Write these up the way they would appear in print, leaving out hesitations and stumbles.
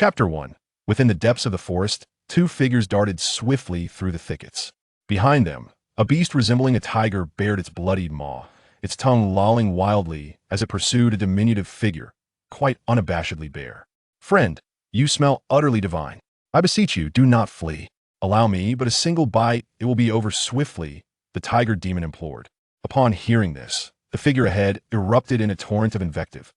Chapter 1. Within the depths of the forest, two figures darted swiftly through the thickets. Behind them, a beast resembling a tiger bared its bloodied maw, its tongue lolling wildly as it pursued a diminutive figure, quite unabashedly bare. "Friend, you smell utterly divine. I beseech you, do not flee. Allow me but a single bite, it will be over swiftly," the tiger demon implored. Upon hearing this, the figure ahead erupted in a torrent of invective.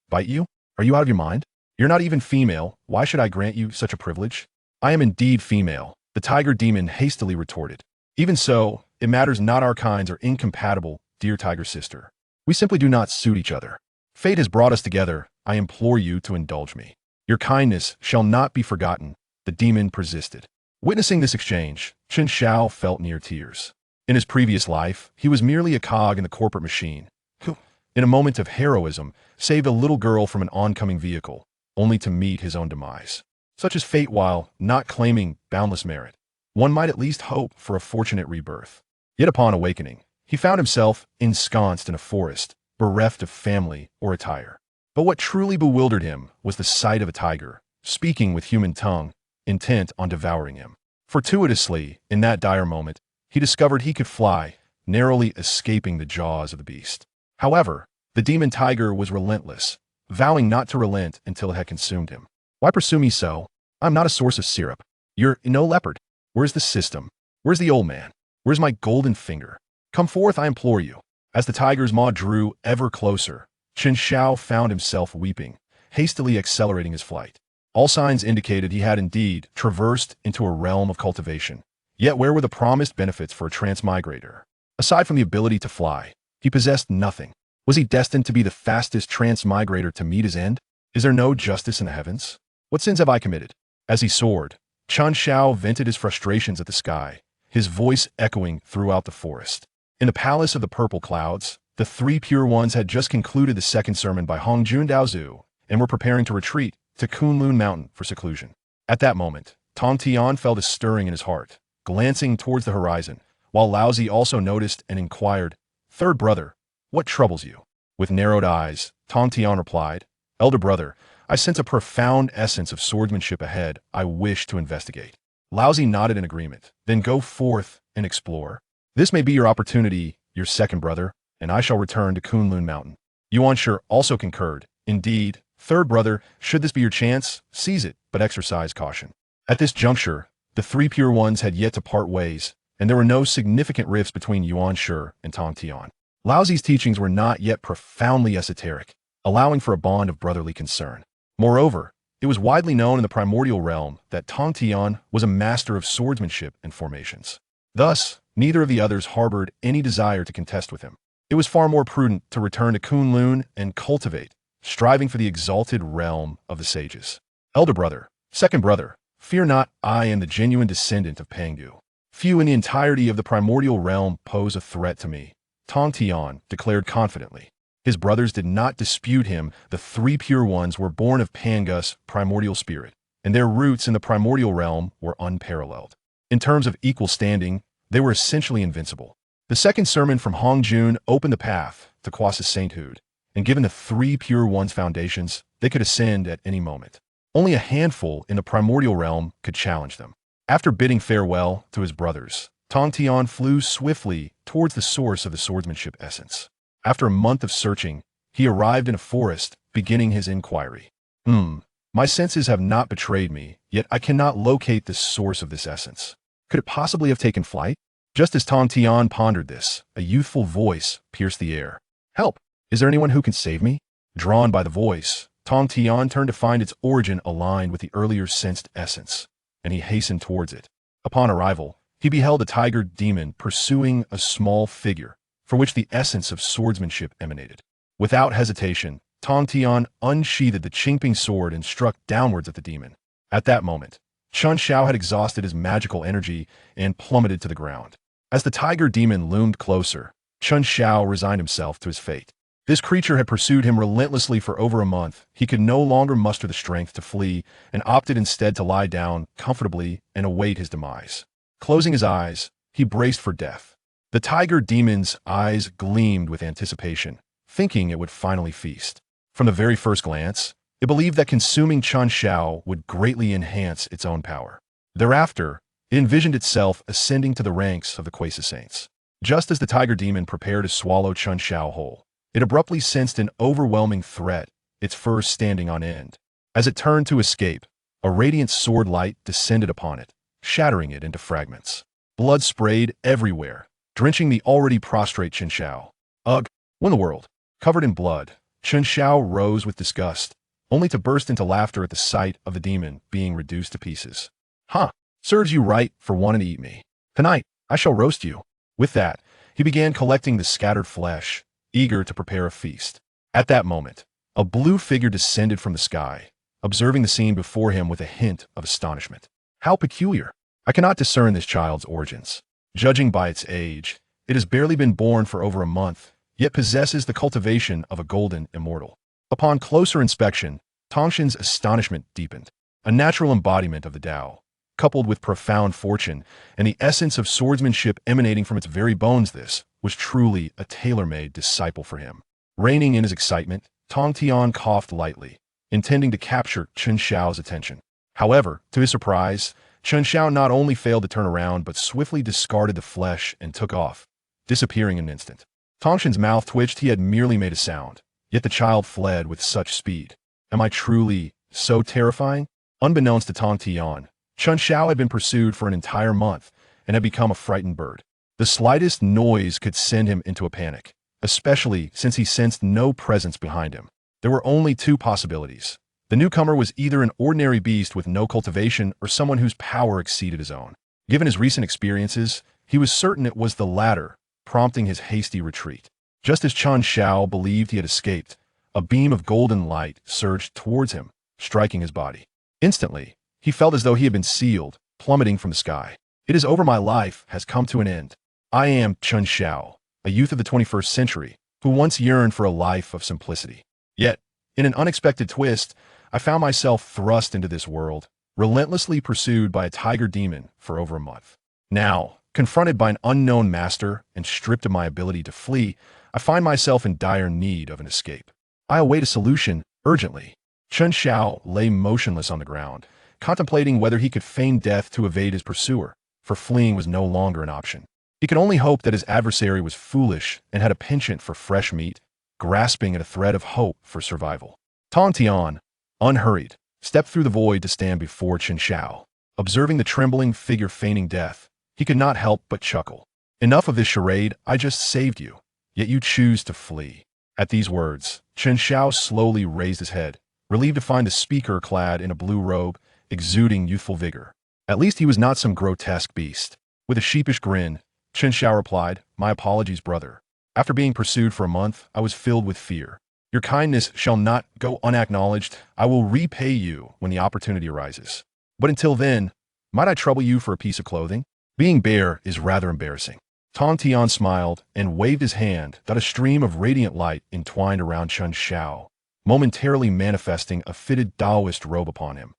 "Bite you? Are you out of your mind? You're not even female, why should I grant you such a privilege?" "I am indeed female," the tiger demon hastily retorted. "Even so, it matters not, our kinds are incompatible, dear tiger sister. We simply do not suit each other. Fate has brought us together, I implore you to indulge me. Your kindness shall not be forgotten," the demon persisted. Witnessing this exchange, Chen Xiao felt near tears. In his previous life, he was merely a cog in the corporate machine, who, in a moment of heroism, saved a little girl from an oncoming vehicle, only to meet his own demise. Such is fate. While not claiming boundless merit, one might at least hope for a fortunate rebirth. Yet upon awakening, he found himself ensconced in a forest, bereft of family or attire. But what truly bewildered him was the sight of a tiger, speaking with human tongue, intent on devouring him. Fortuitously, in that dire moment, he discovered he could fly, narrowly escaping the jaws of the beast. However, the demon tiger was relentless, vowing not to relent until it had consumed him. "Why pursue me so? I'm not a source of syrup. You're no leopard. Where's the system? Where's the old man? Where's my golden finger? Come forth, I implore you." As the tiger's maw drew ever closer, Chen Xiao found himself weeping, hastily accelerating his flight. All signs indicated he had indeed traversed into a realm of cultivation. Yet where were the promised benefits for a transmigrator? Aside from the ability to fly, he possessed nothing. Was he destined to be the fastest transmigrator to meet his end? Is there no justice in the heavens? What sins have I committed? As he soared, Chen Xiao vented his frustrations at the sky, his voice echoing throughout the forest. In the palace of the purple clouds, the three pure ones had just concluded the second sermon by Hongjun Daozu and were preparing to retreat to Kunlun Mountain for seclusion. At that moment, Tong Tian felt a stirring in his heart, glancing towards the horizon, while Laozi also noticed and inquired, "Third brother, what troubles you?" With narrowed eyes, Tong Tian replied, "Elder brother, I sense a profound essence of swordsmanship ahead I wish to investigate." Laozi nodded in agreement. "Then go forth and explore. This may be your opportunity, your second brother, and I shall return to Kunlun Mountain." Yuan Shi also concurred. "Indeed, third brother, should this be your chance, seize it, but exercise caution." At this juncture, the three pure ones had yet to part ways, and there were no significant rifts between Yuan Shi and Tong Tian. Laozi's teachings were not yet profoundly esoteric, allowing for a bond of brotherly concern. Moreover, it was widely known in the primordial realm that Tong Tian was a master of swordsmanship and formations. Thus, neither of the others harbored any desire to contest with him. It was far more prudent to return to Kunlun and cultivate, striving for the exalted realm of the sages. "Elder brother, second brother, fear not, I am the genuine descendant of Pangu. Few in the entirety of the primordial realm pose a threat to me," Tong Tian declared confidently. His brothers did not dispute him. The three pure ones were born of Pangus' primordial spirit, and their roots in the primordial realm were unparalleled. In terms of equal standing, they were essentially invincible. The second sermon from Hongjun opened the path to Kwasa's sainthood, and given the three pure ones' foundations, they could ascend at any moment. Only a handful in the primordial realm could challenge them. After bidding farewell to his brothers, Tong Tian flew swiftly towards the source of the swordsmanship essence. After a month of searching, he arrived in a forest, beginning his inquiry. My senses have not betrayed me, yet I cannot locate the source of this essence. Could it possibly have taken flight?" Just as Tong Tian pondered this, a youthful voice pierced the air. "Help! Is there anyone who can save me?" Drawn by the voice, Tong Tian turned to find its origin aligned with the earlier sensed essence, and he hastened towards it. Upon arrival, he beheld a tiger demon pursuing a small figure, for which the essence of swordsmanship emanated. Without hesitation, Tong Tian unsheathed the chinkping sword and struck downwards at the demon. At that moment, Chen Xiao had exhausted his magical energy and plummeted to the ground. As the tiger demon loomed closer, Chen Xiao resigned himself to his fate. This creature had pursued him relentlessly for over a month. He could no longer muster the strength to flee and opted instead to lie down comfortably and await his demise. Closing his eyes, he braced for death. The tiger demon's eyes gleamed with anticipation, thinking it would finally feast. From the very first glance, It believed that consuming Chen Xiao would greatly enhance its own power. Thereafter, it envisioned itself ascending to the ranks of the Quasi Saints. Just as the tiger demon prepared to swallow Chen Xiao whole, it abruptly sensed an overwhelming threat, its fur standing on end. As it turned to escape, a radiant sword light descended upon it, shattering it into fragments. Blood sprayed everywhere, drenching the already prostrate Chen Xiao. Ugh! When the world, covered in blood, Chen Xiao rose with disgust, only to burst into laughter at the sight of the demon being reduced to pieces. Huh! Serves you right for wanting to eat me. Tonight, I shall roast you. With that, he began collecting the scattered flesh, eager to prepare a feast. At that moment, a blue figure descended from the sky, observing the scene before him with a hint of astonishment. How peculiar! I cannot discern this child's origins. Judging by its age, it has barely been born for over a month, yet possesses the cultivation of a golden immortal. Upon closer inspection, Tongshan's astonishment deepened. A natural embodiment of the Tao, coupled with profound fortune and the essence of swordsmanship emanating from its very bones, this was truly a tailor-made disciple for him. Reining in his excitement, Tong Tian coughed lightly, intending to capture Chen Xiao's attention. However, to his surprise, Chen Xiao not only failed to turn around but swiftly discarded the flesh and took off, disappearing in an instant. Tongshan's mouth twitched. He had merely made a sound, yet the child fled with such speed. Am I truly so terrifying? Unbeknownst to Tong Tian, Chen Xiao had been pursued for an entire month and had become a frightened bird. The slightest noise could send him into a panic, especially since he sensed no presence behind him. There were only two possibilities. The newcomer was either an ordinary beast with no cultivation or someone whose power exceeded his own. Given his recent experiences, he was certain it was the latter, prompting his hasty retreat. Just as Chen Xiao believed he had escaped, a beam of golden light surged towards him, striking his body. Instantly, he felt as though he had been sealed, plummeting from the sky. It is over. My life has come to an end. I am Chen Xiao, a youth of the 21st century, who once yearned for a life of simplicity. Yet, in an unexpected twist, I found myself thrust into this world, relentlessly pursued by a tiger demon for over a month. Now, confronted by an unknown master and stripped of my ability to flee, I find myself in dire need of an escape. I await a solution urgently. Chen Xiao lay motionless on the ground, contemplating whether he could feign death to evade his pursuer, for fleeing was no longer an option. He could only hope that his adversary was foolish and had a penchant for fresh meat, grasping at a thread of hope for survival. Tong Tian, unhurried, stepped through the void to stand before Chen Xiao. Observing the trembling figure feigning death, he could not help but chuckle. Enough of this charade. I just saved you, yet you choose to flee. At these words, Chen Xiao slowly raised his head, relieved to find the speaker clad in a blue robe, exuding youthful vigor. At least he was not some grotesque beast. With a sheepish grin, Chen Xiao replied, "My apologies, brother. After being pursued for a month, I was filled with fear. Your kindness shall not go unacknowledged. I will repay you when the opportunity arises. But until then, might I trouble you for a piece of clothing? Being bare is rather embarrassing." Tong Tian smiled and waved his hand that a stream of radiant light entwined around Chen Xiao, momentarily manifesting a fitted Taoist robe upon him,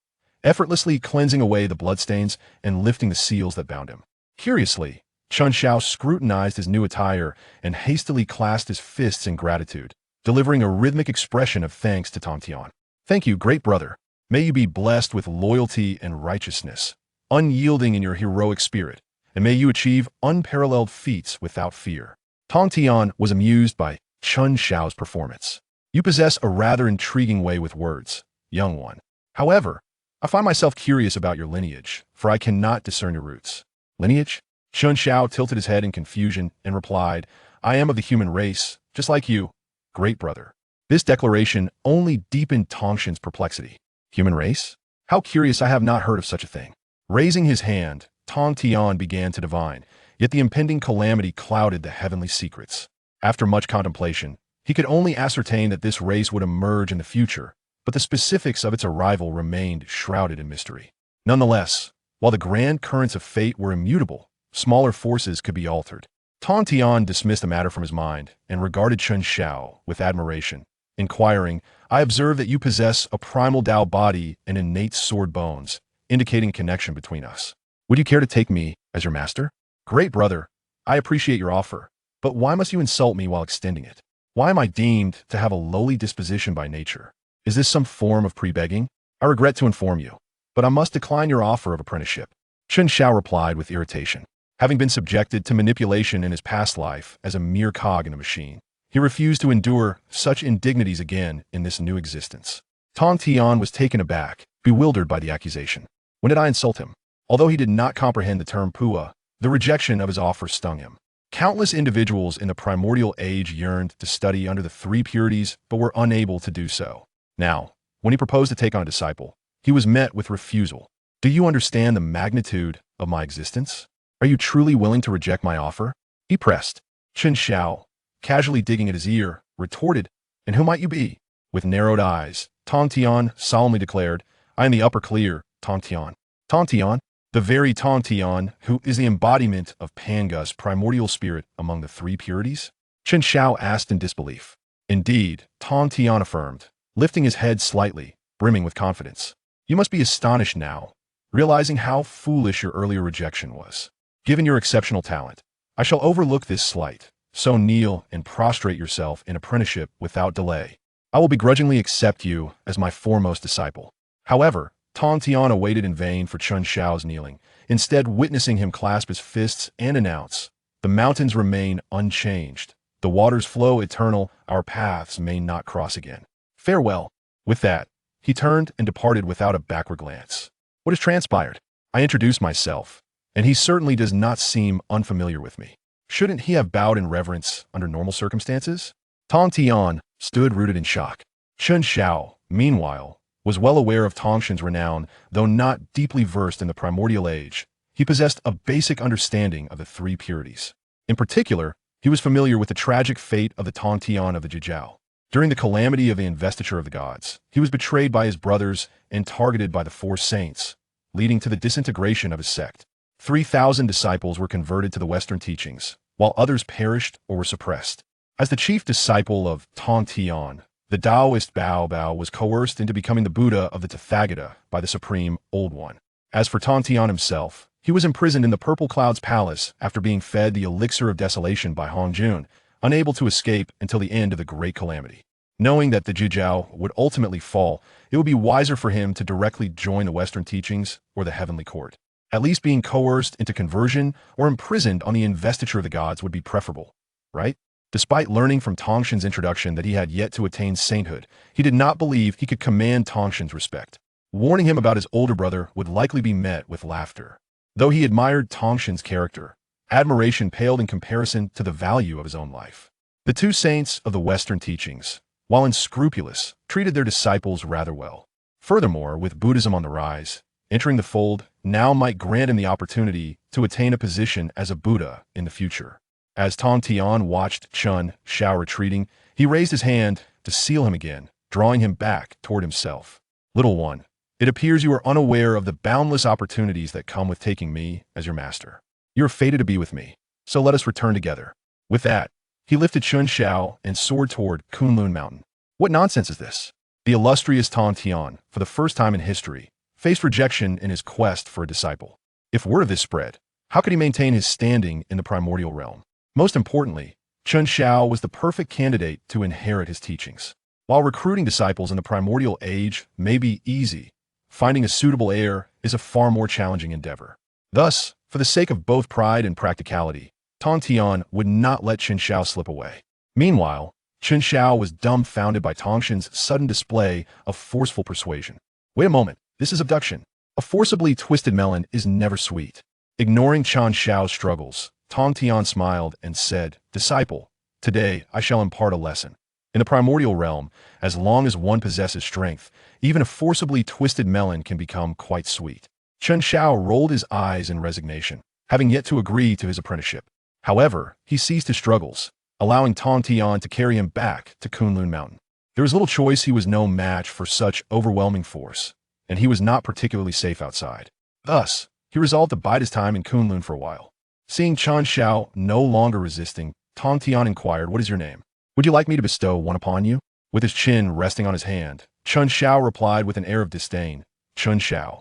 effortlessly cleansing away the bloodstains and lifting the seals that bound him. Curiously, Chen Xiao scrutinized his new attire and hastily clasped his fists in gratitude, delivering a rhythmic expression of thanks to Tong Tian. "Thank you, great brother. May you be blessed with loyalty and righteousness, unyielding in your heroic spirit, and may you achieve unparalleled feats without fear." Tong Tian was amused by Chen Xiao's performance. "You possess a rather intriguing way with words, young one. However, I find myself curious about your lineage, for I cannot discern your roots." "Lineage?" Chen Xiao tilted his head in confusion and replied, "I am of the human race, just like you, great brother." This declaration only deepened Tongshan's perplexity. Human race? How curious, I have not heard of such a thing. Raising his hand, Tong Tian began to divine, yet the impending calamity clouded the heavenly secrets. After much contemplation, he could only ascertain that this race would emerge in the future, but the specifics of its arrival remained shrouded in mystery. Nonetheless, while the grand currents of fate were immutable, smaller forces could be altered. Tong Tian dismissed the matter from his mind and regarded Chen Xiao with admiration, inquiring, "I observe that you possess a primal Tao body and innate sword bones, indicating a connection between us. Would you care to take me as your master?" "Great brother, I appreciate your offer, but why must you insult me while extending it? Why am I deemed to have a lowly disposition by nature? Is this some form of pre-begging? I regret to inform you, but I must decline your offer of apprenticeship. Chen Xiao replied with irritation. Having been subjected to manipulation in his past life as a mere cog in a machine, he refused to endure such indignities again in this new existence. Tong Tian was taken aback, bewildered by the accusation. When did I insult him? Although he did not comprehend the term pua, the rejection of his offer stung him. Countless individuals in the primordial age yearned to study under the three purities but were unable to do so. Now, when he proposed to take on a disciple, he was met with refusal. Do you understand the magnitude of my existence? Are you truly willing to reject my offer? He pressed. Chen Xiao, casually digging at his ear, retorted, And who might you be? With narrowed eyes, Tong Tian solemnly declared, I am the upper clear, Tong Tian. Tong Tian? The very Tong Tian who is the embodiment of Panga's primordial spirit among the three purities? Chen Xiao asked in disbelief. Indeed, Tong Tian affirmed, lifting his head slightly, brimming with confidence. You must be astonished now, realizing how foolish your earlier rejection was. Given your exceptional talent, I shall overlook this slight, so kneel and prostrate yourself in apprenticeship without delay. I will begrudgingly accept you as my foremost disciple. However, Tong Tian waited in vain for Chen Xiao's kneeling, instead witnessing him clasp his fists and announce, The mountains remain unchanged. The waters flow eternal, our paths may not cross again. Farewell. With that, he turned and departed without a backward glance. What has transpired? I introduced myself, and he certainly does not seem unfamiliar with me. Shouldn't he have bowed in reverence under normal circumstances? Tong Tian stood rooted in shock. Chen Xiao, meanwhile, was well aware of Tongshan's renown, though not deeply versed in the primordial age. He possessed a basic understanding of the three purities. In particular, he was familiar with the tragic fate of the Tong Tian of the Jijiao. During the calamity of the investiture of the gods, he was betrayed by his brothers and targeted by the four saints, leading to the disintegration of his sect. 3,000 disciples were converted to the Western teachings, while others perished or were suppressed. As the chief disciple of Tong Tian, the Taoist Bao Bao was coerced into becoming the Buddha of the Tathagata by the Supreme Old One. As for Tong Tian himself, he was imprisoned in the Purple Cloud's palace after being fed the elixir of desolation by Hong Jun, unable to escape until the end of the Great Calamity. Knowing that the Jijiao would ultimately fall, it would be wiser for him to directly join the Western teachings or the Heavenly Court. At least being coerced into conversion or imprisoned on the investiture of the gods would be preferable, right? Despite learning from Tongshan's introduction that he had yet to attain sainthood, he did not believe he could command Tongshan's respect. Warning him about his older brother would likely be met with laughter. Though he admired Tongshan's character, admiration paled in comparison to the value of his own life. The two saints of the Western teachings, while unscrupulous, treated their disciples rather well. Furthermore, with Buddhism on the rise, entering the fold now might grant him the opportunity to attain a position as a Buddha in the future. As Tong Tian watched Chen Xiao retreating, he raised his hand to seal him again, drawing him back toward himself. Little one, it appears you are unaware of the boundless opportunities that come with taking me as your master. You are fated to be with me, so let us return together. With that, he lifted Chen Xiao and soared toward Kunlun Mountain. What nonsense is this? The illustrious Tong Tian, for the first time in history, faced rejection in his quest for a disciple. If word of this spread, how could he maintain his standing in the primordial realm? Most importantly, Chen Xiao was the perfect candidate to inherit his teachings. While recruiting disciples in the primordial age may be easy, finding a suitable heir is a far more challenging endeavor. Thus, for the sake of both pride and practicality, Tong Tian would not let Chen Xiao slip away. Meanwhile, Chen Xiao was dumbfounded by Tongshan's sudden display of forceful persuasion. Wait a moment, this is abduction. A forcibly twisted melon is never sweet. Ignoring Chen Xiao's struggles, Tong Tian smiled and said, Disciple, today I shall impart a lesson. In the primordial realm, as long as one possesses strength, even a forcibly twisted melon can become quite sweet. Chen Xiao rolled his eyes in resignation, having yet to agree to his apprenticeship. However, he ceased his struggles, allowing Tong Tian to carry him back to Kunlun Mountain. There was little choice. He was no match for such overwhelming force, and he was not particularly safe outside. Thus, he resolved to bide his time in Kunlun for a while. Seeing Chen Xiao no longer resisting, Tong Tian inquired, What is your name? Would you like me to bestow one upon you? With his chin resting on his hand, Chen Xiao replied with an air of disdain, Chen Xiao.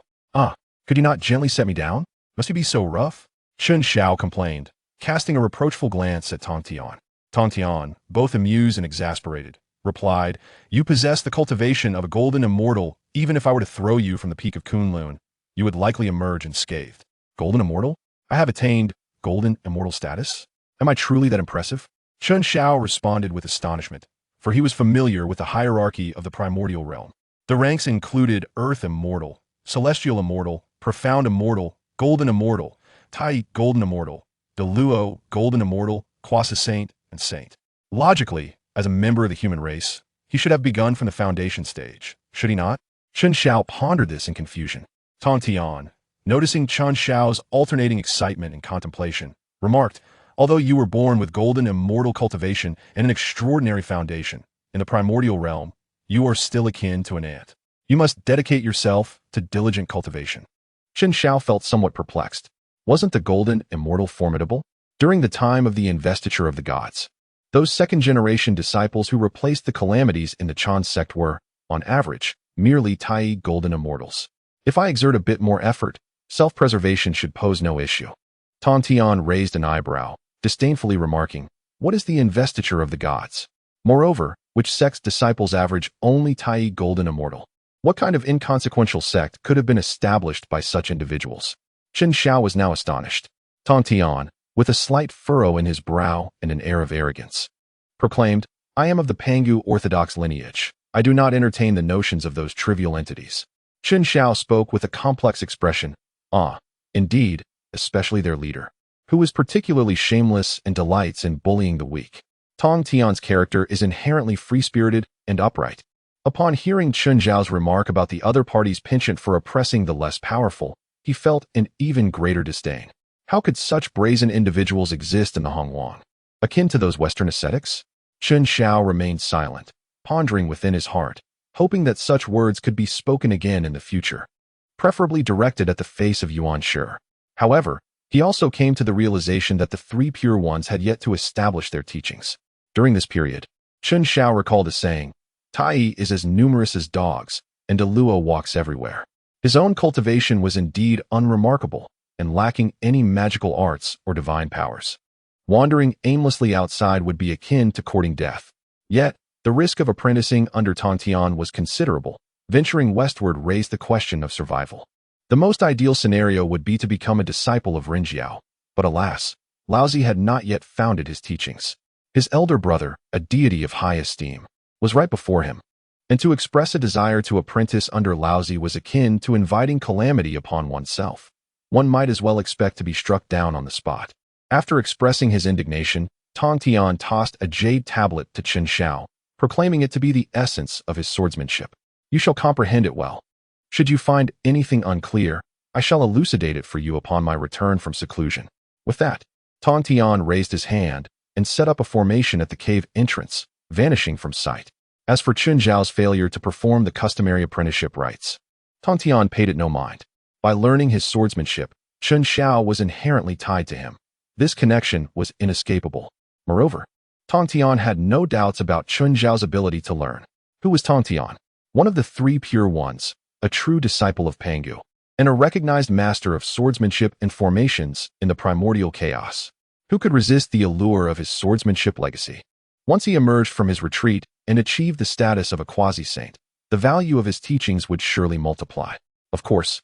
Could you not gently set me down? Must you be so rough? Chen Xiao complained, casting a reproachful glance at Tong Tian. Tong Tian, both amused and exasperated, replied, "You possess the cultivation of a golden immortal. Even if I were to throw you from the peak of Kunlun, you would likely emerge unscathed." Golden immortal? I have attained golden immortal status? Am I truly that impressive? Chun Shao responded with astonishment, for he was familiar with the hierarchy of the primordial realm. The ranks included Earth Immortal, Celestial Immortal, Profound Immortal, Golden Immortal, Tai Golden Immortal, Deluo Golden Immortal, Quasi Saint, and Saint. Logically, as a member of the human race, he should have begun from the foundation stage, should he not? Chun Shao pondered this in confusion. Tong Tian, noticing Chun Shao's alternating excitement and contemplation, remarked, "Although you were born with golden immortal cultivation and an extraordinary foundation, in the primordial realm, you are still akin to an ant. You must dedicate yourself to diligent cultivation." Chun Shao felt somewhat perplexed. Wasn't the golden immortal formidable? During the time of the investiture of the gods, those second-generation disciples who replaced the calamities in the Chan sect were, on average, merely Tai golden immortals. If I exert a bit more effort, self-preservation should pose no issue. Tong Tian raised an eyebrow, disdainfully remarking, "What is the investiture of the gods? Moreover, which sect's disciples average only Tai golden immortal? What kind of inconsequential sect could have been established by such individuals?" Chun Shao was now astonished. Tong Tian, with a slight furrow in his brow and an air of arrogance, proclaimed, "I am of the Pangu Orthodox lineage. I do not entertain the notions of those trivial entities." Chun Shao spoke with a complex expression. "Ah, indeed, especially their leader, who is particularly shameless and delights in bullying the weak. Tong Tian's character is inherently free-spirited and upright." Upon hearing Chun Shao's remark about the other party's penchant for oppressing the less powerful, he felt an even greater disdain. How could such brazen individuals exist in the Hongwang? Akin to those Western ascetics? Chun Shao remained silent, pondering within his heart, hoping that such words could be spoken again in the future, preferably directed at the face of Yuan Shi. However, he also came to the realization that the three pure ones had yet to establish their teachings. During this period, Chun Shao recalled a saying, "Tai is as numerous as dogs, and Deluo walks everywhere." His own cultivation was indeed unremarkable, and lacking any magical arts or divine powers. Wandering aimlessly outside would be akin to courting death. Yet, the risk of apprenticing under Tong Tian was considerable. Venturing westward raised the question of survival. The most ideal scenario would be to become a disciple of Rinjiao, but alas, Laozi had not yet founded his teachings. His elder brother, a deity of high esteem, was right before him, and to express a desire to apprentice under Laozi was akin to inviting calamity upon oneself. One might as well expect to be struck down on the spot. After expressing his indignation, Tong Tian tossed a jade tablet to Chun Shao, proclaiming it to be the essence of his swordsmanship. "You shall comprehend it well. Should you find anything unclear, I shall elucidate it for you upon my return from seclusion." With that, Tong Tian raised his hand and set up a formation at the cave entrance, vanishing from sight. As for Chun Shao's failure to perform the customary apprenticeship rites, Tong Tian paid it no mind. By learning his swordsmanship, Chun Shao was inherently tied to him. This connection was inescapable. Moreover, Tong Tian had no doubts about Chun Shao's ability to learn. Who was Tong Tian? One of the three pure ones, a true disciple of Pangu, and a recognized master of swordsmanship and formations in the primordial chaos. Who could resist the allure of his swordsmanship legacy? Once he emerged from his retreat and achieved the status of a quasi-saint, the value of his teachings would surely multiply. Of course,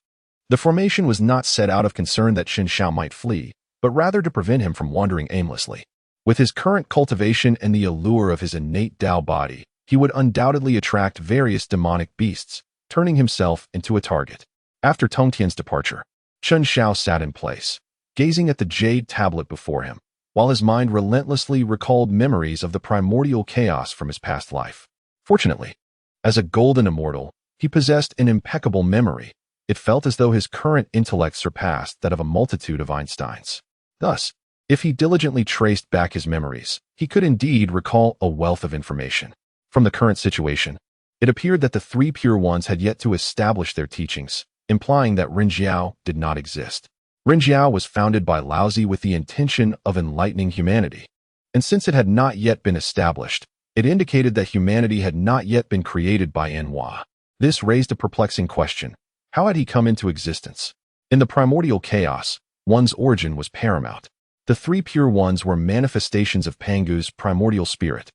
the formation was not set out of concern that Chun Shao might flee, but rather to prevent him from wandering aimlessly. With his current cultivation and the allure of his innate Tao body, he would undoubtedly attract various demonic beasts, turning himself into a target. After Tong Tian's departure, Chun Shao sat in place, gazing at the jade tablet before him, while his mind relentlessly recalled memories of the primordial chaos from his past life. Fortunately, as a golden immortal, he possessed an impeccable memory. It felt as though his current intellect surpassed that of a multitude of Einsteins. Thus, if he diligently traced back his memories, he could indeed recall a wealth of information. From the current situation, it appeared that the three pure ones had yet to establish their teachings, implying that Rinjiao did not exist. Rinjiao was founded by Laozi with the intention of enlightening humanity, and since it had not yet been established, it indicated that humanity had not yet been created by Enhua. This raised a perplexing question. How had he come into existence? In the primordial chaos, one's origin was paramount. The three pure ones were manifestations of Pangu's primordial spirit.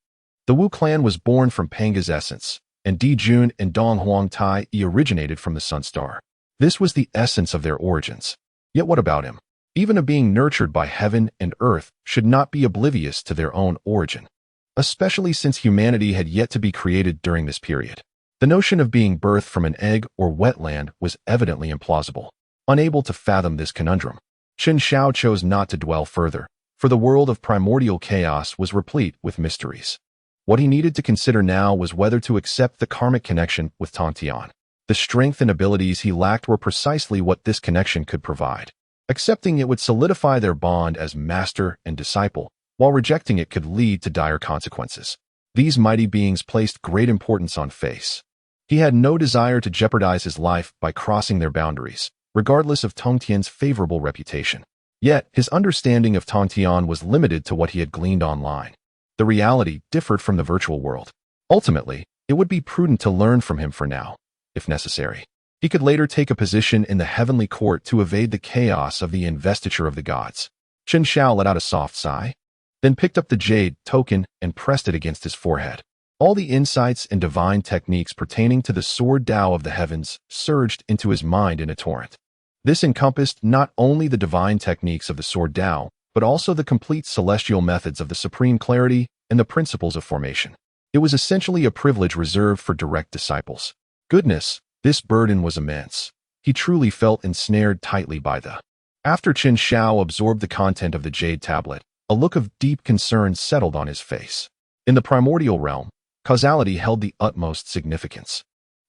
The Wu clan was born from Panga's essence, and Di Jun and Dong Huang Tai originated from the Sun Star. This was the essence of their origins. Yet what about him? Even a being nurtured by heaven and earth should not be oblivious to their own origin, especially since humanity had yet to be created during this period. The notion of being birthed from an egg or wetland was evidently implausible. Unable to fathom this conundrum, Chen Xiao chose not to dwell further, for the world of primordial chaos was replete with mysteries. What he needed to consider now was whether to accept the karmic connection with Tong Tian. The strength and abilities he lacked were precisely what this connection could provide. Accepting it would solidify their bond as master and disciple, while rejecting it could lead to dire consequences. These mighty beings placed great importance on face. He had no desire to jeopardize his life by crossing their boundaries, regardless of Tong Tian's favorable reputation. Yet, his understanding of Tong Tian was limited to what he had gleaned online. The reality differed from the virtual world. Ultimately, it would be prudent to learn from him for now, if necessary. He could later take a position in the heavenly court to evade the chaos of the investiture of the gods. Chen Xiao let out a soft sigh, then picked up the jade token and pressed it against his forehead. All the insights and divine techniques pertaining to the sword Tao of the heavens surged into his mind in a torrent. This encompassed not only the divine techniques of the sword Tao, but also the complete celestial methods of the supreme clarity and the principles of formation. It was essentially a privilege reserved for direct disciples. Goodness, this burden was immense. He truly felt ensnared tightly by the. After Chen Xiao absorbed the content of the jade tablet, a look of deep concern settled on his face. In the primordial realm, causality held the utmost significance.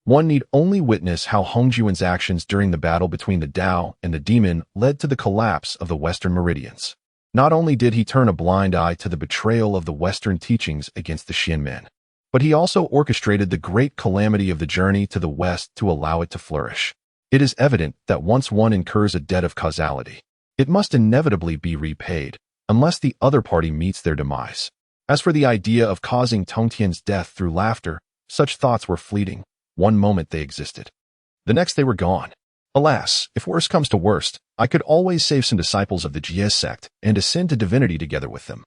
One need only witness how Hongjuan's actions during the battle between the Tao and the demon led to the collapse of the Western meridians. Not only did he turn a blind eye to the betrayal of the Western teachings against the Xianmen, but he also orchestrated the great calamity of the journey to the West to allow it to flourish. It is evident that once one incurs a debt of causality, it must inevitably be repaid, unless the other party meets their demise. As for the idea of causing Tong Tian's death through laughter, such thoughts were fleeting. One moment they existed. The next they were gone. Alas, if worst comes to worst, I could always save some disciples of the Jie sect and ascend to divinity together with them,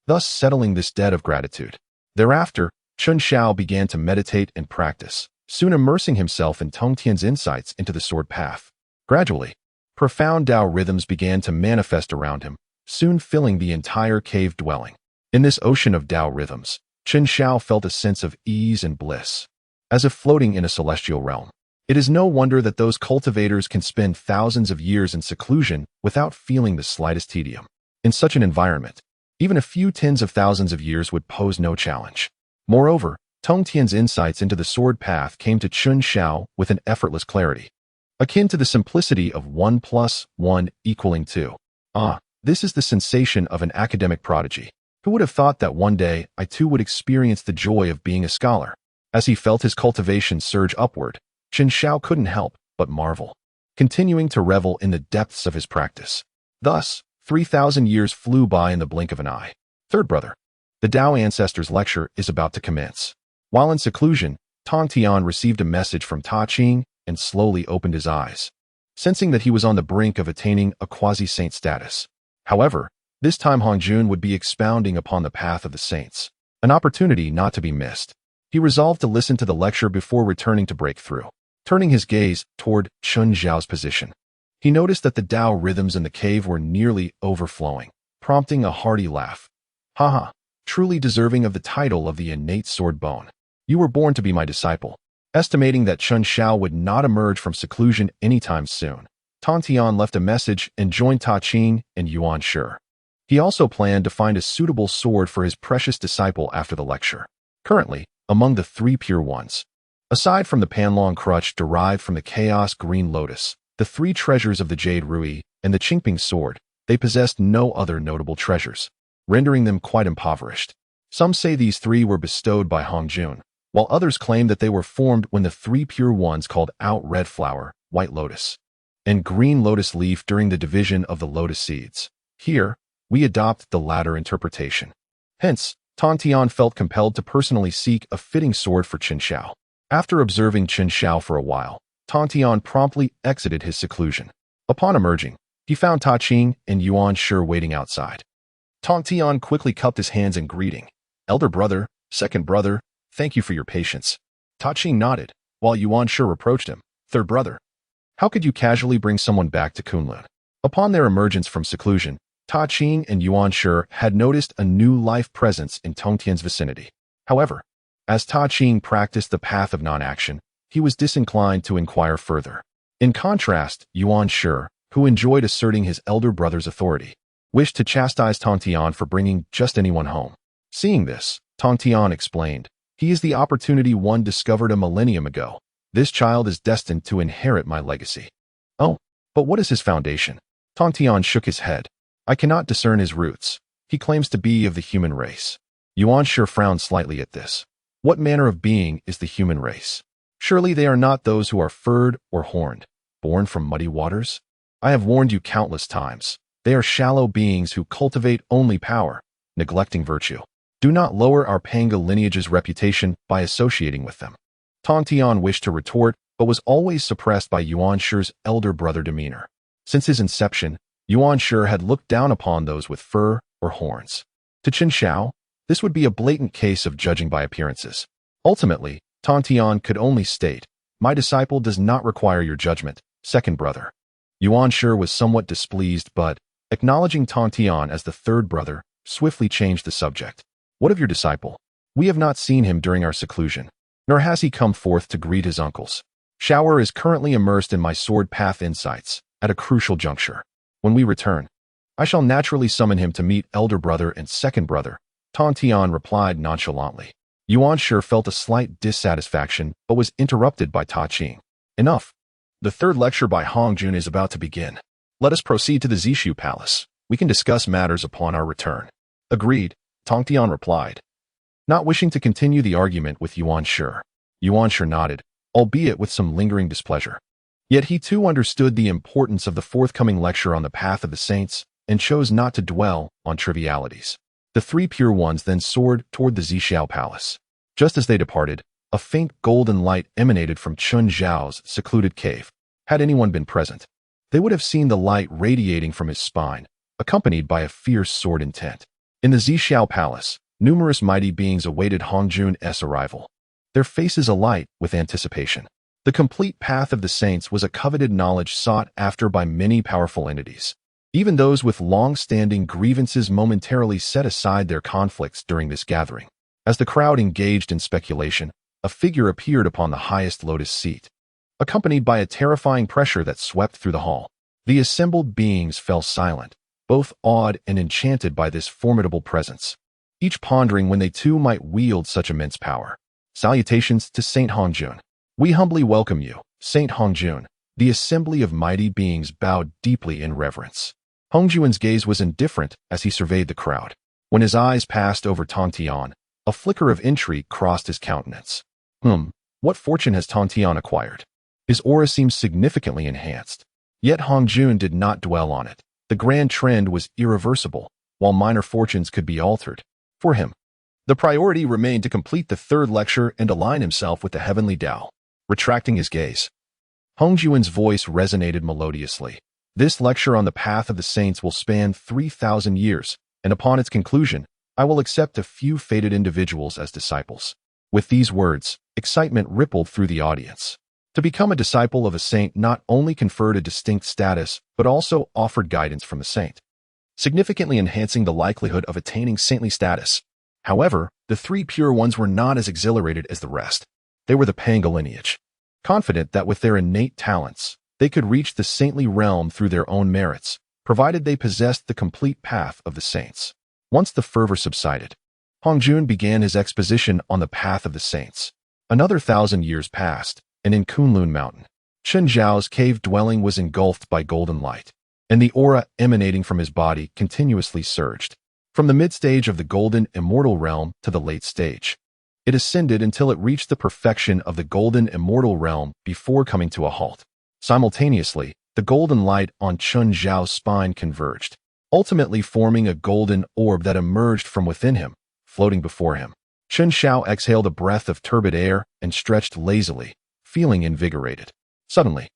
thus settling this debt of gratitude. Thereafter, Chen Xiao began to meditate and practice, soon immersing himself in Tong Tian's insights into the sword path. Gradually, profound Tao rhythms began to manifest around him, soon filling the entire cave dwelling. In this ocean of Tao rhythms, Chen Xiao felt a sense of ease and bliss, as if floating in a celestial realm. It is no wonder that those cultivators can spend thousands of years in seclusion without feeling the slightest tedium. In such an environment, even a few tens of thousands of years would pose no challenge. Moreover, Tong Tian's insights into the sword path came to Chen Xiao with an effortless clarity, akin to the simplicity of 1 + 1 = 2. This is the sensation of an academic prodigy. Who would have thought that one day I too would experience the joy of being a scholar? As he felt his cultivation surge upward, Chen Xiao couldn't help but marvel, continuing to revel in the depths of his practice. Thus, 3,000 years flew by in the blink of an eye. Third brother. The Tao Ancestors lecture is about to commence. While in seclusion, Tong Tian received a message from Ta Qing and slowly opened his eyes, sensing that he was on the brink of attaining a quasi-saint status. However, this time Hongjun would be expounding upon the path of the saints, an opportunity not to be missed. He resolved to listen to the lecture before returning to break through. Turning his gaze toward Chen Xiao's position, he noticed that the Tao rhythms in the cave were nearly overflowing, prompting a hearty laugh. Haha, truly deserving of the title of the innate sword bone. You were born to be my disciple. Estimating that Chen Xiao would not emerge from seclusion anytime soon, Tong Tian left a message and joined Ta Qing and Yuan Shi. He also planned to find a suitable sword for his precious disciple after the lecture. Currently, among the 3 pure ones, aside from the Panlong crutch derived from the Chaos Green Lotus, the 3 treasures of the Jade Rui, and the Qingping sword, they possessed no other notable treasures, rendering them quite impoverished. Some say these 3 were bestowed by Hongjun, while others claim that they were formed when the 3 pure ones called out Red Flower, White Lotus, and Green Lotus Leaf during the division of the lotus seeds. Here, we adopt the latter interpretation. Hence, Tong Tian felt compelled to personally seek a fitting sword for Chen Xiao. After observing Chen Xiao for a while, Tong Tian promptly exited his seclusion. Upon emerging, he found Ta Qing and Yuan Shi waiting outside. Tong Tian quickly cupped his hands in greeting. Elder brother, Second brother, thank you for your patience. Ta Ching nodded, while Yuan Shi reproached him. Third brother, how could you casually bring someone back to Kunlun? Upon their emergence from seclusion, Ta Ching and Yuan Shi had noticed a new life presence in Tongtian's vicinity. However, as Ta Ching practiced the path of non-action, he was disinclined to inquire further. In contrast, Yuan Shi, who enjoyed asserting his elder brother's authority, wished to chastise Tongtian for bringing just anyone home. Seeing this, Tongtian explained, he is the opportunity one discovered a millennium ago. This child is destined to inherit my legacy. Oh, but what is his foundation? Tongtian shook his head. I cannot discern his roots. He claims to be of the human race. Yuan Shi frowned slightly at this. What manner of being is the human race? Surely they are not those who are furred or horned, born from muddy waters? I have warned you countless times. They are shallow beings who cultivate only power, neglecting virtue. Do not lower our Panga lineage's reputation by associating with them. Tongtian wished to retort, but was always suppressed by Yuan Shi's elder brother demeanor. Since his inception, Yuan Shi had looked down upon those with fur or horns. To Qin Shao, this would be a blatant case of judging by appearances. Ultimately, Tongtian could only state, my disciple does not require your judgment, second brother. Yuan Shi was somewhat displeased, but, acknowledging Tongtian as the third brother, swiftly changed the subject. What of your disciple? We have not seen him during our seclusion, nor has he come forth to greet his uncles. Shower is currently immersed in my sword path insights, at a crucial juncture. When we return, I shall naturally summon him to meet elder brother and second brother, Tongtian replied nonchalantly. Yuan Shi felt a slight dissatisfaction, but was interrupted by Ta Ching. Enough. The third lecture by Hongjun is about to begin. Let us proceed to the Zishu Palace. We can discuss matters upon our return. Agreed, Tongtian replied. Not wishing to continue the argument with Yuan Shi nodded, albeit with some lingering displeasure. Yet he too understood the importance of the forthcoming lecture on the path of the saints and chose not to dwell on trivialities. The three pure ones then soared toward the Zishu Palace. Just as they departed, a faint golden light emanated from Chun Zhao's secluded cave. Had anyone been present, they would have seen the light radiating from his spine, accompanied by a fierce sword intent. In the Zishu Palace, numerous mighty beings awaited Hongjun's arrival, their faces alight with anticipation. The complete path of the saints was a coveted knowledge sought after by many powerful entities. Even those with long-standing grievances momentarily set aside their conflicts during this gathering. As the crowd engaged in speculation, a figure appeared upon the highest lotus seat, accompanied by a terrifying pressure that swept through the hall. The assembled beings fell silent, both awed and enchanted by this formidable presence, each pondering when they too might wield such immense power. Salutations to Saint Hongjun. We humbly welcome you, Saint Hongjun. The assembly of mighty beings bowed deeply in reverence. Hongjun's gaze was indifferent as he surveyed the crowd. When his eyes passed over Tongtian, a flicker of intrigue crossed his countenance. What fortune has Tongtian acquired? His aura seemed significantly enhanced. Yet Hongjun did not dwell on it. The grand trend was irreversible, while minor fortunes could be altered. For him, the priority remained to complete the third lecture and align himself with the heavenly Tao. Retracting his gaze, Hongjun's voice resonated melodiously. This lecture on the path of the saints will span 3,000 years, and upon its conclusion, I will accept a few fated individuals as disciples. With these words, excitement rippled through the audience. To become a disciple of a saint not only conferred a distinct status, but also offered guidance from the saint, significantly enhancing the likelihood of attaining saintly status. However, the three pure ones were not as exhilarated as the rest. They were the Panga lineage, confident that with their innate talents, they could reach the saintly realm through their own merits, provided they possessed the complete path of the saints. Once the fervor subsided, Hongjun began his exposition on the path of the saints. Another 1,000 years passed, and in Kunlun Mountain, Chen Zhao's cave dwelling was engulfed by golden light, and the aura emanating from his body continuously surged. From the mid-stage of the golden immortal realm to the late stage, it ascended until it reached the perfection of the golden immortal realm before coming to a halt. Simultaneously, the golden light on Chun Zhao's spine converged, ultimately forming a golden orb that emerged from within him, floating before him. Chun Zhao exhaled a breath of turbid air and stretched lazily, feeling invigorated. Suddenly,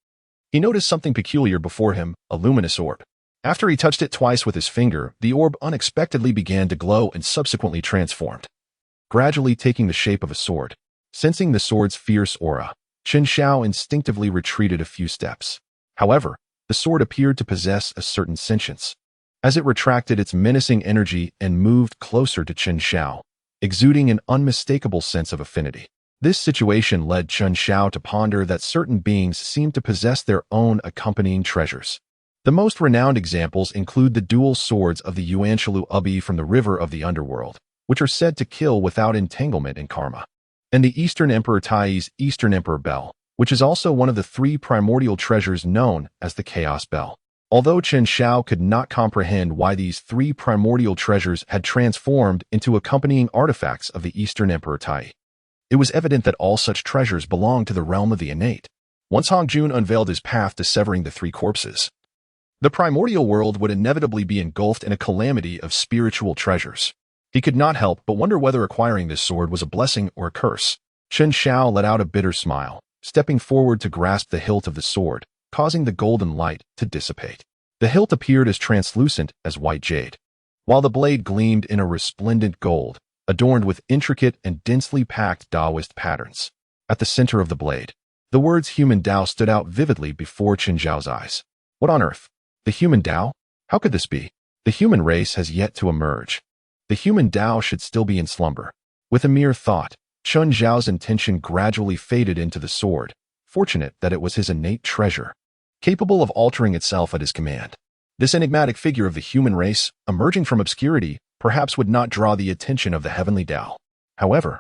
he noticed something peculiar before him, a luminous orb. After he touched it twice with his finger, the orb unexpectedly began to glow and subsequently transformed. gradually taking the shape of a sword. Sensing the sword's fierce aura, Chen Xiao instinctively retreated a few steps. However, the sword appeared to possess a certain sentience. As it retracted its menacing energy and moved closer to Chen Xiao, exuding an unmistakable sense of affinity. This situation led Chen Xiao to ponder that certain beings seem to possess their own accompanying treasures. The most renowned examples include the dual swords of the Yuanshilu Ubi from the river of the underworld, which are said to kill without entanglement in karma, and the Eastern Emperor Tai's Eastern Emperor Bell, which is also one of the 3 primordial treasures known as the Chaos Bell. Although Chen Xiao could not comprehend why these 3 primordial treasures had transformed into accompanying artifacts of the Eastern Emperor Tai, it was evident that all such treasures belonged to the realm of the innate. Once Hongjun unveiled his path to severing the 3 corpses, the primordial world would inevitably be engulfed in a calamity of spiritual treasures. He could not help but wonder whether acquiring this sword was a blessing or a curse. Chen Xiao let out a bitter smile, stepping forward to grasp the hilt of the sword, causing the golden light to dissipate. The hilt appeared as translucent as white jade, while the blade gleamed in a resplendent gold, adorned with intricate and densely packed Taoist patterns. At the center of the blade, the words human Tao stood out vividly before Chen Xiao's eyes. What on earth? The human Tao? How could this be? The human race has yet to emerge. The human Tao should still be in slumber. With a mere thought, Chen Xiao's intention gradually faded into the sword, fortunate that it was his innate treasure, capable of altering itself at his command. This enigmatic figure of the human race, emerging from obscurity, perhaps would not draw the attention of the heavenly Tao. However,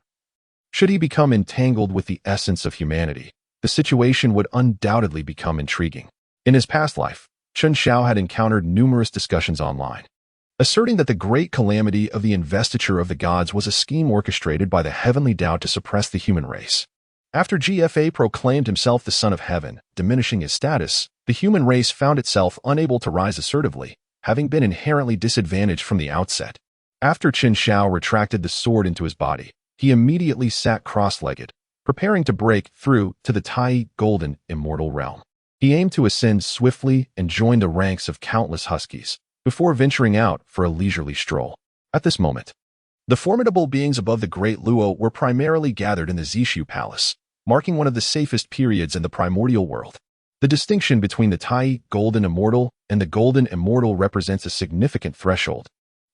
should he become entangled with the essence of humanity, the situation would undoubtedly become intriguing. In his past life, Chen Xiao had encountered numerous discussions online, asserting that the great calamity of the investiture of the gods was a scheme orchestrated by the heavenly Tao to suppress the human race. After GFA proclaimed himself the son of heaven, diminishing his status, the human race found itself unable to rise assertively, having been inherently disadvantaged from the outset. After Chen Xiao retracted the sword into his body, he immediately sat cross-legged, preparing to break through to the Tai golden immortal realm. He aimed to ascend swiftly and join the ranks of countless huskies, before venturing out for a leisurely stroll. At this moment, the formidable beings above the Great Luo were primarily gathered in the Zishu Palace, marking one of the safest periods in the primordial world. The distinction between the Tai golden immortal and the golden immortal represents a significant threshold,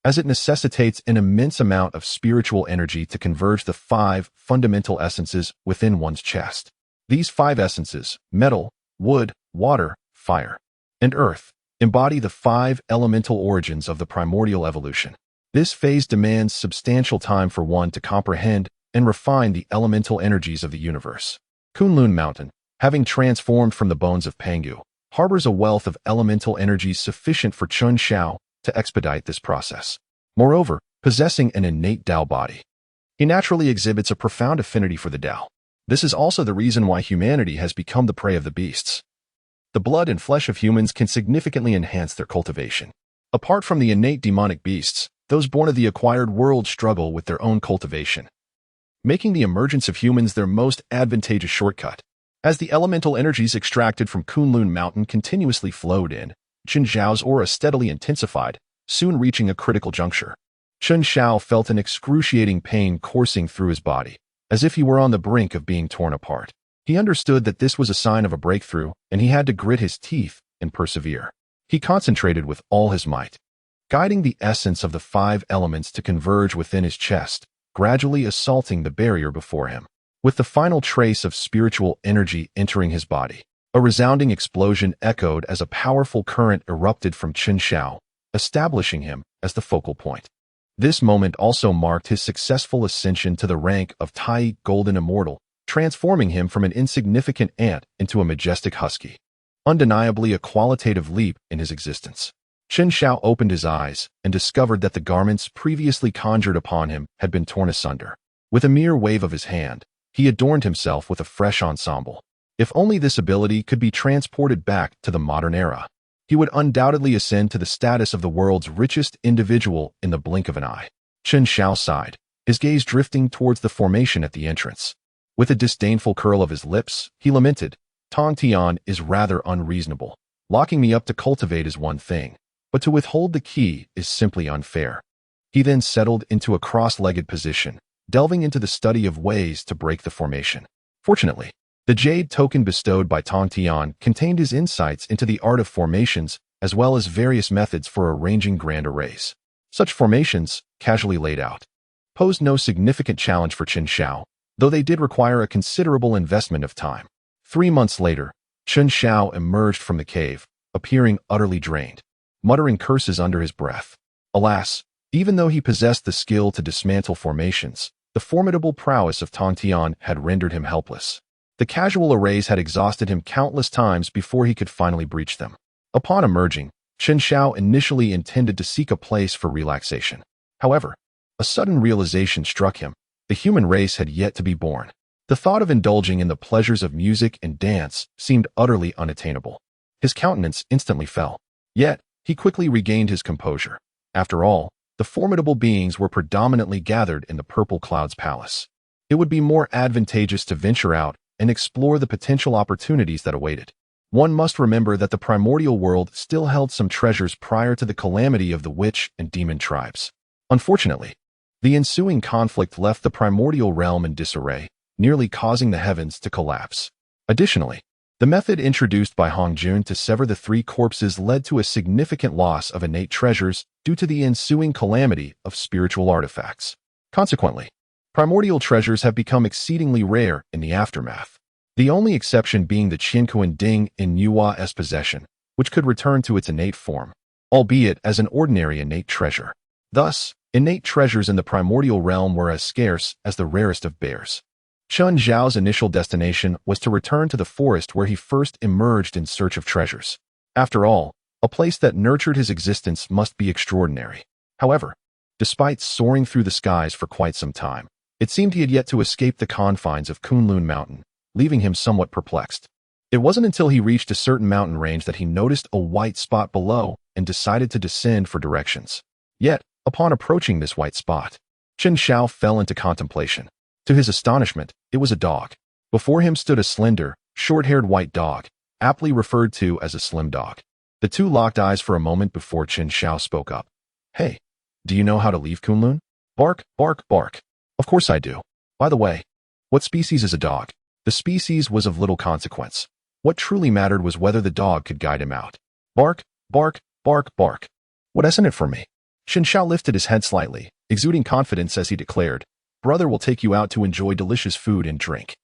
as it necessitates an immense amount of spiritual energy to converge the 5 fundamental essences within one's chest. These 5 essences, metal, wood, water, fire, and earth, embody the 5 elemental origins of the primordial evolution. This phase demands substantial time for one to comprehend and refine the elemental energies of the universe. Kunlun Mountain, having transformed from the bones of Pangu, harbors a wealth of elemental energies sufficient for Chen Xiao to expedite this process. Moreover, possessing an innate Tao body, he naturally exhibits a profound affinity for the Tao. This is also the reason why humanity has become the prey of the beasts. The blood and flesh of humans can significantly enhance their cultivation. Apart from the innate demonic beasts, those born of the acquired world struggle with their own cultivation, making the emergence of humans their most advantageous shortcut. As the elemental energies extracted from Kunlun Mountain continuously flowed in, Chen Xiao's aura steadily intensified, soon reaching a critical juncture. Chen Xiao felt an excruciating pain coursing through his body, as if he were on the brink of being torn apart. He understood that this was a sign of a breakthrough, and he had to grit his teeth and persevere. He concentrated with all his might, guiding the essence of the 5 elements to converge within his chest, gradually assaulting the barrier before him. With the final trace of spiritual energy entering his body, a resounding explosion echoed as a powerful current erupted from Chen Xiao, establishing him as the focal point. This moment also marked his successful ascension to the rank of Tai Golden Immortal, transforming him from an insignificant ant into a majestic husky. Undeniably a qualitative leap in his existence. Chen Xiao opened his eyes and discovered that the garments previously conjured upon him had been torn asunder. With a mere wave of his hand, he adorned himself with a fresh ensemble. If only this ability could be transported back to the modern era, he would undoubtedly ascend to the status of the world's richest individual in the blink of an eye. Chen Xiao sighed, his gaze drifting towards the formation at the entrance. With a disdainful curl of his lips, he lamented, "Tong Tian is rather unreasonable. Locking me up to cultivate is one thing, but to withhold the key is simply unfair." He then settled into a cross-legged position, delving into the study of ways to break the formation. Fortunately, the jade token bestowed by Tong Tian contained his insights into the art of formations as well as various methods for arranging grand arrays. Such formations, casually laid out, posed no significant challenge for Chen Xiao, though they did require a considerable investment of time. 3 months later, Chen Xiao emerged from the cave, appearing utterly drained, muttering curses under his breath. Alas, even though he possessed the skill to dismantle formations, the formidable prowess of Tong Tian had rendered him helpless. The casual arrays had exhausted him countless times before he could finally breach them. Upon emerging, Chen Xiao initially intended to seek a place for relaxation. However, a sudden realization struck him. The human race had yet to be born. The thought of indulging in the pleasures of music and dance seemed utterly unattainable. His countenance instantly fell. Yet, he quickly regained his composure. After all, the formidable beings were predominantly gathered in the Purple Cloud's palace. It would be more advantageous to venture out and explore the potential opportunities that awaited. One must remember that the primordial world still held some treasures prior to the calamity of the witch and demon tribes. Unfortunately, the ensuing conflict left the primordial realm in disarray, nearly causing the heavens to collapse. Additionally, the method introduced by Hong Jun to sever the 3 corpses led to a significant loss of innate treasures due to the ensuing calamity of spiritual artifacts. Consequently, primordial treasures have become exceedingly rare in the aftermath, the only exception being the Qiankuan Ding in Yua's possession, which could return to its innate form, albeit as an ordinary innate treasure. Thus, innate treasures in the primordial realm were as scarce as the rarest of bears. Chen Zhao's initial destination was to return to the forest where he first emerged in search of treasures. After all, a place that nurtured his existence must be extraordinary. However, despite soaring through the skies for quite some time, it seemed he had yet to escape the confines of Kunlun Mountain, leaving him somewhat perplexed. It wasn't until he reached a certain mountain range that he noticed a white spot below and decided to descend for directions. Yet, upon approaching this white spot, Chen Xiao fell into contemplation. To his astonishment, it was a dog. Before him stood a slender, short-haired white dog, aptly referred to as a slim dog. The two locked eyes for a moment before Chen Xiao spoke up. "Hey, do you know how to leave Kunlun?" "Bark, bark, bark. Of course I do. By the way, what species is a dog?" The species was of little consequence. What truly mattered was whether the dog could guide him out. "Bark, bark, bark, bark. What isn't it for me?" Chen Xiao lifted his head slightly, exuding confidence as he declared, "Brother will take you out to enjoy delicious food and drink."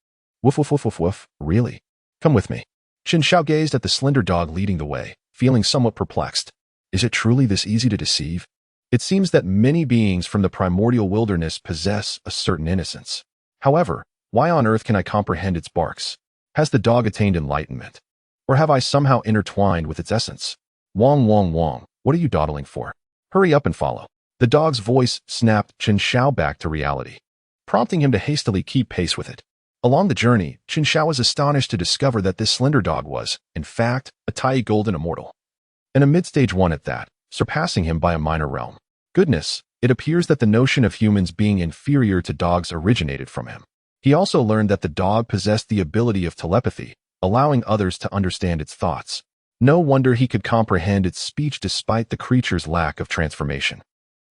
"Woof, woof, woof, woof, woof. Really? Come with me." Chen Xiao gazed at the slender dog leading the way, feeling somewhat perplexed. Is it truly this easy to deceive? It seems that many beings from the primordial wilderness possess a certain innocence. However, why on earth can I comprehend its barks? Has the dog attained enlightenment? Or have I somehow intertwined with its essence? Wong, wong, wong, what are you dawdling for? Hurry up and follow. The dog's voice snapped Chen Xiao back to reality, prompting him to hastily keep pace with it. Along the journey, Chen Xiao was astonished to discover that this slender dog was, in fact, a Tai golden immortal. And a mid-stage one at that, surpassing him by a minor realm. Goodness, it appears that the notion of humans being inferior to dogs originated from him. He also learned that the dog possessed the ability of telepathy, allowing others to understand its thoughts. No wonder he could comprehend its speech despite the creature's lack of transformation.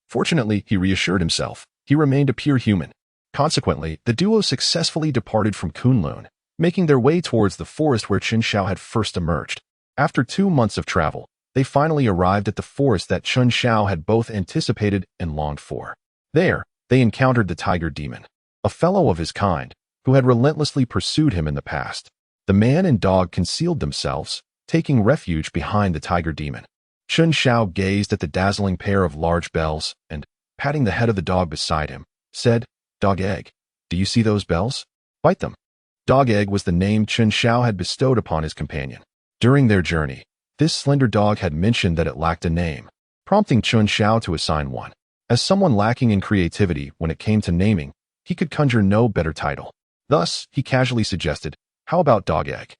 Fortunately, he reassured himself, he remained a pure human. Consequently, the duo successfully departed from Kunlun, making their way towards the forest where Chen Xiao had first emerged. After 2 months of travel, they finally arrived at the forest that Chen Xiao had both anticipated and longed for. There, they encountered the tiger demon, a fellow of his kind, who had relentlessly pursued him in the past. The man and dog concealed themselves, taking refuge behind the tiger demon. Chen Xiao gazed at the dazzling pair of large bells and, patting the head of the dog beside him, said, "Dog Egg, do you see those bells? Bite them." Dog Egg was the name Chen Xiao had bestowed upon his companion. During their journey, this slender dog had mentioned that it lacked a name, prompting Chen Xiao to assign one. As someone lacking in creativity when it came to naming, he could conjure no better title. Thus, he casually suggested, "How about Dog Egg?"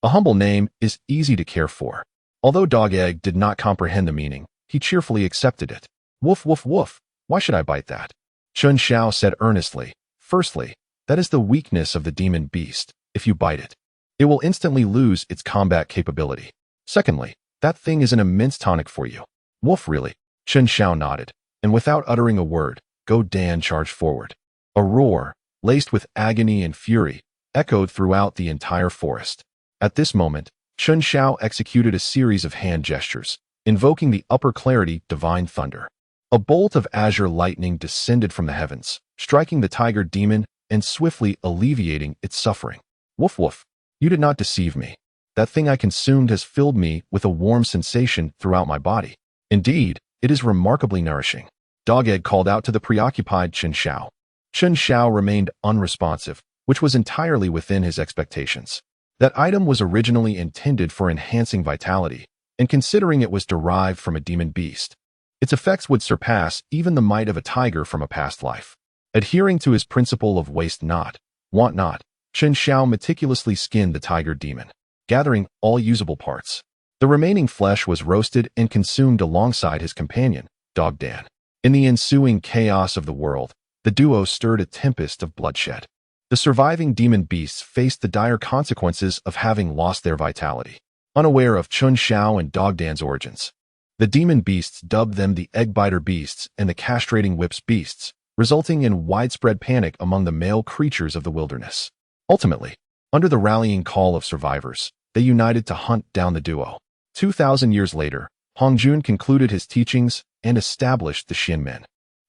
A humble name is easy to care for. Although Dog Egg did not comprehend the meaning, he cheerfully accepted it. "Woof, woof, woof. Why should I bite that?" Chen Xiao said earnestly, "Firstly, that is the weakness of the demon beast. If you bite it, it will instantly lose its combat capability. Secondly, that thing is an immense tonic for you." "Woof, really?" Chen Xiao nodded, and without uttering a word, Go Dan charged forward. A roar, laced with agony and fury, echoed throughout the entire forest. At this moment, Chun Shao executed a series of hand gestures, invoking the upper clarity divine thunder. A bolt of azure lightning descended from the heavens, striking the tiger demon and swiftly alleviating its suffering. Woof woof, you did not deceive me. That thing I consumed has filled me with a warm sensation throughout my body. Indeed, it is remarkably nourishing. Dog-Egg called out to the preoccupied Chun Shao. Chun Shao remained unresponsive, which was entirely within his expectations. That item was originally intended for enhancing vitality, and considering it was derived from a demon beast, its effects would surpass even the might of a tiger from a past life. Adhering to his principle of waste not, want not, Chun Shao meticulously skinned the tiger demon, gathering all usable parts. The remaining flesh was roasted and consumed alongside his companion, Dog Dan. In the ensuing chaos of the world, the duo stirred a tempest of bloodshed. The surviving demon beasts faced the dire consequences of having lost their vitality. Unaware of Chun Shao and Dog Dan's origins, the demon beasts dubbed them the Eggbiter beasts and the castrating whips beasts, resulting in widespread panic among the male creatures of the wilderness. Ultimately, under the rallying call of survivors, they united to hunt down the duo. 2,000 years later, Hongjun concluded his teachings and established the Shinmen,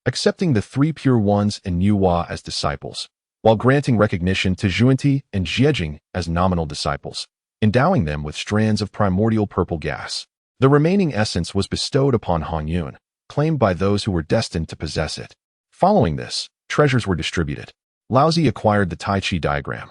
accepting the three pure ones and Nuwa as disciples, while granting recognition to Zhuanti and Jiejing as nominal disciples, endowing them with strands of primordial purple gas. The remaining essence was bestowed upon Hongyun, claimed by those who were destined to possess it. Following this, treasures were distributed. Laozi acquired the Tai Chi diagram,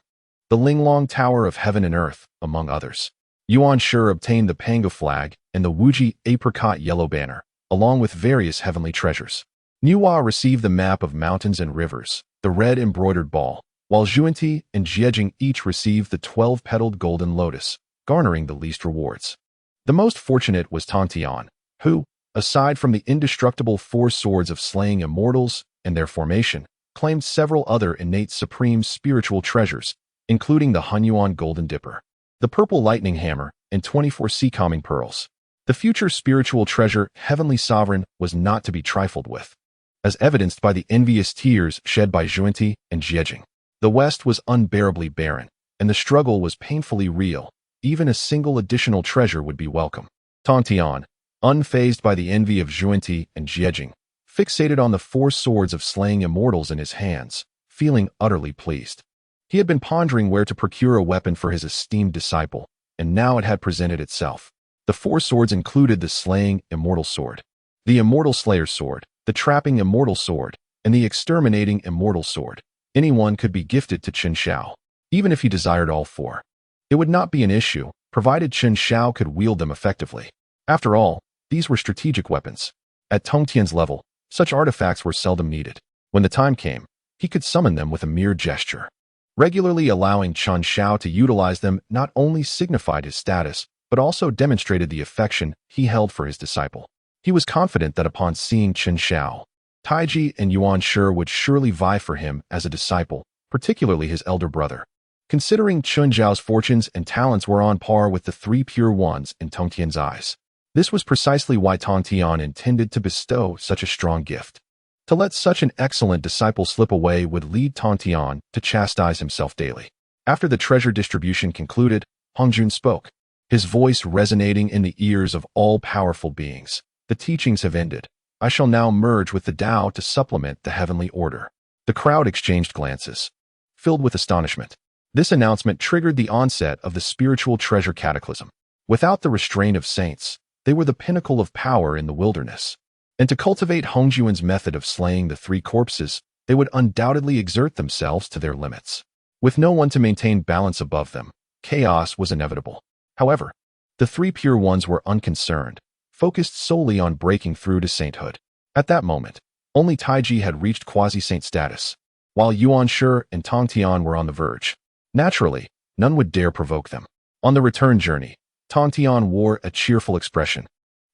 the Linglong Tower of Heaven and Earth, among others. Yuan Shi obtained the Pango flag and the Wuji apricot yellow banner, along with various heavenly treasures. Nuwa received the map of mountains and rivers, the red embroidered ball, while Zhuanti and Jiejing each received the 12-petaled golden lotus, garnering the least rewards. The most fortunate was Tantian, who, aside from the indestructible four swords of slaying immortals and their formation, claimed several other innate supreme spiritual treasures, including the Hunyuan Golden Dipper, the Purple Lightning Hammer, and 24 Sea-Calming Pearls. The future spiritual treasure, Heavenly Sovereign, was not to be trifled with, as evidenced by the envious tears shed by Zhuanti and Jiejing. The West was unbearably barren, and the struggle was painfully real. Even a single additional treasure would be welcome. Tantian, unfazed by the envy of Zhuanti and Jiejing, fixated on the four swords of slaying immortals in his hands, feeling utterly pleased. He had been pondering where to procure a weapon for his esteemed disciple, and now it had presented itself. The four swords included the slaying immortal sword, the immortal slayer's sword, the trapping immortal sword, and the exterminating immortal sword. Anyone could be gifted to Chun Shao, even if he desired all four. It would not be an issue, provided Chun Shao could wield them effectively. After all, these were strategic weapons. At Tongtian's level, such artifacts were seldom needed. When the time came, he could summon them with a mere gesture. Regularly allowing Chun Shao to utilize them not only signified his status, but also demonstrated the affection he held for his disciple. He was confident that upon seeing Chun Shao, Taiji and Yuan Shi would surely vie for him as a disciple, particularly his elder brother. Considering Chun Zhao's fortunes and talents were on par with the three pure ones in Tongtian's eyes, this was precisely why Tongtian intended to bestow such a strong gift. To let such an excellent disciple slip away would lead Tongtian to chastise himself daily. After the treasure distribution concluded, Hongjun spoke, his voice resonating in the ears of all powerful beings. The teachings have ended. I shall now merge with the Tao to supplement the heavenly order. The crowd exchanged glances, filled with astonishment. This announcement triggered the onset of the spiritual treasure cataclysm. Without the restraint of saints, they were the pinnacle of power in the wilderness. And to cultivate Hongjuan's method of slaying the three corpses, they would undoubtedly exert themselves to their limits. With no one to maintain balance above them, chaos was inevitable. However, the three pure ones were unconcerned, focused solely on breaking through to sainthood. At that moment, only Taiji had reached quasi-saint status, while Yuan Shi and Tongtian were on the verge. Naturally, none would dare provoke them. On the return journey, Tongtian wore a cheerful expression,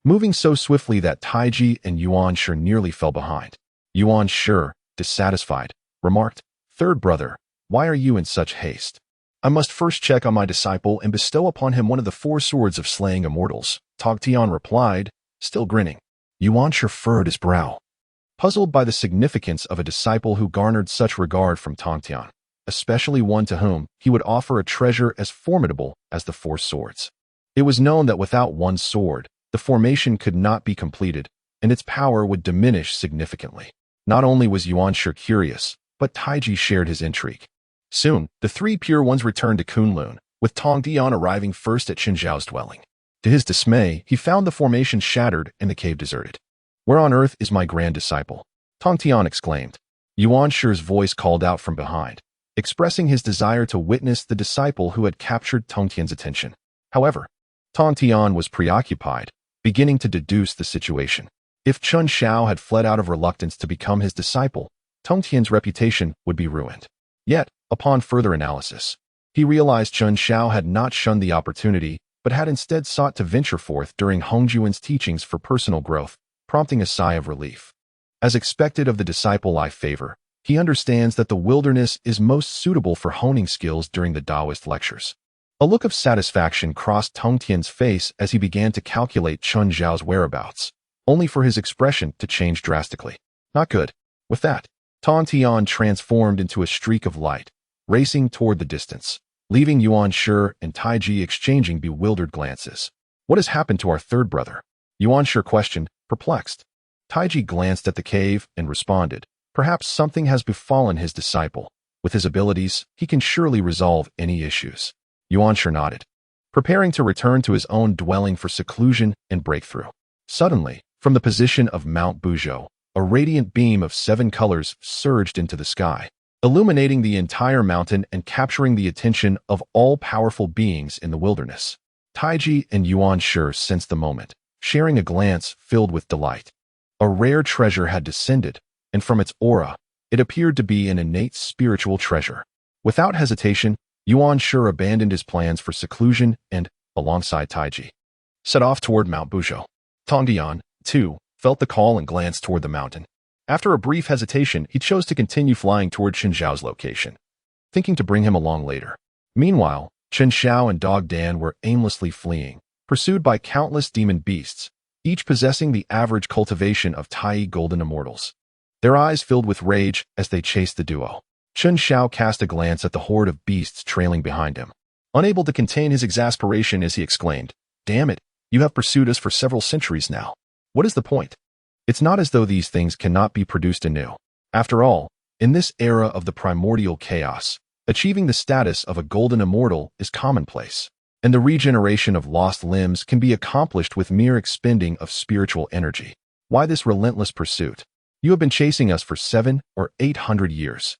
moving so swiftly that Taiji and Yuan Shi nearly fell behind. Yuan Shi, dissatisfied, remarked, "Third brother, why are you in such haste?" "I must first check on my disciple and bestow upon him one of the four swords of slaying immortals," Tongtian replied, still grinning. Yuan Shi furrowed his brow. puzzled by the significance of a disciple who garnered such regard from Tongtian, especially one to whom he would offer a treasure as formidable as the four swords. It was known that without one sword, the formation could not be completed, and its power would diminish significantly. Not only was Yuanshi curious, but Taiji shared his intrigue. Soon, the three Pure Ones returned to Kunlun, with Tongtian arriving first at Qinzhao's dwelling. To his dismay, he found the formation shattered and the cave deserted. "Where on earth is my grand disciple?" Tongtian exclaimed. Yuanshi's voice called out from behind, expressing his desire to witness the disciple who had captured Tongtian's attention. However, Tongtian was preoccupied, beginning to deduce the situation. If Chun Shao had fled out of reluctance to become his disciple, Tongtian's reputation would be ruined. Yet, upon further analysis, he realized Chun Shao had not shunned the opportunity, but had instead sought to venture forth during Hongjuan's teachings for personal growth, prompting a sigh of relief. As expected of the disciple I favor, he understands that the wilderness is most suitable for honing skills during the Taoist lectures. A look of satisfaction crossed Tongtian's face as he began to calculate Chun Zhao's whereabouts, only for his expression to change drastically. Not good. With that, Tongtian transformed into a streak of light, racing toward the distance, leaving Yuanshi and Taiji exchanging bewildered glances. "What has happened to our third brother?" Yuanshi questioned, perplexed. Taiji glanced at the cave and responded, "Perhaps something has befallen his disciple. With his abilities, he can surely resolve any issues." Yuanshi nodded, preparing to return to his own dwelling for seclusion and breakthrough. Suddenly, from the position of Mount Buzhou, a radiant beam of 7 colors surged into the sky, illuminating the entire mountain and capturing the attention of all powerful beings in the wilderness. Taiji and Yuanshi sensed the moment, sharing a glance filled with delight. A rare treasure had descended, and from its aura, it appeared to be an innate spiritual treasure. Without hesitation, Yuanshi abandoned his plans for seclusion and, alongside Taiji, set off toward Mount Buzhou. Tongtian, too, felt the call and glanced toward the mountain. After a brief hesitation, he chose to continue flying toward Qinzhao's location, thinking to bring him along later. Meanwhile, Chen Xiao and Dog Dan were aimlessly fleeing, pursued by countless demon beasts, each possessing the average cultivation of Tai golden immortals. Their eyes filled with rage as they chased the duo. Chen Xiao cast a glance at the horde of beasts trailing behind him, unable to contain his exasperation as he exclaimed, "Damn it, you have pursued us for several centuries now. What is the point? It's not as though these things cannot be produced anew. After all, in this era of the primordial chaos, achieving the status of a golden immortal is commonplace, and the regeneration of lost limbs can be accomplished with mere expending of spiritual energy. Why this relentless pursuit? You have been chasing us for 700 or 800 years."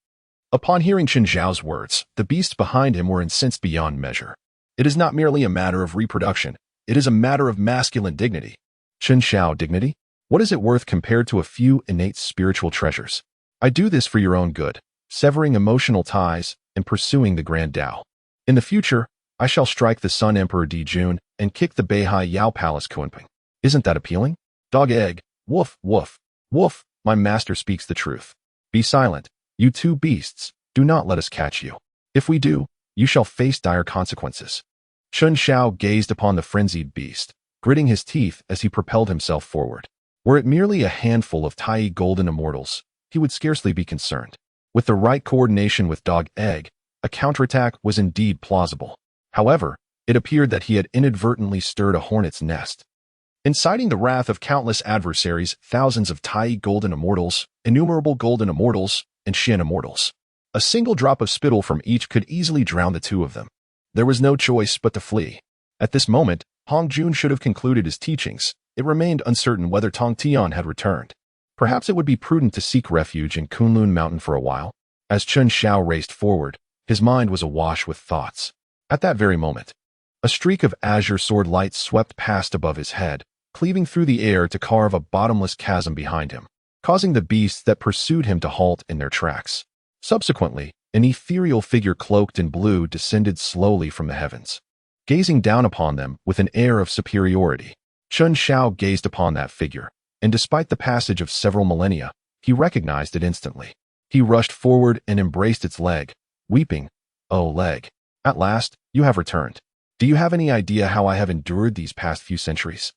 Upon hearing Chen Zhao's words, the beasts behind him were incensed beyond measure. "It is not merely a matter of reproduction, it is a matter of masculine dignity." Chen Xiao, dignity? What is it worth compared to a few innate spiritual treasures? I do this for your own good, severing emotional ties and pursuing the grand Tao. In the future, I shall strike the Sun Emperor Dijun and kick the Beihai Yao Palace Kunping. Isn't that appealing? Dog egg, woof, woof, woof, my master speaks the truth. Be silent, you two beasts, do not let us catch you. If we do, you shall face dire consequences. Chen Xiao gazed upon the frenzied beast, gritting his teeth as he propelled himself forward. Were it merely a handful of Tai golden immortals, he would scarcely be concerned. With the right coordination with Dog Egg, a counterattack was indeed plausible. However, it appeared that he had inadvertently stirred a hornet's nest, inciting the wrath of countless adversaries, thousands of Tai golden immortals, innumerable golden immortals, and Shen immortals. A single drop of spittle from each could easily drown the two of them. There was no choice but to flee. At this moment, Hong Jun should have concluded his teachings. It remained uncertain whether Tongtian had returned. Perhaps it would be prudent to seek refuge in Kunlun Mountain for a while. As Chen Xiao raced forward, his mind was awash with thoughts. At that very moment, a streak of azure sword light swept past above his head, cleaving through the air to carve a bottomless chasm behind him, causing the beasts that pursued him to halt in their tracks. Subsequently, an ethereal figure cloaked in blue descended slowly from the heavens, gazing down upon them with an air of superiority. Chen Xiao gazed upon that figure, and despite the passage of several millennia, he recognized it instantly. He rushed forward and embraced its leg, weeping, "Oh, leg, at last, you have returned. Do you have any idea how I have endured these past few centuries?"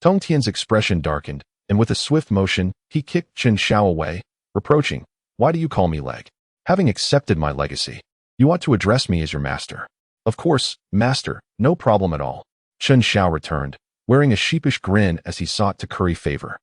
Tongtian's expression darkened, and with a swift motion, he kicked Chen Xiao away, reproaching, "Why do you call me leg? Having accepted my legacy, you ought to address me as your master." "Of course, master, no problem at all," Chen Xiao returned, wearing a sheepish grin as he sought to curry favor.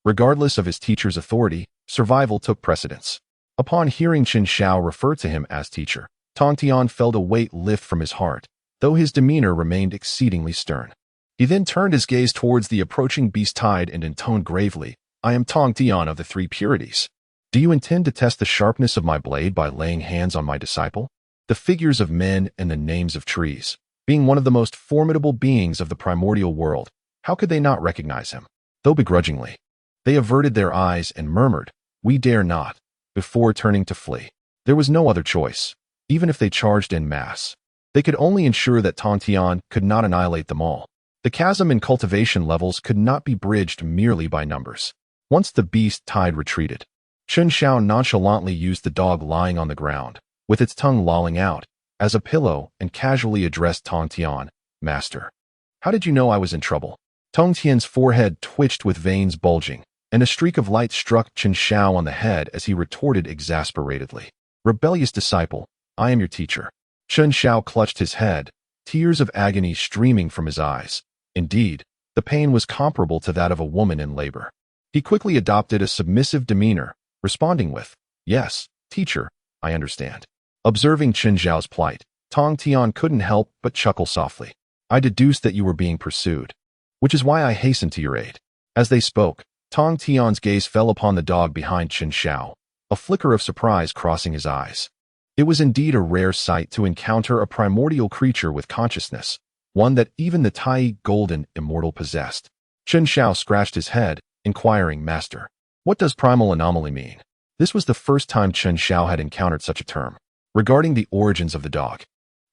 Regardless of his teacher's authority, survival took precedence. Upon hearing Chen Xiao refer to him as teacher, Tong Tian felt a weight lift from his heart, though his demeanor remained exceedingly stern. He then turned his gaze towards the approaching beast-tide and intoned gravely, "I am Tong Tian of the Three Purities. Do you intend to test the sharpness of my blade by laying hands on my disciple?" The figures of men and the names of trees, being one of the most formidable beings of the primordial world, how could they not recognize him? Though begrudgingly, they averted their eyes and murmured, "We dare not," before turning to flee. There was no other choice. Even if they charged en masse, they could only ensure that Tong Tian could not annihilate them all. The chasm in cultivation levels could not be bridged merely by numbers. Once the beast-tide retreated, Chen Xiao nonchalantly used the dog lying on the ground, with its tongue lolling out, as a pillow and casually addressed Tong Tian, "Master, how did you know I was in trouble?" Tong Tian's forehead twitched with veins bulging, and a streak of light struck Chen Xiao on the head as he retorted exasperatedly, "Rebellious disciple, I am your teacher." Chen Xiao clutched his head, tears of agony streaming from his eyes. Indeed, the pain was comparable to that of a woman in labor. He quickly adopted a submissive demeanor, responding with, "Yes, teacher, I understand." Observing Chen Xiao's plight, Tong Tian couldn't help but chuckle softly. "I deduced that you were being pursued, which is why I hastened to your aid." As they spoke, Tong Tian's gaze fell upon the dog behind Chen Xiao, a flicker of surprise crossing his eyes. It was indeed a rare sight to encounter a primordial creature with consciousness, one that even the Tai Golden Immortal possessed. Chen Xiao scratched his head, inquiring, "Master, what does primal anomaly mean?" This was the first time Chen Xiao had encountered such a term. Regarding the origins of the dog,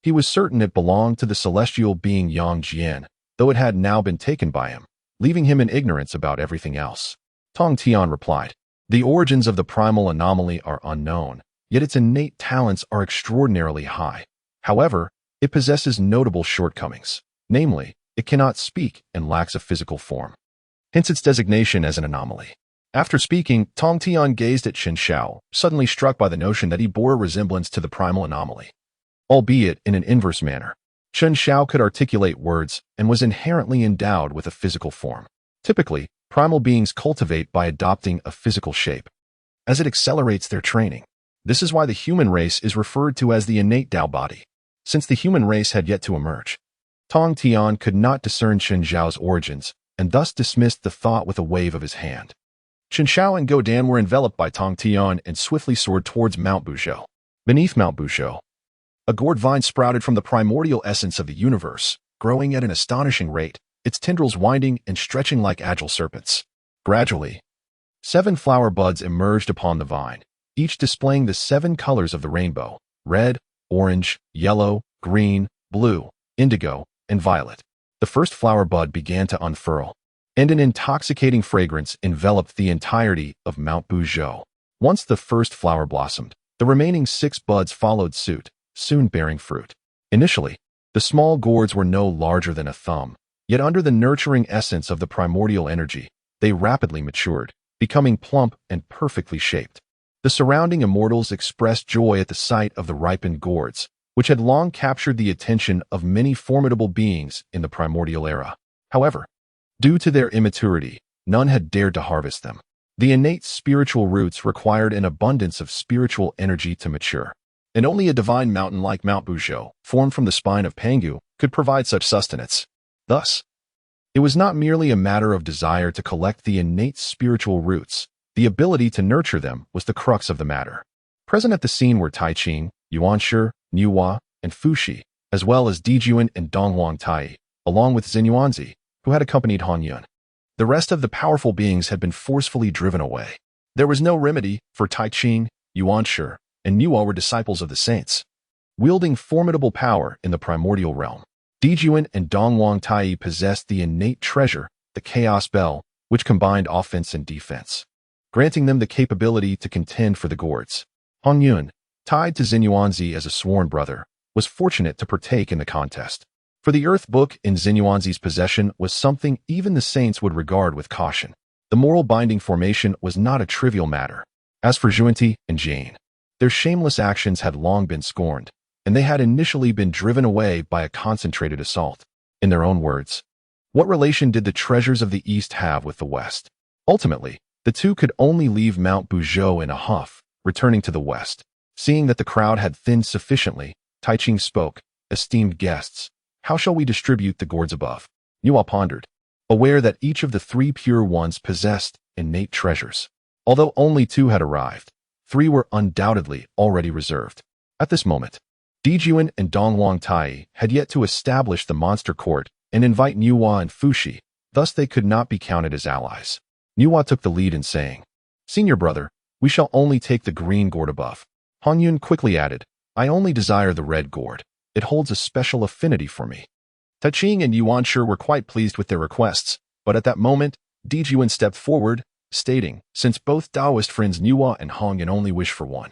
he was certain it belonged to the celestial being Yang Jian, though it had now been taken by him, leaving him in ignorance about everything else. Tong Tian replied, "The origins of the primal anomaly are unknown, yet its innate talents are extraordinarily high. However, it possesses notable shortcomings, namely, it cannot speak and lacks a physical form. Hence its designation as an anomaly." After speaking, Tong Tian gazed at Chen Xiao, suddenly struck by the notion that he bore a resemblance to the primal anomaly, albeit in an inverse manner. Chen Xiao could articulate words and was inherently endowed with a physical form. Typically, primal beings cultivate by adopting a physical shape, as it accelerates their training. This is why the human race is referred to as the innate Tao body. Since the human race had yet to emerge, Tong Tian could not discern Chen Xiao's origins and thus dismissed the thought with a wave of his hand. Chen Xiao and Godan were enveloped by Tong Tian and swiftly soared towards Mount Buzhou. Beneath Mount Buzhou, a gourd vine sprouted from the primordial essence of the universe, growing at an astonishing rate, its tendrils winding and stretching like agile serpents. Gradually, 7 flower buds emerged upon the vine, each displaying the 7 colors of the rainbow: red, orange, yellow, green, blue, indigo, and violet. The first flower bud began to unfurl, and an intoxicating fragrance enveloped the entirety of Mount Buzhou. Once the first flower blossomed, the remaining 6 buds followed suit, soon bearing fruit. Initially, the small gourds were no larger than a thumb, yet under the nurturing essence of the primordial energy, they rapidly matured, becoming plump and perfectly shaped. The surrounding immortals expressed joy at the sight of the ripened gourds, which had long captured the attention of many formidable beings in the primordial era. However, due to their immaturity, none had dared to harvest them. The innate spiritual roots required an abundance of spiritual energy to mature, and only a divine mountain like Mount Buzhou, formed from the spine of Pangu, could provide such sustenance. Thus, it was not merely a matter of desire to collect the innate spiritual roots. The ability to nurture them was the crux of the matter. Present at the scene were Taiqing, Yuanshi, Niuhua, and Fuxi, as well as Dijuan and Donghuang Tai, along with Xinyuanzi, who had accompanied Han Yun. The rest of the powerful beings had been forcefully driven away. There was no remedy, for Taiqing, Yuanshi, and Niuhua were disciples of the saints, wielding formidable power in the primordial realm. Dijuan and Donghuang Tai possessed the innate treasure, the Chaos Bell, which combined offense and defense, granting them the capability to contend for the gourds. Han Yun, tied to Xinyuanzi as a sworn brother, was fortunate to partake in the contest. For the Earth Book in Xinyuanzi's possession was something even the saints would regard with caution. The moral binding formation was not a trivial matter. As for Juanti and Jane, their shameless actions had long been scorned, and they had initially been driven away by a concentrated assault. In their own words, what relation did the treasures of the East have with the West? Ultimately, the two could only leave Mount Buzhou in a huff, returning to the West. Seeing that the crowd had thinned sufficiently, Taiching spoke, "Esteemed guests, how shall we distribute the gourds above?" Nuo pondered, aware that each of the three pure ones possessed innate treasures. Although only two had arrived, three were undoubtedly already reserved. At this moment, Dijuan and Dongwang Tai had yet to establish the monster court and invite Nuo and Fushi, thus they could not be counted as allies. Nuo took the lead in saying, "Senior brother, we shall only take the green gourd above." Hangyun quickly added, "I only desire the red gourd. It holds a special affinity for me." Taiching and Yuanshi were quite pleased with their requests, but at that moment, Dijuan stepped forward, stating, "Since both Taoist friends Nuo and Hangyun only wish for one,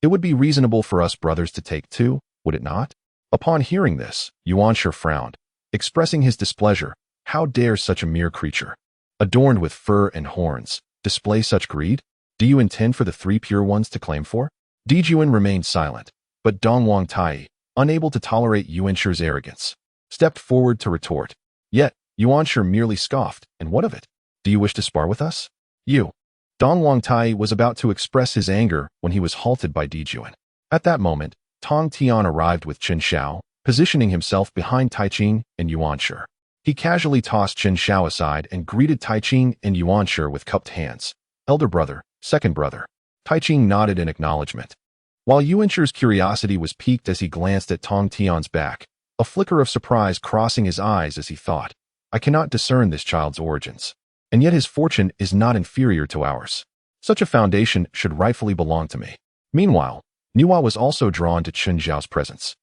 it would be reasonable for us brothers to take two, would it not?" Upon hearing this, Yuanshi frowned, expressing his displeasure. How dare such a mere creature, adorned with fur and horns, display such greed? Do you intend for the three pure ones to claim for? Dijuan remained silent, but Dongwang Tai, unable to tolerate Yuanshi's arrogance, stepped forward to retort. Yet, Yuanshi merely scoffed, "And what of it? Do you wish to spar with us?" "You." Dongwang Tai was about to express his anger when he was halted by Dijuan. At that moment, Tong Tian arrived with Chen Xiao, positioning himself behind Taiching and Yuanshi. He casually tossed Chen Xiao aside and greeted Taiching and Yuanshi with cupped hands. "Elder brother, second brother." Taiching nodded in acknowledgement. While Yuanshi's curiosity was piqued as he glanced at Tong Tian's back, a flicker of surprise crossing his eyes as he thought, "I cannot discern this child's origins, and yet his fortune is not inferior to ours. Such a foundation should rightfully belong to me." Meanwhile, Nuo was also drawn to Chen Xiao's presence,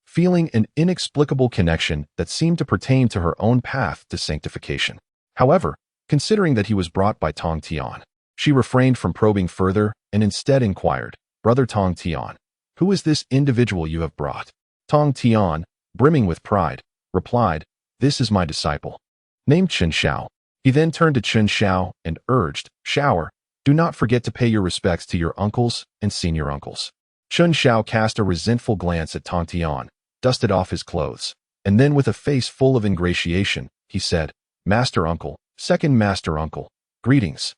feeling an inexplicable connection that seemed to pertain to her own path to sanctification. However, considering that he was brought by Tong Tian, she refrained from probing further and instead inquired, "Brother Tong Tian, who is this individual you have brought?" Tong Tian, brimming with pride, replied, "This is my disciple, named Chen Xiao." He then turned to Chen Xiao and urged, "Shower, do not forget to pay your respects to your uncles and senior uncles." Chen Xiao cast a resentful glance at Tong Tian, dusted off his clothes, and then with a face full of ingratiation, he said, "Master uncle, second master uncle, greetings.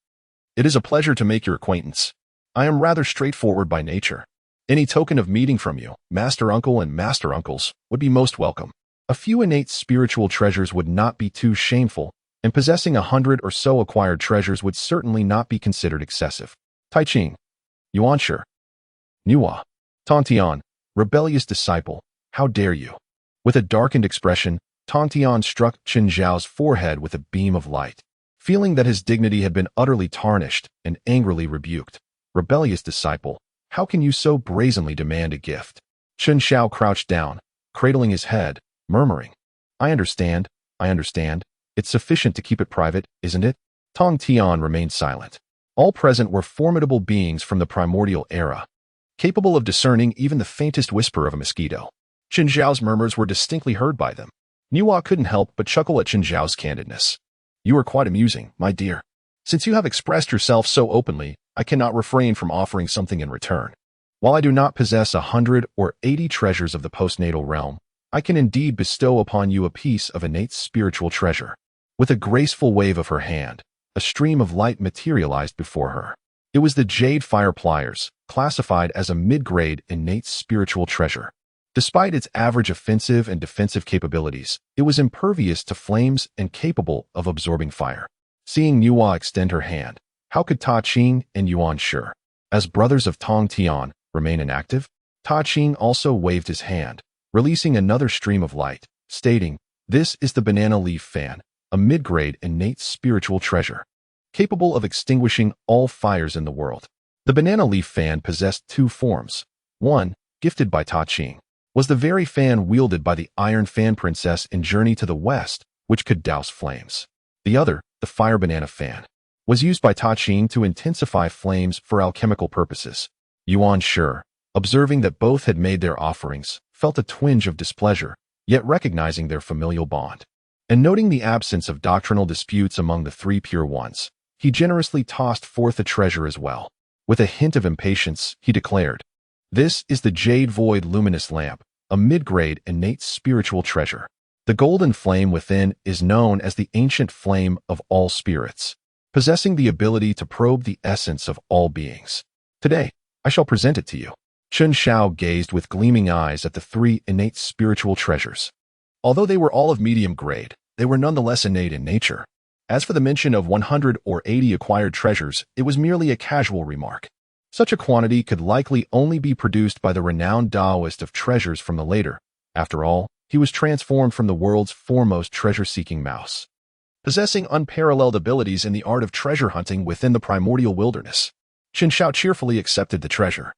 It is a pleasure to make your acquaintance. I am rather straightforward by nature. Any token of meeting from you, master uncle and master uncles, would be most welcome. A few innate spiritual treasures would not be too shameful, and possessing 100 or so acquired treasures would certainly not be considered excessive." Taiching, Yuanshi, Nuo, Tong Tian, rebellious disciple, how dare you? With a darkened expression, Tong Tian struck Chen Xiao's forehead with a beam of light, feeling that his dignity had been utterly tarnished and angrily rebuked. "Rebellious disciple, how can you so brazenly demand a gift?" Chen Xiao crouched down, cradling his head, murmuring, I understand. It's sufficient to keep it private, isn't it?" Tong Tian remained silent. All present were formidable beings from the primordial era, capable of discerning even the faintest whisper of a mosquito. Chen Xiao's murmurs were distinctly heard by them. Nuo couldn't help but chuckle at Chen Xiao's candidness. "You are quite amusing, my dear. Since you have expressed yourself so openly, I cannot refrain from offering something in return. While I do not possess 100 or 80 treasures of the postnatal realm, I can indeed bestow upon you a piece of innate spiritual treasure." With a graceful wave of her hand, a stream of light materialized before her. It was the jade fire pliers, classified as a mid-grade innate spiritual treasure. Despite its average offensive and defensive capabilities, it was impervious to flames and capable of absorbing fire. Seeing Nuo extend her hand, how could Ta Qing and Yuanshi, as brothers of Tong Tian, remain inactive? Ta Qing also waved his hand, releasing another stream of light, stating, "This is the banana leaf fan, a mid-grade innate spiritual treasure, capable of extinguishing all fires in the world." The banana leaf fan possessed two forms. One, gifted by Ta Qing, was the very fan wielded by the Iron Fan Princess in Journey to the West, which could douse flames. The other, the fire banana fan, was used by Ta Qing to intensify flames for alchemical purposes. Yuanshi, observing that both had made their offerings, felt a twinge of displeasure, yet recognizing their familial bond, and noting the absence of doctrinal disputes among the three pure ones, he generously tossed forth the treasure as well. With a hint of impatience, he declared, "This is the Jade Void Luminous Lamp, a mid-grade innate spiritual treasure. The golden flame within is known as the ancient flame of all spirits, possessing the ability to probe the essence of all beings. Today, I shall present it to you." Chen Xiao gazed with gleaming eyes at the three innate spiritual treasures. Although they were all of medium grade, they were nonetheless innate in nature. As for the mention of 100 or 80 acquired treasures, it was merely a casual remark. Such a quantity could likely only be produced by the renowned Taoist of treasures from the later. After all, he was transformed from the world's foremost treasure-seeking mouse, possessing unparalleled abilities in the art of treasure hunting within the primordial wilderness. Chen Xiao cheerfully accepted the treasure,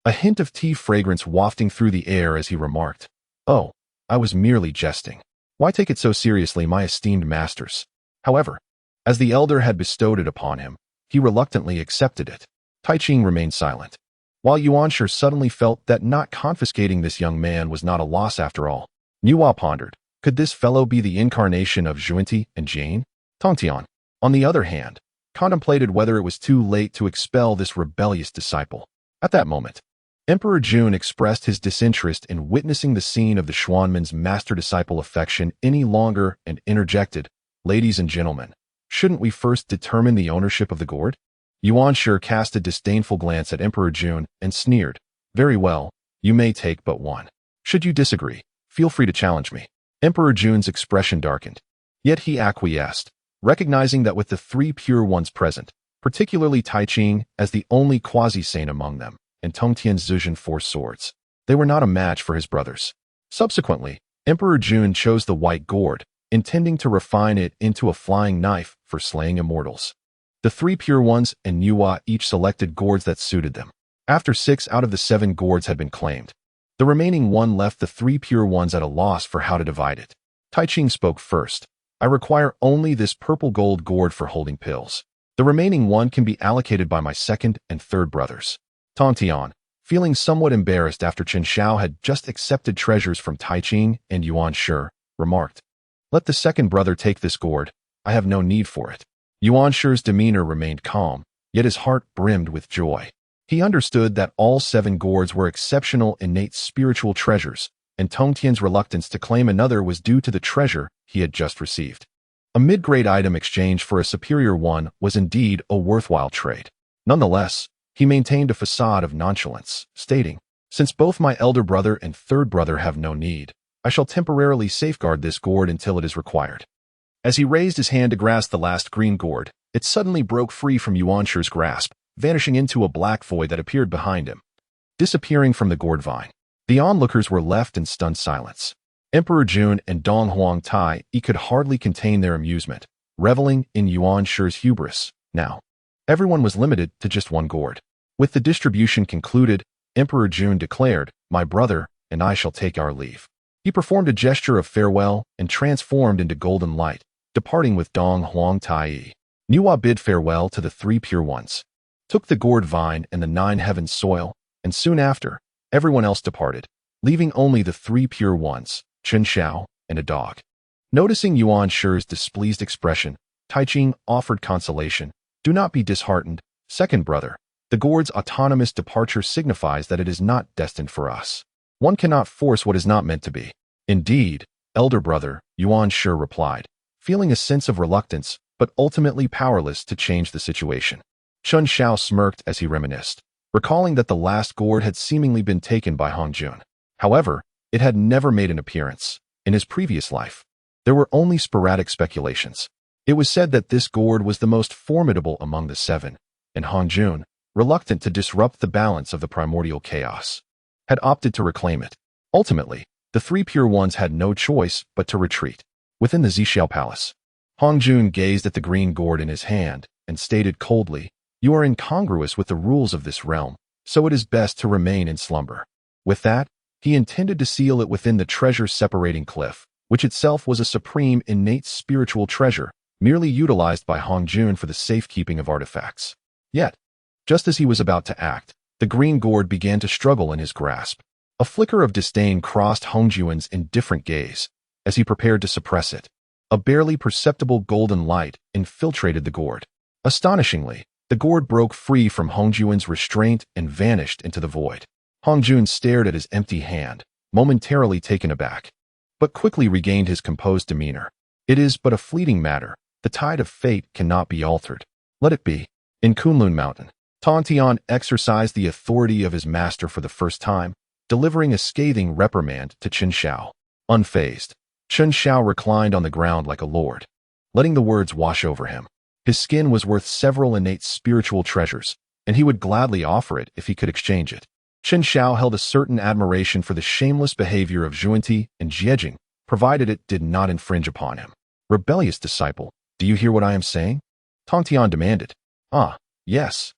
a hint of tea fragrance wafting through the air as he remarked, "Oh, I was merely jesting. Why take it so seriously, my esteemed masters?" However, as the elder had bestowed it upon him, he reluctantly accepted it. Tai Ching remained silent, while Yuanshi suddenly felt that not confiscating this young man was not a loss after all. Nuo pondered, could this fellow be the incarnation of Xuanti and Jane? Tongtian, on the other hand, contemplated whether it was too late to expel this rebellious disciple. At that moment, Emperor Jun expressed his disinterest in witnessing the scene of the Xuanman's master-disciple affection any longer and interjected, "Ladies and gentlemen, shouldn't we first determine the ownership of the gourd?" Yuanshi cast a disdainful glance at Emperor Jun and sneered, "Very well, you may take but one. Should you disagree, feel free to challenge me." Emperor Jun's expression darkened, yet he acquiesced, recognizing that with the three pure ones present, particularly Tai Ching as the only quasi-sane among them, and Tongtian's Zhuzhen four swords, they were not a match for his brothers. Subsequently, Emperor Jun chose the white gourd, intending to refine it into a flying knife for slaying immortals. The three pure ones and Nuo each selected gourds that suited them. After 6 out of the 7 gourds had been claimed, the remaining one left the three pure ones at a loss for how to divide it. Tai Ching spoke first. "I require only this purple gold gourd for holding pills. The remaining one can be allocated by my second and third brothers." Tongtian, feeling somewhat embarrassed after Chen Xiao had just accepted treasures from Tai Ching and Yuanshi, remarked, "Let the second brother take this gourd. I have no need for it." Yuanshi's demeanor remained calm, yet his heart brimmed with joy. He understood that all 7 gourds were exceptional innate spiritual treasures, and Tongtian's reluctance to claim another was due to the treasure he had just received. A mid-grade item exchanged for a superior one was indeed a worthwhile trade. Nonetheless, he maintained a facade of nonchalance, stating, "Since both my elder brother and third brother have no need, I shall temporarily safeguard this gourd until it is required." As he raised his hand to grasp the last green gourd, it suddenly broke free from Yuanshi's grasp, vanishing into a black void that appeared behind him, disappearing from the gourd vine. The onlookers were left in stunned silence. Emperor Jun and Dong Huang Tai could hardly contain their amusement, reveling in Yuanshi's hubris. Now, everyone was limited to just one gourd. With the distribution concluded, Emperor Jun declared, "My brother and I shall take our leave." He performed a gesture of farewell and transformed into golden light, departing with Dong Huang Tai. Nuo bid farewell to the 3 pure ones, took the gourd vine and the 9 heavens soil, and soon after, everyone else departed, leaving only the 3 pure ones, Chen Xiao, and a dog. Noticing Yuanshi's displeased expression, Tai Ching offered consolation. "Do not be disheartened, second brother. The gourd's autonomous departure signifies that it is not destined for us. One cannot force what is not meant to be." "Indeed, elder brother," Yuanshi replied, feeling a sense of reluctance, but ultimately powerless to change the situation. Chen Xiao smirked as he reminisced, recalling that the last gourd had seemingly been taken by Hong Jun. However, it had never made an appearance. In his previous life, there were only sporadic speculations. It was said that this gourd was the most formidable among the 7, and Hong Jun, reluctant to disrupt the balance of the primordial chaos, had opted to reclaim it. Ultimately, the 3 pure ones had no choice but to retreat. Within the Zixiao Palace, Hong Jun gazed at the green gourd in his hand and stated coldly, "You are incongruous with the rules of this realm, so it is best to remain in slumber." With that, he intended to seal it within the treasure-separating cliff, which itself was a supreme innate spiritual treasure, merely utilized by Hong Jun for the safekeeping of artifacts. Yet, just as he was about to act, the green gourd began to struggle in his grasp. A flicker of disdain crossed Hong Jun's indifferent gaze as he prepared to suppress it. A barely perceptible golden light infiltrated the gourd. Astonishingly, the gourd broke free from Hongjuan's restraint and vanished into the void. Hongjun stared at his empty hand, momentarily taken aback, but quickly regained his composed demeanor. It is but a fleeting matter. The tide of fate cannot be altered. Let it be. In Kunlun Mountain, Tong Tian exercised the authority of his master for the first time, delivering a scathing reprimand to Chen Xiao. Unfazed, Chen Xiao reclined on the ground like a lord, letting the words wash over him. His skin was worth several innate spiritual treasures, and he would gladly offer it if he could exchange it. Chen Xiao held a certain admiration for the shameless behavior of Zhuanti and Jiejing, provided it did not infringe upon him. Rebellious disciple, do you hear what I am saying? Tong Tian demanded. Ah, yes,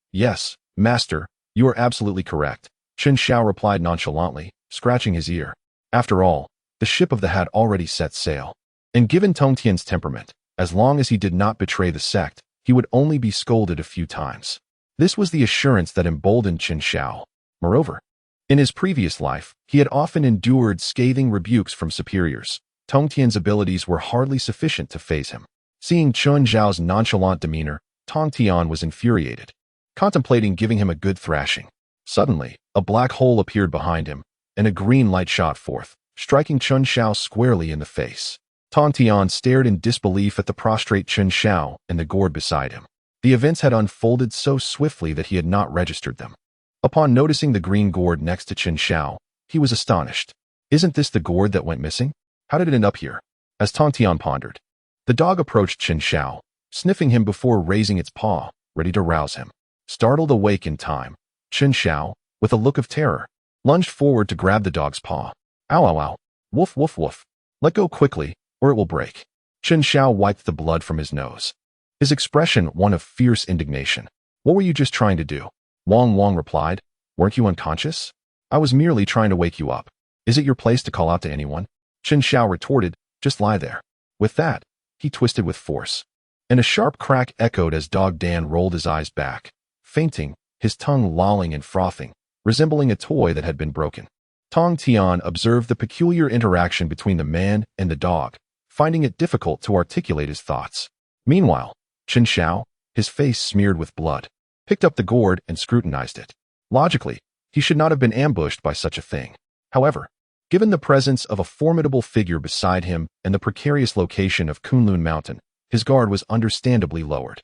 master, you are absolutely correct, Chen Xiao replied nonchalantly, scratching his ear. After all, the ship of the had already set sail. And given Tong Tian's temperament, as long as he did not betray the sect, he would only be scolded a few times. This was the assurance that emboldened Chen Xiao. Moreover, in his previous life, he had often endured scathing rebukes from superiors. Tong Tian's abilities were hardly sufficient to faze him. Seeing Chen Xiao's nonchalant demeanor, Tong Tian was infuriated, contemplating giving him a good thrashing. Suddenly, a black hole appeared behind him, and a green light shot forth, striking Chen Xiao squarely in the face. Tong Tian stared in disbelief at the prostrate Chen Xiao and the gourd beside him. The events had unfolded so swiftly that he had not registered them. Upon noticing the green gourd next to Chen Xiao, he was astonished. Isn't this the gourd that went missing? How did it end up here? As Tong Tian pondered, the dog approached Chen Xiao, sniffing him before raising its paw, ready to rouse him. Startled awake in time, Chen Xiao, with a look of terror, lunged forward to grab the dog's paw. Ow, ow, ow. Woof, woof, woof. Let go quickly, or it will break. Chen Xiao wiped the blood from his nose, his expression one of fierce indignation. What were you just trying to do? Wang replied. Weren't you unconscious? I was merely trying to wake you up. Is it your place to call out to anyone? Chen Xiao retorted. Just lie there. With that, he twisted with force, and a sharp crack echoed as Dog Dan rolled his eyes back, fainting, his tongue lolling and frothing, resembling a toy that had been broken. Tong Tian observed the peculiar interaction between the man and the dog, finding it difficult to articulate his thoughts. Meanwhile, Chen Xiao, his face smeared with blood, picked up the gourd and scrutinized it. Logically, he should not have been ambushed by such a thing. However, given the presence of a formidable figure beside him and the precarious location of Kunlun Mountain, his guard was understandably lowered.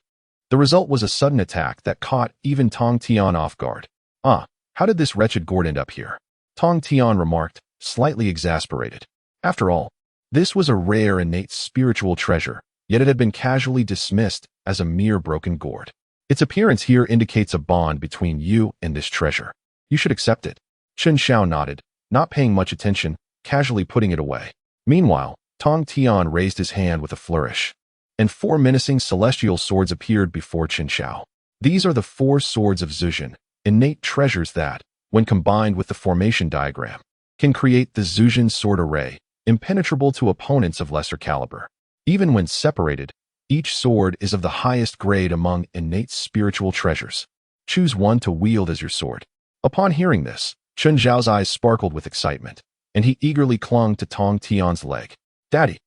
The result was a sudden attack that caught even Tong Tian off guard. Ah, how did this wretched gourd end up here? Tong Tian remarked, slightly exasperated. After all, this was a rare innate spiritual treasure, yet it had been casually dismissed as a mere broken gourd. Its appearance here indicates a bond between you and this treasure. You should accept it. Chen Xiao nodded, not paying much attention, casually putting it away. Meanwhile, Tong Tian raised his hand with a flourish, and 4 menacing celestial swords appeared before Chen Xiao. These are the 4 swords of Zhujian, innate treasures that, when combined with the formation diagram, can create the Zhujian sword array, impenetrable to opponents of lesser caliber. Even when separated, each sword is of the highest grade among innate spiritual treasures. Choose one to wield as your sword. Upon hearing this, Chen Xiao's eyes sparkled with excitement, and he eagerly clung to Tong Tian's leg. Daddy!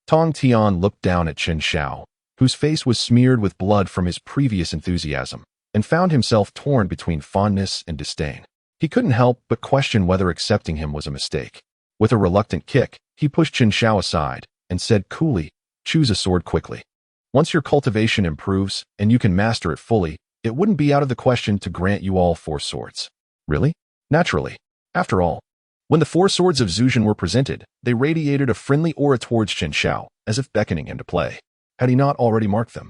Tong Tian looked down at Chen Xiao, whose face was smeared with blood from his previous enthusiasm, and found himself torn between fondness and disdain. He couldn't help but question whether accepting him was a mistake. With a reluctant kick, he pushed Chen Xiao aside and said coolly, choose a sword quickly. Once your cultivation improves and you can master it fully, it wouldn't be out of the question to grant you all 4 swords. Really? Naturally. After all, when the 4 swords of Zhujian were presented, they radiated a friendly aura towards Chen Xiao, as if beckoning him to play. Had he not already marked them,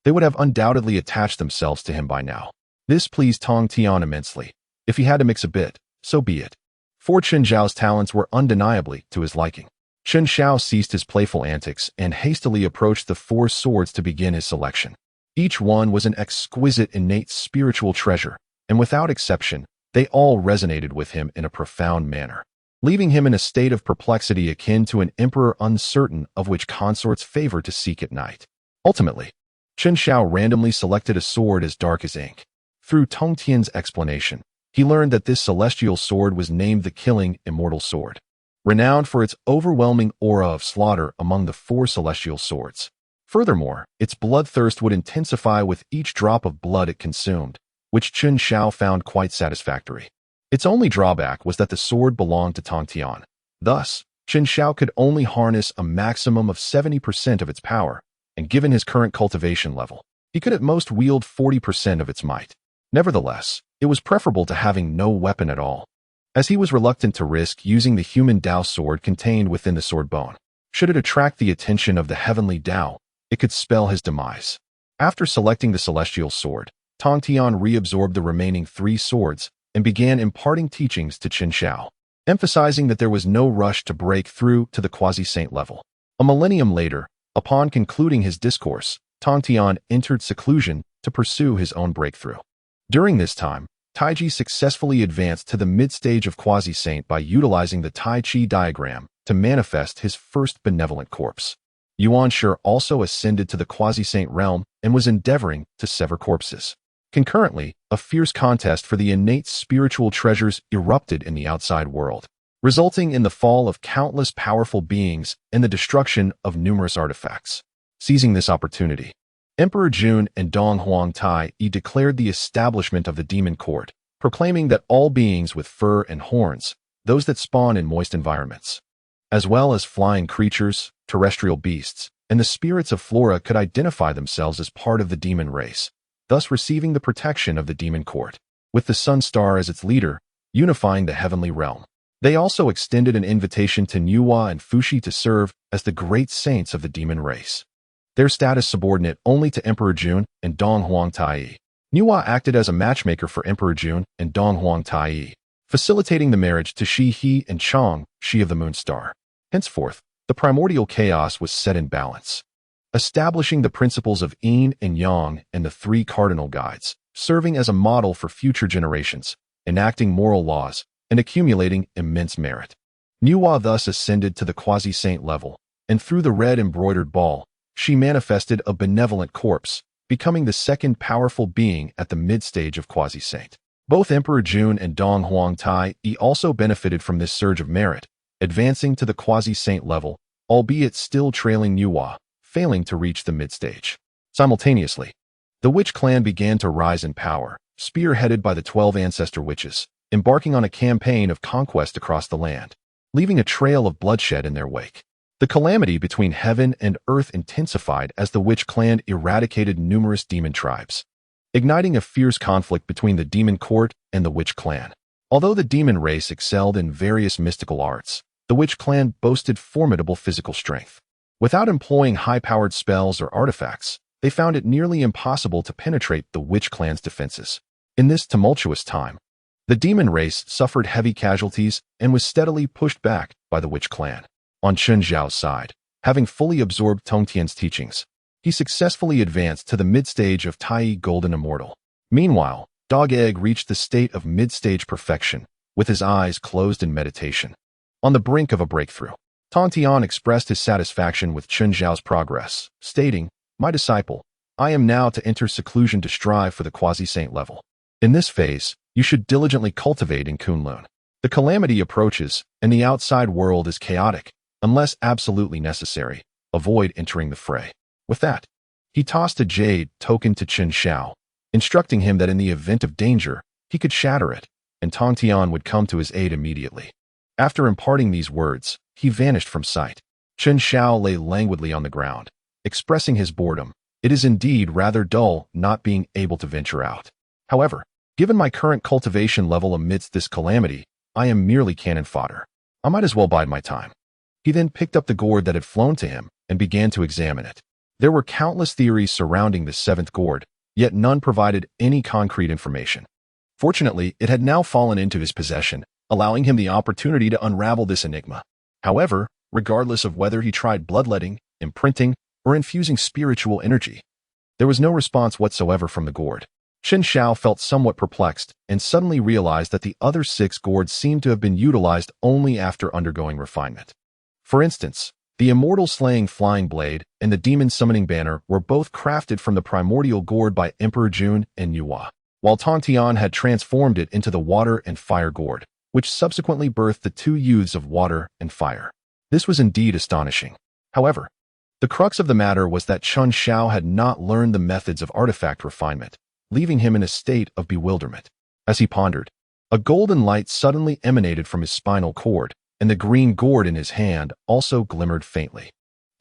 they would have undoubtedly attached themselves to him by now. This pleased Tong Tian immensely. If he had to mix a bit, so be it. For Chen Xiao's talents were undeniably to his liking. Chen Xiao ceased his playful antics and hastily approached the 4 swords to begin his selection. Each one was an exquisite innate spiritual treasure, and without exception, they all resonated with him in a profound manner, leaving him in a state of perplexity akin to an emperor uncertain of which consort's favor to seek at night. Ultimately, Chen Xiao randomly selected a sword as dark as ink. Through Tong Tian's explanation, he learned that this celestial sword was named the Killing Immortal Sword, renowned for its overwhelming aura of slaughter among the 4 celestial swords. Furthermore, its bloodthirst would intensify with each drop of blood it consumed, which Chen Xiao found quite satisfactory. Its only drawback was that the sword belonged to Tong Tian. Thus, Chen Xiao could only harness a maximum of 70% of its power, and given his current cultivation level, he could at most wield 40% of its might. Nevertheless, it was preferable to having no weapon at all, as he was reluctant to risk using the human Dao sword contained within the sword bone. Should it attract the attention of the heavenly Dao, it could spell his demise. After selecting the celestial sword, Tong Tian reabsorbed the remaining 3 swords and began imparting teachings to Chen Xiao, emphasizing that there was no rush to break through to the quasi-saint level. A millennium later, upon concluding his discourse, Tong Tian entered seclusion to pursue his own breakthrough. During this time, Taiji successfully advanced to the mid-stage of quasi-saint by utilizing the Tai Chi diagram to manifest his first benevolent corpse. Yuan Shi also ascended to the quasi-saint realm and was endeavoring to sever corpses. Concurrently, a fierce contest for the innate spiritual treasures erupted in the outside world, resulting in the fall of countless powerful beings and the destruction of numerous artifacts. Seizing this opportunity, Emperor Jun and Dong Huangtai declared the establishment of the demon court, proclaiming that all beings with fur and horns, those that spawn in moist environments, as well as flying creatures, terrestrial beasts, and the spirits of flora could identify themselves as part of the demon race, thus receiving the protection of the demon court, with the Sun Star as its leader, unifying the heavenly realm. They also extended an invitation to Nuwa and Fushi to serve as the great saints of the demon race, their status subordinate only to Emperor Jun and Dong Huangtai. Nuwa acted as a matchmaker for Emperor Jun and Dong Huangtai, facilitating the marriage to Shi He and Chang, Shi of the Moon Star. Henceforth, the primordial chaos was set in balance, establishing the principles of yin and yang and the 3 cardinal guides, serving as a model for future generations, enacting moral laws, and accumulating immense merit. Nuwa thus ascended to the quasi-saint level, and through the red embroidered ball, she manifested a benevolent corpse, becoming the second powerful being at the mid-stage of quasi-saint. Both Emperor Jun and Dong Huangtai also benefited from this surge of merit, advancing to the quasi-saint level, albeit still trailing Nuwa, failing to reach the mid-stage. Simultaneously, the witch clan began to rise in power, spearheaded by the 12 ancestor witches, embarking on a campaign of conquest across the land, leaving a trail of bloodshed in their wake. The calamity between heaven and earth intensified as the witch clan eradicated numerous demon tribes, igniting a fierce conflict between the demon court and the witch clan. Although the demon race excelled in various mystical arts, the witch clan boasted formidable physical strength. Without employing high-powered spells or artifacts, they found it nearly impossible to penetrate the witch clan's defenses. In this tumultuous time, the demon race suffered heavy casualties and was steadily pushed back by the witch clan. On Chen Xiao's side, having fully absorbed Tong Tian's teachings, he successfully advanced to the mid-stage of Tai Golden Immortal. Meanwhile, Dog Egg reached the state of mid-stage perfection, with his eyes closed in meditation. On the brink of a breakthrough, Tong Tian expressed his satisfaction with Chen Xiao's progress, stating, "My disciple, I am now to enter seclusion to strive for the quasi-saint level. In this phase, you should diligently cultivate in Kunlun. The calamity approaches, and the outside world is chaotic. Unless absolutely necessary, avoid entering the fray." With that, he tossed a jade token to Chen Xiao, instructing him that in the event of danger, he could shatter it, and Tong Tian would come to his aid immediately. After imparting these words, he vanished from sight. Chen Xiao lay languidly on the ground, expressing his boredom. It is indeed rather dull not being able to venture out. However, given my current cultivation level amidst this calamity, I am merely cannon fodder. I might as well bide my time. He then picked up the gourd that had flown to him and began to examine it. There were countless theories surrounding the 7th gourd, yet none provided any concrete information. Fortunately, it had now fallen into his possession, allowing him the opportunity to unravel this enigma. However, regardless of whether he tried bloodletting, imprinting, or infusing spiritual energy, there was no response whatsoever from the gourd. Chen Xiao felt somewhat perplexed and suddenly realized that the other 6 gourds seemed to have been utilized only after undergoing refinement. For instance, the immortal slaying flying blade and the demon summoning banner were both crafted from the primordial gourd by Emperor Jun and Nuwa, while Tong Tian had transformed it into the water and fire gourd, which subsequently birthed the 2 youths of water and fire. This was indeed astonishing. However, The crux of the matter was that Chun Xiao had not learned the methods of artifact refinement, leaving him in a state of bewilderment. As he pondered, a golden light suddenly emanated from his spinal cord, and the green gourd in his hand also glimmered faintly.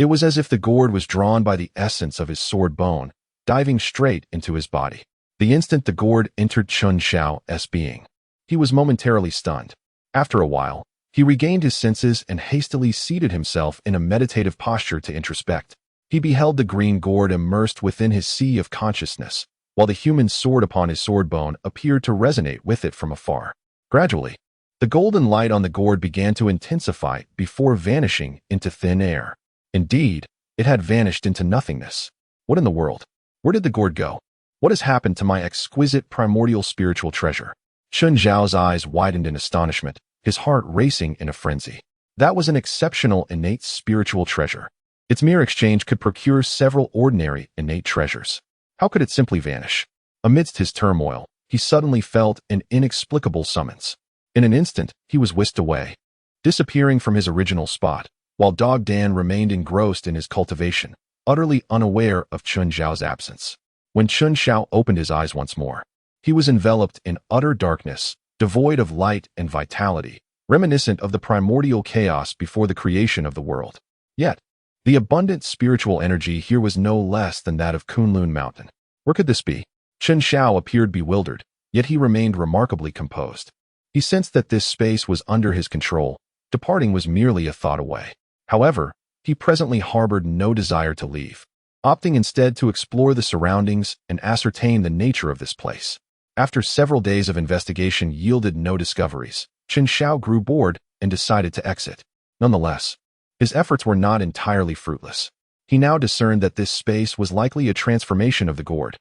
It was as if the gourd was drawn by the essence of his sword bone, diving straight into his body. The instant the gourd entered Chun Xiao's being, he was momentarily stunned. After a while, he regained his senses and hastily seated himself in a meditative posture to introspect. He beheld the green gourd immersed within his sea of consciousness, while the human sword upon his sword bone appeared to resonate with it from afar. Gradually, the golden light on the gourd began to intensify before vanishing into thin air. Indeed, it had vanished into nothingness. What in the world? Where did the gourd go? What has happened to my exquisite primordial spiritual treasure? Chun Xiao's eyes widened in astonishment, his heart racing in a frenzy. That was an exceptional innate spiritual treasure. Its mere exchange could procure several ordinary innate treasures. How could it simply vanish? Amidst his turmoil, he suddenly felt an inexplicable summons. In an instant, he was whisked away, disappearing from his original spot, while Dog Dan remained engrossed in his cultivation, utterly unaware of Chun Xiao's absence. When Chun Xiao opened his eyes once more, he was enveloped in utter darkness, devoid of light and vitality, reminiscent of the primordial chaos before the creation of the world. Yet, the abundant spiritual energy here was no less than that of Kunlun Mountain. Where could this be? Chun Xiao appeared bewildered, yet he remained remarkably composed. He sensed that this space was under his control. Departing was merely a thought away. However, he presently harbored no desire to leave, opting instead to explore the surroundings and ascertain the nature of this place. After several days of investigation yielded no discoveries, Chun Xiao grew bored and decided to exit. Nonetheless, his efforts were not entirely fruitless. He now discerned that this space was likely a transformation of the gourd,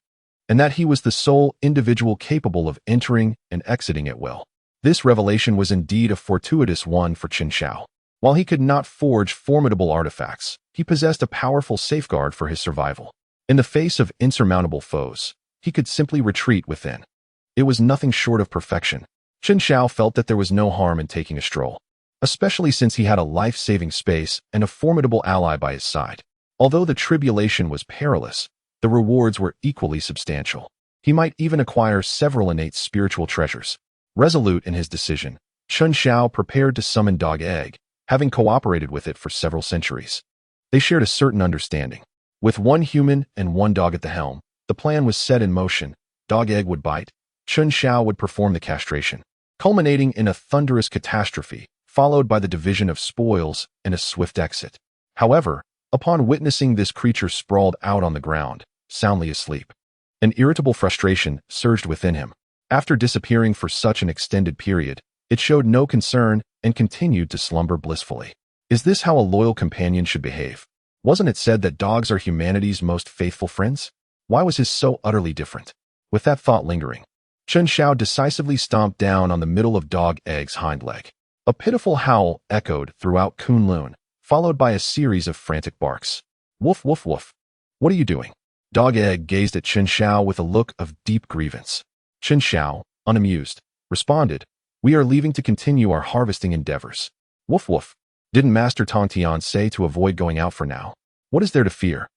and that he was the sole individual capable of entering and exiting at will. This revelation was indeed a fortuitous one for Chun Xiao. While he could not forge formidable artifacts, he possessed a powerful safeguard for his survival. In the face of insurmountable foes, he could simply retreat within. It was nothing short of perfection. Chun Xiao felt that there was no harm in taking a stroll, especially since he had a life-saving space and a formidable ally by his side. Although the tribulation was perilous, the rewards were equally substantial. He might even acquire several innate spiritual treasures. Resolute in his decision, Chun Xiao prepared to summon Dog Egg, having cooperated with it for several centuries. They shared a certain understanding. With one human and one dog at the helm, the plan was set in motion. Dog Egg would bite, Chun Xiao would perform the castration, culminating in a thunderous catastrophe, followed by the division of spoils and a swift exit. However, upon witnessing this creature sprawled out on the ground, soundly asleep, an irritable frustration surged within him. After disappearing for such an extended period, it showed no concern and continued to slumber blissfully. Is this how a loyal companion should behave? Wasn't it said that dogs are humanity's most faithful friends? Why was his so utterly different? With that thought lingering, Chun Xiao decisively stomped down on the middle of Dog Egg's hind leg. A pitiful howl echoed throughout Kunlun, followed by a series of frantic barks. Woof, woof, woof. What are you doing? Dog Egg gazed at Chun Xiao with a look of deep grievance. Chun Xiao, unamused, responded, "We are leaving to continue our harvesting endeavors." Woof, woof. Didn't Master Tongtian say to avoid going out for now? What is there to fear?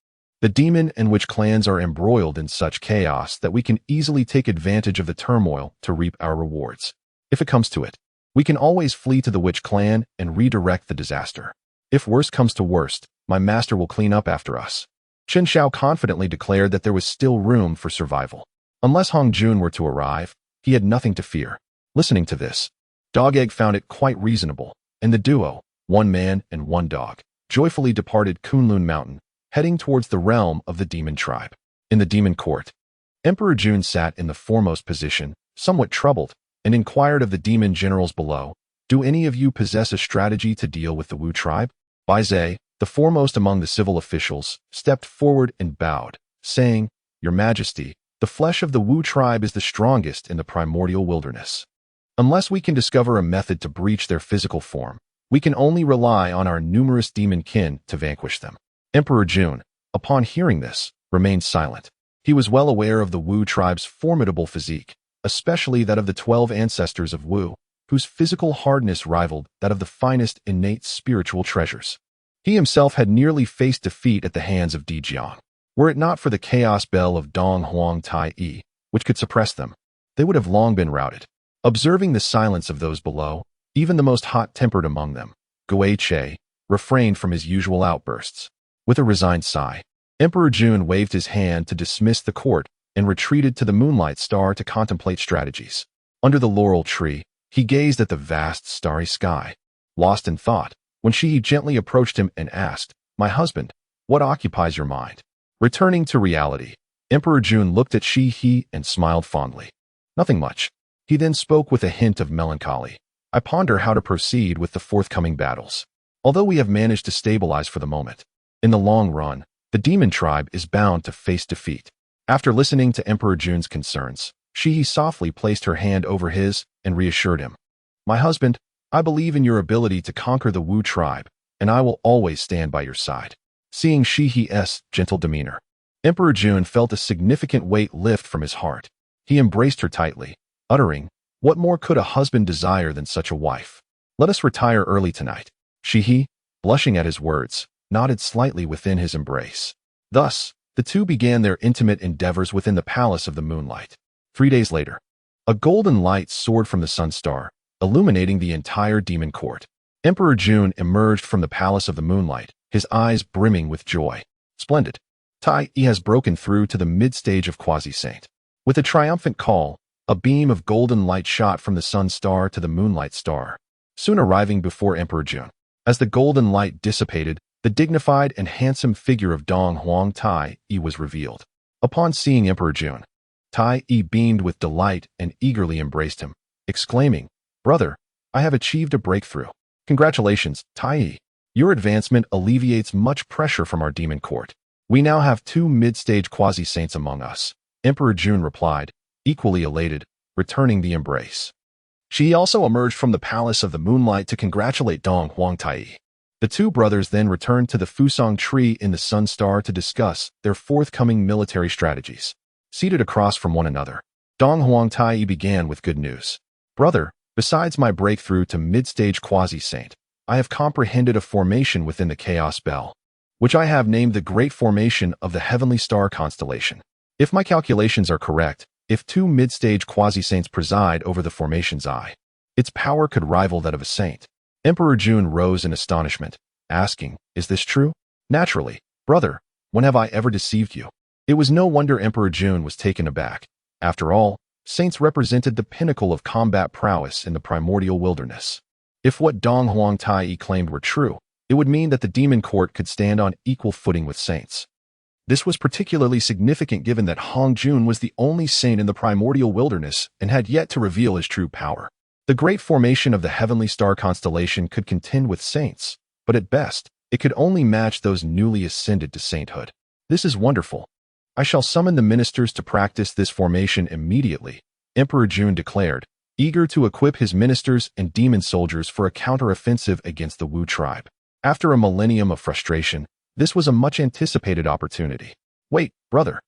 The demon and witch clans are embroiled in such chaos that we can easily take advantage of the turmoil to reap our rewards. If it comes to it, we can always flee to the witch clan and redirect the disaster. If worst comes to worst, my master will clean up after us. Chun Xiao confidently declared that there was still room for survival. Unless Hong Jun were to arrive, he had nothing to fear. Listening to this, Dog Egg found it quite reasonable, and the duo, one man and one dog, joyfully departed Kunlun Mountain, heading towards the realm of the demon tribe. In the demon court, Emperor Jun sat in the foremost position, somewhat troubled, and inquired of the demon generals below, "Do any of you possess a strategy to deal with the Wu tribe?" Bai Zhe, the foremost among the civil officials, stepped forward and bowed, saying, "Your Majesty, the flesh of the Wu tribe is the strongest in the primordial wilderness. Unless we can discover a method to breach their physical form, we can only rely on our numerous demon kin to vanquish them." Emperor Jun, upon hearing this, remained silent. He was well aware of the Wu tribe's formidable physique, especially that of the 12 ancestors of Wu, whose physical hardness rivaled that of the finest innate spiritual treasures. He himself had nearly faced defeat at the hands of Di Jiang. Were it not for the chaos bell of Dong Huang Tai Yi, which could suppress them, they would have long been routed. Observing the silence of those below, even the most hot-tempered among them, Gui Che refrained from his usual outbursts. With a resigned sigh, Emperor Jun waved his hand to dismiss the court and retreated to the Moonlight Star to contemplate strategies. Under the laurel tree, he gazed at the vast starry sky, lost in thought, when she gently approached him and asked, "My husband, what occupies your mind?" Returning to reality, Emperor Jun looked at Shi-He and smiled fondly. "Nothing much." He then spoke with a hint of melancholy. "I ponder how to proceed with the forthcoming battles. Although we have managed to stabilize for the moment, in the long run, the demon tribe is bound to face defeat." After listening to Emperor Jun's concerns, Shi-He softly placed her hand over his and reassured him. "My husband, I believe in your ability to conquer the Wu tribe, and I will always stand by your side." Seeing Shi-He's gentle demeanor, Emperor Jun felt a significant weight lift from his heart. He embraced her tightly, uttering, "What more could a husband desire than such a wife? Let us retire early tonight." Shi-He, blushing at his words, nodded slightly within his embrace. Thus, the two began their intimate endeavors within the Palace of the Moonlight. 3 days later, a golden light soared from the Sun Star, illuminating the entire demon court. Emperor Jun emerged from the Palace of the Moonlight, his eyes brimming with joy. "Splendid. Tai Yi has broken through to the mid-stage of Quasi-Saint." With a triumphant call, a beam of golden light shot from the Sun Star to the Moonlight Star, soon arriving before Emperor Jun. As the golden light dissipated, the dignified and handsome figure of Dong Huang Tai Yi was revealed. Upon seeing Emperor Jun, Tai Yi beamed with delight and eagerly embraced him, exclaiming, "Brother, I have achieved a breakthrough. Congratulations, Tai Yi. Your advancement alleviates much pressure from our demon court. We now have 2 mid-stage quasi-saints among us." Emperor Jun replied, equally elated, returning the embrace. She also emerged from the Palace of the Moonlight to congratulate Dong Huang Tai Yi. The two brothers then returned to the Fusang tree in the Sun Star to discuss their forthcoming military strategies. Seated across from one another, Dong Huang Tai Yi began with good news. "Brother, besides my breakthrough to mid-stage quasi-saint, I have comprehended a formation within the Chaos Bell, which I have named the Great Formation of the Heavenly Star Constellation. If my calculations are correct, if 2 mid-stage quasi-saints preside over the formation's eye, its power could rival that of a saint." Emperor Jun rose in astonishment, asking, "Is this true?" "Naturally, brother. When have I ever deceived you?" It was no wonder Emperor Jun was taken aback. After all, saints represented the pinnacle of combat prowess in the primordial wilderness. If what Dong Huang Tai Yi claimed were true, it would mean that the demon court could stand on equal footing with saints. This was particularly significant given that Hong Jun was the only saint in the primordial wilderness and had yet to reveal his true power. The great formation of the heavenly star constellation could contend with saints, but at best, it could only match those newly ascended to sainthood. "This is wonderful. I shall summon the ministers to practice this formation immediately," Emperor Jun declared, eager to equip his ministers and demon soldiers for a counter-offensive against the Wu tribe. After a millennium of frustration, this was a much-anticipated opportunity. "Wait, brother.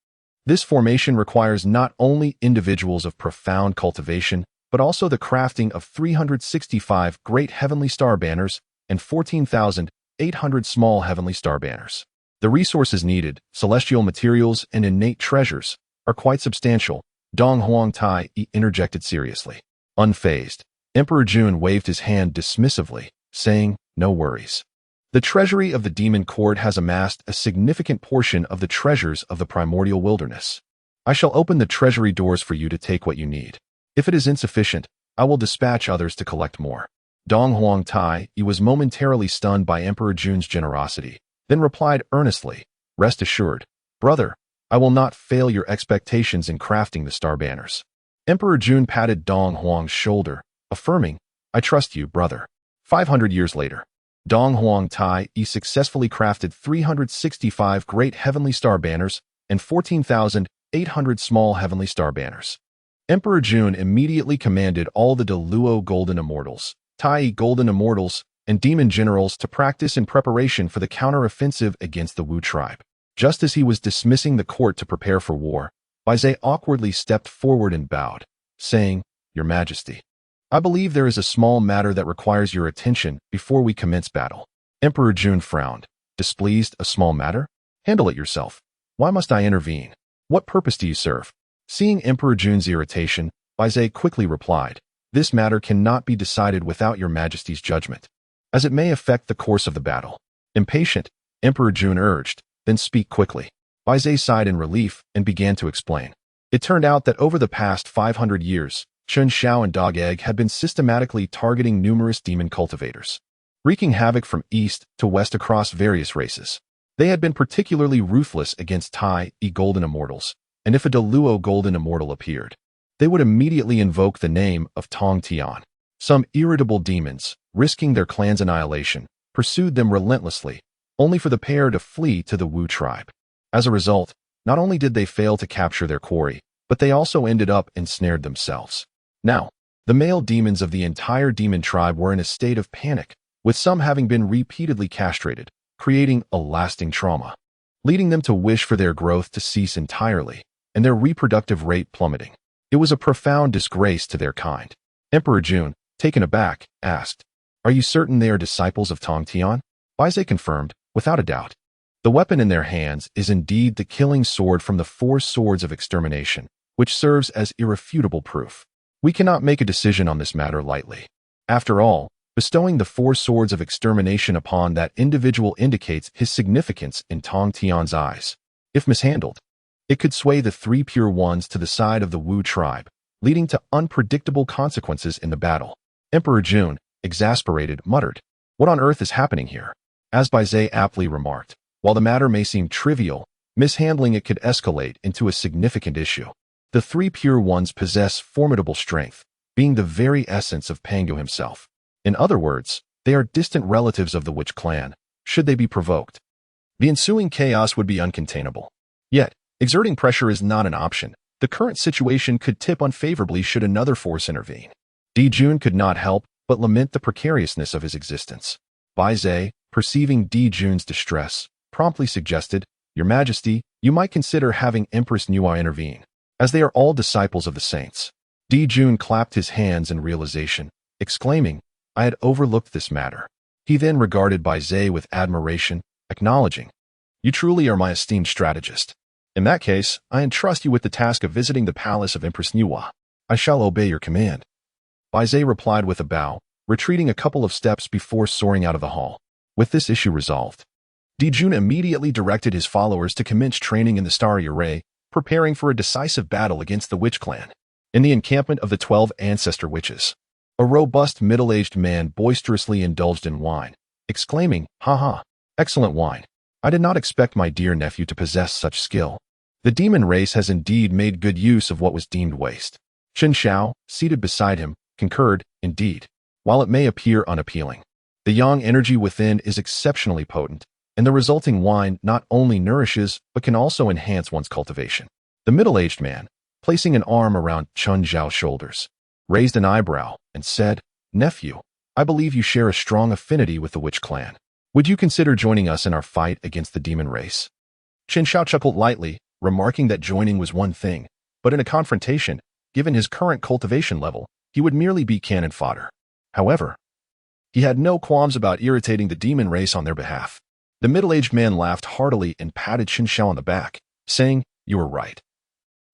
This formation requires not only individuals of profound cultivation, but also the crafting of 365 great heavenly star banners and 14,800 small heavenly star banners. The resources needed, celestial materials and innate treasures, are quite substantial," Dong Huang Tai Yi interjected seriously. Unfazed, Emperor Jun waved his hand dismissively, saying, "No worries. The treasury of the demon court has amassed a significant portion of the treasures of the primordial wilderness. I shall open the treasury doors for you to take what you need. If it is insufficient, I will dispatch others to collect more." Dong Huang Tai Yi was momentarily stunned by Emperor Jun's generosity, then replied earnestly, "Rest assured, brother, I will not fail your expectations in crafting the star banners." Emperor Jun patted Dong Huang's shoulder, affirming, "I trust you, brother." 500 years later, Dong Huang Tai Yi successfully crafted 365 great heavenly star banners and 14,800 small heavenly star banners. Emperor Jun immediately commanded all the Deluo Golden Immortals, Tai Yi Golden Immortals, and Demon Generals to practice in preparation for the counter-offensive against the Wu tribe. Just as he was dismissing the court to prepare for war, Baizhe awkwardly stepped forward and bowed, saying, "Your Majesty, I believe there is a small matter that requires your attention before we commence battle." Emperor Jun frowned. Displeased, a small matter? Handle it yourself. Why must I intervene? What purpose do you serve? Seeing Emperor Jun's irritation, Baize quickly replied, this matter cannot be decided without your majesty's judgment, as it may affect the course of the battle. Impatient, Emperor Jun urged, then speak quickly. Baize sighed in relief and began to explain. It turned out that over the past 500 years, Chun Xiao and Dog Egg had been systematically targeting numerous demon cultivators, wreaking havoc from east to west across various races. They had been particularly ruthless against Tai Golden Immortals, and if a Deluo Golden Immortal appeared, they would immediately invoke the name of Tong Tian. Some irritable demons, risking their clan's annihilation, pursued them relentlessly, only for the pair to flee to the Wu tribe. As a result, not only did they fail to capture their quarry, but they also ended up ensnared themselves. Now, the male demons of the entire demon tribe were in a state of panic, with some having been repeatedly castrated, creating a lasting trauma, leading them to wish for their growth to cease entirely, and their reproductive rate plummeting. It was a profound disgrace to their kind. Emperor Jun, taken aback, asked, are you certain they are disciples of Tong Tian? Baize confirmed, without a doubt. The weapon in their hands is indeed the killing sword from the 4 swords of extermination, which serves as irrefutable proof. We cannot make a decision on this matter lightly. After all, bestowing the 4 swords of extermination upon that individual indicates his significance in Tong Tian's eyes. If mishandled, it could sway the 3 pure ones to the side of the Wu tribe, leading to unpredictable consequences in the battle. Emperor Jun, exasperated, muttered, what on earth is happening here? As Baize aptly remarked, while the matter may seem trivial, mishandling it could escalate into a significant issue. The 3 pure ones possess formidable strength, being the very essence of Pangu himself. In other words, they are distant relatives of the Witch clan, should they be provoked. The ensuing chaos would be uncontainable. Yet, exerting pressure is not an option. The current situation could tip unfavorably should another force intervene. Di Jun could not help but lament the precariousness of his existence. Baize, perceiving Di Jun's distress, promptly suggested, Your Majesty, you might consider having Empress Nua intervene, as they are all disciples of the saints. Di Jun clapped his hands in realization, exclaiming, I had overlooked this matter. He then regarded Baize with admiration, acknowledging, You truly are my esteemed strategist. In that case, I entrust you with the task of visiting the palace of Empress Nua. I shall obey your command. Baize replied with a bow, retreating a couple of steps before soaring out of the hall. With this issue resolved, Di Jun immediately directed his followers to commence training in the Starry Array, preparing for a decisive battle against the Witch clan. In the encampment of the 12 ancestor witches, a robust middle-aged man boisterously indulged in wine, exclaiming, Ha ha, excellent wine. I did not expect my dear nephew to possess such skill. The demon race has indeed made good use of what was deemed waste. Chun Xiao, seated beside him, concurred, indeed. While it may appear unappealing, the yang energy within is exceptionally potent, and the resulting wine not only nourishes but can also enhance one's cultivation. The middle-aged man, placing an arm around Chun Xiao's shoulders, raised an eyebrow and said, Nephew, I believe you share a strong affinity with the Witch clan. Would you consider joining us in our fight against the demon race? Chun Xiao chuckled lightly, remarking that joining was one thing, but in a confrontation, given his current cultivation level, he would merely be cannon fodder. However, he had no qualms about irritating the demon race on their behalf. The middle-aged man laughed heartily and patted Chun Xiao on the back, saying, You are right.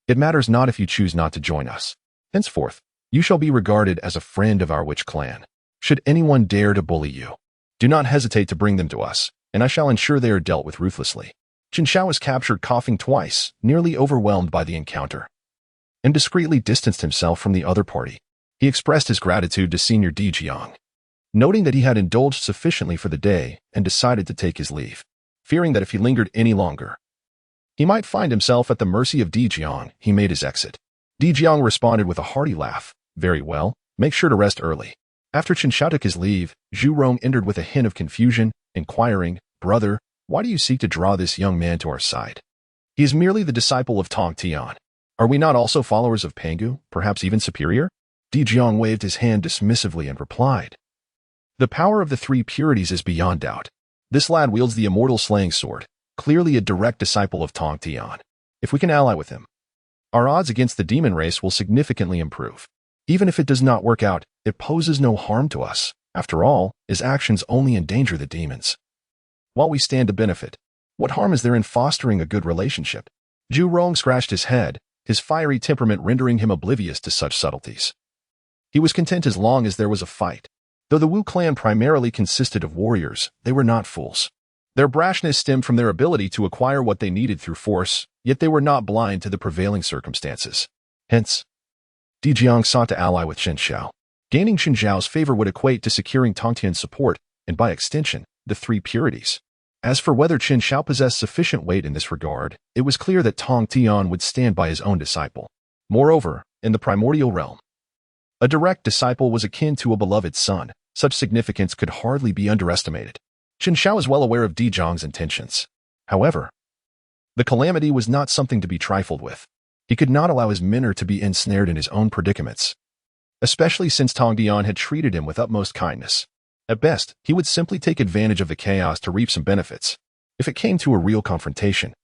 It matters not if you choose not to join us. Henceforth, you shall be regarded as a friend of our Witch clan. Should anyone dare to bully you, do not hesitate to bring them to us, and I shall ensure they are dealt with ruthlessly. Chun Xiao was captured coughing twice, nearly overwhelmed by the encounter, and discreetly distanced himself from the other party. He expressed his gratitude to Senior Di Jiang, noting that he had indulged sufficiently for the day and decided to take his leave, fearing that if he lingered any longer, he might find himself at the mercy of Di Jiang. He made his exit. Di Jiang responded with a hearty laugh. Very well, make sure to rest early. After Chun Xiao took his leave, Zhu Rong entered with a hint of confusion, inquiring, Brother, why do you seek to draw this young man to our side? He is merely the disciple of Tong Tian. Are we not also followers of Pangu, perhaps even superior? Di Jiang waved his hand dismissively and replied, The power of the 3 purities is beyond doubt. This lad wields the immortal slaying sword, clearly a direct disciple of Tong Tian. If we can ally with him, our odds against the demon race will significantly improve. Even if it does not work out, it poses no harm to us. After all, his actions only endanger the demons, while we stand to benefit. What harm is there in fostering a good relationship? Zhu Rong scratched his head, his fiery temperament rendering him oblivious to such subtleties. He was content as long as there was a fight. Though the Wu clan primarily consisted of warriors, they were not fools. Their brashness stemmed from their ability to acquire what they needed through force, yet they were not blind to the prevailing circumstances. Hence, Di Jiang sought to ally with Chen Xiao. Gaining Chen Xiao's favor would equate to securing Tong Tian's support, and by extension, the three purities. As for whether Chen Xiao possessed sufficient weight in this regard, it was clear that Tong Tian would stand by his own disciple. Moreover, in the primordial realm, a direct disciple was akin to a beloved son. Such significance could hardly be underestimated. Chen Xiao is well aware of Di Jiang's intentions. However, the calamity was not something to be trifled with. He could not allow his mentor to be ensnared in his own predicaments, especially since Tong Tian had treated him with utmost kindness. At best, he would simply take advantage of the chaos to reap some benefits. If it came to a real confrontation,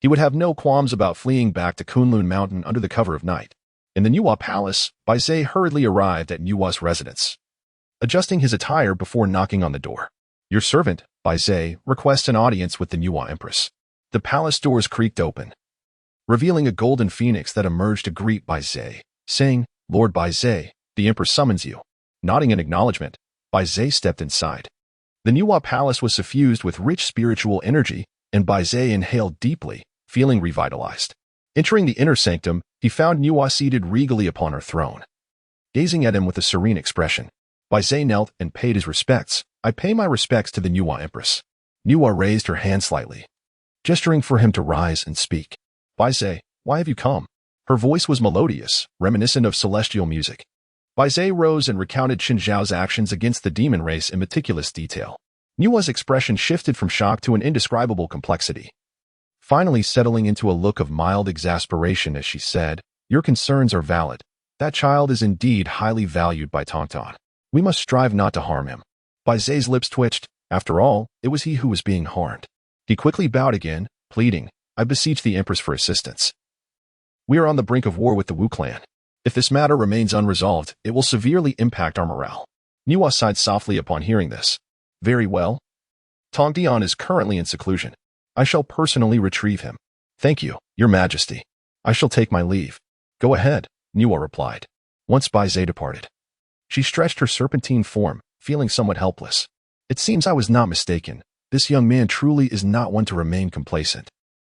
he would have no qualms about fleeing back to Kunlun Mountain under the cover of night. In the Nuwa Palace, Bai Zhe hurriedly arrived at Nuwa's residence, adjusting his attire before knocking on the door. Your servant, Bai Zhe, requests an audience with the Nuwa Empress. The palace doors creaked open, revealing a golden phoenix that emerged to greet Bai Zhe, saying, Lord Bai Zhe, the Empress summons you. Nodding in acknowledgement, Bai Zhe stepped inside. The Nuwa Palace was suffused with rich spiritual energy, and Bai Zhe inhaled deeply, feeling revitalized. Entering the inner sanctum, he found Nuwa seated regally upon her throne. Gazing at him with a serene expression, Bai Zhe knelt and paid his respects. I pay my respects to the Nuwa Empress. Nuwa raised her hand slightly, gesturing for him to rise and speak. Bai Zhe, why have you come? Her voice was melodious, reminiscent of celestial music. Bai Zhe rose and recounted Chen Xiao's actions against the demon race in meticulous detail. Nuwa's expression shifted from shock to an indescribable complexity, finally settling into a look of mild exasperation as she said, Your concerns are valid. That child is indeed highly valued by Tongtan. We must strive not to harm him. Bai Zhe's lips twitched. After all, it was he who was being harmed. He quickly bowed again, pleading, I beseech the Empress for assistance. We are on the brink of war with the Wu clan. If this matter remains unresolved, it will severely impact our morale. Nuwa sighed softly upon hearing this. Very well. Tong Tian is currently in seclusion. I shall personally retrieve him. Thank you, Your Majesty. I shall take my leave. Go ahead, Nuwa replied. Once Bai Zhe departed, she stretched her serpentine form, feeling somewhat helpless. It seems I was not mistaken. This young man truly is not one to remain complacent.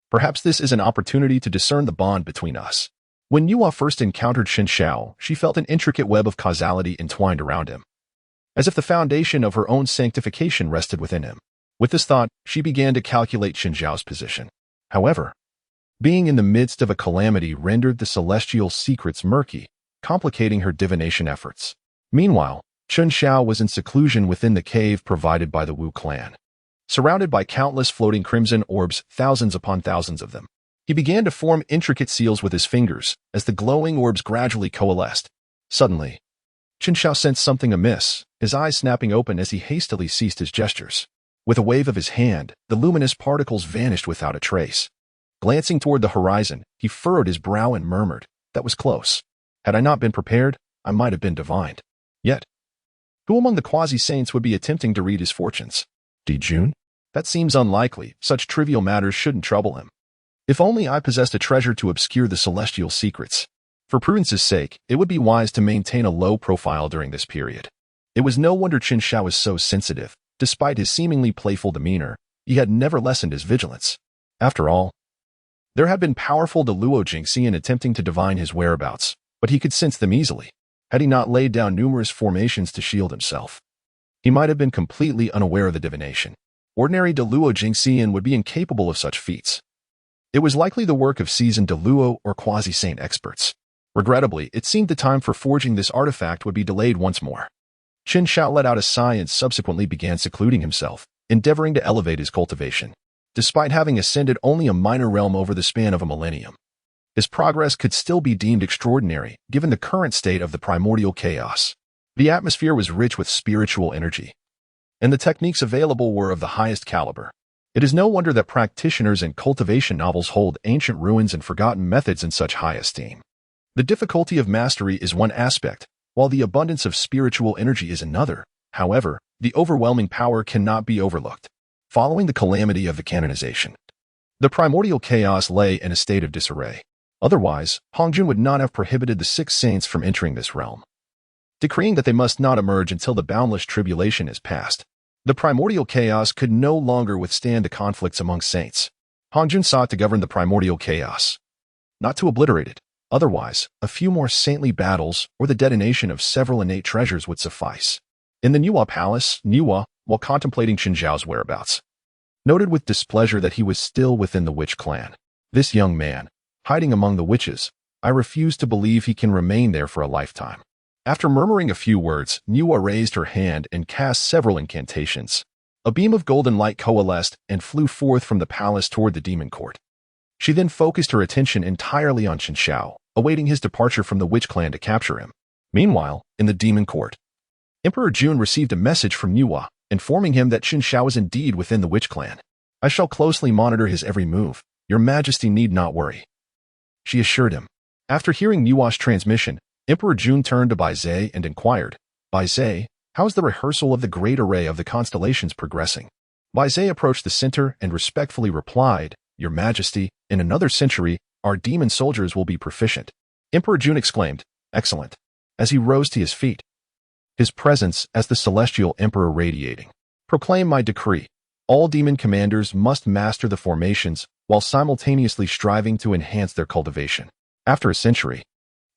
Perhaps this is an opportunity to discern the bond between us. When Nuwa first encountered Chen Xiao, she felt an intricate web of causality entwined around him, as if the foundation of her own sanctification rested within him. With this thought, she began to calculate Chen Xiao's position. However, being in the midst of a calamity rendered the celestial secrets murky, complicating her divination efforts. Meanwhile, Chen Xiao was in seclusion within the cave provided by the Wu clan. Surrounded by countless floating crimson orbs, thousands upon thousands of them, he began to form intricate seals with his fingers as the glowing orbs gradually coalesced. Suddenly, Chen Xiao sensed something amiss, his eyes snapping open as he hastily ceased his gestures. With a wave of his hand, the luminous particles vanished without a trace. Glancing toward the horizon, he furrowed his brow and murmured, That was close. Had I not been prepared, I might have been divined. Yet, who among the quasi-saints would be attempting to read his fortunes? Di Jun? That seems unlikely. Such trivial matters shouldn't trouble him. If only I possessed a treasure to obscure the celestial secrets. For prudence's sake, it would be wise to maintain a low profile during this period. It was no wonder Chen Xiao was so sensitive. Despite his seemingly playful demeanor, he had never lessened his vigilance. After all, there had been powerful Deluo Jingxian attempting to divine his whereabouts, but he could sense them easily. Had he not laid down numerous formations to shield himself, he might have been completely unaware of the divination. Ordinary Deluo Jingxian would be incapable of such feats. It was likely the work of seasoned Deluo or quasi-saint experts. Regrettably, it seemed the time for forging this artifact would be delayed once more. Chen Xiao let out a sigh and subsequently began secluding himself, endeavoring to elevate his cultivation. Despite having ascended only a minor realm over the span of a millennium, his progress could still be deemed extraordinary given the current state of the primordial chaos. The atmosphere was rich with spiritual energy, and the techniques available were of the highest caliber. It is no wonder that practitioners in cultivation novels hold ancient ruins and forgotten methods in such high esteem. The difficulty of mastery is one aspect, while the abundance of spiritual energy is another. However, the overwhelming power cannot be overlooked. Following the calamity of the canonization, the primordial chaos lay in a state of disarray. Otherwise, Hongjun would not have prohibited the 6 saints from entering this realm, decreeing that they must not emerge until the boundless tribulation is past. The primordial chaos could no longer withstand the conflicts among saints. Hongjun sought to govern the primordial chaos, not to obliterate it. Otherwise, a few more saintly battles or the detonation of several innate treasures would suffice. In the Niwa Palace, Niwa, while contemplating Qinzhao's whereabouts, noted with displeasure that he was still within the witch clan. This young man, hiding among the witches, I refuse to believe he can remain there for a lifetime. After murmuring a few words, Niwa raised her hand and cast several incantations. A beam of golden light coalesced and flew forth from the palace toward the demon court. She then focused her attention entirely on Qinzhao, awaiting his departure from the witch clan to capture him. Meanwhile, in the demon court, Emperor Jun received a message from Niwa, informing him that Qinzhao is indeed within the witch clan. I shall closely monitor his every move. Your Majesty need not worry, she assured him. After hearing Niwa's transmission, Emperor Jun turned to Baizhe and inquired, Baizhe, how is the rehearsal of the great array of the constellations progressing? Baizhe approached the center and respectfully replied, Your Majesty, in another century, our demon soldiers will be proficient. Emperor Jun exclaimed, Excellent, as he rose to his feet, his presence as the celestial emperor radiating. Proclaim my decree. All demon commanders must master the formations while simultaneously striving to enhance their cultivation. After a century,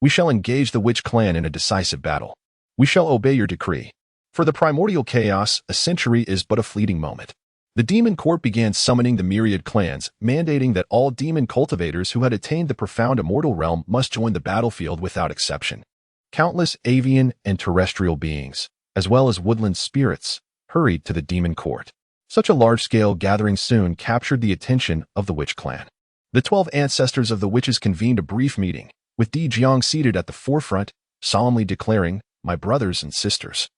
we shall engage the witch clan in a decisive battle. We shall obey your decree. For the primordial chaos, a century is but a fleeting moment. The demon court began summoning the myriad clans, mandating that all demon cultivators who had attained the profound immortal realm must join the battlefield without exception. Countless avian and terrestrial beings, as well as woodland spirits, hurried to the demon court. Such a large-scale gathering soon captured the attention of the witch clan. The 12 ancestors of the witches convened a brief meeting, with Di Jiang seated at the forefront, solemnly declaring, My brothers and sisters.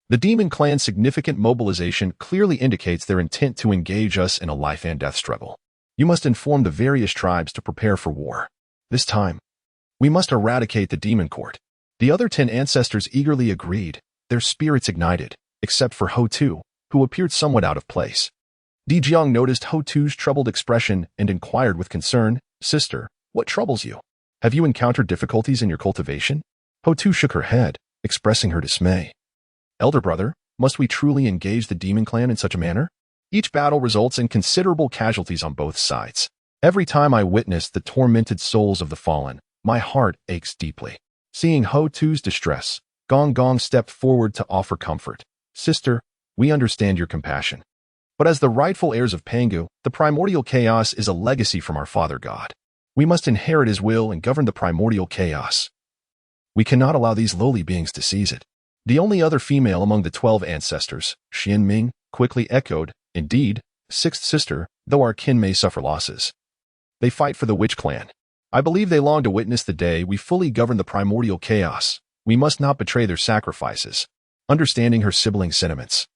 The demon clan's significant mobilization clearly indicates their intent to engage us in a life-and-death struggle. You must inform the various tribes to prepare for war. This time, we must eradicate the demon court. The other 10 ancestors eagerly agreed, their spirits ignited, except for Ho Tu, who appeared somewhat out of place. Di Jiang noticed Ho Tu's troubled expression and inquired with concern, Sister, what troubles you? Have you encountered difficulties in your cultivation? Ho Tu shook her head, expressing her dismay. Elder brother, must we truly engage the demon clan in such a manner? Each battle results in considerable casualties on both sides. Every time I witness the tormented souls of the fallen, my heart aches deeply. Seeing Ho Tu's distress, Gong Gong stepped forward to offer comfort. Sister, we understand your compassion. But as the rightful heirs of Pangu, the primordial chaos is a legacy from our Father God. We must inherit his will and govern the primordial chaos. We cannot allow these lowly beings to seize it. The only other female among the 12 ancestors, Xian Ming, quickly echoed, Indeed, sixth sister, though our kin may suffer losses. They fight for the witch clan. I believe they long to witness the day we fully govern the primordial chaos. We must not betray their sacrifices. Understanding her sibling's sentiments,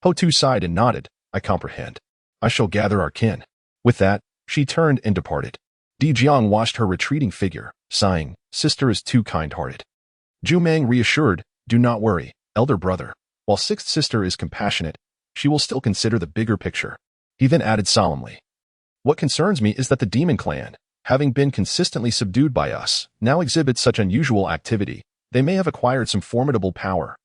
Ho Tu sighed and nodded, I comprehend. I shall gather our kin. With that, she turned and departed. Di Jiang watched her retreating figure, sighing, Sister is too kind-hearted. Zhu Mang reassured, Do not worry, elder brother. While sixth sister is compassionate, she will still consider the bigger picture. He then added solemnly, What concerns me is that the demon clan, having been consistently subdued by us, now exhibits such unusual activity. They may have acquired some formidable power,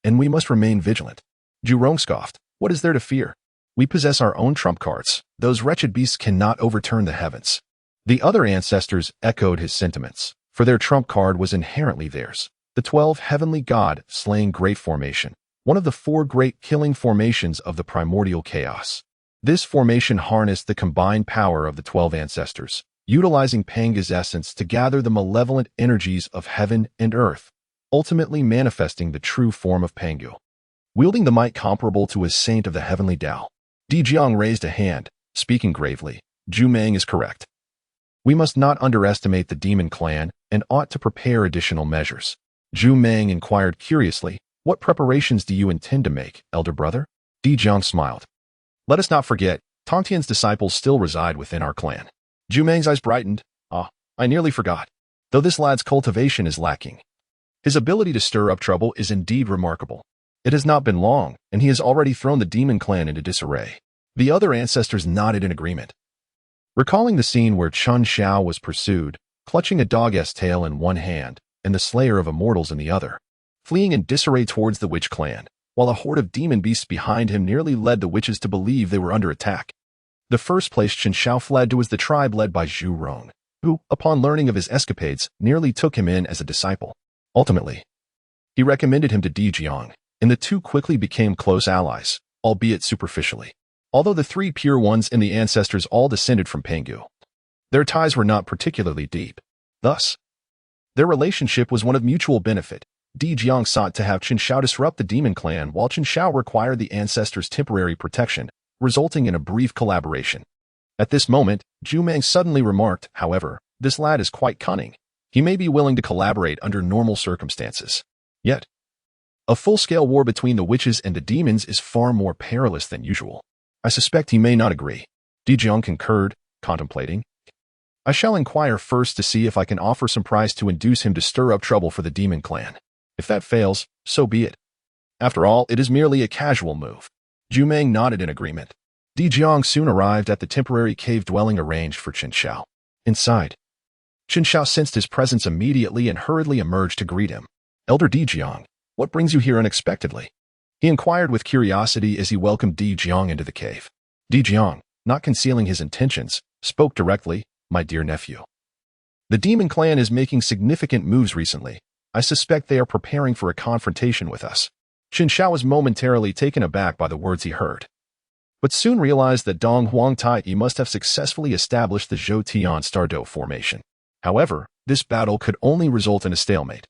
and we must remain vigilant. Zhu Rong scoffed, What is there to fear? We possess our own trump cards. Those wretched beasts cannot overturn the heavens. The other ancestors echoed his sentiments, for their trump card was inherently theirs. The 12 heavenly god slaying great formation, one of the 4 great killing formations of the primordial chaos. This formation harnessed the combined power of the 12 ancestors, utilizing Panga's essence to gather the malevolent energies of heaven and earth, ultimately manifesting the true form of Pangu. Wielding the might comparable to a saint of the heavenly Tao, Di Jiang raised a hand, speaking gravely, Zhu Mang is correct. We must not underestimate the demon clan and ought to prepare additional measures. Zhu Mang inquired curiously, What preparations do you intend to make, elder brother? Di Jiang smiled. Let us not forget, Tongtian's disciples still reside within our clan. Zhu Mang's eyes brightened. I nearly forgot. Though this lad's cultivation is lacking, his ability to stir up trouble is indeed remarkable. It has not been long, and he has already thrown the demon clan into disarray. The other ancestors nodded in agreement. Recalling the scene where Chun Xiao was pursued, clutching a dog-s tail in one hand and the slayer of immortals in the other, fleeing in disarray towards the witch clan, while a horde of demon beasts behind him nearly led the witches to believe they were under attack. The first place Chun Xiao fled to was the tribe led by Zhu Rong, who, upon learning of his escapades, nearly took him in as a disciple. Ultimately, he recommended him to Di Jiang, and the two quickly became close allies, albeit superficially. Although the three pure ones and the ancestors all descended from Pangu, their ties were not particularly deep. Thus, their relationship was one of mutual benefit. Di Jiang sought to have Chun Xiao disrupt the demon clan, while Chun Xiao required the ancestors' temporary protection, resulting in a brief collaboration. At this moment, Zhu Meng suddenly remarked, however, "This lad is quite cunning. He may be willing to collaborate under normal circumstances. Yet, a full-scale war between the witches and the demons is far more perilous than usual. I suspect he may not agree." Di Jiang concurred, contemplating. "I shall inquire first to see if I can offer some price to induce him to stir up trouble for the demon clan. If that fails, so be it. After all, it is merely a casual move." Zhu Meng nodded in agreement. Di Jiang soon arrived at the temporary cave dwelling arranged for Chun Xiao. Inside, Chun Xiao sensed his presence immediately and hurriedly emerged to greet him. "Elder Di Jiang, what brings you here unexpectedly?" he inquired with curiosity as he welcomed Di Jiang into the cave. Di Jiang, not concealing his intentions, spoke directly, "My dear nephew, the demon clan is making significant moves recently. I suspect they are preparing for a confrontation with us." Chun Xiao was momentarily taken aback by the words he heard, but soon realized that Dong Huang Tai must have successfully established the Zhou Tian Stardo formation. However, this battle could only result in a stalemate,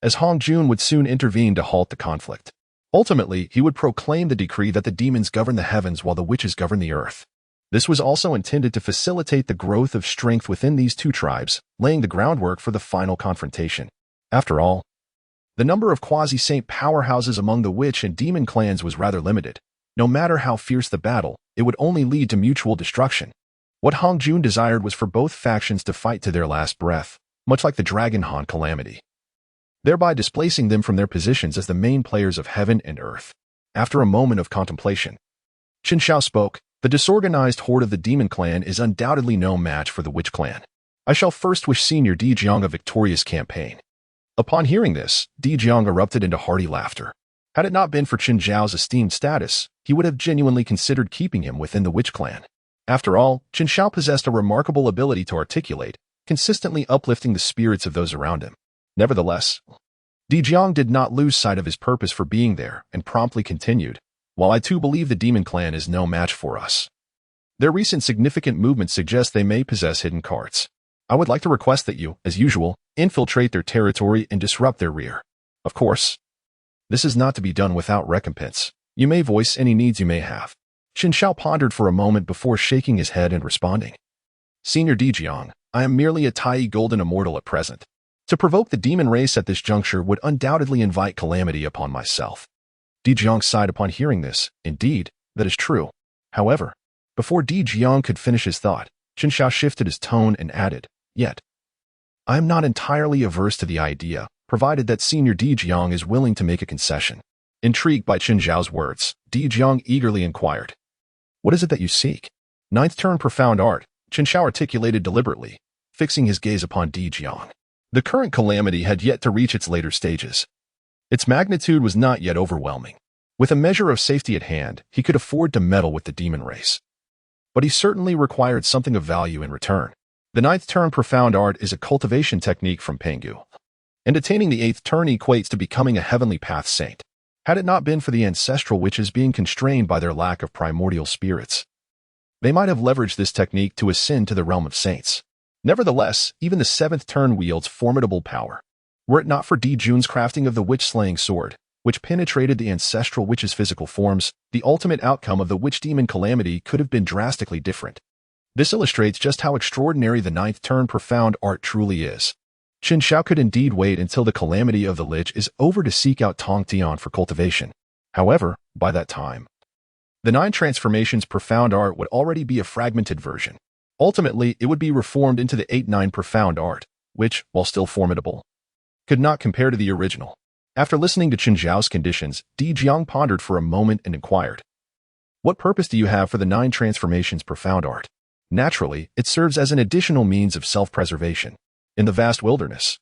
as Hong Jun would soon intervene to halt the conflict. Ultimately, he would proclaim the decree that the demons govern the heavens while the witches govern the earth. This was also intended to facilitate the growth of strength within these two tribes, laying the groundwork for the final confrontation. After all, the number of quasi-saint powerhouses among the witch and demon clans was rather limited. No matter how fierce the battle, it would only lead to mutual destruction. What Hong Jun desired was for both factions to fight to their last breath, much like the Dragon Han calamity, thereby displacing them from their positions as the main players of heaven and earth. After a moment of contemplation, Chun Xiao spoke. "The disorganized horde of the demon clan is undoubtedly no match for the witch clan. I shall first wish Senior Di Jiang a victorious campaign." Upon hearing this, Di Jiang erupted into hearty laughter. Had it not been for Chun Xiao's esteemed status, he would have genuinely considered keeping him within the witch clan. After all, Chun Xiao possessed a remarkable ability to articulate, consistently uplifting the spirits of those around him. Nevertheless, Di Jiang did not lose sight of his purpose for being there and promptly continued, "While I too believe the demon clan is no match for us, their recent significant movements suggest they may possess hidden cards. I would like to request that you, as usual, infiltrate their territory and disrupt their rear. Of course, this is not to be done without recompense. You may voice any needs you may have." Chun Xiao pondered for a moment before shaking his head and responding, "Senior Di Jiang, I am merely a Tai golden immortal at present. To provoke the demon race at this juncture would undoubtedly invite calamity upon myself." Di Jiang sighed upon hearing this. Indeed, that is true. However, before Di Jiang could finish his thought, Chun Xiao shifted his tone and added, "Yet, I am not entirely averse to the idea, provided that Senior Di Jiang is willing to make a concession." Intrigued by Chun Xiao's words, Di Jiang eagerly inquired, "What is it that you seek?" "Ninth turn profound art," Chun Xiao articulated deliberately, fixing his gaze upon Di Jiang. The current calamity had yet to reach its later stages. Its magnitude was not yet overwhelming. With a measure of safety at hand, he could afford to meddle with the demon race. But he certainly required something of value in return. The ninth turn profound art is a cultivation technique from Pangu, and attaining the eighth turn equates to becoming a heavenly path saint. Had it not been for the ancestral witches being constrained by their lack of primordial spirits, they might have leveraged this technique to ascend to the realm of saints. Nevertheless, even the seventh turn wields formidable power. Were it not for Di Jun's crafting of the witch-slaying sword, which penetrated the ancestral witch's physical forms, the ultimate outcome of the witch-demon calamity could have been drastically different. This illustrates just how extraordinary the ninth turn profound art truly is. Chun Xiao could indeed wait until the calamity of the Lich is over to seek out Tong Tian for cultivation. However, by that time, the nine transformations profound art would already be a fragmented version. Ultimately, it would be reformed into the 8-9 profound art, which, while still formidable, could not compare to the original. After listening to Qin Zhao's conditions, Di Jiang pondered for a moment and inquired, "What purpose do you have for the 9 transformations profound art?" Naturally, it serves as an additional means of self-preservation. In the vast wilderness,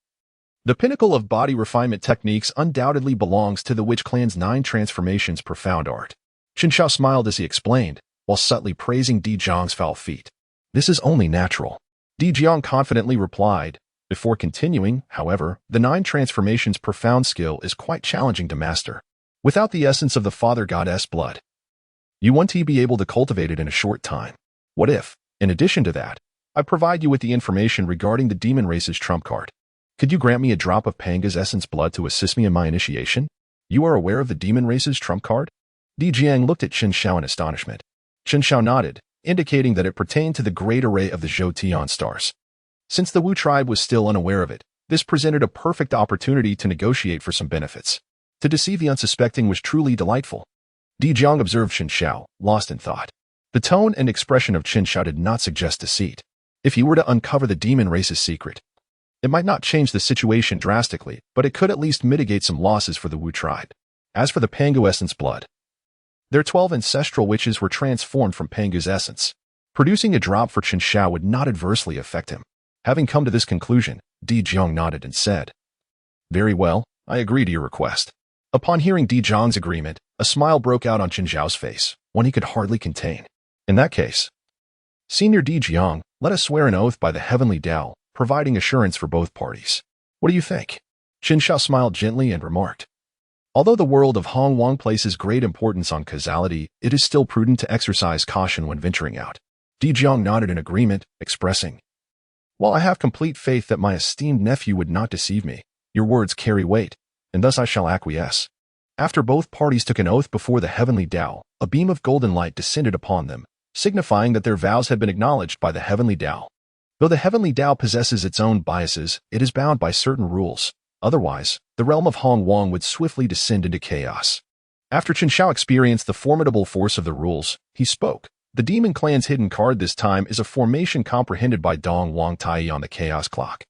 the pinnacle of body refinement techniques undoubtedly belongs to the Witch Clan's 9 transformations profound art. Qin Zhao smiled as he explained, while subtly praising Di Jiang's foul feat. "This is only natural," Di Jiang confidently replied. Before continuing, however, the 9 transformations profound skill is quite challenging to master. Without the essence of the Father Goddess blood, you won't be able to cultivate it in a short time. What if, in addition to that, I provide you with the information regarding the demon race's trump card? Could you grant me a drop of Panga's essence blood to assist me in my initiation? You are aware of the demon race's trump card? Di Jiang looked at Qin Zhao in astonishment. Qin Zhao nodded, indicating that it pertained to the great array of the Zhou Tian stars. Since the Wu tribe was still unaware of it, this presented a perfect opportunity to negotiate for some benefits. To deceive the unsuspecting was truly delightful. Di Jiang observed Qin Zhao, lost in thought. The tone and expression of Qin Zhao did not suggest deceit. If he were to uncover the demon race's secret, it might not change the situation drastically, but it could at least mitigate some losses for the Wu tribe. As for the Pangu essence blood, their 12 ancestral witches were transformed from Pangu's essence. Producing a drop for Qin Zhao would not adversely affect him. Having come to this conclusion, Di Jiang nodded and said, "Very well, I agree to your request." Upon hearing Di Jiang's agreement, a smile broke out on Qin Zhao's face, one he could hardly contain. "In that case, Senior Di Jiang, let us swear an oath by the heavenly Tao, providing assurance for both parties. What do you think?" Qin Zhao smiled gently and remarked, "Although the world of Hong Wang places great importance on causality, it is still prudent to exercise caution when venturing out." Di Jiang nodded in agreement, expressing, "While I have complete faith that my esteemed nephew would not deceive me, your words carry weight, and thus I shall acquiesce." After both parties took an oath before the heavenly Tao, a beam of golden light descended upon them, signifying that their vows had been acknowledged by the heavenly Tao. Though the heavenly Tao possesses its own biases, it is bound by certain rules. Otherwise, the realm of Hong Wang would swiftly descend into chaos. After Qin Zhao experienced the formidable force of the rules, he spoke. "The Demon Clan's hidden card this time is a formation comprehended by Dong Wang Tai on the Chaos Clock,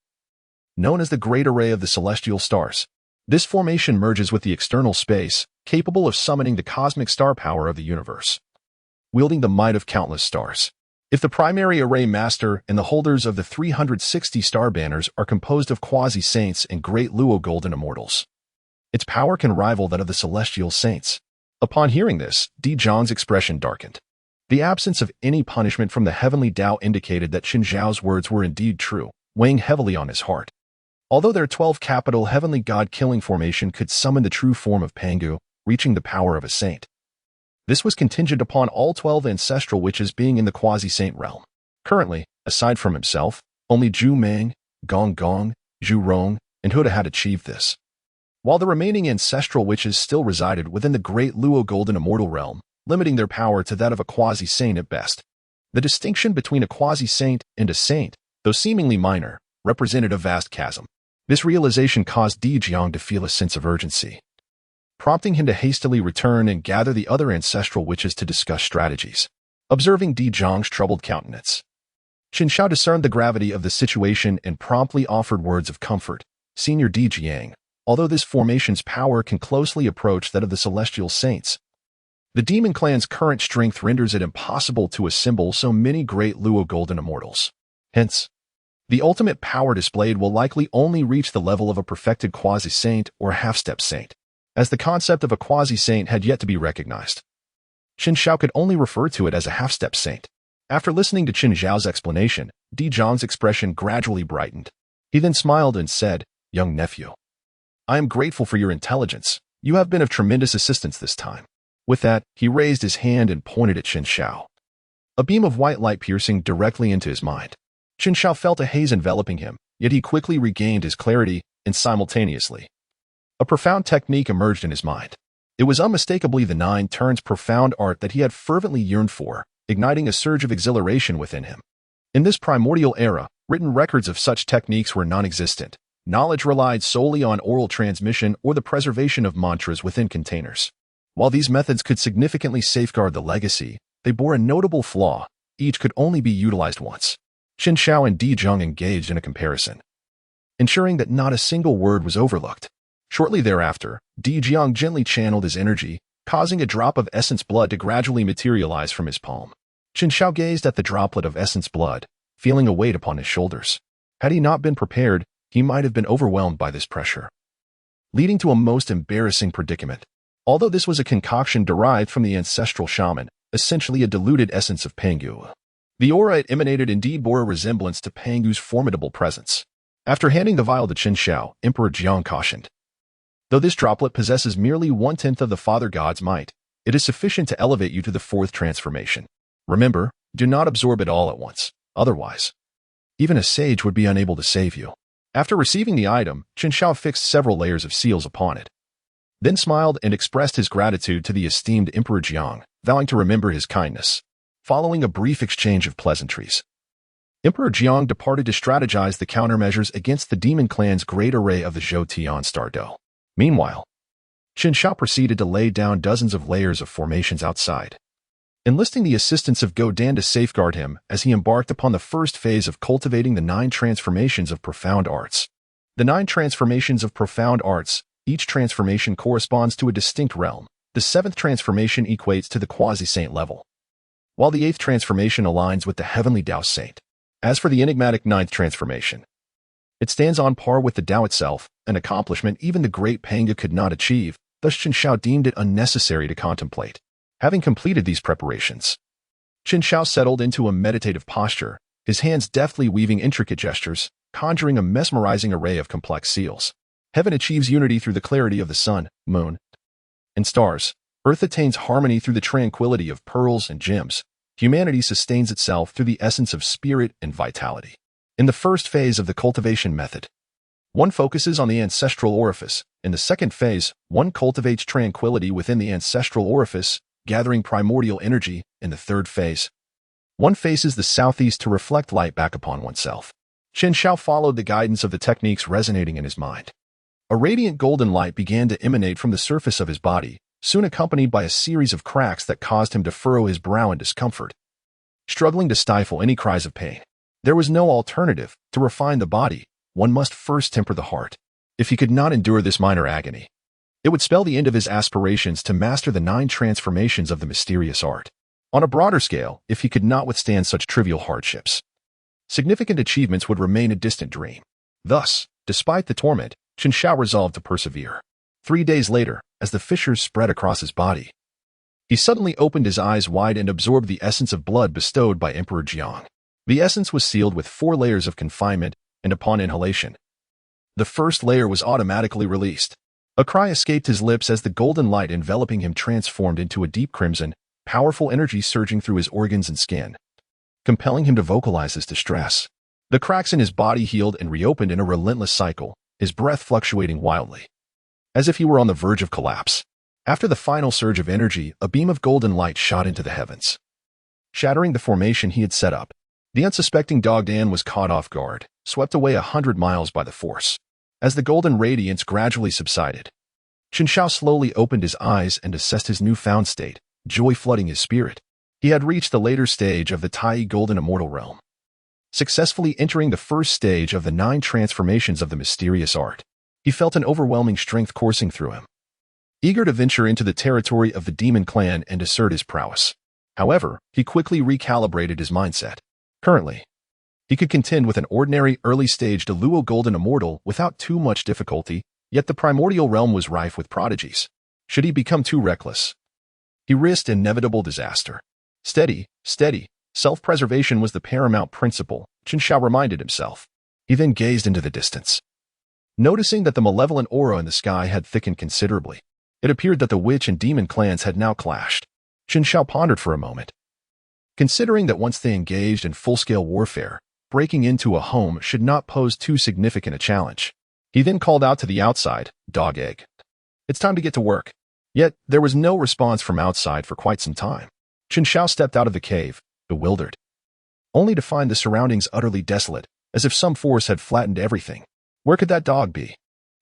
known as the Great Array of the Celestial Stars. This formation merges with the external space, capable of summoning the cosmic star power of the universe, wielding the might of countless stars. If the primary array master and the holders of the 360 star banners are composed of quasi-saints and great Luo golden immortals, its power can rival that of the celestial saints." Upon hearing this, Di Jiang's expression darkened. The absence of any punishment from the heavenly Tao indicated that Qin Zhao's words were indeed true, weighing heavily on his heart. Although their 12 capital heavenly god-killing formation could summon the true form of Pangu, reaching the power of a saint, this was contingent upon all 12 ancestral witches being in the quasi-saint realm. Currently, aside from himself, only Zhu Meng, Gong Gong, Zhu Rong, and Huda had achieved this, while the remaining ancestral witches still resided within the great Luo golden immortal realm, limiting their power to that of a quasi-saint at best. The distinction between a quasi-saint and a saint, though seemingly minor, represented a vast chasm. This realization caused Di Jiang to feel a sense of urgency, prompting him to hastily return and gather the other ancestral witches to discuss strategies. Observing Di Jiang's troubled countenance, Qin Zhao discerned the gravity of the situation and promptly offered words of comfort. "Senior Di Jiang, although this formation's power can closely approach that of the celestial saints, the Demon Clan's current strength renders it impossible to assemble so many great Luo golden immortals. Hence, the ultimate power displayed will likely only reach the level of a perfected quasi-saint or half-step saint, as the concept of a quasi-saint had yet to be recognized. Qin Zhao could only refer to it as a half-step saint. After listening to Qin Zhao's explanation, Di Jiang's expression gradually brightened. He then smiled and said, "Young nephew, I am grateful for your intelligence. You have been of tremendous assistance this time." With that, he raised his hand and pointed at Qin Zhao, a beam of white light piercing directly into his mind. Qin Zhao felt a haze enveloping him, yet he quickly regained his clarity, and simultaneously, a profound technique emerged in his mind. It was unmistakably the 9 turns profound art that he had fervently yearned for, igniting a surge of exhilaration within him. In this primordial era, written records of such techniques were non-existent. Knowledge relied solely on oral transmission or the preservation of mantras within containers. While these methods could significantly safeguard the legacy, they bore a notable flaw: each could only be utilized once. Qin Zhao and Di Jiang engaged in a comparison, ensuring that not a single word was overlooked. Shortly thereafter, Di Jiang gently channeled his energy, causing a drop of essence blood to gradually materialize from his palm. Qin Shao gazed at the droplet of essence blood, feeling a weight upon his shoulders. Had he not been prepared, he might have been overwhelmed by this pressure, leading to a most embarrassing predicament. Although this was a concoction derived from the ancestral shaman, essentially a diluted essence of Pangu, the aura it emanated indeed bore a resemblance to Pangu's formidable presence. After handing the vial to Qin Shao, Emperor Jiang cautioned, "Though this droplet possesses merely 1/10 of the Father God's might, it is sufficient to elevate you to the fourth transformation. Remember, do not absorb it all at once, otherwise, even a sage would be unable to save you." After receiving the item, Qin Shao fixed several layers of seals upon it, then smiled and expressed his gratitude to the esteemed Emperor Jiang, vowing to remember his kindness. Following a brief exchange of pleasantries, Emperor Jiang departed to strategize the countermeasures against the demon clan's great array of the Zhou Tian Star Dough. Meanwhile, Qin Shao proceeded to lay down dozens of layers of formations outside, enlisting the assistance of Godan to safeguard him as he embarked upon the first phase of cultivating the 9 transformations of profound arts. The 9 transformations of profound arts, each transformation corresponds to a distinct realm. The 7th transformation equates to the quasi-saint level, while the 8th transformation aligns with the heavenly Tao saint. As for the enigmatic 9th transformation, it stands on par with the Tao itself, an accomplishment even the great Panga could not achieve, thus Qin Shao deemed it unnecessary to contemplate. Having completed these preparations, Qin Shao settled into a meditative posture, his hands deftly weaving intricate gestures, conjuring a mesmerizing array of complex seals. Heaven achieves unity through the clarity of the sun, moon, and stars. Earth attains harmony through the tranquility of pearls and gems. Humanity sustains itself through the essence of spirit and vitality. In the first phase of the cultivation method, one focuses on the ancestral orifice. In the second phase, one cultivates tranquility within the ancestral orifice, gathering primordial energy. In the third phase, one faces the southeast to reflect light back upon oneself. Qin Shao followed the guidance of the techniques resonating in his mind. A radiant golden light began to emanate from the surface of his body, soon accompanied by a series of cracks that caused him to furrow his brow in discomfort, struggling to stifle any cries of pain. There was no alternative. To refine the body, one must first temper the heart. If he could not endure this minor agony, it would spell the end of his aspirations to master the 9 transformations of the mysterious art. On a broader scale, if he could not withstand such trivial hardships, significant achievements would remain a distant dream. Thus, despite the torment, Qin Shao resolved to persevere. 3 days later, as the fissures spread across his body, he suddenly opened his eyes wide and absorbed the essence of blood bestowed by Emperor Jiang. The essence was sealed with 4 layers of confinement, and upon inhalation, the first layer was automatically released. A cry escaped his lips as the golden light enveloping him transformed into a deep crimson, powerful energy surging through his organs and skin, compelling him to vocalize his distress. The cracks in his body healed and reopened in a relentless cycle, his breath fluctuating wildly, as if he were on the verge of collapse. After the final surge of energy, a beam of golden light shot into the heavens, shattering the formation he had set up. The unsuspecting Dogdan was caught off guard, swept away 100 miles by the force. As the golden radiance gradually subsided, Qin Shao slowly opened his eyes and assessed his newfound state, joy flooding his spirit. He had reached the later stage of the Tai Golden Immortal Realm, successfully entering the first stage of the 9 transformations of the mysterious art. He felt an overwhelming strength coursing through him, eager to venture into the territory of the demon clan and assert his prowess. However, he quickly recalibrated his mindset. Currently, he could contend with an ordinary early-stage Deluo Golden Immortal without too much difficulty, yet the primordial realm was rife with prodigies. Should he become too reckless, he risked inevitable disaster. Steady, self-preservation was the paramount principle, Qin Shao reminded himself. He then gazed into the distance, noticing that the malevolent aura in the sky had thickened considerably. It appeared that the witch and demon clans had now clashed. Qin Shao pondered for a moment, considering that once they engaged in full-scale warfare, breaking into a home should not pose too significant a challenge. He then called out to the outside, "Dog egg, it's time to get to work." Yet, there was no response from outside for quite some time. Qin Shao stepped out of the cave, bewildered, only to find the surroundings utterly desolate, as if some force had flattened everything. Where could that dog be?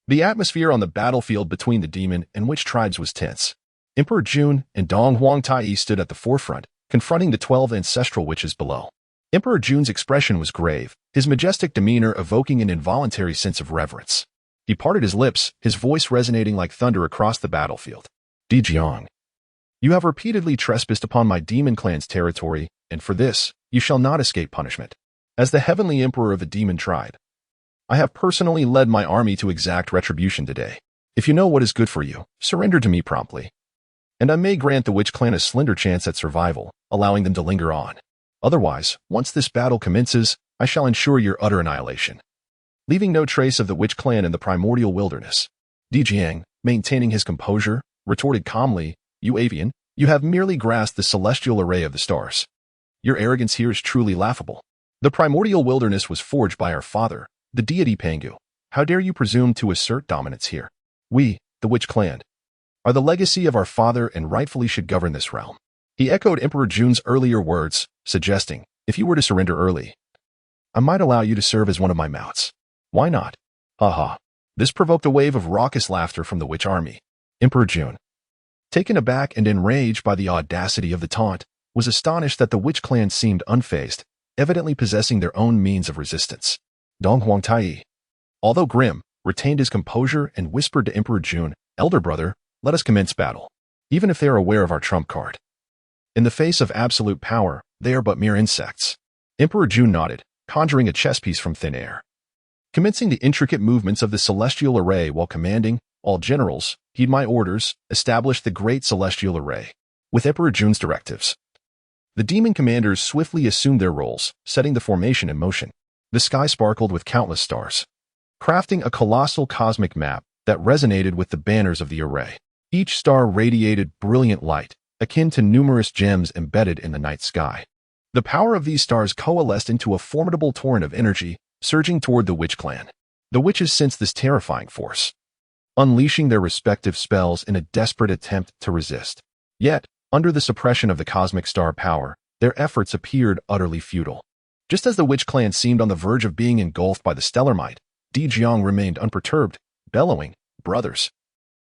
The atmosphere on the battlefield between the demon and witch tribes was tense. Emperor Jun and Dong Huangtai stood at the forefront, confronting the 12 ancestral witches below. Emperor Jun's expression was grave, his majestic demeanor evoking an involuntary sense of reverence. He parted his lips, his voice resonating like thunder across the battlefield. Di Jiang, you have repeatedly trespassed upon my demon clan's territory, and for this, you shall not escape punishment. As the heavenly emperor of a demon tribe, I have personally led my army to exact retribution today. If you know what is good for you, surrender to me promptly. And I may grant the Witch Clan a slender chance at survival, allowing them to linger on. Otherwise, once this battle commences, I shall ensure your utter annihilation. Leaving no trace of the Witch Clan in the primordial wilderness, Di Jiang, maintaining his composure, retorted calmly, You avian, you have merely grasped the celestial array of the stars. Your arrogance here is truly laughable. The primordial wilderness was forged by our father, the deity Pangu. How dare you presume to assert dominance here? We, the Witch Clan, are the legacy of our father and rightfully should govern this realm. He echoed Emperor Jun's earlier words, suggesting, if you were to surrender early, I might allow you to serve as one of my mounts. Why not? Haha. This provoked a wave of raucous laughter from the witch army. Emperor Jun, taken aback and enraged by the audacity of the taunt, was astonished that the Witch Clan seemed unfazed, evidently possessing their own means of resistance. Dong Huangtai, although grim, retained his composure and whispered to Emperor Jun, Elder brother, let us commence battle, even if they are aware of our trump card. In the face of absolute power, they are but mere insects. Emperor Jun nodded, conjuring a chess piece from thin air. Commencing the intricate movements of the celestial array while commanding, all generals, heed my orders, establish the great celestial array. With Emperor Jun's directives, the demon commanders swiftly assumed their roles, setting the formation in motion. The sky sparkled with countless stars, crafting a colossal cosmic map that resonated with the banners of the array. Each star radiated brilliant light, akin to numerous gems embedded in the night sky. The power of these stars coalesced into a formidable torrent of energy, surging toward the Witch Clan. The witches sensed this terrifying force, unleashing their respective spells in a desperate attempt to resist. Yet, under the suppression of the cosmic star power, their efforts appeared utterly futile. Just as the Witch Clan seemed on the verge of being engulfed by the stellar might, Di Jiang remained unperturbed, bellowing, Brothers,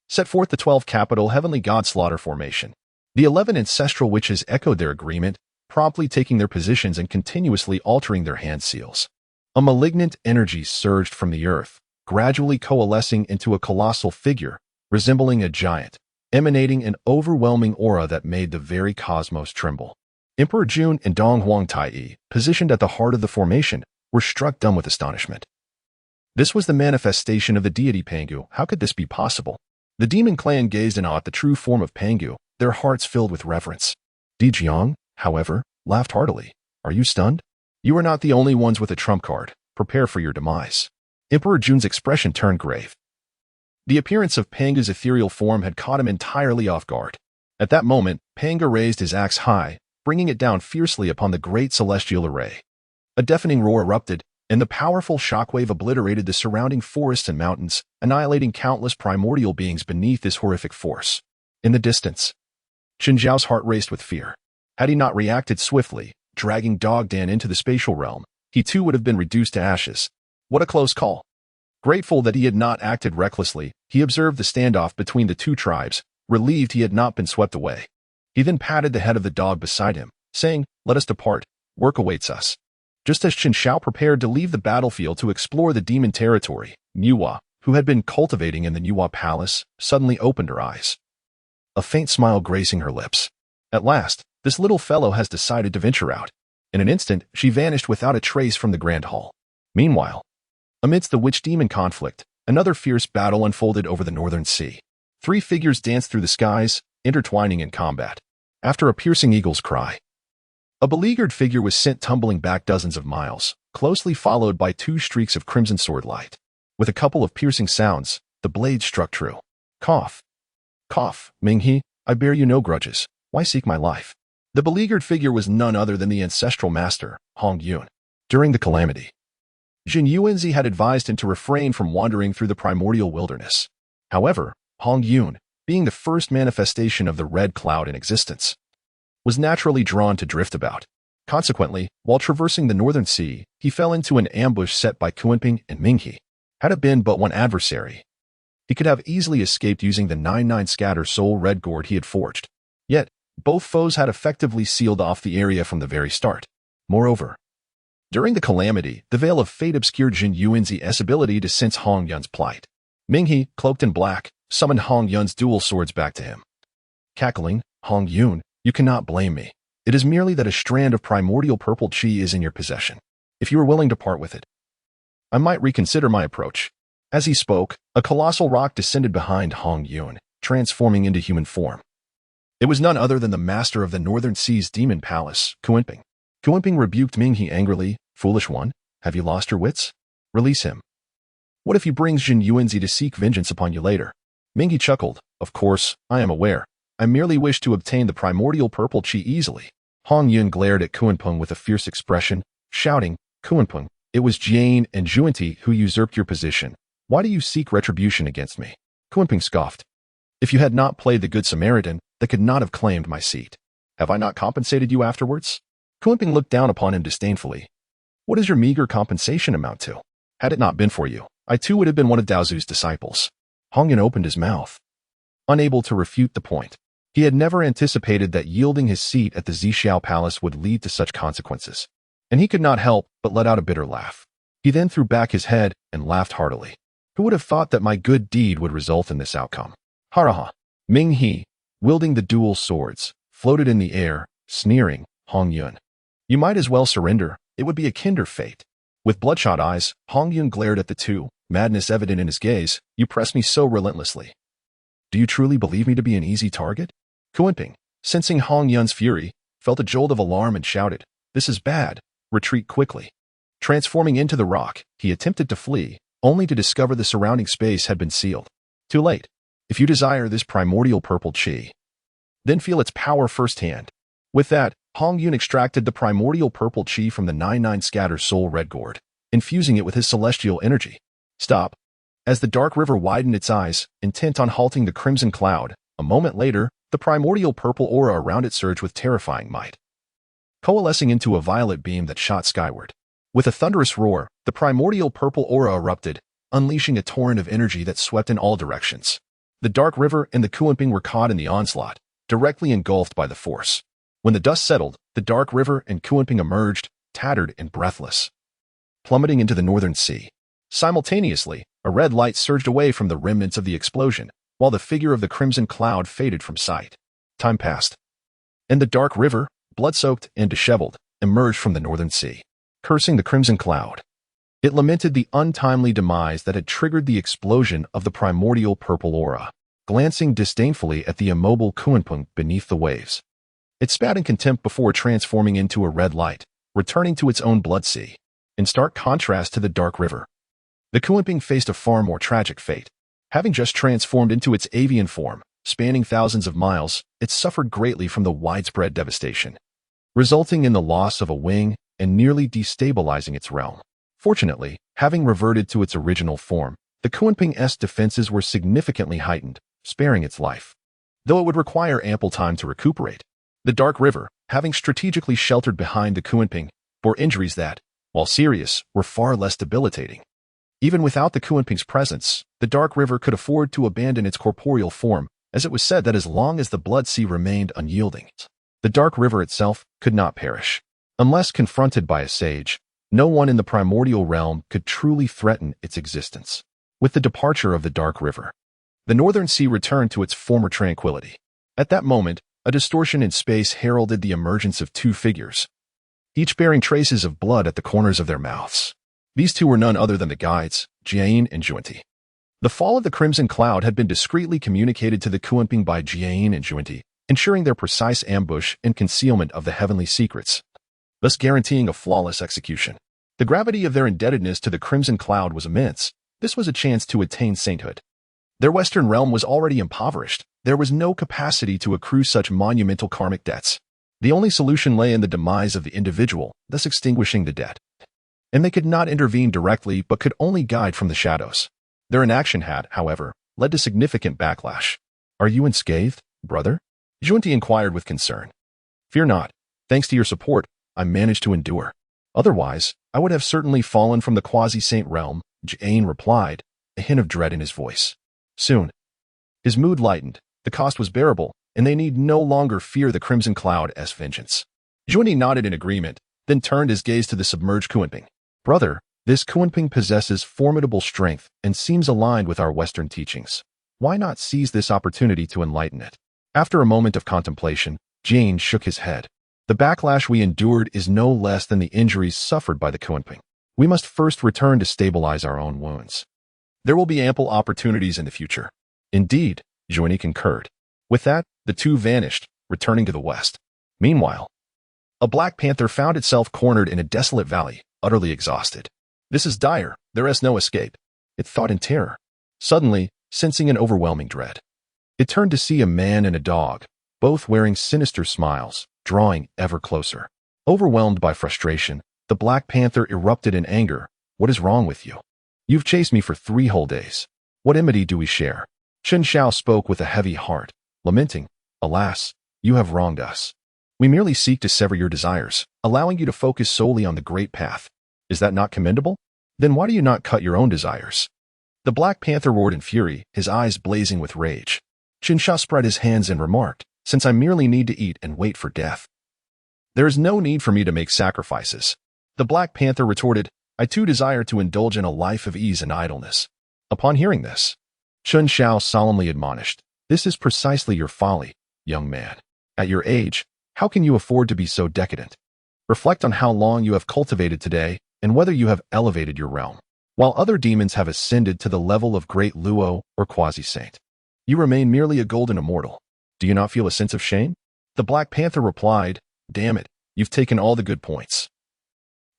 set forth the 12 capital heavenly god slaughter formation. The 11 ancestral witches echoed their agreement, promptly taking their positions and continuously altering their hand seals. A malignant energy surged from the earth, gradually coalescing into a colossal figure, resembling a giant, emanating an overwhelming aura that made the very cosmos tremble. Emperor Jun and Dong Huangtai, positioned at the heart of the formation, were struck dumb with astonishment. This was the manifestation of the deity Pangu. How could this be possible? The demon clan gazed in awe at the true form of Pangu, their hearts filled with reverence. Di Jiang, however, laughed heartily. Are you stunned? You are not the only ones with a trump card. Prepare for your demise. Emperor Jun's expression turned grave. The appearance of Pangu's ethereal form had caught him entirely off guard. At that moment, Pangu raised his axe high, bringing it down fiercely upon the great celestial array. A deafening roar erupted, and the powerful shockwave obliterated the surrounding forests and mountains, annihilating countless primordial beings beneath this horrific force. In the distance, Chen Zhao's heart raced with fear. Had he not reacted swiftly, dragging Dog Dan into the spatial realm, he too would have been reduced to ashes. What a close call. Grateful that he had not acted recklessly, he observed the standoff between the two tribes, relieved he had not been swept away. He then patted the head of the dog beside him, saying, Let us depart. Work awaits us. Just as Chen Zhao prepared to leave the battlefield to explore the demon territory, Nuwa, who had been cultivating in the Nuwa palace, suddenly opened her eyes, a faint smile gracing her lips. At last, this little fellow has decided to venture out. In an instant, she vanished without a trace from the grand hall. Meanwhile, amidst the witch-demon conflict, another fierce battle unfolded over the northern sea. 3 figures danced through the skies, intertwining in combat. After a piercing eagle's cry, a beleaguered figure was sent tumbling back dozens of miles, closely followed by 2 streaks of crimson sword light. With a couple of piercing sounds, the blade struck true. Cough. Cough, Minghe, I bear you no grudges. Why seek my life? The beleaguered figure was none other than the ancestral master, Hong Yun. During the calamity, Jin Yuanzi had advised him to refrain from wandering through the primordial wilderness. However, Hong Yun, being the first manifestation of the red cloud in existence, was naturally drawn to drift about. Consequently, while traversing the northern sea, he fell into an ambush set by Kuanping and Minghe. Had it been but one adversary, he could have easily escaped using the 9-9 scatter soul red gourd he had forged. Yet, both foes had effectively sealed off the area from the very start. Moreover, during the calamity, the veil of fate obscured Jin Yuanzi's ability to sense Hong Yun's plight. Ming-He, cloaked in black, summoned Hong Yun's dual swords back to him. Cackling, Hong Yun, you cannot blame me. It is merely that a strand of primordial purple chi is in your possession. If you are willing to part with it, I might reconsider my approach. As he spoke, a colossal rock descended behind Hong Yun, transforming into human form. It was none other than the master of the Northern Sea's demon palace, Kunping. Kunping rebuked Ming-He angrily. Foolish one, have you lost your wits? Release him. What if he brings Jin Yuanzi to seek vengeance upon you later? Ming-He chuckled. Of course, I am aware. I merely wish to obtain the primordial purple chi easily. Hong Yun glared at Kunpeng with a fierce expression, shouting, Kunpeng, it was Jian and Juanti who usurped your position. Why do you seek retribution against me? Kunpeng scoffed. If you had not played the Good Samaritan, they could not have claimed my seat. Have I not compensated you afterwards? Kunpeng looked down upon him disdainfully. What does your meager compensation amount to? Had it not been for you, I too would have been one of Daozu's disciples. Hong Yun opened his mouth, unable to refute the point. He had never anticipated that yielding his seat at the Zixiao Palace would lead to such consequences, and he could not help but let out a bitter laugh. He then threw back his head and laughed heartily. Who would have thought that my good deed would result in this outcome? Haraha. Ming-He, wielding the dual swords, floated in the air, sneering, Hong Yun. You might as well surrender, it would be a kinder fate. With bloodshot eyes, Hong Yun glared at the two, madness evident in his gaze. You press me so relentlessly. Do you truly believe me to be an easy target? Kunping, sensing Hong Yun's fury, felt a jolt of alarm and shouted, This is bad, retreat quickly. Transforming into the rock, he attempted to flee, only to discover the surrounding space had been sealed. Too late. If you desire this primordial purple chi, then feel its power firsthand. With that, Hong Yun extracted the primordial purple chi from the 99 Scatter Soul Red Gourd, infusing it with his celestial energy. Stop. As the dark river widened its eyes, intent on halting the crimson cloud, a moment later, the primordial purple aura around it surged with terrifying might, coalescing into a violet beam that shot skyward. With a thunderous roar, the primordial purple aura erupted, unleashing a torrent of energy that swept in all directions. The dark river and the Kunping were caught in the onslaught, directly engulfed by the force. When the dust settled, the dark river and Kunping emerged, tattered and breathless, plummeting into the Northern Sea. Simultaneously, a red light surged away from the remnants of the explosion, while the figure of the crimson cloud faded from sight. Time passed, and the dark river, blood-soaked and disheveled, emerged from the Northern Sea, cursing the crimson cloud. It lamented the untimely demise that had triggered the explosion of the primordial purple aura, glancing disdainfully at the immobile Kunpeng beneath the waves. It spat in contempt before transforming into a red light, returning to its own blood sea. In stark contrast to the dark river, the Kunping faced a far more tragic fate. Having just transformed into its avian form, spanning thousands of miles, it suffered greatly from the widespread devastation, resulting in the loss of a wing and nearly destabilizing its realm. Fortunately, having reverted to its original form, the Kunping's defenses were significantly heightened, sparing its life, though it would require ample time to recuperate. The dark river, having strategically sheltered behind the Kunping, bore injuries that, while serious, were far less debilitating. Even without the Kunping's presence, the dark river could afford to abandon its corporeal form, as it was said that as long as the blood sea remained unyielding, the dark river itself could not perish. Unless confronted by a sage, no one in the primordial realm could truly threaten its existence. With the departure of the dark river, the Northern Sea returned to its former tranquility. At that moment, a distortion in space heralded the emergence of two figures, each bearing traces of blood at the corners of their mouths. These two were none other than the guides, Jian and Juanti. The fall of the crimson cloud had been discreetly communicated to the Kunping by Jian and Juanti, ensuring their precise ambush and concealment of the heavenly secrets, thus guaranteeing a flawless execution. The gravity of their indebtedness to the crimson cloud was immense. This was a chance to attain sainthood. Their western realm was already impoverished. There was no capacity to accrue such monumental karmic debts. The only solution lay in the demise of the individual, thus extinguishing the debt. And they could not intervene directly but could only guide from the shadows. Their inaction had, however, led to significant backlash. Are you unscathed, brother? Juanti inquired with concern. Fear not. Thanks to your support, I managed to endure. Otherwise, I would have certainly fallen from the quasi-saint realm, Jian replied, a hint of dread in his voice. Soon, his mood lightened. The cost was bearable, and they need no longer fear the crimson cloud's vengeance. Juanti nodded in agreement, then turned his gaze to the submerged Kunping. Brother, This Kunping possesses formidable strength and seems aligned with our Western teachings. Why not seize this opportunity to enlighten it? After a moment of contemplation, Jane shook his head. The backlash we endured is no less than the injuries suffered by the Kunping. We must first return to stabilize our own wounds. There will be ample opportunities in the future. Indeed, Joanie concurred. With that, the two vanished, returning to the west. Meanwhile, a black panther found itself cornered in a desolate valley, utterly exhausted. This is dire, there is no escape, it thought in terror. Suddenly, sensing an overwhelming dread, it turned to see a man and a dog, both wearing sinister smiles, drawing ever closer. Overwhelmed by frustration, the black panther erupted in anger. What is wrong with you? You've chased me for 3 whole days. What enmity do we share? Chen Xiao spoke with a heavy heart, lamenting, Alas, you have wronged us. We merely seek to sever your desires, allowing you to focus solely on the great path. Is that not commendable? Then why do you not cut your own desires? The black panther roared in fury, his eyes blazing with rage. Chen Xiao spread his hands and remarked, Since I merely need to eat and wait for death, there is no need for me to make sacrifices. The black panther retorted, I too desire to indulge in a life of ease and idleness. Upon hearing this, Chen Xiao solemnly admonished, This is precisely your folly, young man. At your age, how can you afford to be so decadent? Reflect on how long you have cultivated today and whether you have elevated your realm. While other demons have ascended to the level of great Luo or quasi-saint, you remain merely a golden immortal. Do you not feel a sense of shame? The Black Panther replied, Damn it, you've taken all the good points.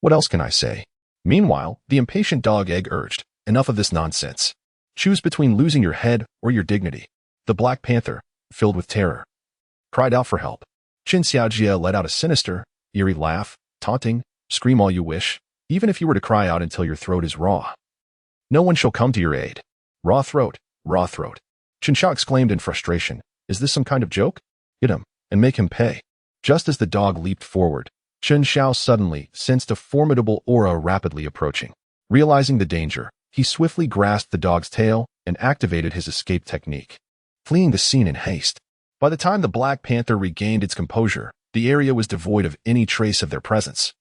What else can I say? Meanwhile, the impatient dog egg urged, Enough of this nonsense. Choose between losing your head or your dignity. The Black Panther, filled with terror, cried out for help. Qin Xiaojie let out a sinister, eerie laugh, taunting, Scream all you wish, even if you were to cry out until your throat is raw. No one shall come to your aid. Raw throat, raw throat. Qin Xiao exclaimed in frustration, Is this some kind of joke? Hit him, and make him pay. Just as the dog leaped forward, Qin Xiao suddenly sensed a formidable aura rapidly approaching. Realizing the danger, he swiftly grasped the dog's tail and activated his escape technique, fleeing the scene in haste. By the time the Black Panther regained its composure, the area was devoid of any trace of their presence,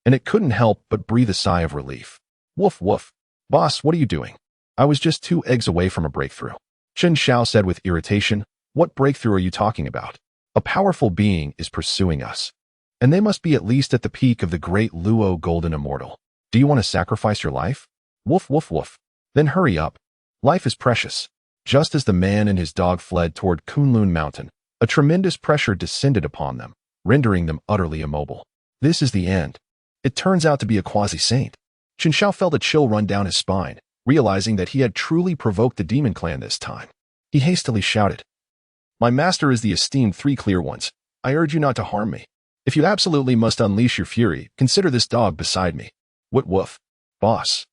and it couldn't help but breathe a sigh of relief. Woof woof. Boss, what are you doing? I was just 2 eggs away from a breakthrough. Qin Xiao said with irritation, What breakthrough are you talking about? A powerful being is pursuing us, and they must be at least at the peak of the great Luo Golden Immortal. Do you want to sacrifice your life? Woof woof woof. Then hurry up. Life is precious. Just as the man and his dog fled toward Kunlun Mountain, a tremendous pressure descended upon them, rendering them utterly immobile. This is the end. It turns out to be a quasi-saint. Qin Xiao felt a chill run down his spine, realizing that he had truly provoked the demon clan this time. He hastily shouted, My master is the esteemed 3 Clear Ones. I urge you not to harm me. If you absolutely must unleash your fury, consider this dog beside me. What woof? Boss.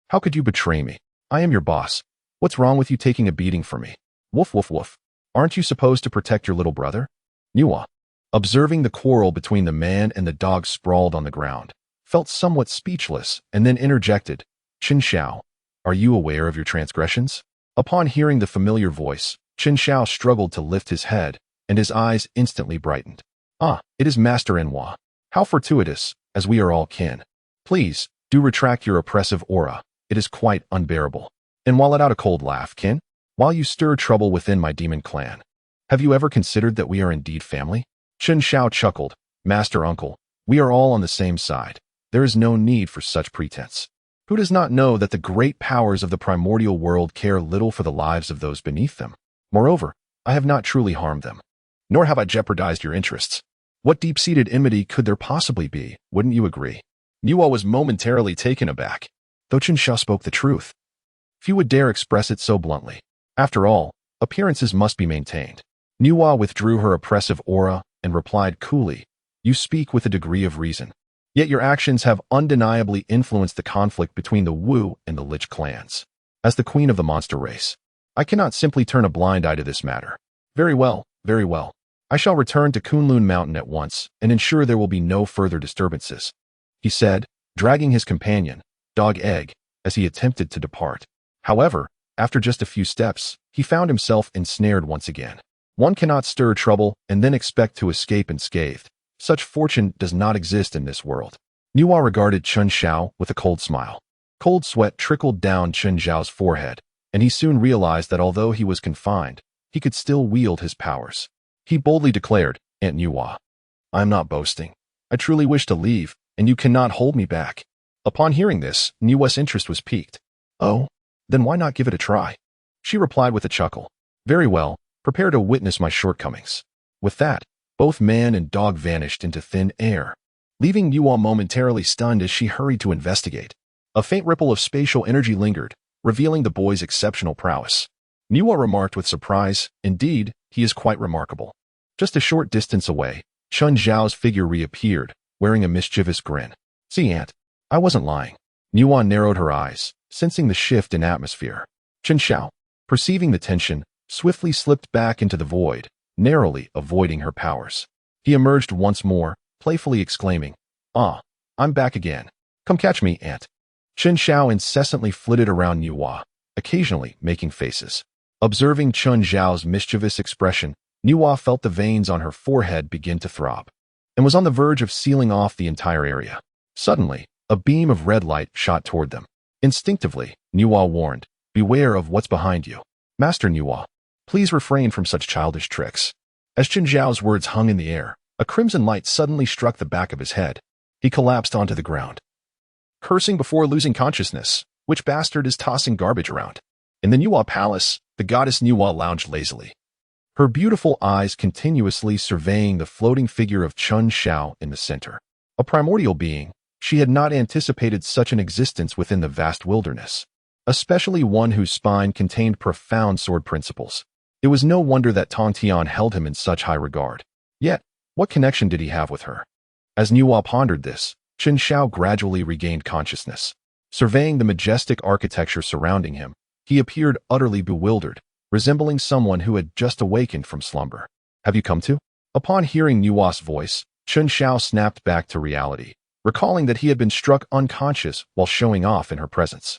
How could you betray me? I am your boss. What's wrong with you taking a beating for me? Woof woof woof. Aren't you supposed to protect your little brother? Nuwa, observing the quarrel between the man and the dog sprawled on the ground, felt somewhat speechless and then interjected, Qin Xiao, are you aware of your transgressions? Upon hearing the familiar voice, Qin Xiao struggled to lift his head, and his eyes instantly brightened. Ah, it is Master Enhua. How fortuitous, as we are all kin. Please, do retract your oppressive aura. It is quite unbearable. Enhua let out a cold laugh, kin. While you stir trouble within my demon clan, have you ever considered that we are indeed family? Qin Xiao chuckled, Master Uncle, we are all on the same side. There is no need for such pretense. Who does not know that the great powers of the primordial world care little for the lives of those beneath them? Moreover, I have not truly harmed them, nor have I jeopardized your interests. What deep-seated enmity could there possibly be, wouldn't you agree? Nuo was momentarily taken aback, though Qin Xiao spoke the truth. Few would dare express it so bluntly. After all, appearances must be maintained. Nuo withdrew her oppressive aura and replied coolly, You speak with a degree of reason. Yet your actions have undeniably influenced the conflict between the Wu and the Lich clans. As the queen of the monster race, I cannot simply turn a blind eye to this matter. Very well, very well. I shall return to Kunlun Mountain at once and ensure there will be no further disturbances, he said, dragging his companion, Dog Egg, as he attempted to depart. However, after just a few steps, he found himself ensnared once again. One cannot stir trouble and then expect to escape unscathed. Such fortune does not exist in this world. Nuwa regarded Chun Xiao with a cold smile. Cold sweat trickled down Chun Xiao's forehead, and he soon realized that although he was confined, he could still wield his powers. He boldly declared, "Aunt Nuwa, I am not boasting. I truly wish to leave, and you cannot hold me back." Upon hearing this, Nuwa's interest was piqued. "Oh, then why not give it a try?" She replied with a chuckle. "Very well, prepare to witness my shortcomings." With that, both man and dog vanished into thin air, leaving Nuwa momentarily stunned as she hurried to investigate. A faint ripple of spatial energy lingered, revealing the boy's exceptional prowess. Nuwa remarked with surprise, "Indeed, he is quite remarkable." Just a short distance away, Chun Zhao's figure reappeared, wearing a mischievous grin. "See, Aunt, I wasn't lying." Nuwa narrowed her eyes, sensing the shift in atmosphere. Chun Xiao, perceiving the tension, swiftly slipped back into the void, narrowly avoiding her powers. He emerged once more, playfully exclaiming, "Ah, I'm back again. Come catch me, Aunt." Chun Xiao incessantly flitted around Nuwa, occasionally making faces. Observing Chun Zhao's mischievous expression, Nuwa felt the veins on her forehead begin to throb, and was on the verge of sealing off the entire area. Suddenly, a beam of red light shot toward them. Instinctively, Nuwa warned, "Beware of what's behind you. Master Nuwa, please refrain from such childish tricks." As Chun Zhao's words hung in the air, a crimson light suddenly struck the back of his head. He collapsed onto the ground, cursing before losing consciousness. Which bastard is tossing garbage around? In the Nuwa palace, the goddess Nuwa lounged lazily, her beautiful eyes continuously surveying the floating figure of Chun Xiao in the center. A primordial being, she had not anticipated such an existence within the vast wilderness, especially one whose spine contained profound sword principles. It was no wonder that Tong Tian held him in such high regard. Yet, what connection did he have with her? As Nuwa pondered this, Chun Xiao gradually regained consciousness. Surveying the majestic architecture surrounding him, he appeared utterly bewildered, resembling someone who had just awakened from slumber. "Have you come to?" Upon hearing Nuwa's voice, Chun Xiao snapped back to reality, recalling that he had been struck unconscious while showing off in her presence.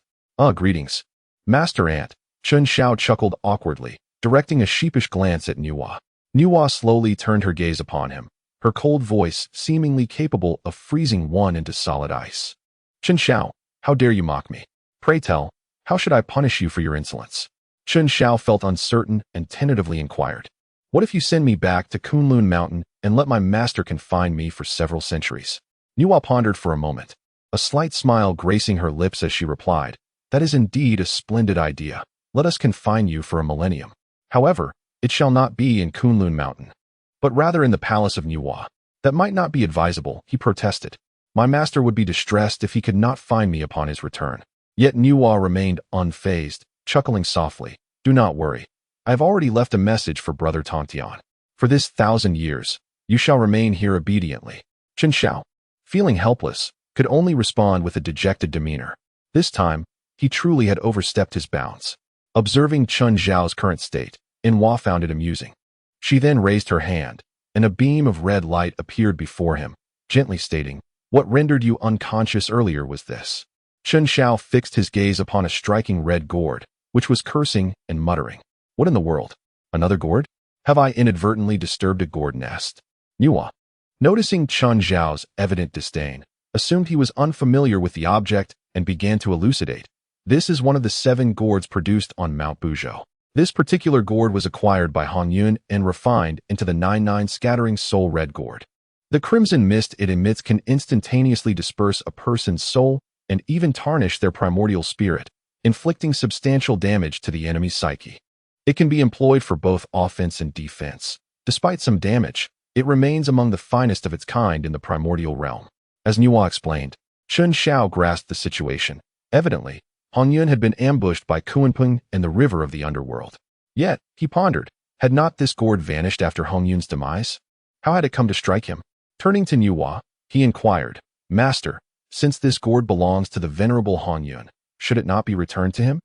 Greetings, Master Ant." Chun Xiao chuckled awkwardly, directing a sheepish glance at Nuwa. Nuwa slowly turned her gaze upon him, her cold voice seemingly capable of freezing one into solid ice. "Chun Xiao, how dare you mock me? Pray tell, how should I punish you for your insolence?" Chun Xiao felt uncertain and tentatively inquired, "What if you send me back to Kunlun Mountain and let my master confine me for several centuries?" Nuwa pondered for a moment, a slight smile gracing her lips as she replied, "That is indeed a splendid idea. Let us confine you for a millennium. However, it shall not be in Kunlun Mountain, but rather in the palace of Nuwa." "That might not be advisable," he protested. "My master would be distressed if he could not find me upon his return." Yet Nuwa remained unfazed, chuckling softly. "Do not worry. I have already left a message for Brother Tongtian. For this 1,000 years, you shall remain here obediently." Chun Xiao, feeling helpless, could only respond with a dejected demeanor. This time, he truly had overstepped his bounds. Observing Chun Zhao's current state, Inhua found it amusing. She then raised her hand, and a beam of red light appeared before him, gently stating, "What rendered you unconscious earlier was this." Chun Xiao fixed his gaze upon a striking red gourd, which was cursing and muttering. "What in the world? Another gourd? Have I inadvertently disturbed a gourd nest?" Nuwa, noticing Chun Zhao's evident disdain, assumed he was unfamiliar with the object and began to elucidate. "This is one of the 7 gourds produced on Mount Buzhou. This particular gourd was acquired by Hong Yun and refined into the 99 scattering soul red gourd. The crimson mist it emits can instantaneously disperse a person's soul and even tarnish their primordial spirit, inflicting substantial damage to the enemy's psyche. It can be employed for both offense and defense. Despite some damage, it remains among the finest of its kind in the primordial realm." As Nuwa explained, Chun Xiao grasped the situation. Evidently, Hong Yun had been ambushed by Kuanping and the river of the underworld. Yet, he pondered, had not this gourd vanished after Hong Yun's demise? How had it come to strike him? Turning to Nuwa, he inquired, "Master, since this gourd belongs to the venerable Hong Yun, should it not be returned to him?"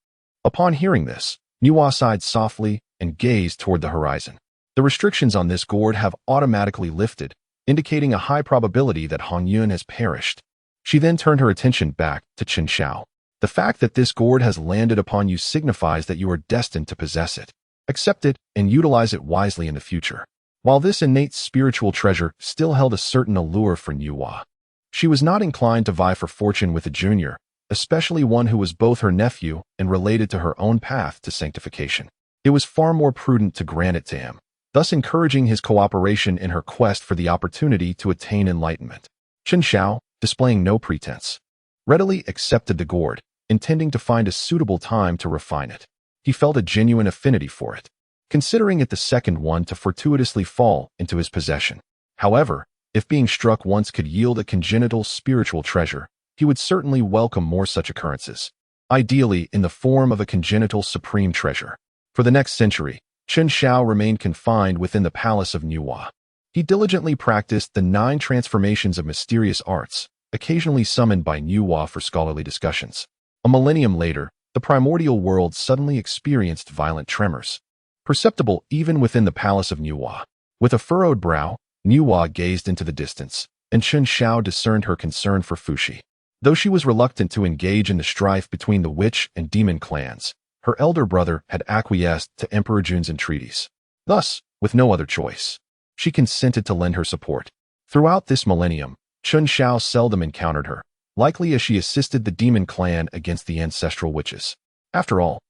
Upon hearing this, Nuwa sighed softly and gazed toward the horizon. The restrictions on this gourd have automatically lifted, indicating a high probability that Hong Yun has perished. She then turned her attention back to Chun Xiao. "The fact that this gourd has landed upon you signifies that you are destined to possess it. Accept it and utilize it wisely in the future." While this innate spiritual treasure still held a certain allure for Nuwa, She was not inclined to vie for fortune with a junior, especially one who was both her nephew and related to her own path to sanctification. It was far more prudent to grant it to him, thus encouraging his cooperation in her quest for the opportunity to attain enlightenment. Chen Xiao, displaying no pretense, readily accepted the gourd, intending to find a suitable time to refine it. He felt a genuine affinity for it, considering it the second one to fortuitously fall into his possession. However, if being struck once could yield a congenital spiritual treasure, he would certainly welcome more such occurrences, ideally in the form of a congenital supreme treasure. For the next century, Chen Xiao remained confined within the palace of Nuwa. He diligently practiced the 9 transformations of mysterious arts, occasionally summoned by Nuwa for scholarly discussions. A millennium later, the primordial world suddenly experienced violent tremors, perceptible even within the palace of Nuwa. With a furrowed brow, Nuwa gazed into the distance, and Chen Xiao discerned her concern for Fuxi. Though she was reluctant to engage in the strife between the witch and demon clans, her elder brother had acquiesced to Emperor Jun's entreaties. Thus, with no other choice, she consented to lend her support. Throughout this millennium, Chen Xiao seldom encountered her, likely as she assisted the demon clan against the ancestral witches. After all,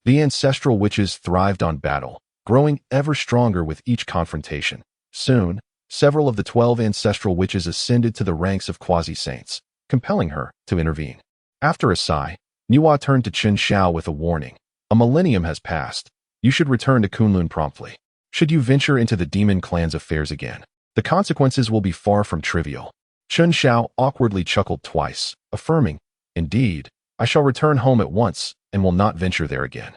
the ancestral witches thrived on battle, growing ever stronger with each confrontation. Soon, several of the 12 ancestral witches ascended to the ranks of quasi-saints, compelling her to intervene. After a sigh, Nuwa turned to Chen Xiao with a warning. A millennium has passed. You should return to Kunlun promptly. Should you venture into the demon clan's affairs again, the consequences will be far from trivial. Chen Xiao awkwardly chuckled twice, affirming, Indeed, I shall return home at once and will not venture there again.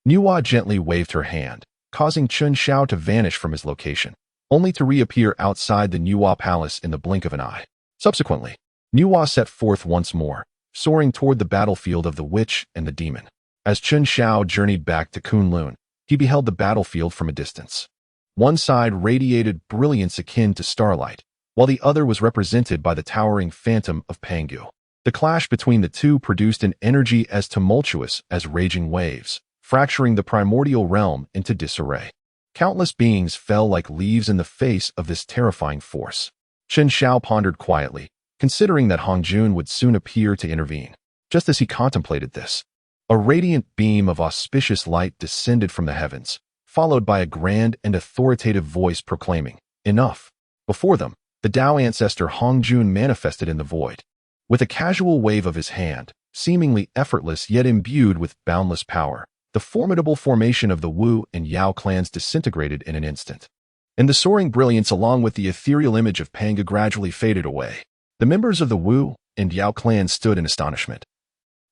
Nuwa gently waved her hand, causing Chen Xiao to vanish from his location, only to reappear outside the Nuwa palace in the blink of an eye. Subsequently, Nuwa set forth once more, soaring toward the battlefield of the witch and the demon. As Chen Xiao journeyed back to Kunlun, he beheld the battlefield from a distance. One side radiated brilliance akin to starlight, while the other was represented by the towering phantom of Pangu. The clash between the two produced an energy as tumultuous as raging waves, fracturing the primordial realm into disarray. Countless beings fell like leaves in the face of this terrifying force. Chen Xiao pondered quietly, considering that Hongjun would soon appear to intervene. Just as he contemplated this, a radiant beam of auspicious light descended from the heavens, followed by a grand and authoritative voice proclaiming, Enough! Before them, the Dao ancestor Hongjun manifested in the void. With a casual wave of his hand, seemingly effortless yet imbued with boundless power, the formidable formation of the Wu and Yao clans disintegrated in an instant. And the soaring brilliance along with the ethereal image of Panga gradually faded away. The members of the Wu and Yao clans stood in astonishment,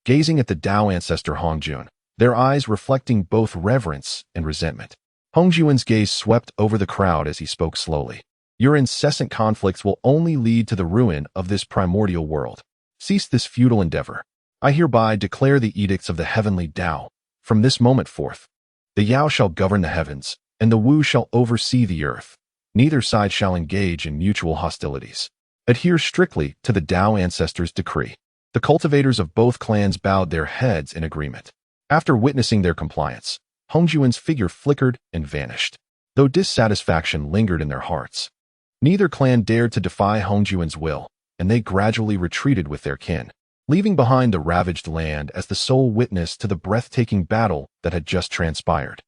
gazing at the Dao ancestor Hongjun, their eyes reflecting both reverence and resentment. Hongjun's gaze swept over the crowd as he spoke slowly. Your incessant conflicts will only lead to the ruin of this primordial world. Cease this futile endeavor. I hereby declare the edicts of the heavenly Dao. From this moment forth, the Yao shall govern the heavens, and the Wu shall oversee the earth. Neither side shall engage in mutual hostilities. Adhere strictly to the Dao ancestors' decree. The cultivators of both clans bowed their heads in agreement. After witnessing their compliance, Hongjun's figure flickered and vanished, though dissatisfaction lingered in their hearts. Neither clan dared to defy Hongjun's will, and they gradually retreated with their kin, leaving behind the ravaged land as the sole witness to the breathtaking battle that had just transpired.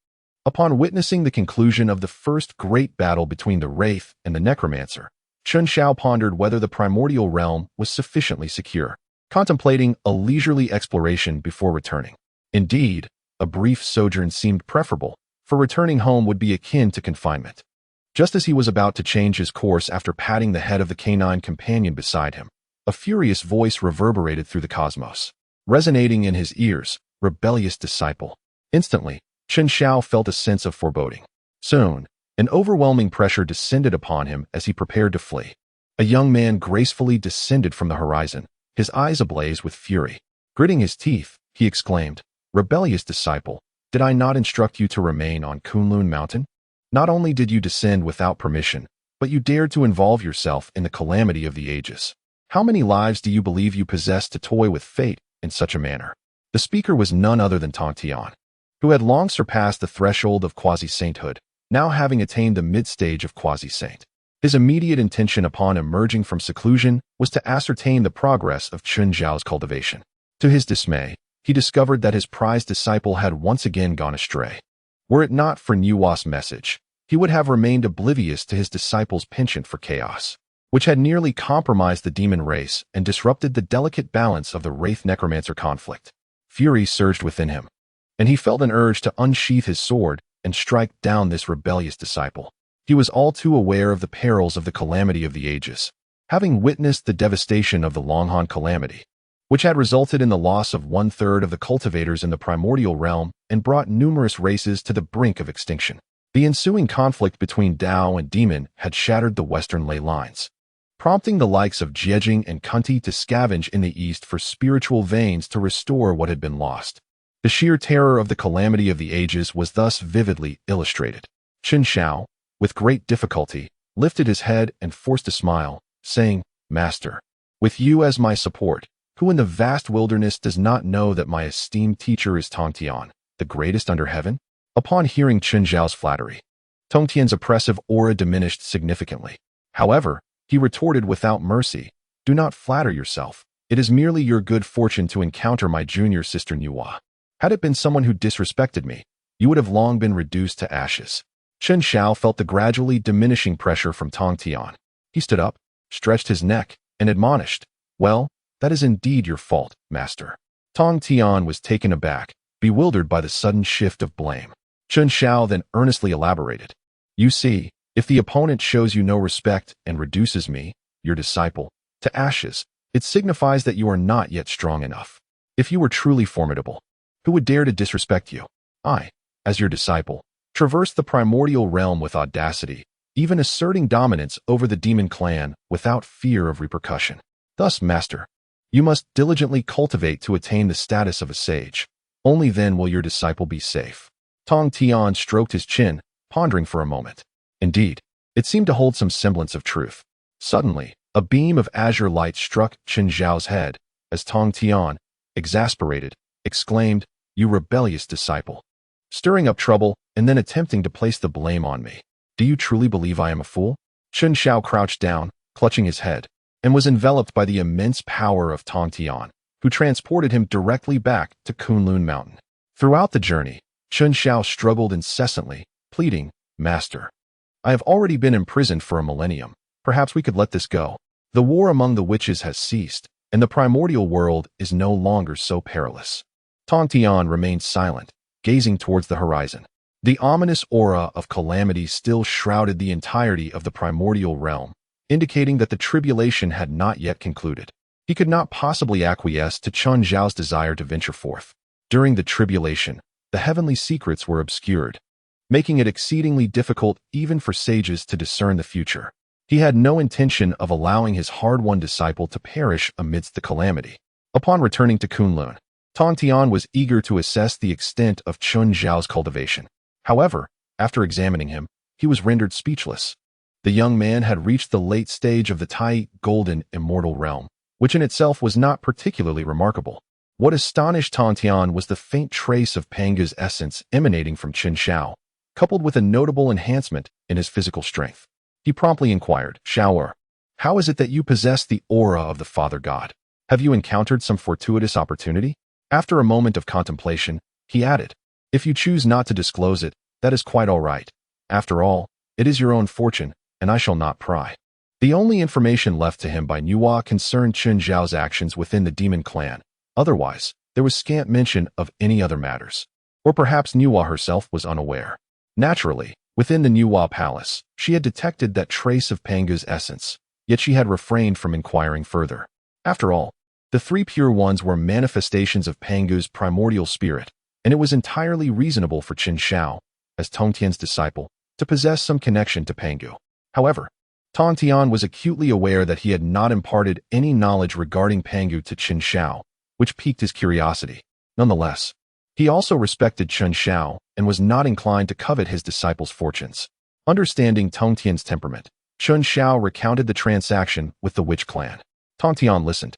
Upon witnessing the conclusion of the first great battle between the Wraith and the Necromancer, Chen Xiao pondered whether the primordial realm was sufficiently secure, contemplating a leisurely exploration before returning. Indeed, a brief sojourn seemed preferable, for returning home would be akin to confinement. Just as he was about to change his course after patting the head of the canine companion beside him, a furious voice reverberated through the cosmos, resonating in his ears, rebellious disciple. Instantly, Chen Xiao felt a sense of foreboding. Soon, an overwhelming pressure descended upon him as he prepared to flee. A young man gracefully descended from the horizon, his eyes ablaze with fury. Gritting his teeth, he exclaimed, Rebellious disciple, did I not instruct you to remain on Kunlun Mountain? Not only did you descend without permission, but you dared to involve yourself in the calamity of the ages. How many lives do you believe you possess to toy with fate in such a manner? The speaker was none other than Tong Tian, who had long surpassed the threshold of quasi-sainthood, now having attained the mid-stage of quasi-saint. His immediate intention upon emerging from seclusion was to ascertain the progress of Chun Zhao's cultivation. To his dismay, he discovered that his prized disciple had once again gone astray. Were it not for Nuwa's message, he would have remained oblivious to his disciple's penchant for chaos, which had nearly compromised the demon race and disrupted the delicate balance of the Wraith-Necromancer conflict. Fury surged within him, and he felt an urge to unsheath his sword and strike down this rebellious disciple. He was all too aware of the perils of the calamity of the ages, having witnessed the devastation of the Longhan calamity, which had resulted in the loss of 1/3 of the cultivators in the primordial realm and brought numerous races to the brink of extinction. The ensuing conflict between Dao and Demon had shattered the western ley lines, prompting the likes of Jiejing and Kunti to scavenge in the east for spiritual veins to restore what had been lost. The sheer terror of the calamity of the ages was thus vividly illustrated. Chun Zhao, with great difficulty, lifted his head and forced a smile, saying, "Master, with you as my support, who in the vast wilderness does not know that my esteemed teacher is Tongtian, the greatest under heaven?" Upon hearing Chun Zhao's flattery, Tongtian's oppressive aura diminished significantly. However, he retorted without mercy, "Do not flatter yourself. It is merely your good fortune to encounter my junior sister Nuwa. Had it been someone who disrespected me, you would have long been reduced to ashes." Chun Zhao felt the gradually diminishing pressure from Tongtian. He stood up, stretched his neck, and admonished, "Well, that is indeed your fault, master." Tongtian was taken aback, bewildered by the sudden shift of blame. Chun Zhao then earnestly elaborated, "You see, if the opponent shows you no respect and reduces me, your disciple, to ashes, it signifies that you are not yet strong enough. If you were truly formidable, who would dare to disrespect you? I, as your disciple, traverse the primordial realm with audacity, even asserting dominance over the demon clan without fear of repercussion. Thus, master, you must diligently cultivate to attain the status of a sage. Only then will your disciple be safe." Tongtian stroked his chin, pondering for a moment. Indeed, it seemed to hold some semblance of truth. Suddenly, a beam of azure light struck Chun Zhao's head, as Tongtian, exasperated, exclaimed, "You rebellious disciple, stirring up trouble and then attempting to place the blame on me. Do you truly believe I am a fool?" Chun Zhao crouched down, clutching his head, and was enveloped by the immense power of Tongtian, who transported him directly back to Kunlun Mountain. Throughout the journey, Chun Zhao struggled incessantly, pleading, "Master, I have already been imprisoned for a millennium. Perhaps we could let this go. The war among the witches has ceased, and the primordial world is no longer so perilous." Tongtian remained silent, gazing towards the horizon. The ominous aura of calamity still shrouded the entirety of the primordial realm, indicating that the tribulation had not yet concluded. He could not possibly acquiesce to Chun Zhao's desire to venture forth. During the tribulation, the heavenly secrets were obscured, making it exceedingly difficult even for sages to discern the future. He had no intention of allowing his hard-won disciple to perish amidst the calamity. Upon returning to Kunlun, Tongtian was eager to assess the extent of Chun Zhao's cultivation. However, after examining him, he was rendered speechless. The young man had reached the late stage of the Tai Golden Immortal Realm, which in itself was not particularly remarkable. What astonished Tongtian was the faint trace of Panga's essence emanating from Chun Zhao, coupled with a notable enhancement in his physical strength. He promptly inquired, "Shaoer, how is it that you possess the aura of the Father God? Have you encountered some fortuitous opportunity?" After a moment of contemplation, he added, "If you choose not to disclose it, that is quite all right. After all, it is your own fortune, and I shall not pry." The only information left to him by Nuwa concerned Chun Zhao's actions within the demon clan. Otherwise, there was scant mention of any other matters. Or perhaps Nuwa herself was unaware. Naturally, within the Nuwa palace, she had detected that trace of Panga's essence, yet she had refrained from inquiring further. After all, the three pure ones were manifestations of Panga's primordial spirit, and it was entirely reasonable for Chun Zhao, as Tongtian's disciple, to possess some connection to Pangu. However, Tongtian was acutely aware that he had not imparted any knowledge regarding Pangu to Chun Zhao, which piqued his curiosity. Nonetheless, he also respected Chun Zhao and was not inclined to covet his disciple's fortunes. Understanding Tongtian's temperament, Chun Zhao recounted the transaction with the witch clan. Tongtian listened,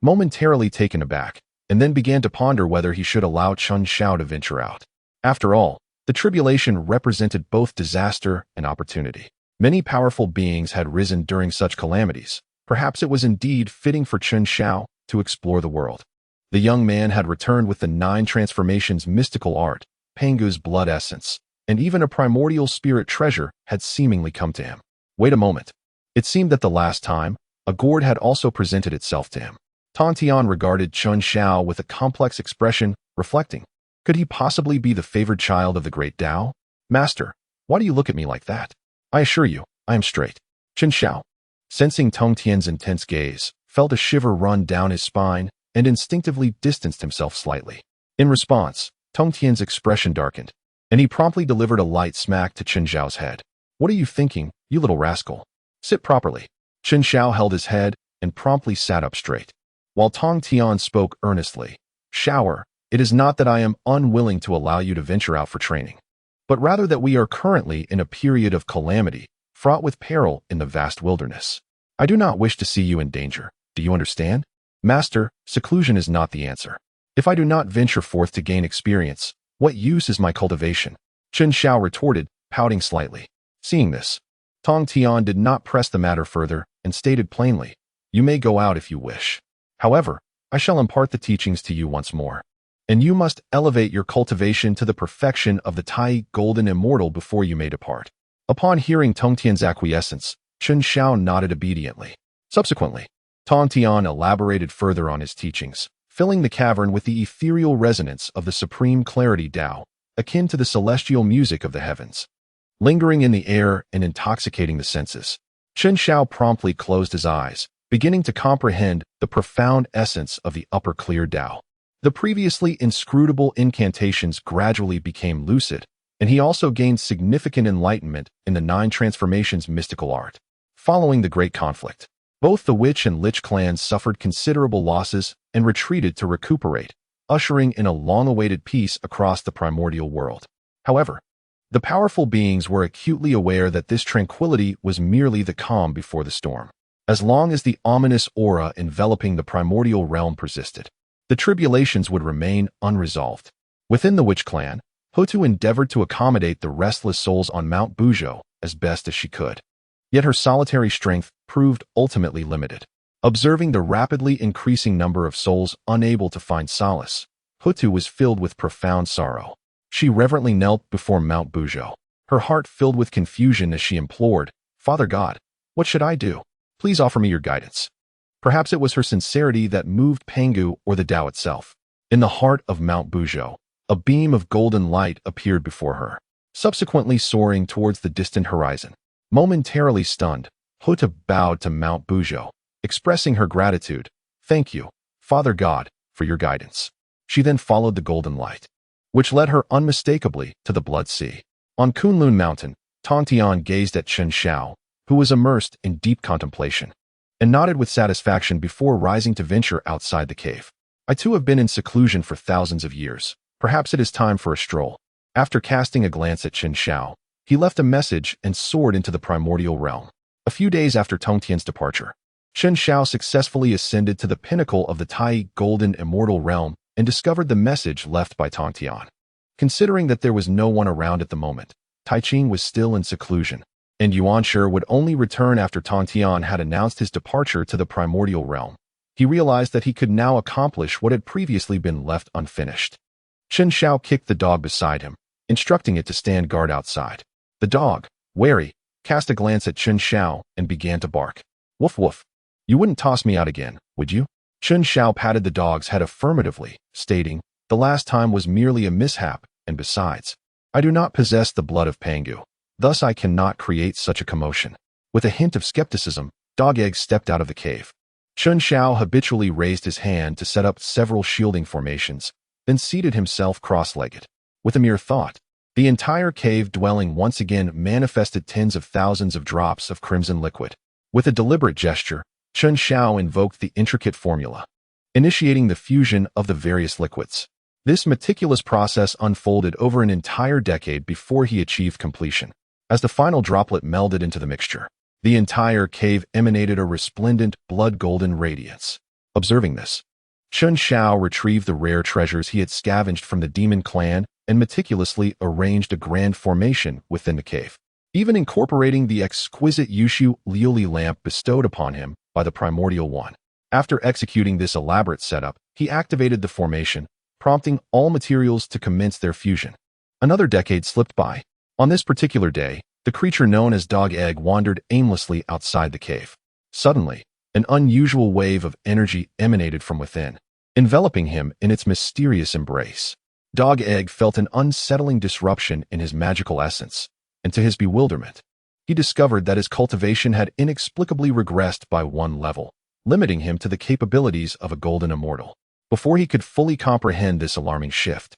momentarily taken aback, and then began to ponder whether he should allow Chun Zhao to venture out. After all, the tribulation represented both disaster and opportunity. Many powerful beings had risen during such calamities. Perhaps it was indeed fitting for Chen Xiao to explore the world. The young man had returned with the 9 transformations mystical art, Pangu's blood essence, and even a primordial spirit treasure had seemingly come to him. Wait a moment. It seemed that the last time, a gourd had also presented itself to him. Tong Tian regarded Chen Xiao with a complex expression, reflecting, could he possibly be the favored child of the great Tao? Master, why do you look at me like that? I assure you, I am straight. Chen Xiao, sensing Tong Tian's intense gaze, felt a shiver run down his spine and instinctively distanced himself slightly. In response, Tong Tian's expression darkened, and he promptly delivered a light smack to Chen Xiao's head. What are you thinking, you little rascal? Sit properly. Chen Xiao held his head and promptly sat up straight. While Tong Tian spoke earnestly, Shower, it is not that I am unwilling to allow you to venture out for training, but rather that we are currently in a period of calamity, fraught with peril in the vast wilderness. I do not wish to see you in danger. Do you understand? Master, seclusion is not the answer. If I do not venture forth to gain experience, what use is my cultivation? Chen Xiao retorted, pouting slightly. Seeing this, Tong Tian did not press the matter further and stated plainly, you may go out if you wish. However, I shall impart the teachings to you once more, and you must elevate your cultivation to the perfection of the Tai Golden Immortal before you may depart. Upon hearing Tong Tian's acquiescence, Chen Xiao nodded obediently. Subsequently, Tong Tian elaborated further on his teachings, filling the cavern with the ethereal resonance of the supreme clarity Tao, akin to the celestial music of the heavens. Lingering in the air and intoxicating the senses, Chen Xiao promptly closed his eyes, beginning to comprehend the profound essence of the upper clear Tao. The previously inscrutable incantations gradually became lucid, and he also gained significant enlightenment in the 9 transformations mystical art. Following the Great Conflict, both the Witch and Lich clans suffered considerable losses and retreated to recuperate, ushering in a long-awaited peace across the primordial world. However, the powerful beings were acutely aware that this tranquility was merely the calm before the storm. As long as the ominous aura enveloping the primordial realm persisted, the tribulations would remain unresolved. Within the Witch clan, Hotu endeavored to accommodate the restless souls on Mount Buzhou as best as she could. Yet her solitary strength proved ultimately limited. Observing the rapidly increasing number of souls unable to find solace, Hotu was filled with profound sorrow. She reverently knelt before Mount Buzhou, her heart filled with confusion as she implored, Father God, what should I do? Please offer me your guidance. Perhaps it was her sincerity that moved Pangu or the Tao itself. In the heart of Mount Buzhou, a beam of golden light appeared before her, subsequently soaring towards the distant horizon. Momentarily stunned, Hotu bowed to Mount Buzhou, expressing her gratitude. Thank you, Father God, for your guidance. She then followed the golden light, which led her unmistakably to the Blood Sea. On Kunlun Mountain, Tong Tian gazed at Chen Xiao, who was immersed in deep contemplation, and nodded with satisfaction before rising to venture outside the cave. I too have been in seclusion for thousands of years. Perhaps it is time for a stroll. After casting a glance at Chen Xiao, he left a message and soared into the primordial realm. A few days after Tong Tian's departure, Chen Xiao successfully ascended to the pinnacle of the Tai Golden Immortal realm and discovered the message left by Tong Tian. Considering that there was no one around at the moment, Tai Ching was still in seclusion, and Yuanshi would only return after Tong Tian had announced his departure to the primordial realm. He realized that he could now accomplish what had previously been left unfinished. Chen Xiao kicked the dog beside him, instructing it to stand guard outside. The dog, wary, cast a glance at Chen Xiao and began to bark. Woof woof. You wouldn't toss me out again, would you? Chen Xiao patted the dog's head affirmatively, stating, the last time was merely a mishap, and besides, I do not possess the blood of Pangu. Thus I cannot create such a commotion. With a hint of skepticism, Dog Egg stepped out of the cave. Chen Xiao habitually raised his hand to set up several shielding formations, then seated himself cross-legged. With a mere thought, the entire cave dwelling once again manifested tens of thousands of drops of crimson liquid. With a deliberate gesture, Chen Xiao invoked the intricate formula, initiating the fusion of the various liquids. This meticulous process unfolded over an entire decade before he achieved completion. As the final droplet melded into the mixture, the entire cave emanated a resplendent blood-golden radiance. Observing this, Chen Xiao retrieved the rare treasures he had scavenged from the demon clan and meticulously arranged a grand formation within the cave. even incorporating the exquisite Yushu Liuli lamp bestowed upon him by the Primordial One. After executing this elaborate setup, he activated the formation, prompting all materials to commence their fusion. Another decade slipped by. On this particular day, the creature known as Dog Egg wandered aimlessly outside the cave. Suddenly, an unusual wave of energy emanated from within, enveloping him in its mysterious embrace. Dog Egg felt an unsettling disruption in his magical essence, and to his bewilderment, he discovered that his cultivation had inexplicably regressed by one level, limiting him to the capabilities of a golden immortal. Before he could fully comprehend this alarming shift,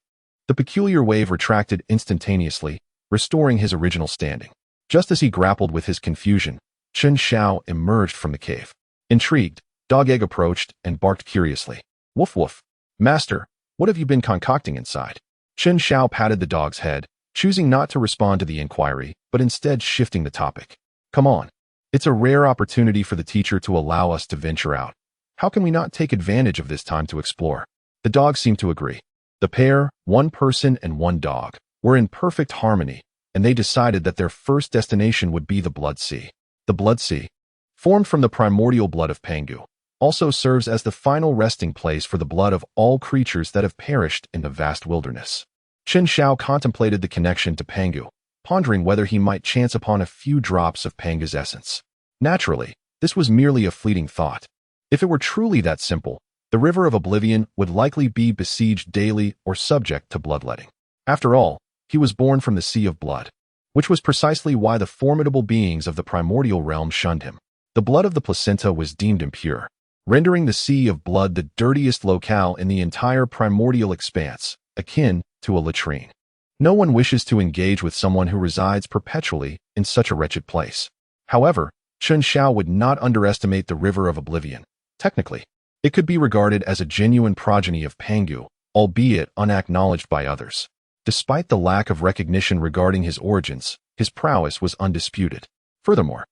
the peculiar wave retracted instantaneously, restoring his original standing. Just as he grappled with his confusion, Chen Xiao emerged from the cave. Intrigued, Dog Egg approached and barked curiously. "Woof woof. Master, what have you been concocting inside?" Chen Xiao patted the dog's head, choosing not to respond to the inquiry, but instead shifting the topic. "Come on. It's a rare opportunity for the teacher to allow us to venture out. How can we not take advantage of this time to explore?" The dog seemed to agree. The pair, one person and one dog, were in perfect harmony, and they decided that their first destination would be the Blood Sea. The Blood Sea, formed from the primordial blood of Pangu, also serves as the final resting place for the blood of all creatures that have perished in the vast wilderness. Chen Xiao contemplated the connection to Pangu, pondering whether he might chance upon a few drops of Pangu's essence. Naturally, this was merely a fleeting thought. If it were truly that simple, the River of Oblivion would likely be besieged daily or subject to bloodletting. After all, he was born from the Sea of Blood, which was precisely why the formidable beings of the primordial realm shunned him. The blood of the placenta was deemed impure, rendering the Sea of Blood the dirtiest locale in the entire primordial expanse, akin to a latrine. No one wishes to engage with someone who resides perpetually in such a wretched place. However, Chen Xiao would not underestimate the River of Oblivion. Technically, it could be regarded as a genuine progeny of Pangu, albeit unacknowledged by others. Despite the lack of recognition regarding his origins, his prowess was undisputed. Furthermore,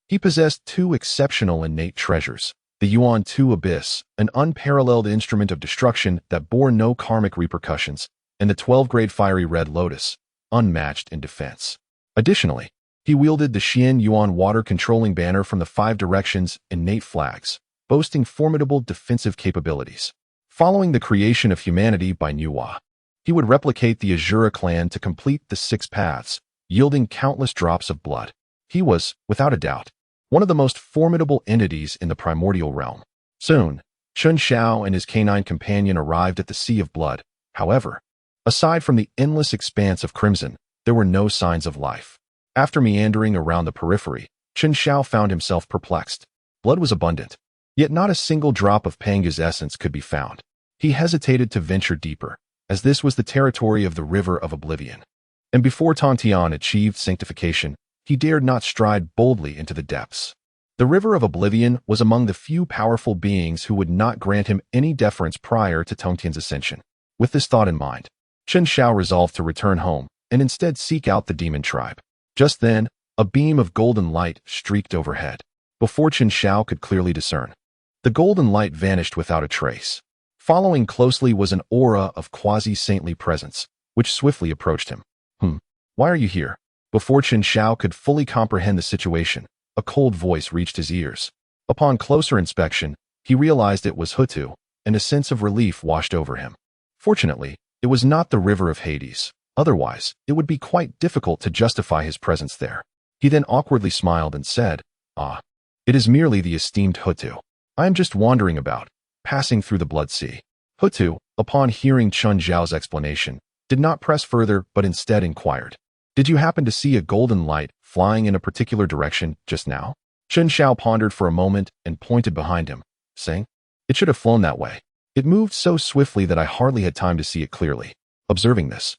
he possessed two exceptional innate treasures: the Yuan Tu Abyss, an unparalleled instrument of destruction that bore no karmic repercussions, and the 12-grade Fiery Red Lotus, unmatched in defense. Additionally, he wielded the Xian Yuan water-controlling banner from the Five Directions innate flags, boasting formidable defensive capabilities. Following the creation of humanity by Nuwa, he would replicate the Azura clan to complete the Six Paths, yielding countless drops of blood. He was, without a doubt, one of the most formidable entities in the primordial realm. Soon, Chen Xiao and his canine companion arrived at the Sea of Blood. However, aside from the endless expanse of crimson, there were no signs of life. After meandering around the periphery, Chen Xiao found himself perplexed. Blood was abundant, yet not a single drop of Pangu's essence could be found. He hesitated to venture deeper, as this was the territory of the River of Oblivion. And before Tantian achieved sanctification, he dared not stride boldly into the depths. The River of Oblivion was among the few powerful beings who would not grant him any deference prior to Tongtian's ascension. With this thought in mind, Chen Xiao resolved to return home and instead seek out the demon tribe. Just then, a beam of golden light streaked overhead. Before Chen Xiao could clearly discern, the golden light vanished without a trace. Following closely was an aura of quasi-saintly presence, which swiftly approached him. Why are you here?" Before Chen Xiao could fully comprehend the situation, a cold voice reached his ears. Upon closer inspection, he realized it was Hutu, and a sense of relief washed over him. Fortunately, it was not the River of Hades. Otherwise, it would be quite difficult to justify his presence there. He then awkwardly smiled and said, "Ah, it is merely the esteemed Hutu. I am just wandering about, passing through the Blood Sea." Hutu, upon hearing Chen Xiao's explanation, did not press further but instead inquired, "Did you happen to see a golden light flying in a particular direction just now?" Chen Xiao pondered for a moment and pointed behind him, saying, "It should have flown that way. It moved so swiftly that I hardly had time to see it clearly." Observing this,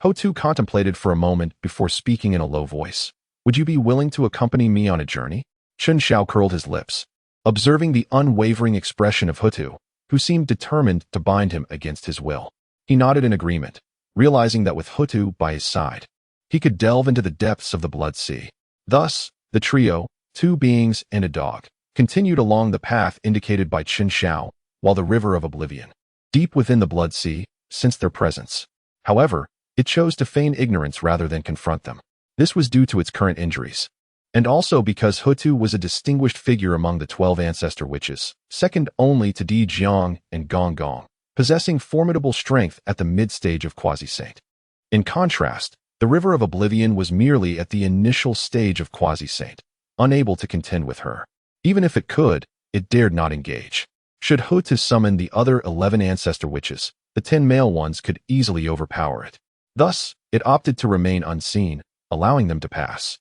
Hutu contemplated for a moment before speaking in a low voice. "Would you be willing to accompany me on a journey?" Chen Xiao curled his lips, observing the unwavering expression of Hutu, who seemed determined to bind him against his will. He nodded in agreement, realizing that with Hutu by his side, he could delve into the depths of the Blood Sea. Thus, the trio, two beings and a dog, continued along the path indicated by Chen Xiao, while the River of Oblivion, deep within the Blood Sea, sensed their presence. However, it chose to feign ignorance rather than confront them. This was due to its current injuries, and also because Hutu was a distinguished figure among the 12 ancestor witches, second only to Di Jiang and Gong Gong, possessing formidable strength at the mid-stage of quasi-saint. In contrast, the River of Oblivion was merely at the initial stage of quasi-saint, unable to contend with her. Even if it could, it dared not engage. Should Hutu summon the other 11 ancestor witches, the 10 male ones could easily overpower it. Thus, it opted to remain unseen, allowing them to pass.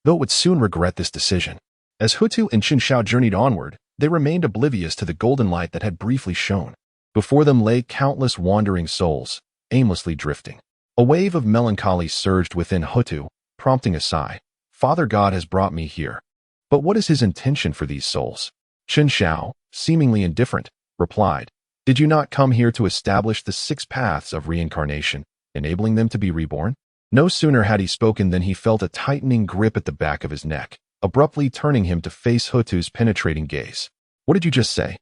Though it would soon regret this decision. As Hutu and Qianshao journeyed onward, they remained oblivious to the golden light that had briefly shone. Before them lay countless wandering souls, aimlessly drifting. A wave of melancholy surged within Hutu, prompting a sigh. Father God has brought me here. But what is his intention for these souls? Qianshao, seemingly indifferent, replied, Did you not come here to establish the 6 paths of reincarnation, enabling them to be reborn? No sooner had he spoken than he felt a tightening grip at the back of his neck, abruptly turning him to face Hutu's penetrating gaze. What did you just say?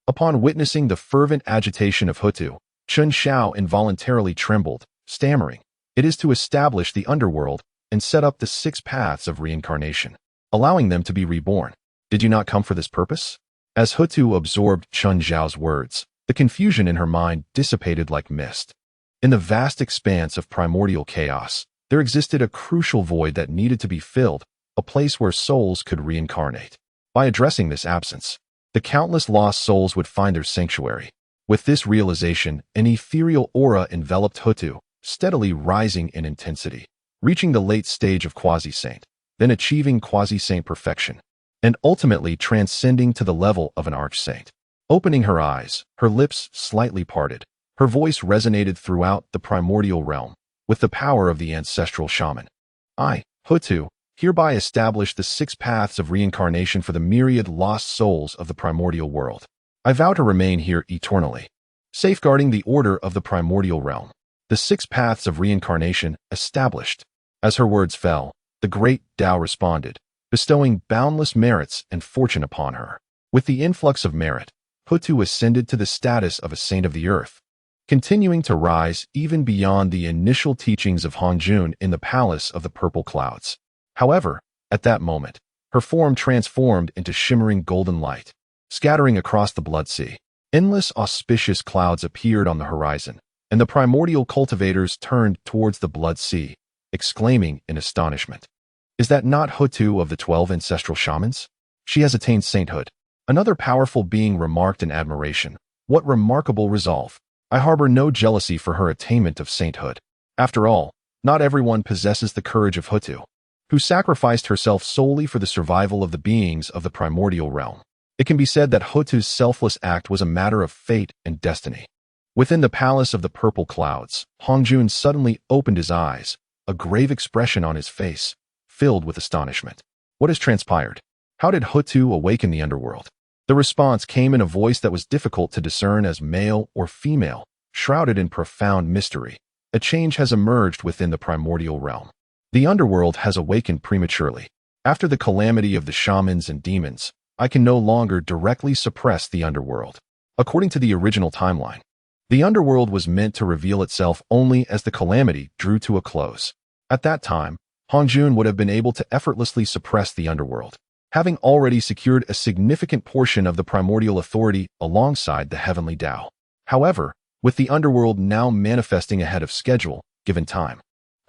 Upon witnessing the fervent agitation of Hutu, Qianshao involuntarily trembled, stammering, It is to establish the underworld and set up the 6 paths of reincarnation, allowing them to be reborn. Did you not come for this purpose? As Hutu absorbed Qianzhao's words, the confusion in her mind dissipated like mist. In the vast expanse of primordial chaos, there existed a crucial void that needed to be filled, a place where souls could reincarnate. By addressing this absence, the countless lost souls would find their sanctuary. With this realization, an ethereal aura enveloped Hutu, steadily rising in intensity, reaching the late stage of quasi-saint, then achieving quasi-saint perfection, and ultimately transcending to the level of an arch-saint. Opening her eyes, her lips slightly parted, her voice resonated throughout the primordial realm, with the power of the ancestral shaman. I, Hutu, hereby establish the 6 paths of reincarnation for the myriad lost souls of the primordial world. I vow to remain here eternally, safeguarding the order of the primordial realm. The 6 paths of reincarnation established. As her words fell, the great Tao responded, bestowing boundless merits and fortune upon her. With the influx of merit, Hutu ascended to the status of a saint of the earth, continuing to rise even beyond the initial teachings of Hongjun in the palace of the purple clouds. However, at that moment, her form transformed into shimmering golden light, scattering across the blood sea. Endless auspicious clouds appeared on the horizon, and the primordial cultivators turned towards the blood sea, exclaiming in astonishment, Is that not Hutu of the 12 ancestral shamans? She has attained sainthood. Another powerful being remarked in admiration. What remarkable resolve! I harbor no jealousy for her attainment of sainthood. After all, not everyone possesses the courage of Hutu, who sacrificed herself solely for the survival of the beings of the primordial realm. It can be said that Hutu's selfless act was a matter of fate and destiny. Within the palace of the purple clouds, Hongjun suddenly opened his eyes, a grave expression on his face, filled with astonishment. What has transpired? How did Hutu awaken the underworld? The response came in a voice that was difficult to discern as male or female, shrouded in profound mystery. A change has emerged within the primordial realm. The underworld has awakened prematurely. After the calamity of the shamans and demons, I can no longer directly suppress the underworld. According to the original timeline, the underworld was meant to reveal itself only as the calamity drew to a close. At that time, Hongjun would have been able to effortlessly suppress the underworld, having already secured a significant portion of the primordial authority alongside the heavenly Tao. However, with the underworld now manifesting ahead of schedule, given time,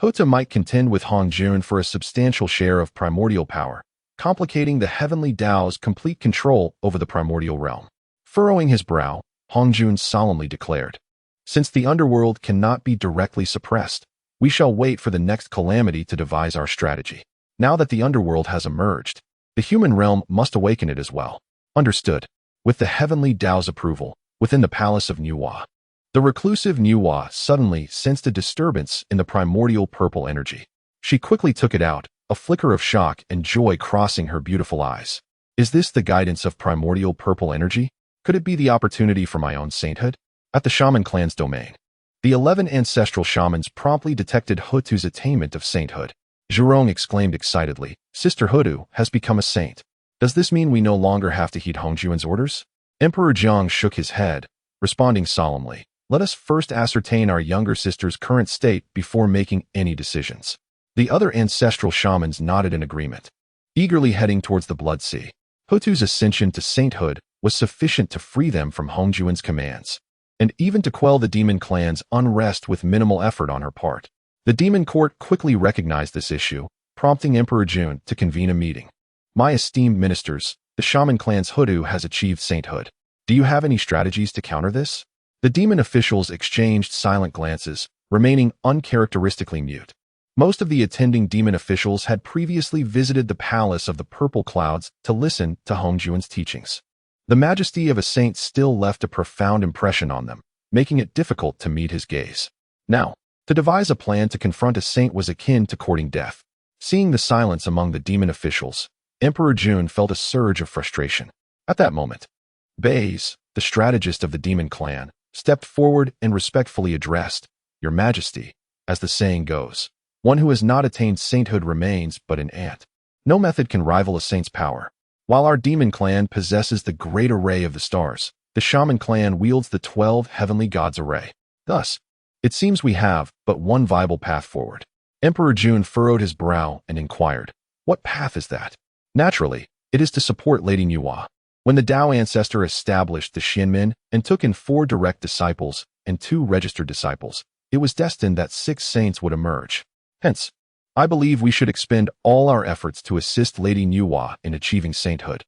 Hutu might contend with Hongjun for a substantial share of primordial power, complicating the heavenly Tao's complete control over the primordial realm. Furrowing his brow, Hongjun solemnly declared, Since the underworld cannot be directly suppressed, we shall wait for the next calamity to devise our strategy. Now that the underworld has emerged, the human realm must awaken it as well. Understood. With the heavenly Tao's approval, within the palace of Nuwa, the reclusive Nuwa suddenly sensed a disturbance in the primordial purple energy. She quickly took it out, a flicker of shock and joy crossing her beautiful eyes. Is this the guidance of primordial purple energy? Could it be the opportunity for my own sainthood? At the shaman clan's domain, the 11 ancestral shamans promptly detected Hutu's attainment of sainthood. Zhurong exclaimed excitedly, Sister Hutu has become a saint. Does this mean we no longer have to heed Hongjun's orders? Emperor Jiang shook his head, responding solemnly, Let us first ascertain our younger sister's current state before making any decisions. The other ancestral shamans nodded in agreement, eagerly heading towards the Blood Sea. Hutu's ascension to sainthood was sufficient to free them from Hongjuan's commands, and even to quell the demon clan's unrest with minimal effort on her part. The demon court quickly recognized this issue, prompting Emperor Jun to convene a meeting. My esteemed ministers, the shaman clan's Hutu has achieved sainthood. Do you have any strategies to counter this? The demon officials exchanged silent glances, remaining uncharacteristically mute. Most of the attending demon officials had previously visited the palace of the purple clouds to listen to Hongjuan's teachings. The majesty of a saint still left a profound impression on them, making it difficult to meet his gaze. Now, to devise a plan to confront a saint was akin to courting death. Seeing the silence among the demon officials, Emperor Jun felt a surge of frustration. At that moment, Baze, the strategist of the demon clan, stepped forward and respectfully addressed, "Your Majesty, as the saying goes, one who has not attained sainthood remains but an ant. No method can rival a saint's power. While our demon clan possesses the great array of the stars, the shaman clan wields the 12 heavenly gods' array. Thus, it seems we have but one viable path forward." Emperor Jun furrowed his brow and inquired, "What path is that?" Naturally, it is to support Lady Nuwa. When the Dao ancestor established the Xianmin and took in 4 direct disciples and 2 registered disciples, it was destined that 6 saints would emerge. Hence, I believe we should expend all our efforts to assist Lady Nuwa in achieving sainthood,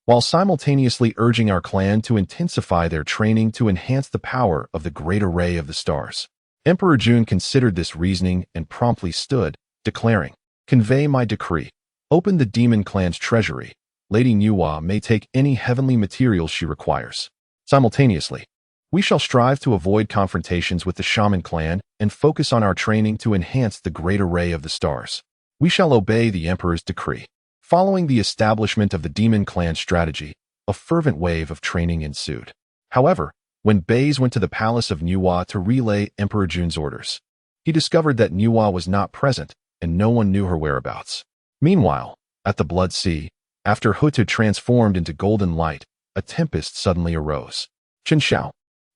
while simultaneously urging our clan to intensify their training to enhance the power of the great array of the stars. Emperor Jun considered this reasoning and promptly stood, declaring, "Convey my decree. Open the demon clan's treasury. Lady Nuwa may take any heavenly materials she requires. Simultaneously, we shall strive to avoid confrontations with the shaman clan and focus on our training to enhance the great array of the stars. We shall obey the emperor's decree." Following the establishment of the demon clan strategy, a fervent wave of training ensued. However, when Baze went to the palace of Nuwa to relay Emperor Jun's orders, he discovered that Nuwa was not present and no one knew her whereabouts. Meanwhile, at the Blood Sea, after Hutu transformed into golden light, a tempest suddenly arose. Chen Xiao,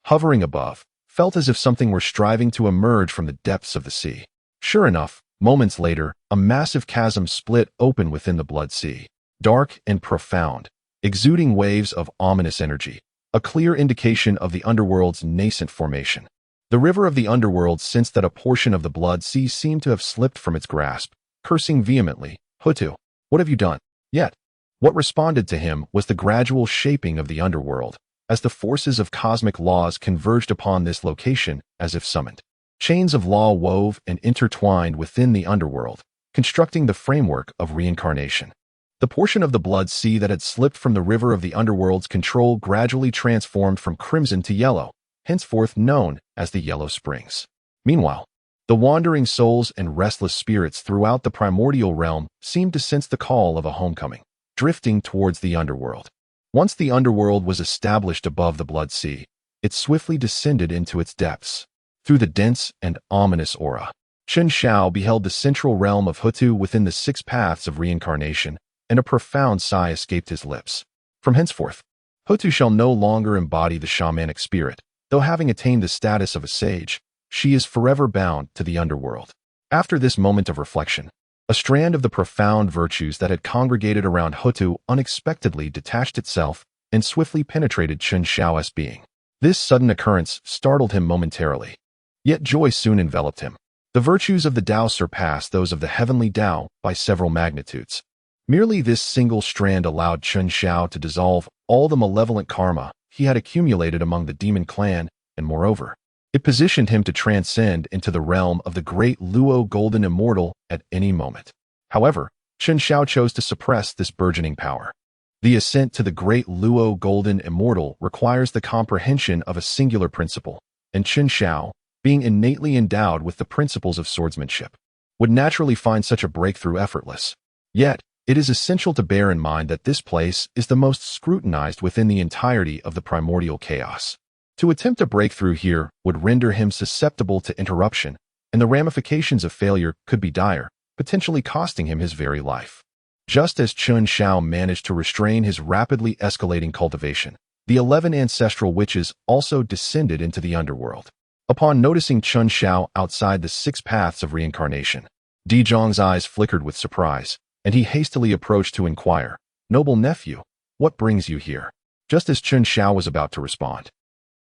hovering above, felt as if something were striving to emerge from the depths of the sea. Sure enough, moments later, a massive chasm split open within the Blood Sea, dark and profound, exuding waves of ominous energy, a clear indication of the underworld's nascent formation. The river of the underworld sensed that a portion of the Blood Sea seemed to have slipped from its grasp, cursing vehemently, "Hutu, what have you done?" Yet, what responded to him was the gradual shaping of the underworld, as the forces of cosmic laws converged upon this location as if summoned. Chains of law wove and intertwined within the underworld, constructing the framework of reincarnation. The portion of the Blood Sea that had slipped from the river of the underworld's control gradually transformed from crimson to yellow, henceforth known as the Yellow Springs. Meanwhile, the wandering souls and restless spirits throughout the primordial realm seemed to sense the call of a homecoming, drifting towards the underworld. Once the underworld was established above the Blood Sea, it swiftly descended into its depths. Through the dense and ominous aura, Chen Xiao beheld the central realm of Hutu within the 6 paths of reincarnation, and a profound sigh escaped his lips. From henceforth, Hutu shall no longer embody the shamanic spirit, though having attained the status of a sage, she is forever bound to the underworld. After this moment of reflection, a strand of the profound virtues that had congregated around Hutu unexpectedly detached itself and swiftly penetrated Chen Xiao's being. This sudden occurrence startled him momentarily, yet joy soon enveloped him. The virtues of the Tao surpassed those of the heavenly Tao by several magnitudes. Merely this single strand allowed Chen Xiao to dissolve all the malevolent karma he had accumulated among the demon clan, and moreover, it positioned him to transcend into the realm of the great Luo Golden Immortal at any moment. However, Chen Xiao chose to suppress this burgeoning power. The ascent to the great Luo Golden Immortal requires the comprehension of a singular principle, and Chen Xiao, being innately endowed with the principles of swordsmanship, would naturally find such a breakthrough effortless. Yet, it is essential to bear in mind that this place is the most scrutinized within the entirety of the primordial chaos. To attempt a breakthrough here would render him susceptible to interruption, and the ramifications of failure could be dire, potentially costing him his very life. Just as Chen Xiao managed to restrain his rapidly escalating cultivation, the 11 ancestral witches also descended into the underworld. Upon noticing Chen Xiao outside the 6 paths of reincarnation, Di Zhang's eyes flickered with surprise, and he hastily approached to inquire, "Noble nephew, what brings you here?" Just as Chen Xiao was about to respond,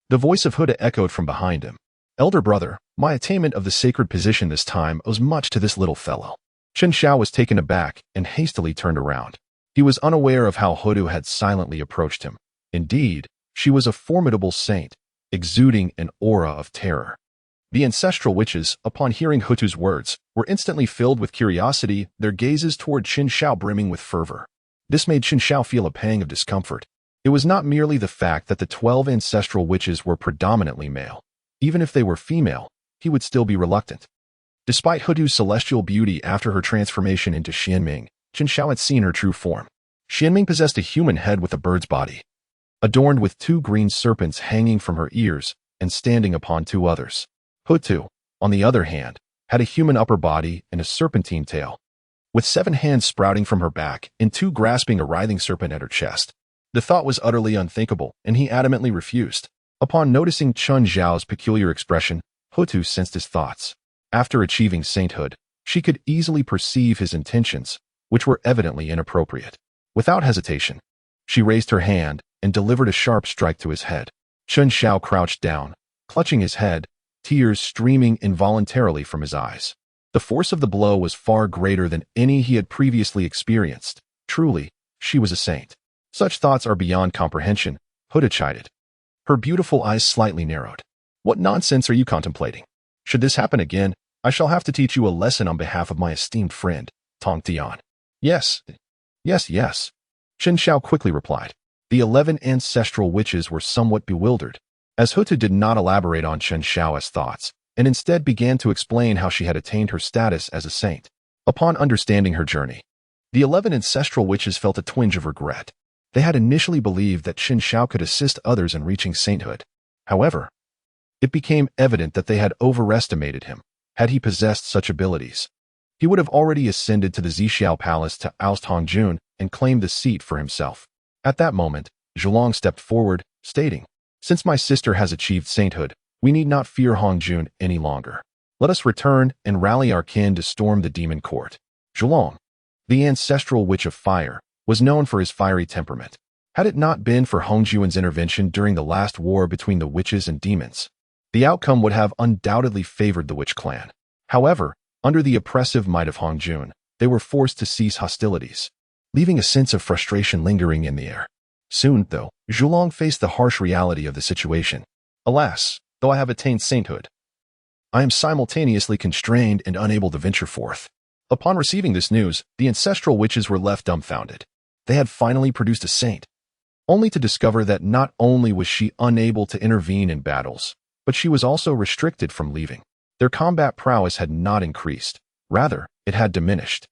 the voice of Huda echoed from behind him. "Elder brother, my attainment of the sacred position this time owes much to this little fellow." Chen Xiao was taken aback and hastily turned around. He was unaware of how Hudu had silently approached him. Indeed, she was a formidable saint, exuding an aura of terror. The ancestral witches, upon hearing Hutu's words, were instantly filled with curiosity, their gazes toward Qin Shao brimming with fervor. This made Qin Shao feel a pang of discomfort. It was not merely the fact that the 12 ancestral witches were predominantly male. Even if they were female, he would still be reluctant. Despite Hutu's celestial beauty after her transformation into Xianming, Qin Shao had seen her true form. Xianming possessed a human head with a bird's body, adorned with 2 green serpents hanging from her ears and standing upon 2 others. Hutu, on the other hand, had a human upper body and a serpentine tail, with 7 hands sprouting from her back and 2 grasping a writhing serpent at her chest. The thought was utterly unthinkable, and he adamantly refused. Upon noticing Chen Zhao's peculiar expression, Hutu sensed his thoughts. After achieving sainthood, she could easily perceive his intentions, which were evidently inappropriate. Without hesitation, she raised her hand and delivered a sharp strike to his head. Chen Xiao crouched down, clutching his head, tears streaming involuntarily from his eyes. The force of the blow was far greater than any he had previously experienced. Truly, she was a saint. Such thoughts are beyond comprehension, Huda chided. Her beautiful eyes slightly narrowed. What nonsense are you contemplating? Should this happen again, I shall have to teach you a lesson on behalf of my esteemed friend, Tong Tian. Yes. Chen Xiao quickly replied. The 11 ancestral witches were somewhat bewildered, as Hutu did not elaborate on Chen Xiao's thoughts, and instead began to explain how she had attained her status as a saint. Upon understanding her journey, the 11 ancestral witches felt a twinge of regret. They had initially believed that Chen Xiao could assist others in reaching sainthood. However, it became evident that they had overestimated him. Had he possessed such abilities, he would have already ascended to the Zixiao Palace to oust Hongjun and claim the seat for himself. At that moment, Zhulong stepped forward, stating, "Since my sister has achieved sainthood, we need not fear Hongjun any longer. Let us return and rally our kin to storm the demon court." Zhulong, the ancestral witch of fire, was known for his fiery temperament. Had it not been for Hongjun's intervention during the last war between the witches and demons, the outcome would have undoubtedly favored the witch clan. However, under the oppressive might of Hongjun, they were forced to cease hostilities, leaving a sense of frustration lingering in the air. Soon, though, Zhulong faced the harsh reality of the situation. Alas, though I have attained sainthood, I am simultaneously constrained and unable to venture forth. Upon receiving this news, the ancestral witches were left dumbfounded. They had finally produced a saint, only to discover that not only was she unable to intervene in battles, but she was also restricted from leaving. Their combat prowess had not increased. Rather, it had diminished.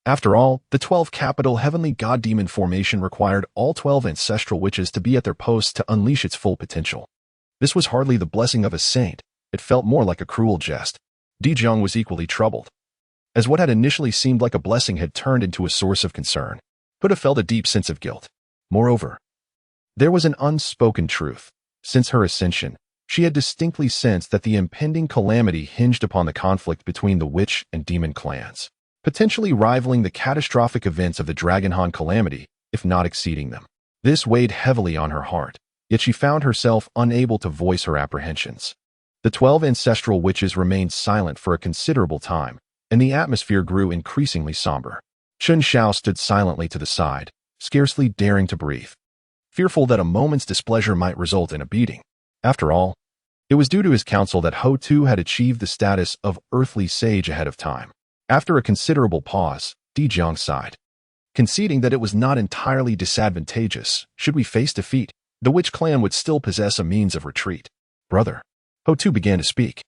After all, the 12 capital heavenly god-demon formation required all 12 ancestral witches to be at their posts to unleash its full potential. This was hardly the blessing of a saint. It felt more like a cruel jest. Di Zhang was equally troubled, as what had initially seemed like a blessing had turned into a source of concern. Huda felt a deep sense of guilt. Moreover, there was an unspoken truth. Since her ascension, she had distinctly sensed that the impending calamity hinged upon the conflict between the witch and demon clans, potentially rivaling the catastrophic events of the Dragonhan calamity, if not exceeding them. This weighed heavily on her heart, yet she found herself unable to voice her apprehensions. The 12 ancestral witches remained silent for a considerable time, and the atmosphere grew increasingly somber. Chen Xiao stood silently to the side, scarcely daring to breathe, fearful that a moment's displeasure might result in a beating. After all, it was due to his counsel that Ho Tu had achieved the status of earthly sage ahead of time. After a considerable pause, Di Zhang sighed, conceding that it was not entirely disadvantageous. Should we face defeat, the witch clan would still possess a means of retreat. Brother, Ho Tu began to speak,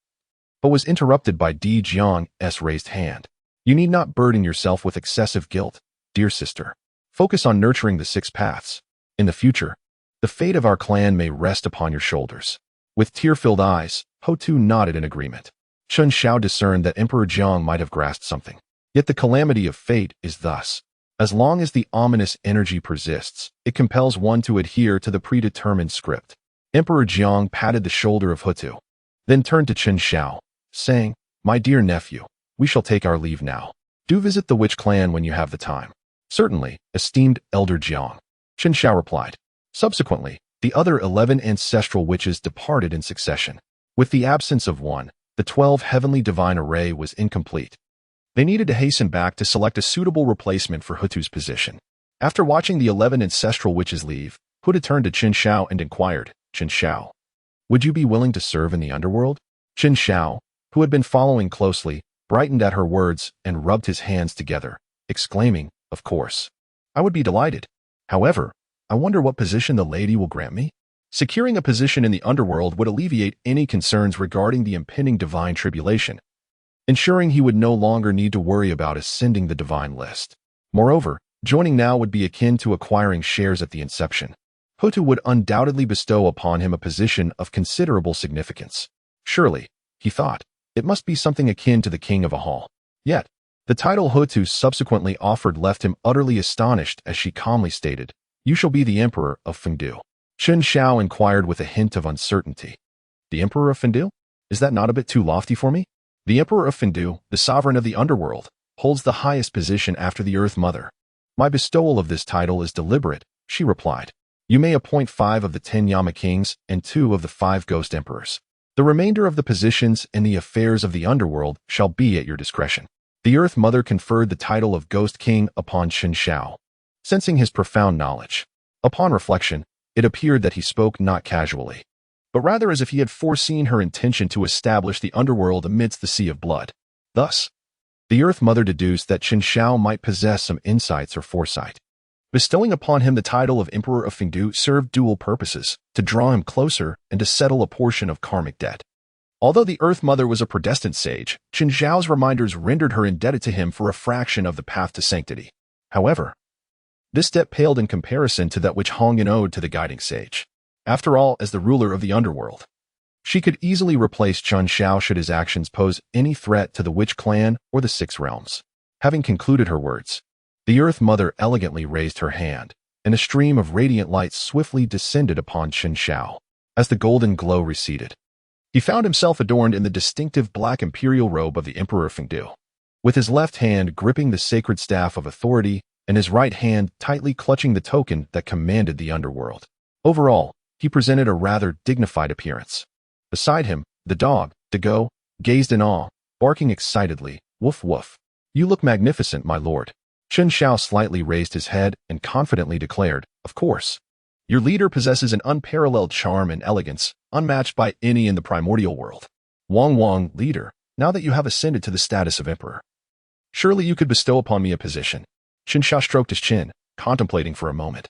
but was interrupted by Di Zhang's raised hand. You need not burden yourself with excessive guilt, dear sister. Focus on nurturing the 6 paths. In the future, the fate of our clan may rest upon your shoulders. With tear-filled eyes, Ho Tu nodded in agreement. Chen Xiao discerned that Emperor Jiang might have grasped something. Yet the calamity of fate is thus. As long as the ominous energy persists, it compels one to adhere to the predetermined script. Emperor Jiang patted the shoulder of Hutu, then turned to Chen Xiao, saying, My dear nephew, we shall take our leave now. Do visit the witch clan when you have the time. Certainly, esteemed Elder Jiang, Qin Shao replied. Subsequently, the other 11 ancestral witches departed in succession. With the absence of one, the 12 heavenly divine array was incomplete. They needed to hasten back to select a suitable replacement for Hutu's position. After watching the 11 ancestral witches leave, Hutu turned to Qin Shao and inquired, Qin Shao, would you be willing to serve in the underworld? Qin Shao, who had been following closely, brightened at her words and rubbed his hands together, exclaiming, of course. I would be delighted. However, I wonder what position the lady will grant me? Securing a position in the underworld would alleviate any concerns regarding the impending divine tribulation, ensuring he would no longer need to worry about ascending the divine list. Moreover, joining now would be akin to acquiring shares at the inception. Hutu would undoubtedly bestow upon him a position of considerable significance. Surely, he thought, it must be something akin to the king of a hall. Yet, the title Hutu subsequently offered left him utterly astonished as she calmly stated, you shall be the emperor of Fengdu. Qin Shao inquired with a hint of uncertainty. The emperor of Fengdu? Is that not a bit too lofty for me? The emperor of Fengdu, the sovereign of the underworld, holds the highest position after the Earth Mother. My bestowal of this title is deliberate, she replied. You may appoint 5 of the 10 Yama kings and 2 of the 5 ghost emperors. The remainder of the positions in the affairs of the underworld shall be at your discretion. The Earth Mother conferred the title of Ghost King upon Qin Shao, sensing his profound knowledge. Upon reflection, it appeared that he spoke not casually, but rather as if he had foreseen her intention to establish the underworld amidst the sea of blood. Thus, the Earth Mother deduced that Qin Shao might possess some insights or foresight. Bestowing upon him the title of Emperor of Fengdu served dual purposes, to draw him closer and to settle a portion of karmic debt. Although the Earth Mother was a predestined sage, Qin Shao's reminders rendered her indebted to him for a fraction of the path to sanctity. However, this debt paled in comparison to that which Hongyan owed to the guiding sage. After all, as the ruler of the underworld, she could easily replace Qin Shao should his actions pose any threat to the witch clan or the 6 realms. Having concluded her words, the Earth Mother elegantly raised her hand, and a stream of radiant light swiftly descended upon Qin Shao. As the golden glow receded, he found himself adorned in the distinctive black imperial robe of the Emperor of Fengdu, with his left hand gripping the sacred staff of authority and his right hand tightly clutching the token that commanded the underworld. Overall, he presented a rather dignified appearance. Beside him, the dog, Dago, gazed in awe, barking excitedly, woof woof. You look magnificent, my lord. Qin Shao slightly raised his head and confidently declared, of course. Your leader possesses an unparalleled charm and elegance, unmatched by any in the primordial world. Wang, leader, now that you have ascended to the status of emperor, surely you could bestow upon me a position. Qin Shao stroked his chin, contemplating for a moment.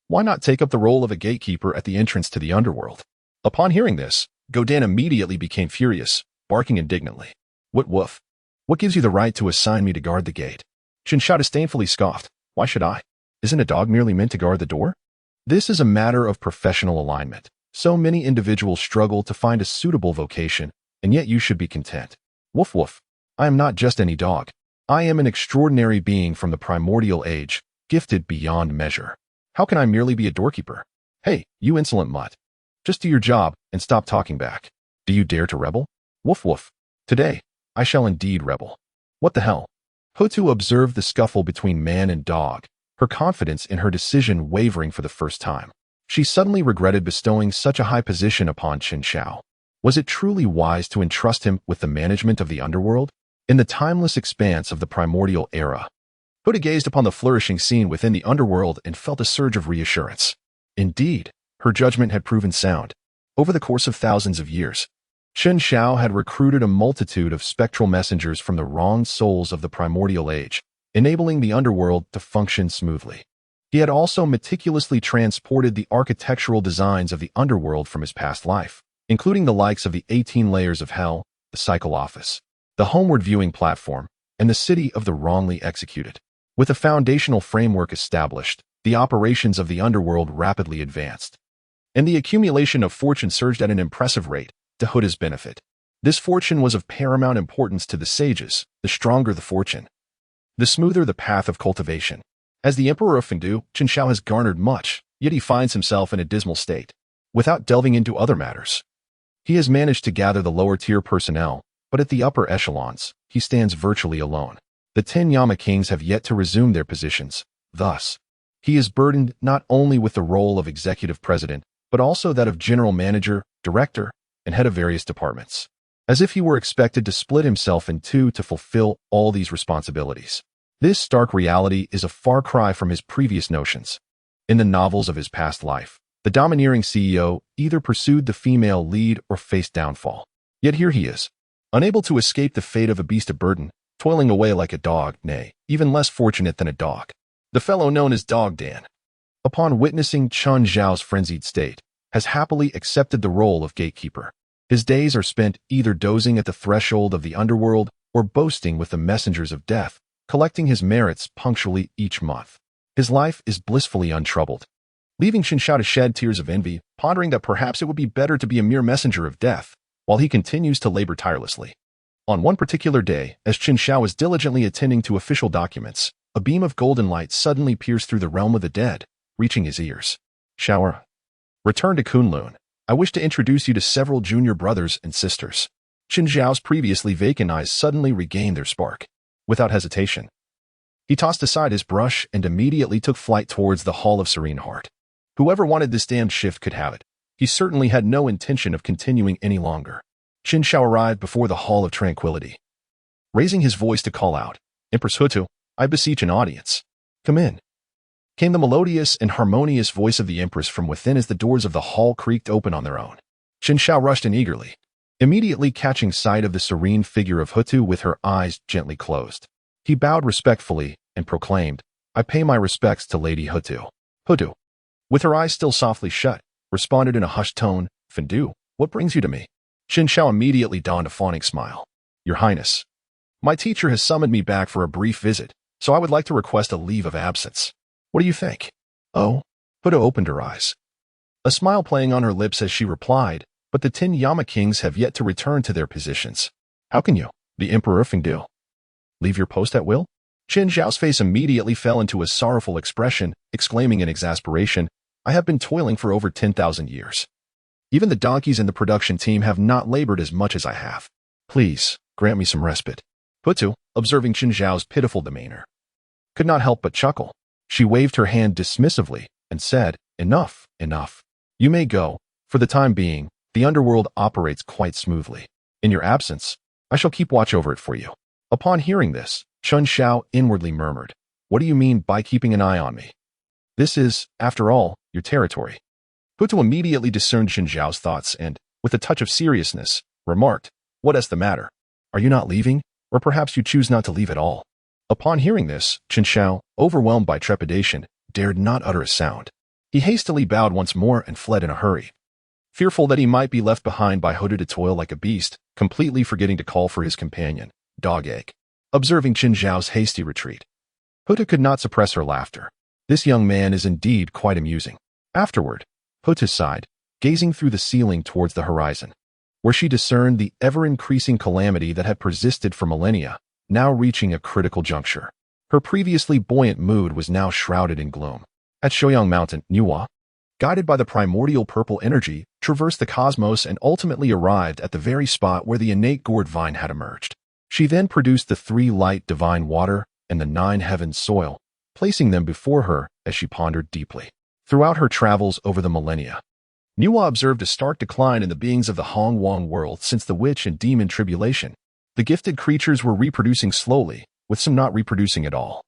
Why not take up the role of a gatekeeper at the entrance to the underworld? Upon hearing this, Godin immediately became furious, barking indignantly. What woof? What gives you the right to assign me to guard the gate? Qin Shao disdainfully scoffed. Why should I? Isn't a dog merely meant to guard the door? This is a matter of professional alignment. So many individuals struggle to find a suitable vocation, and yet you should be content. Woof woof. I am not just any dog. I am an extraordinary being from the primordial age, gifted beyond measure. How can I merely be a doorkeeper? Hey, you insolent mutt. Just do your job and stop talking back. Do you dare to rebel? Woof woof. Today, I shall indeed rebel. What the hell? Hutu observed the scuffle between man and dog, her confidence in her decision wavering for the first time. She suddenly regretted bestowing such a high position upon Qin Shao. Was it truly wise to entrust him with the management of the underworld? In the timeless expanse of the primordial era, Hutu gazed upon the flourishing scene within the underworld and felt a surge of reassurance. Indeed, her judgment had proven sound. Over the course of thousands of years, Qin Shao had recruited a multitude of spectral messengers from the wrong souls of the primordial age, enabling the underworld to function smoothly. He had also meticulously transported the architectural designs of the underworld from his past life, including the likes of the 18 layers of hell, the cycle office, the homeward viewing platform, and the city of the wrongly executed. With a foundational framework established, the operations of the underworld rapidly advanced, and the accumulation of fortune surged at an impressive rate, to Hutu's benefit. This fortune was of paramount importance to the sages. The stronger the fortune, the smoother the path of cultivation. As the Emperor of Fengdu, Qin Shao has garnered much, yet he finds himself in a dismal state. Without delving into other matters, he has managed to gather the lower-tier personnel, But at the upper echelons, he stands virtually alone. The 10 Yama Kings have yet to resume their positions. Thus, he is burdened not only with the role of executive president, but also that of general manager, director, and head of various departments, as if he were expected to split himself in two to fulfill all these responsibilities. This stark reality is a far cry from his previous notions. In the novels of his past life, the domineering CEO either pursued the female lead or faced downfall. Yet here he is, unable to escape the fate of a beast of burden, toiling away like a dog, nay, even less fortunate than a dog. The fellow known as Dog Dan, upon witnessing Chun Zhao's frenzied state, has happily accepted the role of gatekeeper. His days are spent either dozing at the threshold of the underworld or boasting with the messengers of death, collecting his merits punctually each month. His life is blissfully untroubled, leaving Chen Xiao to shed tears of envy, pondering that perhaps it would be better to be a mere messenger of death, while he continues to labor tirelessly. On one particular day, as Chen Xiao was diligently attending to official documents, a beam of golden light suddenly pierced through the realm of the dead, reaching his ears. Xiao, return to Kunlun. I wish to introduce you to several junior brothers and sisters. Chen Xiao's previously vacant eyes suddenly regained their spark. Without hesitation, he tossed aside his brush and immediately took flight towards the Hall of Serene Heart. Whoever wanted this damned shift could have it. He certainly had no intention of continuing any longer. Chen Xiao arrived before the Hall of Tranquility, raising his voice to call out, "Empress Hutu, I beseech an audience. Come in." Came the melodious and harmonious voice of the Empress from within as the doors of the hall creaked open on their own. Chen Xiao rushed in eagerly, immediately catching sight of the serene figure of Hutu with her eyes gently closed. He bowed respectfully and proclaimed, "I pay my respects to Lady Hutu." Hutu, with her eyes still softly shut, responded in a hushed tone, "Fendu, what brings you to me?" Chen Xiao immediately donned a fawning smile. "Your Highness, my teacher has summoned me back for a brief visit, so I would like to request a leave of absence. What do you think?" "Oh?" Hutu opened her eyes, a smile playing on her lips as she replied, "But the 10 Yama Kings have yet to return to their positions. How can you, the Emperor Fengdu, leave your post at will?" Chen Xiao's face immediately fell into a sorrowful expression, exclaiming in exasperation, "I have been toiling for over 10,000 years. Even the donkeys in the production team have not labored as much as I have. Please, grant me some respite." Hutu, observing Chen Xiao's pitiful demeanor, could not help but chuckle. She waved her hand dismissively and said, "Enough, enough. You may go. For the time being, the underworld operates quite smoothly. In your absence, I shall keep watch over it for you." Upon hearing this, Chen Xiao inwardly murmured, "What do you mean by keeping an eye on me? This is, after all, your territory." Hutu immediately discerned Chen Xiao's thoughts and, with a touch of seriousness, remarked, "What is the matter? Are you not leaving? Or perhaps you choose not to leave at all?" Upon hearing this, Chen Xiao, overwhelmed by trepidation, dared not utter a sound. He hastily bowed once more and fled in a hurry, fearful that he might be left behind by Hutu to toil like a beast, completely forgetting to call for his companion, Dog Egg. Observing Chen Xiao's hasty retreat, Hutu could not suppress her laughter. "This young man is indeed quite amusing." Afterward, Hutu sighed, gazing through the ceiling towards the horizon, where she discerned the ever-increasing calamity that had persisted for millennia, now reaching a critical juncture. Her previously buoyant mood was now shrouded in gloom. At Shouyang Mountain, Nuwa, guided by the primordial purple energy, traversed the cosmos and ultimately arrived at the very spot where the innate gourd vine had emerged. She then produced the 3 light divine water and the 9 heavens soil, placing them before her as she pondered deeply. Throughout her travels over the millennia, Nuwa observed a stark decline in the beings of the Hong Wong world since the witch and demon tribulation. The gifted creatures were reproducing slowly, with some not reproducing at all,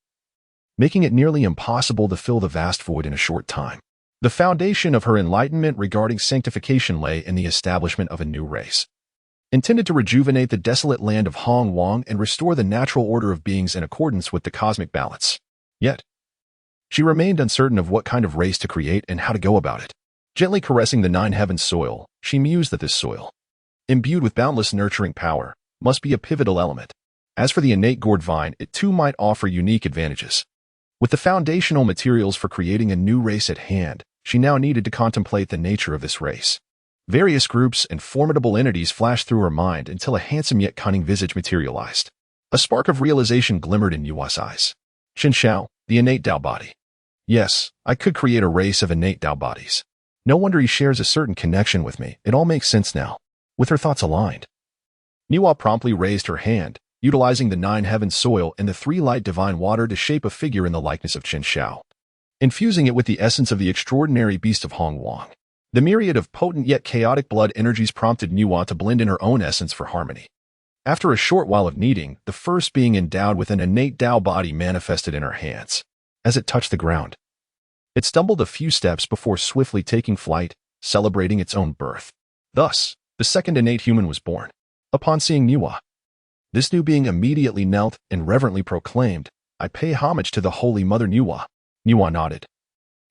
making it nearly impossible to fill the vast void in a short time. The foundation of her enlightenment regarding sanctification lay in the establishment of a new race, intended to rejuvenate the desolate land of Hong Wong and restore the natural order of beings in accordance with the cosmic balance. Yet, she remained uncertain of what kind of race to create and how to go about it. Gently caressing the 9 heavens soil, she mused that this soil, imbued with boundless nurturing power, must be a pivotal element. As for the innate gourd vine, it too might offer unique advantages. With the foundational materials for creating a new race at hand, she now needed to contemplate the nature of this race. Various groups and formidable entities flashed through her mind until a handsome yet cunning visage materialized. A spark of realization glimmered in Yua's eyes. Chen Xiao, the innate Tao body. Yes, I could create a race of innate Tao bodies. No wonder he shares a certain connection with me. It all makes sense now. With her thoughts aligned, Niwa promptly raised her hand, utilizing the nine heaven soil and the three light divine water to shape a figure in the likeness of Qin Shao, infusing it with the essence of the extraordinary beast of Hong Wang. The myriad of potent yet chaotic blood energies prompted Niwa to blend in her own essence for harmony. After a short while of kneading, the first being endowed with an innate Tao body manifested in her hands. As it touched the ground, it stumbled a few steps before swiftly taking flight, celebrating its own birth. Thus, the second innate human was born. Upon seeing Niwa, this new being immediately knelt and reverently proclaimed, "I pay homage to the Holy Mother Niwa." Niwa nodded,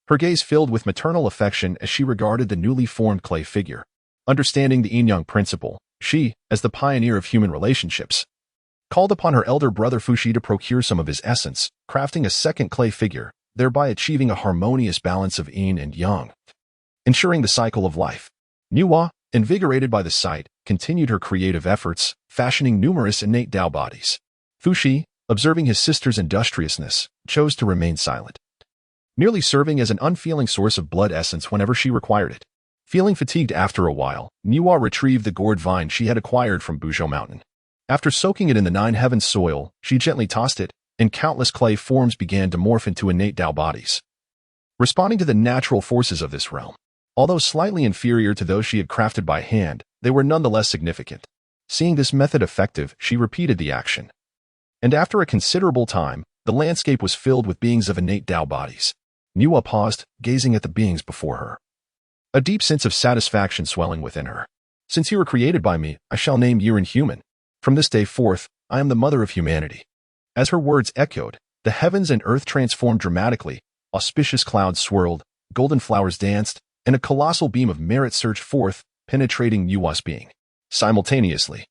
her gaze filled with maternal affection as she regarded the newly formed clay figure. Understanding the yin-yang principle, she, as the pioneer of human relationships, called upon her elder brother Fushi to procure some of his essence, crafting a second clay figure, thereby achieving a harmonious balance of yin and yang, ensuring the cycle of life. Niwa, invigorated by the sight, continued her creative efforts, fashioning numerous innate Tao bodies. Fushi, observing his sister's industriousness, chose to remain silent, merely serving as an unfeeling source of blood essence whenever she required it. Feeling fatigued after a while, Niwa retrieved the gourd vine she had acquired from Buzhou Mountain. After soaking it in the nine heaven soil, she gently tossed it, and countless clay forms began to morph into innate Tao bodies, responding to the natural forces of this realm. Although slightly inferior to those she had crafted by hand, they were nonetheless significant. Seeing this method effective, she repeated the action. And after a considerable time, the landscape was filled with beings of innate Tao bodies. Niwa paused, gazing at the beings before her, a deep sense of satisfaction swelling within her. "Since you were created by me, I shall name you inhuman. From this day forth, I am the mother of humanity." As her words echoed, the heavens and earth transformed dramatically, auspicious clouds swirled, golden flowers danced, and a colossal beam of merit surged forth, penetrating Niwa's being. Simultaneously,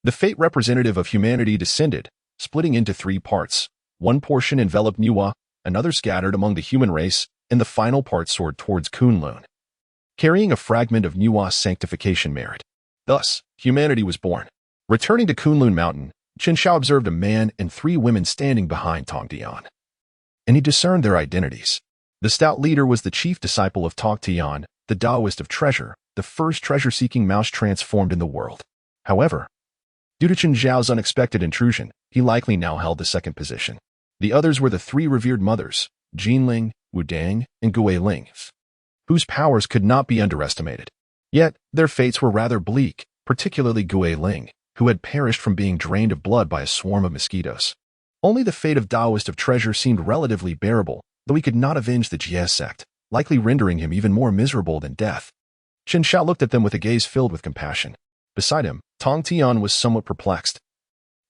the fate representative of humanity descended, splitting into three parts. One portion enveloped Niwa, another scattered among the human race, and the final part soared towards Kunlun, carrying a fragment of Niwa's sanctification merit. Thus, humanity was born. Returning to Kunlun Mountain, Qin Shao observed a man and three women standing behind Tong Tian, and he discerned their identities. The stout leader was the chief disciple of Tong Tian, the Taoist of treasure, the first treasure-seeking mouse transformed in the world. However, due to Qin Zhao's unexpected intrusion, he likely now held the second position. The others were the three revered mothers, Jinling, Wudang, and Guiling, whose powers could not be underestimated. Yet, their fates were rather bleak, particularly Guiling, who had perished from being drained of blood by a swarm of mosquitoes. Only the fate of Taoist of treasure seemed relatively bearable, though he could not avenge the Jie sect, likely rendering him even more miserable than death. Qin Shao looked at them with a gaze filled with compassion. Beside him, Tong Tian was somewhat perplexed,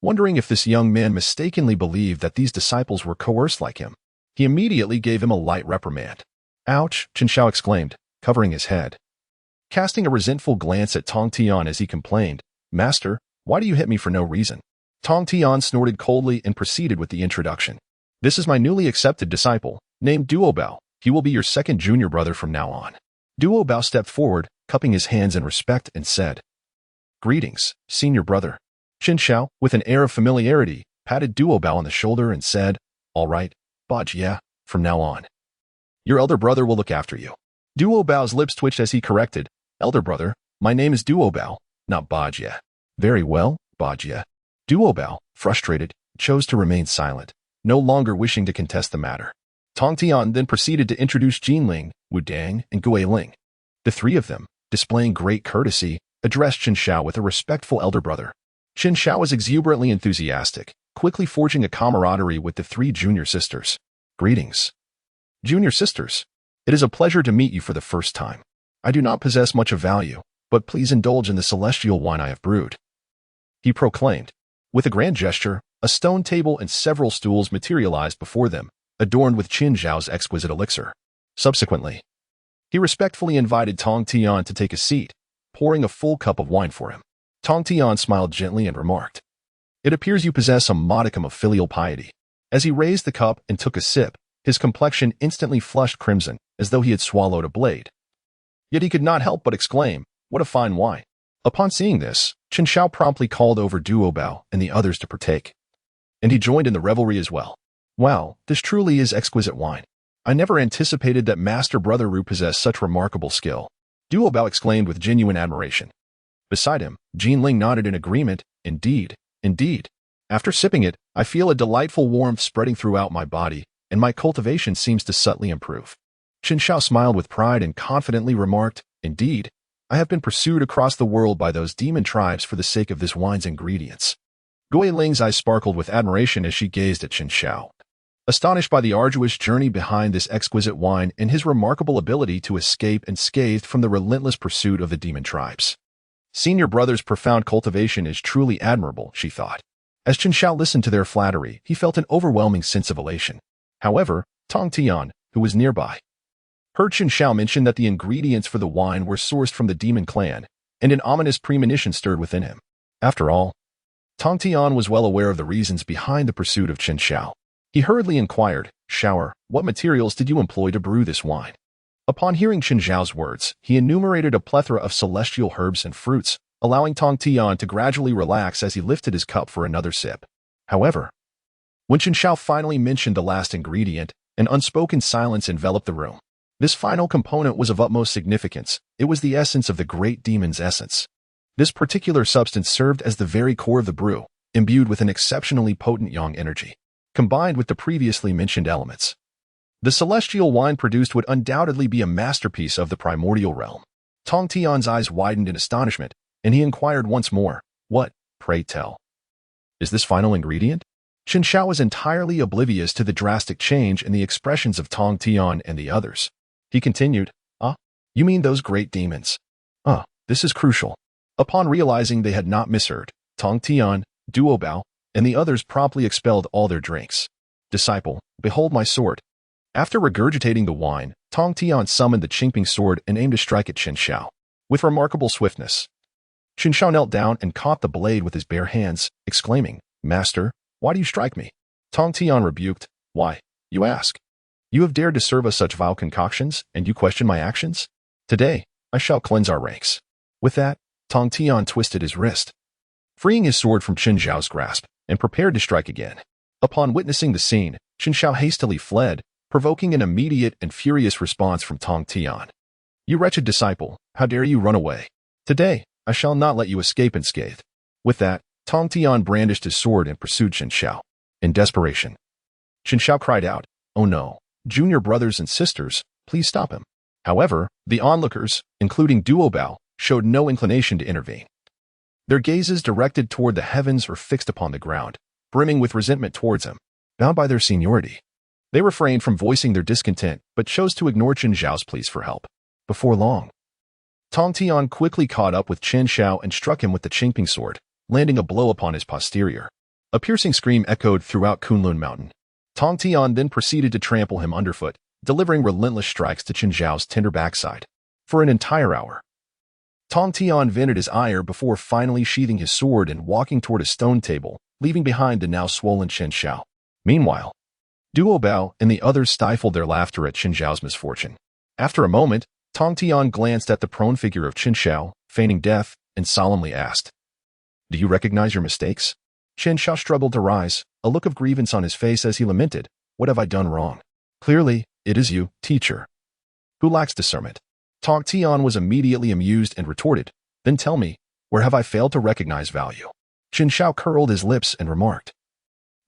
wondering if this young man mistakenly believed that these disciples were coerced like him. He immediately gave him a light reprimand. "Ouch!" Qin Shao exclaimed, covering his head, casting a resentful glance at Tong Tian as he complained, "Master, why do you hit me for no reason?" Tong Tian snorted coldly and proceeded with the introduction. "This is my newly accepted disciple, named Duobao. He will be your second junior brother from now on." Duobao stepped forward, cupping his hands in respect, and said, "Greetings, senior brother." Qin Shao, with an air of familiarity, patted Duobao on the shoulder and said, "All right, Ba Jie, from now on, your elder brother will look after you." Duobao's lips twitched as he corrected, "Elder brother, my name is Duobao, not Ba Jie." "Very well, Ba Jie." Duobao, frustrated, chose to remain silent, no longer wishing to contest the matter. Tong Tian then proceeded to introduce Jinling, Wudang, and Guiling. The three of them, displaying great courtesy, addressed Qin Shao with a respectful elder brother. Qin Shao was exuberantly enthusiastic, quickly forging a camaraderie with the three junior sisters. "Greetings, junior sisters. It is a pleasure to meet you for the first time. I do not possess much of value, but please indulge in the celestial wine I have brewed," he proclaimed. With a grand gesture, a stone table and several stools materialized before them, adorned with Qin Zhao's exquisite elixir. Subsequently, he respectfully invited Tong Tian to take a seat, pouring a full cup of wine for him. Tong Tian smiled gently and remarked, "It appears you possess a modicum of filial piety." As he raised the cup and took a sip, his complexion instantly flushed crimson, as though he had swallowed a blade. Yet he could not help but exclaim, "What a fine wine." Upon seeing this, Qin Shao promptly called over Duobao and the others to partake, and he joined in the revelry as well. "Wow, this truly is exquisite wine. I never anticipated that Master Brother Ru possessed such remarkable skill," Duobao exclaimed with genuine admiration. Beside him, Jinling nodded in agreement, Indeed, indeed. After sipping it, I feel a delightful warmth spreading throughout my body, and my cultivation seems to subtly improve. Chen Xiao smiled with pride and confidently remarked, Indeed, I have been pursued across the world by those demon tribes for the sake of this wine's ingredients. Gui Ling's eyes sparkled with admiration as she gazed at Chen Xiao, astonished by the arduous journey behind this exquisite wine and his remarkable ability to escape unscathed from the relentless pursuit of the demon tribes. Senior brother's profound cultivation is truly admirable, she thought. As Chen Xiao listened to their flattery, he felt an overwhelming sense of elation. However, Tong Tian, who was nearby, heard Chen Xiao mention that the ingredients for the wine were sourced from the demon clan, and an ominous premonition stirred within him. After all, Tong Tian was well aware of the reasons behind the pursuit of Chen Xiao. He hurriedly inquired, Shower, what materials did you employ to brew this wine? Upon hearing Chen Xiao's words, he enumerated a plethora of celestial herbs and fruits, allowing Tong Tian to gradually relax as he lifted his cup for another sip. However, when Chen Xiao finally mentioned the last ingredient, an unspoken silence enveloped the room. This final component was of utmost significance. It was the essence of the great demon's essence. This particular substance served as the very core of the brew, imbued with an exceptionally potent yang energy, combined with the previously mentioned elements. The celestial wine produced would undoubtedly be a masterpiece of the primordial realm. Tong Tian's eyes widened in astonishment, and he inquired once more, What, pray tell, is this final ingredient? Chen Xiao was entirely oblivious to the drastic change in the expressions of Tong Tian and the others. He continued, You mean those great demons? This is crucial. Upon realizing they had not misheard, Tong Tian, Duobao, and the others promptly expelled all their drinks. Disciple, behold my sword. After regurgitating the wine, Tong Tian summoned the Qingping sword and aimed to strike at Chen Xiao. With remarkable swiftness, Chen Xiao knelt down and caught the blade with his bare hands, exclaiming, Master, why do you strike me? Tong Tian rebuked, Why, you ask? You have dared to serve us such vile concoctions, and you question my actions? Today, I shall cleanse our ranks. With that, Tong Tian twisted his wrist, freeing his sword from Chen Xiao's grasp, and prepared to strike again. Upon witnessing the scene, Chen Xiao hastily fled, provoking an immediate and furious response from Tong Tian. You wretched disciple, how dare you run away? Today, I shall not let you escape unscathed. With that, Tong Tian brandished his sword and pursued Chen Xiao. In desperation, Chen Xiao cried out, Oh no, junior brothers and sisters, please stop him. However, the onlookers, including Duobao, showed no inclination to intervene. Their gazes directed toward the heavens or fixed upon the ground, brimming with resentment towards him. Bound by their seniority, they refrained from voicing their discontent, but chose to ignore Chen Xiao's pleas for help. Before long, Tong Tian quickly caught up with Chen Xiao and struck him with the Qingping sword, landing a blow upon his posterior. A piercing scream echoed throughout Kunlun Mountain. Tong Tian then proceeded to trample him underfoot, delivering relentless strikes to Chen Xiao's tender backside. For an entire hour, Tong Tian vented his ire before finally sheathing his sword and walking toward a stone table, leaving behind the now swollen Chen Xiao. Meanwhile, Duobao and the others stifled their laughter at Chen Xiao's misfortune. After a moment, Tong Tian glanced at the prone figure of Chen Xiao, feigning death, and solemnly asked, Do you recognize your mistakes? Chen Xiao struggled to rise, a look of grievance on his face as he lamented, What have I done wrong? Clearly, it is you, teacher, who lacks discernment. Tong Tian was immediately amused and retorted, Then tell me, where have I failed to recognize value? Chen Xiao curled his lips and remarked,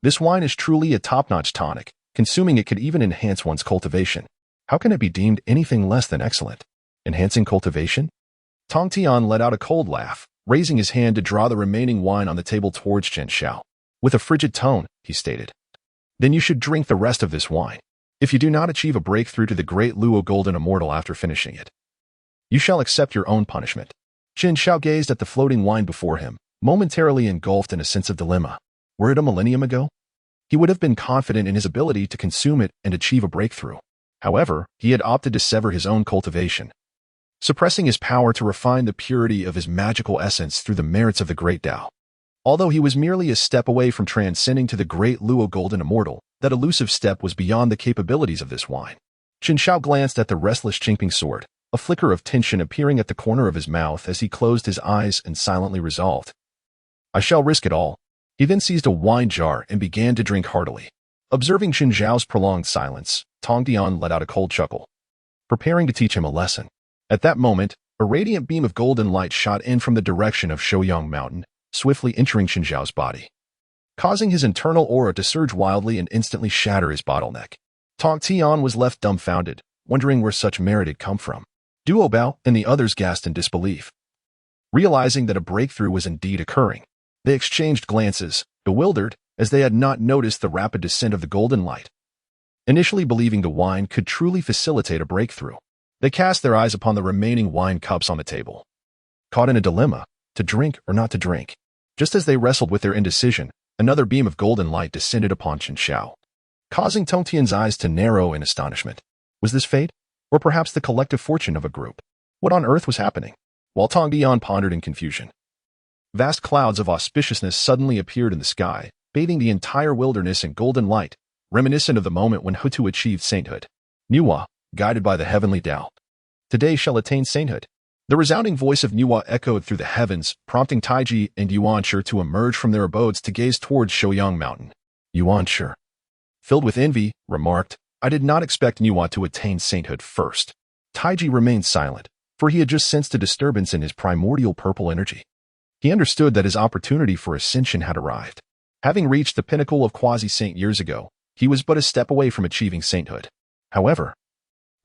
This wine is truly a top-notch tonic. Consuming it could even enhance one's cultivation. How can it be deemed anything less than excellent? Enhancing cultivation? Tong Tian let out a cold laugh, raising his hand to draw the remaining wine on the table towards Chen Xiao. With a frigid tone, he stated, Then you should drink the rest of this wine. If you do not achieve a breakthrough to the great Luo Golden Immortal after finishing it, you shall accept your own punishment. Chen Xiao gazed at the floating wine before him, momentarily engulfed in a sense of dilemma. Were it a millennium ago, he would have been confident in his ability to consume it and achieve a breakthrough. However, he had opted to sever his own cultivation, suppressing his power to refine the purity of his magical essence through the merits of the Great Tao. Although he was merely a step away from transcending to the great Luo Golden Immortal, that elusive step was beyond the capabilities of this wine. Chen Xiao glanced at the restless Qingping sword, a flicker of tension appearing at the corner of his mouth as he closed his eyes and silently resolved, I shall risk it all. He then seized a wine jar and began to drink heartily. Observing Chen Xiao's prolonged silence, Tong Tian let out a cold chuckle, preparing to teach him a lesson. At that moment, a radiant beam of golden light shot in from the direction of Shouyang Mountain, swiftly entering Chen Zhao's body, causing his internal aura to surge wildly and instantly shatter his bottleneck. Tong Tian was left dumbfounded, wondering where such merit had come from. Duo Bao and the others gasped in disbelief. Realizing that a breakthrough was indeed occurring, they exchanged glances, bewildered, as they had not noticed the rapid descent of the golden light. Initially believing the wine could truly facilitate a breakthrough, they cast their eyes upon the remaining wine cups on the table, caught in a dilemma, to drink or not to drink. Just as they wrestled with their indecision, another beam of golden light descended upon Chen Zhao, causing Tong Tian's eyes to narrow in astonishment. Was this fate, or perhaps the collective fortune of a group? What on earth was happening? While Tong Tian pondered in confusion, vast clouds of auspiciousness suddenly appeared in the sky, bathing the entire wilderness in golden light, reminiscent of the moment when Hutu achieved sainthood. Nuwa, guided by the heavenly Tao, today shall attain sainthood. The resounding voice of Nuwa echoed through the heavens, prompting Taiji and Yuanshi to emerge from their abodes to gaze towards Shouyang Mountain. Yuanshi, filled with envy, remarked, I did not expect Nuwa to attain sainthood first. Taiji remained silent, for he had just sensed a disturbance in his primordial purple energy. He understood that his opportunity for ascension had arrived. Having reached the pinnacle of quasi-saint years ago, he was but a step away from achieving sainthood. However,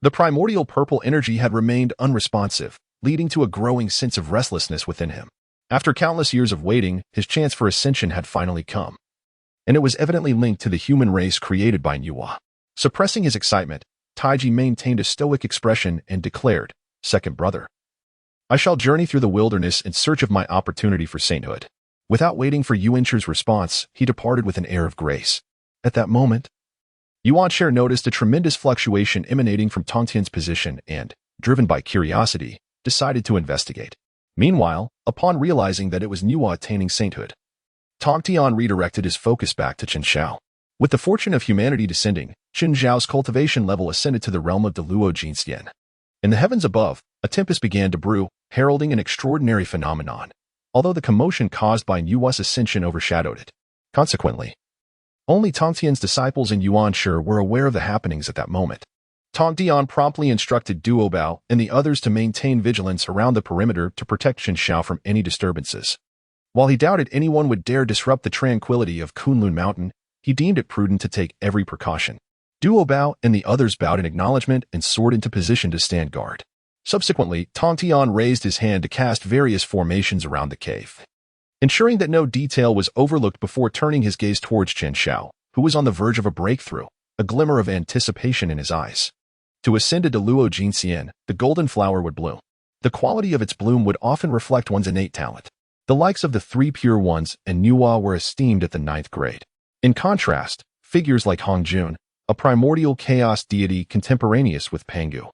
the primordial purple energy had remained unresponsive, leading to a growing sense of restlessness within him. After countless years of waiting, his chance for ascension had finally come, and it was evidently linked to the human race created by Nuwa. Suppressing his excitement, Taiji maintained a stoic expression and declared, Second brother, I shall journey through the wilderness in search of my opportunity for sainthood. Without waiting for Yuanshi's response, he departed with an air of grace. At that moment, Yuanshi noticed a tremendous fluctuation emanating from Tong Tian's position and, driven by curiosity, decided to investigate. Meanwhile, upon realizing that it was Nuwa attaining sainthood, Tong Tian redirected his focus back to Chen Zhao. With the fortune of humanity descending, Chen Zhao's cultivation level ascended to the realm of Deluo Jinxian. In the heavens above, a tempest began to brew, heralding an extraordinary phenomenon, although the commotion caused by Nuwa's ascension overshadowed it. Consequently, only Tong Tian's disciples and Yuanshi were aware of the happenings at that moment. Tong Tian promptly instructed Duo Bao and the others to maintain vigilance around the perimeter to protect Chen Zhao from any disturbances. While he doubted anyone would dare disrupt the tranquility of Kunlun Mountain, he deemed it prudent to take every precaution. Duo Bao and the others bowed in acknowledgement and soared into position to stand guard. Subsequently, Tong Tian raised his hand to cast various formations around the cave, ensuring that no detail was overlooked before turning his gaze towards Chen Zhao, who was on the verge of a breakthrough, a glimmer of anticipation in his eyes. To ascend to Deluo Jinxian, the golden flower would bloom. The quality of its bloom would often reflect one's innate talent. The likes of the three pure ones and Nuwa were esteemed at the 9th grade. In contrast, figures like Hongjun, a primordial chaos deity contemporaneous with Pangu,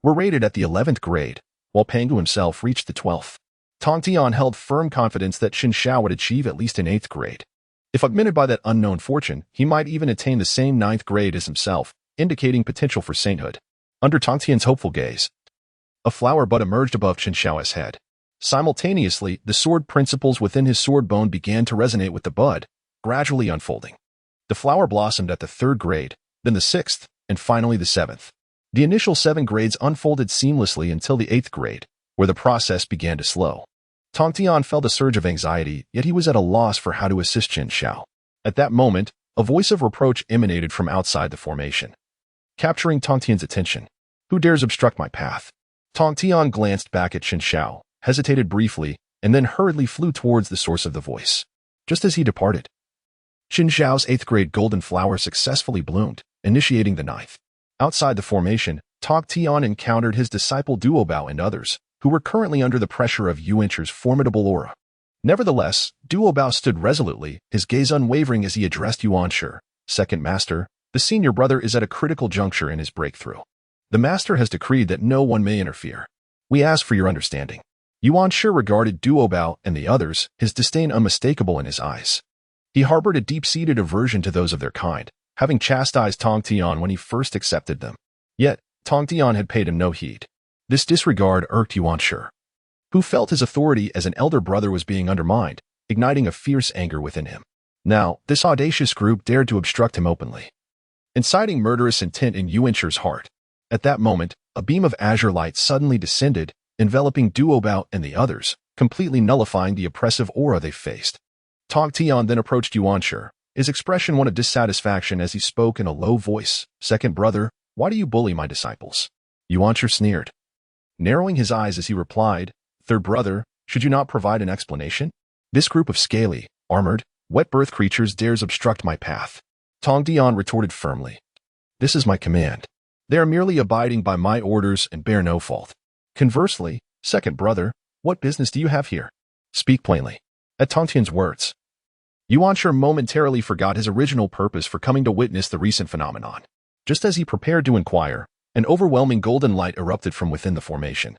were rated at the 11th grade, while Pangu himself reached the 12th. Tong Tian held firm confidence that Chen Zhao would achieve at least an 8th grade. If augmented by that unknown fortune, he might even attain the same 9th grade as himself, indicating potential for sainthood. Under Tong Tian's hopeful gaze, a flower bud emerged above Chen Zhao's head. Simultaneously, the sword principles within his sword bone began to resonate with the bud, gradually unfolding. The flower blossomed at the 3rd grade, then the 6th, and finally the 7th. The initial 7 grades unfolded seamlessly until the 8th grade, where the process began to slow. Tong Tian felt a surge of anxiety, yet he was at a loss for how to assist Chen Zhao. At that moment, a voice of reproach emanated from outside the formation, capturing Tong Tian's attention. Who dares obstruct my path? Tong Tian glanced back at Chen Zhao, hesitated briefly, and then hurriedly flew towards the source of the voice. Just as he departed, Chen Zhao's 8th grade golden flower successfully bloomed, initiating the 9th. Outside the formation, Tong Tian encountered his disciple Duo Bao and others, who were currently under the pressure of Yuanshi's formidable aura. Nevertheless, Duo Bao stood resolutely, his gaze unwavering as he addressed Yuanshi. Second Master, the senior brother is at a critical juncture in his breakthrough. The Master has decreed that no one may interfere. We ask for your understanding. Yuanshi regarded Duo Bao and the others, his disdain unmistakable in his eyes. He harbored a deep-seated aversion to those of their kind, having chastised Tong Tian when he first accepted them. Yet, Tong Tian had paid him no heed. This disregard irked Yuanshi, who felt his authority as an elder brother was being undermined, igniting a fierce anger within him. Now, this audacious group dared to obstruct him openly, inciting murderous intent in Yuanshi's heart. At that moment, a beam of azure light suddenly descended, enveloping Duo Bao and the others, completely nullifying the oppressive aura they faced. Tong Tian then approached Yuanshi, his expression one of dissatisfaction as he spoke in a low voice. "Second brother, why do you bully my disciples?" Yuanshi sneered, narrowing his eyes as he replied, "Third brother, should you not provide an explanation? This group of scaly, armored, wet-birth creatures dares obstruct my path." Tong Tian retorted firmly, "This is my command. They are merely abiding by my orders and bear no fault. Conversely, second brother, what business do you have here? Speak plainly." At Tong Tian's words, Yuanshi momentarily forgot his original purpose for coming to witness the recent phenomenon. Just as he prepared to inquire, an overwhelming golden light erupted from within the formation,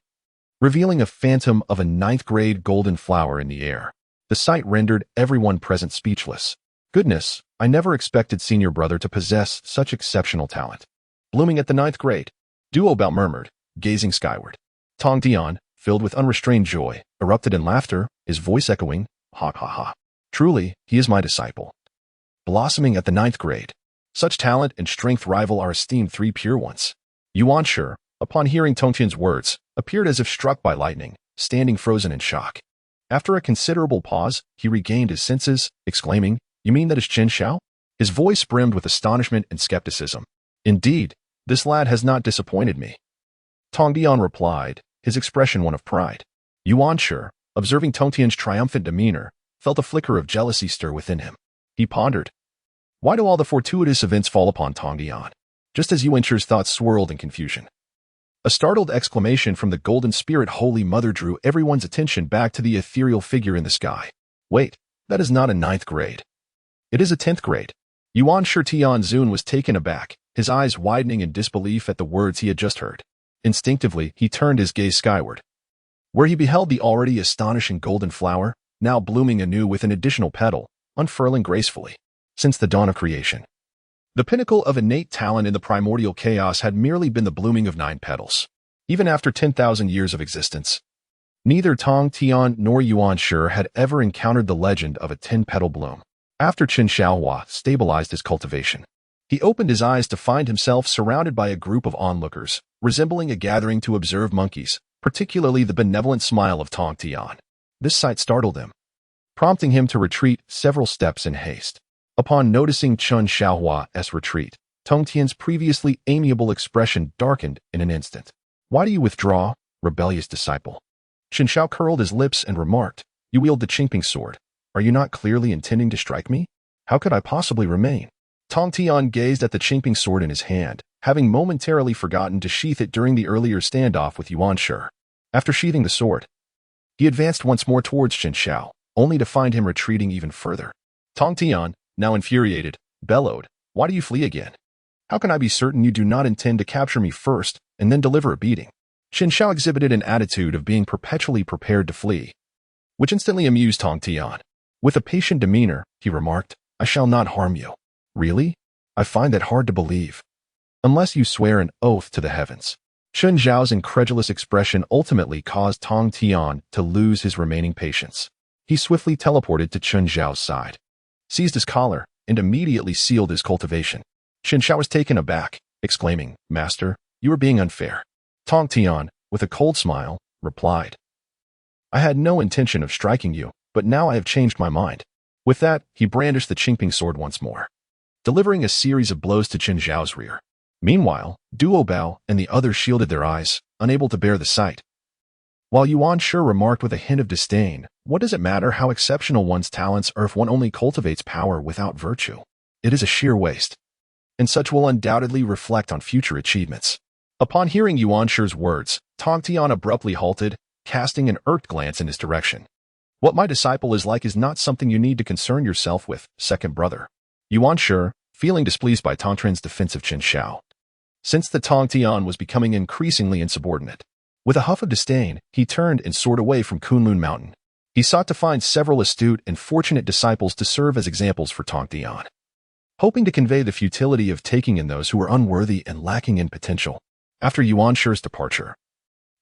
revealing a phantom of a ninth-grade golden flower in the air. The sight rendered everyone present speechless. "Goodness, I never expected senior brother to possess such exceptional talent. Blooming at the ninth grade," Duo Bao murmured, gazing skyward. Tong Tian, filled with unrestrained joy, erupted in laughter, his voice echoing, "Ha ha ha. Truly, he is my disciple. Blossoming at the ninth grade. Such talent and strength rival our esteemed three pure ones." Yuanshi, upon hearing Tong Tian's words, appeared as if struck by lightning, standing frozen in shock. After a considerable pause, he regained his senses, exclaiming, "You mean that is Chen Xiao?" His voice brimmed with astonishment and skepticism. "Indeed, this lad has not disappointed me." Tong Tian replied, his expression one of pride. Yuanshi, observing Tong Tian's triumphant demeanor, felt a flicker of jealousy stir within him. He pondered, why do all the fortuitous events fall upon Tong Tian? Just as Yuanshi's thoughts swirled in confusion, a startled exclamation from the Golden Spirit Holy Mother drew everyone's attention back to the ethereal figure in the sky. "Wait, that is not a ninth grade. It is a 10th grade." Yuanshi Tianzun was taken aback, his eyes widening in disbelief at the words he had just heard. Instinctively, he turned his gaze skyward, where he beheld the already astonishing golden flower, now blooming anew with an additional petal, unfurling gracefully. Since the dawn of creation, the pinnacle of innate talent in the primordial chaos had merely been the blooming of 9 petals. Even after 10,000 years of existence, neither Tong Tian nor Yuanshi had ever encountered the legend of a 10-petal bloom. After Chen Xiaohua stabilized his cultivation, he opened his eyes to find himself surrounded by a group of onlookers, resembling a gathering to observe monkeys, particularly the benevolent smile of Tong Tian. This sight startled him, prompting him to retreat several steps in haste. Upon noticing Chen Xiaohua's retreat, Tong Tian's previously amiable expression darkened in an instant. "Why do you withdraw, rebellious disciple?" Chen Xiao curled his lips and remarked, "You wield the Qingping sword. Are you not clearly intending to strike me? How could I possibly remain?" Tong Tian gazed at the Qingping sword in his hand, having momentarily forgotten to sheath it during the earlier standoff with Yuanshi. After sheathing the sword, he advanced once more towards Chen Xiao, only to find him retreating even further. Tong Tian, now infuriated, bellowed, "Why do you flee again? How can I be certain you do not intend to capture me first and then deliver a beating?" Chen Xiao exhibited an attitude of being perpetually prepared to flee, which instantly amused Tong Tian. With a patient demeanor, he remarked, "I shall not harm you." "Really? I find that hard to believe. Unless you swear an oath to the heavens." Chen Xiao's incredulous expression ultimately caused Tong Tian to lose his remaining patience. He swiftly teleported to Chen Xiao's side, seized his collar, and immediately sealed his cultivation. Chen Xiao was taken aback, exclaiming, "Master, you are being unfair." Tong Tian, with a cold smile, replied, "I had no intention of striking you, but now I have changed my mind." With that, he brandished the Qingping sword once more, delivering a series of blows to Chen Xiao's rear. Meanwhile, Duo Bao and the others shielded their eyes, unable to bear the sight. While Yuanshi remarked with a hint of disdain, "What does it matter how exceptional one's talents are if one only cultivates power without virtue? It is a sheer waste. And such will undoubtedly reflect on future achievements." Upon hearing Yuanshi's words, Tong Tian abruptly halted, casting an irked glance in his direction. "What my disciple is like is not something you need to concern yourself with, second brother." Yuanshi, feeling displeased by Tong Tian's defense of Chen Xiao, since the Tong Tian was becoming increasingly insubordinate. With a huff of disdain, he turned and soared away from Kunlun Mountain. He sought to find several astute and fortunate disciples to serve as examples for Tong Tian, hoping to convey the futility of taking in those who were unworthy and lacking in potential. After Yuanshi's departure,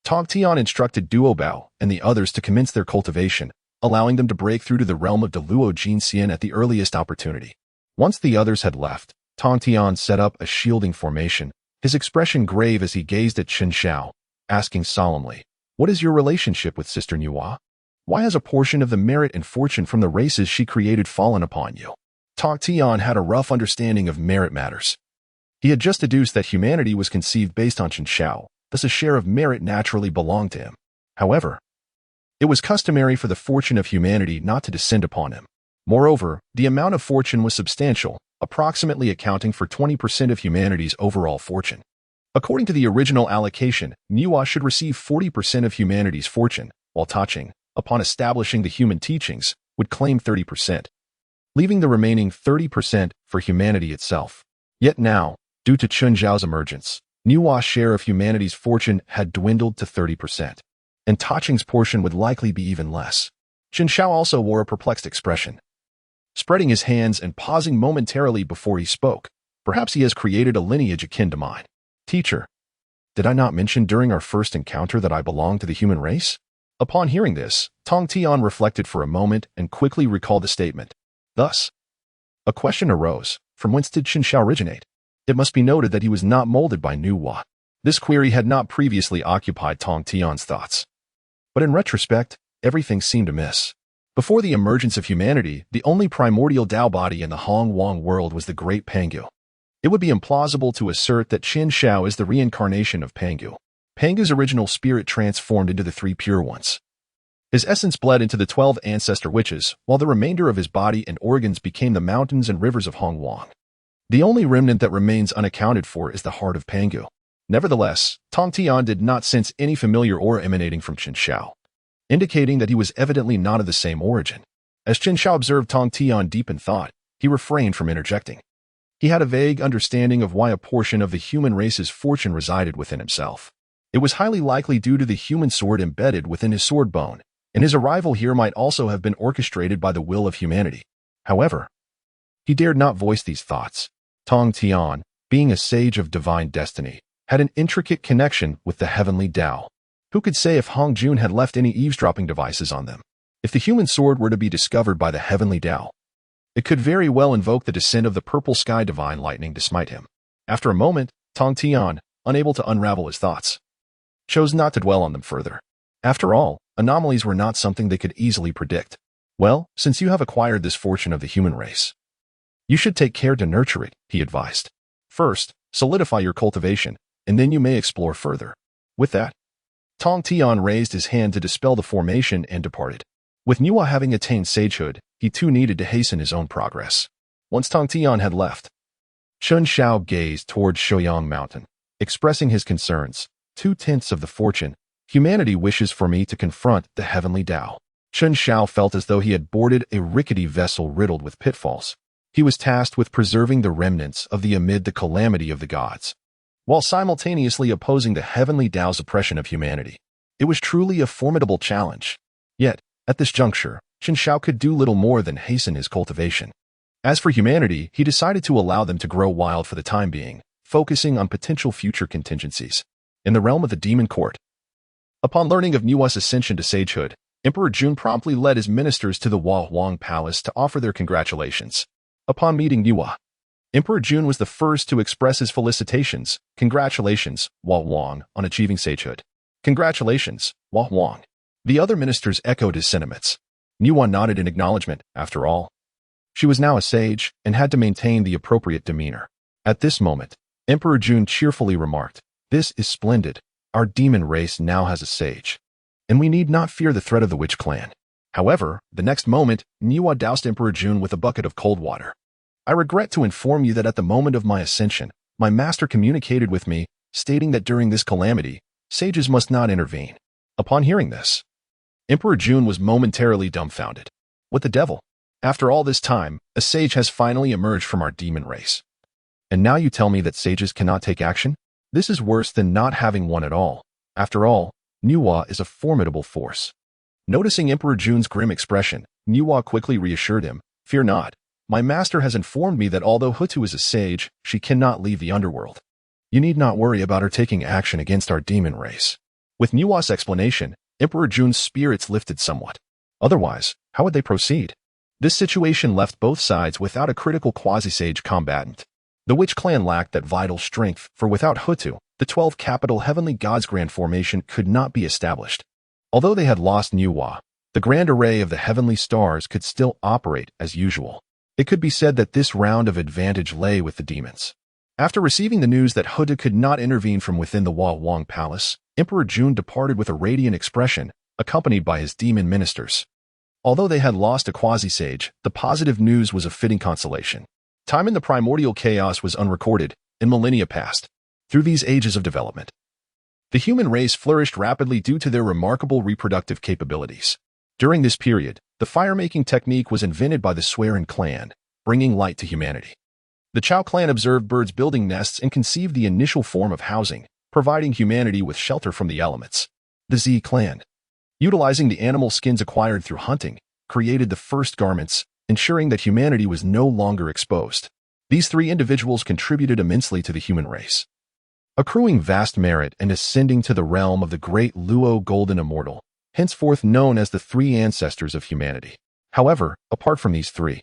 Tong Tian instructed Duo Bao and the others to commence their cultivation, allowing them to break through to the realm of Deluo Jinxian at the earliest opportunity. Once the others had left, Tong Tian set up a shielding formation, his expression grave as he gazed at Chen Xiao, asking solemnly, "What is your relationship with Sister Nuwa?" Why has a portion of the merit and fortune from the races she created fallen upon you? Tong Tian had a rough understanding of merit matters. He had just deduced that humanity was conceived based on Chen Xiao, thus a share of merit naturally belonged to him. However, it was customary for the fortune of humanity not to descend upon him. Moreover, the amount of fortune was substantial, approximately accounting for 20% of humanity's overall fortune. According to the original allocation, Niwa should receive 40% of humanity's fortune, while Taching, upon establishing the human teachings, would claim 30%, leaving the remaining 30% for humanity itself. Yet now, due to Chen Zhao's emergence, Niwa's share of humanity's fortune had dwindled to 30%, and Taching's portion would likely be even less. Chen Xiao also wore a perplexed expression, spreading his hands and pausing momentarily before he spoke. Perhaps he has created a lineage akin to mine. Teacher, did I not mention during our first encounter that I belong to the human race? Upon hearing this, Tong Tian reflected for a moment and quickly recalled the statement. Thus, a question arose, from whence did Chen Xiao originate? It must be noted that he was not molded by Niwa. This query had not previously occupied Tong Tian's thoughts. But in retrospect, everything seemed amiss. Before the emergence of humanity, the only primordial Tao body in the Hong Wang world was the Great Pangu. It would be implausible to assert that Chen Xiao is the reincarnation of Pangu. Pangu's original spirit transformed into the 3 pure ones. His essence bled into the 12 ancestor witches, while the remainder of his body and organs became the mountains and rivers of Hong Wang. The only remnant that remains unaccounted for is the heart of Pangu. Nevertheless, Tong Tian did not sense any familiar aura emanating from Chen Xiao, indicating that he was evidently not of the same origin. As Chen Xiao observed Tong Tian deep in thought, he refrained from interjecting. He had a vague understanding of why a portion of the human race's fortune resided within himself. It was highly likely due to the human sword embedded within his sword bone, and his arrival here might also have been orchestrated by the will of humanity. However, he dared not voice these thoughts. Tong Tian, being a sage of divine destiny, had an intricate connection with the heavenly Tao. Who could say if Hong Jun had left any eavesdropping devices on them? If the human sword were to be discovered by the heavenly Tao, it could very well invoke the descent of the purple sky divine lightning to smite him. After a moment, Tong Tian, unable to unravel his thoughts, chose not to dwell on them further. After all, anomalies were not something they could easily predict. Well, since you have acquired this fortune of the human race, you should take care to nurture it, he advised. First, solidify your cultivation, and then you may explore further. With that, Tong Tian raised his hand to dispel the formation and departed. With Niwa having attained sagehood, he too needed to hasten his own progress. Once Tong Tian had left, Chen Xiao gazed toward Shouyang Mountain, expressing his concerns. 2/10 of the fortune, humanity wishes for me to confront the heavenly Tao. Chen Xiao felt as though he had boarded a rickety vessel riddled with pitfalls. He was tasked with preserving the remnants of the amid the calamity of the gods, while simultaneously opposing the heavenly Tao's oppression of humanity. It was truly a formidable challenge. Yet, at this juncture, Chen Xiao could do little more than hasten his cultivation. As for humanity, he decided to allow them to grow wild for the time being, focusing on potential future contingencies. In the realm of the demon court, upon learning of Niwa's ascension to sagehood, Emperor Jun promptly led his ministers to the Hua Huang Palace to offer their congratulations. Upon meeting Niwa, Emperor Jun was the first to express his felicitations. Congratulations, Hua Huang, on achieving sagehood. Congratulations, Hua Huang. The other ministers echoed his sentiments. Niwa nodded in acknowledgement. After all, she was now a sage and had to maintain the appropriate demeanor. At this moment, Emperor Jun cheerfully remarked, "This is splendid. Our demon race now has a sage, and we need not fear the threat of the witch clan." However, the next moment, Niwa doused Emperor Jun with a bucket of cold water. "I regret to inform you that at the moment of my ascension, my master communicated with me, stating that during this calamity, sages must not intervene." Upon hearing this, Emperor Jun was momentarily dumbfounded. What the devil? After all this time, a sage has finally emerged from our demon race. And now you tell me that sages cannot take action? This is worse than not having one at all. After all, Niwa is a formidable force. Noticing Emperor Jun's grim expression, Niwa quickly reassured him, "Fear not. My master has informed me that although Hutu is a sage, she cannot leave the underworld. You need not worry about her taking action against our demon race." With Niwa's explanation, Emperor Jun's spirits lifted somewhat. Otherwise, how would they proceed? This situation left both sides without a critical quasi-sage combatant. The witch clan lacked that vital strength, for without Hutu, the 12 capital heavenly gods grand formation could not be established. Although they had lost Niwa, The grand array of the heavenly stars could still operate as usual. It could be said that this round of advantage lay with the demons. After receiving the news that Huda could not intervene from within the Hua Wang Palace, Emperor Jun departed with a radiant expression, accompanied by his demon ministers. Although they had lost a quasi-sage, the positive news was a fitting consolation. Time in the primordial chaos was unrecorded, and millennia passed. Through these ages of development, the human race flourished rapidly due to their remarkable reproductive capabilities. During this period, the fire-making technique was invented by the Swearin clan, bringing light to humanity. The Chao clan observed birds building nests and conceived the initial form of housing, providing humanity with shelter from the elements. The Z clan, utilizing the animal skins acquired through hunting, created the first garments, ensuring that humanity was no longer exposed. These three individuals contributed immensely to the human race, accruing vast merit and ascending to the realm of the great Luo Golden Immortal, henceforth known as the three ancestors of humanity. However, apart from these three,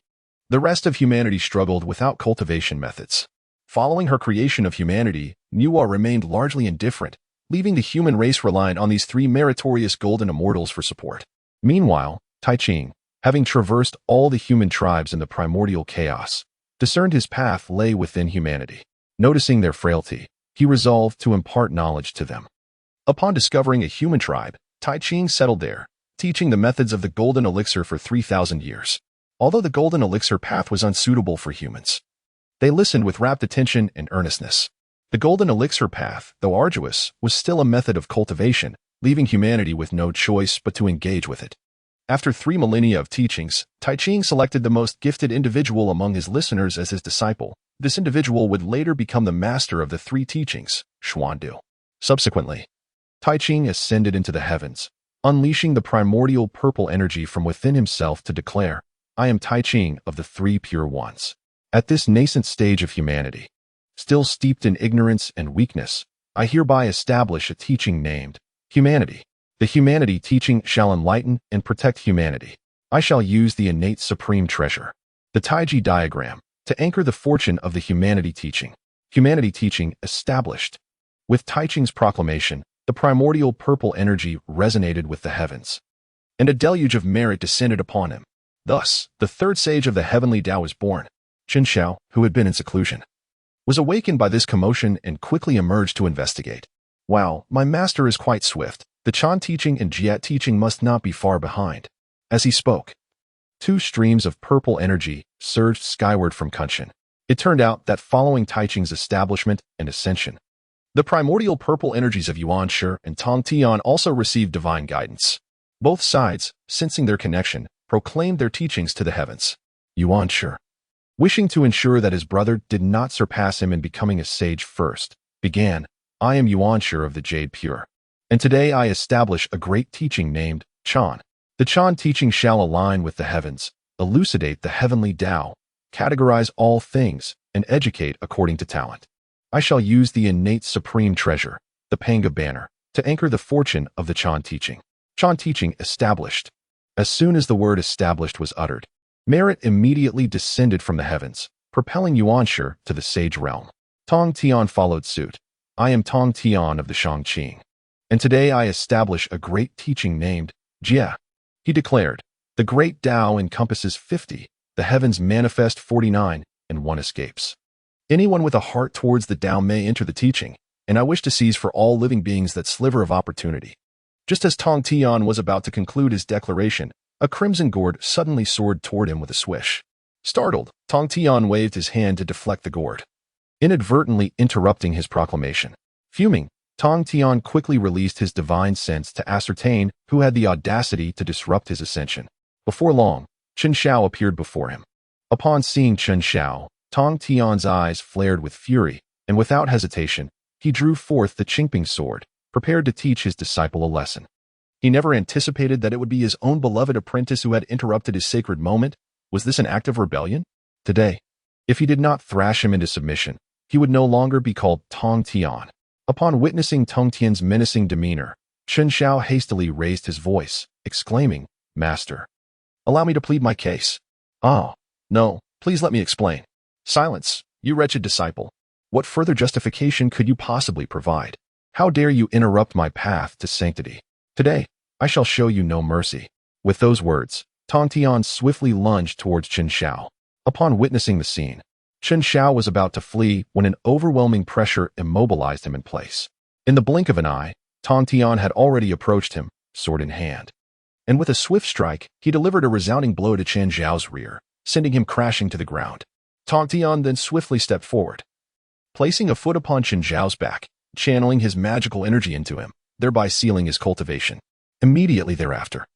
the rest of humanity struggled without cultivation methods. Following her creation of humanity, Nuwa remained largely indifferent, leaving the human race reliant on these three meritorious golden immortals for support. Meanwhile, Tai Ching, having traversed all the human tribes in the primordial chaos, discerned his path lay within humanity. Noticing their frailty, he resolved to impart knowledge to them. Upon discovering a human tribe, Tai Ching settled there, teaching the methods of the golden elixir for 3,000 years. Although the golden elixir path was unsuitable for humans, they listened with rapt attention and earnestness. The golden elixir path, though arduous, was still a method of cultivation, leaving humanity with no choice but to engage with it. After 3 millennia of teachings, Tai Ching selected the most gifted individual among his listeners as his disciple. This individual would later become the master of the 3 teachings, Xuandu. Subsequently, Tai Ching ascended into the heavens, unleashing the primordial purple energy from within himself to declare, "I am Tai Ching of the 3 pure ones." At this nascent stage of humanity, still steeped in ignorance and weakness, I hereby establish a teaching named humanity. The humanity teaching shall enlighten and protect humanity. I shall use the innate supreme treasure, the Taiji diagram, to anchor the fortune of the humanity teaching. Humanity teaching established. With Tai Ching's proclamation, the primordial purple energy resonated with the heavens, and a deluge of merit descended upon him. Thus, the third sage of the heavenly Tao was born. Chen Xiao, who had been in seclusion, was awakened by this commotion and quickly emerged to investigate. Wow, my master is quite swift. The Chan teaching and Jiat teaching must not be far behind. As he spoke, 2 streams of purple energy surged skyward from Kunshan. It turned out that following Tai Ching's establishment and ascension, the primordial purple energies of Yuan Shi and Tong Tian also received divine guidance. Both sides, sensing their connection, proclaimed their teachings to the heavens. Yuan Shi, wishing to ensure that his brother did not surpass him in becoming a sage first, began, "I am Yuan Shi of the Jade Pure, and today I establish a great teaching named Chan. The Chan teaching shall align with the heavens, elucidate the heavenly Tao, categorize all things, and educate according to talent. I shall use the innate supreme treasure, the Panga banner, to anchor the fortune of the Chan teaching." Chan teaching established. As soon as the word established was uttered, merit immediately descended from the heavens, propelling Yuan Shi to the sage realm. Tong Tian followed suit. "I am Tong Tian of the Shangqing, and today I establish a great teaching named Jia." He declared, "The great Tao encompasses 50, the heavens manifest 49, and 1 escapes. Anyone with a heart towards the Tao may enter the teaching, and I wish to seize for all living beings that sliver of opportunity." Just as Tong Tian was about to conclude his declaration, a crimson gourd suddenly soared toward him with a swish. Startled, Tong Tian waved his hand to deflect the gourd, inadvertently interrupting his proclamation. Fuming, Tong Tian quickly released his divine sense to ascertain who had the audacity to disrupt his ascension. Before long, Chen Xiao appeared before him. Upon seeing Chen Xiao, Tong Tian's eyes flared with fury, and without hesitation, he drew forth the Qingping sword, prepared to teach his disciple a lesson. He never anticipated that it would be his own beloved apprentice who had interrupted his sacred moment. Was this an act of rebellion? Today, if he did not thrash him into submission, he would no longer be called Tong Tian. Upon witnessing Tong Tian's menacing demeanor, Chen Xiao hastily raised his voice, exclaiming, "Master, allow me to plead my case." "Ah, no, please let me explain." "Silence, you wretched disciple. What further justification could you possibly provide? How dare you interrupt my path to sanctity? Today, I shall show you no mercy." With those words, Tong Tian swiftly lunged towards Chen Xiao. Upon witnessing the scene, Chen Xiao was about to flee when an overwhelming pressure immobilized him in place. In the blink of an eye, Tong Tian had already approached him, sword in hand. And with a swift strike, he delivered a resounding blow to Chen Xiao's rear, sending him crashing to the ground. Tong Tian then swiftly stepped forward, placing a foot upon Chen Xiao's back, channeling his magical energy into him, thereby sealing his cultivation. Immediately thereafter,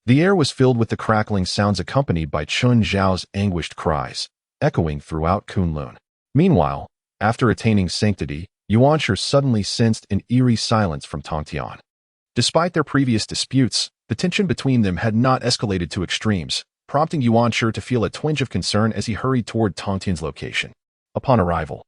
the air was filled with the crackling sounds accompanied by Chen Xiao's anguished cries, echoing throughout Kunlun. Meanwhile, after attaining sanctity, Yuanshi suddenly sensed an eerie silence from Tong Tian. Despite their previous disputes, the tension between them had not escalated to extremes, prompting Yuanshi to feel a twinge of concern as he hurried toward Tong Tian's location. Upon arrival,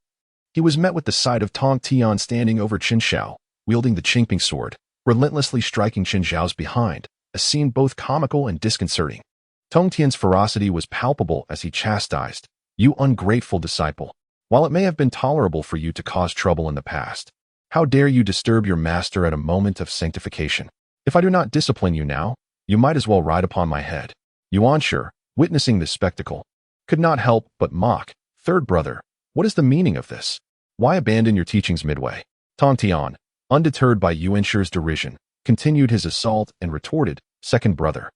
he was met with the sight of Tong Tian standing over Chen Xiao, wielding the Qingping sword, relentlessly striking Chen Xiao's behind, a scene both comical and disconcerting. Tong Tian's ferocity was palpable as he chastised, "You ungrateful disciple. While it may have been tolerable for you to cause trouble in the past, how dare you disturb your master at a moment of sanctification? If I do not discipline you now, you might as well ride upon my head." Yuanshi, witnessing this spectacle, could not help but mock, "Third brother, what is the meaning of this? Why abandon your teachings midway?" Tong Tian, undeterred by Yuanshi's derision, continued his assault and retorted, "Second brother,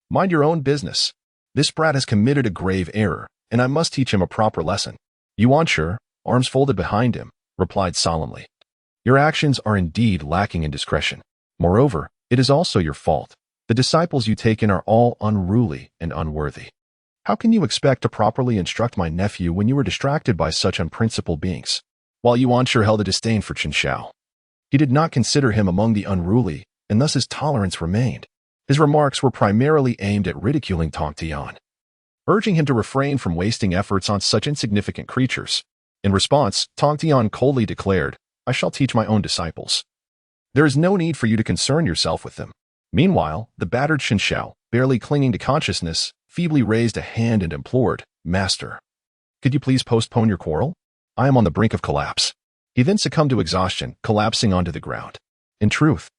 mind your own business. This brat has committed a grave error, and I must teach him a proper lesson." Yuanshi, arms folded behind him, replied solemnly, "Your actions are indeed lacking in discretion. Moreover, it is also your fault. The disciples you take in are all unruly and unworthy. How can you expect to properly instruct my nephew when you are distracted by such unprincipled beings?" While Yuanshi held a disdain for Chen Xiao, he did not consider him among the unruly, and thus his tolerance remained. His remarks were primarily aimed at ridiculing Tong Tian, urging him to refrain from wasting efforts on such insignificant creatures. In response, Tong Tian coldly declared, "I shall teach my own disciples. There is no need for you to concern yourself with them." Meanwhile, the battered Chen Xiao, barely clinging to consciousness, feebly raised a hand and implored, "Master, could you please postpone your quarrel? I am on the brink of collapse." He then succumbed to exhaustion, collapsing onto the ground. In truth,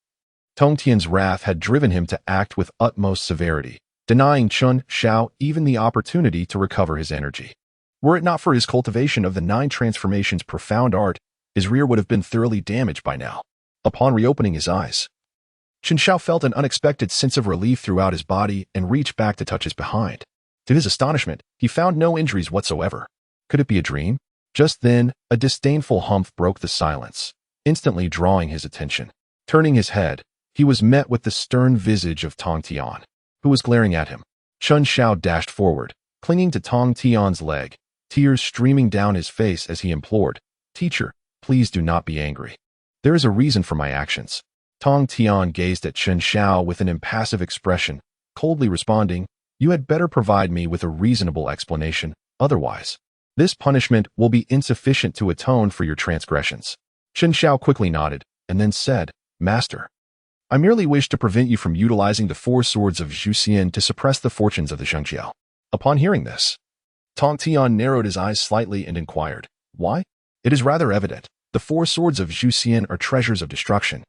Tong Tian's wrath had driven him to act with utmost severity, denying Chen Xiao even the opportunity to recover his energy. Were it not for his cultivation of the 9 transformations' profound art, his rear would have been thoroughly damaged by now. Upon reopening his eyes, Chen Xiao felt an unexpected sense of relief throughout his body and reached back to touch his behind. To his astonishment, he found no injuries whatsoever. Could it be a dream? Just then, a disdainful humph broke the silence, instantly drawing his attention. Turning his head, he was met with the stern visage of Tong Tian, who was glaring at him. Chen Xiao dashed forward, clinging to Tong Tian's leg, tears streaming down his face as he implored, "Teacher, please do not be angry. There is a reason for my actions." Tong Tian gazed at Chen Xiao with an impassive expression, coldly responding, "You had better provide me with a reasonable explanation, otherwise this punishment will be insufficient to atone for your transgressions." Chen Xiao quickly nodded, and then said, "Master, I merely wish to prevent you from utilizing the 4 swords of Zhuxian to suppress the fortunes of the Zhengjiao." Upon hearing this, Tong Tian narrowed his eyes slightly and inquired, "Why?" "It is rather evident. The 4 swords of Zhuxian are treasures of destruction.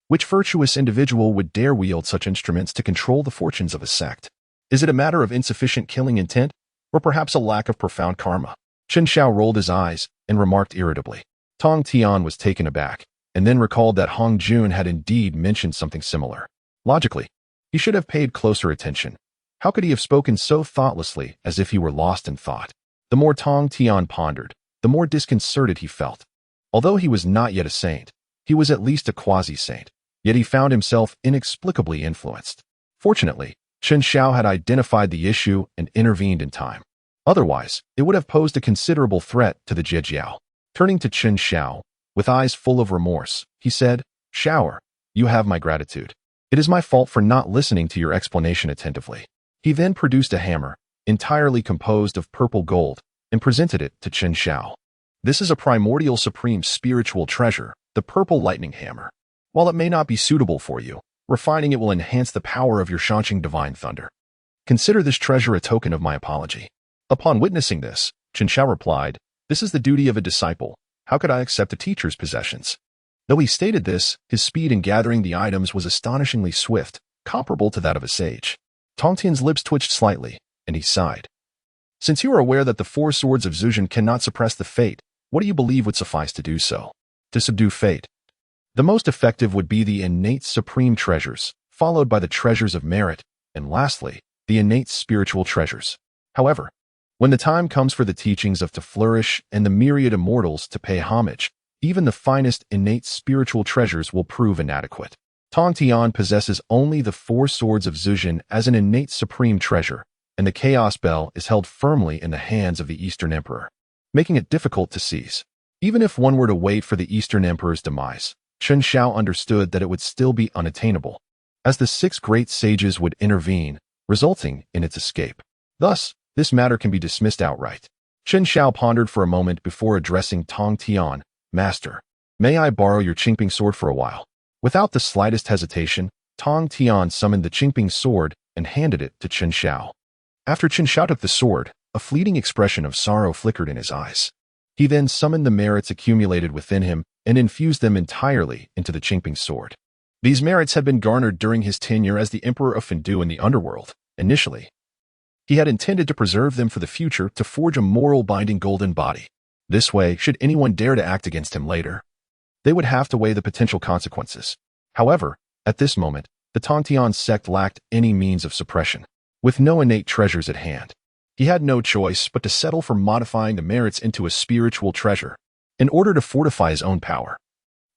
Which virtuous individual would dare wield such instruments to control the fortunes of a sect? Is it a matter of insufficient killing intent, or perhaps a lack of profound karma?" Chen Xiao rolled his eyes and remarked irritably. Tong Tian was taken aback, and then recalled that Hong Jun had indeed mentioned something similar. Logically, he should have paid closer attention. How could he have spoken so thoughtlessly as if he were lost in thought? The more Tong Tian pondered, the more disconcerted he felt. Although he was not yet a saint, he was at least a quasi-saint, yet he found himself inexplicably influenced. Fortunately, Chen Xiao had identified the issue and intervened in time. Otherwise, it would have posed a considerable threat to the Zhejiao. Turning to Chen Xiao, with eyes full of remorse, he said, "Xiao, you have my gratitude. It is my fault for not listening to your explanation attentively." He then produced a hammer, entirely composed of purple gold, and presented it to Chen Xiao. "This is a primordial supreme spiritual treasure, the purple lightning hammer. While it may not be suitable for you, refining it will enhance the power of your Shanqing divine thunder. Consider this treasure a token of my apology." Upon witnessing this, Chen Xiao replied, "This is the duty of a disciple. How could I accept a teacher's possessions?" Though he stated this, his speed in gathering the items was astonishingly swift, comparable to that of a sage. Tongtian's lips twitched slightly, and he sighed. Since you are aware that the four swords of Zuzhen cannot suppress the fate, what do you believe would suffice to do so? To subdue fate. The most effective would be the innate supreme treasures, followed by the treasures of merit, and lastly, the innate spiritual treasures. However, when the time comes for the teachings of to flourish and the myriad immortals to pay homage, even the finest innate spiritual treasures will prove inadequate. Tongtian possesses only the four swords of Zuzhen as an innate supreme treasure, and the Chaos Bell is held firmly in the hands of the Eastern Emperor, making it difficult to seize. Even if one were to wait for the Eastern Emperor's demise, Chen Xiao understood that it would still be unattainable, as the six great sages would intervene, resulting in its escape. Thus, this matter can be dismissed outright. Chen Xiao pondered for a moment before addressing Tongtian. Master, may I borrow your Qingping sword for a while? Without the slightest hesitation, Tongtian summoned the Qingping sword and handed it to Chen Xiao. After Chen Xiao took the sword, a fleeting expression of sorrow flickered in his eyes. He then summoned the merits accumulated within him and infused them entirely into the Qingping sword. These merits had been garnered during his tenure as the Emperor of Fendu in the underworld. Initially, he had intended to preserve them for the future to forge a moral-binding golden body. This way, should anyone dare to act against him later, they would have to weigh the potential consequences. However, at this moment, the Tongtian sect lacked any means of suppression. With no innate treasures at hand, he had no choice but to settle for modifying the merits into a spiritual treasure in order to fortify his own power.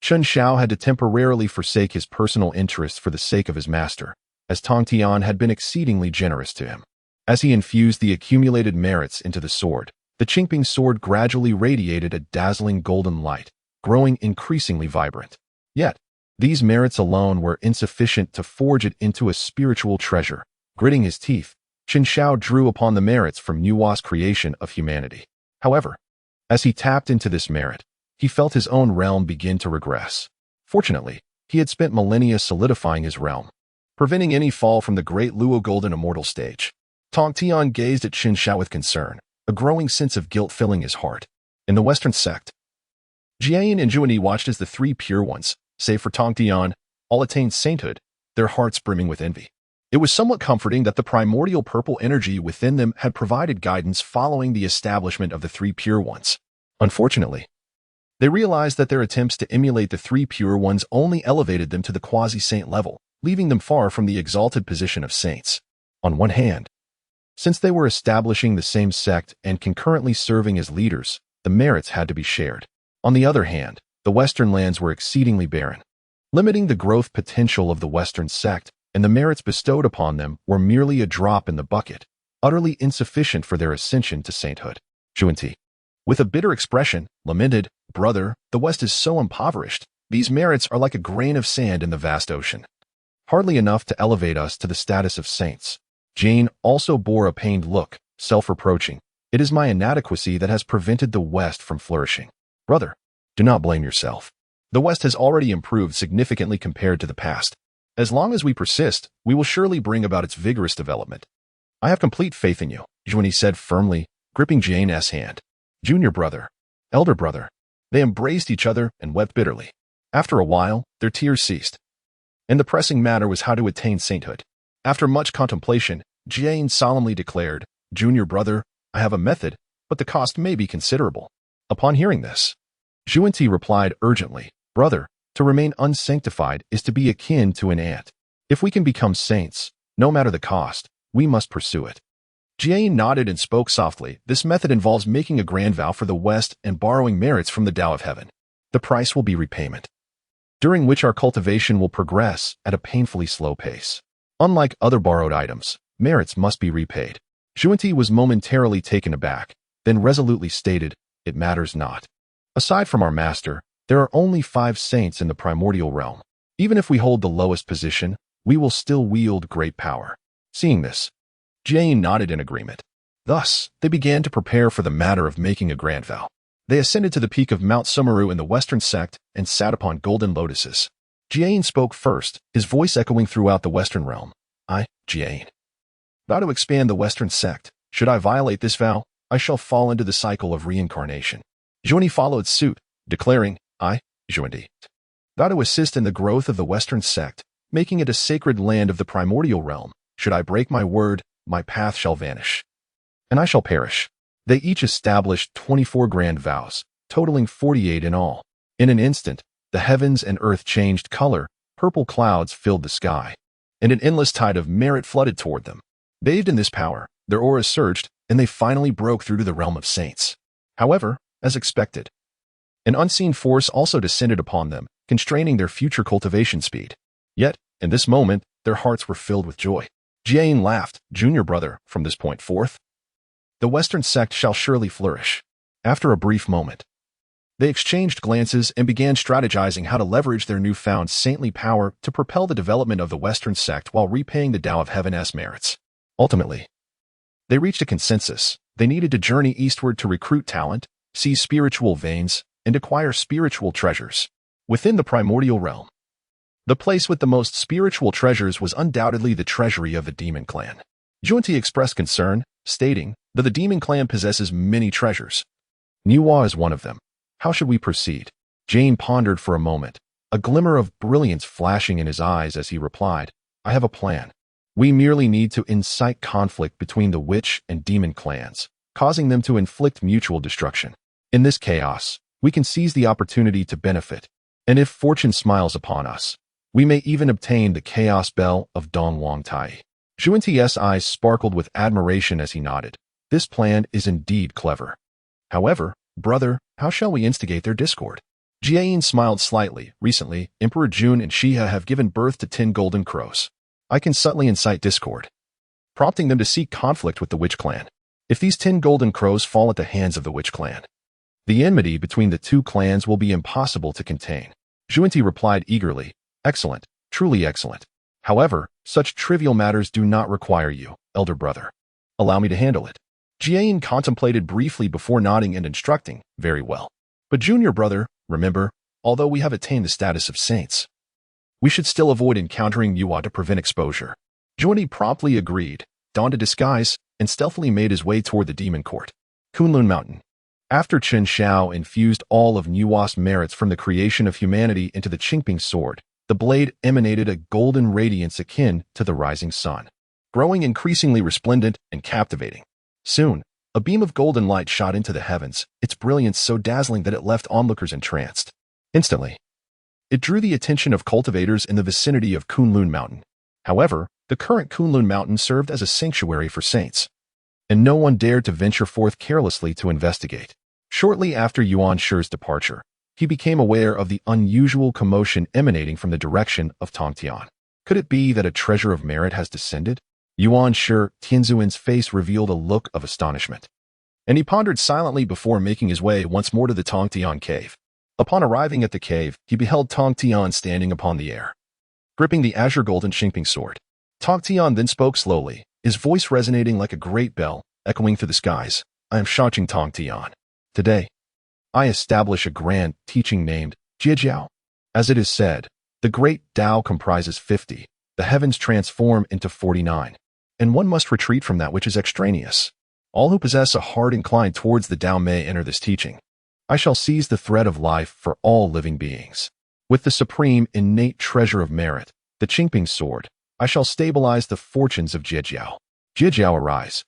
Chen Xiao had to temporarily forsake his personal interests for the sake of his master, as Tongtian had been exceedingly generous to him. As he infused the accumulated merits into the sword, the Qingping sword gradually radiated a dazzling golden light, growing increasingly vibrant. Yet, these merits alone were insufficient to forge it into a spiritual treasure. Gritting his teeth, Chen Xiao drew upon the merits from Yua's creation of humanity. However, as he tapped into this merit, he felt his own realm begin to regress. Fortunately, he had spent millennia solidifying his realm, preventing any fall from the great Luo Golden Immortal stage. Tongtian gazed at Chen Xiao with concern, a growing sense of guilt filling his heart. In the Western sect, Jian and Juani watched as the three pure ones, save for Tongtian, all attained sainthood, their hearts brimming with envy. It was somewhat comforting that the primordial purple energy within them had provided guidance following the establishment of the three pure ones. Unfortunately, they realized that their attempts to emulate the three pure ones only elevated them to the quasi-saint level, leaving them far from the exalted position of saints. On one hand, since they were establishing the same sect and concurrently serving as leaders, the merits had to be shared. On the other hand, the Western lands were exceedingly barren, limiting the growth potential of the Western sect, and the merits bestowed upon them were merely a drop in the bucket, utterly insufficient for their ascension to sainthood. Juanti, with a bitter expression, lamented, "Brother, the West is so impoverished. These merits are like a grain of sand in the vast ocean, hardly enough to elevate us to the status of saints." Jane also bore a pained look, self-reproaching. "It is my inadequacy that has prevented the West from flourishing. Brother, do not blame yourself. The West has already improved significantly compared to the past. As long as we persist, we will surely bring about its vigorous development. I have complete faith in you," Juani said firmly, gripping Jane's hand. Junior brother, elder brother. They embraced each other and wept bitterly. After a while, their tears ceased, and the pressing matter was how to attain sainthood. After much contemplation, Jane solemnly declared, "Junior brother, I have a method, but the cost may be considerable." Upon hearing this, Juanti replied urgently, "Brother, to remain unsanctified is to be akin to an ant. If we can become saints, no matter the cost, we must pursue it." Jane nodded and spoke softly. "This method involves making a grand vow for the West and borrowing merits from the Tao of Heaven. The price will be repayment, during which our cultivation will progress at a painfully slow pace. Unlike other borrowed items, merits must be repaid." Juanti was momentarily taken aback, then resolutely stated, "It matters not. Aside from our master, there are only 5 saints in the primordial realm. Even if we hold the lowest position, we will still wield great power." Seeing this, Jane nodded in agreement. Thus, they began to prepare for the matter of making a grand vow. They ascended to the peak of Mount Sumeru in the Western sect and sat upon golden lotuses. Jian spoke first, his voice echoing throughout the Western realm. "I, Jian, vow to expand the Western sect. Should I violate this vow, I shall fall into the cycle of reincarnation." Juani followed suit, declaring, "I, Juani, vow to assist in the growth of the Western sect, making it a sacred land of the primordial realm. Should I break my word, my path shall vanish, and I shall perish. They each established 24 grand vows, totaling 48 in all. In an instant, the heavens and earth changed color, purple clouds filled the sky, and an endless tide of merit flooded toward them. Bathed in this power, their auras surged, and they finally broke through to the realm of saints. However, as expected, an unseen force also descended upon them, constraining their future cultivation speed. Yet, in this moment, their hearts were filled with joy. Jiayin laughed, "Junior brother, from this point forth, the Western sect shall surely flourish." After a brief moment, they exchanged glances and began strategizing how to leverage their newfound saintly power to propel the development of the Western sect while repaying the Tao of Heaven's merits. Ultimately, they reached a consensus. They needed to journey eastward to recruit talent, seize spiritual veins, and acquire spiritual treasures. Within the primordial realm, the place with the most spiritual treasures was undoubtedly the treasury of the Demon Clan. Junti expressed concern, stating that the Demon Clan possesses many treasures. Niwa is one of them. How should we proceed? Jane pondered for a moment, a glimmer of brilliance flashing in his eyes as he replied, "I have a plan. We merely need to incite conflict between the witch and demon clans, causing them to inflict mutual destruction. In this chaos, we can seize the opportunity to benefit, and if fortune smiles upon us, we may even obtain the Chaos Bell of Dong Wang Tai." Zhuanti's eyes sparkled with admiration as he nodded. This plan is indeed clever. However, brother, how shall we instigate their discord? Jiayin smiled slightly. Recently, Emperor Jun and Shiha have given birth to 10 golden crows. I can subtly incite discord, prompting them to seek conflict with the witch clan. If these 10 golden crows fall at the hands of the witch clan, the enmity between the two clans will be impossible to contain. Zhuanti replied eagerly, "Excellent, truly excellent. However, such trivial matters do not require you, elder brother. Allow me to handle it." Jiayin contemplated briefly before nodding and instructing, "Very well. But junior brother, remember, although we have attained the status of saints, we should still avoid encountering Yuan to prevent exposure." Zhuanti promptly agreed, donned a disguise, and stealthily made his way toward the demon court. Kunlun Mountain. After Chen Xiao infused all of Nuwa's merits from the creation of humanity into the Qingping sword, the blade emanated a golden radiance akin to the rising sun, growing increasingly resplendent and captivating. Soon, a beam of golden light shot into the heavens, its brilliance so dazzling that it left onlookers entranced. Instantly, it drew the attention of cultivators in the vicinity of Kunlun Mountain. However, the current Kunlun Mountain served as a sanctuary for saints, and no one dared to venture forth carelessly to investigate. Shortly after Yuan Shi's departure, he became aware of the unusual commotion emanating from the direction of Tongtian. Could it be that a treasure of merit has descended? Yuan Shi Tianzuan's face revealed a look of astonishment, and he pondered silently before making his way once more to the Tongtian cave. Upon arriving at the cave, he beheld Tongtian standing upon the air, gripping the azure golden Qingping sword. Tongtian then spoke slowly, his voice resonating like a great bell, echoing through the skies. "I am Shaching Tongtian. Today, I establish a grand teaching named Jiejiao. As it is said, the great Tao comprises 50, the heavens transform into 49, and one must retreat from that which is extraneous. All who possess a heart inclined towards the Tao may enter this teaching. I shall seize the thread of life for all living beings. With the supreme innate treasure of merit, the Qingping sword, I shall stabilize the fortunes of Jiejiao." Jiejiao arise.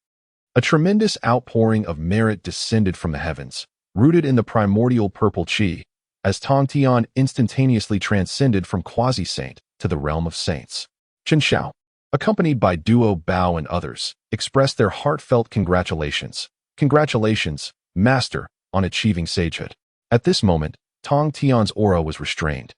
A tremendous outpouring of merit descended from the heavens, rooted in the primordial purple qi, as Tongtian instantaneously transcended from quasi-saint to the realm of saints. Chen Xiao, accompanied by Duo Bao and others, expressed their heartfelt congratulations. "Congratulations, master, on achieving sagehood." At this moment, Tongtian's aura was restrained,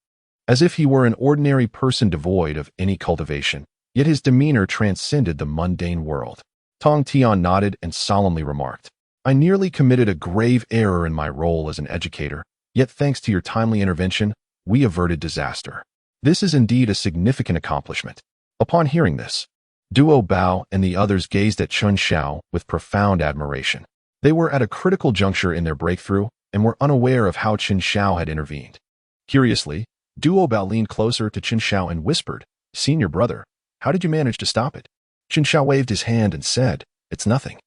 as if he were an ordinary person devoid of any cultivation, yet his demeanor transcended the mundane world. Tongtian nodded and solemnly remarked, "I nearly committed a grave error in my role as an educator, yet thanks to your timely intervention, we averted disaster. This is indeed a significant accomplishment." Upon hearing this, Duo Bao and the others gazed at Chen Xiao with profound admiration. They were at a critical juncture in their breakthrough and were unaware of how Chen Xiao had intervened. Curiously, Duo Bao leaned closer to Chen Xiao and whispered, "Senior brother, how did you manage to stop it?" Chen Xiao waved his hand and said, "It's nothing.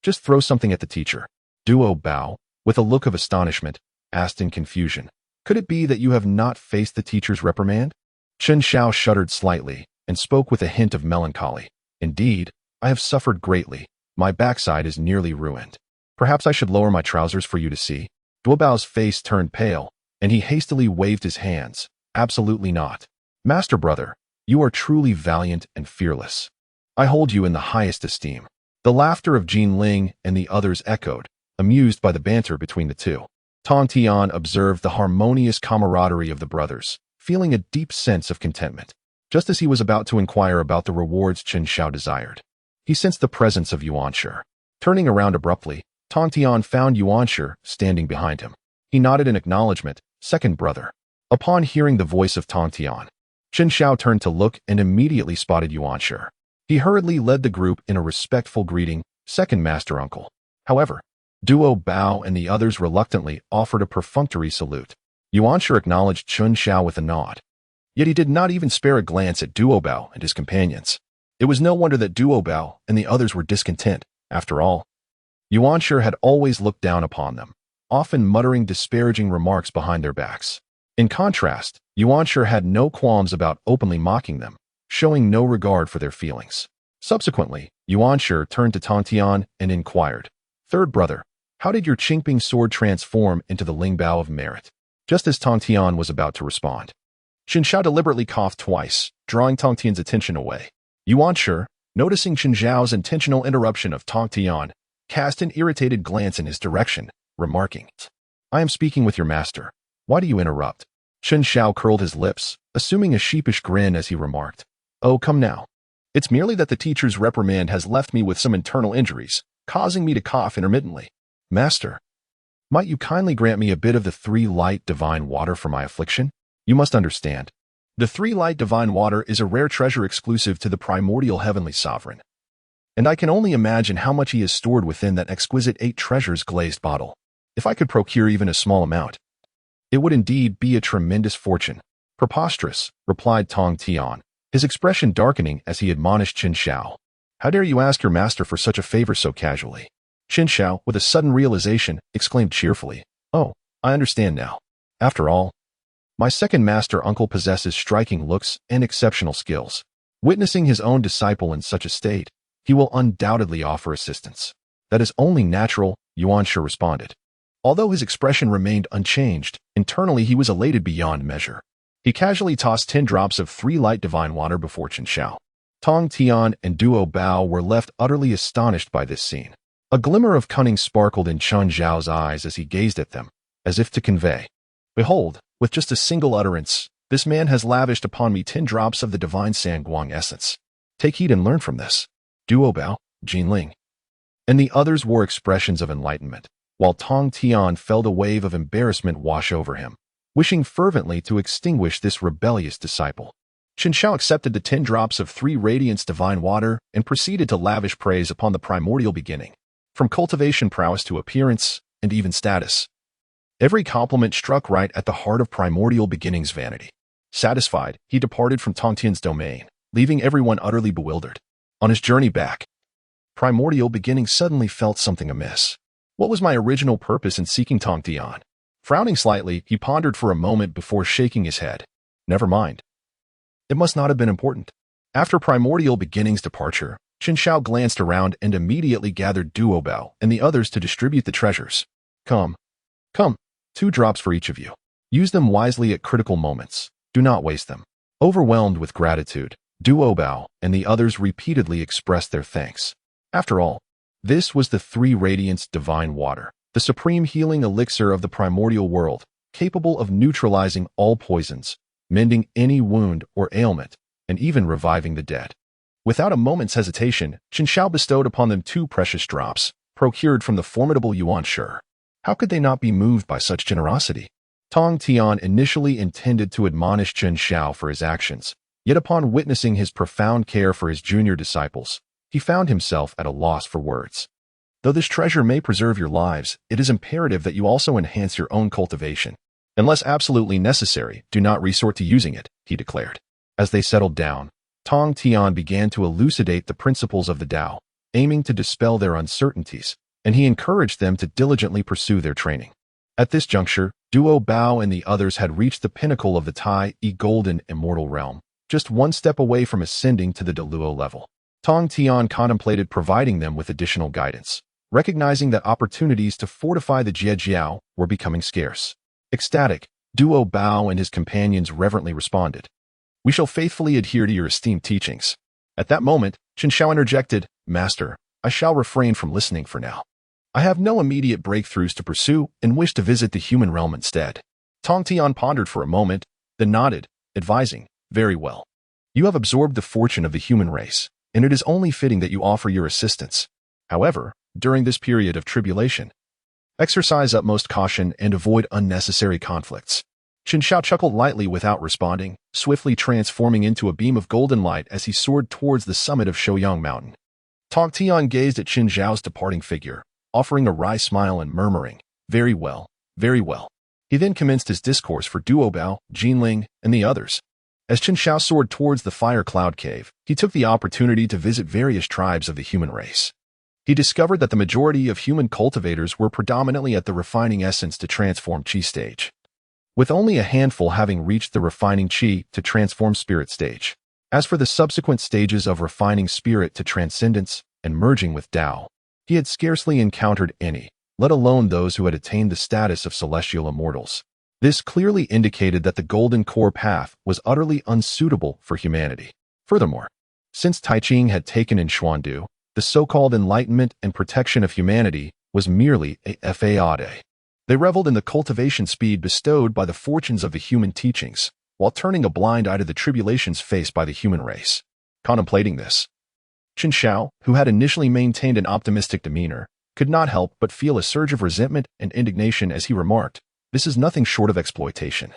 Just throw something at the teacher." Duo Bao, with a look of astonishment, asked in confusion, "Could it be that you have not faced the teacher's reprimand?" Chen Xiao shuddered slightly and spoke with a hint of melancholy. Indeed, I have suffered greatly. My backside is nearly ruined. Perhaps I should lower my trousers for you to see. Duobao's face turned pale, and he hastily waved his hands. Absolutely not. Master brother, you are truly valiant and fearless. I hold you in the highest esteem. The laughter of Jin Ling and the others echoed, amused by the banter between the two. Tong Tian observed the harmonious camaraderie of the brothers, feeling a deep sense of contentment. Just as he was about to inquire about the rewards Chen Xiao desired, he sensed the presence of Yuanshi. Turning around abruptly, Tong Tian found Yuanshi standing behind him. He nodded in acknowledgement, second brother. Upon hearing the voice of Tong Tian, Chen Xiao turned to look and immediately spotted Yuanshi. He hurriedly led the group in a respectful greeting, second master uncle. However, Duo Bao and the others reluctantly offered a perfunctory salute. Yuanshi acknowledged Chen Xiao with a nod. Yet he did not even spare a glance at Duo Bao and his companions. It was no wonder that Duo Bao and the others were discontent. After all, Yuanshi had always looked down upon them, often muttering disparaging remarks behind their backs. In contrast, Yuanshi had no qualms about openly mocking them, showing no regard for their feelings. Subsequently, Yuanshi turned to Tong Tian and inquired, third brother, how did your Qingping sword transform into the Lingbao of merit? Just as Tong Tian was about to respond, Chen Xiao deliberately coughed twice, drawing Tong Tian's attention away. Yuanshi, noticing Chen Xiao's intentional interruption of Tong Tian, cast an irritated glance in his direction, remarking, I am speaking with your master. Why do you interrupt? Chen Xiao curled his lips, assuming a sheepish grin as he remarked, oh, come now. It's merely that the teacher's reprimand has left me with some internal injuries, causing me to cough intermittently. Master, might you kindly grant me a bit of the 3 light divine water for my affliction? You must understand. The 3 light divine water is a rare treasure exclusive to the primordial heavenly sovereign. And I can only imagine how much he has stored within that exquisite 8 treasures glazed bottle. If I could procure even a small amount, it would indeed be a tremendous fortune. Preposterous, replied Tong Tian, his expression darkening as he admonished Chen Xiao. How dare you ask your master for such a favor so casually? Chen Xiao, with a sudden realization, exclaimed cheerfully, oh, I understand now. After all, my second master uncle possesses striking looks and exceptional skills. Witnessing his own disciple in such a state, he will undoubtedly offer assistance. That is only natural, Yuanshi responded. Although his expression remained unchanged, internally he was elated beyond measure. He casually tossed 10 drops of 3 light divine water before Chen Xiao. Tong Tian and Duo Bao were left utterly astonished by this scene. A glimmer of cunning sparkled in Chen Xiao's eyes as he gazed at them, as if to convey, behold, with just a single utterance, this man has lavished upon me 10 drops of the divine Sanguang essence. Take heed and learn from this. Duo Bao, Jin Ling, and the others wore expressions of enlightenment, while Tong Tian felt a wave of embarrassment wash over him, wishing fervently to extinguish this rebellious disciple. Chen Xiao accepted the 10 drops of 3 radiance divine water and proceeded to lavish praise upon the primordial beginning. From cultivation prowess to appearance, and even status. Every compliment struck right at the heart of primordial beginning's vanity. Satisfied, he departed from Tong Tian's domain, leaving everyone utterly bewildered. On his journey back, primordial beginning suddenly felt something amiss. What was my original purpose in seeking Tong Tian? Frowning slightly, he pondered for a moment before shaking his head. Never mind. It must not have been important. After primordial beginning's departure, Chen Xiao glanced around and immediately gathered Duo Bao and the others to distribute the treasures. Come. 2 drops for each of you. Use them wisely at critical moments. Do not waste them. Overwhelmed with gratitude, Duo Bao and the others repeatedly expressed their thanks. After all, this was the 3 radiance divine water, the supreme healing elixir of the primordial world, capable of neutralizing all poisons, mending any wound or ailment, and even reviving the dead. Without a moment's hesitation, Chen Xiao bestowed upon them 2 precious drops, procured from the formidable Yuanshi. How could they not be moved by such generosity? Tong Tian initially intended to admonish Chen Xiao for his actions, yet upon witnessing his profound care for his junior disciples, he found himself at a loss for words. Though this treasure may preserve your lives, it is imperative that you also enhance your own cultivation. Unless absolutely necessary, do not resort to using it, he declared. As they settled down, Tong Tian began to elucidate the principles of the Tao, aiming to dispel their uncertainties, and he encouraged them to diligently pursue their training. At this juncture, Duo Bao and the others had reached the pinnacle of the Tai Golden Immortal Realm, just one step away from ascending to the Deluo level. Tong Tian contemplated providing them with additional guidance, recognizing that opportunities to fortify the Jiejiao were becoming scarce. Ecstatic, Duo Bao and his companions reverently responded, "We shall faithfully adhere to your esteemed teachings." At that moment, Qin Shao interjected, "Master, I shall refrain from listening for now. I have no immediate breakthroughs to pursue and wish to visit the human realm instead." Tong Tian pondered for a moment, then nodded, advising, "Very well. You have absorbed the fortune of the human race, and it is only fitting that you offer your assistance. However, during this period of tribulation, exercise utmost caution and avoid unnecessary conflicts." Qin Shao chuckled lightly without responding, swiftly transforming into a beam of golden light as he soared towards the summit of Shouyang Mountain. Tong Tian gazed at Qin Zhao's departing figure, offering a wry smile and murmuring, "Very well, very well." He then commenced his discourse for Duo Bao, Jinling, and the others. As Qin Shao soared towards the fire cloud cave, he took the opportunity to visit various tribes of the human race. He discovered that the majority of human cultivators were predominantly at the refining essence to transform Qi stage, with only a handful having reached the refining Qi to transform spirit stage. As for the subsequent stages of refining spirit to transcendence and merging with Tao, he had scarcely encountered any, let alone those who had attained the status of celestial immortals. This clearly indicated that the Golden Core path was utterly unsuitable for humanity. Furthermore, since Tai Ching had taken in Xuandu, the so-called enlightenment and protection of humanity was merely a fade. They reveled in the cultivation speed bestowed by the fortunes of the human teachings, while turning a blind eye to the tribulations faced by the human race. Contemplating this, Qin Shao, who had initially maintained an optimistic demeanor, could not help but feel a surge of resentment and indignation as he remarked, "This is nothing short of exploitation.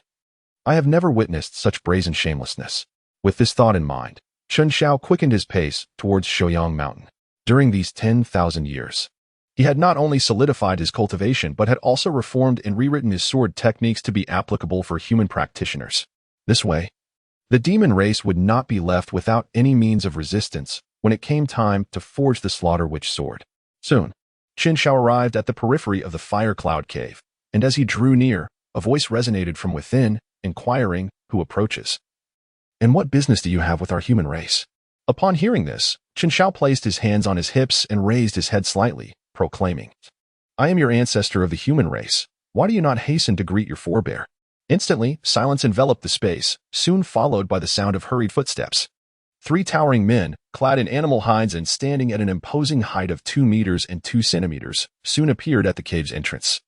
I have never witnessed such brazen shamelessness." With this thought in mind, Qin Shao quickened his pace towards Shouyang Mountain. During these 10,000 years, he had not only solidified his cultivation but had also reformed and rewritten his sword techniques to be applicable for human practitioners. This way, the demon race would not be left without any means of resistance when it came time to forge the Slaughter Witch sword. Soon, Qin Shao arrived at the periphery of the Fire Cloud Cave, and as he drew near, a voice resonated from within, inquiring, "Who approaches? And what business do you have with our human race?" Upon hearing this, Qin Shao placed his hands on his hips and raised his head slightly, proclaiming, "I am your ancestor of the human race. Why do you not hasten to greet your forebear?" Instantly, silence enveloped the space, soon followed by the sound of hurried footsteps. 3 towering men, clad in animal hides and standing at an imposing height of 2 meters and 2 centimeters, soon appeared at the cave's entrance.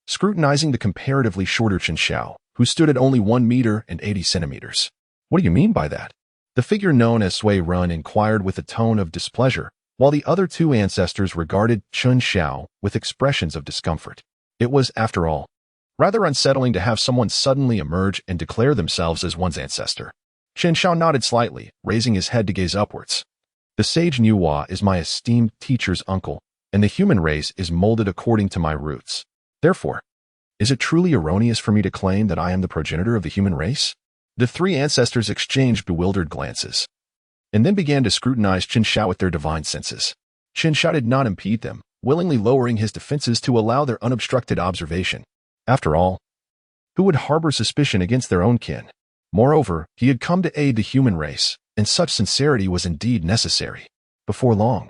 Scrutinizing the comparatively shorter Qin Shao, who stood at only 1 meter and 80 centimeters. "What do you mean by that?" The figure known as Sui Run inquired with a tone of displeasure, while the other 2 ancestors regarded Qin Shao with expressions of discomfort. It was, after all, rather unsettling to have someone suddenly emerge and declare themselves as one's ancestor. Qin Shao nodded slightly, raising his head to gaze upwards. "The sage Nuwa is my esteemed teacher's uncle, and the human race is molded according to my roots. Therefore, is it truly erroneous for me to claim that I am the progenitor of the human race?" The 3 ancestors exchanged bewildered glances, and then began to scrutinize Qin Shao with their divine senses. Qin Shao did not impede them, willingly lowering his defenses to allow their unobstructed observation. After all, who would harbor suspicion against their own kin? Moreover, he had come to aid the human race, and such sincerity was indeed necessary. Before long,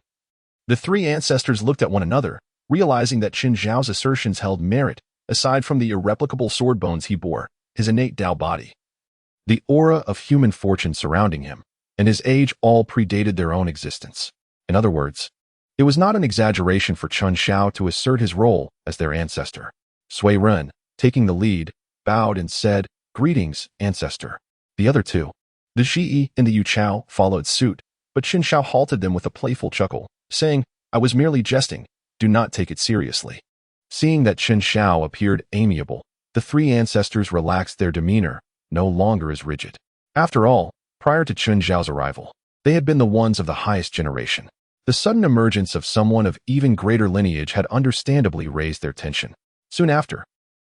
the 3 ancestors looked at one another, realizing that Qin Zhao's assertions held merit, aside from the irreplicable sword bones he bore, his innate Tao body. The aura of human fortune surrounding him, and his age all predated their own existence. In other words, it was not an exaggeration for Qin Shao to assert his role as their ancestor. Sui Ren, taking the lead, bowed and said, "Greetings, ancestor." The other 2, the Zhiyi and the Yu Chao, followed suit, but Qin Shao halted them with a playful chuckle, saying, "I was merely jesting. Do not take it seriously." Seeing that Qin Shao appeared amiable, the 3 ancestors relaxed their demeanor, no longer as rigid. After all, prior to Qin Zhao's arrival, they had been the ones of the highest generation. The sudden emergence of someone of even greater lineage had understandably raised their tension. Soon after,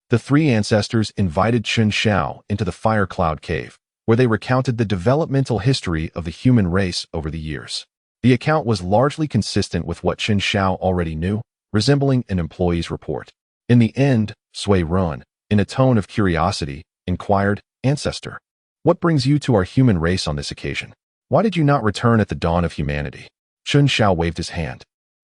the 3 ancestors invited Qin Shao into the Fire Cloud Cave, where they recounted the developmental history of the human race over the years. The account was largely consistent with what Qin Shao already knew, resembling an employee's report. In the end, Sui Run, in a tone of curiosity, inquired, "Ancestor, what brings you to our human race on this occasion?" Why did you not return at the dawn of humanity? Chen Xiao waved his hand,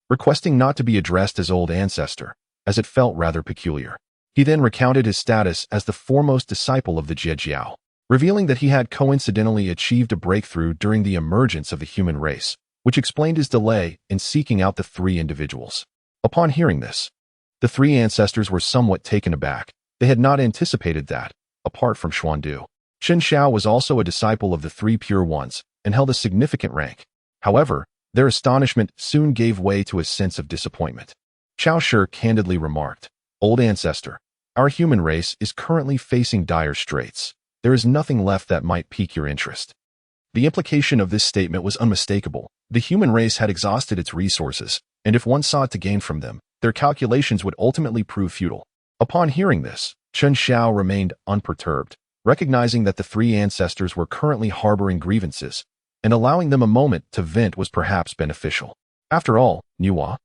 requesting not to be addressed as old ancestor, as it felt rather peculiar. He then recounted his status as the foremost disciple of the Jiejiao, revealing that he had coincidentally achieved a breakthrough during the emergence of the human race, which explained his delay in seeking out the three individuals. Upon hearing this, the three ancestors were somewhat taken aback. They had not anticipated that, apart from Xuandu, Chen Xiao was also a disciple of the three pure ones and held a significant rank. However, their astonishment soon gave way to a sense of disappointment. Chao Shi candidly remarked, "Old ancestor, our human race is currently facing dire straits. There is nothing left that might pique your interest." The implication of this statement was unmistakable. The human race had exhausted its resources, and if one sought to gain from them, their calculations would ultimately prove futile. Upon hearing this, Chen Xiao remained unperturbed, recognizing that the three ancestors were currently harboring grievances, and allowing them a moment to vent was perhaps beneficial. After all, Nuwa,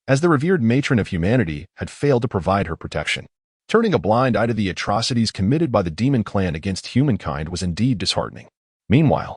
as the revered matron of humanity, had failed to provide her protection. Turning a blind eye to the atrocities committed by the demon clan against humankind was indeed disheartening. Meanwhile,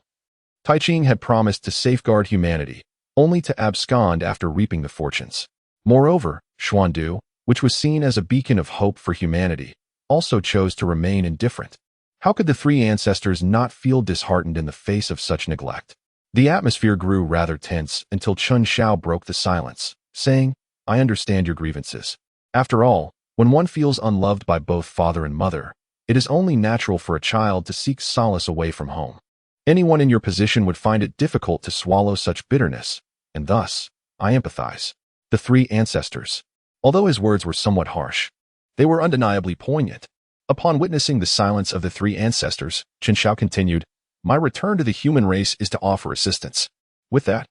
Taiching had promised to safeguard humanity, only to abscond after reaping the fortunes. Moreover, Xuandu, which was seen as a beacon of hope for humanity, also chose to remain indifferent. How could the three ancestors not feel disheartened in the face of such neglect? The atmosphere grew rather tense until Chen Xiao broke the silence, saying, "I understand your grievances. After all, when one feels unloved by both father and mother, it is only natural for a child to seek solace away from home. Anyone in your position would find it difficult to swallow such bitterness, and thus, I empathize." The three ancestors. Although his words were somewhat harsh, they were undeniably poignant. Upon witnessing the silence of the three ancestors, Chen Xiao continued, "My return to the human race is to offer assistance." With that,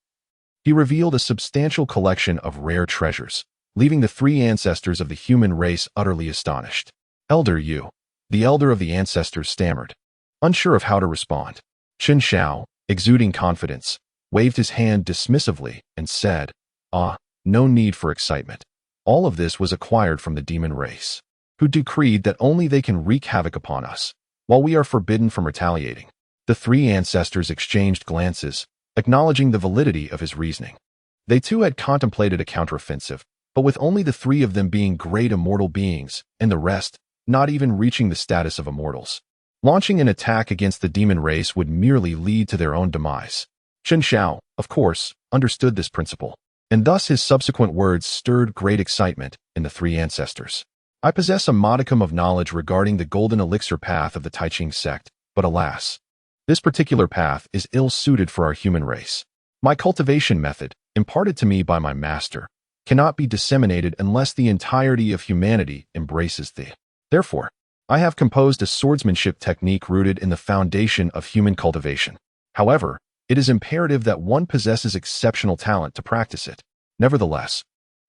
he revealed a substantial collection of rare treasures, leaving the three ancestors of the human race utterly astonished. "Elder Yu," the elder of the ancestors stammered, unsure of how to respond. Chen Xiao, exuding confidence, waved his hand dismissively and said, "No need for excitement. All of this was acquired from the demon race, who decreed that only they can wreak havoc upon us, while we are forbidden from retaliating." The three ancestors exchanged glances, acknowledging the validity of his reasoning. They too had contemplated a counteroffensive, but with only the three of them being great immortal beings, and the rest not even reaching the status of immortals, launching an attack against the demon race would merely lead to their own demise. Chen Xiao, of course, understood this principle, and thus his subsequent words stirred great excitement in the three ancestors. "I possess a modicum of knowledge regarding the golden elixir path of the Taiching sect, but alas, this particular path is ill-suited for our human race. My cultivation method, imparted to me by my master, cannot be disseminated unless the entirety of humanity embraces thee. Therefore, I have composed a swordsmanship technique rooted in the foundation of human cultivation. However, it is imperative that one possesses exceptional talent to practice it. Nevertheless,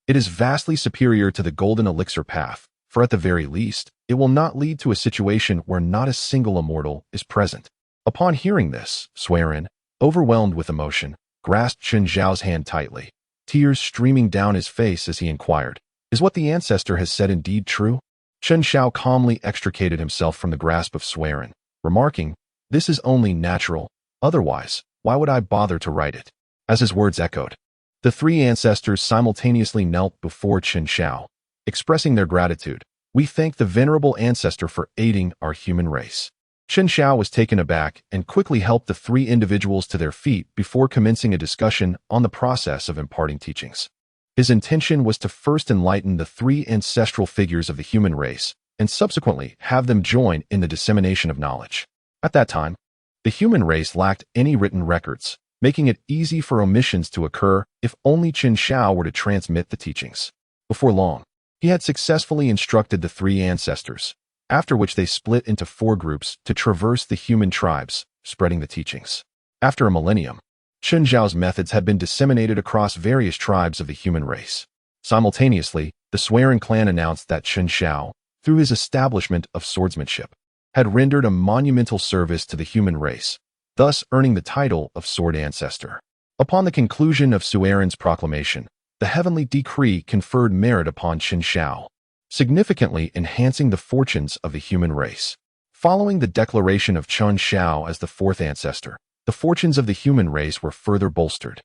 it is vastly superior to the golden elixir path, for at the very least, it will not lead to a situation where not a single immortal is present." Upon hearing this, Xueran, overwhelmed with emotion, grasped Chen Xiao's hand tightly, tears streaming down his face as he inquired, "Is what the ancestor has said indeed true?" Chen Xiao calmly extricated himself from the grasp of Xueran, remarking, "This is only natural, otherwise, why would I bother to write it?" As his words echoed, the three ancestors simultaneously knelt before Chen Xiao, expressing their gratitude. "We thank the venerable ancestor for aiding our human race." Chen Xiao was taken aback and quickly helped the three individuals to their feet before commencing a discussion on the process of imparting teachings. His intention was to first enlighten the three ancestral figures of the human race and subsequently have them join in the dissemination of knowledge. At that time, the human race lacked any written records, making it easy for omissions to occur if only Chen Xiao were to transmit the teachings. Before long, he had successfully instructed the three ancestors, after which they split into 4 groups to traverse the human tribes, spreading the teachings. After a millennium, Chen Xiao's methods had been disseminated across various tribes of the human race. Simultaneously, the Xueran clan announced that Chen Xiao, through his establishment of swordsmanship, had rendered a monumental service to the human race, thus earning the title of Sword Ancestor. Upon the conclusion of Xueran's proclamation, the heavenly decree conferred merit upon Chen Xiao, significantly enhancing the fortunes of the human race. Following the declaration of Chen Xiao as the 4th ancestor, the fortunes of the human race were further bolstered,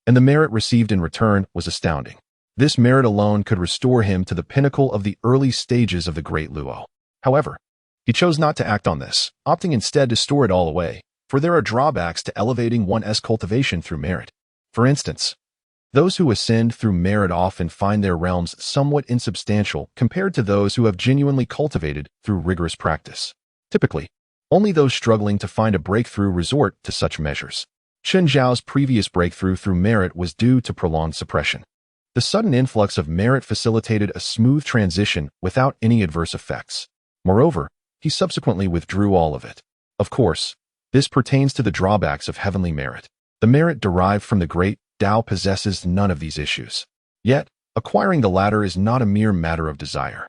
and the merit received in return was astounding. This merit alone could restore him to the pinnacle of the early stages of the Great Luo. However, he chose not to act on this, opting instead to store it all away, for there are drawbacks to elevating one's cultivation through merit. For instance, those who ascend through merit often find their realms somewhat insubstantial compared to those who have genuinely cultivated through rigorous practice. Typically, only those struggling to find a breakthrough resort to such measures. Chen Zhao's previous breakthrough through merit was due to prolonged suppression. The sudden influx of merit facilitated a smooth transition without any adverse effects. Moreover, he subsequently withdrew all of it. Of course, this pertains to the drawbacks of heavenly merit. The merit derived from the great Tao possesses none of these issues. Yet, acquiring the latter is not a mere matter of desire.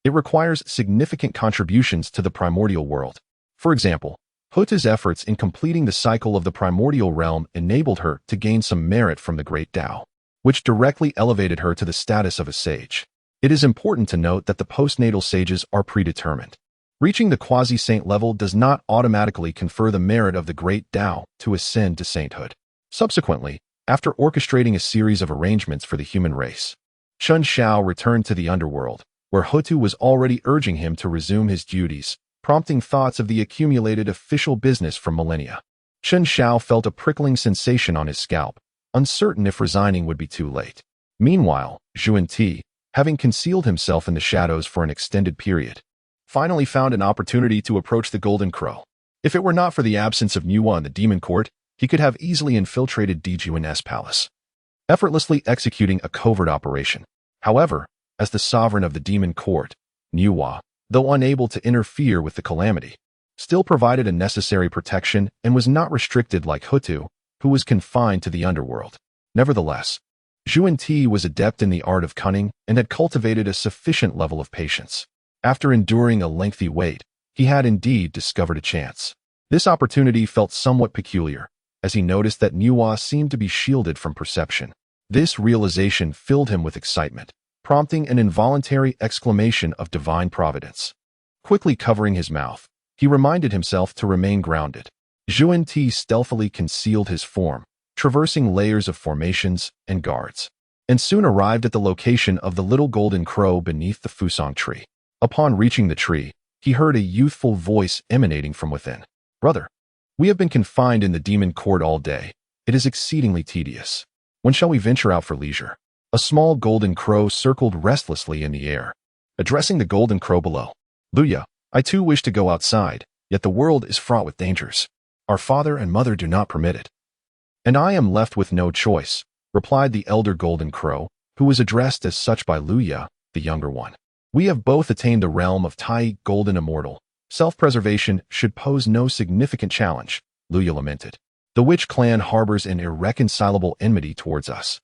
It requires significant contributions to the primordial world. For example, Huta's efforts in completing the cycle of the primordial realm enabled her to gain some merit from the great Tao, which directly elevated her to the status of a sage. It is important to note that the postnatal sages are predetermined. Reaching the quasi-saint level does not automatically confer the merit of the great Tao to ascend to sainthood. Subsequently, after orchestrating a series of arrangements for the human race, Chen Zhao returned to the underworld, where Hutu was already urging him to resume his duties, prompting thoughts of the accumulated official business from millennia. Chen Zhao felt a prickling sensation on his scalp, uncertain if resigning would be too late. Meanwhile, Zhuan-Ti, having concealed himself in the shadows for an extended period, finally found an opportunity to approach the Golden Crow. If it were not for the absence of Nuwa in the demon court, he could have easily infiltrated Dijuan's palace, effortlessly executing a covert operation. However, as the sovereign of the demon court, Nuwa, though unable to interfere with the calamity, still provided a necessary protection and was not restricted like Hutu, who was confined to the underworld. Nevertheless, Zhuan-Ti was adept in the art of cunning and had cultivated a sufficient level of patience. After enduring a lengthy wait, he had indeed discovered a chance. This opportunity felt somewhat peculiar, as he noticed that Nuwa seemed to be shielded from perception. This realization filled him with excitement, prompting an involuntary exclamation of divine providence. Quickly covering his mouth, he reminded himself to remain grounded. Zhuan-Ti stealthily concealed his form, traversing layers of formations and guards, and soon arrived at the location of the little golden crow beneath the fusong tree. Upon reaching the tree, he heard a youthful voice emanating from within. "Brother, we have been confined in the demon court all day. It is exceedingly tedious. When shall we venture out for leisure?" A small golden crow circled restlessly in the air, addressing the golden crow below. "Luya, I too wish to go outside, yet the world is fraught with dangers. Our father and mother do not permit it." "And I am left with no choice," replied the elder golden crow, who was addressed as such by Luya, the younger one. "We have both attained the realm of Tai Golden Immortal. Self-preservation should pose no significant challenge," Luya lamented. "The witch clan harbors an irreconcilable enmity towards us.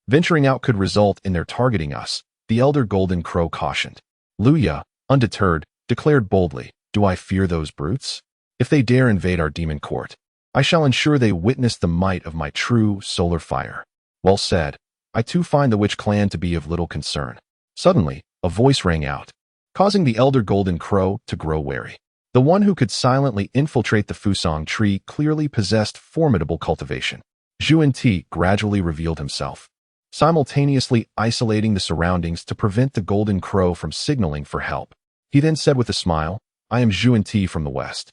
Venturing out could result in their targeting us," the elder golden crow cautioned. Luya, undeterred, declared boldly, "Do I fear those brutes? If they dare invade our demon court, I shall ensure they witness the might of my true solar fire." Well said. I too find the witch clan to be of little concern. Suddenly, a voice rang out, causing the elder golden crow to grow wary. The one who could silently infiltrate the fusong tree clearly possessed formidable cultivation. Zhuan-Ti gradually revealed himself, simultaneously isolating the surroundings to prevent the golden crow from signaling for help. He then said with a smile, "I am Zhuan-Ti from the west.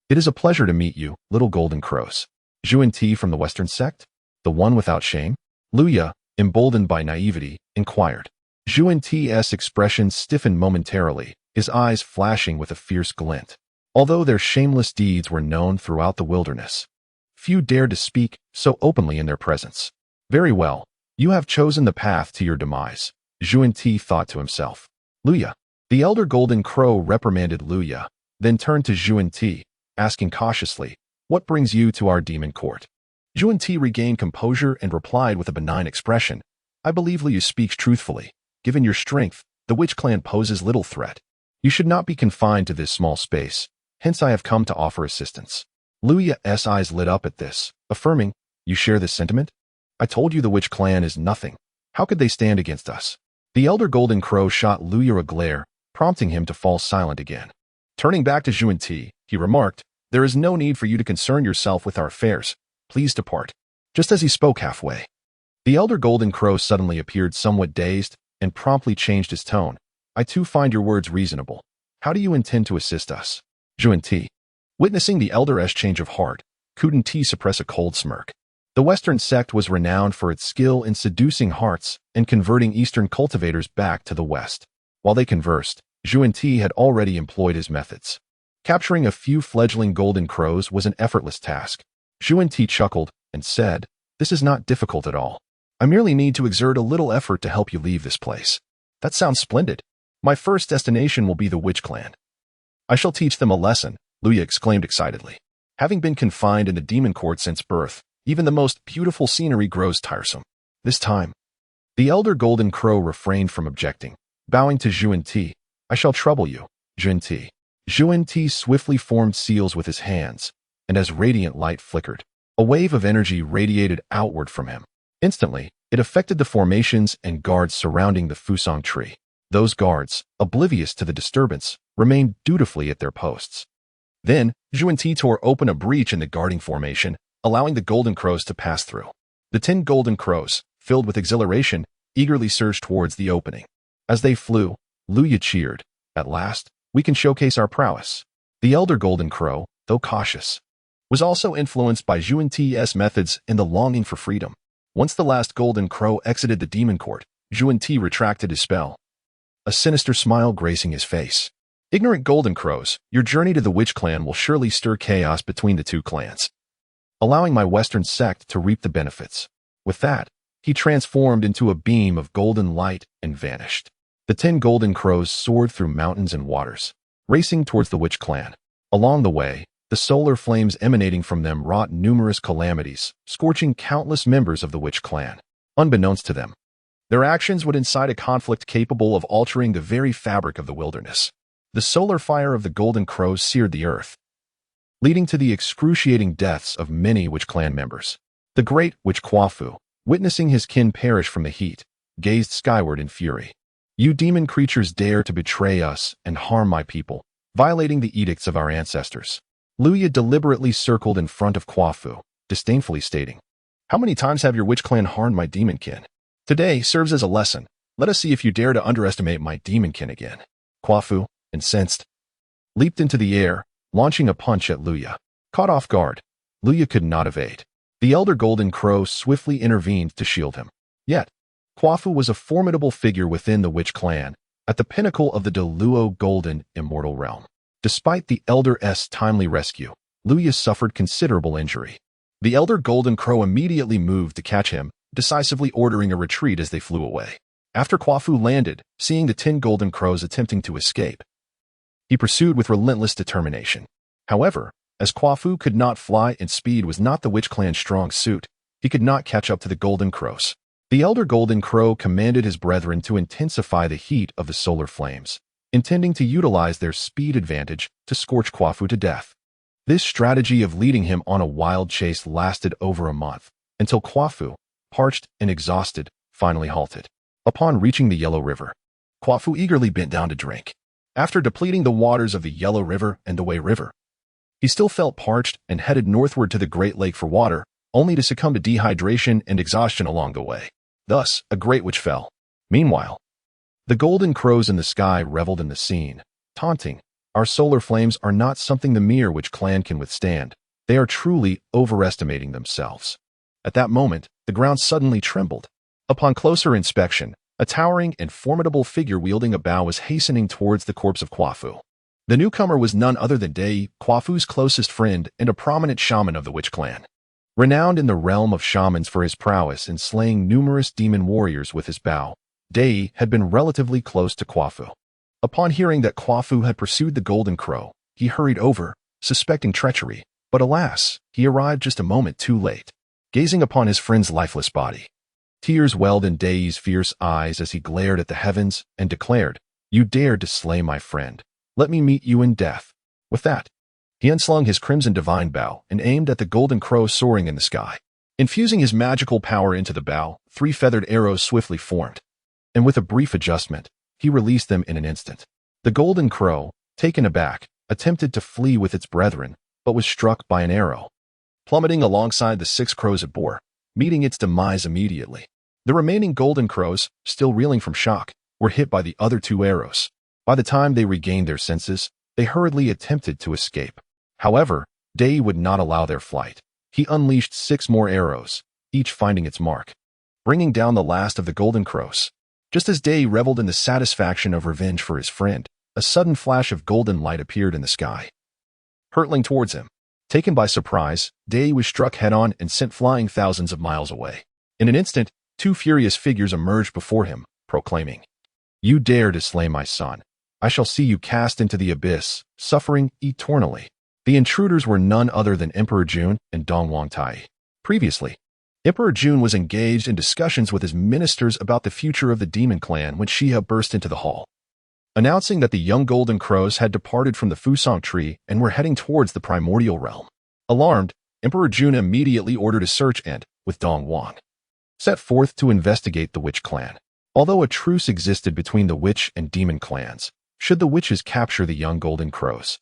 It is a pleasure to meet you, little golden crows." "Zhuan-Ti from the western sect? The one without shame?" Luya, emboldened by naivety, inquired. Zhuan-Ti's expression stiffened momentarily, his eyes flashing with a fierce glint. Although their shameless deeds were known throughout the wilderness, few dared to speak so openly in their presence. "Very well, you have chosen the path to your demise," Zhuan-Ti thought to himself. "Luya." The elder golden crow reprimanded Luya, then turned to Zhuan-Ti, asking cautiously, "What brings you to our demon court?" Zhuan-Ti regained composure and replied with a benign expression, "I believe Luya speaks truthfully. Given your strength, the witch clan poses little threat. You should not be confined to this small space, hence I have come to offer assistance." Luya's eyes lit up at this, affirming, "You share this sentiment? I told you the witch clan is nothing. How could they stand against us?" The elder golden crow shot Luya a glare, prompting him to fall silent again. Turning back to Zhuan-Ti, he remarked, "There is no need for you to concern yourself with our affairs. Please depart. Just as he spoke halfway, the elder golden crow suddenly appeared somewhat dazed and promptly changed his tone. I too find your words reasonable. How do you intend to assist us? Juan-Ti. Witnessing the elder's change of heart, couldn't Ti suppress a cold smirk. The Western sect was renowned for its skill in seducing hearts and converting Eastern cultivators back to the West. While they conversed, Juan-Ti had already employed his methods. Capturing a few fledgling golden crows was an effortless task. Juan-Ti chuckled and said, "This is not difficult at all. I merely need to exert a little effort to help you leave this place." That sounds splendid. My first destination will be the witch clan. I shall teach them a lesson, Luya exclaimed excitedly. Having been confined in the demon court since birth, even the most beautiful scenery grows tiresome. This time, the elder golden crow refrained from objecting. Bowing to Juan-Ti, "I shall trouble you, Juan-Ti." Juan-Ti swiftly formed seals with his hands, and as radiant light flickered, a wave of energy radiated outward from him. Instantly, it affected the formations and guards surrounding the Fusang tree. Those guards, oblivious to the disturbance, remained dutifully at their posts. Then, Juan-Ti tore open a breach in the guarding formation, allowing the golden crows to pass through. The 10 golden crows, filled with exhilaration, eagerly surged towards the opening. As they flew, Luya cheered. At last, we can showcase our prowess. The elder golden crow, though cautious, was also influenced by Juan-Ti's methods and the longing for freedom. Once the last golden crow exited the demon court, Juan-Ti retracted his spell, a sinister smile gracing his face. Ignorant golden crows, your journey to the witch clan will surely stir chaos between the two clans, allowing my western sect to reap the benefits. With that, he transformed into a beam of golden light and vanished. The 10 golden crows soared through mountains and waters, racing towards the witch clan. Along the way, the solar flames emanating from them wrought numerous calamities, scorching countless members of the witch clan. Unbeknownst to them, their actions would incite a conflict capable of altering the very fabric of the wilderness. The solar fire of the golden crows seared the earth, leading to the excruciating deaths of many witch clan members. The great witch Kwafu, witnessing his kin perish from the heat, gazed skyward in fury. You demon creatures dare to betray us and harm my people, violating the edicts of our ancestors. Luya deliberately circled in front of Kwafu, disdainfully stating, "How many times have your witch clan harmed my demon kin? Today serves as a lesson. Let us see if you dare to underestimate my demon kin again." Kwafu, incensed, leaped into the air, launching a punch at Luya. Caught off guard, Luya could not evade. The elder golden crow swiftly intervened to shield him. Yet, Kwafu was a formidable figure within the witch clan, at the pinnacle of the Deluo golden immortal realm. Despite the elder's timely rescue, Luya suffered considerable injury. The elder golden crow immediately moved to catch him, decisively ordering a retreat as they flew away. After Kwafu landed, seeing the 10 golden crows attempting to escape, he pursued with relentless determination. However, as Kwafu could not fly and speed was not the witch clan's strong suit, he could not catch up to the golden crows. The elder golden crow commanded his brethren to intensify the heat of the solar flames, intending to utilize their speed advantage to scorch Kwafu to death. This strategy of leading him on a wild chase lasted over a month, until Kwafu, parched and exhausted, finally halted. Upon reaching the Yellow River, Kwafu eagerly bent down to drink. After depleting the waters of the Yellow River and the Wei River, he still felt parched and headed northward to the Great Lake for water, only to succumb to dehydration and exhaustion along the way. Thus, a great witch fell. Meanwhile, the golden crows in the sky reveled in the scene, taunting, "Our solar flames are not something the mere witch clan can withstand. They are truly overestimating themselves." At that moment, the ground suddenly trembled. Upon closer inspection, a towering and formidable figure wielding a bow was hastening towards the corpse of Kwafu. The newcomer was none other than Dei, Kwafu's closest friend and a prominent shaman of the witch clan. Renowned in the realm of shamans for his prowess in slaying numerous demon warriors with his bow, Dei had been relatively close to Kwafu. Upon hearing that Kwafu had pursued the golden crow, he hurried over, suspecting treachery, but alas, he arrived just a moment too late. Gazing upon his friend's lifeless body, tears welled in Dei's fierce eyes as he glared at the heavens and declared, "You dared to slay my friend. Let me meet you in death." With that, he unslung his crimson divine bow and aimed at the golden crow soaring in the sky. Infusing his magical power into the bow, 3 feathered arrows swiftly formed, and with a brief adjustment, he released them in an instant. The golden crow, taken aback, attempted to flee with its brethren, but was struck by an arrow. plummeting alongside the 6 crows it bore, meeting its demise immediately. The remaining golden crows, still reeling from shock, were hit by the other 2 arrows. By the time they regained their senses, they hurriedly attempted to escape. However, Day would not allow their flight. He unleashed 6 more arrows, each finding its mark, bringing down the last of the golden crows. Just as Day reveled in the satisfaction of revenge for his friend, a sudden flash of golden light appeared in the sky, hurtling towards him. Taken by surprise, Day was struck head-on and sent flying thousands of miles away. In an instant, 2 furious figures emerged before him, proclaiming, "You dare to slay my son. I shall see you cast into the abyss, suffering eternally." The intruders were none other than Emperor Jun and Dong Wangtai. Previously, Emperor Jun was engaged in discussions with his ministers about the future of the demon clan when Shiha burst into the hall, announcing that the young golden crows had departed from the Fusang tree and were heading towards the primordial realm. Alarmed, Emperor Jun immediately ordered a search and, with Dong Wang, set forth to investigate the witch clan. Although a truce existed between the witch and demon clans, should the witches capture the young golden crows,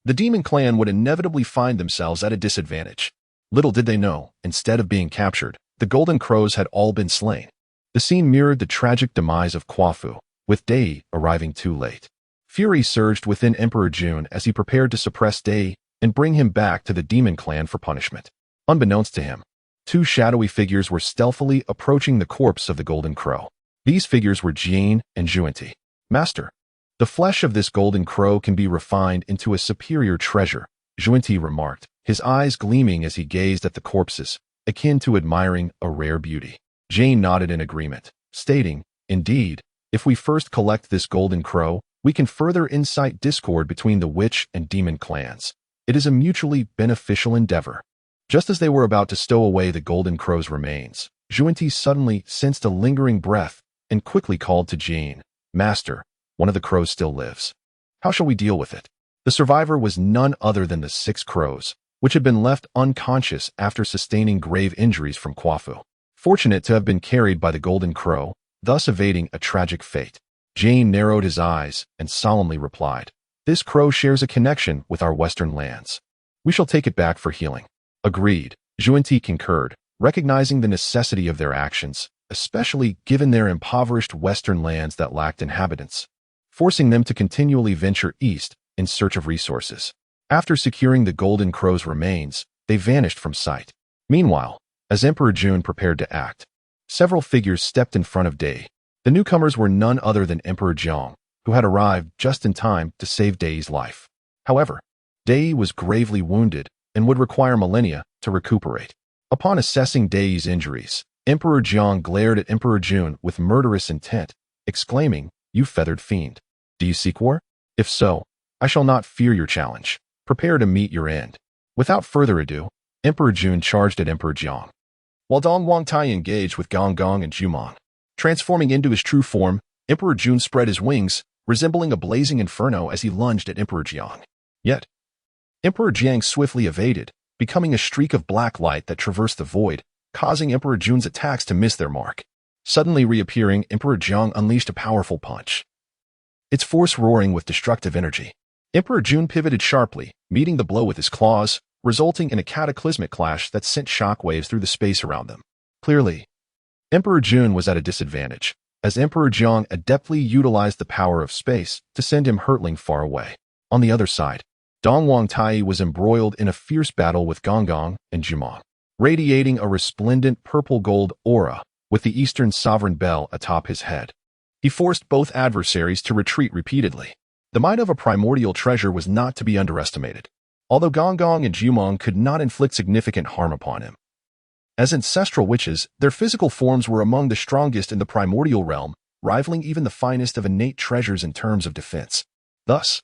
the demon clan would inevitably find themselves at a disadvantage. Little did they know, instead of being captured, the golden crows had all been slain. The scene mirrored the tragic demise of Kwafu, with Day arriving too late. Fury surged within Emperor Jun as he prepared to suppress Day and bring him back to the demon clan for punishment. Unbeknownst to him, 2 shadowy figures were stealthily approaching the corpse of the golden crow. These figures were Jane and Juanti. "Master, the flesh of this golden crow can be refined into a superior treasure," Juanti remarked, his eyes gleaming as he gazed at the corpses, akin to admiring a rare beauty. Jane nodded in agreement, stating, "Indeed, if we first collect this golden crow, we can further incite discord between the witch and demon clans. It is a mutually beneficial endeavor." Just as they were about to stow away the golden crow's remains, Juanti suddenly sensed a lingering breath and quickly called to Jane, "Master, one of the crows still lives. How shall we deal with it?" The survivor was none other than the 6 crows, which had been left unconscious after sustaining grave injuries from Kwafu. Fortunate to have been carried by the golden crow, thus evading a tragic fate. Jane narrowed his eyes and solemnly replied, "This crow shares a connection with our western lands. We shall take it back for healing." Agreed, Juanti concurred, recognizing the necessity of their actions, especially given their impoverished western lands that lacked inhabitants, forcing them to continually venture east in search of resources. After securing the golden crow's remains, they vanished from sight. Meanwhile, as Emperor Jun prepared to act, several figures stepped in front of Day. The newcomers were none other than Emperor Jiang, who had arrived just in time to save Day's life. However, Day was gravely wounded and would require millennia to recuperate. Upon assessing Day's injuries, Emperor Jiang glared at Emperor Jun with murderous intent, exclaiming, "You feathered fiend! Do you seek war? If so, I shall not fear your challenge. Prepare to meet your end." Without further ado, Emperor Jun charged at Emperor Jiang, while Dong Wangtai engaged with Gong Gong and Jumong. Transforming into his true form, Emperor Jun spread his wings, resembling a blazing inferno as he lunged at Emperor Jiang. Yet, Emperor Jiang swiftly evaded, becoming a streak of black light that traversed the void, causing Emperor Jun's attacks to miss their mark. Suddenly reappearing, Emperor Jiang unleashed a powerful punch, its force roaring with destructive energy. Emperor Jun pivoted sharply, meeting the blow with his claws, resulting in a cataclysmic clash that sent shockwaves through the space around them. Clearly, Emperor Jun was at a disadvantage, as Emperor Jiang adeptly utilized the power of space to send him hurtling far away. On the other side, Dong Wangtai was embroiled in a fierce battle with Gong Gong and Jumong, radiating a resplendent purple-gold aura with the Eastern Sovereign Bell atop his head. He forced both adversaries to retreat repeatedly. The might of a primordial treasure was not to be underestimated, although Gong Gong and Jumong could not inflict significant harm upon him. As ancestral witches, their physical forms were among the strongest in the primordial realm, rivaling even the finest of innate treasures in terms of defense. Thus,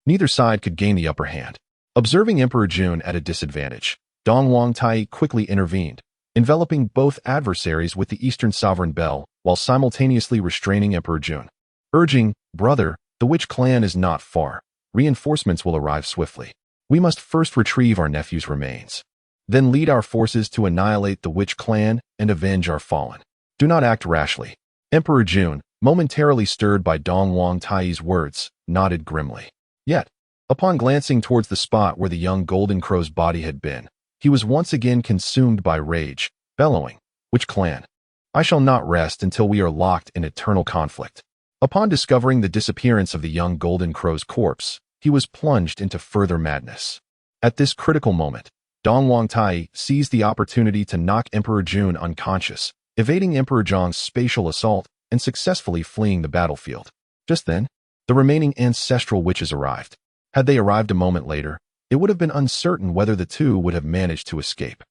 neither side could gain the upper hand. Observing Emperor Jun at a disadvantage, Dong Wangtai quickly intervened, enveloping both adversaries with the Eastern Sovereign Bell while simultaneously restraining Emperor Jun, urging, "Brother, the witch clan is not far. Reinforcements will arrive swiftly. We must first retrieve our nephew's remains, then lead our forces to annihilate the witch clan and avenge our fallen. Do not act rashly." Emperor Jun, momentarily stirred by Dong Wangtai's words, nodded grimly. Yet, upon glancing towards the spot where the young golden crow's body had been, He was once again consumed by rage, bellowing, "Which clan? I shall not rest until we are locked in eternal conflict." Upon discovering the disappearance of the young Golden Crow's corpse, he was plunged into further madness. At this critical moment, Dong Huangtai seized the opportunity to knock Emperor Jun unconscious, evading Emperor Zhang's spatial assault and successfully fleeing the battlefield. Just then, the remaining ancestral witches arrived. Had they arrived a moment later, it would have been uncertain whether the two would have managed to escape.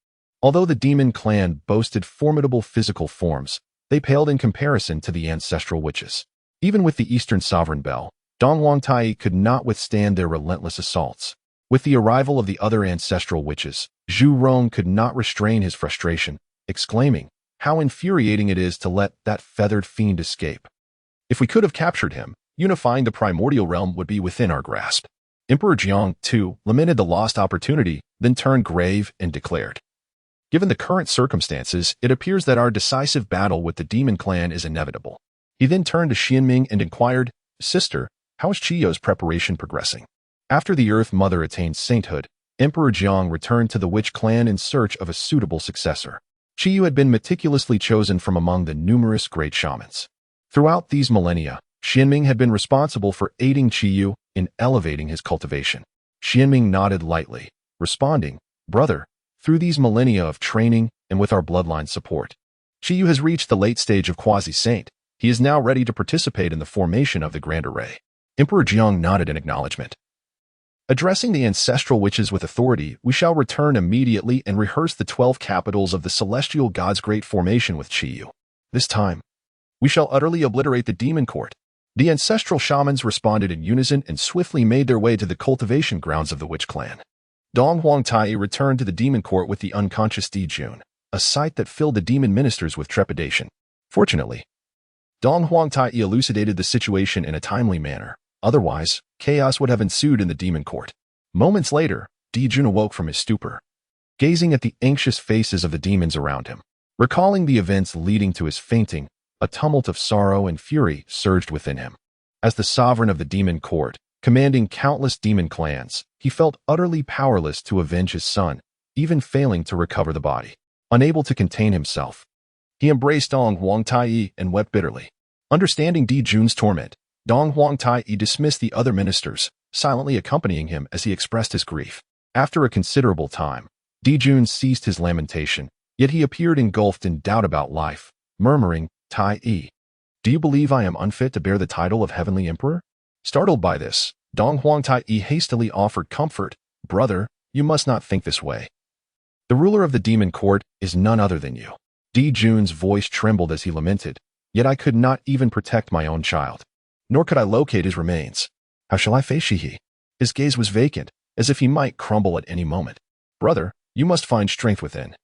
Although the demon clan boasted formidable physical forms, they paled in comparison to the ancestral witches. Even with the Eastern Sovereign Bell, Dong Huangtai could not withstand their relentless assaults. With the arrival of the other ancestral witches, Zhu Rong could not restrain his frustration, exclaiming, "How infuriating it is to let that feathered fiend escape. If we could have captured him, unifying the primordial realm would be within our grasp." Emperor Jiang, too, lamented the lost opportunity, then turned grave and declared, "Given the current circumstances, it appears that our decisive battle with the demon clan is inevitable." He then turned to Xianming and inquired, "Sister, how is Chiyo's preparation progressing?" After the Earth Mother attained sainthood, Emperor Jiang returned to the witch clan in search of a suitable successor. Chiyu had been meticulously chosen from among the numerous great shamans. Throughout these millennia, Xianming had been responsible for aiding Chiyu in elevating his cultivation. Xianming nodded lightly, responding, "Brother, through these millennia of training and with our bloodline support, Chiyu has reached the late stage of quasi-saint. He is now ready to participate in the formation of the Grand Array." Emperor Jiang nodded in acknowledgement. Addressing the ancestral witches with authority, "We shall return immediately and rehearse the 12 capitals of the celestial god's great formation with Chiyu. This time, we shall utterly obliterate the demon court." The ancestral shamans responded in unison and swiftly made their way to the cultivation grounds of the witch clan. Dong Huangtai returned to the demon court with the unconscious Di Jun, a sight that filled the demon ministers with trepidation. Fortunately, Dong Huangtai elucidated the situation in a timely manner. Otherwise, chaos would have ensued in the demon court. Moments later, Di Jun awoke from his stupor, gazing at the anxious faces of the demons around him. Recalling the events leading to his fainting, a tumult of sorrow and fury surged within him. As the sovereign of the demon court, commanding countless demon clans, he felt utterly powerless to avenge his son, even failing to recover the body. Unable to contain himself, he embraced Dong Huangtai and wept bitterly. Understanding Di Jun's torment, Dong Huangtai dismissed the other ministers, silently accompanying him as he expressed his grief. After a considerable time, Di Jun ceased his lamentation, yet he appeared engulfed in doubt about life, murmuring, "Tai Yi, do you believe I am unfit to bear the title of Heavenly Emperor?" Startled by this, Dong Huangtai hastily offered comfort, "Brother, you must not think this way. The ruler of the demon court is none other than you." Di Jun's voice trembled as he lamented, "Yet I could not even protect my own child, nor could I locate his remains. How shall I face Shihi?" His gaze was vacant, as if he might crumble at any moment. "Brother, you must find strength within.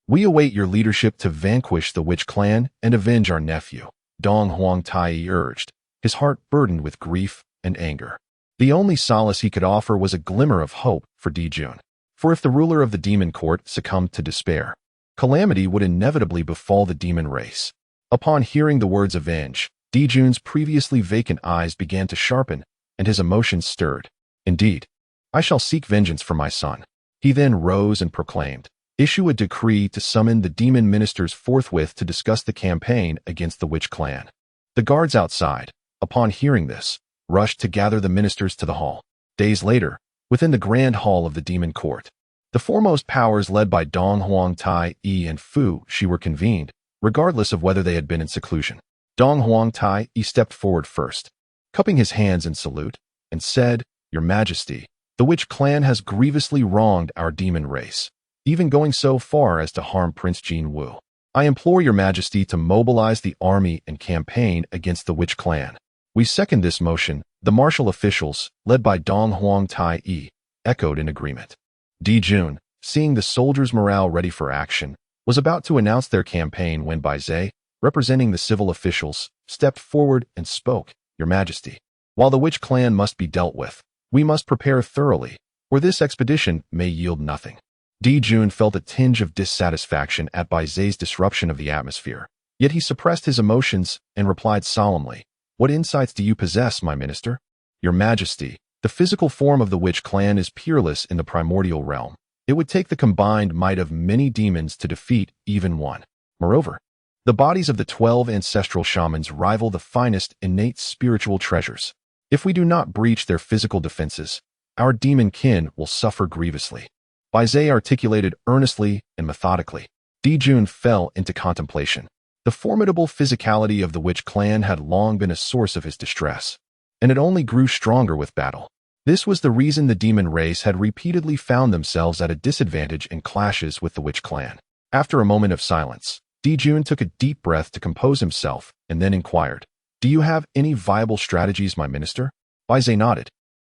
We await your leadership to vanquish the witch clan and avenge our nephew," Dong Huangtai urged, his heart burdened with grief and anger. The only solace he could offer was a glimmer of hope for Di Jun. For if the ruler of the demon court succumbed to despair, calamity would inevitably befall the demon race. Upon hearing the words avenge, Di Jun's previously vacant eyes began to sharpen, and his emotions stirred. "Indeed, I shall seek vengeance for my son." He then rose and proclaimed, "Issue a decree to summon the demon ministers forthwith to discuss the campaign against the witch clan." The guards outside, upon hearing this, rushed to gather the ministers to the hall. Days later, within the grand hall of the demon court, the foremost powers led by Dong Huangtai and Fu Shi were convened, regardless of whether they had been in seclusion. Dong Huangtai stepped forward first, cupping his hands in salute, and said, "Your Majesty, the witch clan has grievously wronged our demon race, even going so far as to harm Prince Jin Wu. I implore your Majesty to mobilize the army and campaign against the witch clan." "We second this motion," the martial officials, led by Dong Huangtai, echoed in agreement. Di Jun, seeing the soldiers' morale ready for action, was about to announce their campaign when Bai Zhe, representing the civil officials, stepped forward and spoke, "Your Majesty, while the witch clan must be dealt with, we must prepare thoroughly, or this expedition may yield nothing." Di Jun felt a tinge of dissatisfaction at Bai Zhe's disruption of the atmosphere, yet he suppressed his emotions and replied solemnly, "What insights do you possess, my minister?" "Your Majesty, the physical form of the witch clan is peerless in the primordial realm. It would take the combined might of many demons to defeat even one. Moreover, the bodies of the 12 ancestral shamans rival the finest innate spiritual treasures. If we do not breach their physical defenses, our demon kin will suffer grievously. Bai Zhe articulated earnestly and methodically. Dijun fell into contemplation. The formidable physicality of the witch clan had long been a source of his distress, and it only grew stronger with battle. This was the reason the demon race had repeatedly found themselves at a disadvantage in clashes with the witch clan. After a moment of silence, Dijun took a deep breath to compose himself and then inquired, "Do you have any viable strategies, my minister?" Bai Zhe nodded,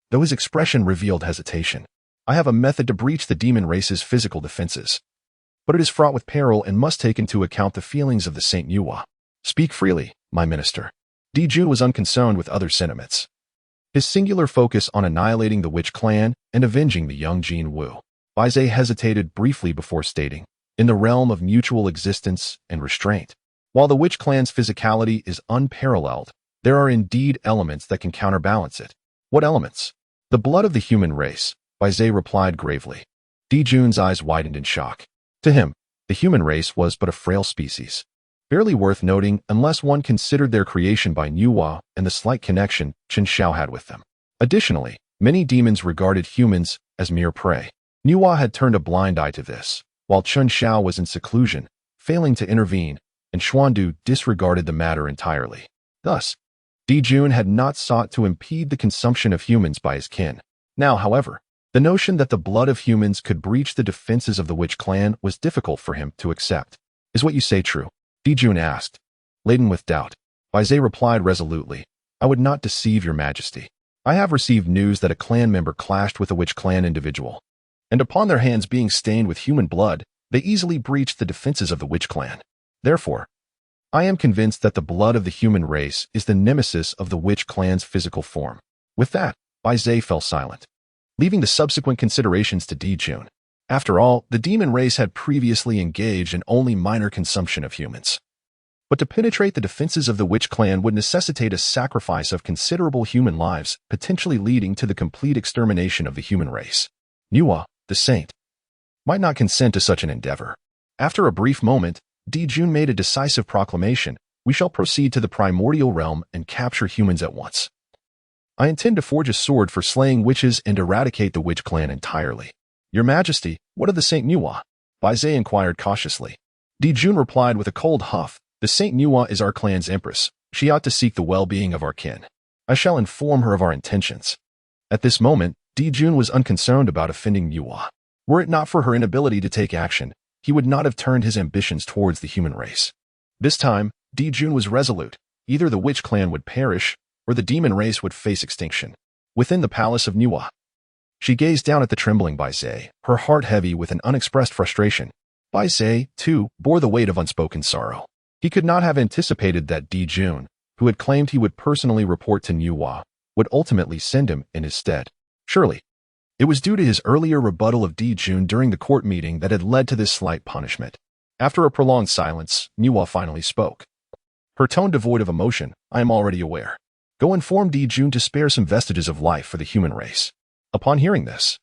though his expression revealed hesitation. "I have a method to breach the demon race's physical defenses, but it is fraught with peril and must take into account the feelings of the Saint Yuhua." "Speak freely, my minister." Dijun was unconcerned with other sentiments. His singular focus on annihilating the witch clan and avenging the young Jin Wu. Bai Zhe hesitated briefly before stating, "In the realm of mutual existence and restraint, while the witch clan's physicality is unparalleled, there are indeed elements that can counterbalance it." "What elements?" "The blood of the human race," Bai Zhe replied gravely. Dijun's eyes widened in shock. To him, the human race was but a frail species, barely worth noting unless one considered their creation by Nuwa and the slight connection Chen Xiao had with them. Additionally, many demons regarded humans as mere prey. Nuwa had turned a blind eye to this, while Chen Xiao was in seclusion, failing to intervene, and Xuandu disregarded the matter entirely. Thus, Dijun had not sought to impede the consumption of humans by his kin. Now, however, the notion that the blood of humans could breach the defenses of the witch clan was difficult for him to accept. "Is what you say true?" Dijun asked, laden with doubt. Bai Zhe replied resolutely, "I would not deceive your majesty. I have received news that a clan member clashed with a witch clan individual, and upon their hands being stained with human blood, they easily breached the defenses of the witch clan. Therefore, I am convinced that the blood of the human race is the nemesis of the witch clan's physical form." With that, Bai Zhe fell silent, leaving the subsequent considerations to Dijun. After all, the demon race had previously engaged in only minor consumption of humans. But to penetrate the defenses of the witch clan would necessitate a sacrifice of considerable human lives, potentially leading to the complete extermination of the human race. Nuwa, the saint, might not consent to such an endeavor. After a brief moment, Dijun made a decisive proclamation: "We shall proceed to the primordial realm and capture humans at once. I intend to forge a sword for slaying witches and eradicate the witch clan entirely." "Your Majesty, what of the Saint Nuwa?" Bai Zhe inquired cautiously. Dijun replied with a cold huff, "The Saint Nuwa is our clan's empress. She ought to seek the well-being of our kin. I shall inform her of our intentions." At this moment, Dijun was unconcerned about offending Nuwa. Were it not for her inability to take action, he would not have turned his ambitions towards the human race. This time, Dijun was resolute. Either the witch clan would perish, or the demon race would face extinction. Within the palace of Nuwa, she gazed down at the trembling Bai Zhe, her heart heavy with an unexpressed frustration. Bai Zhe, too, bore the weight of unspoken sorrow. He could not have anticipated that Dijun, who had claimed he would personally report to Nuwa, would ultimately send him in his stead. Surely, it was due to his earlier rebuttal of Dijun during the court meeting that had led to this slight punishment. After a prolonged silence, Nuwa finally spoke. Her tone devoid of emotion, "I am already aware. Go inform Dijun to spare some vestiges of life for the human race." Upon hearing this,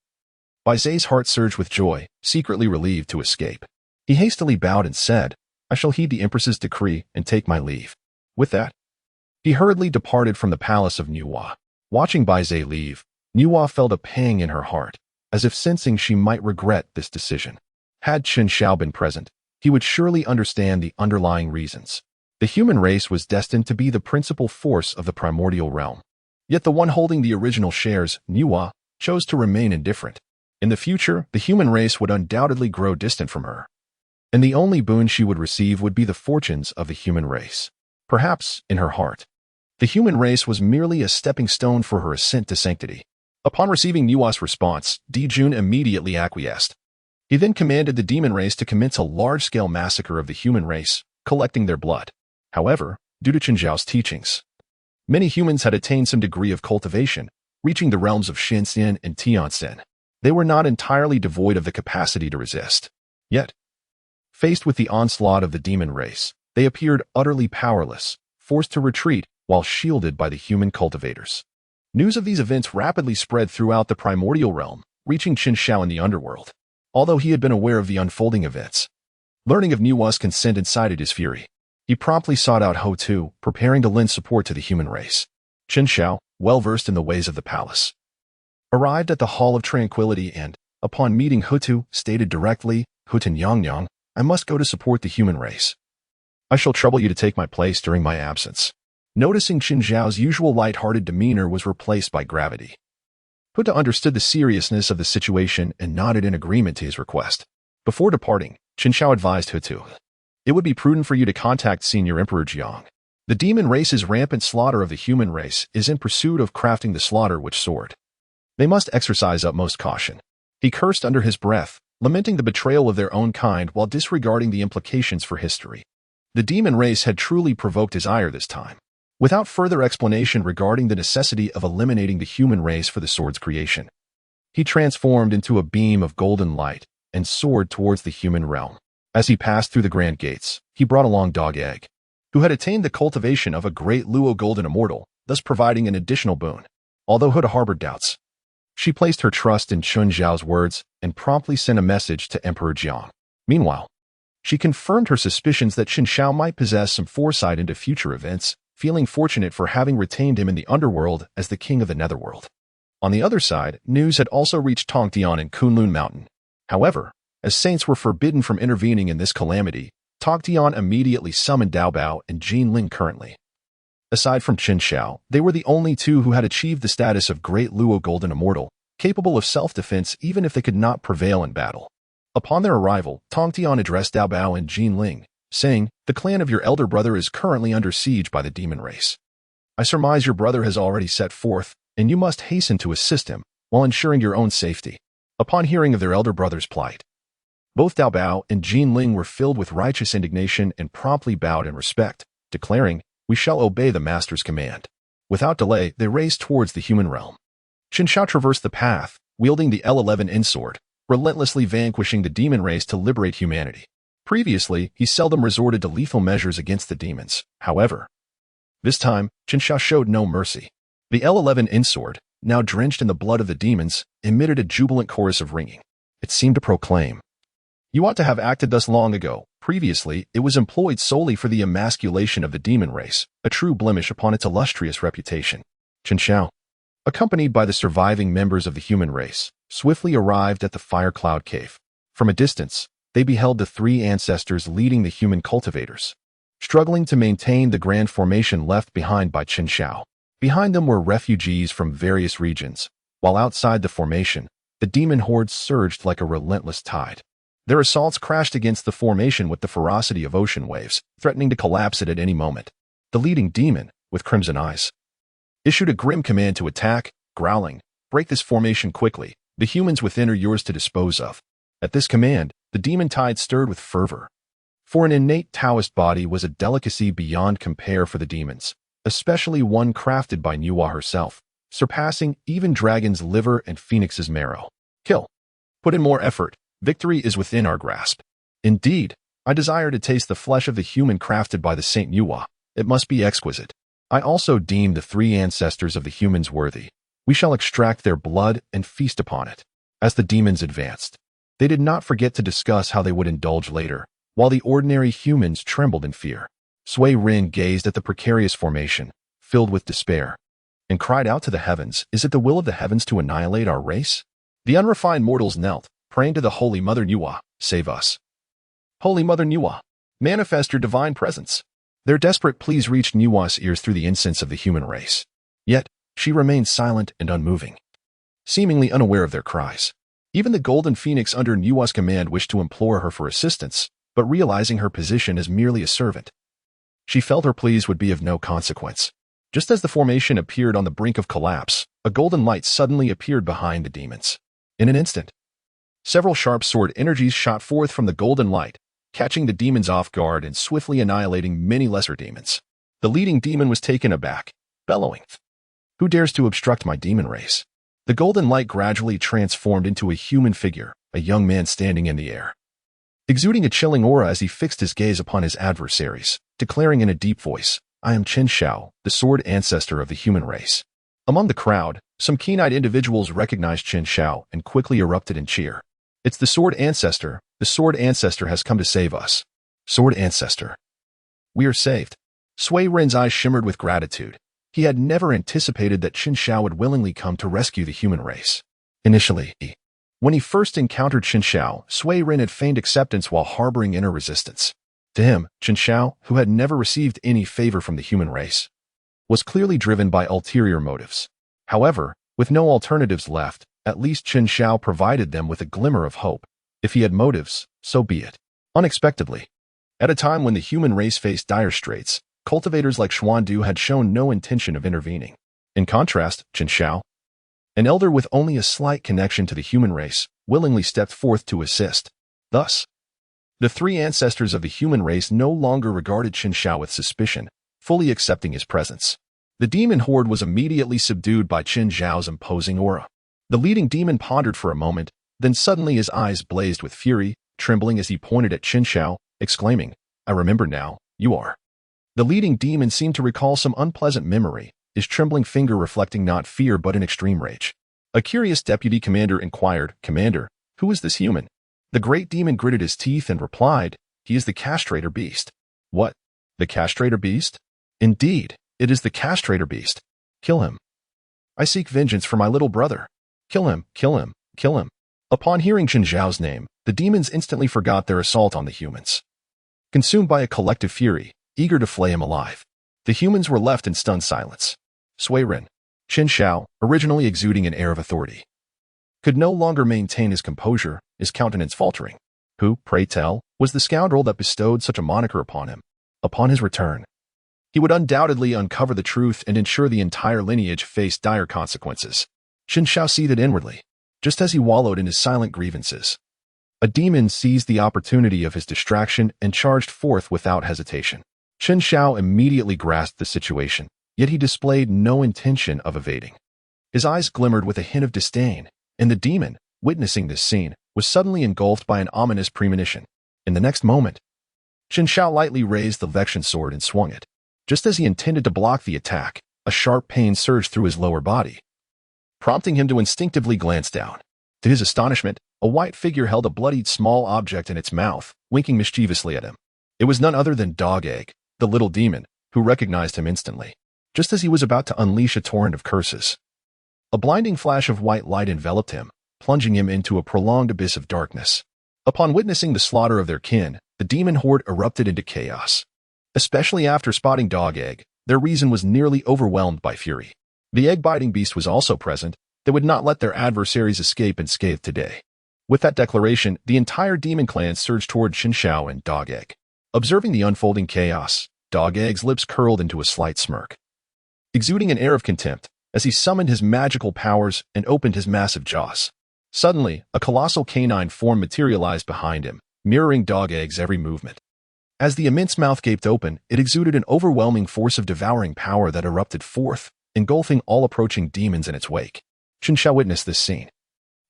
Bai Zhe's heart surged with joy, secretly relieved to escape. He hastily bowed and said, "I shall heed the Empress's decree and take my leave." With that, he hurriedly departed from the palace of Nuwa. Watching Bai Zhe leave, Nuwa felt a pang in her heart, as if sensing she might regret this decision. Had Chen Xiao been present, he would surely understand the underlying reasons. The human race was destined to be the principal force of the primordial realm. Yet the one holding the original shares, Nuwa, chose to remain indifferent. In the future, the human race would undoubtedly grow distant from her, and the only boon she would receive would be the fortunes of the human race. Perhaps, in her heart, the human race was merely a stepping stone for her ascent to sanctity. Upon receiving Nuwa's response, Dijun immediately acquiesced. He then commanded the demon race to commence a large-scale massacre of the human race, collecting their blood. However, due to Chen Zhao's teachings, many humans had attained some degree of cultivation, reaching the realms of Shenxian and Tianxin. They were not entirely devoid of the capacity to resist. Yet, faced with the onslaught of the demon race, they appeared utterly powerless, forced to retreat while shielded by the human cultivators. News of these events rapidly spread throughout the primordial realm, reaching Chen Xiao in the underworld. although he had been aware of the unfolding events. Learning of Nuwa's consent incited his fury. He promptly sought out Ho Tu, preparing to lend support to the human race. Chen Xiao, well-versed in the ways of the palace, arrived at the Hall of Tranquility and, upon meeting Ho Tu, stated directly, "Hutan Yangyang, I must go to support the human race. I shall trouble you to take my place during my absence." Noticing Chen Xiao's usual light-hearted demeanor was replaced by gravity, Ho Tu understood the seriousness of the situation and nodded in agreement to his request. Before departing, Chen Xiao advised Ho Tu, "It would be prudent for you to contact Senior Emperor Jiang. The demon race's rampant slaughter of the human race is in pursuit of crafting the slaughter witch sword. They must exercise utmost caution." He cursed under his breath, lamenting the betrayal of their own kind while disregarding the implications for history. The demon race had truly provoked his ire this time. Without further explanation regarding the necessity of eliminating the human race for the sword's creation, he transformed into a beam of golden light and soared towards the human realm. As he passed through the grand gates, he brought along Dog Egg, who had attained the cultivation of a great Luo golden immortal, thus providing an additional boon. Although Ho Tu harbored doubts, she placed her trust in Chen Xiao's words and promptly sent a message to Emperor Jiang. Meanwhile, she confirmed her suspicions that Chen Xiao might possess some foresight into future events, feeling fortunate for having retained him in the underworld as the king of the netherworld. On the other side, news had also reached Tongtian and Kunlun Mountain. However, as saints were forbidden from intervening in this calamity, Tongtian immediately summoned Dao Bao and Jin Ling currently. Aside from Chen Xiao, they were the only two who had achieved the status of Great Luo Golden Immortal, capable of self-defense even if they could not prevail in battle. Upon their arrival, Tongtian addressed Dao Bao and Jin Ling, saying, "The clan of your elder brother is currently under siege by the demon race. I surmise your brother has already set forth, and you must hasten to assist him, while ensuring your own safety." Upon hearing of their elder brother's plight, both Dao Bao and Jin Ling were filled with righteous indignation and promptly bowed in respect, declaring, "We shall obey the master's command." Without delay, they raced towards the human realm. Chen Xiao traversed the path, wielding the L11 N-sword, relentlessly vanquishing the demon race to liberate humanity. Previously, he seldom resorted to lethal measures against the demons. However, this time, Chen Xiao showed no mercy. The L11 N-sword, now drenched in the blood of the demons, emitted a jubilant chorus of ringing. It seemed to proclaim, "You ought to have acted thus long ago." Previously, it was employed solely for the emasculation of the demon race, a true blemish upon its illustrious reputation. Chen Xiao, accompanied by the surviving members of the human race, swiftly arrived at the Fire Cloud Cave. From a distance, they beheld the three ancestors leading the human cultivators, struggling to maintain the grand formation left behind by Chen Xiao. Behind them were refugees from various regions, while outside the formation, the demon hordes surged like a relentless tide. Their assaults crashed against the formation with the ferocity of ocean waves, threatening to collapse it at any moment. The leading demon, with crimson eyes, issued a grim command to attack, growling, "Break this formation quickly. The humans within are yours to dispose of." At this command, the demon tide stirred with fervor. For an innate Taoist body was a delicacy beyond compare for the demons, especially one crafted by Nuwa herself, surpassing even dragon's liver and phoenix's marrow. Kill. Put in more effort. Victory is within our grasp. Indeed, I desire to taste the flesh of the human crafted by the Saint Nuwa. It must be exquisite. I also deem the three ancestors of the humans worthy. We shall extract their blood and feast upon it. As the demons advanced, they did not forget to discuss how they would indulge later, while the ordinary humans trembled in fear. Sui Rin gazed at the precarious formation, filled with despair, and cried out to the heavens, "Is it the will of the heavens to annihilate our race?" The unrefined mortals knelt, praying to the Holy Mother Nuwa, "Save us. Holy Mother Nuwa, manifest your divine presence." Their desperate pleas reached Nuwa's ears through the incense of the human race. Yet, she remained silent and unmoving, seemingly unaware of their cries. Even the Golden Phoenix under Nuwa's command wished to implore her for assistance, but realizing her position as merely a servant, she felt her pleas would be of no consequence. Just as the formation appeared on the brink of collapse, a golden light suddenly appeared behind the demons. In an instant, several sharp sword energies shot forth from the golden light, catching the demons off guard and swiftly annihilating many lesser demons. The leading demon was taken aback, bellowing, "Who dares to obstruct my demon race?" The golden light gradually transformed into a human figure, a young man standing in the air, exuding a chilling aura as he fixed his gaze upon his adversaries, declaring in a deep voice, "I am Chen Xiao, the sword ancestor of the human race." Among the crowd, some keen-eyed individuals recognized Chen Xiao and quickly erupted in cheer. It's the Sword Ancestor. The Sword Ancestor has come to save us. Sword Ancestor. We are saved. Sui Ren's eyes shimmered with gratitude. He had never anticipated that Qin Shao would willingly come to rescue the human race. Initially, when he first encountered Qin Shao, Sui Ren had feigned acceptance while harboring inner resistance. To him, Qin Shao, who had never received any favor from the human race, was clearly driven by ulterior motives. However, with no alternatives left, at least Qin Shao provided them with a glimmer of hope. If he had motives, so be it. Unexpectedly, at a time when the human race faced dire straits, cultivators like Xuandu had shown no intention of intervening. In contrast, Qin Shao, an elder with only a slight connection to the human race, willingly stepped forth to assist. Thus, the three ancestors of the human race no longer regarded Qin Shao with suspicion, fully accepting his presence. The demon horde was immediately subdued by Qin Zhao's imposing aura. The leading demon pondered for a moment, then suddenly his eyes blazed with fury, trembling as he pointed at Qin Shao, exclaiming, "I remember now, you are." The leading demon seemed to recall some unpleasant memory, his trembling finger reflecting not fear but an extreme rage. A curious deputy commander inquired, "Commander, who is this human?" The great demon gritted his teeth and replied, "He is the castrator beast." "What? The castrator beast?" "Indeed, it is the castrator beast. Kill him. I seek vengeance for my little brother. Kill him, kill him, kill him." Upon hearing Qin Zhao's name, the demons instantly forgot their assault on the humans. Consumed by a collective fury, eager to flay him alive, the humans were left in stunned silence. Sui Ren, Qin Shao, originally exuding an air of authority, could no longer maintain his composure, his countenance faltering. Who, pray tell, was the scoundrel that bestowed such a moniker upon him? Upon his return, he would undoubtedly uncover the truth and ensure the entire lineage faced dire consequences. Qin Shao seethed inwardly, just as he wallowed in his silent grievances. A demon seized the opportunity of his distraction and charged forth without hesitation. Qin Shao immediately grasped the situation, yet he displayed no intention of evading. His eyes glimmered with a hint of disdain, and the demon, witnessing this scene, was suddenly engulfed by an ominous premonition. In the next moment, Qin Shao lightly raised the Vexian sword and swung it. Just as he intended to block the attack, a sharp pain surged through his lower body, prompting him to instinctively glance down. To his astonishment, a white figure held a bloodied small object in its mouth, winking mischievously at him. It was none other than Dog Egg, the little demon, who recognized him instantly. Just as he was about to unleash a torrent of curses, a blinding flash of white light enveloped him, plunging him into a prolonged abyss of darkness. Upon witnessing the slaughter of their kin, the demon horde erupted into chaos. Especially after spotting Dog Egg, their reason was nearly overwhelmed by fury. The egg-biting beast was also present. They would not let their adversaries escape unscathed today. With that declaration, the entire demon clan surged toward Qin Shao and Dog Egg. Observing the unfolding chaos, Dog Egg's lips curled into a slight smirk, exuding an air of contempt as he summoned his magical powers and opened his massive jaws. Suddenly, a colossal canine form materialized behind him, mirroring Dog Egg's every movement. As the immense mouth gaped open, it exuded an overwhelming force of devouring power that erupted forth, engulfing all approaching demons in its wake. Qin Shao witnessed this scene,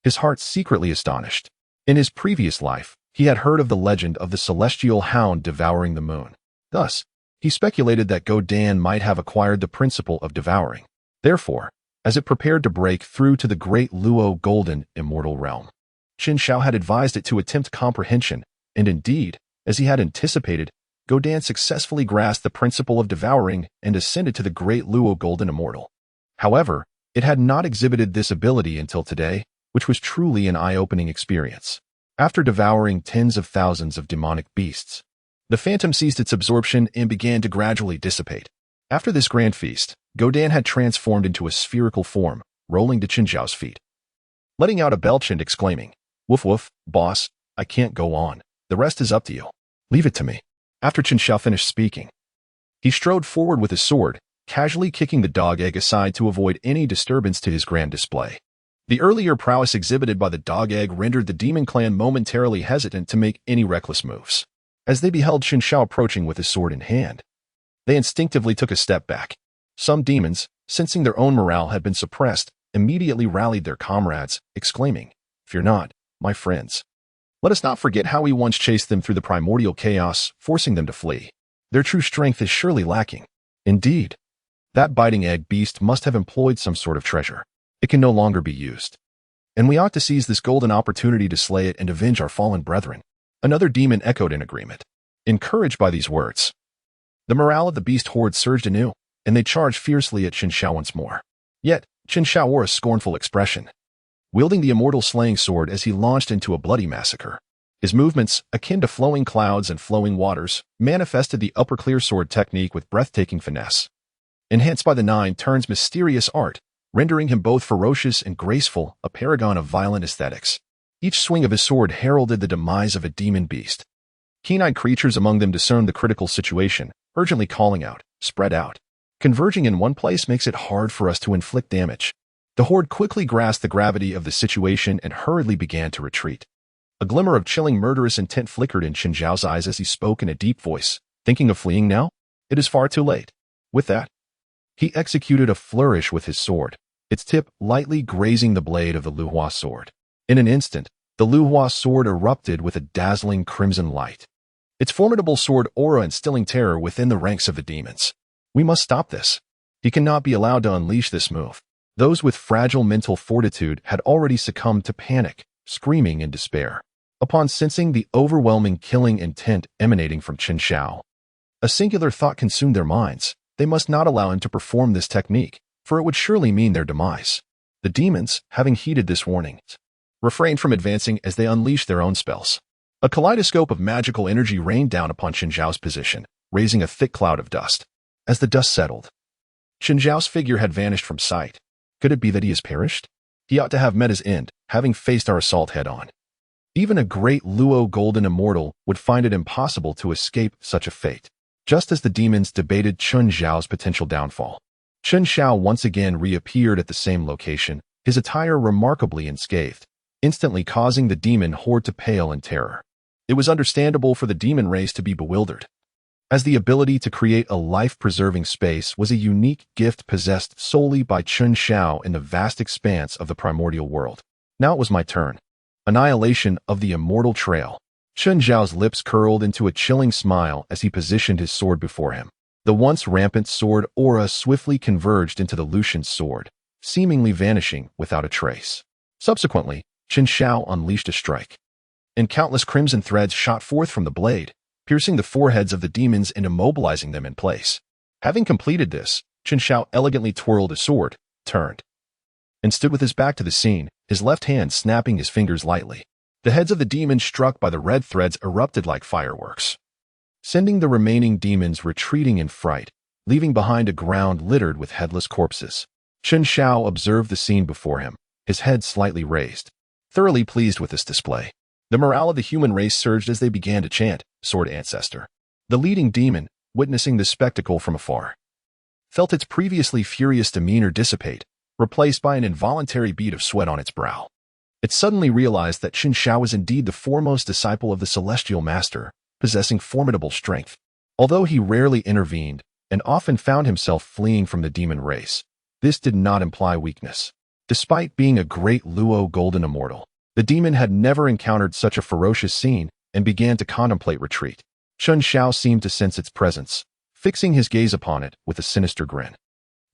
his heart secretly astonished. In his previous life, he had heard of the legend of the celestial hound devouring the moon. Thus, he speculated that Go Dan might have acquired the principle of devouring. Therefore, as it prepared to break through to the great Luo golden immortal realm, Qin Shao had advised it to attempt comprehension, and indeed, as he had anticipated, Go Dan successfully grasped the principle of devouring and ascended to the great Luo golden immortal. However, it had not exhibited this ability until today, which was truly an eye-opening experience. After devouring tens of thousands of demonic beasts, the phantom ceased its absorption and began to gradually dissipate. After this grand feast, Go Dan had transformed into a spherical form, rolling to Qin Zhao's feet, letting out a belch and exclaiming, "Woof woof, boss, I can't go on. The rest is up to you. Leave it to me." After Qin Zhao finished speaking, he strode forward with his sword, casually kicking the Dog Egg aside to avoid any disturbance to his grand display. The earlier prowess exhibited by the Dog Egg rendered the demon clan momentarily hesitant to make any reckless moves. As they beheld Qin Zhao approaching with his sword in hand, they instinctively took a step back. Some demons, sensing their own morale had been suppressed, immediately rallied their comrades, exclaiming, "Fear not, my friends. Let us not forget how we once chased them through the primordial chaos, forcing them to flee. Their true strength is surely lacking. Indeed, that biting egg beast must have employed some sort of treasure. It can no longer be used." and we ought to seize this golden opportunity to slay it and avenge our fallen brethren." Another demon echoed in agreement. Encouraged by these words, the morale of the beast horde surged anew, and they charged fiercely at Chen Xiao once more. Yet, Chen Xiao wore a scornful expression, wielding the immortal slaying sword as he launched into a bloody massacre. His movements, akin to flowing clouds and flowing waters, manifested the upper clear sword technique with breathtaking finesse. Enhanced by the Nine Turns mysterious art, rendering him both ferocious and graceful, a paragon of violent aesthetics. Each swing of his sword heralded the demise of a demon beast. Keen-eyed creatures among them discerned the critical situation, urgently calling out, "Spread out." Converging in one place makes it hard for us to inflict damage. The horde quickly grasped the gravity of the situation and hurriedly began to retreat. A glimmer of chilling murderous intent flickered in Chen Zhao's eyes as he spoke in a deep voice. "Thinking of fleeing now? It is far too late." With that, he executed a flourish with his sword, its tip lightly grazing the blade of the Luhua sword. In an instant, the Luhua sword erupted with a dazzling crimson light, its formidable sword aura instilling terror within the ranks of the demons. "We must stop this. He cannot be allowed to unleash this move." Those with fragile mental fortitude had already succumbed to panic, screaming in despair, upon sensing the overwhelming killing intent emanating from Chen Xiao. A singular thought consumed their minds. They must not allow him to perform this technique, for it would surely mean their demise. The demons, having heeded this warning, refrained from advancing as they unleashed their own spells. A kaleidoscope of magical energy rained down upon Chen Zhao's position, raising a thick cloud of dust. As the dust settled, Chen Zhao's figure had vanished from sight. Could it be that he has perished? He ought to have met his end, having faced our assault head-on. Even a great Luo golden immortal would find it impossible to escape such a fate. Just as the demons debated Chen Zhao's potential downfall, Chen Xiao once again reappeared at the same location, his attire remarkably unscathed, instantly causing the demon horde to pale in terror. It was understandable for the demon race to be bewildered, as the ability to create a life-preserving space was a unique gift possessed solely by Chen Xiao in the vast expanse of the primordial world. Now it was my turn. Annihilation of the immortal trail. Chen Zhao's lips curled into a chilling smile as he positioned his sword before him. The once rampant sword aura swiftly converged into the Lucian's sword, seemingly vanishing without a trace. Subsequently, Chen Xiao unleashed a strike, and countless crimson threads shot forth from the blade, piercing the foreheads of the demons and immobilizing them in place. Having completed this, Chen Xiao elegantly twirled his sword, turned, and stood with his back to the scene, his left hand snapping his fingers lightly. The heads of the demons struck by the red threads erupted like fireworks, sending the remaining demons retreating in fright, leaving behind a ground littered with headless corpses. Chen Xiao observed the scene before him, his head slightly raised, thoroughly pleased with this display. The morale of the human race surged as they began to chant, "Sword Ancestor." The leading demon, witnessing this spectacle from afar, felt its previously furious demeanor dissipate, replaced by an involuntary bead of sweat on its brow. It suddenly realized that Chen Xiao was indeed the foremost disciple of the Celestial Master, possessing formidable strength. Although he rarely intervened and often found himself fleeing from the demon race, this did not imply weakness. Despite being a great Luo golden immortal, the demon had never encountered such a ferocious scene and began to contemplate retreat. Chen Xiao seemed to sense its presence, fixing his gaze upon it with a sinister grin.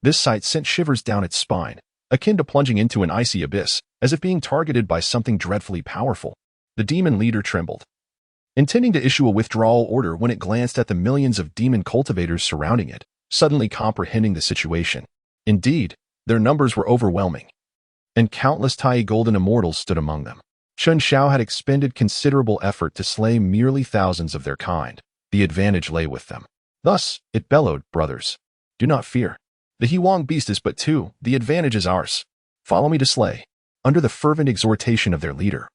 This sight sent shivers down its spine, akin to plunging into an icy abyss, as if being targeted by something dreadfully powerful. The demon leader trembled, intending to issue a withdrawal order when it glanced at the millions of demon cultivators surrounding it, suddenly comprehending the situation. Indeed, their numbers were overwhelming, and countless Tai golden immortals stood among them. Chen Xiao had expended considerable effort to slay merely thousands of their kind. The advantage lay with them. Thus, it bellowed, "Brothers, do not fear. The Huang beast is but two, the advantage is ours. Follow me to slay." Under the fervent exhortation of their leader,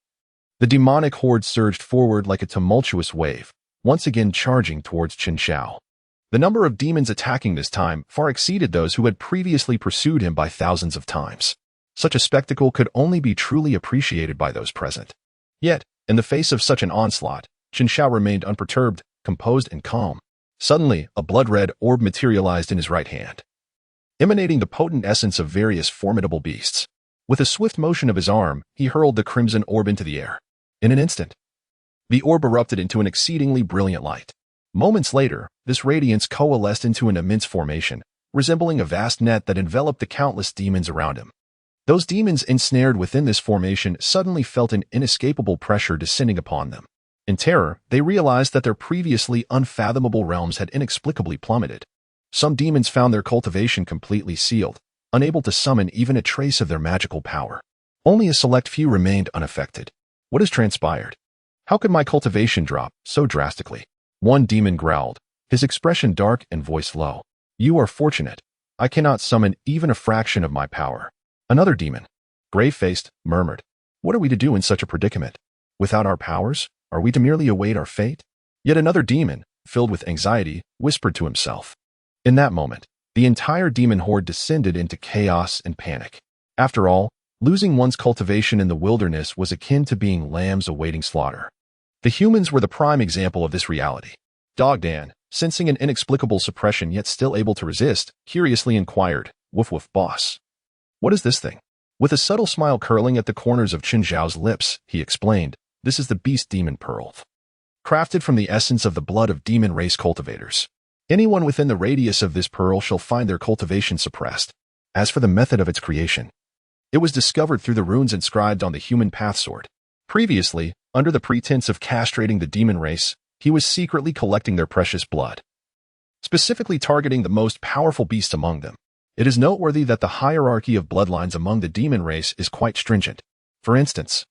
the demonic horde surged forward like a tumultuous wave, once again charging towards Chen Xiao. The number of demons attacking this time far exceeded those who had previously pursued him by thousands of times. Such a spectacle could only be truly appreciated by those present. Yet, in the face of such an onslaught, Chen Xiao remained unperturbed, composed and calm. Suddenly, a blood-red orb materialized in his right hand, emanating the potent essence of various formidable beasts. With a swift motion of his arm, he hurled the crimson orb into the air. In an instant, the orb erupted into an exceedingly brilliant light. Moments later, this radiance coalesced into an immense formation, resembling a vast net that enveloped the countless demons around him. Those demons ensnared within this formation suddenly felt an inescapable pressure descending upon them. In terror, they realized that their previously unfathomable realms had inexplicably plummeted. Some demons found their cultivation completely sealed, unable to summon even a trace of their magical power. Only a select few remained unaffected. What has transpired? How could my cultivation drop so drastically? One demon growled, his expression dark and voice low. You are fortunate. I cannot summon even a fraction of my power. Another demon, grave-faced, murmured, what are we to do in such a predicament? Without our powers, are we to merely await our fate? Yet another demon, filled with anxiety, whispered to himself. In that moment, the entire demon horde descended into chaos and panic. After all, losing one's cultivation in the wilderness was akin to being lambs awaiting slaughter. The humans were the prime example of this reality. Dog Dan, sensing an inexplicable suppression yet still able to resist, curiously inquired, "Woof woof, boss. What is this thing?" With a subtle smile curling at the corners of Qin Zhao's lips, he explained, "This is the beast demon pearl, crafted from the essence of the blood of demon race cultivators. Anyone within the radius of this pearl shall find their cultivation suppressed. As for the method of its creation, it was discovered through the runes inscribed on the human path sword. Previously, under the pretense of castrating the demon race, he was secretly collecting their precious blood, specifically targeting the most powerful beasts among them. It is noteworthy that the hierarchy of bloodlines among the demon race is quite stringent. For instance,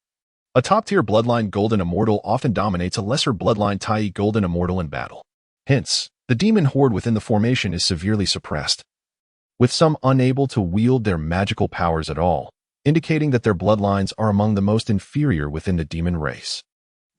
a top-tier bloodline Golden Immortal often dominates a lesser bloodline Tai Golden Immortal in battle. Hence, the demon horde within the formation is severely suppressed, with some unable to wield their magical powers at all, indicating that their bloodlines are among the most inferior within the demon race.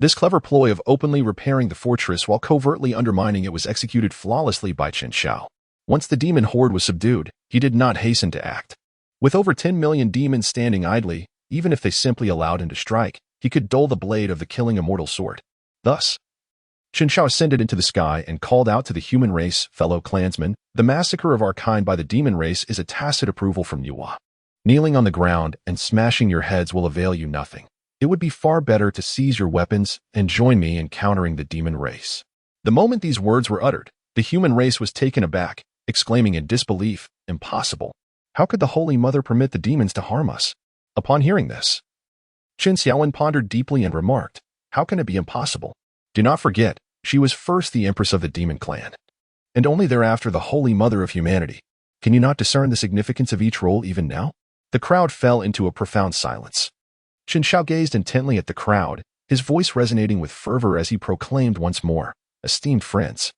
This clever ploy of openly repairing the fortress while covertly undermining it was executed flawlessly by Qin Zhao. Once the demon horde was subdued, he did not hasten to act. With over 10 million demons standing idly, even if they simply allowed him to strike, he could dull the blade of the killing immortal sword. Thus, Qin Zhao ascended into the sky and called out to the human race, fellow clansmen, the massacre of our kind by the demon race is a tacit approval from Yuhua. Kneeling on the ground and smashing your heads will avail you nothing. It would be far better to seize your weapons and join me in countering the demon race. The moment these words were uttered, the human race was taken aback, exclaiming in disbelief, "Impossible! How could the Holy Mother permit the demons to harm us?" Upon hearing this, Qin Xiaowen pondered deeply and remarked, "How can it be impossible? Do not forget, she was first the empress of the demon clan, and only thereafter the Holy Mother of humanity. Can you not discern the significance of each role even now?" The crowd fell into a profound silence. Qin Zhao gazed intently at the crowd, his voice resonating with fervor as he proclaimed once more, "Esteemed friends,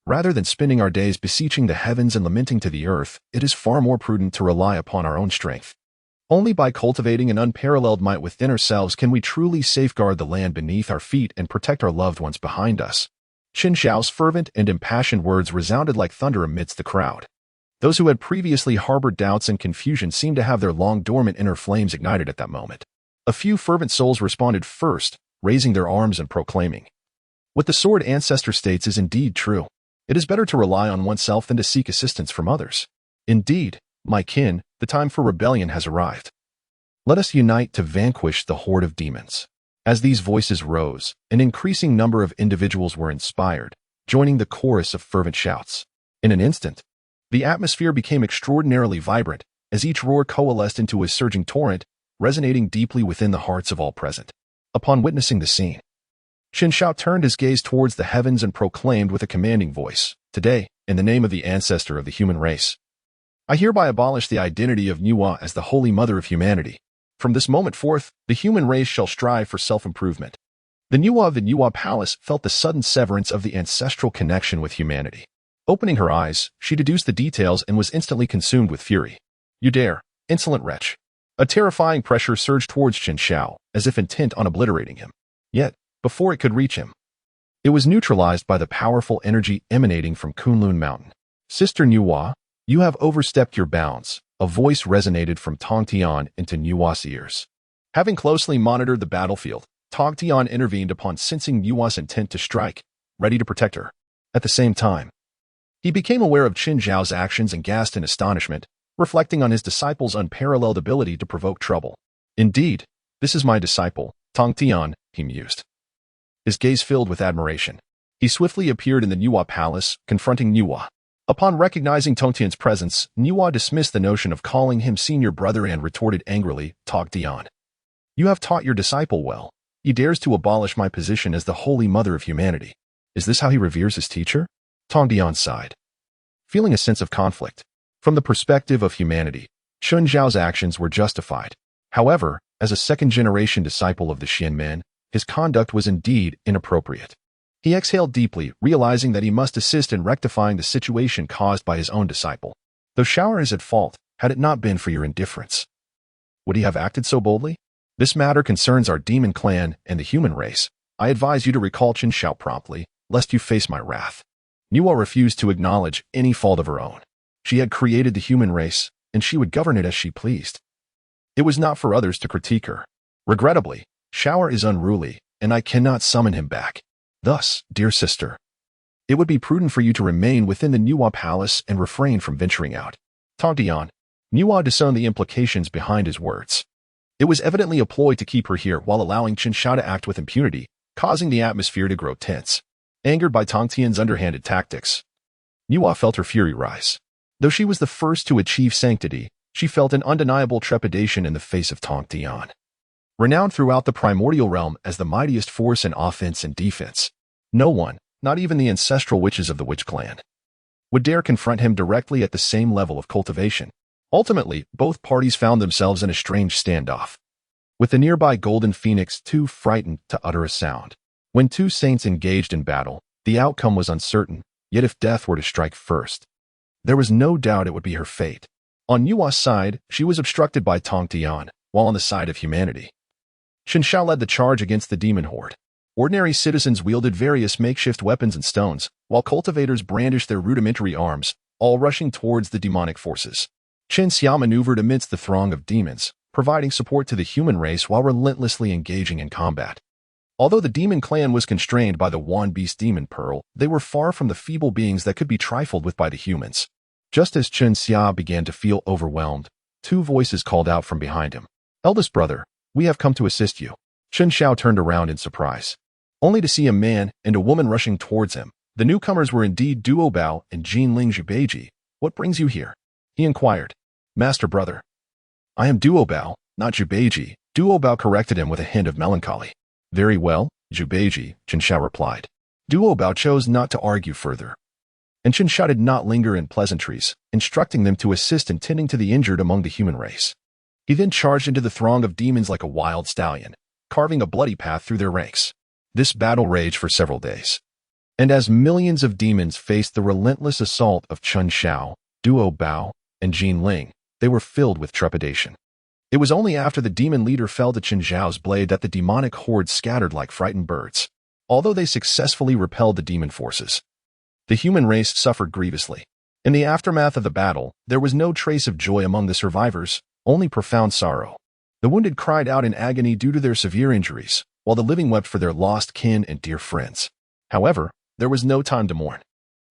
rather than spending our days beseeching the heavens and lamenting to the earth, it is far more prudent to rely upon our own strength. Only by cultivating an unparalleled might within ourselves can we truly safeguard the land beneath our feet and protect our loved ones behind us." Qin Zhao's fervent and impassioned words resounded like thunder amidst the crowd. Those who had previously harbored doubts and confusion seemed to have their long-dormant inner flames ignited at that moment. A few fervent souls responded first, raising their arms and proclaiming, "What the sword ancestor states is indeed true. It is better to rely on oneself than to seek assistance from others. Indeed, my kin, the time for rebellion has arrived. Let us unite to vanquish the horde of demons." As these voices rose, an increasing number of individuals were inspired, joining the chorus of fervent shouts. In an instant, the atmosphere became extraordinarily vibrant, as each roar coalesced into a surging torrent, resonating deeply within the hearts of all present. Upon witnessing the scene, Qin Zhao turned his gaze towards the heavens and proclaimed with a commanding voice, "Today, in the name of the ancestor of the human race, I hereby abolish the identity of Nuwa as the Holy Mother of humanity. From this moment forth, the human race shall strive for self-improvement." The Nuwa of the Nuwa Palace felt the sudden severance of the ancestral connection with humanity. Opening her eyes, she deduced the details and was instantly consumed with fury. "You dare, insolent wretch!" A terrifying pressure surged towards Qin Zhao, as if intent on obliterating him. Yet, before it could reach him, it was neutralized by the powerful energy emanating from Kunlun Mountain. "Sister Nuwa, you have overstepped your bounds," a voice resonated from Tong Tian into Nuwa's ears. Having closely monitored the battlefield, Tong Tian intervened upon sensing Nuwa's intent to strike, ready to protect her. At the same time, he became aware of Qin Zhao's actions and gasped in astonishment, reflecting on his disciple's unparalleled ability to provoke trouble. "Indeed, this is my disciple, Tong Tian," he mused. His gaze filled with admiration. He swiftly appeared in the Nuwa Palace, confronting Nuwa. Upon recognizing Tongtian's presence, Niwa dismissed the notion of calling him senior brother and retorted angrily, Tongtian. You have taught your disciple well. He dares to abolish my position as the holy mother of humanity. Is this how he reveres his teacher? Tongtian sighed, feeling a sense of conflict. From the perspective of humanity, Chun Zhao's actions were justified. However, as a second-generation disciple of the Xianmen, his conduct was indeed inappropriate. He exhaled deeply, realizing that he must assist in rectifying the situation caused by his own disciple. Though Xiao is at fault, had it not been for your indifference, would he have acted so boldly? This matter concerns our demon clan and the human race. I advise you to recall Qin Xiao promptly, lest you face my wrath. Niwa refused to acknowledge any fault of her own. She had created the human race, and she would govern it as she pleased. It was not for others to critique her. Regrettably, Xiao is unruly, and I cannot summon him back. Thus, dear sister, it would be prudent for you to remain within the Niwa palace and refrain from venturing out. Tongtian. Niwa discerned the implications behind his words. It was evidently a ploy to keep her here while allowing Qin Xiao to act with impunity, causing the atmosphere to grow tense. Angered by Tongtian's underhanded tactics, Niwa felt her fury rise. Though she was the first to achieve sanctity, she felt an undeniable trepidation in the face of Tongtian. Renowned throughout the primordial realm as the mightiest force in offense and defense, no one, not even the ancestral witches of the witch clan, would dare confront him directly at the same level of cultivation. Ultimately, both parties found themselves in a strange standoff, with the nearby golden phoenix too frightened to utter a sound. When two saints engaged in battle, the outcome was uncertain, yet if death were to strike first, there was no doubt it would be her fate. On Niwa's side, she was obstructed by Tongtian, while on the side of humanity, Qin Xiao led the charge against the demon horde. Ordinary citizens wielded various makeshift weapons and stones, while cultivators brandished their rudimentary arms, all rushing towards the demonic forces. Qin Xiao maneuvered amidst the throng of demons, providing support to the human race while relentlessly engaging in combat. Although the demon clan was constrained by the Wan Beast Demon Pearl, they were far from the feeble beings that could be trifled with by the humans. Just as Qin Xiao began to feel overwhelmed, two voices called out from behind him. Eldest brother, we have come to assist you. Qin Xiao turned around in surprise, only to see a man and a woman rushing towards him. The newcomers were indeed Duo Bao and Jinling Zhubeiji. What brings you here? He inquired. Master brother, I am Duo Bao, not Zhubeiji. Duo Bao corrected him with a hint of melancholy. Very well, Zhubeiji, Qin Xiao replied. Duo Bao chose not to argue further, and Qin Xiao did not linger in pleasantries, instructing them to assist in tending to the injured among the human race. He then charged into the throng of demons like a wild stallion, carving a bloody path through their ranks. This battle raged for several days, and as millions of demons faced the relentless assault of Qin Xiao, Duo Bao, and Jin Ling, they were filled with trepidation. It was only after the demon leader fell to Qin Zhao's blade that the demonic horde scattered like frightened birds. Although they successfully repelled the demon forces, the human race suffered grievously. In the aftermath of the battle, there was no trace of joy among the survivors, only profound sorrow. The wounded cried out in agony due to their severe injuries, while the living wept for their lost kin and dear friends. However, there was no time to mourn.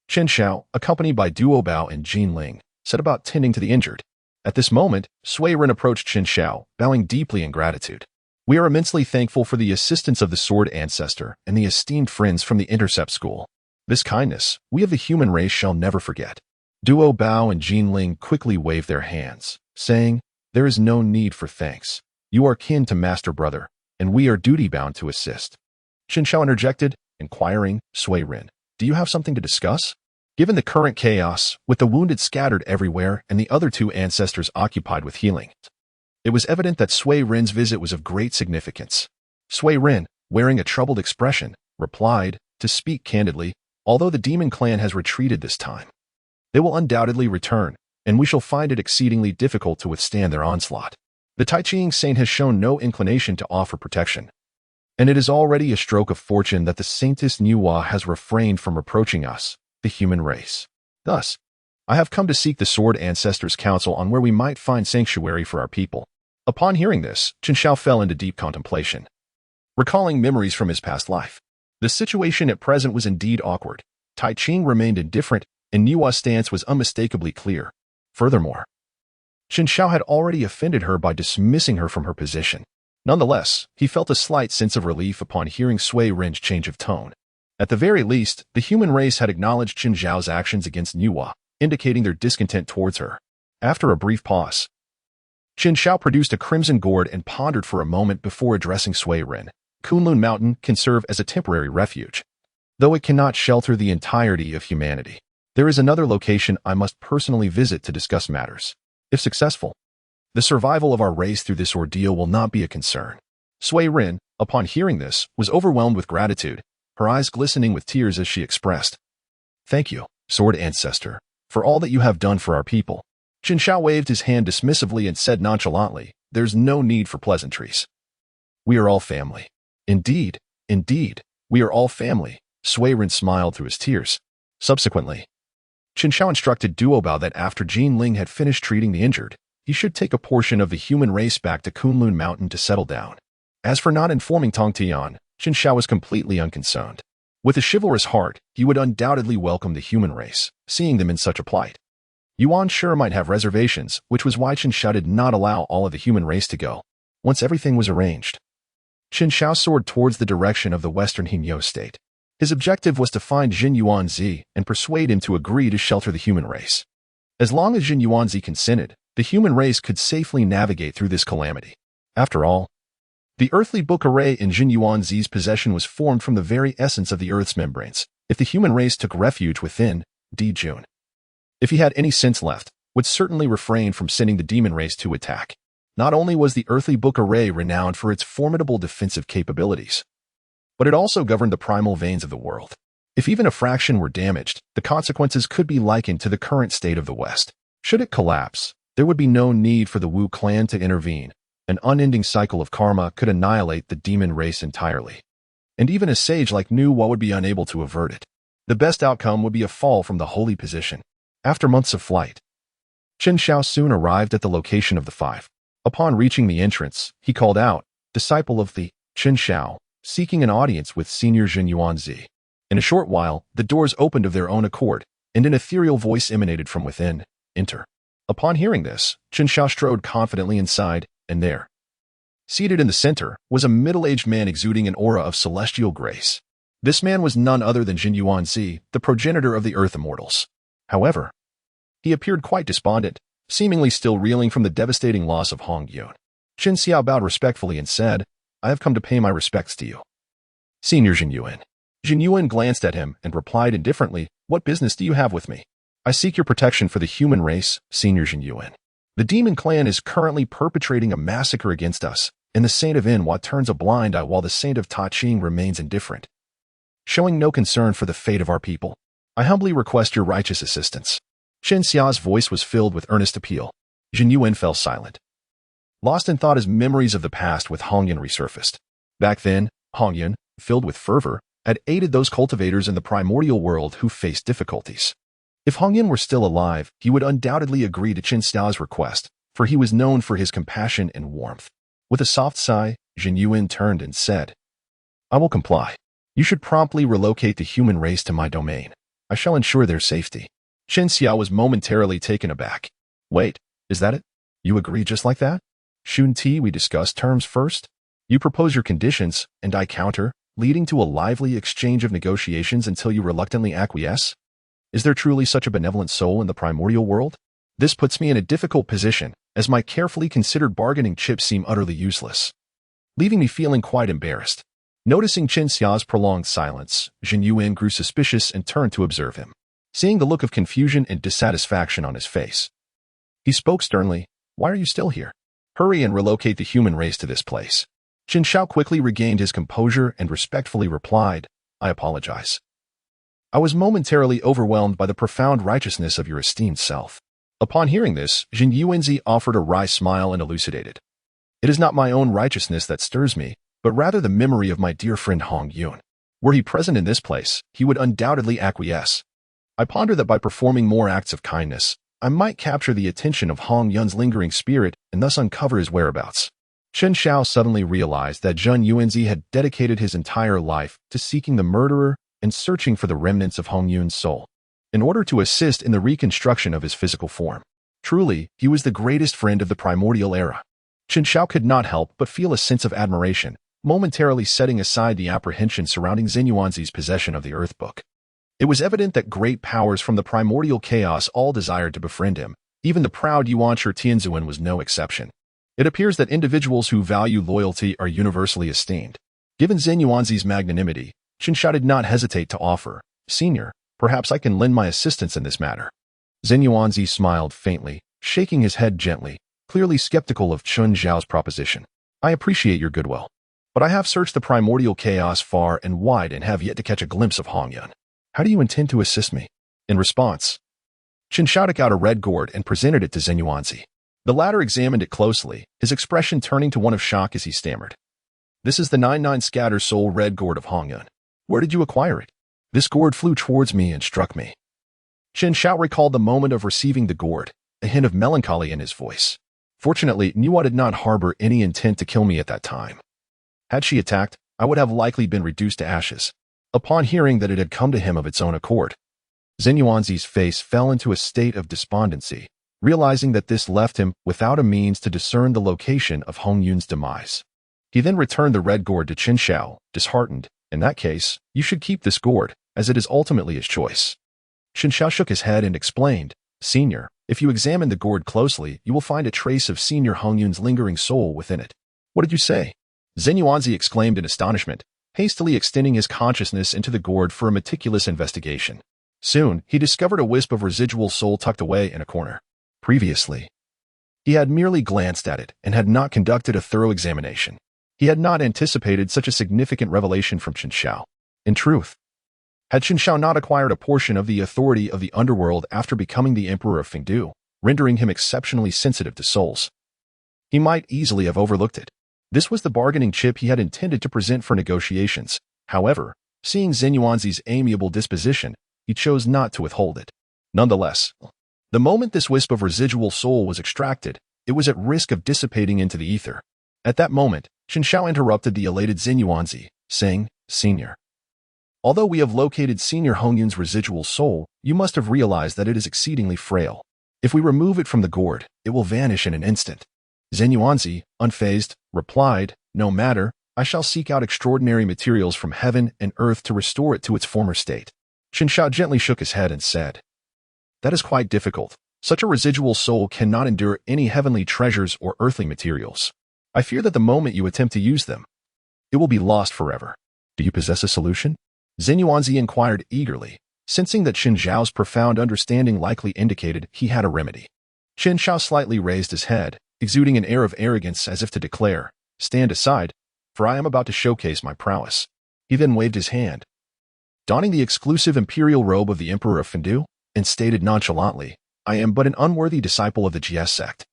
Qin Xiao, accompanied by Duo Bao and Jin Ling, set about tending to the injured. At this moment, Sui Ren approached Qin Xiao, bowing deeply in gratitude. We are immensely thankful for the assistance of the Sword Ancestor and the esteemed friends from the Intercept School. This kindness, we of the human race shall never forget. Duo Bao and Jin Ling quickly waved their hands, saying, There is no need for thanks. You are kin to Master Brother, and we are duty-bound to assist. Qin Xiao interjected, inquiring, Sui Ren, do you have something to discuss? Given the current chaos, with the wounded scattered everywhere and the other two ancestors occupied with healing, it was evident that Sui Ren's visit was of great significance. Sui Ren, wearing a troubled expression, replied, To speak candidly, although the demon clan has retreated this time, they will undoubtedly return, and we shall find it exceedingly difficult to withstand their onslaught. The Taiching Saint has shown no inclination to offer protection, and it is already a stroke of fortune that the Saintess Niwa has refrained from reproaching us, the human race. Thus, I have come to seek the Sword Ancestors' counsel on where we might find sanctuary for our people. Upon hearing this, Qin Xiao fell into deep contemplation, recalling memories from his past life. The situation at present was indeed awkward. Tai Ching remained indifferent, and Niwa's stance was unmistakably clear. Furthermore, Qin Xiao had already offended her by dismissing her from her position. Nonetheless, he felt a slight sense of relief upon hearing Sui Ren's change of tone. At the very least, the human race had acknowledged Qin Zhao's actions against Niwa, indicating their discontent towards her. After a brief pause, Qin Shao produced a crimson gourd and pondered for a moment before addressing Sui Ren. Kunlun Mountain can serve as a temporary refuge, though it cannot shelter the entirety of humanity. There is another location I must personally visit to discuss matters. If successful, the survival of our race through this ordeal will not be a concern. Sui Ren, upon hearing this, was overwhelmed with gratitude, her eyes glistening with tears as she expressed, "Thank you, Sword Ancestor, for all that you have done for our people." Qin Shao waved his hand dismissively and said nonchalantly, "There's no need for pleasantries. We are all family." Indeed, we are all family." Sui Ren smiled through his tears. Subsequently, Qin Shao instructed Duobao that after Jin Ling had finished treating the injured, he should take a portion of the human race back to Kunlun Mountain to settle down. As for not informing Tong Tian, Qin Shao was completely unconcerned. With a chivalrous heart, he would undoubtedly welcome the human race, seeing them in such a plight. Yuan sure might have reservations, which was why Qin Shao did not allow all of the human race to go. Once everything was arranged, Qin Shao soared towards the direction of the western Hinyo state. His objective was to find Jin Yuanzi and persuade him to agree to shelter the human race. As long as Jin Yuanzi consented, the human race could safely navigate through this calamity. After all, the earthly book array in Jin Yuanzi's possession was formed from the very essence of the Earth's membranes. If the human race took refuge within, Jun, if he had any sense left, would certainly refrain from sending the demon race to attack. Not only was the earthly book array renowned for its formidable defensive capabilities, but it also governed the primal veins of the world. If even a fraction were damaged, the consequences could be likened to the current state of the West. Should it collapse, there would be no need for the Wu clan to intervene. An unending cycle of karma could annihilate the demon race entirely. And even a sage like Nu Wa would be unable to avert it. The best outcome would be a fall from the holy position. After months of flight, Qin Shao soon arrived at the location of the five. Upon reaching the entrance, he called out, "Disciple of the Qin Shao, seeking an audience with Senior Jin Yuanzi." In a short while, the doors opened of their own accord, and an ethereal voice emanated from within, "Enter." Upon hearing this, Qin Shao strode confidently inside, and there, seated in the center, was a middle-aged man exuding an aura of celestial grace. This man was none other than Jin Yuanzi, the progenitor of the Earth Immortals. However, he appeared quite despondent, seemingly still reeling from the devastating loss of Hong Yun. Qin Xiao bowed respectfully and said, "I have come to pay my respects to you, Senior Jin Yuan." Jin Yuan glanced at him and replied indifferently, "What business do you have with me? I seek your protection for the human race, Senior Jin Yuan. The demon clan is currently perpetrating a massacre against us, and the Saint of Inwa turns a blind eye while the Saint of Ta Ching remains indifferent, showing no concern for the fate of our people. I humbly request your righteous assistance." Qin Xiao's voice was filled with earnest appeal. Jin Yuan fell silent, lost in thought as memories of the past with Hong Yun resurfaced. Back then, Hong Yun, filled with fervor, had aided those cultivators in the primordial world who faced difficulties. If Hong Yun were still alive, he would undoubtedly agree to Qin Xiao's request, for he was known for his compassion and warmth. With a soft sigh, Jin Yuan turned and said, "I will comply. You should promptly relocate the human race to my domain. I shall ensure their safety." Qin Xiao was momentarily taken aback. "Wait, is that it? You agree just like that? Shun Ti, we discuss terms first? You propose your conditions, and I counter, leading to a lively exchange of negotiations until you reluctantly acquiesce? Is there truly such a benevolent soul in the primordial world? This puts me in a difficult position, as my carefully considered bargaining chips seem utterly useless, leaving me feeling quite embarrassed." Noticing Qin Xiao's prolonged silence, Jin Yuan grew suspicious and turned to observe him. Seeing the look of confusion and dissatisfaction on his face, he spoke sternly, "Why are you still here? Hurry and relocate the human race to this place." Qin Shao quickly regained his composure and respectfully replied, "I apologize. I was momentarily overwhelmed by the profound righteousness of your esteemed self." Upon hearing this, Jin Yuanzi offered a wry smile and elucidated, "It is not my own righteousness that stirs me, but rather the memory of my dear friend Hong Yun. Were he present in this place, he would undoubtedly acquiesce. I ponder that by performing more acts of kindness, I might capture the attention of Hong Yun's lingering spirit and thus uncover his whereabouts." Qin Shao suddenly realized that Jin Yuanzi had dedicated his entire life to seeking the murderer and searching for the remnants of Hong Yun's soul, in order to assist in the reconstruction of his physical form. Truly, he was the greatest friend of the primordial era. Qin Shao could not help but feel a sense of admiration, momentarily setting aside the apprehension surrounding Zhen Yuanzi's possession of the Earth Book. It was evident that great powers from the primordial chaos all desired to befriend him. Even the proud Yuanchi Tianzuan was no exception. It appears that individuals who value loyalty are universally esteemed. Given Zhen Yuanzi's magnanimity, Chen Xiao did not hesitate to offer, "Senior, perhaps I can lend my assistance in this matter." Zhen Yuanzi smiled faintly, shaking his head gently, clearly skeptical of Chen Xiao's proposition. "I appreciate your goodwill, but I have searched the primordial chaos far and wide and have yet to catch a glimpse of Hongyun. How do you intend to assist me?" In response, Chen Xiao took out a red gourd and presented it to Zhen Yuanzi. The latter examined it closely, his expression turning to one of shock as he stammered. "This is the 99 Scatter Soul Red Gourd of Hongyun. Where did you acquire it?" This gourd flew towards me and struck me. Chen Xiao recalled the moment of receiving the gourd, a hint of melancholy in his voice. Fortunately, Niwa did not harbor any intent to kill me at that time. Had she attacked, I would have likely been reduced to ashes. Upon hearing that it had come to him of its own accord, Zhen Yuanzi's face fell into a state of despondency, realizing that this left him without a means to discern the location of Hongyun's demise. He then returned the red gourd to Chen Xiao, disheartened. "In that case, you should keep this gourd, as it is ultimately his choice." Chen Xiao shook his head and explained, "Senior, if you examine the gourd closely, you will find a trace of Senior Hongyun's lingering soul within it." "What did you say?" Zhen Yuanzi exclaimed in astonishment, hastily extending his consciousness into the gourd for a meticulous investigation. Soon, he discovered a wisp of residual soul tucked away in a corner. Previously, he had merely glanced at it and had not conducted a thorough examination. He had not anticipated such a significant revelation from Chen Xiao. In truth, had Chen Xiao not acquired a portion of the authority of the underworld after becoming the Emperor of Fengdu, rendering him exceptionally sensitive to souls, he might easily have overlooked it. This was the bargaining chip he had intended to present for negotiations. However, seeing Zhen Yuanzi's amiable disposition, he chose not to withhold it. Nonetheless, the moment this wisp of residual soul was extracted, it was at risk of dissipating into the ether. At that moment, Chen Xiao interrupted the elated Zhen Yuanzi, saying, "Senior, although we have located Senior Hongyun's residual soul, you must have realized that it is exceedingly frail. If we remove it from the gourd, it will vanish in an instant." Zhen Yuanzi, unfazed, replied, "No matter, I shall seek out extraordinary materials from heaven and earth to restore it to its former state." Chen Xiao gently shook his head and said, "That is quite difficult. Such a residual soul cannot endure any heavenly treasures or earthly materials. I fear that the moment you attempt to use them, it will be lost forever. Do you possess a solution?" Zhen Yuanzi inquired eagerly, sensing that Chen Xiao's profound understanding likely indicated he had a remedy. Chen Xiao slightly raised his head, exuding an air of arrogance as if to declare, "Stand aside, for I am about to showcase my prowess." He then waved his hand, donning the exclusive imperial robe of the Emperor of Fengdu, and stated nonchalantly, "I am but an unworthy disciple of the GS sect.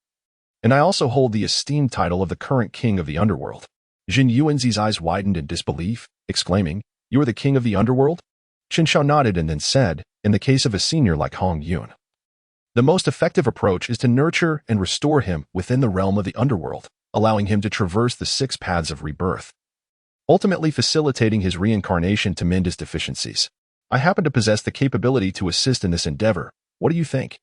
And I also hold the esteemed title of the current king of the underworld." Zhen Yuanzi's eyes widened in disbelief, exclaiming, "You are the king of the underworld?" Chen Xiao nodded and then said, "In the case of a senior like Hongyun, the most effective approach is to nurture and restore him within the realm of the underworld, allowing him to traverse the 6 paths of rebirth, ultimately facilitating his reincarnation to mend his deficiencies. I happen to possess the capability to assist in this endeavor. What do you think?"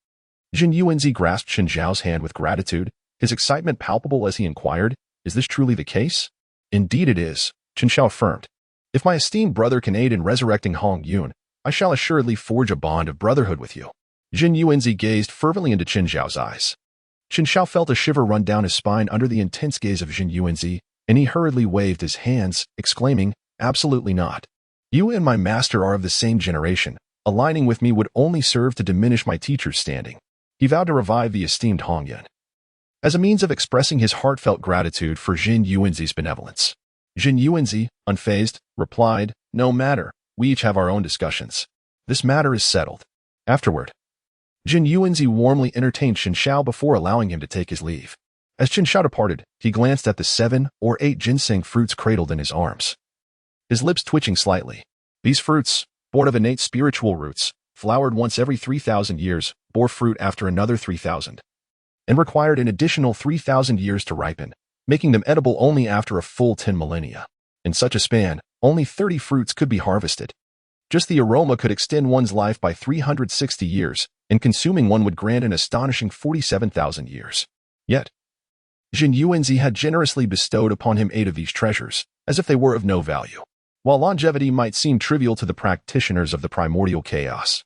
Zhen Yuanzi grasped Chen Xiao's hand with gratitude, his excitement palpable as he inquired, "Is this truly the case?" "Indeed it is," Chen Xiao affirmed. "If my esteemed brother can aid in resurrecting Hongyun, I shall assuredly forge a bond of brotherhood with you." Zhen Yuanzi gazed fervently into Chen Xiao's eyes. Chen Xiao felt a shiver run down his spine under the intense gaze of Zhen Yuanzi, and he hurriedly waved his hands, exclaiming, "Absolutely not. You and my master are of the same generation. Aligning with me would only serve to diminish my teacher's standing." He vowed to revive the esteemed Hongyun, as a means of expressing his heartfelt gratitude for Zhen Yuanzi's benevolence. Zhen Yuanzi, unfazed, replied, "No matter, we each have our own discussions. This matter is settled." Afterward, Zhen Yuanzi warmly entertained Chen Xiao before allowing him to take his leave. As Chen Xiao departed, he glanced at the 7 or 8 ginseng fruits cradled in his arms, his lips twitching slightly. These fruits, born of innate spiritual roots, flowered once every 3,000 years, bore fruit after another 3,000, and required an additional 3,000 years to ripen, making them edible only after a full 10 millennia. In such a span, only 30 fruits could be harvested. Just the aroma could extend one's life by 360 years, and consuming one would grant an astonishing 47,000 years. Yet, Zhen Yuanzi had generously bestowed upon him 8 of these treasures, as if they were of no value. while longevity might seem trivial to the practitioners of the primordial chaos.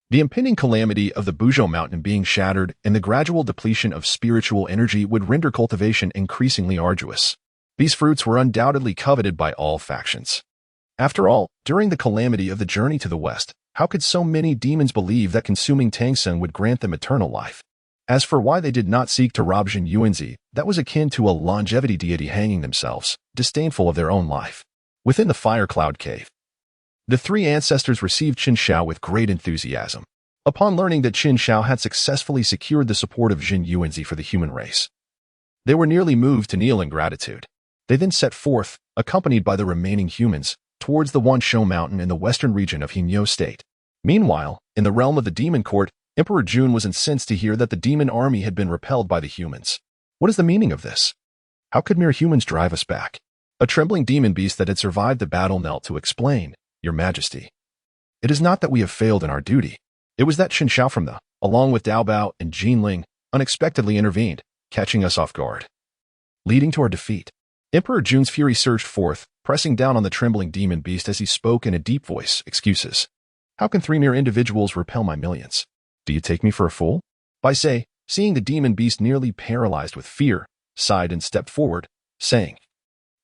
The impending calamity of the Buzhou Mountain being shattered and the gradual depletion of spiritual energy would render cultivation increasingly arduous. These fruits were undoubtedly coveted by all factions. After all, during the calamity of the journey to the west, how could so many demons believe that consuming Tangsung would grant them eternal life? As for why they did not seek to rob Jin Yuanzi, that was akin to a longevity deity hanging themselves, disdainful of their own life. Within the Fire Cloud Cave, the three ancestors received Qin Shao with great enthusiasm. Upon learning that Qin Shao had successfully secured the support of Jin Yuanzi for the human race, they were nearly moved to kneel in gratitude. They then set forth, accompanied by the remaining humans, towards the Wanshou Mountain in the western region of Hinyo State. Meanwhile, in the realm of the demon court, Emperor Jun was incensed to hear that the demon army had been repelled by the humans. What is the meaning of this? How could mere humans drive us back? A trembling demon beast that had survived the battle knelt to explain, Your Majesty. It is not that we have failed in our duty. It was that Qin Shao from the, along with Dao Bao and Jin Ling, unexpectedly intervened, catching us off guard, leading to our defeat. Emperor Jun's fury surged forth, pressing down on the trembling demon beast as he spoke in a deep voice. Excuses. How can three mere individuals repel my millions? Do you take me for a fool? Bai Sei, seeing the demon beast nearly paralyzed with fear, sighed and stepped forward, saying,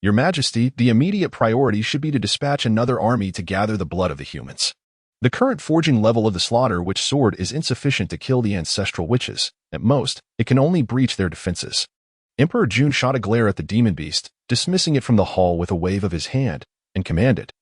Your Majesty, the immediate priority should be to dispatch another army to gather the blood of the humans. The current forging level of the slaughter witch sword is insufficient to kill the ancestral witches. At most, it can only breach their defenses. Emperor Jun shot a glare at the demon beast, dismissing it from the hall with a wave of his hand, and commanded,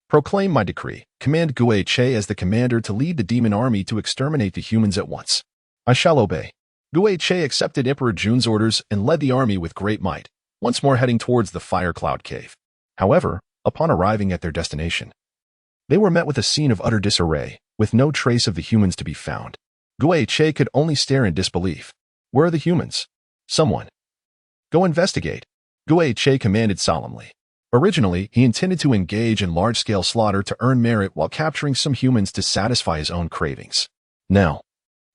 Proclaim my decree. Command Gue Che as the commander to lead the demon army to exterminate the humans at once. I shall obey. Gue Che accepted Emperor Jun's orders and led the army with great might, once more heading towards the Fire Cloud Cave. However, upon arriving at their destination, they were met with a scene of utter disarray, with no trace of the humans to be found. Gue Che could only stare in disbelief. Where are the humans? Someone. Go investigate. Gue Che commanded solemnly. Originally, he intended to engage in large-scale slaughter to earn merit while capturing some humans to satisfy his own cravings. Now,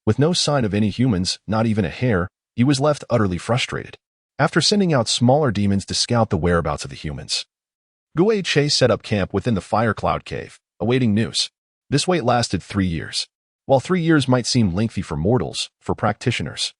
with no sign of any humans, not even a hair, he was left utterly frustrated. After sending out smaller demons to scout the whereabouts of the humans, Gue Che set up camp within the Fire Cloud Cave, awaiting news. This wait lasted 3 years. While 3 years might seem lengthy for mortals, for practitioners,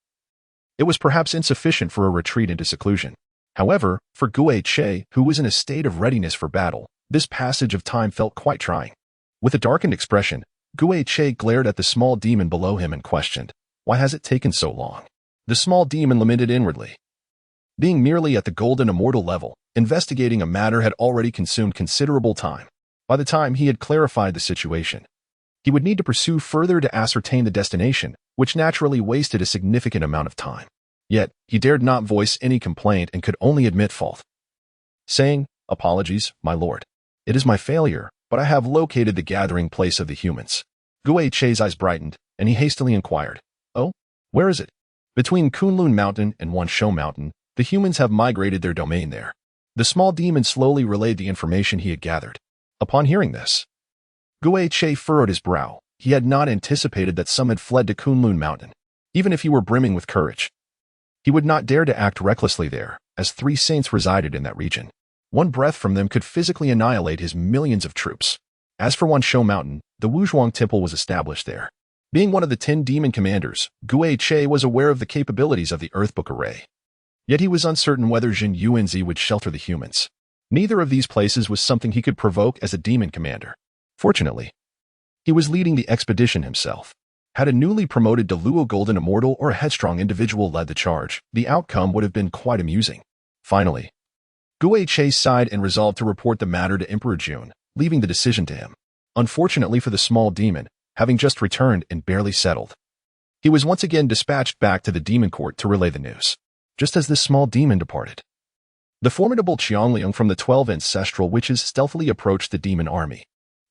it was perhaps insufficient for a retreat into seclusion. However, for Gue Che, who was in a state of readiness for battle, this passage of time felt quite trying. With a darkened expression, Gue Che glared at the small demon below him and questioned, Why has it taken so long? The small demon lamented inwardly. Being merely at the golden immortal level, investigating a matter had already consumed considerable time. By the time he had clarified the situation, he would need to pursue further to ascertain the destination, which naturally wasted a significant amount of time. Yet, he dared not voice any complaint and could only admit fault, saying, Apologies, my lord. It is my failure, but I have located the gathering place of the humans. Gue Che's eyes brightened, and he hastily inquired, Oh, where is it? Between Kunlun Mountain and Wanshou Mountain, the humans have migrated their domain there. The small demon slowly relayed the information he had gathered. Upon hearing this, Gue Che furrowed his brow. He had not anticipated that some had fled to Kunlun Mountain. Even if he were brimming with courage, he would not dare to act recklessly there, as 3 saints resided in that region. One breath from them could physically annihilate his millions of troops. As for Wanshou Mountain, the Wuzhuang Temple was established there. Being one of the 10 demon commanders, Gue Che was aware of the capabilities of the Earthbook Array. Yet he was uncertain whether Jin Yuanzi would shelter the humans. Neither of these places was something he could provoke as a demon commander. Fortunately, he was leading the expedition himself. Had a newly promoted Deluo Golden Immortal or a headstrong individual led the charge, the outcome would have been quite amusing. Finally, Gue Che sighed and resolved to report the matter to Emperor Jun, leaving the decision to him. Unfortunately for the small demon, having just returned and barely settled, he was once again dispatched back to the demon court to relay the news. Just as this small demon departed, the formidable Qiangliang from the 12 ancestral witches stealthily approached the demon army.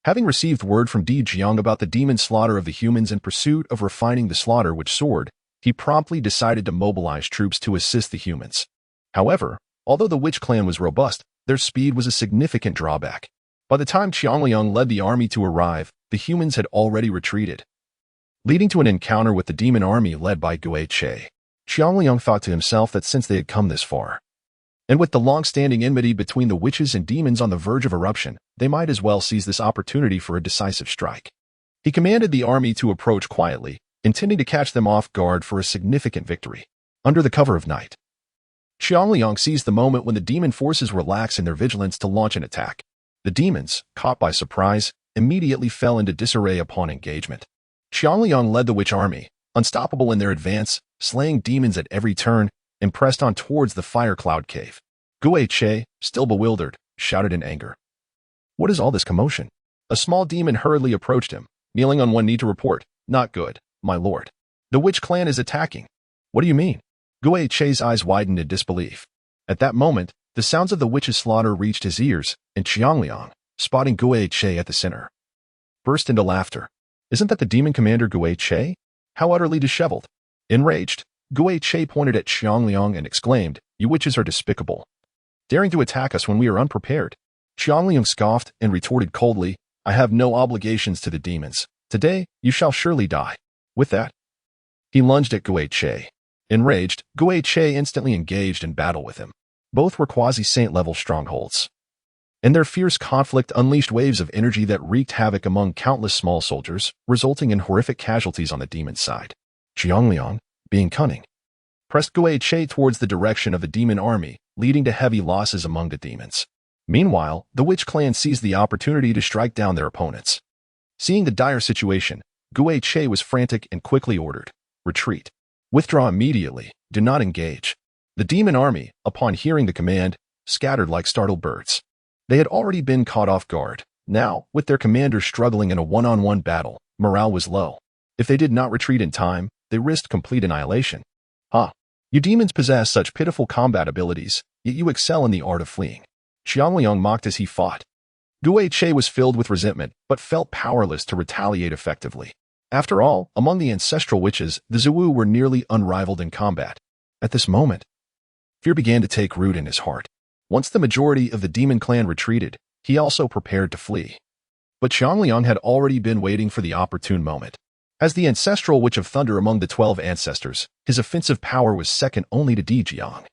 Having received word from Di Jiang about the demon slaughter of the humans in pursuit of refining the slaughter witch sword, he promptly decided to mobilize troops to assist the humans. However, although the witch clan was robust, their speed was a significant drawback. By the time Qiangliang led the army to arrive, the humans had already retreated, leading to an encounter with the demon army led by Gue Che. Qiangliang thought to himself that since they had come this far, And with the long-standing enmity between the witches and demons on the verge of eruption, they might as well seize this opportunity for a decisive strike. He commanded the army to approach quietly, intending to catch them off guard for a significant victory. Under the cover of night, Qiangliang seized the moment when the demon forces relaxed in their vigilance to launch an attack. The demons, caught by surprise, immediately fell into disarray upon engagement. Qiangliang led the witch army, unstoppable in their advance, slaying demons at every turn, and pressed on towards the fire cloud cave. Guiche, still bewildered, shouted in anger. "What is all this commotion?" A small demon hurriedly approached him, kneeling on one knee to report, "Not good, my lord. The witch clan is attacking." "What do you mean?" Guiche's eyes widened in disbelief. At that moment, the sounds of the witch's slaughter reached his ears, and Qiangliang, spotting Guiche at the center, burst into laughter. "Isn't that the demon commander Guiche? How utterly disheveled!" Enraged, Guiche pointed at Qiangliang and exclaimed, "You witches are despicable, daring to attack us when we are unprepared." Qiangliang scoffed and retorted coldly, "I have no obligations to the demons. Today, you shall surely die." With that, he lunged at Guiche. Enraged, Guiche instantly engaged in battle with him. Both were quasi-saint-level strongholds, and their fierce conflict unleashed waves of energy that wreaked havoc among countless small soldiers, resulting in horrific casualties on the demon's side. Qiangliang, being cunning, pressed Guiche towards the direction of the demon army, leading to heavy losses among the demons. Meanwhile, the witch clan seized the opportunity to strike down their opponents. Seeing the dire situation, Guiche was frantic and quickly ordered, "Retreat. Withdraw immediately. Do not engage." The demon army, upon hearing the command, scattered like startled birds. They had already been caught off guard. Now, with their commander struggling in a one-on-one battle, morale was low. If they did not retreat in time, they risked complete annihilation. "Ha! You demons possess such pitiful combat abilities, yet you excel in the art of fleeing." Qiangliang mocked as he fought. Guiche was filled with resentment, but felt powerless to retaliate effectively. After all, among the ancestral witches, the Zhuwu were nearly unrivaled in combat. At this moment, fear began to take root in his heart. Once the majority of the demon clan retreated, he also prepared to flee. But Qiangliang had already been waiting for the opportune moment. As the ancestral witch of thunder among the 12 ancestors, his offensive power was second only to Dijiang.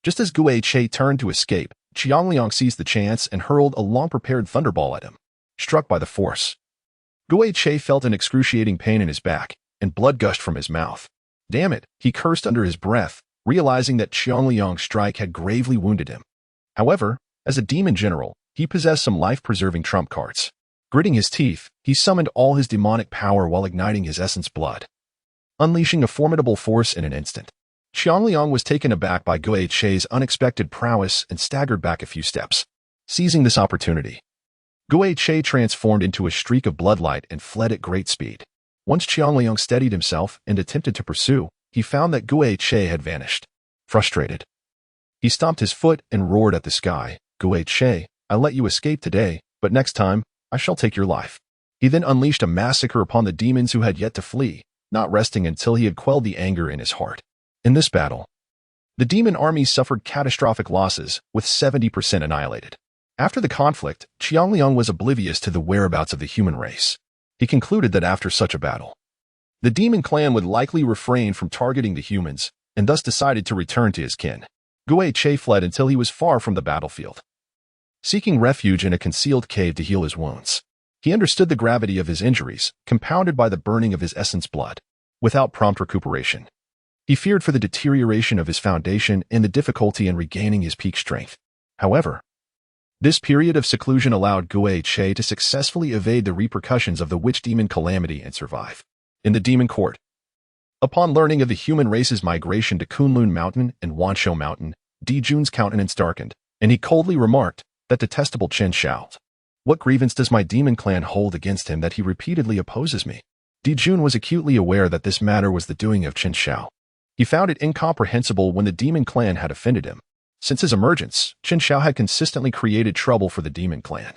Just as Guiche turned to escape, Qiangliang seized the chance and hurled a long-prepared thunderball at him. Struck by the force, Guiche felt an excruciating pain in his back, and blood gushed from his mouth. "Damn it," he cursed under his breath, realizing that Qiangliang's strike had gravely wounded him. However, as a demon general, he possessed some life-preserving trump cards. Gritting his teeth, he summoned all his demonic power while igniting his essence blood, unleashing a formidable force in an instant. Qiangliang was taken aback by Guiche's unexpected prowess and staggered back a few steps. Seizing this opportunity, Guiche transformed into a streak of bloodlight and fled at great speed. Once Qiangliang steadied himself and attempted to pursue, he found that Guiche had vanished. Frustrated, he stomped his foot and roared at the sky, "Guiche, I let you escape today, but next time, I shall take your life." He then unleashed a massacre upon the demons who had yet to flee, not resting until he had quelled the anger in his heart. In this battle, the demon army suffered catastrophic losses, with 70% annihilated. After the conflict, Qiangliang was oblivious to the whereabouts of the human race. He concluded that after such a battle, the demon clan would likely refrain from targeting the humans, and thus decided to return to his kin. Guiche fled until he was far from the battlefield, seeking refuge in a concealed cave to heal his wounds. He understood the gravity of his injuries, compounded by the burning of his essence blood. Without prompt recuperation, he feared for the deterioration of his foundation and the difficulty in regaining his peak strength. However, this period of seclusion allowed Guiche to successfully evade the repercussions of the witch-demon calamity and survive. In the demon court, upon learning of the human race's migration to Kunlun Mountain and Wanshou Mountain, Dijun's countenance darkened, and he coldly remarked, "That detestable Chen Shao. What grievance does my demon clan hold against him that he repeatedly opposes me?" Dijun was acutely aware that this matter was the doing of Chen Shao. He found it incomprehensible when the demon clan had offended him. Since his emergence, Chen Shao had consistently created trouble for the demon clan.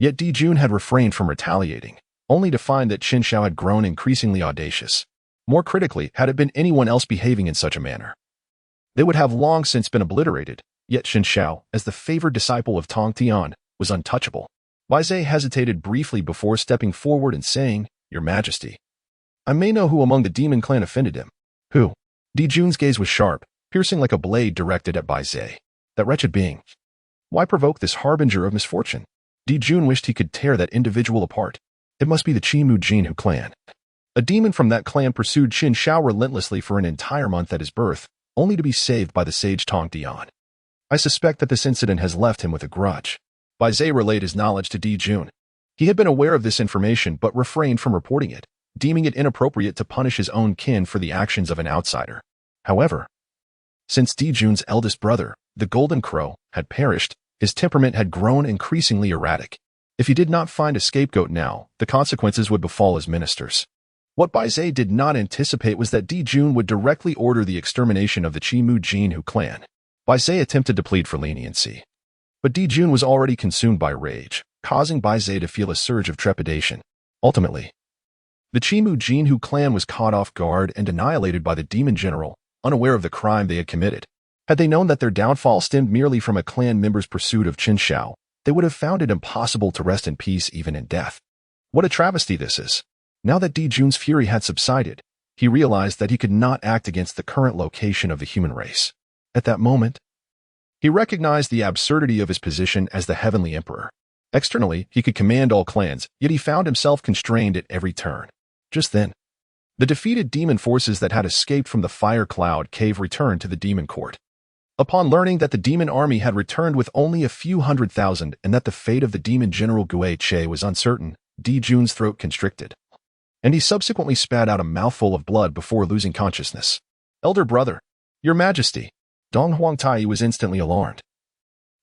Yet Dijun had refrained from retaliating, only to find that Chen Shao had grown increasingly audacious. More critically, had it been anyone else behaving in such a manner, they would have long since been obliterated. Yet Chen Shao, as the favored disciple of Tong Tian, was untouchable. Bai Zhe hesitated briefly before stepping forward and saying, "Your Majesty, I may know who among the demon clan offended him." "Who?" Dijun's gaze was sharp, piercing like a blade directed at Bai Zhe. That wretched being. Why provoke this harbinger of misfortune? Di Jun wished he could tear that individual apart. It must be the Chimu Jinhu clan. A demon from that clan pursued Qin Shao relentlessly for an entire month at his birth, only to be saved by the sage Tong Dian. I suspect that this incident has left him with a grudge. Bai Zhe relayed his knowledge to Di Jun. He had been aware of this information but refrained from reporting it, deeming it inappropriate to punish his own kin for the actions of an outsider. However, since Di Jun's eldest brother, the Golden Crow, had perished, his temperament had grown increasingly erratic. If he did not find a scapegoat now, the consequences would befall his ministers. What Bai Zhe did not anticipate was that Di Jun would directly order the extermination of the Chimu Jinhu clan. Bai Zhe attempted to plead for leniency. But Di Jun was already consumed by rage, causing Bai Zhe to feel a surge of trepidation. Ultimately, the Chimu Jinhu clan was caught off guard and annihilated by the demon general, unaware of the crime they had committed. Had they known that their downfall stemmed merely from a clan member's pursuit of Qin Shao, they would have found it impossible to rest in peace even in death. What a travesty this is. Now that Di Jun's fury had subsided, he realized that he could not act against the current location of the human race. At that moment, he recognized the absurdity of his position as the Heavenly Emperor. Externally, he could command all clans, yet he found himself constrained at every turn. Just then, the defeated demon forces that had escaped from the Fire Cloud Cave returned to the demon court. Upon learning that the demon army had returned with only a few 100,000 and that the fate of the demon general Gue Che was uncertain, Di Jun's throat constricted, and he subsequently spat out a mouthful of blood before losing consciousness. "Elder brother, your majesty." Dong Huangtai was instantly alarmed.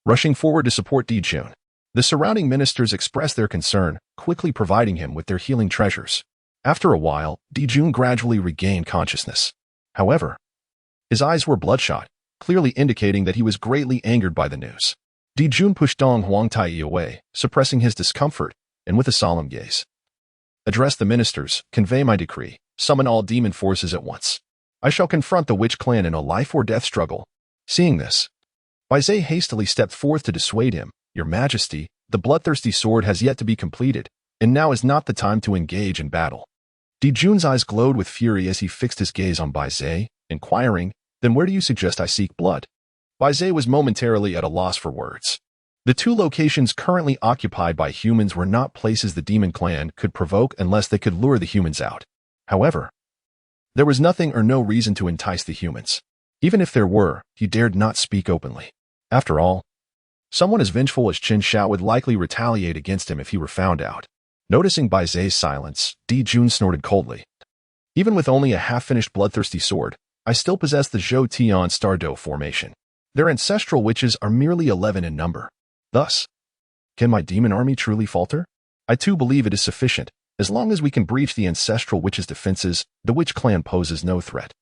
Rushing forward to support Di Jun, the surrounding ministers expressed their concern, quickly providing him with their healing treasures. After a while, Di Jun gradually regained consciousness. However, his eyes were bloodshot, clearly indicating that he was greatly angered by the news. Di Jun pushed Dong Huangtai away, suppressing his discomfort, and with a solemn gaze, "Address the ministers, convey my decree, summon all demon forces at once. I shall confront the witch clan in a life-or-death struggle." Seeing this, Bai Zhe hastily stepped forth to dissuade him. "Your Majesty, the bloodthirsty sword has yet to be completed, and now is not the time to engage in battle." Di Jun's eyes glowed with fury as he fixed his gaze on Bai Zhe, inquiring, "Then where do you suggest I seek blood?" Bai Zhe was momentarily at a loss for words. The two locations currently occupied by humans were not places the demon clan could provoke unless they could lure the humans out. However, there was nothing or no reason to entice the humans. Even if there were, he dared not speak openly. After all, someone as vengeful as Qin Shao would likely retaliate against him if he were found out. Noticing Bai Zhe's silence, Di Jun snorted coldly. "Even with only a half-finished bloodthirsty sword, I still possess the Zhou Tian Stardo formation. Their ancestral witches are merely 11 in number. Thus, can my demon army truly falter? I too believe it is sufficient. As long as we can breach the ancestral witches' defenses, the witch clan poses no threat."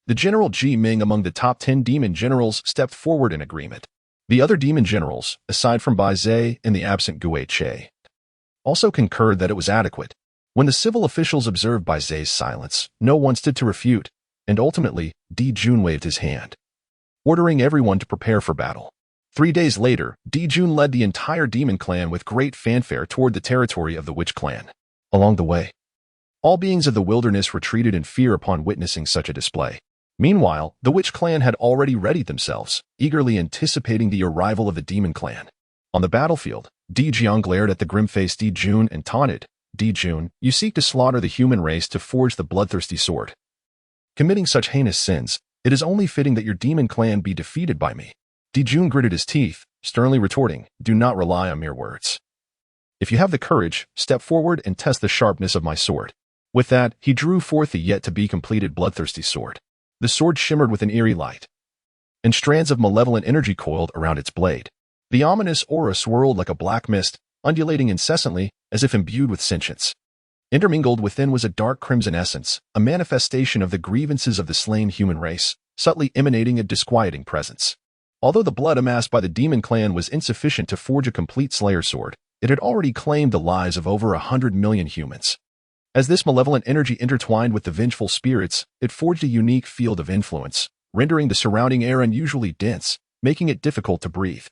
The General Ji Ming among the top 10 demon generals stepped forward in agreement. The other demon generals, aside from Bai Zhe and the absent Gue Che, also concurred that it was adequate. When the civil officials observed Bai Zhe's silence, no one stood to refute, and ultimately, Di Jun waved his hand, ordering everyone to prepare for battle. 3 days later, Di Jun led the entire demon clan with great fanfare toward the territory of the witch clan. Along the way, all beings of the wilderness retreated in fear upon witnessing such a display. Meanwhile, the witch clan had already readied themselves, eagerly anticipating the arrival of the demon clan. On the battlefield, Di Jiang glared at the grim-faced Di Jun and taunted, "Di Jun, you seek to slaughter the human race to forge the bloodthirsty sword. Committing such heinous sins, it is only fitting that your demon clan be defeated by me." Di Jun gritted his teeth, sternly retorting, "Do not rely on mere words. If you have the courage, step forward and test the sharpness of my sword." With that, he drew forth the yet-to-be-completed bloodthirsty sword. The sword shimmered with an eerie light, and strands of malevolent energy coiled around its blade. The ominous aura swirled like a black mist, undulating incessantly as if imbued with sentience. Intermingled within was a dark crimson essence, a manifestation of the grievances of the slain human race, subtly emanating a disquieting presence. Although the blood amassed by the demon clan was insufficient to forge a complete Slayer sword, it had already claimed the lives of over 100 million humans. As this malevolent energy intertwined with the vengeful spirits, it forged a unique field of influence, rendering the surrounding air unusually dense, making it difficult to breathe.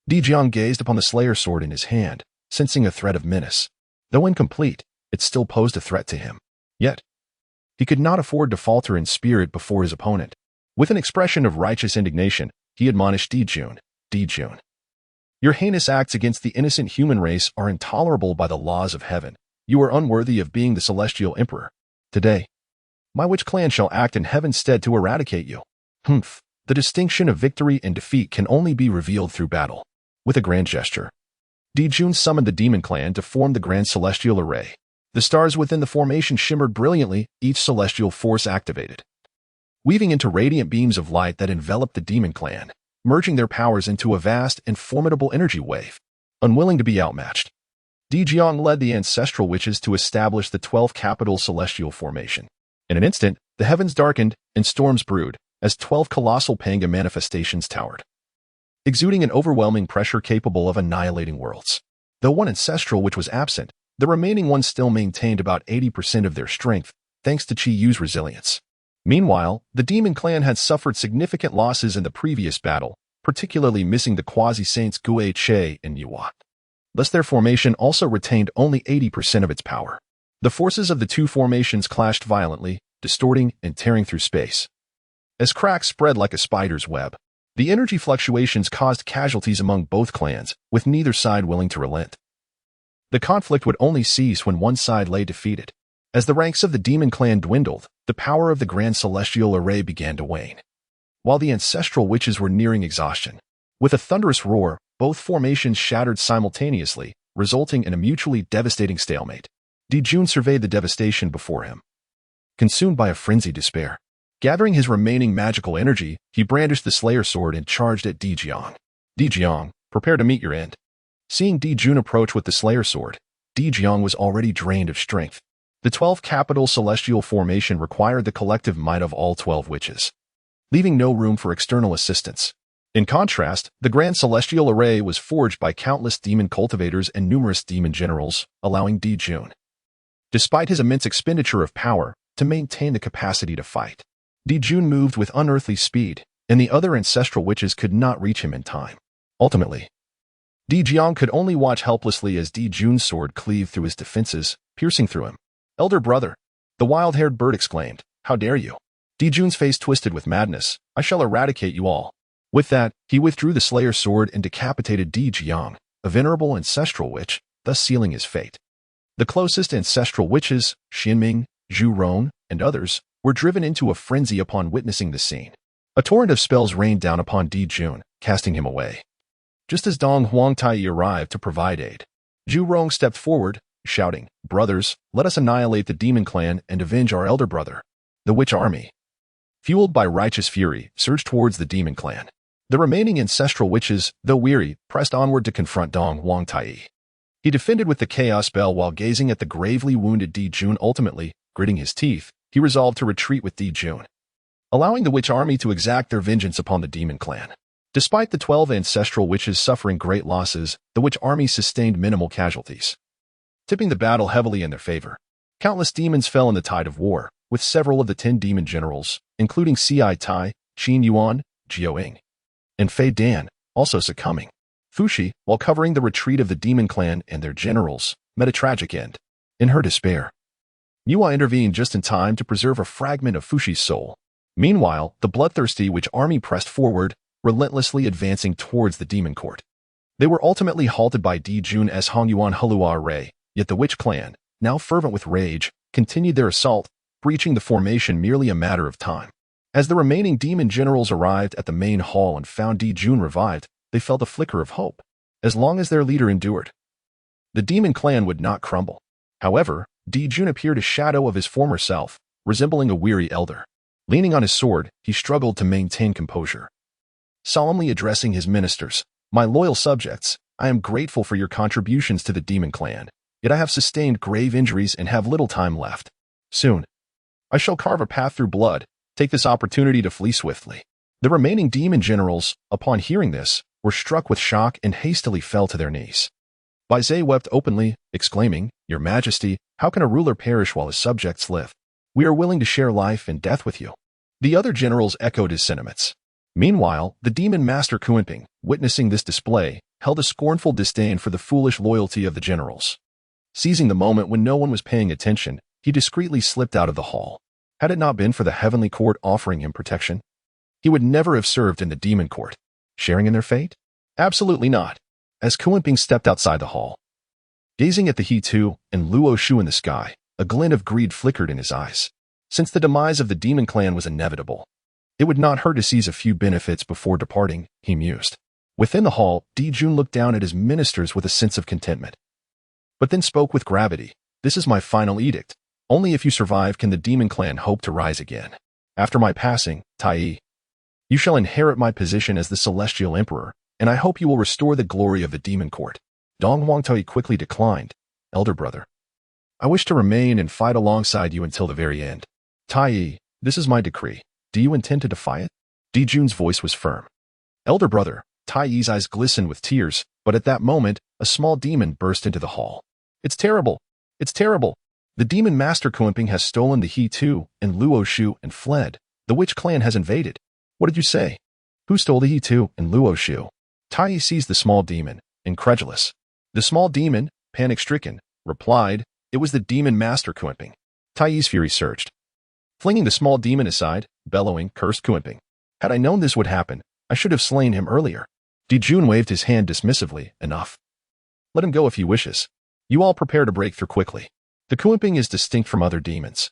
Di Jiang gazed upon the Slayer sword in his hand, sensing a threat of menace. Though incomplete, it still posed a threat to him. Yet, he could not afford to falter in spirit before his opponent. With an expression of righteous indignation, he admonished Di Jun, Dijun. Your heinous acts against the innocent human race are intolerable by the laws of heaven. You are unworthy of being the celestial emperor. Today, my witch clan shall act in heaven's stead to eradicate you. Humph. The distinction of victory and defeat can only be revealed through battle. With a grand gesture, Dijun summoned the demon clan to form the grand celestial array. The stars within the formation shimmered brilliantly, each celestial force activated, weaving into radiant beams of light that enveloped the demon clan, merging their powers into a vast and formidable energy wave. Unwilling to be outmatched, Dijun led the ancestral witches to establish the 12 capital celestial formation. In an instant, the heavens darkened and storms brewed as 12 colossal Panga manifestations towered, exuding an overwhelming pressure capable of annihilating worlds. Though one ancestral witch was absent, the remaining ones still maintained about 80% of their strength, thanks to Chi Yu's resilience. Meanwhile, the demon clan had suffered significant losses in the previous battle, particularly missing the quasi-saints Gue Che and Yuat. Thus their formation also retained only 80% of its power. The forces of the two formations clashed violently, distorting and tearing through space. As cracks spread like a spider's web, the energy fluctuations caused casualties among both clans, with neither side willing to relent. The conflict would only cease when one side lay defeated. As the ranks of the demon clan dwindled, the power of the grand celestial array began to wane. While the ancestral witches were nearing exhaustion, with a thunderous roar, both formations shattered simultaneously, resulting in a mutually devastating stalemate. Dijun surveyed the devastation before him, consumed by a frenzied despair. Gathering his remaining magical energy, he brandished the Slayer sword and charged at Dijun. Dijun, prepare to meet your end. Seeing Dijun approach with the Slayer sword, Dijun was already drained of strength. The 12 capital celestial formation required the collective might of all 12 witches, leaving no room for external assistance. In contrast, the grand celestial array was forged by countless demon cultivators and numerous demon generals, allowing Dijun, despite his immense expenditure of power, to maintain the capacity to fight. Dijun moved with unearthly speed, and the other ancestral witches could not reach him in time. Ultimately, Dijun could only watch helplessly as Dijun's sword cleaved through his defenses, piercing through him. "Elder brother," the wild-haired bird exclaimed, "how dare you?" Dijun's face twisted with madness. "I shall eradicate you all." With that, he withdrew the Slayer sword and decapitated Dijun, a venerable ancestral witch, thus sealing his fate. The closest ancestral witches, Xinming, Zhu Rong, and others, were driven into a frenzy upon witnessing the scene. A torrent of spells rained down upon Dijun, casting him away. Just as Dong Huangtai arrived to provide aid, Zhu Rong stepped forward, shouting, "Brothers, let us annihilate the demon clan and avenge our elder brother." The witch army, fueled by righteous fury, surged towards the demon clan. The remaining ancestral witches, though weary, pressed onward to confront Dong Huangtai. He defended with the chaos spell while gazing at the gravely wounded Dijun. Ultimately, gritting his teeth, he resolved to retreat with Dijun, allowing the witch army to exact their vengeance upon the demon clan. Despite the 12 ancestral witches suffering great losses, the witch army sustained minimal casualties, tipping the battle heavily in their favor. Countless demons fell in the tide of war, with several of the 10 demon generals, including Ci Tai, Qin Yuan, Jiao Ying, and Fei Dan, also succumbing. Fuxi, while covering the retreat of the demon clan and their generals, met a tragic end. In her despair, Yua intervened just in time to preserve a fragment of Fuxi's soul. Meanwhile, the bloodthirsty witch army pressed forward, relentlessly advancing towards the demon court. They were ultimately halted by Dijun's Hongyuan Hulua array, yet the witch clan, now fervent with rage, continued their assault, breaching the formation merely a matter of time. As the remaining demon generals arrived at the main hall and found Dijun revived, they felt a flicker of hope. As long as their leader endured, the demon clan would not crumble. However, Dijun appeared a shadow of his former self, resembling a weary elder. Leaning on his sword, he struggled to maintain composure. Solemnly addressing his ministers, "My loyal subjects, I am grateful for your contributions to the demon clan, yet I have sustained grave injuries and have little time left. Soon, I shall carve a path through blood. Take this opportunity to flee swiftly." The remaining demon generals, upon hearing this, were struck with shock and hastily fell to their knees. Bai Zhe wept openly, exclaiming, "Your Majesty, how can a ruler perish while his subjects live? We are willing to share life and death with you." The other generals echoed his sentiments. Meanwhile, the demon master Kuenping, witnessing this display, held a scornful disdain for the foolish loyalty of the generals. Seizing the moment when no one was paying attention, he discreetly slipped out of the hall. Had it not been for the heavenly court offering him protection, he would never have served in the demon court. Sharing in their fate? Absolutely not. As Kuan-Ping stepped outside the hall, gazing at the He-Tu and Luo Shu in the sky, a glint of greed flickered in his eyes. Since the demise of the demon clan was inevitable, it would not hurt to seize a few benefits before departing, he mused. Within the hall, Di-Jun looked down at his ministers with a sense of contentment, but then spoke with gravity. This is my final edict. Only if you survive can the demon clan hope to rise again. After my passing, Tai, you shall inherit my position as the celestial emperor, and I hope you will restore the glory of the demon court. Dong Wangtai quickly declined. Elder brother, I wish to remain and fight alongside you until the very end. Tai, this is my decree. Do you intend to defy it? Di-Jun's voice was firm. Elder brother, Tai's eyes glistened with tears, but at that moment, a small demon burst into the hall. It's terrible! It's terrible! The demon master Kuan-Ping has stolen the He-Tu and Luo Shu and fled. The witch clan has invaded. What did you say? Who stole the He-Tu and Luo Shu? Tai seized the small demon, incredulous. The small demon, panic-stricken, replied, it was the demon master Kuan-Ping. Tai's fury surged. Flinging the small demon aside, bellowing, cursed Kuan-Ping. Had I known this would happen, I should have slain him earlier. Di-Jun waved his hand dismissively. Enough. Let him go if he wishes. You all prepare to break through quickly. The Kuan-Ping is distinct from other demons.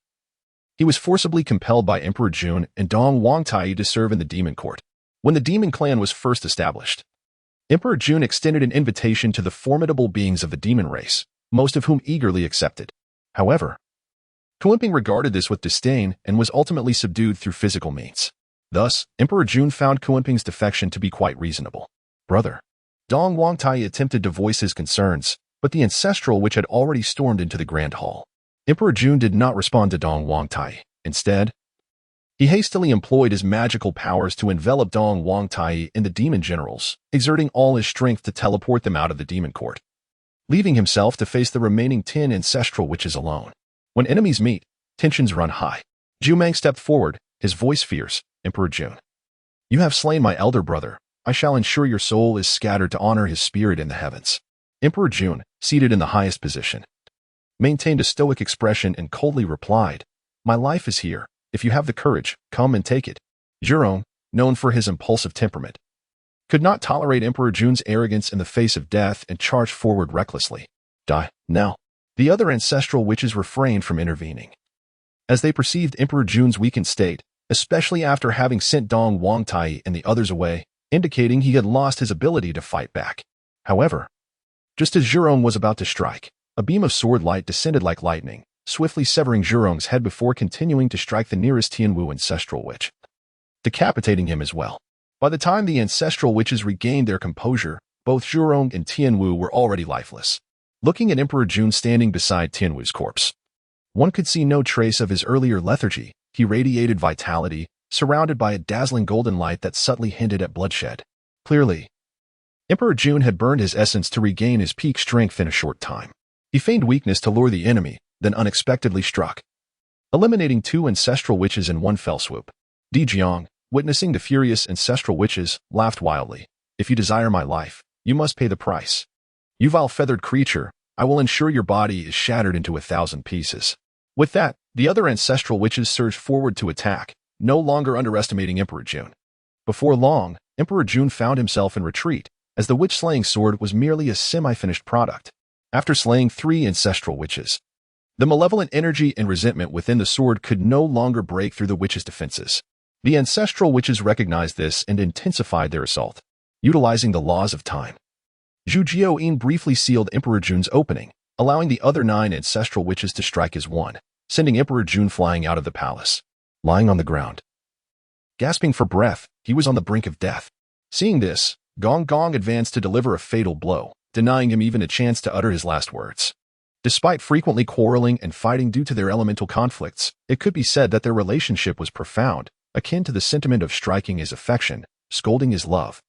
He was forcibly compelled by Emperor Jun and Dong Wangtai to serve in the demon court. When the demon clan was first established, Emperor Jun extended an invitation to the formidable beings of the demon race, most of whom eagerly accepted. However, Kuan-Ping regarded this with disdain and was ultimately subdued through physical means. Thus, Emperor Jun found Kuan-Ping's defection to be quite reasonable. Brother, Dong Wangtai attempted to voice his concerns, but the ancestral witch had already stormed into the grand hall. Emperor Jun did not respond to Dong Wangtai. Instead, he hastily employed his magical powers to envelop Dong Wangtai and the demon generals, exerting all his strength to teleport them out of the demon court, leaving himself to face the remaining 10 ancestral witches alone. When enemies meet, tensions run high. Jumang stepped forward, his voice fierce. Emperor Jun, you have slain my elder brother. I shall ensure your soul is scattered to honor his spirit in the heavens. Emperor Jun, seated in the highest position, maintained a stoic expression and coldly replied, my life is here. If you have the courage, come and take it. Zhurong, known for his impulsive temperament, could not tolerate Emperor Jun's arrogance in the face of death and charged forward recklessly. Die, now. The other ancestral witches refrained from intervening, as they perceived Emperor Jun's weakened state, especially after having sent Dong Wangtai and the others away, indicating he had lost his ability to fight back. However, just as Zhurong was about to strike, a beam of sword light descended like lightning, swiftly severing Zhurong's head before continuing to strike the nearest Tianwu ancestral witch, decapitating him as well. By the time the ancestral witches regained their composure, both Zhurong and Tianwu were already lifeless. Looking at Emperor Jun standing beside Tianwu's corpse, one could see no trace of his earlier lethargy. He radiated vitality, surrounded by a dazzling golden light that subtly hinted at bloodshed. Clearly, Emperor Jun had burned his essence to regain his peak strength in a short time. He feigned weakness to lure the enemy, then unexpectedly struck, eliminating 2 ancestral witches in one fell swoop. Di Jiang, witnessing the furious ancestral witches, laughed wildly. If you desire my life, you must pay the price. You vile feathered creature, I will ensure your body is shattered into 1,000 pieces. With that, the other ancestral witches surged forward to attack, no longer underestimating Emperor Jun. Before long, Emperor Jun found himself in retreat, as the witch-slaying sword was merely a semi-finished product. After slaying 3 ancestral witches, the malevolent energy and resentment within the sword could no longer break through the witches' defenses. The ancestral witches recognized this and intensified their assault, utilizing the laws of time. Zhu Jiao-yin briefly sealed Emperor Jun's opening, allowing the other 9 ancestral witches to strike as one, sending Emperor Jun flying out of the palace. Lying on the ground, gasping for breath, he was on the brink of death. Seeing this, Gong Gong advanced to deliver a fatal blow, denying him even a chance to utter his last words. Despite frequently quarreling and fighting due to their elemental conflicts, it could be said that their relationship was profound, akin to the sentiment of striking is affection, scolding is love.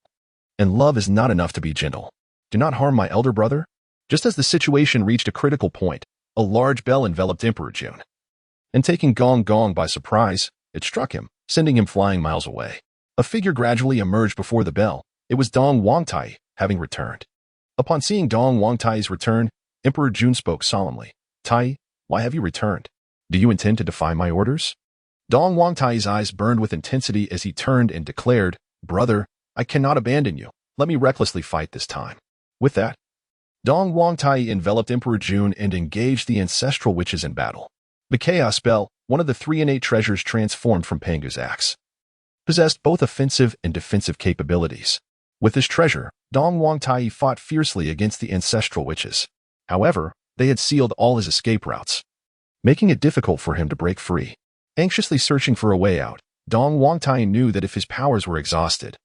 And love is not enough to be gentle. Do not harm my elder brother. Just as the situation reached a critical point, a large bell enveloped Emperor Jun, and taking Gong Gong by surprise, it struck him, sending him flying miles away. A figure gradually emerged before the bell. It was Dong Wangtai, having returned. Upon seeing Dong Wangtai's return, Emperor Jun spoke solemnly. Tai, why have you returned? Do you intend to defy my orders? Dong Wangtai's eyes burned with intensity as he turned and declared, Brother, I cannot abandon you. Let me recklessly fight this time. With that, Dong Wangtai enveloped Emperor Jun and engaged the ancestral witches in battle. The Chaos Spell, one of the 3 innate treasures transformed from Pangu's axe, possessed both offensive and defensive capabilities. With this treasure, Dong Wangtai fought fiercely against the ancestral witches. However, they had sealed all his escape routes, making it difficult for him to break free. Anxiously searching for a way out, Dong Wangtai knew that if his powers were exhausted,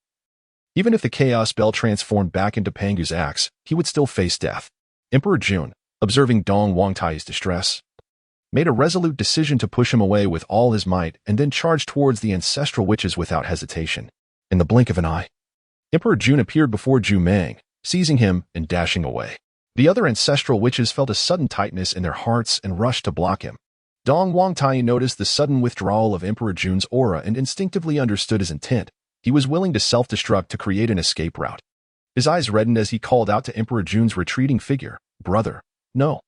even if the Chaos Spell transformed back into Pangu's axe, he would still face death. Emperor Jun, observing Dong Wangtai's distress, made a resolute decision to push him away with all his might and then charged towards the ancestral witches without hesitation. In the blink of an eye, Emperor Jun appeared before Zhu Meng, seizing him and dashing away. The other ancestral witches felt a sudden tightness in their hearts and rushed to block him. Dong Wangtai noticed the sudden withdrawal of Emperor Jun's aura and instinctively understood his intent. He was willing to self-destruct to create an escape route. His eyes reddened as he called out to Emperor Jun's retreating figure, "Brother, no."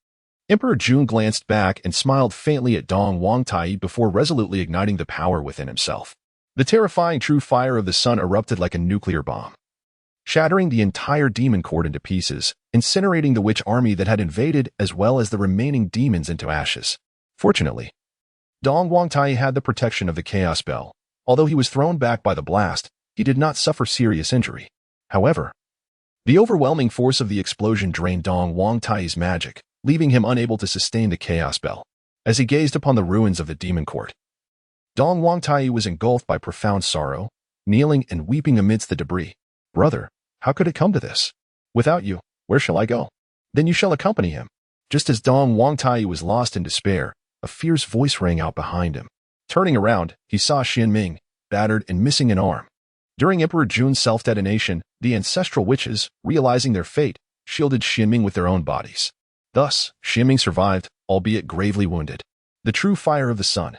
Emperor Jun glanced back and smiled faintly at Dong Wangtai before resolutely igniting the power within himself. The terrifying true fire of the sun erupted like a nuclear bomb, shattering the entire demon court into pieces, incinerating the witch army that had invaded as well as the remaining demons into ashes. Fortunately, Dong Wangtai had the protection of the Chaos Spell. Although he was thrown back by the blast, he did not suffer serious injury. However, the overwhelming force of the explosion drained Dong Wangtai's magic, leaving him unable to sustain the Chaos Spell. As he gazed upon the ruins of the demon court, Dong Wangtai was engulfed by profound sorrow, kneeling and weeping amidst the debris. "Brother, how could it come to this? Without you, where shall I go?" "Then you shall accompany him." Just as Dong Wangtai was lost in despair, a fierce voice rang out behind him. Turning around, he saw Xianming, battered and missing an arm. During Emperor Jun's self-detonation, the ancestral witches, realizing their fate, shielded Xianming with their own bodies. Thus, Xianming survived, albeit gravely wounded. The true fire of the sun,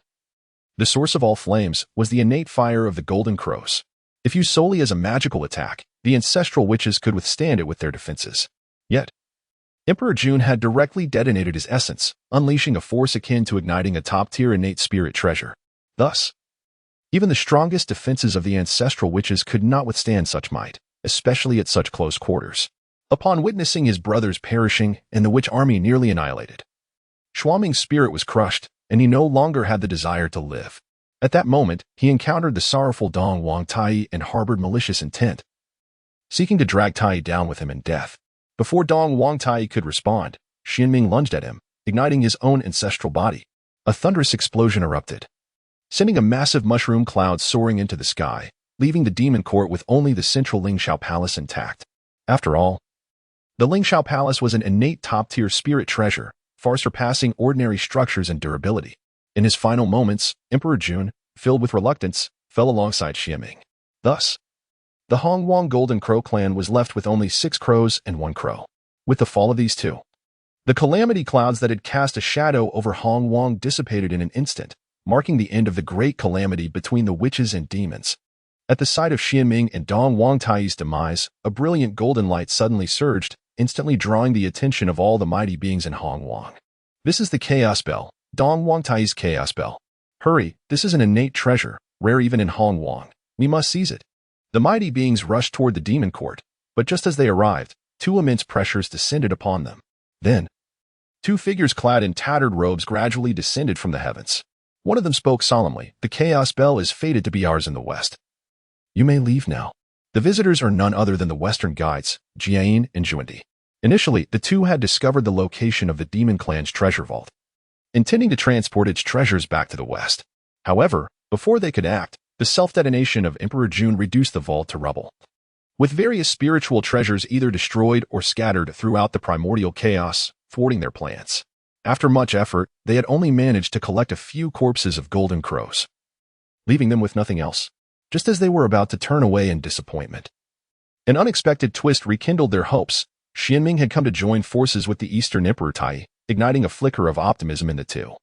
the source of all flames, was the innate fire of the Golden Crows. If used solely as a magical attack, the ancestral witches could withstand it with their defenses. Yet, Emperor Jun had directly detonated his essence, unleashing a force akin to igniting a top-tier innate spirit treasure. Thus, even the strongest defenses of the ancestral witches could not withstand such might, especially at such close quarters. Upon witnessing his brothers perishing and the witch army nearly annihilated, Xianming's spirit was crushed, and he no longer had the desire to live. At that moment, he encountered the sorrowful Dong Wangtai and harbored malicious intent, seeking to drag Tai down with him in death. Before Dong Wangtai could respond, Xianming lunged at him, igniting his own ancestral body. A thunderous explosion erupted, sending a massive mushroom cloud soaring into the sky, leaving the demon court with only the central Lingxiao Palace intact. After all, the Lingxiao Palace was an innate top-tier spirit treasure, far surpassing ordinary structures in durability. In his final moments, Emperor Jun, filled with reluctance, fell alongside Xianming. Thus, the Hongwang Golden Crow clan was left with only 6 crows and 1 crow. With the fall of these two, the calamity clouds that had cast a shadow over Hongwang dissipated in an instant, marking the end of the great calamity between the witches and demons. At the sight of Xianming and Dong Wangtai's demise, a brilliant golden light suddenly surged, instantly drawing the attention of all the mighty beings in Hongwang. "This is the Chaos Spell, Dong Wangtai's Chaos Spell. Hurry, this is an innate treasure, rare even in Hongwang. We must seize it." The mighty beings rushed toward the demon court, but just as they arrived, 2 immense pressures descended upon them. Then, 2 figures clad in tattered robes gradually descended from the heavens. One of them spoke solemnly, "The Chaos Spell is fated to be ours in the West. You may leave now." The visitors are none other than the Western guides, Jiayin and Zhuandi. Initially, the 2 had discovered the location of the demon clan's treasure vault, intending to transport its treasures back to the West. However, before they could act, the self-detonation of Emperor Jun reduced the vault to rubble, with various spiritual treasures either destroyed or scattered throughout the primordial chaos, thwarting their plans. After much effort, they had only managed to collect a few corpses of golden crows, leaving them with nothing else. Just as they were about to turn away in disappointment, an unexpected twist rekindled their hopes. Xianming had come to join forces with the Eastern Emperor Tai, igniting a flicker of optimism in the two.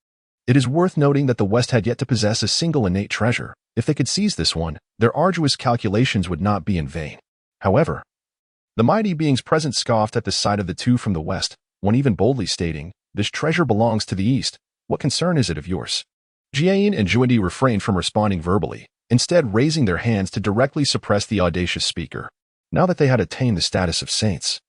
It is worth noting that the West had yet to possess a single innate treasure. If they could seize this one, their arduous calculations would not be in vain. However, the mighty beings present scoffed at the sight of the 2 from the West, one even boldly stating, "This treasure belongs to the East. What concern is it of yours?" Jiayin and Zhuandi refrained from responding verbally, instead raising their hands to directly suppress the audacious speaker. now that they had attained the status of saints.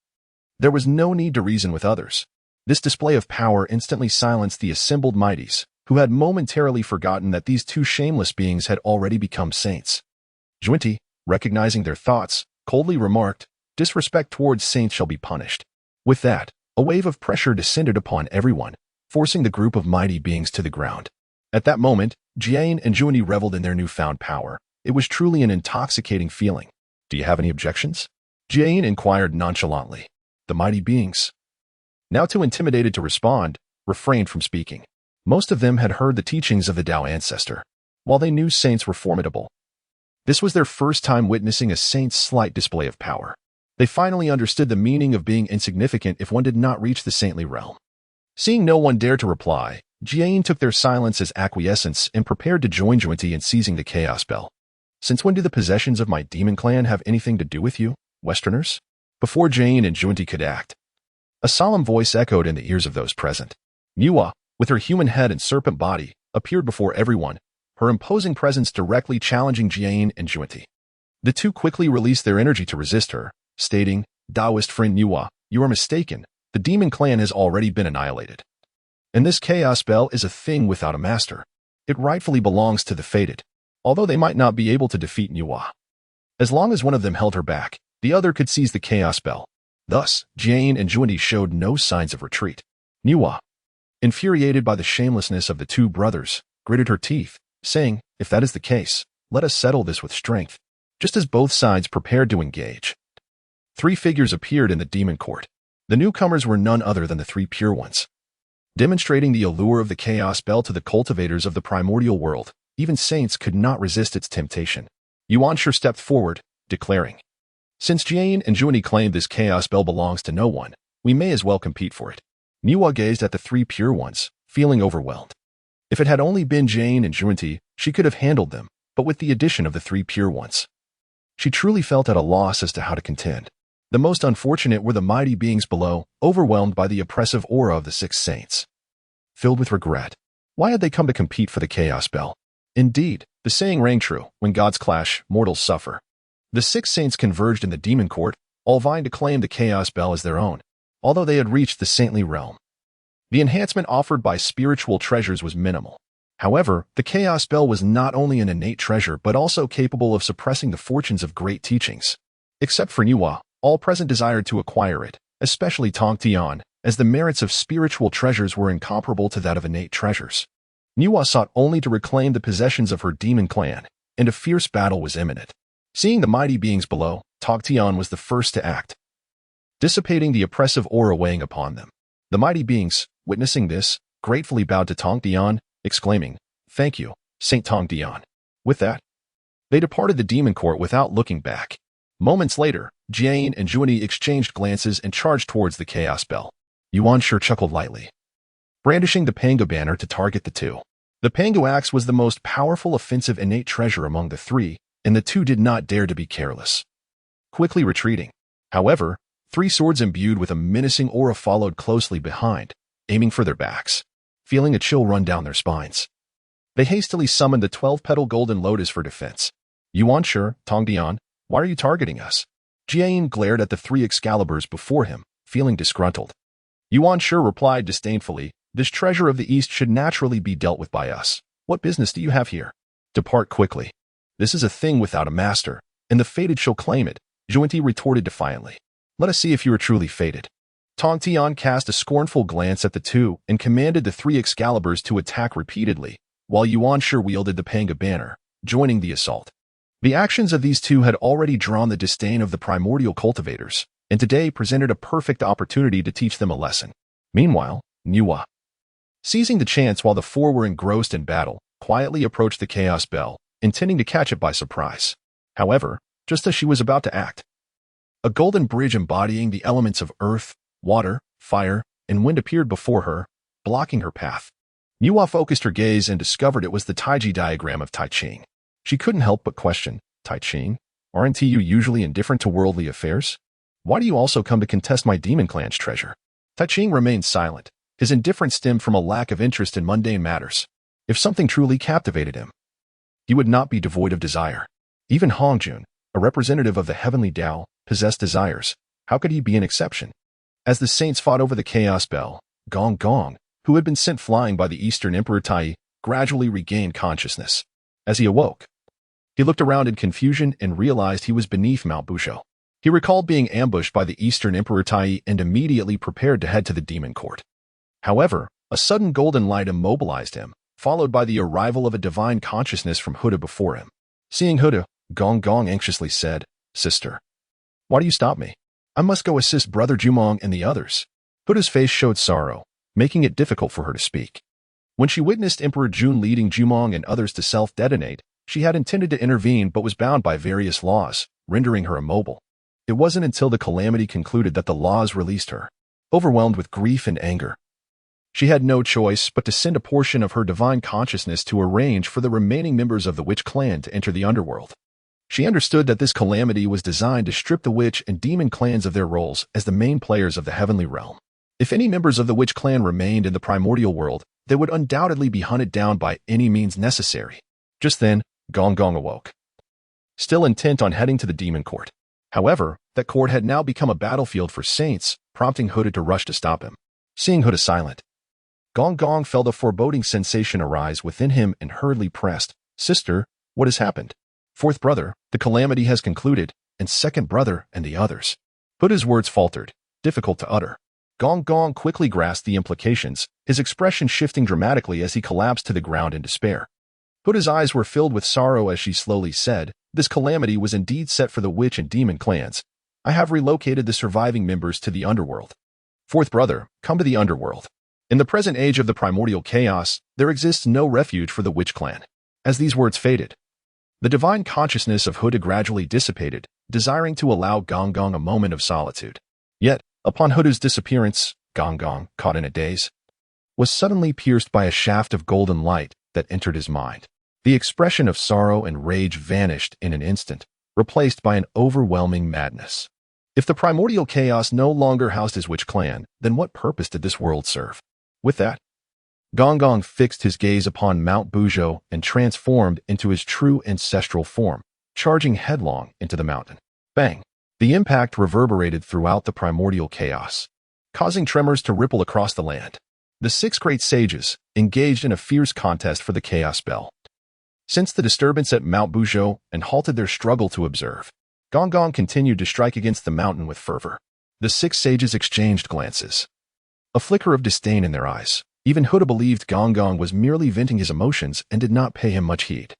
There was no need to reason with others. This display of power instantly silenced the assembled mighties, who had momentarily forgotten that these two shameless beings had already become saints. Junti, recognizing their thoughts, coldly remarked, "Disrespect towards saints shall be punished." With that, a wave of pressure descended upon everyone, forcing the group of mighty beings to the ground. At that moment, Jian and Junti reveled in their newfound power. It was truly an intoxicating feeling. "Do you have any objections?" Jian inquired nonchalantly. The mighty beings, now too intimidated to respond, refrained from speaking. Most of them had heard the teachings of the Tao ancestor. While they knew saints were formidable, this was their first time witnessing a saint's slight display of power. They finally understood the meaning of being insignificant if one did not reach the saintly realm. Seeing no one dare to reply, Jian took their silence as acquiescence and prepared to join Junti in seizing the Chaos Bell. "Since when do the possessions of my demon clan have anything to do with you, Westerners?" Before Jian and Junti could act, a solemn voice echoed in the ears of those present. Nuwa, with her human head and serpent body, appeared before everyone, her imposing presence directly challenging Jian and Junti. The two quickly released their energy to resist her, stating, "Taoist friend Nuwa, you are mistaken. The demon clan has already been annihilated. And this Chaos Bell is a thing without a master. It rightfully belongs to the fated, although they might not be able to defeat Nuwa. As long as one of them held her back, the other could seize the Chaos Bell." Thus, Jian and Junti showed no signs of retreat. Nuwa, infuriated by the shamelessness of the two brothers, gritted her teeth, saying, "If that is the case, let us settle this with strength." Just as both sides prepared to engage, three figures appeared in the demon court. The newcomers were none other than the three pure ones. Demonstrating the allure of the Chaos Bell to the cultivators of the primordial world, even saints could not resist its temptation. Yuanshi stepped forward, declaring, "Since Jian and Junti claimed this Chaos Bell belongs to no one, we may as well compete for it." Nuwa gazed at the three pure ones, feeling overwhelmed. If it had only been Jian and Junti, she could have handled them, but with the addition of the three pure ones, she truly felt at a loss as to how to contend. The most unfortunate were the mighty beings below, overwhelmed by the oppressive aura of the six saints. Filled with regret, why had they come to compete for the Chaos Bell? Indeed, the saying rang true, when gods clash, mortals suffer. The six saints converged in the demon court, all vying to claim the Chaos Bell as their own, although they had reached the saintly realm. The enhancement offered by spiritual treasures was minimal. However, the Chaos Bell was not only an innate treasure but also capable of suppressing the fortunes of great teachings. Except for Nuwa, all present desired to acquire it, especially Tong Tian, as the merits of spiritual treasures were incomparable to that of innate treasures. Nuwa sought only to reclaim the possessions of her demon clan, and a fierce battle was imminent. Seeing the mighty beings below, Tong Tian was the first to act, dissipating the oppressive aura weighing upon them. The mighty beings, witnessing this, gratefully bowed to Tong Tian, exclaiming, "Thank you, Saint Tong Tian." With that, they departed the demon court without looking back. Moments later, Jian and Junti exchanged glances and charged towards the Chaos Bell. Yuanshi chuckled lightly, brandishing the Pangu banner to target the two. The Pangu axe was the most powerful offensive innate treasure among the three, and the two did not dare to be careless. Quickly retreating, however, three swords imbued with a menacing aura followed closely behind, aiming for their backs. Feeling a chill run down their spines, they hastily summoned the 12-petal golden lotus for defense. "Yuanshi, Tong Tian, why are you targeting us?" Jian glared at the three Excaliburs before him, feeling disgruntled. Yuanshi replied disdainfully, "This treasure of the East should naturally be dealt with by us. What business do you have here? Depart quickly. This is a thing without a master, and the fated shall claim it," Junti retorted defiantly. "Let us see if you are truly fated." Tong Tian cast a scornful glance at the two and commanded the three Excaliburs to attack repeatedly, while Yuanshi wielded the Pangu banner, joining the assault. The actions of these two had already drawn the disdain of the primordial cultivators, and today presented a perfect opportunity to teach them a lesson. Meanwhile, Nuwa, seizing the chance while the four were engrossed in battle, quietly approached the Chaos Bell, intending to catch it by surprise. However, just as she was about to act, a golden bridge embodying the elements of earth, water, fire, and wind appeared before her, blocking her path. Nuwa focused her gaze and discovered it was the Taiji diagram of Tai Ching. She couldn't help but question, "Tai Ching, aren't you usually indifferent to worldly affairs? Why do you also come to contest my demon clan's treasure?" Tai Ching remained silent. His indifference stemmed from a lack of interest in mundane matters. If something truly captivated him, he would not be devoid of desire. Even Hongjun, a representative of the heavenly Tao, possessed desires. How could he be an exception? As the saints fought over the Chaos Bell, Gong Gong, who had been sent flying by the Eastern Emperor Tai, gradually regained consciousness. As he awoke, he looked around in confusion and realized he was beneath Mount Buzhou. He recalled being ambushed by the Eastern Emperor Tai and immediately prepared to head to the demon court. However, a sudden golden light immobilized him, followed by the arrival of a divine consciousness from Huda before him. Seeing Huda, Gong Gong anxiously said, "Sister, why do you stop me? I must go assist Brother Jumong and the others." Huda's face showed sorrow, making it difficult for her to speak. When she witnessed Emperor Jun leading Jumong and others to self-detonate, she had intended to intervene but was bound by various laws, rendering her immobile. It wasn't until the calamity concluded that the laws released her. Overwhelmed with grief and anger, she had no choice but to send a portion of her divine consciousness to arrange for the remaining members of the witch clan to enter the underworld. She understood that this calamity was designed to strip the witch and demon clans of their roles as the main players of the heavenly realm. If any members of the witch clan remained in the primordial world, they would undoubtedly be hunted down by any means necessary. Just then, Gong Gong awoke, still intent on heading to the demon court. However, that court had now become a battlefield for saints, prompting Huda to rush to stop him. Seeing Huda silent, Gong Gong felt a foreboding sensation arise within him and hurriedly pressed, "Sister, what has happened?" "Fourth brother, the calamity has concluded, and second brother and the others." Huda's words faltered, difficult to utter. Gong Gong quickly grasped the implications, his expression shifting dramatically as he collapsed to the ground in despair. Huda's eyes were filled with sorrow as she slowly said, "This calamity was indeed set for the witch and demon clans. I have relocated the surviving members to the underworld. Fourth brother, come to the underworld. In the present age of the primordial chaos, there exists no refuge for the witch clan." As these words faded, the divine consciousness of Huda gradually dissipated, desiring to allow Gong Gong a moment of solitude. Yet, upon Huda's disappearance, Gong Gong, caught in a daze, was suddenly pierced by a shaft of golden light that entered his mind. The expression of sorrow and rage vanished in an instant, replaced by an overwhelming madness. If the primordial chaos no longer housed his witch clan, then what purpose did this world serve? With that, Gong Gong fixed his gaze upon Mount Buzhou and transformed into his true ancestral form, charging headlong into the mountain. Bang! The impact reverberated throughout the primordial chaos, causing tremors to ripple across the land. The 6 great sages engaged in a fierce contest for the Chaos Bell. Since the disturbance at Mount Buzhou and halted their struggle to observe, Gong Gong continued to strike against the mountain with fervor. The 6 sages exchanged glances, a flicker of disdain in their eyes. Even Huda believed Gong Gong was merely venting his emotions and did not pay him much heed.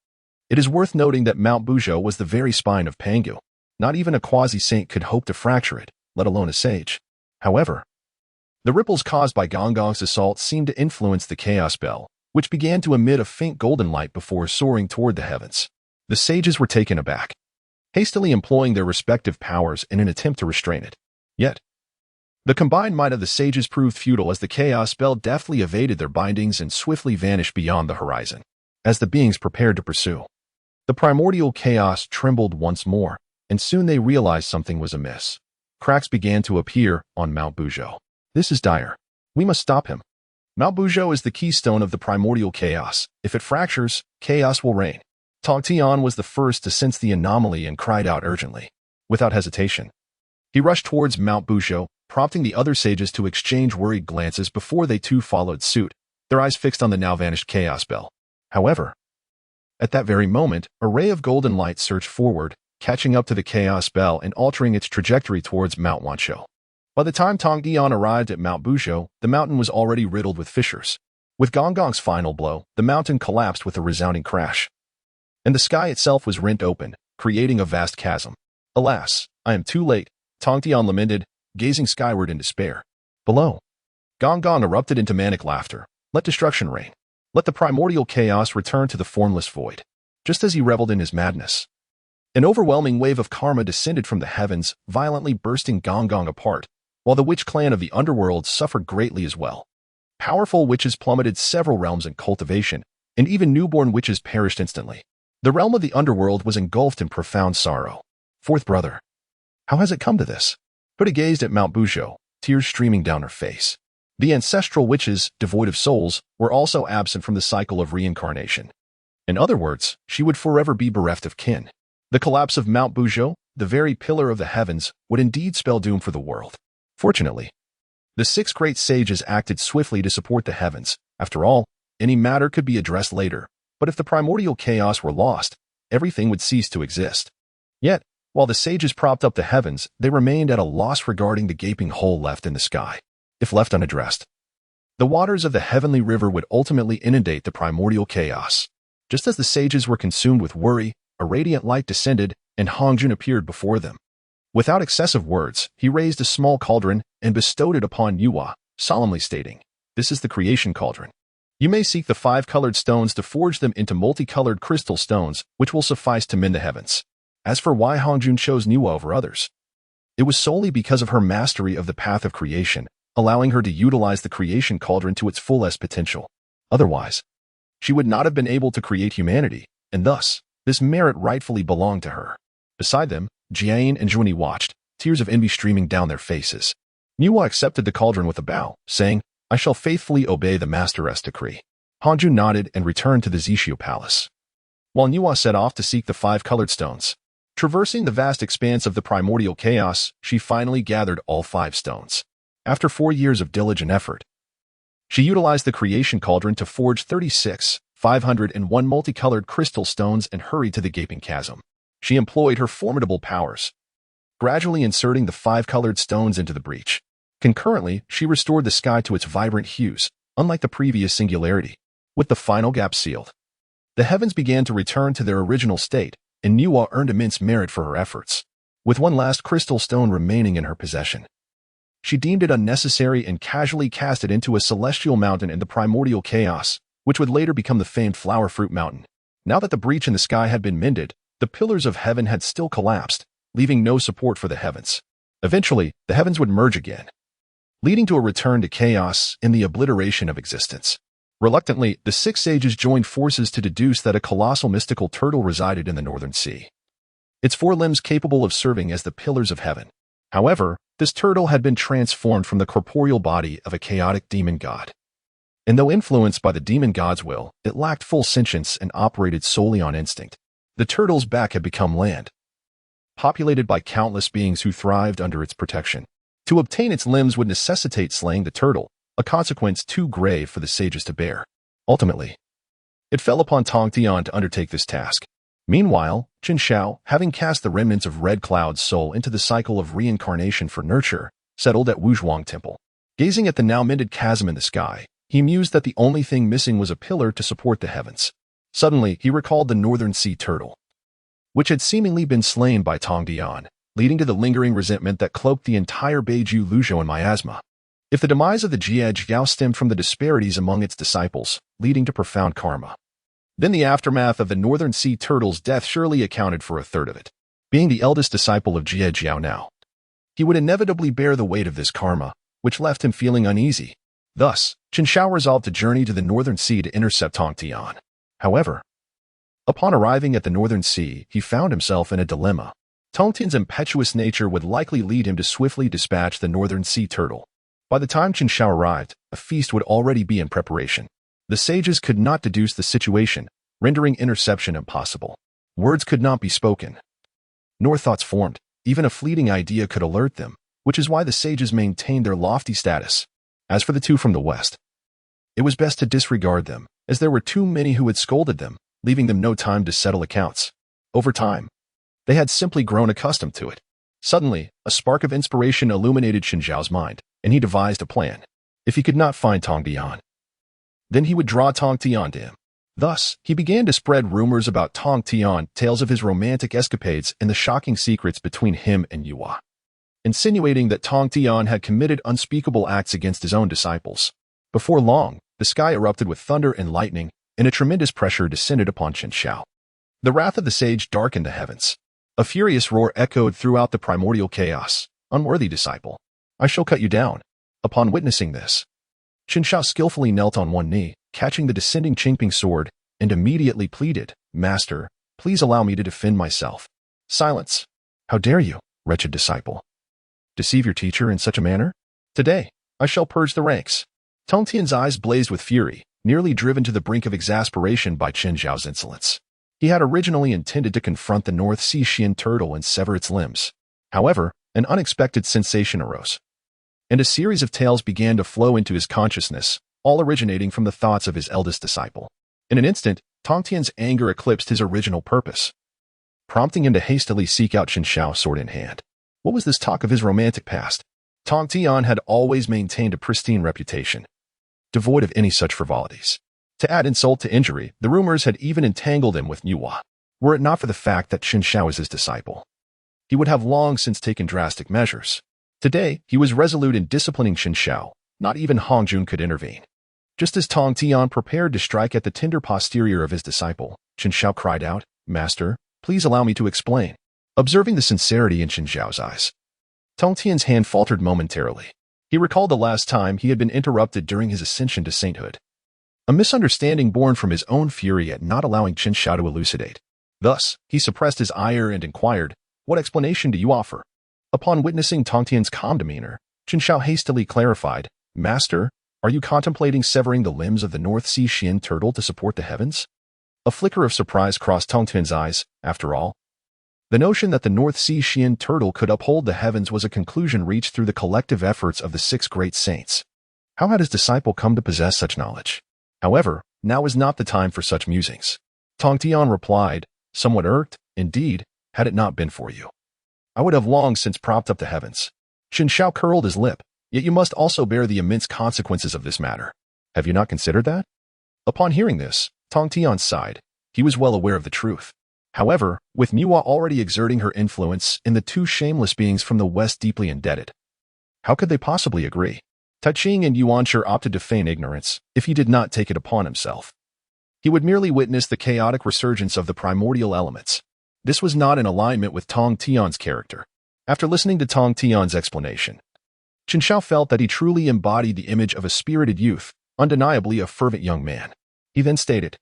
It is worth noting that Mount Buzhou was the very spine of Pangu. Not even a quasi-saint could hope to fracture it, let alone a sage. However, the ripples caused by Gong Gong's assault seemed to influence the Chaos Bell, which began to emit a faint golden light before soaring toward the heavens. The sages were taken aback, hastily employing their respective powers in an attempt to restrain it. Yet, the combined might of the sages proved futile as the Chaos Bell deftly evaded their bindings and swiftly vanished beyond the horizon. As the beings prepared to pursue, the primordial chaos trembled once more, and soon they realized something was amiss. Cracks began to appear on Mount Buzhou. "This is dire. We must stop him. Mount Buzhou is the keystone of the primordial chaos. If it fractures, chaos will reign." Tong Tian was the first to sense the anomaly and cried out urgently. Without hesitation, he rushed towards Mount Buzhou, prompting the other sages to exchange worried glances before they too followed suit, their eyes fixed on the now-vanished Chaos Bell. However, at that very moment, a ray of golden light surged forward, catching up to the Chaos Bell and altering its trajectory towards Mount Wanshou. By the time Tong Dian arrived at Mount Buzhou, the mountain was already riddled with fissures. With Gong Gong's final blow, the mountain collapsed with a resounding crash, and the sky itself was rent open, creating a vast chasm. "Alas, I am too late," Tong Dian lamented, gazing skyward in despair. Below, Gong Gong erupted into manic laughter. "Let destruction reign. Let the primordial chaos return to the formless void." Just as he reveled in his madness, an overwhelming wave of karma descended from the heavens, violently bursting Gong Gong apart, while the witch clan of the underworld suffered greatly as well. Powerful witches plummeted several realms in cultivation, and even newborn witches perished instantly. The realm of the underworld was engulfed in profound sorrow. "Fourth brother, how has it come to this?" Huda gazed at Mount Buzhou, tears streaming down her face. The ancestral witches, devoid of souls, were also absent from the cycle of reincarnation. In other words, she would forever be bereft of kin. The collapse of Mount Buzhou, the very pillar of the heavens, would indeed spell doom for the world. Fortunately, the 6 great sages acted swiftly to support the heavens. After all, any matter could be addressed later, but if the primordial chaos were lost, everything would cease to exist. Yet, while the sages propped up the heavens, they remained at a loss regarding the gaping hole left in the sky. If left unaddressed, the waters of the heavenly river would ultimately inundate the primordial chaos. Just as the sages were consumed with worry, a radiant light descended, and Hongjun appeared before them. Without excessive words, he raised a small cauldron and bestowed it upon Yuhua, solemnly stating, "This is the creation cauldron. You may seek the 5 colored stones to forge them into multicolored crystal stones, which will suffice to mend the heavens." As for why Hongjun chose Yuhua over others, it was solely because of her mastery of the path of creation, allowing her to utilize the creation cauldron to its fullest potential. Otherwise, she would not have been able to create humanity, and thus, this merit rightfully belonged to her. Beside them, Jian and Zhuani watched, tears of envy streaming down their faces. Yuhua accepted the cauldron with a bow, saying, "I shall faithfully obey the master's decree." Hongjun nodded and returned to the Zishio palace, while Yuhua set off to seek the 5 colored stones. Traversing the vast expanse of the primordial chaos, she finally gathered all 5 stones. After 4 years of diligent effort, she utilized the creation cauldron to forge 36,501 multicolored crystal stones and hurried to the gaping chasm. She employed her formidable powers, gradually inserting the 5 colored stones into the breach. Concurrently, she restored the sky to its vibrant hues, unlike the previous singularity. With the final gap sealed, the heavens began to return to their original state, and Yuhua earned immense merit for her efforts. With one last crystal stone remaining in her possession, she deemed it unnecessary and casually cast it into a celestial mountain in the primordial chaos, which would later become the famed Flower Fruit Mountain. Now that the breach in the sky had been mended, the pillars of heaven had still collapsed, leaving no support for the heavens. Eventually, the heavens would merge again, leading to a return to chaos and the obliteration of existence. Reluctantly, the 6 sages joined forces to deduce that a colossal mystical turtle resided in the northern sea, its 4 limbs capable of serving as the pillars of heaven. However, this turtle had been transformed from the corporeal body of a chaotic demon god. And though influenced by the demon god's will, it lacked full sentience and operated solely on instinct. The turtle's back had become land, populated by countless beings who thrived under its protection. To obtain its limbs would necessitate slaying the turtle, a consequence too grave for the sages to bear. Ultimately, it fell upon Tong Tian to undertake this task. Meanwhile, Qin Shao, having cast the remnants of Red Cloud's soul into the cycle of reincarnation for nurture, settled at Wuzhuang Temple. Gazing at the now mended chasm in the sky, he mused that the only thing missing was a pillar to support the heavens. Suddenly, he recalled the northern sea turtle, which had seemingly been slain by Tong Tian, leading to the lingering resentment that cloaked the entire Beiju Luzhou miasma. If the demise of the Jie Jiao stemmed from the disparities among its disciples, leading to profound karma, then the aftermath of the northern sea turtle's death surely accounted for a third of it. Being the eldest disciple of Jie Jiao now, he would inevitably bear the weight of this karma, which left him feeling uneasy. Thus, Qin Shao resolved to journey to the northern sea to intercept Tong Tian. However, upon arriving at the northern sea, he found himself in a dilemma. Tong Tian's impetuous nature would likely lead him to swiftly dispatch the northern sea turtle. By the time Qin Shao arrived, a feast would already be in preparation. The sages could not deduce the situation, rendering interception impossible. Words could not be spoken, nor thoughts formed. Even a fleeting idea could alert them, which is why the sages maintained their lofty status. As for the 2 from the west, it was best to disregard them, as there were too many who had scolded them, leaving them no time to settle accounts. Over time, they had simply grown accustomed to it. Suddenly, a spark of inspiration illuminated Qin Zhao's mind, and he devised a plan. If he could not find Tong Tian, then he would draw Tong Tian to him. Thus, he began to spread rumors about Tong Tian, tales of his romantic escapades and the shocking secrets between him and Yuhua, insinuating that Tong Tian had committed unspeakable acts against his own disciples. Before long, the sky erupted with thunder and lightning, and a tremendous pressure descended upon Qin Shao. The wrath of the sage darkened the heavens. A furious roar echoed throughout the primordial chaos. "Unworthy disciple, I shall cut you down." Upon witnessing this, Qin Shao skillfully knelt on one knee, catching the descending Qingping sword, and immediately pleaded, "Master, please allow me to defend myself." "Silence! How dare you, wretched disciple, deceive your teacher in such a manner? Today, I shall purge the ranks." Tong Tian's eyes blazed with fury, nearly driven to the brink of exasperation by Qin Zhao's insolence. He had originally intended to confront the North Sea Xian turtle and sever its limbs. However, an unexpected sensation arose, and a series of tales began to flow into his consciousness, all originating from the thoughts of his eldest disciple. In an instant, Tong Tian's anger eclipsed his original purpose, prompting him to hastily seek out Qin Shao sword in hand. What was this talk of his romantic past? Tong Tian had always maintained a pristine reputation, devoid of any such frivolities. To add insult to injury, the rumors had even entangled him with Nuwa. Were it not for the fact that Qin Shao is his disciple, he would have long since taken drastic measures. Today, he was resolute in disciplining Qin Shao. Not even Hong Jun could intervene. Just as Tong Tian prepared to strike at the tender posterior of his disciple, Qin Shao cried out, "Master, please allow me to explain." Observing the sincerity in Qin Shao's eyes, Tong Tian's hand faltered momentarily. He recalled the last time he had been interrupted during his ascension to sainthood, a misunderstanding born from his own fury at not allowing Qin Shao to elucidate. Thus, he suppressed his ire and inquired, "What explanation do you offer?" Upon witnessing Tong Tian's calm demeanor, Qin Shao hastily clarified, "Master, are you contemplating severing the limbs of the North Sea Xian turtle to support the heavens?" A flicker of surprise crossed Tong Tian's eyes. After all, the notion that the North Sea Xian turtle could uphold the heavens was a conclusion reached through the collective efforts of the 6 great saints. How had his disciple come to possess such knowledge? However, now is not the time for such musings. Tong Tian replied, somewhat irked, "Indeed, had it not been for you, I would have long since propped up the heavens." Qin Shao curled his lip. "Yet you must also bear the immense consequences of this matter. Have you not considered that?" Upon hearing this, Tong Tian sighed. He was well aware of the truth. However, with Nuwa already exerting her influence and the 2 shameless beings from the west deeply indebted, how could they possibly agree? Tai Ching and Yuanshi opted to feign ignorance if he did not take it upon himself. He would merely witness the chaotic resurgence of the primordial elements. This was not in alignment with Tong Tian's character. After listening to Tong Tian's explanation, Qin Shao felt that he truly embodied the image of a spirited youth, undeniably a fervent young man. He then stated,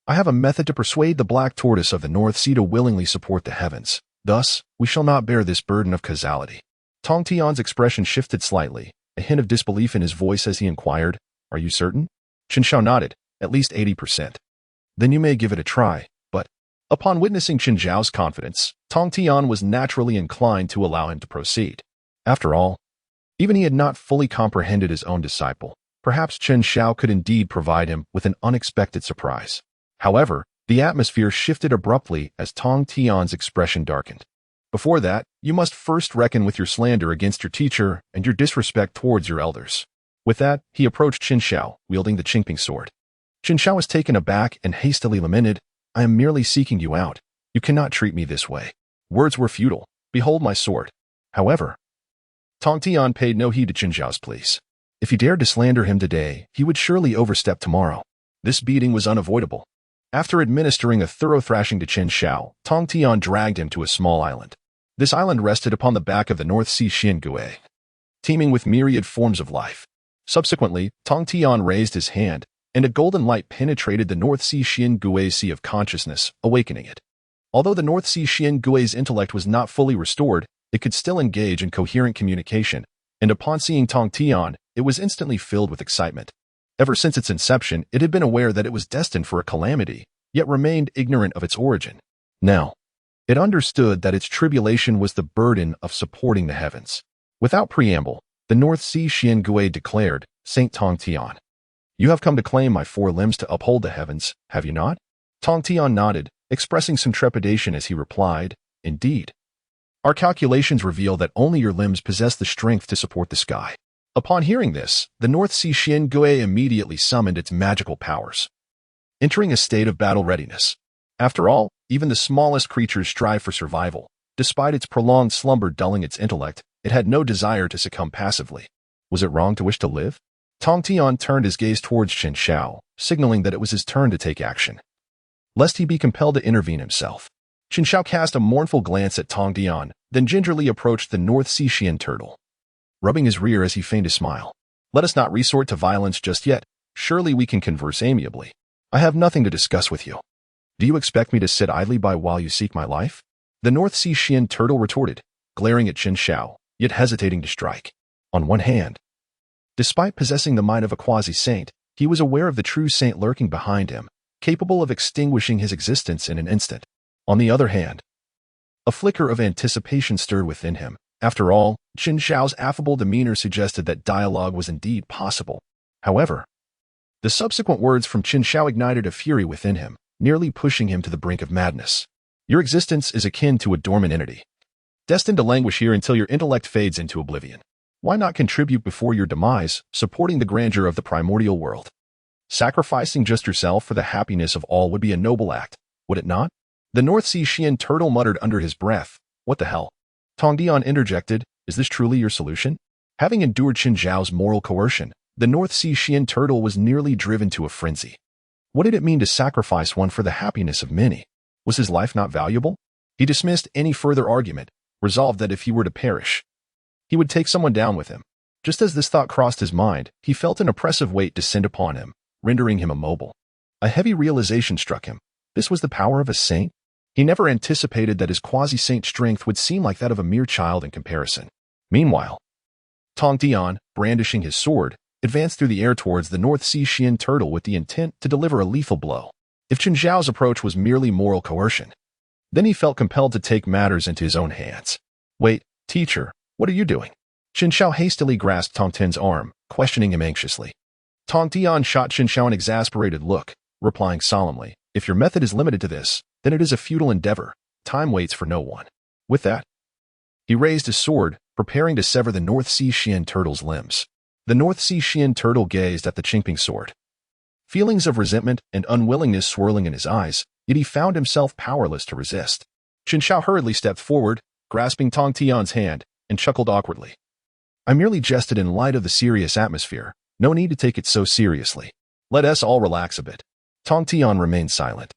"I have a method to persuade the black tortoise of the North Sea to willingly support the heavens. Thus, we shall not bear this burden of causality." Tong Tian's expression shifted slightly, a hint of disbelief in his voice as he inquired, "Are you certain?" Qin Shao nodded, "At least 80%. "Then you may give it a try." But, upon witnessing Qin Shao's confidence, Tong Tian was naturally inclined to allow him to proceed. After all, even he had not fully comprehended his own disciple. Perhaps Qin Shao could indeed provide him with an unexpected surprise. However, the atmosphere shifted abruptly as Tong Tian's expression darkened. "Before that, you must first reckon with your slander against your teacher and your disrespect towards your elders." With that, he approached Qin Shao, wielding the Qingping sword. Qin Shao was taken aback and hastily lamented, "I am merely seeking you out. You cannot treat me this way." Words were futile. "Behold my sword." However, Tong Tian paid no heed to Qin Shao's pleas. If he dared to slander him today, he would surely overstep tomorrow. This beating was unavoidable. After administering a thorough thrashing to Qin Shao, Tong Tian dragged him to a small island. This island rested upon the back of the North Sea Xian Gui, teeming with myriad forms of life. Subsequently, Tong Tian raised his hand, and a golden light penetrated the North Sea Xian Gui's sea of consciousness, awakening it. Although the North Sea Xian Gui's intellect was not fully restored, it could still engage in coherent communication, and upon seeing Tong Tian, it was instantly filled with excitement. Ever since its inception, it had been aware that it was destined for a calamity, yet remained ignorant of its origin. Now, it understood that its tribulation was the burden of supporting the heavens. Without preamble, the North Sea Xian Gui declared, "Saint Tong Tian, you have come to claim my 4 limbs to uphold the heavens, have you not?" Tong Tian nodded, expressing some trepidation as he replied, "Indeed. Our calculations reveal that only your limbs possess the strength to support the sky." Upon hearing this, the North Sea Xian Gui immediately summoned its magical powers, entering a state of battle readiness. After all, even the smallest creatures strive for survival. Despite its prolonged slumber dulling its intellect, it had no desire to succumb passively. Was it wrong to wish to live? Tong Tian turned his gaze towards Qin Shao, signaling that it was his turn to take action, lest he be compelled to intervene himself. Qin Shao cast a mournful glance at Tong Tian, then gingerly approached the North Sea Xian turtle, rubbing his rear as he feigned a smile. "Let us not resort to violence just yet. Surely we can converse amiably. I have nothing to discuss with you. Do you expect me to sit idly by while you seek my life?" The North Sea Xian turtle retorted, glaring at Qin Shao, yet hesitating to strike. On one hand, despite possessing the mind of a quasi-saint, he was aware of the true saint lurking behind him, capable of extinguishing his existence in an instant. On the other hand, a flicker of anticipation stirred within him. After all, Qin Shao's affable demeanor suggested that dialogue was indeed possible. However, the subsequent words from Qin Shao ignited a fury within him, nearly pushing him to the brink of madness. Your existence is akin to a dormant entity, destined to languish here until your intellect fades into oblivion. Why not contribute before your demise, supporting the grandeur of the primordial world? Sacrificing just yourself for the happiness of all would be a noble act, would it not? The North Sea Xian turtle muttered under his breath. What the hell? Tong Dian interjected, is this truly your solution? Having endured Qin Zhao's moral coercion, the North Sea Xian turtle was nearly driven to a frenzy. What did it mean to sacrifice one for the happiness of many? Was his life not valuable? He dismissed any further argument, resolved that if he were to perish, he would take someone down with him. Just as this thought crossed his mind, he felt an oppressive weight descend upon him, rendering him immobile. A heavy realization struck him. This was the power of a saint? He never anticipated that his quasi-saint strength would seem like that of a mere child in comparison. Meanwhile, Tong Dian, brandishing his sword, advanced through the air towards the North Sea Xian turtle with the intent to deliver a lethal blow. If Qin Zhao's approach was merely moral coercion, then he felt compelled to take matters into his own hands. Wait, teacher, what are you doing? Qin Zhao hastily grasped Tong Tin's arm, questioning him anxiously. Tong Dian shot Qin Zhao an exasperated look, replying solemnly, if your method is limited to this, then it is a futile endeavor. Time waits for no one. With that, he raised his sword, preparing to sever the North Sea Xian turtle's limbs. The North Sea Xian turtle gazed at the Qingping sword, feelings of resentment and unwillingness swirling in his eyes, yet he found himself powerless to resist. Qin Zhao hurriedly stepped forward, grasping Tong Tian's hand, and chuckled awkwardly. I merely jested in light of the serious atmosphere. No need to take it so seriously. Let us all relax a bit. Tong Tian remained silent,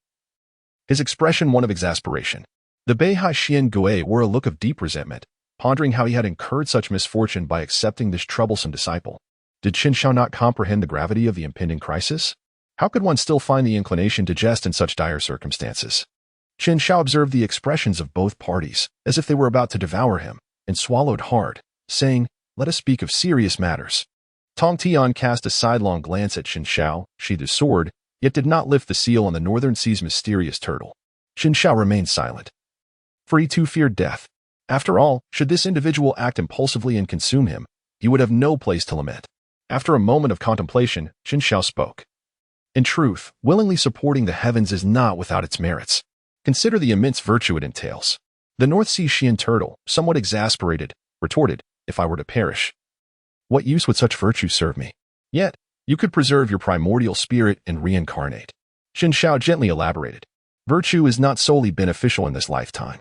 his expression one of exasperation. The Beihai Xian Gui wore a look of deep resentment, pondering how he had incurred such misfortune by accepting this troublesome disciple. Did Qin Zhao not comprehend the gravity of the impending crisis? How could one still find the inclination to jest in such dire circumstances? Qin Zhao observed the expressions of both parties, as if they were about to devour him, and swallowed hard, saying, let us speak of serious matters. Tong Tian cast a sidelong glance at Qin Zhao, sheathed his sword, yet did not lift the seal on the Northern Sea's mysterious turtle. Qin Zhao remained silent, for he too feared death. After all, should this individual act impulsively and consume him, he would have no place to lament. After a moment of contemplation, Qin Zhao spoke. In truth, willingly supporting the heavens is not without its merits. Consider the immense virtue it entails. The North Sea Xian turtle, somewhat exasperated, retorted, if I were to perish, what use would such virtue serve me? Yet, you could preserve your primordial spirit and reincarnate. Qin Zhao gently elaborated. Virtue is not solely beneficial in this lifetime.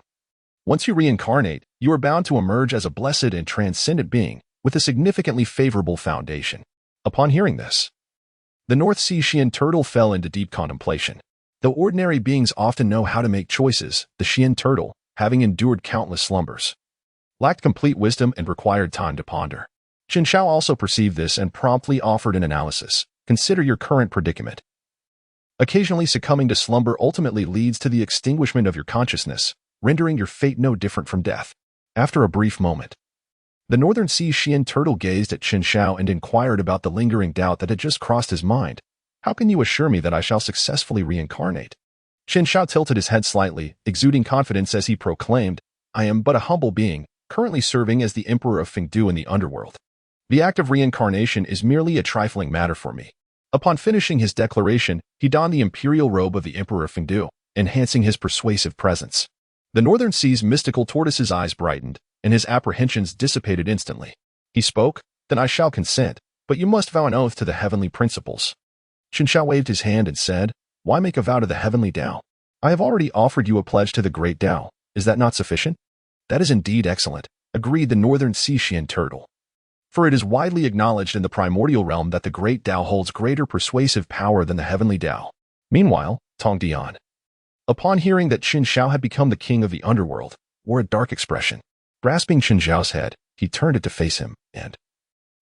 Once you reincarnate, you are bound to emerge as a blessed and transcendent being with a significantly favorable foundation. Upon hearing this, the North Sea Xian turtle fell into deep contemplation. Though ordinary beings often know how to make choices, the Xian turtle, having endured countless slumbers, lacked complete wisdom and required time to ponder. Qin Zhao also perceived this and promptly offered an analysis. Consider your current predicament. Occasionally succumbing to slumber ultimately leads to the extinguishment of your consciousness, rendering your fate no different from death. After a brief moment, the Northern Sea Xian turtle gazed at Qin Zhao and inquired about the lingering doubt that had just crossed his mind. How can you assure me that I shall successfully reincarnate? Qin Zhao tilted his head slightly, exuding confidence as he proclaimed, I am but a humble being, currently serving as the Emperor of Fengdu in the underworld. The act of reincarnation is merely a trifling matter for me. Upon finishing his declaration, he donned the imperial robe of the Emperor of Fengdu, enhancing his persuasive presence. The Northern Sea's mystical tortoise's eyes brightened, and his apprehensions dissipated instantly. He spoke, then I shall consent, but you must vow an oath to the heavenly principles. Qin Zhao waved his hand and said, why make a vow to the heavenly Tao? I have already offered you a pledge to the great Tao. Is that not sufficient? That is indeed excellent, agreed the Northern Sea Xian turtle. For it is widely acknowledged in the primordial realm that the great Tao holds greater persuasive power than the heavenly Tao. Meanwhile, Tong Dian, upon hearing that Qin Zhao had become the king of the underworld, wore a dark expression. Grasping Qin Zhao's head, he turned it to face him, and,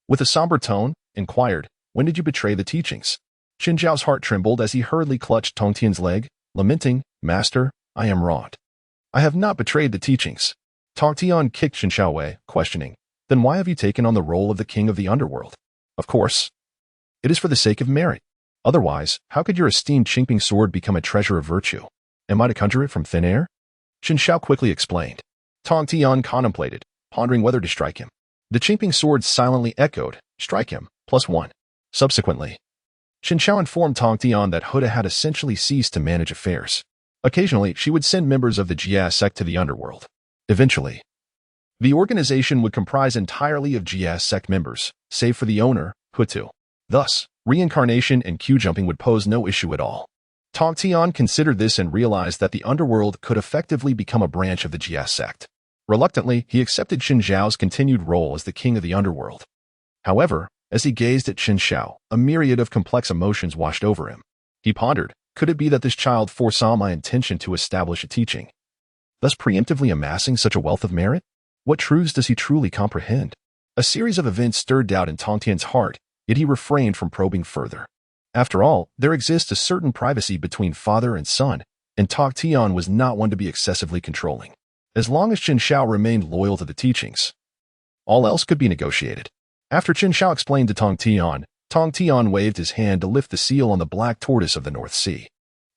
with a somber tone, inquired, when did you betray the teachings? Qin Zhao's heart trembled as he hurriedly clutched Tong Tian's leg, lamenting, Master, I am wronged. I have not betrayed the teachings. Tong Tian kicked Qin Zhao away, questioning, then why have you taken on the role of the king of the underworld? Of course, it is for the sake of merit. Otherwise, how could your esteemed Qingping sword become a treasure of virtue? Am I to conjure it from thin air? Qin Shao quickly explained. Tong Tian contemplated, pondering whether to strike him. The Qingping sword silently echoed, strike him, +1. Subsequently, Qin Shao informed Tong Tian that Huda had essentially ceased to manage affairs. Occasionally, she would send members of the Jia sect to the underworld. Eventually, the organization would comprise entirely of Jia sect members, save for the owner, Hutu. Thus, reincarnation and Q-jumping would pose no issue at all. Tong Tian considered this and realized that the underworld could effectively become a branch of the Jia sect. Reluctantly, he accepted Qin Zhao's continued role as the king of the underworld. However, as he gazed at Qin Shao, a myriad of complex emotions washed over him. He pondered, could it be that this child foresaw my intention to establish a teaching, thus preemptively amassing such a wealth of merit? What truths does he truly comprehend? A series of events stirred doubt in Tong Tian's heart, yet he refrained from probing further. After all, there exists a certain privacy between father and son, and Tong Tian was not one to be excessively controlling. As long as Qin Shao remained loyal to the teachings, all else could be negotiated. After Qin Shao explained to Tong Tian waved his hand to lift the seal on the black tortoise of the North Sea.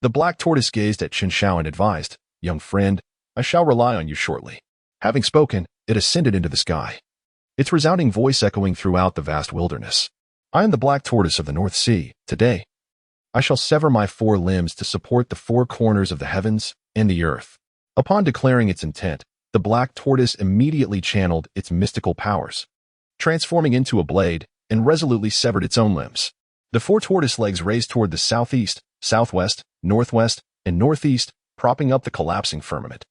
The black tortoise gazed at Qin Shao and advised, young friend, I shall rely on you shortly. Having spoken, it ascended into the sky, its resounding voice echoing throughout the vast wilderness. I am the black tortoise of the North Sea. Today, I shall sever my 4 limbs to support the 4 corners of the heavens and the earth. Upon declaring its intent, the black tortoise immediately channeled its mystical powers, transforming into a blade, and resolutely severed its own limbs. The 4 tortoise legs raised toward the southeast, southwest, northwest, and northeast, propping up the collapsing firmament,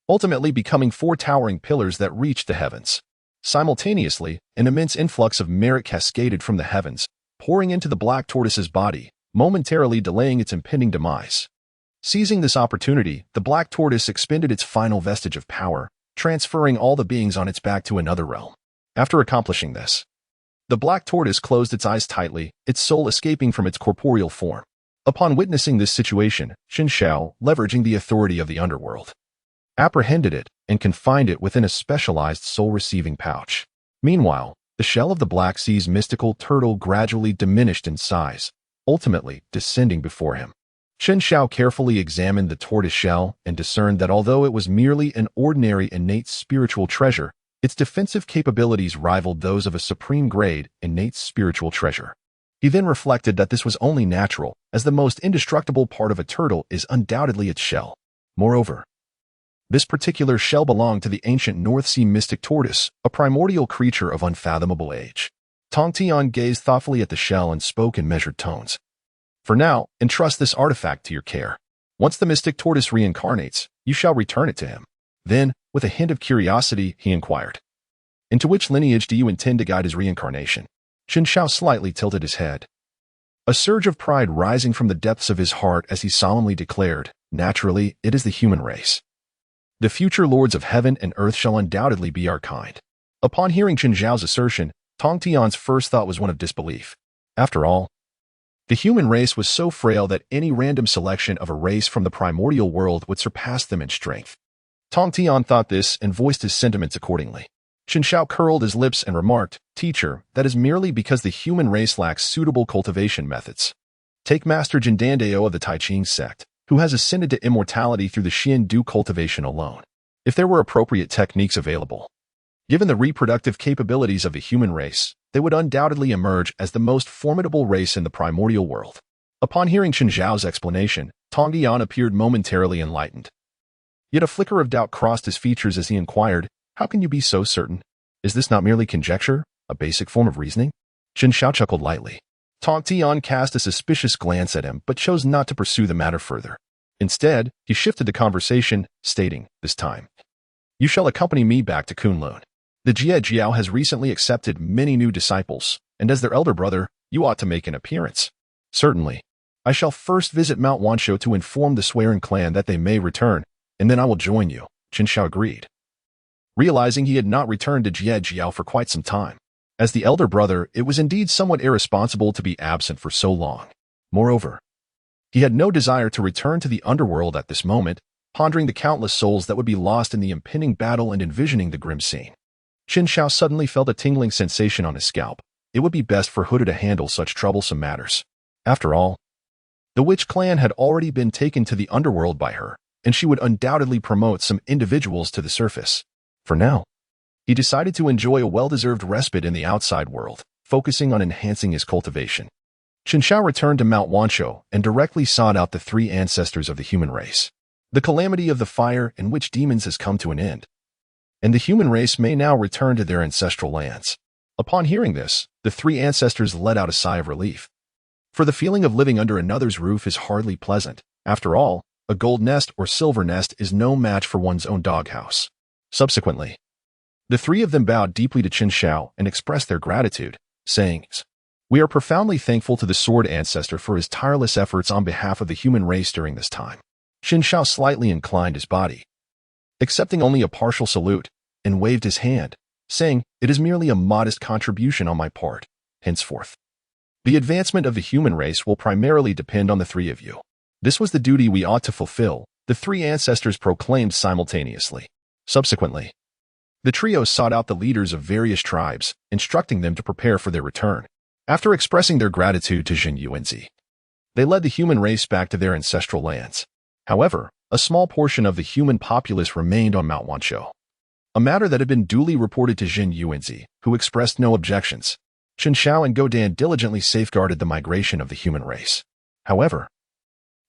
ultimately becoming 4 towering pillars that reached the heavens. Simultaneously, an immense influx of merit cascaded from the heavens, pouring into the black tortoise's body, momentarily delaying its impending demise. Seizing this opportunity, the black tortoise expended its final vestige of power, transferring all the beings on its back to another realm. After accomplishing this, the black tortoise closed its eyes tightly, its soul escaping from its corporeal form. Upon witnessing this situation, Qin Shao, leveraging the authority of the underworld, apprehended it and confined it within a specialized soul-receiving pouch. Meanwhile, the shell of the Black Sea's mystical turtle gradually diminished in size, ultimately descending before him. Qin Shao carefully examined the tortoise shell and discerned that although it was merely an ordinary innate spiritual treasure, its defensive capabilities rivaled those of a supreme-grade innate spiritual treasure. He then reflected that this was only natural, as the most indestructible part of a turtle is undoubtedly its shell. Moreover, this particular shell belonged to the ancient North Sea mystic tortoise, a primordial creature of unfathomable age. Tong Tian gazed thoughtfully at the shell and spoke in measured tones. For now, entrust this artifact to your care. Once the mystic tortoise reincarnates, you shall return it to him. Then, with a hint of curiosity, he inquired, into which lineage do you intend to guide his reincarnation? Qin Shao slightly tilted his head, a surge of pride rising from the depths of his heart as he solemnly declared, naturally, it is the human race. The future lords of heaven and earth shall undoubtedly be our kind. Upon hearing Qin Zhao's assertion, Tong Tian's first thought was one of disbelief. After all, the human race was so frail that any random selection of a race from the primordial world would surpass them in strength. Tong Tian thought this and voiced his sentiments accordingly. Qin Shao curled his lips and remarked, Teacher, that is merely because the human race lacks suitable cultivation methods. Take Master Jindandeo of the Taiching sect, who has ascended to immortality through the Xian Du cultivation alone. If there were appropriate techniques available, given the reproductive capabilities of the human race, they would undoubtedly emerge as the most formidable race in the primordial world. Upon hearing Qin Zhao's explanation, Tong Tian appeared momentarily enlightened. Yet a flicker of doubt crossed his features as he inquired, How can you be so certain? Is this not merely conjecture, a basic form of reasoning? Qin Shao chuckled lightly. Tong Tian cast a suspicious glance at him but chose not to pursue the matter further. Instead, he shifted the conversation, stating, this time, You shall accompany me back to Kunlun. The Jie Jiao has recently accepted many new disciples, and as their elder brother, you ought to make an appearance. Certainly. I shall first visit Mount Wanshou to inform the Swearing clan that they may return, and then I will join you, Qin Shao agreed. Realizing he had not returned to Jie Jiao for quite some time. As the elder brother, it was indeed somewhat irresponsible to be absent for so long. Moreover, he had no desire to return to the underworld at this moment, pondering the countless souls that would be lost in the impending battle and envisioning the grim scene. Qin Shao suddenly felt a tingling sensation on his scalp. It would be best for Huda to handle such troublesome matters. After all, the witch clan had already been taken to the underworld by her, and she would undoubtedly promote some individuals to the surface. For now, he decided to enjoy a well-deserved respite in the outside world, focusing on enhancing his cultivation. Chen Xiao returned to Mount Wanshou and directly sought out the three ancestors of the human race. The calamity of the fire and witch demons has come to an end, and the human race may now return to their ancestral lands. Upon hearing this, the three ancestors let out a sigh of relief. For the feeling of living under another's roof is hardly pleasant. After all, a gold nest or silver nest is no match for one's own doghouse. Subsequently, the three of them bowed deeply to Chen Xiao and expressed their gratitude, saying, "We are profoundly thankful to the sword ancestor for his tireless efforts on behalf of the human race during this time." Chen Xiao slightly inclined his body, accepting only a partial salute, and waved his hand, saying, "It is merely a modest contribution on my part. Henceforth, the advancement of the human race will primarily depend on the three of you. This was the duty we ought to fulfill," the three ancestors proclaimed simultaneously. Subsequently, the trio sought out the leaders of various tribes, instructing them to prepare for their return. After expressing their gratitude to Jin Yuanzi, they led the human race back to their ancestral lands. However, a small portion of the human populace remained on Mount Wanshou, a matter that had been duly reported to Jin Yuanzi, who expressed no objections. Chen Xiao and Godan diligently safeguarded the migration of the human race. However,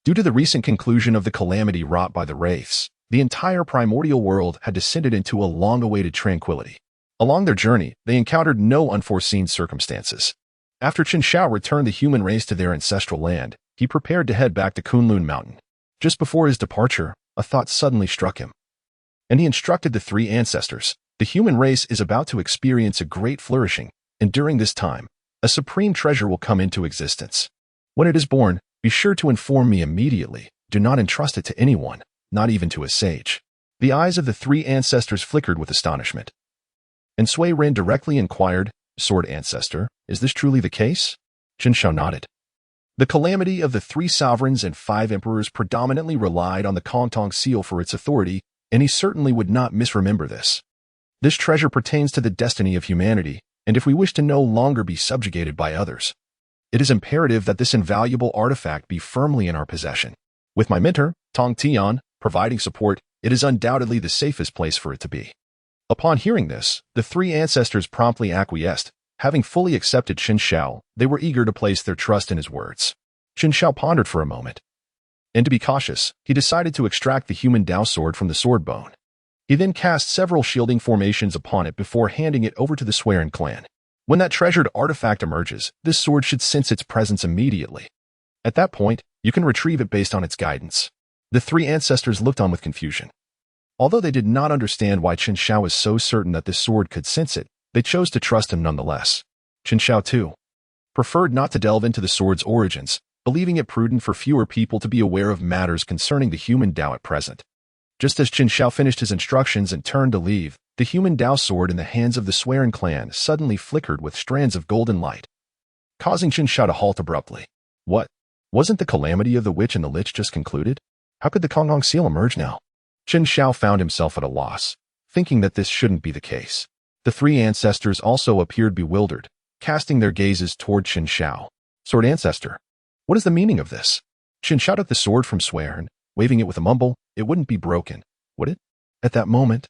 due to the recent conclusion of the calamity wrought by the wraiths, the entire primordial world had descended into a long-awaited tranquility. Along their journey, they encountered no unforeseen circumstances. After Chen Xiao returned the human race to their ancestral land, he prepared to head back to Kunlun Mountain. Just before his departure, a thought suddenly struck him, and he instructed the three ancestors. The human race is about to experience a great flourishing, and during this time, a supreme treasure will come into existence. When it is born, be sure to inform me immediately. Do not entrust it to anyone, not even to a sage. The eyes of the three ancestors flickered with astonishment. And Sui Ren directly inquired, "Sword Ancestor, is this truly the case?" Chen Xiao nodded. The calamity of the three sovereigns and 5 emperors predominantly relied on the Kongtong seal for its authority, and he certainly would not misremember this. This treasure pertains to the destiny of humanity, and if we wish to no longer be subjugated by others, it is imperative that this invaluable artifact be firmly in our possession. With my mentor, Tong Tian, providing support, it is undoubtedly the safest place for it to be. Upon hearing this, the three ancestors promptly acquiesced. Having fully accepted Chen Xiao, they were eager to place their trust in his words. Chen Xiao pondered for a moment, and to be cautious, he decided to extract the human Dao sword from the sword bone. He then cast several shielding formations upon it before handing it over to the Swearin clan. When that treasured artifact emerges, this sword should sense its presence immediately. At that point, you can retrieve it based on its guidance. The three ancestors looked on with confusion. Although they did not understand why Chen Xiao was so certain that this sword could sense it, they chose to trust him nonetheless. Chen Xiao, too, preferred not to delve into the sword's origins, believing it prudent for fewer people to be aware of matters concerning the human Dao at present. Just as Chen Xiao finished his instructions and turned to leave, the human Dao sword in the hands of the Swearin clan suddenly flickered with strands of golden light, causing Chen Xiao to halt abruptly. What? Wasn't the calamity of the witch and the lich just concluded? How could the Kongtong seal emerge now? Chen Xiao found himself at a loss, thinking that this shouldn't be the case. The three ancestors also appeared bewildered, casting their gazes toward Chen Xiao. "Sword Ancestor, what is the meaning of this?" Chen Xiao took the sword from Swearin, waving it with a mumble. "It wouldn't be broken, would it?" At that moment,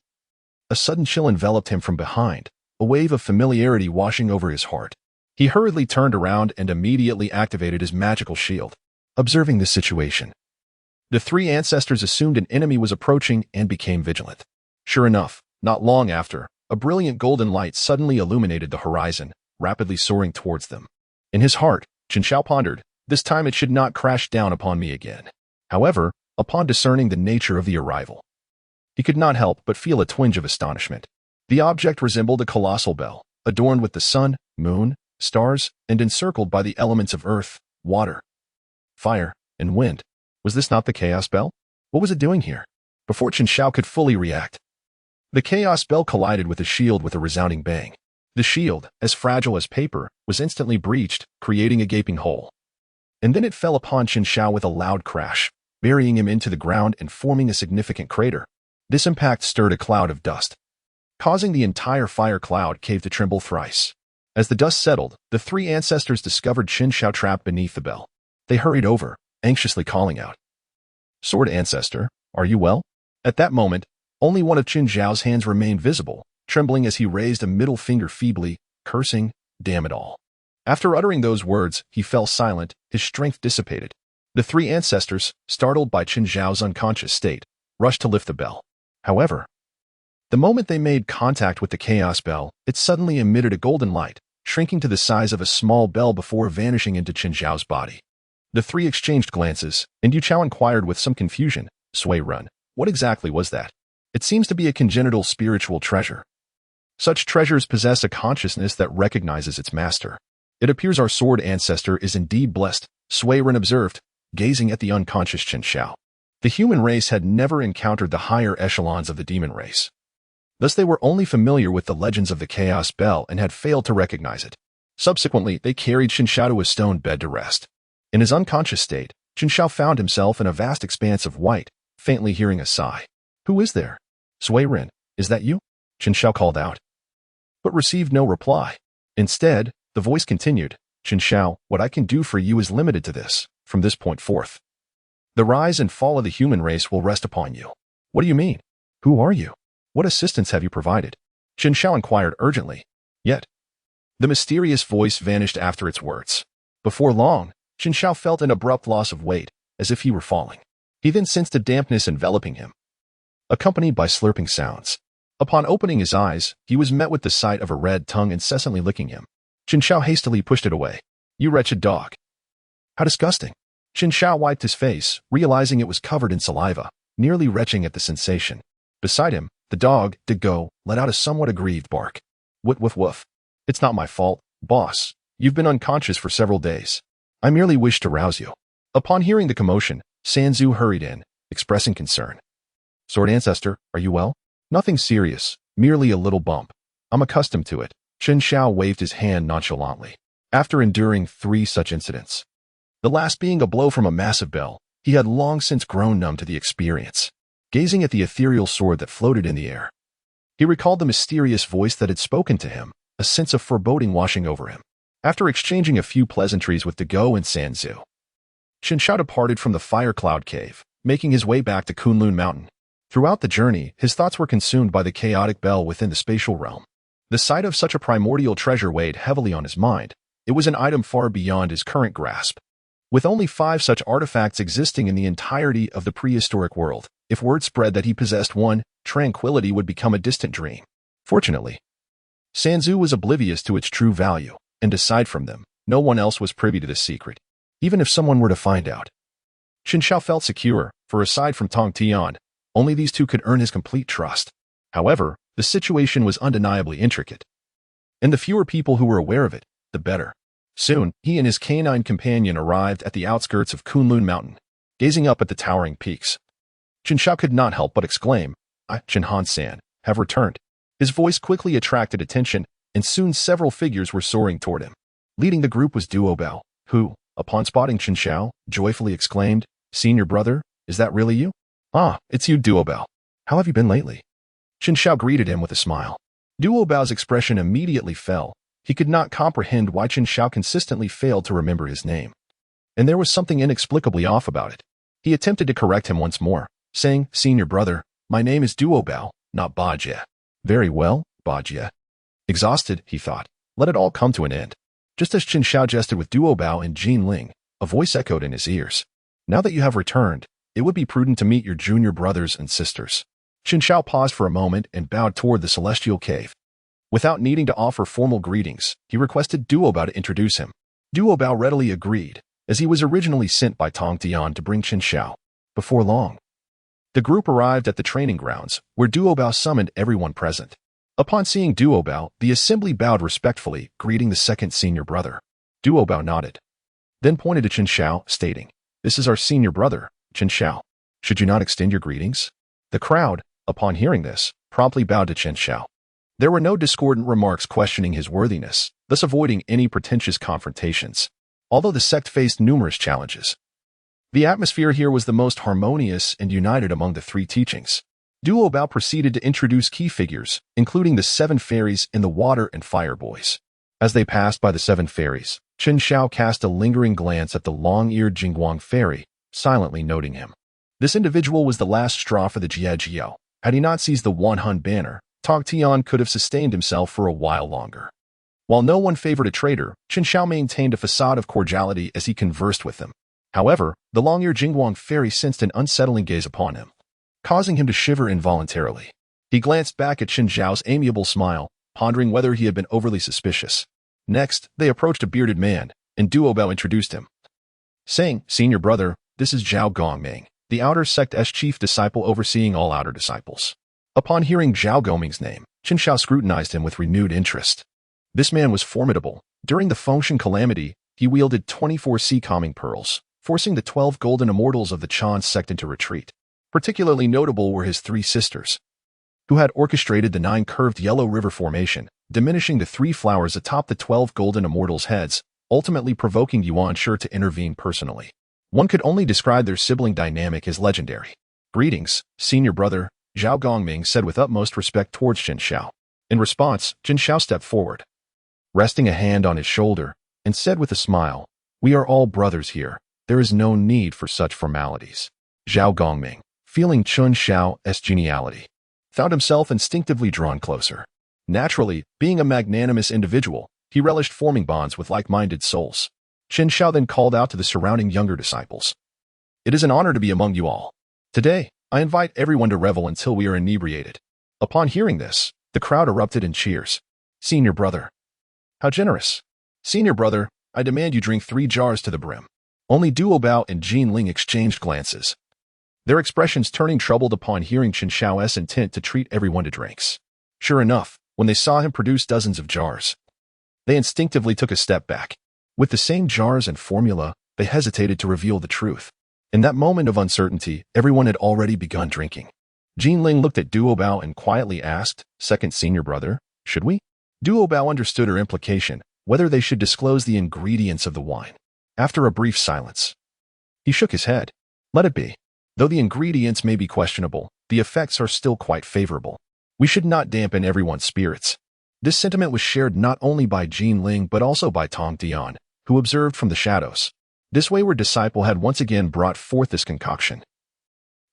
a sudden chill enveloped him from behind, a wave of familiarity washing over his heart. He hurriedly turned around and immediately activated his magical shield. Observing this situation, the three ancestors assumed an enemy was approaching and became vigilant. Sure enough, not long after, a brilliant golden light suddenly illuminated the horizon, rapidly soaring towards them. In his heart, Chen Xiao pondered, "This time it should not crash down upon me again." However, upon discerning the nature of the arrival, he could not help but feel a twinge of astonishment. The object resembled a colossal bell, adorned with the sun, moon, stars, and encircled by the elements of earth, water, fire, and wind. Was this not the Chaos Bell? What was it doing here? Before Chen Xiao could fully react, the Chaos Bell collided with the shield with a resounding bang. The shield, as fragile as paper, was instantly breached, creating a gaping hole. And then it fell upon Chen Xiao with a loud crash, burying him into the ground and forming a significant crater. This impact stirred a cloud of dust, causing the entire fire cloud cave to tremble thrice. As the dust settled, the three ancestors discovered Chen Xiao trapped beneath the bell. They hurried over, anxiously calling out, "Sword Ancestor, are you well?" At that moment, only one of Qin Zhao's hands remained visible, trembling as he raised a middle finger feebly, cursing, "Damn it all." After uttering those words, he fell silent, his strength dissipated. The three ancestors, startled by Qin Zhao's unconscious state, rushed to lift the bell. However, the moment they made contact with the chaos bell, it suddenly emitted a golden light, shrinking to the size of a small bell before vanishing into Qin Zhao's body. The three exchanged glances, and Yu Chao inquired with some confusion, "Sui Run, what exactly was that?" "It seems to be a congenital spiritual treasure. Such treasures possess a consciousness that recognizes its master. It appears our sword ancestor is indeed blessed," Sui Ren observed, gazing at the unconscious Qin Zhao. The human race had never encountered the higher echelons of the demon race. Thus they were only familiar with the legends of the Chaos Bell and had failed to recognize it. Subsequently, they carried Qin Zhao to a stone bed to rest. In his unconscious state, Qin Zhao found himself in a vast expanse of white, faintly hearing a sigh. "Who is there?" "Sui Ren, is that you?" Qin Zhao called out, but received no reply. Instead, the voice continued, "Qin Zhao, what I can do for you is limited to this. From this point forth, the rise and fall of the human race will rest upon you." "What do you mean? Who are you? What assistance have you provided?" Qin Zhao inquired urgently. Yet, the mysterious voice vanished after its words. Before long, Qin Zhao felt an abrupt loss of weight, as if he were falling. He then sensed a dampness enveloping him, accompanied by slurping sounds. Upon opening his eyes, he was met with the sight of a red tongue incessantly licking him. Qin Zhao hastily pushed it away. "You wretched dog. How disgusting." Qin Zhao wiped his face, realizing it was covered in saliva, nearly retching at the sensation. Beside him, the dog, Dago, let out a somewhat aggrieved bark. "Woof woof woof. It's not my fault, boss. You've been unconscious for several days. I merely wished to rouse you." Upon hearing the commotion, Sanzu hurried in, expressing concern. "Sword Ancestor, are you well?" "Nothing serious, merely a little bump. I'm accustomed to it." Qin Zhao waved his hand nonchalantly. After enduring 3 such incidents, the last being a blow from a massive bell, he had long since grown numb to the experience. Gazing at the ethereal sword that floated in the air, he recalled the mysterious voice that had spoken to him, a sense of foreboding washing over him. After exchanging a few pleasantries with Dago and Sanzu, Qin Zhao departed from the Fire Cloud Cave, making his way back to Kunlun Mountain. Throughout the journey, his thoughts were consumed by the chaotic bell within the spatial realm. The sight of such a primordial treasure weighed heavily on his mind. It was an item far beyond his current grasp. With only 5 such artifacts existing in the entirety of the prehistoric world, if word spread that he possessed one, tranquility would become a distant dream. Fortunately, Sanzu was oblivious to its true value, and aside from them, no one else was privy to this secret. Even if someone were to find out, Qin Zhao felt secure, for aside from Tong Tian, only these two could earn his complete trust. However, the situation was undeniably intricate, and the fewer people who were aware of it, the better. Soon, he and his canine companion arrived at the outskirts of Kunlun Mountain. Gazing up at the towering peaks, Qin Zhao could not help but exclaim, "I, Qin Han-san, have returned." His voice quickly attracted attention, and soon several figures were soaring toward him. Leading the group was Duo Bao, who, upon spotting Qin Zhao, joyfully exclaimed, "Senior brother, is that really you?" "Ah, it's you, Duo Bao. How have you been lately?" Qin Zhao greeted him with a smile. Duo Bao's expression immediately fell. He could not comprehend why Qin Zhao consistently failed to remember his name. And there was something inexplicably off about it. He attempted to correct him once more, saying, "Senior brother, my name is Duo Bao, not Bajie." "Very well, Bajie." Exhausted, he thought, let it all come to an end. Just as Qin Zhao jested with Duo Bao and Jin Ling, a voice echoed in his ears. "Now that you have returned, it would be prudent to meet your junior brothers and sisters." Qin Zhao paused for a moment and bowed toward the celestial cave. Without needing to offer formal greetings, he requested Duo Bao to introduce him. Duo Bao readily agreed, as he was originally sent by Tong Tian to bring Qin Zhao. Before long, the group arrived at the training grounds, where Duo Bao summoned everyone present. Upon seeing Duo Bao, the assembly bowed respectfully, greeting the second senior brother. Duo Bao nodded, then pointed to Qin Zhao, stating, "This is our senior brother, Qin Zhao. Should you not extend your greetings?" The crowd, upon hearing this, promptly bowed to Qin Zhao. There were no discordant remarks questioning his worthiness, thus avoiding any pretentious confrontations. Although the sect faced numerous challenges, the atmosphere here was the most harmonious and united among the 3 teachings. Duo Bao proceeded to introduce key figures, including the 7 fairies and the water and fire boys. As they passed by the 7 fairies, Chen Xiao cast a lingering glance at the long-eared Jingguang fairy, silently noting him. This individual was the last straw for the Jiejiao. Had he not seized the Wanhun banner, Tong Tian could have sustained himself for a while longer. While no one favored a traitor, Chen Xiao maintained a facade of cordiality as he conversed with them. However, the long-eared Jingguang fairy sensed an unsettling gaze upon him, causing him to shiver involuntarily. He glanced back at Chen Xiao's amiable smile, pondering whether he had been overly suspicious. Next, they approached a bearded man, and Duo Bao introduced him, saying, "Senior brother, this is Zhao Gongming, the Outer Sect's chief disciple overseeing all outer disciples." Upon hearing Zhao Gongming's name, Chen Xiao scrutinized him with renewed interest. This man was formidable. During the Fengshen calamity, he wielded 24 sea calming pearls, forcing the 12 golden immortals of the Chan sect into retreat. Particularly notable were his 3 sisters, who had orchestrated the 9 curved yellow river formation, diminishing the 3 flowers atop the 12 golden immortals' heads, ultimately provoking Yuan Shi to intervene personally. One could only describe their sibling dynamic as legendary. "Greetings, senior brother," Zhao Gongming said with utmost respect towards Chen Xiao. In response, Chen Xiao stepped forward, resting a hand on his shoulder, and said with a smile, "We are all brothers here. There is no need for such formalities." Zhao Gongming, feeling Chen Xiao's geniality, found himself instinctively drawn closer. Naturally, being a magnanimous individual, he relished forming bonds with like-minded souls. Chen Xiao then called out to the surrounding younger disciples, "It is an honor to be among you all. Today, I invite everyone to revel until we are inebriated." Upon hearing this, the crowd erupted in cheers. "Senior brother, how generous. Senior brother, I demand you drink 3 jars to the brim." Only Duo Bao and Jin Ling exchanged glances, their expressions turning troubled upon hearing Chen Xiao's intent to treat everyone to drinks. Sure enough, when they saw him produce dozens of jars, they instinctively took a step back. With the same jars and formula, they hesitated to reveal the truth. In that moment of uncertainty, everyone had already begun drinking. Jin Ling looked at Duo Bao and quietly asked, "Second senior brother, should we?" Duo Bao understood her implication, whether they should disclose the ingredients of the wine. After a brief silence, he shook his head. "Let it be. Though the ingredients may be questionable, the effects are still quite favorable. We should not dampen everyone's spirits." This sentiment was shared not only by Jin Ling but also by Tong Tian, who observed from the shadows. This wayward disciple had once again brought forth this concoction.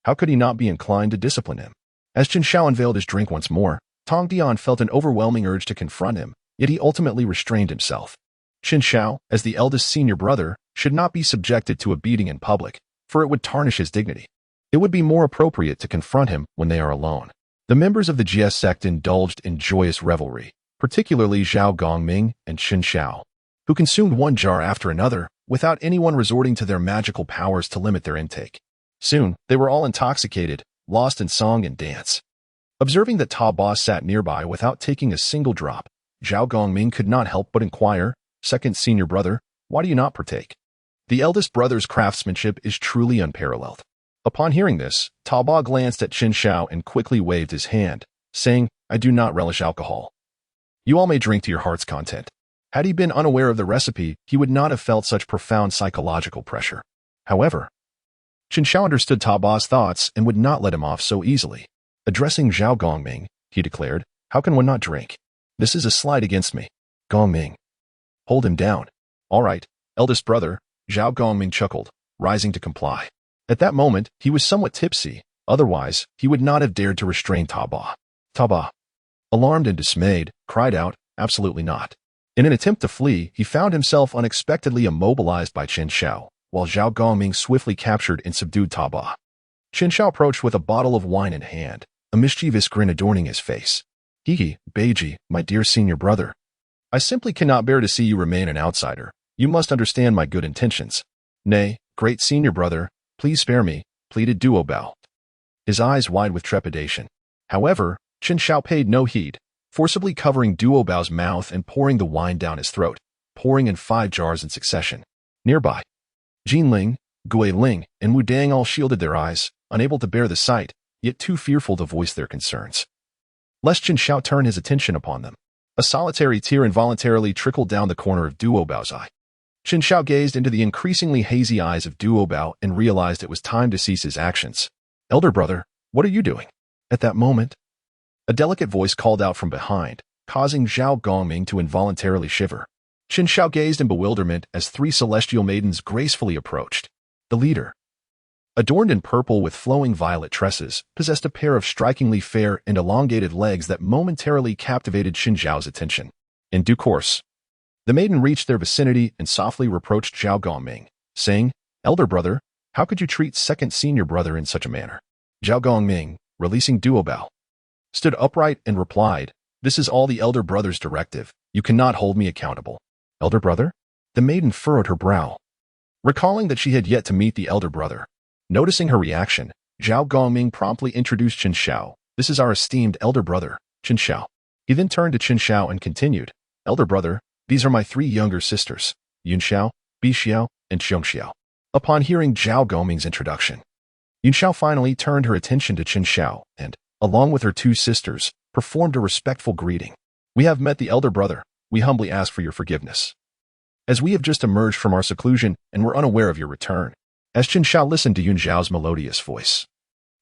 How could he not be inclined to discipline him? As Chen Xiao unveiled his drink once more, Tong Tian felt an overwhelming urge to confront him, yet he ultimately restrained himself. Chen Xiao, as the eldest senior brother, should not be subjected to a beating in public, for it would tarnish his dignity. It would be more appropriate to confront him when they are alone. The members of the Jie sect indulged in joyous revelry, particularly Zhao Gongming and Chen Xiao, who consumed 1 jar after another, without anyone resorting to their magical powers to limit their intake. Soon, they were all intoxicated, lost in song and dance. Observing that Ta Ba sat nearby without taking a single drop, Zhao Gongming could not help but inquire, "Second senior brother, why do you not partake?" The eldest brother's craftsmanship is truly unparalleled. Upon hearing this, Ta Ba glanced at Chen Xiao and quickly waved his hand, saying, "I do not relish alcohol. You all may drink to your heart's content." Had he been unaware of the recipe, he would not have felt such profound psychological pressure. However, Chen Xiao understood Ta Ba's thoughts and would not let him off so easily. Addressing Zhao Gongming, he declared, "How can one not drink? This is a slight against me. Gongming, hold him down." "All right, eldest brother," Zhao Gongming chuckled, rising to comply. At that moment, he was somewhat tipsy. Otherwise, he would not have dared to restrain Ta Ba. Ta Ba, alarmed and dismayed, cried out, "Absolutely not." In an attempt to flee, he found himself unexpectedly immobilized by Chen Xiao, while Zhao Gongming swiftly captured and subdued Ta Ba. Chen Xiao approached with a bottle of wine in hand, a mischievous grin adorning his face. "Hee, Beiji, my dear senior brother. I simply cannot bear to see you remain an outsider. You must understand my good intentions." "Nay, great senior brother, please spare me," pleaded Duo Bao, his eyes wide with trepidation. However, Chen Xiao paid no heed, forcibly covering Duo Bao's mouth and pouring the wine down his throat, pouring in 5 jars in succession. Nearby, Jin Ling, Gui Ling, and Wu Dang all shielded their eyes, unable to bear the sight, yet too fearful to voice their concerns, lest Chen Xiao turn his attention upon them. A solitary tear involuntarily trickled down the corner of Duo Bao's eye. Chen Xiao gazed into the increasingly hazy eyes of Duo Bao and realized it was time to cease his actions. "Elder brother, what are you doing?" At that moment, a delicate voice called out from behind, causing Zhao Gongming to involuntarily shiver. Qin Shao gazed in bewilderment as three celestial maidens gracefully approached. The leader, adorned in purple with flowing violet tresses, possessed a pair of strikingly fair and elongated legs that momentarily captivated Qin Zhao's attention. In due course, the maiden reached their vicinity and softly reproached Zhao Gongming, saying, "Elder brother, how could you treat second senior brother in such a manner?" Zhao Gongming, releasing Duobao, stood upright and replied, "This is all the elder brother's directive. You cannot hold me accountable." Elder brother? The maiden furrowed her brow, recalling that she had yet to meet the elder brother. Noticing her reaction, Zhao Gongming promptly introduced Qin Shao. "This is our esteemed elder brother, Qin Shao." He then turned to Qin Shao and continued, "Elder brother, these are my three younger sisters, Yun Xiao, Bi Xiao, and Xiong Xiao." Upon hearing Zhao Gongming's introduction, Yun Xiao finally turned her attention to Qin Shao and, along with her two sisters, performed a respectful greeting. "We have met the elder brother. We humbly ask for your forgiveness, as we have just emerged from our seclusion and were unaware of your return." As Qin Shao listened to Yun Xiao's melodious voice,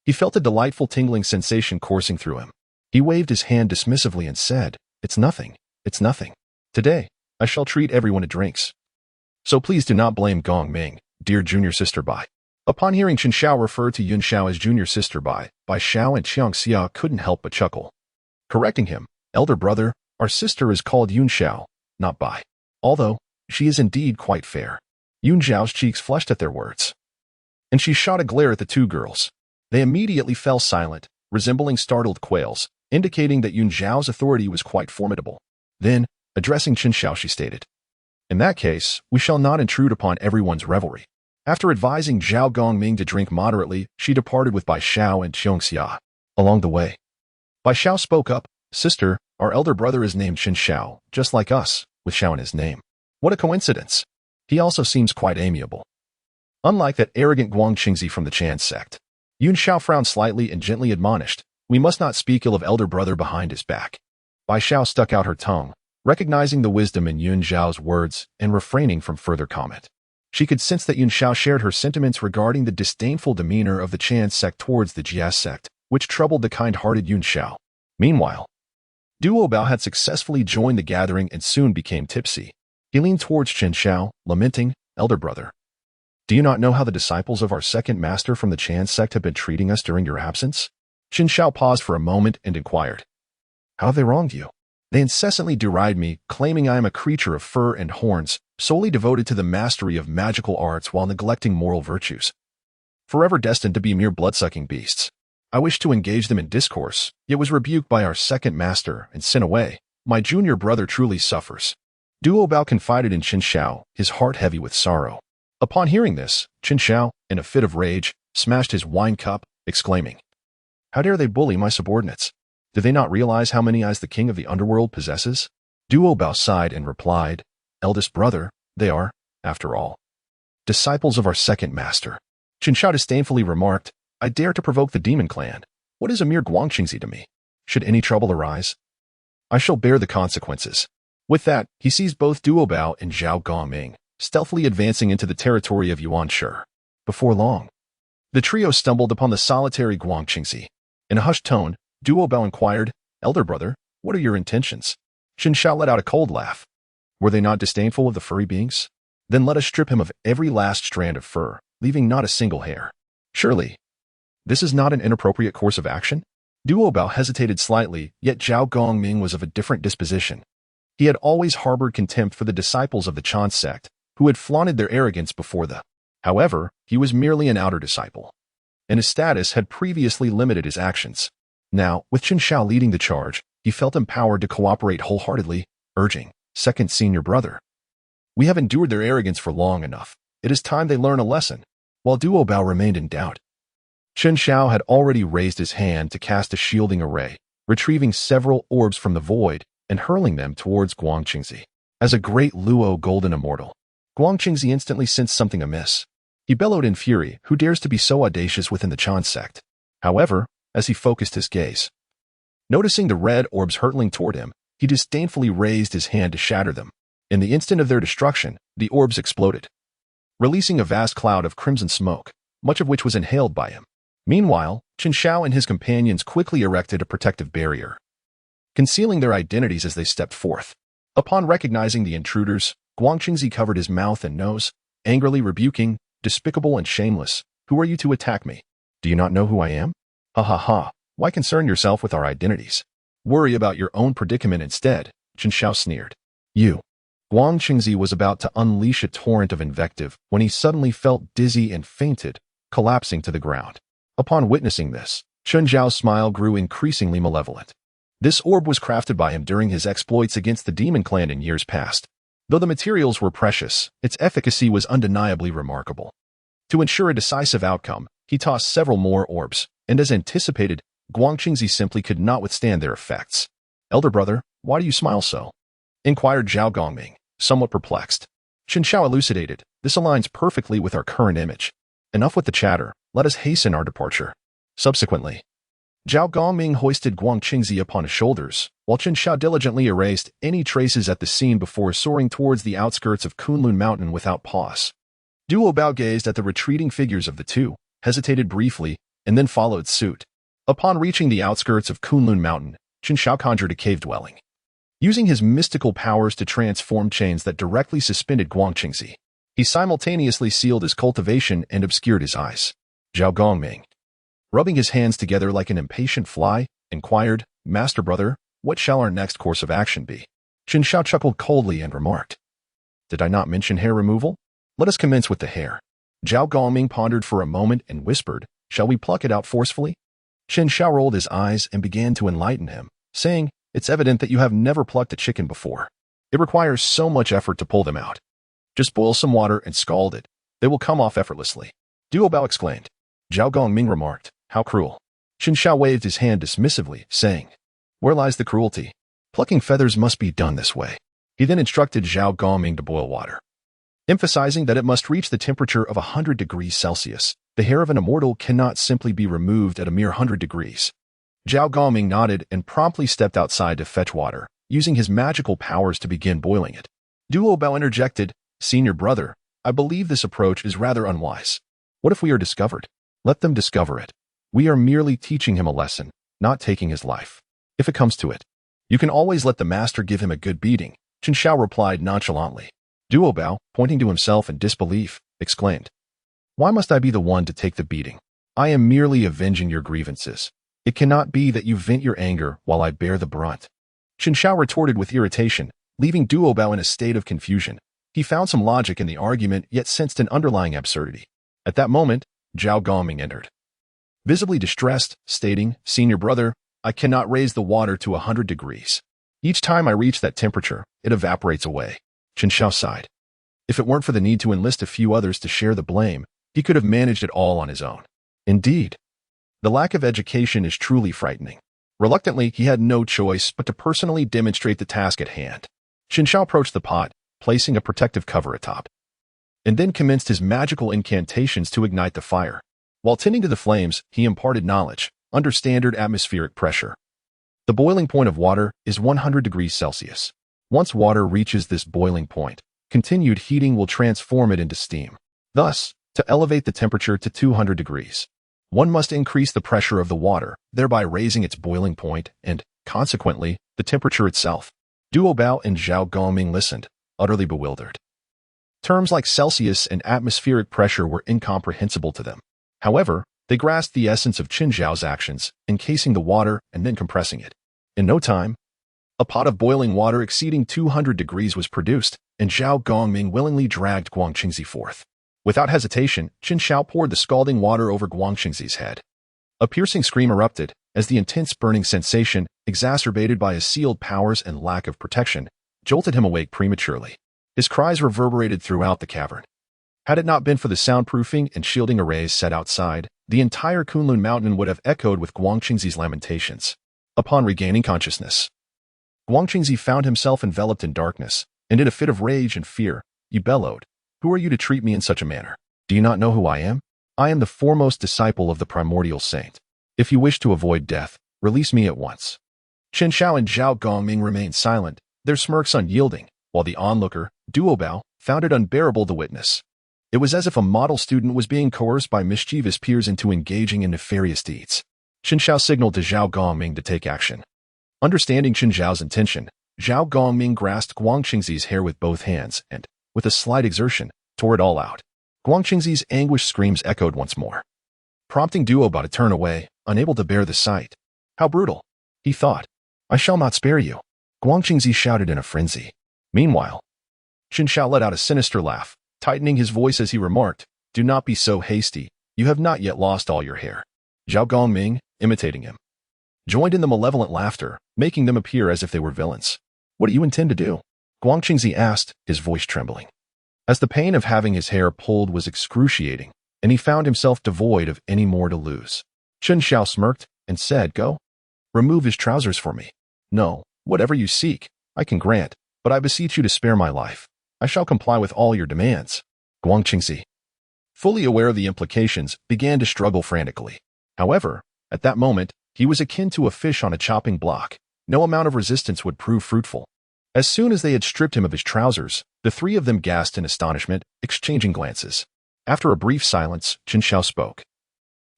he felt a delightful tingling sensation coursing through him. He waved his hand dismissively and said, "It's nothing. It's nothing. Today, I shall treat everyone to drinks. So please do not blame Gongming, dear junior sister Bai." Upon hearing Qin Shao refer to Yun Xiao as junior sister Bai Xiao and Qiang Xia couldn't help but chuckle. Correcting him, "Elder brother, our sister is called Yun Xiao, not Bai. Although, she is indeed quite fair." Yun Xiao's cheeks flushed at their words, and she shot a glare at the two girls. They immediately fell silent, resembling startled quails, indicating that Yun Xiao's authority was quite formidable. Then, addressing Qin Shao, she stated, "In that case, we shall not intrude upon everyone's revelry." After advising Zhao Gongming to drink moderately, she departed with Bai Xiao and Qiong Xia. Along the way, Bai Xiao spoke up, "Sister, our elder brother is named Qin Shao, just like us, with Xiao in his name. What a coincidence. He also seems quite amiable. Unlike that arrogant Guangqingzi from the Chan sect." Yun Xiao frowned slightly and gently admonished, "We must not speak ill of elder brother behind his back." Bai Xiao stuck out her tongue, recognizing the wisdom in Yun Xiao's words and refraining from further comment. She could sense that Yun Xiao shared her sentiments regarding the disdainful demeanor of the Chan sect towards the Jia sect, which troubled the kind-hearted Yun Xiao. Meanwhile, Duobao had successfully joined the gathering and soon became tipsy. He leaned towards Qin Shao, lamenting, "Elder brother, do you not know how the disciples of our second master from the Chan sect have been treating us during your absence?" Qin Shao paused for a moment and inquired, "How have they wronged you?" "They incessantly deride me, claiming I am a creature of fur and horns, solely devoted to the mastery of magical arts while neglecting moral virtues, forever destined to be mere blood-sucking beasts. I wished to engage them in discourse, yet was rebuked by our second master and sent away. My junior brother truly suffers." Duobao confided in Qin Shao, his heart heavy with sorrow. Upon hearing this, Qin Shao, in a fit of rage, smashed his wine cup, exclaiming, "How dare they bully my subordinates? Do they not realize how many eyes the king of the underworld possesses?" Duobao sighed and replied, "Eldest brother, they are, after all, disciples of our second master." Qin Shao disdainfully remarked, "I dare to provoke the demon clan. What is a mere Guangqingzi to me? Should any trouble arise, I shall bear the consequences." With that, he seized both Duobao and Zhao Gongming, stealthily advancing into the territory of Yuanshi. Before long, the trio stumbled upon the solitary Guangqingzi. In a hushed tone, Duobao inquired, "Elder brother, what are your intentions?" Qin Shao let out a cold laugh. "Were they not disdainful of the furry beings? Then let us strip him of every last strand of fur, leaving not a single hair. Surely, this is not an inappropriate course of action?" Duobao hesitated slightly, yet Zhao Gongming was of a different disposition. He had always harbored contempt for the disciples of the Chan sect, who had flaunted their arrogance before the. However, he was merely an outer disciple, and his status had previously limited his actions. Now, with Qin Shao leading the charge, he felt empowered to cooperate wholeheartedly, urging, "Second senior brother, we have endured their arrogance for long enough. It is time they learn a lesson." While Duobao remained in doubt, Qin Shao had already raised his hand to cast a shielding array, retrieving several orbs from the void and hurling them towards Guangqingzi. As a great Luo golden immortal, Guangqingzi instantly sensed something amiss. He bellowed in fury, "Who dares to be so audacious within the Chan sect?" However, as he focused his gaze, noticing the red orbs hurtling toward him, he disdainfully raised his hand to shatter them. In the instant of their destruction, the orbs exploded, releasing a vast cloud of crimson smoke, much of which was inhaled by him. Meanwhile, Qin Shao and his companions quickly erected a protective barrier, concealing their identities as they stepped forth. Upon recognizing the intruders, Guang Qingzi covered his mouth and nose, angrily rebuking, "Despicable and shameless, who are you to attack me? Do you not know who I am? Ha ha ha, why concern yourself with our identities? Worry about your own predicament instead," Chen Xiao sneered. "You." Guang Qingzi was about to unleash a torrent of invective when he suddenly felt dizzy and fainted, collapsing to the ground. Upon witnessing this, Chen Zhao's smile grew increasingly malevolent. This orb was crafted by him during his exploits against the Demon Clan in years past. Though the materials were precious, its efficacy was undeniably remarkable. To ensure a decisive outcome, he tossed several more orbs, and as anticipated, Guang Qingzi simply could not withstand their effects. "Elder brother, why do you smile so?" inquired Zhao Gongming, somewhat perplexed. Chen Xiao elucidated, "This aligns perfectly with our current image. Enough with the chatter, let us hasten our departure." Subsequently, Zhao Gongming hoisted Guang Qingzi upon his shoulders, while Chen Xiao diligently erased any traces at the scene before soaring towards the outskirts of Kunlun Mountain without pause. Duo Bao gazed at the retreating figures of the two, hesitated briefly, and then followed suit. Upon reaching the outskirts of Kunlun Mountain, Chen Xiao conjured a cave dwelling. Using his mystical powers to transform chains that directly suspended Guang Qingzi, he simultaneously sealed his cultivation and obscured his eyes. Zhao Gongming, rubbing his hands together like an impatient fly, inquired, "Master brother, what shall our next course of action be?" Chen Xiao chuckled coldly and remarked, "Did I not mention hair removal? Let us commence with the hair." Zhao Gongming pondered for a moment and whispered, "Shall we pluck it out forcefully?" Chen Xiao rolled his eyes and began to enlighten him, saying, "It's evident that you have never plucked a chicken before. It requires so much effort to pull them out. Just boil some water and scald it. They will come off effortlessly." Duo Bao exclaimed. Zhao Gongming remarked, "How cruel." Chen Xiao waved his hand dismissively, saying, "Where lies the cruelty? Plucking feathers must be done this way." He then instructed Zhao Gongming to boil water, emphasizing that it must reach the temperature of 100 degrees Celsius. The hair of an immortal cannot simply be removed at a mere 100 degrees. Zhao Gongming nodded and promptly stepped outside to fetch water, using his magical powers to begin boiling it. Duo Bao interjected, "Senior brother, I believe this approach is rather unwise. What if we are discovered? Let them discover it. We are merely teaching him a lesson, not taking his life. If it comes to it, you can always let the master give him a good beating," Chen Xiao replied nonchalantly. Duo Bao, pointing to himself in disbelief, exclaimed, "Why must I be the one to take the beating? I am merely avenging your grievances. It cannot be that you vent your anger while I bear the brunt." Chen Xiao retorted with irritation, leaving Duo Bao in a state of confusion. He found some logic in the argument yet sensed an underlying absurdity. At that moment, Zhao Gongming entered, visibly distressed, stating, "Senior brother, I cannot raise the water to 100 degrees. Each time I reach that temperature, it evaporates away." Chen Xiao sighed. If it weren't for the need to enlist a few others to share the blame, he could have managed it all on his own. Indeed, the lack of education is truly frightening. Reluctantly, he had no choice but to personally demonstrate the task at hand. Chen Xiao approached the pot, placing a protective cover atop, and then commenced his magical incantations to ignite the fire. While tending to the flames, he imparted knowledge, under standard atmospheric pressure. The boiling point of water is 100 degrees Celsius. Once water reaches this boiling point, continued heating will transform it into steam. Thus, to elevate the temperature to 200 degrees, one must increase the pressure of the water, thereby raising its boiling point and, consequently, the temperature itself. Duo Bao and Zhao Gongming listened, utterly bewildered. Terms like Celsius and atmospheric pressure were incomprehensible to them. However, they grasped the essence of Chen Zhao's actions, encasing the water and then compressing it. In no time, a pot of boiling water exceeding 200 degrees was produced, and Zhao Gongming willingly dragged Guang Qingzi forth. Without hesitation, Chen Xiao poured the scalding water over Guang Qingzi's head. A piercing scream erupted, as the intense burning sensation, exacerbated by his sealed powers and lack of protection, jolted him awake prematurely. His cries reverberated throughout the cavern. Had it not been for the soundproofing and shielding arrays set outside, the entire Kunlun Mountain would have echoed with Guang Qingzi's lamentations. Upon regaining consciousness, Guang Qingzi found himself enveloped in darkness, and in a fit of rage and fear, he bellowed, "Who are you to treat me in such a manner? Do you not know who I am? I am the foremost disciple of the Primordial Saint. If you wish to avoid death, release me at once." Chen Xiao and Zhao Gongming remained silent, their smirks unyielding, while the onlooker, Duo Bao, found it unbearable to witness. It was as if a model student was being coerced by mischievous peers into engaging in nefarious deeds. Chen Xiao signaled to Zhao Gongming to take action. Understanding Chen Zhao's intention, Zhao Gongming grasped Guang Qingzi's hair with both hands and, with a slight exertion, tore it all out. Guang Qingzi's anguished screams echoed once more, prompting Duo Bao to turn away, unable to bear the sight. How brutal, he thought. I shall not spare you, Guang Qingzi shouted in a frenzy. Meanwhile, Chen Xiao let out a sinister laugh, tightening his voice as he remarked, do not be so hasty, you have not yet lost all your hair. Zhao Gongming, imitating him, joined in the malevolent laughter, making them appear as if they were villains. What do you intend to do? Guang Qingzi asked, his voice trembling, as the pain of having his hair pulled was excruciating, and he found himself devoid of any more to lose. Chen Xiao smirked and said, Go. Remove his trousers for me. No, whatever you seek, I can grant, but I beseech you to spare my life. I shall comply with all your demands. Guang Qingzi, fully aware of the implications, began to struggle frantically. However, at that moment, he was akin to a fish on a chopping block. No amount of resistance would prove fruitful. As soon as they had stripped him of his trousers, the three of them gasped in astonishment, exchanging glances. After a brief silence, Chen Xiao spoke.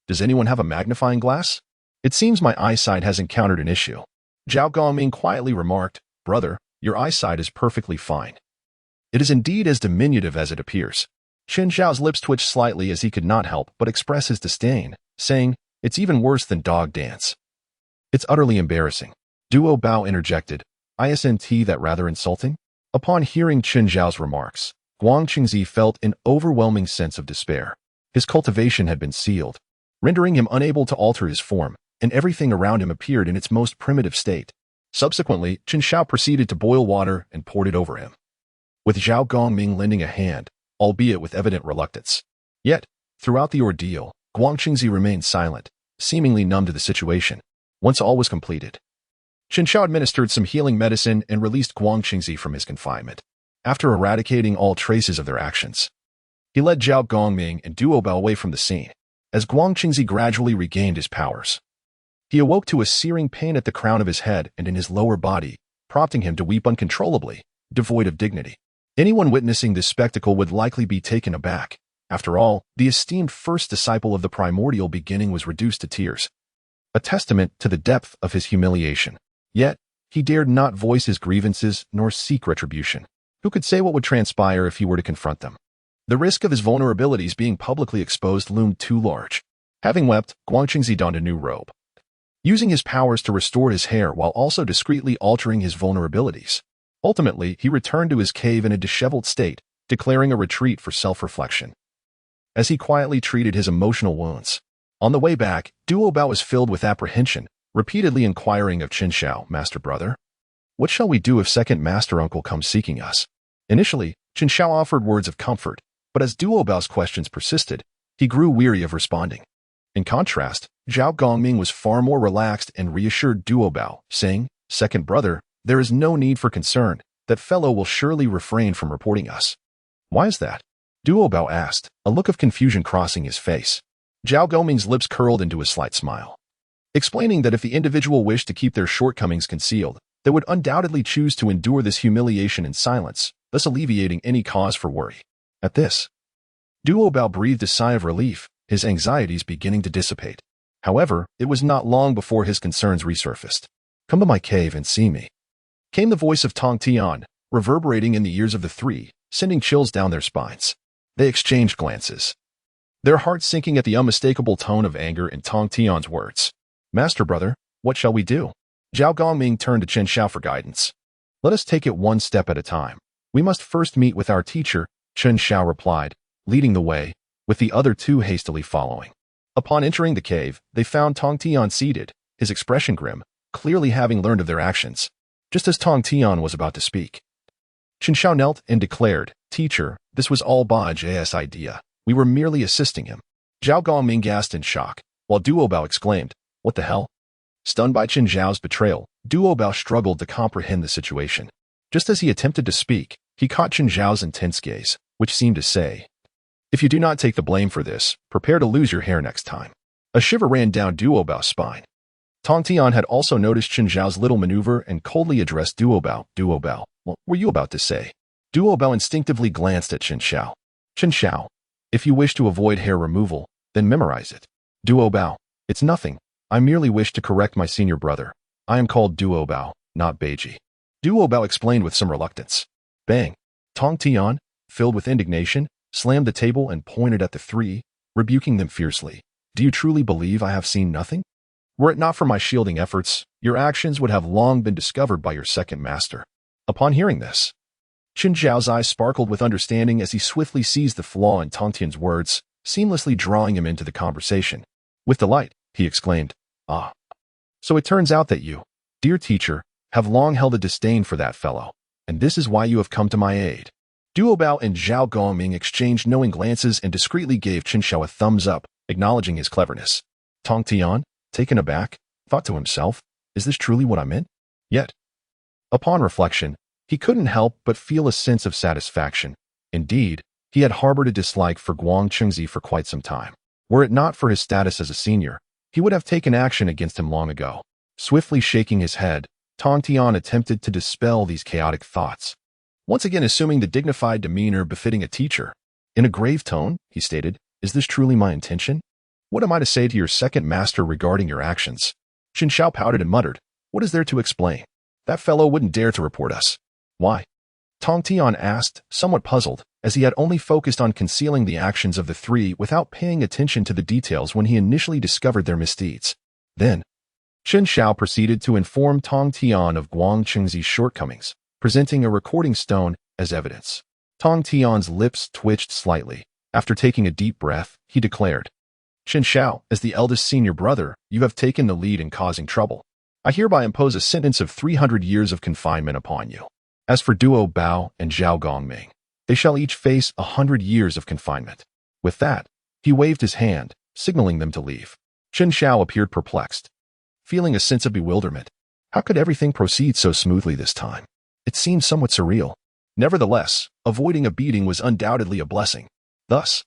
Does anyone have a magnifying glass? It seems my eyesight has encountered an issue. Zhao Gongming quietly remarked, Brother, your eyesight is perfectly fine. It is indeed as diminutive as it appears. Chen Xiao's lips twitched slightly as he could not help but express his disdain, saying, It's even worse than dog dance. It's utterly embarrassing. Duo Bao interjected, Isn't that rather insulting? Upon hearing Chen Xiao's remarks, Guang Qingzi felt an overwhelming sense of despair. His cultivation had been sealed, rendering him unable to alter his form, and everything around him appeared in its most primitive state. Subsequently, Chen Xiao proceeded to boil water and poured it over him, with Zhao Gongming lending a hand, albeit with evident reluctance. Yet, throughout the ordeal, Guang Qingzi remained silent, seemingly numb to the situation. Once all was completed, Chen Xiao administered some healing medicine and released Guang Qingzi from his confinement. After eradicating all traces of their actions, he led Zhao Gongming and Duo Bao away from the scene. As Guang Qingzi gradually regained his powers, he awoke to a searing pain at the crown of his head and in his lower body, prompting him to weep uncontrollably, devoid of dignity. Anyone witnessing this spectacle would likely be taken aback. After all, the esteemed first disciple of the Primordial beginning was reduced to tears, a testament to the depth of his humiliation. Yet, he dared not voice his grievances nor seek retribution. Who could say what would transpire if he were to confront them? The risk of his vulnerabilities being publicly exposed loomed too large. Having wept, Guang Qingzi donned a new robe, using his powers to restore his hair while also discreetly altering his vulnerabilities. Ultimately, he returned to his cave in a disheveled state, declaring a retreat for self-reflection. As he quietly treated his emotional wounds, on the way back, Duo Bao was filled with apprehension, repeatedly inquiring of Chen Xiao, Master Brother, what shall we do if second Master Uncle comes seeking us? Initially, Chen Xiao offered words of comfort, but as Duo Bao's questions persisted, he grew weary of responding. In contrast, Zhao Gongming was far more relaxed and reassured Duo Bao, saying, Second brother, there is no need for concern. That fellow will surely refrain from reporting us. Why is that? Duo Bao asked, a look of confusion crossing his face. Zhao Gongming's lips curled into a slight smile, explaining that if the individual wished to keep their shortcomings concealed, they would undoubtedly choose to endure this humiliation in silence, thus alleviating any cause for worry. At this, Duo Bao breathed a sigh of relief, his anxieties beginning to dissipate. However, it was not long before his concerns resurfaced. Come to my cave and see me, came the voice of Tong Tian, reverberating in the ears of the three, sending chills down their spines. They exchanged glances, their hearts sinking at the unmistakable tone of anger in Tong Tian's words. Master Brother, what shall we do? Zhao Gongming turned to Chen Xiao for guidance. Let us take it one step at a time. We must first meet with our teacher, Chen Xiao replied, leading the way, with the other two hastily following. Upon entering the cave, they found Tong Tian seated, his expression grim, clearly having learned of their actions. Just as Tong Tian was about to speak, Chen Xiao knelt and declared, Teacher, this was all Ba J's idea. We were merely assisting him. Zhao Gongming gasped in shock, while Duo Bao exclaimed, What the hell? Stunned by Chen Zhao's betrayal, Duo Bao struggled to comprehend the situation. Just as he attempted to speak, he caught Chen Zhao's intense gaze, which seemed to say, If you do not take the blame for this, prepare to lose your hair next time. A shiver ran down Duo Bao's spine. Tong Tian had also noticed Chen Zhao's little maneuver and coldly addressed Duo Bao. Duo Bao, what were you about to say? Duo Bao instinctively glanced at Chen Xiao. Chen Xiao, if you wish to avoid hair removal, then memorize it. Duo Bao, it's nothing. I merely wish to correct my senior brother. I am called Duo Bao, not Beiji. Duo Bao explained with some reluctance. Bang! Tong Tian, filled with indignation, slammed the table and pointed at the three, rebuking them fiercely. Do you truly believe I have seen nothing? Were it not for my shielding efforts, your actions would have long been discovered by your second master. Upon hearing this, Qin Zhao's eyes sparkled with understanding as he swiftly seized the flaw in Tong Tian's words, seamlessly drawing him into the conversation. With delight, he exclaimed, Ah! So it turns out that you, dear teacher, have long held a disdain for that fellow, and this is why you have come to my aid. Duo Bao and Zhao Gongming exchanged knowing glances and discreetly gave Qin Zhao a thumbs up, acknowledging his cleverness. Tong Tian, taken aback, thought to himself, is this truly what I meant? Yet, upon reflection, he couldn't help but feel a sense of satisfaction. Indeed, he had harbored a dislike for Guang Chengzi for quite some time. Were it not for his status as a senior, he would have taken action against him long ago. Swiftly shaking his head, Tong Tian attempted to dispel these chaotic thoughts. Once again assuming the dignified demeanor befitting a teacher. In a grave tone, he stated, is this truly my intention? What am I to say to your second master regarding your actions? Qin Zhao pouted and muttered, what is there to explain? That fellow wouldn't dare to report us. Why? Tong Tian asked, somewhat puzzled, as he had only focused on concealing the actions of the three without paying attention to the details when he initially discovered their misdeeds. Then, Qin Zhao proceeded to inform Tong Tian of Guang Chengzi's shortcomings, presenting a recording stone as evidence. Tong Tian's lips twitched slightly. After taking a deep breath, he declared, Qin Zhao, as the eldest senior brother, you have taken the lead in causing trouble. I hereby impose a sentence of 300 years of confinement upon you. As for Duo Bao and Zhao Gongming, they shall each face 100 years of confinement. With that, he waved his hand, signaling them to leave. Qin Zhao appeared perplexed, feeling a sense of bewilderment. How could everything proceed so smoothly this time? It seemed somewhat surreal. Nevertheless, avoiding a beating was undoubtedly a blessing. Thus,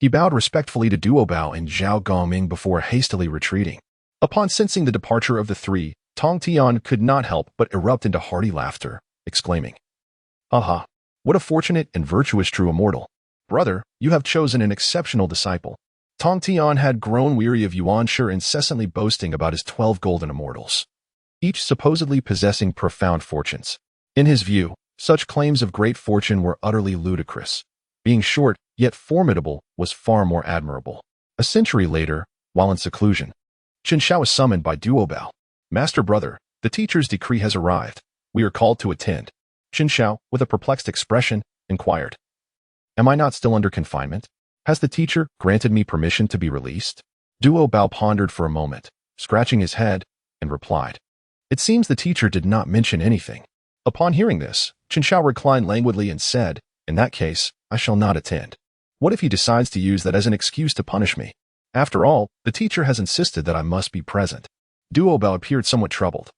he bowed respectfully to Duo Bao and Zhao Gongming before hastily retreating. Upon sensing the departure of the three, Tong Tian could not help but erupt into hearty laughter, exclaiming, Aha! What a fortunate and virtuous true immortal. Brother, you have chosen an exceptional disciple. Tong Tian had grown weary of Yuan Shi incessantly boasting about his 12 golden immortals, each supposedly possessing profound fortunes. In his view, such claims of great fortune were utterly ludicrous. Being short, yet formidable, was far more admirable. A century later, while in seclusion, Qin Zhao was summoned by Duo Bao. Master brother, the teacher's decree has arrived. We are called to attend. Qin Zhao, with a perplexed expression, inquired, Am I not still under confinement? Has the teacher granted me permission to be released? Duo Bao pondered for a moment, scratching his head, and replied, It seems the teacher did not mention anything. Upon hearing this, Qin Zhao reclined languidly and said, In that case, I shall not attend. What if he decides to use that as an excuse to punish me? After all, the teacher has insisted that I must be present. Duo Bao appeared somewhat troubled,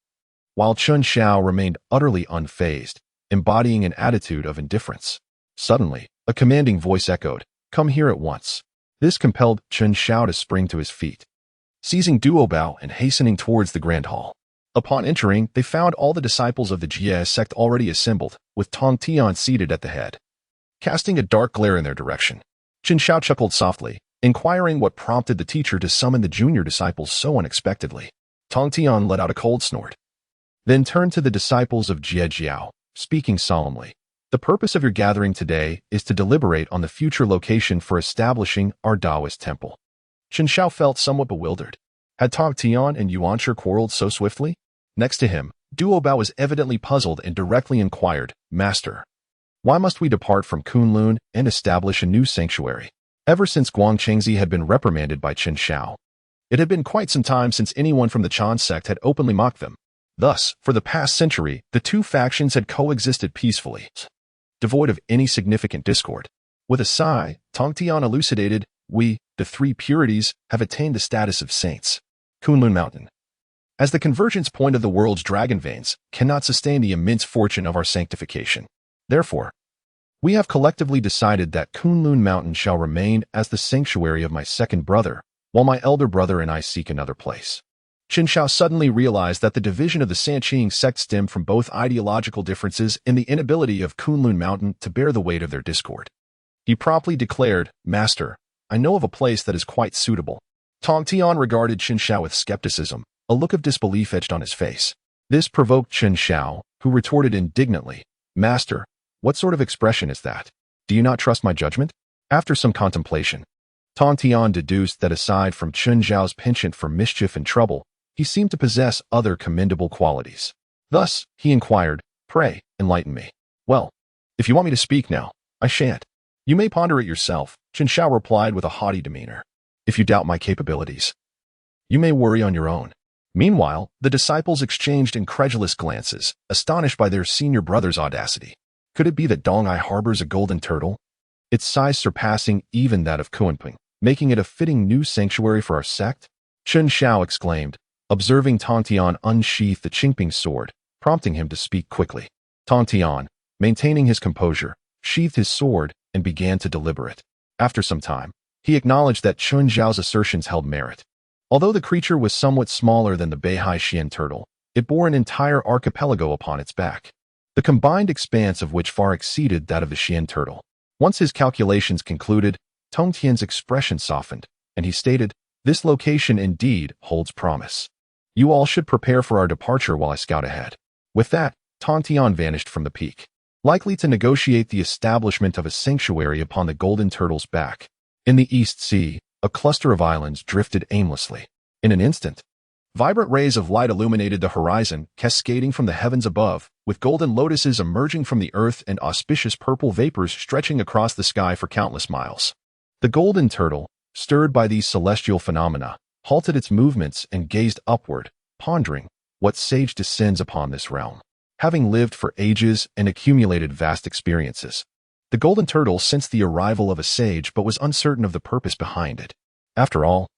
while Qin Zhao remained utterly unfazed, embodying an attitude of indifference. Suddenly, a commanding voice echoed, Come here at once. This compelled Qin Zhao to spring to his feet, seizing Duo Bao and hastening towards the grand hall. Upon entering, they found all the disciples of the Jie sect already assembled, with Tong Tian seated at the head, casting a dark glare in their direction. Qin Zhao chuckled softly, inquiring what prompted the teacher to summon the junior disciples so unexpectedly. Tong Tian let out a cold snort, then turned to the disciples of Jie Jiao, speaking solemnly. The purpose of your gathering today is to deliberate on the future location for establishing our Taoist temple. Qin Zhao felt somewhat bewildered. Had Tong Tian and Yuan Shi quarreled so swiftly? Next to him, Duo Bao was evidently puzzled and directly inquired, Master, why must we depart from Kunlun and establish a new sanctuary? Ever since Guang Chengzi had been reprimanded by Qin Zhao, it had been quite some time since anyone from the Chan sect had openly mocked them. Thus, for the past century, the two factions had coexisted peacefully, devoid of any significant discord. With a sigh, Tong Tian elucidated, We, the three purities, have attained the status of saints. Kunlun Mountain, as the convergence point of the world's dragon veins, cannot sustain the immense fortune of our sanctification. Therefore, we have collectively decided that Kunlun Mountain shall remain as the sanctuary of my second brother, while my elder brother and I seek another place. Qin Zhao suddenly realized that the division of the Sanqing sect stemmed from both ideological differences and the inability of Kunlun Mountain to bear the weight of their discord. He promptly declared, Master, I know of a place that is quite suitable. Tong Tian regarded Qin Zhao with skepticism, a look of disbelief etched on his face. This provoked Qin Zhao, who retorted indignantly, "Master, what sort of expression is that? Do you not trust my judgment?" After some contemplation, Tong Tian deduced that aside from Chun Zhao's penchant for mischief and trouble, he seemed to possess other commendable qualities. Thus, he inquired, "Pray, enlighten me." "Well, if you want me to speak now, I shan't. You may ponder it yourself," Chun Zhao replied with a haughty demeanor. "If you doubt my capabilities, you may worry on your own." Meanwhile, the disciples exchanged incredulous glances, astonished by their senior brother's audacity. Could it be that Dong-ai harbors a golden turtle, its size surpassing even that of Kunping, making it a fitting new sanctuary for our sect? Chun Zhao exclaimed, observing Tong Tian unsheath the Qingping sword, prompting him to speak quickly. Tong Tian, maintaining his composure, sheathed his sword and began to deliberate. After some time, he acknowledged that Chun Zhao's assertions held merit. Although the creature was somewhat smaller than the Beihai Xian turtle, it bore an entire archipelago upon its back, the combined expanse of which far exceeded that of the Xian turtle. Once his calculations concluded, Tong Tian's expression softened, and he stated, "This location indeed holds promise. You all should prepare for our departure while I scout ahead." With that, Tong Tian vanished from the peak, likely to negotiate the establishment of a sanctuary upon the golden turtle's back. In the East Sea, a cluster of islands drifted aimlessly. In an instant, vibrant rays of light illuminated the horizon, cascading from the heavens above, with golden lotuses emerging from the earth and auspicious purple vapors stretching across the sky for countless miles. The golden turtle, stirred by these celestial phenomena, halted its movements and gazed upward, pondering, what sage descends upon this realm? Having lived for ages and accumulated vast experiences, the golden turtle sensed the arrival of a sage but was uncertain of the purpose behind it. After all,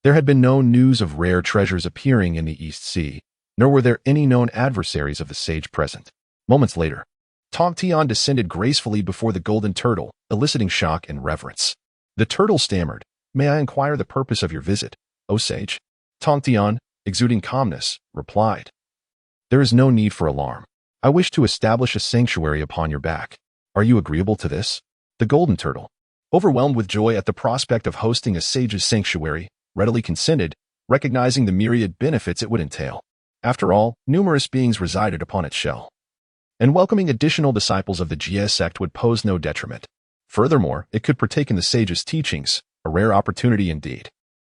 there had been no news of rare treasures appearing in the East Sea, nor were there any known adversaries of the sage present. Moments later, Tong Tian descended gracefully before the golden turtle, eliciting shock and reverence. The turtle stammered, "May I inquire the purpose of your visit, O sage?" Tong Tian, exuding calmness, replied, "There is no need for alarm. I wish to establish a sanctuary upon your back. Are you agreeable to this?" The golden turtle, overwhelmed with joy at the prospect of hosting a sage's sanctuary, readily consented, recognizing the myriad benefits it would entail. After all, numerous beings resided upon its shell, and welcoming additional disciples of the Jie sect would pose no detriment. Furthermore, it could partake in the sage's teachings, a rare opportunity indeed.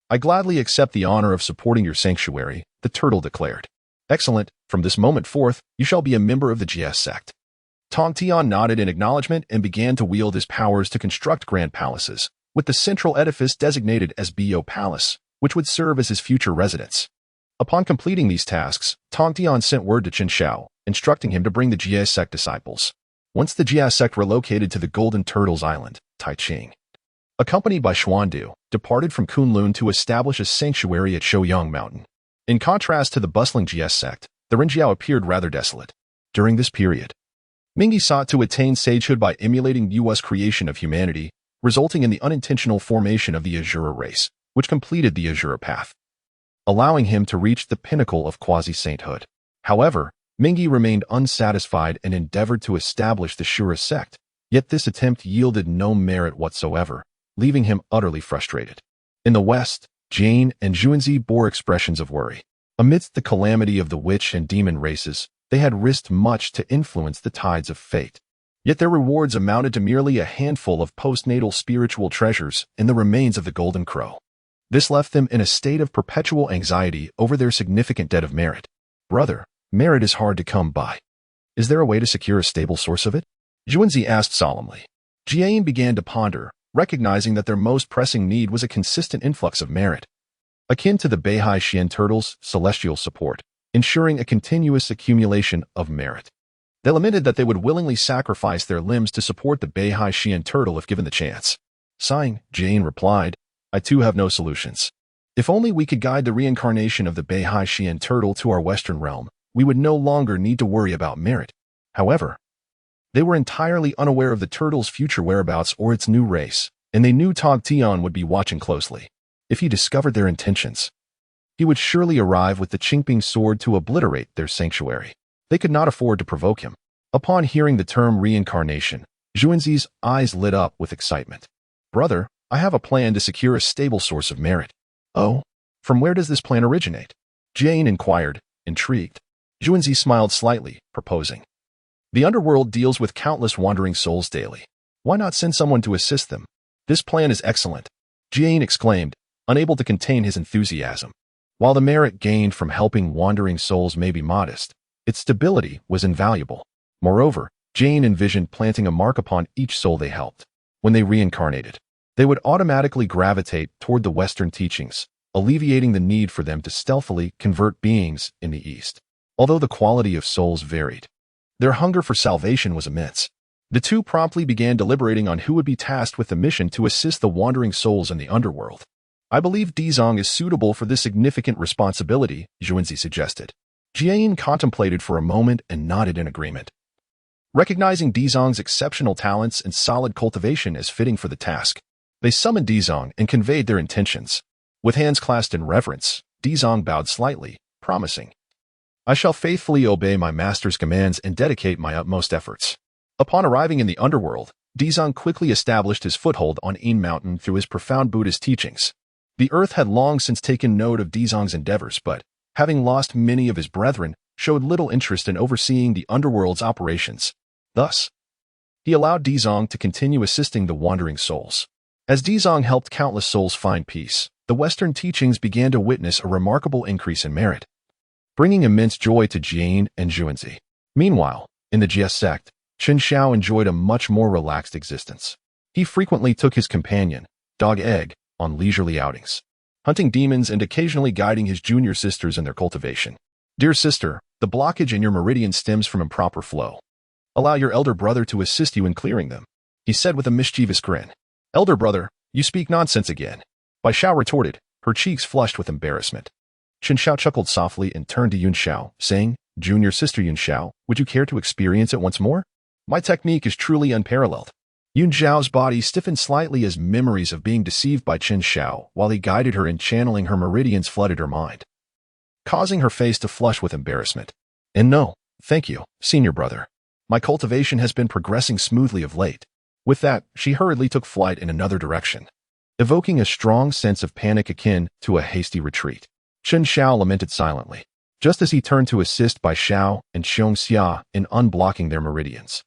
"I gladly accept the honor of supporting your sanctuary," the turtle declared. "Excellent. From this moment forth, you shall be a member of the Jie sect." Tong Tian nodded in acknowledgement and began to wield his powers to construct grand palaces, with the central edifice designated as Bo Palace, which would serve as his future residence. Upon completing these tasks, Tong Tian sent word to Qin Shao, instructing him to bring the Jie sect disciples. Once the Jie sect relocated to the Golden Turtles Island, Taiching, accompanied by Xuandu, departed from Kunlun to establish a sanctuary at Shouyang Mountain. In contrast to the bustling Jie sect, the Renjiao appeared rather desolate. During this period, Mingyi sought to attain sagehood by emulating Yue's creation of humanity, resulting in the unintentional formation of the Azura race, which completed the Azura path, allowing him to reach the pinnacle of quasi-sainthood. However, Mingyi remained unsatisfied and endeavored to establish the Shura sect, yet this attempt yielded no merit whatsoever, leaving him utterly frustrated. In the West, Jane and Xuanzi bore expressions of worry. Amidst the calamity of the witch and demon races, they had risked much to influence the tides of fate. Yet their rewards amounted to merely a handful of postnatal spiritual treasures and the remains of the Golden Crow. This left them in a state of perpetual anxiety over their significant debt of merit. "Brother, merit is hard to come by. Is there a way to secure a stable source of it?" Xuanzi asked solemnly. Jian began to ponder, recognizing that their most pressing need was a consistent influx of merit, akin to the Beihai Xian turtle's celestial support, ensuring a continuous accumulation of merit. They lamented that they would willingly sacrifice their limbs to support the Beihai Xian turtle if given the chance. Sighing, Jane replied, "I too have no solutions. If only we could guide the reincarnation of the Beihai Xian turtle to our western realm, we would no longer need to worry about merit." However, they were entirely unaware of the turtle's future whereabouts or its new race, and they knew Tong Tian would be watching closely. If he discovered their intentions, he would surely arrive with the Qingping sword to obliterate their sanctuary. They could not afford to provoke him. Upon hearing the term reincarnation, Xuanzi's eyes lit up with excitement. "Brother, I have a plan to secure a stable source of merit." "Oh? From where does this plan originate?" Jane inquired, intrigued. Juanzi smiled slightly, proposing. The underworld deals with countless wandering souls daily. Why not send someone to assist them? This plan is excellent, Jian exclaimed, unable to contain his enthusiasm. While the merit gained from helping wandering souls may be modest, its stability was invaluable. Moreover, Jane envisioned planting a mark upon each soul they helped. When they reincarnated, they would automatically gravitate toward the Western teachings, alleviating the need for them to stealthily convert beings in the East. Although the quality of souls varied, their hunger for salvation was immense. The two promptly began deliberating on who would be tasked with the mission to assist the wandering souls in the underworld. I believe Dizong is suitable for this significant responsibility, Juanzi suggested. Jian contemplated for a moment and nodded in agreement. Recognizing Dizong's exceptional talents and solid cultivation as fitting for the task, they summoned Dizong and conveyed their intentions. With hands clasped in reverence, Dizong bowed slightly, promising, I shall faithfully obey my master's commands and dedicate my utmost efforts. Upon arriving in the underworld, Dizong quickly established his foothold on Yin Mountain through his profound Buddhist teachings. The earth had long since taken note of Dizong's endeavors, but, having lost many of his brethren, showed little interest in overseeing the underworld's operations. Thus, he allowed Dizong to continue assisting the wandering souls. As Dizong helped countless souls find peace, the Western teachings began to witness a remarkable increase in merit, bringing immense joy to Jian and Juanzi. Meanwhile, in the Jie sect, Chen Xiao enjoyed a much more relaxed existence. He frequently took his companion, Dog Egg, on leisurely outings, hunting demons and occasionally guiding his junior sisters in their cultivation. Dear sister, the blockage in your meridian stems from improper flow. Allow your elder brother to assist you in clearing them, he said with a mischievous grin. Elder brother, you speak nonsense again. Bai Xiao retorted, her cheeks flushed with embarrassment. Chen Xiao chuckled softly and turned to Yun Xiao, saying, Junior sister Yun Xiao, would you care to experience it once more? My technique is truly unparalleled. Yun Xiao's body stiffened slightly as memories of being deceived by Chen Xiao while he guided her in channeling her meridians flooded her mind, causing her face to flush with embarrassment. And no, thank you, senior brother. My cultivation has been progressing smoothly of late. With that, she hurriedly took flight in another direction, evoking a strong sense of panic akin to a hasty retreat. Chen Xiao lamented silently, just as he turned to assist Bai Xiao and Xiong Xia in unblocking their meridians.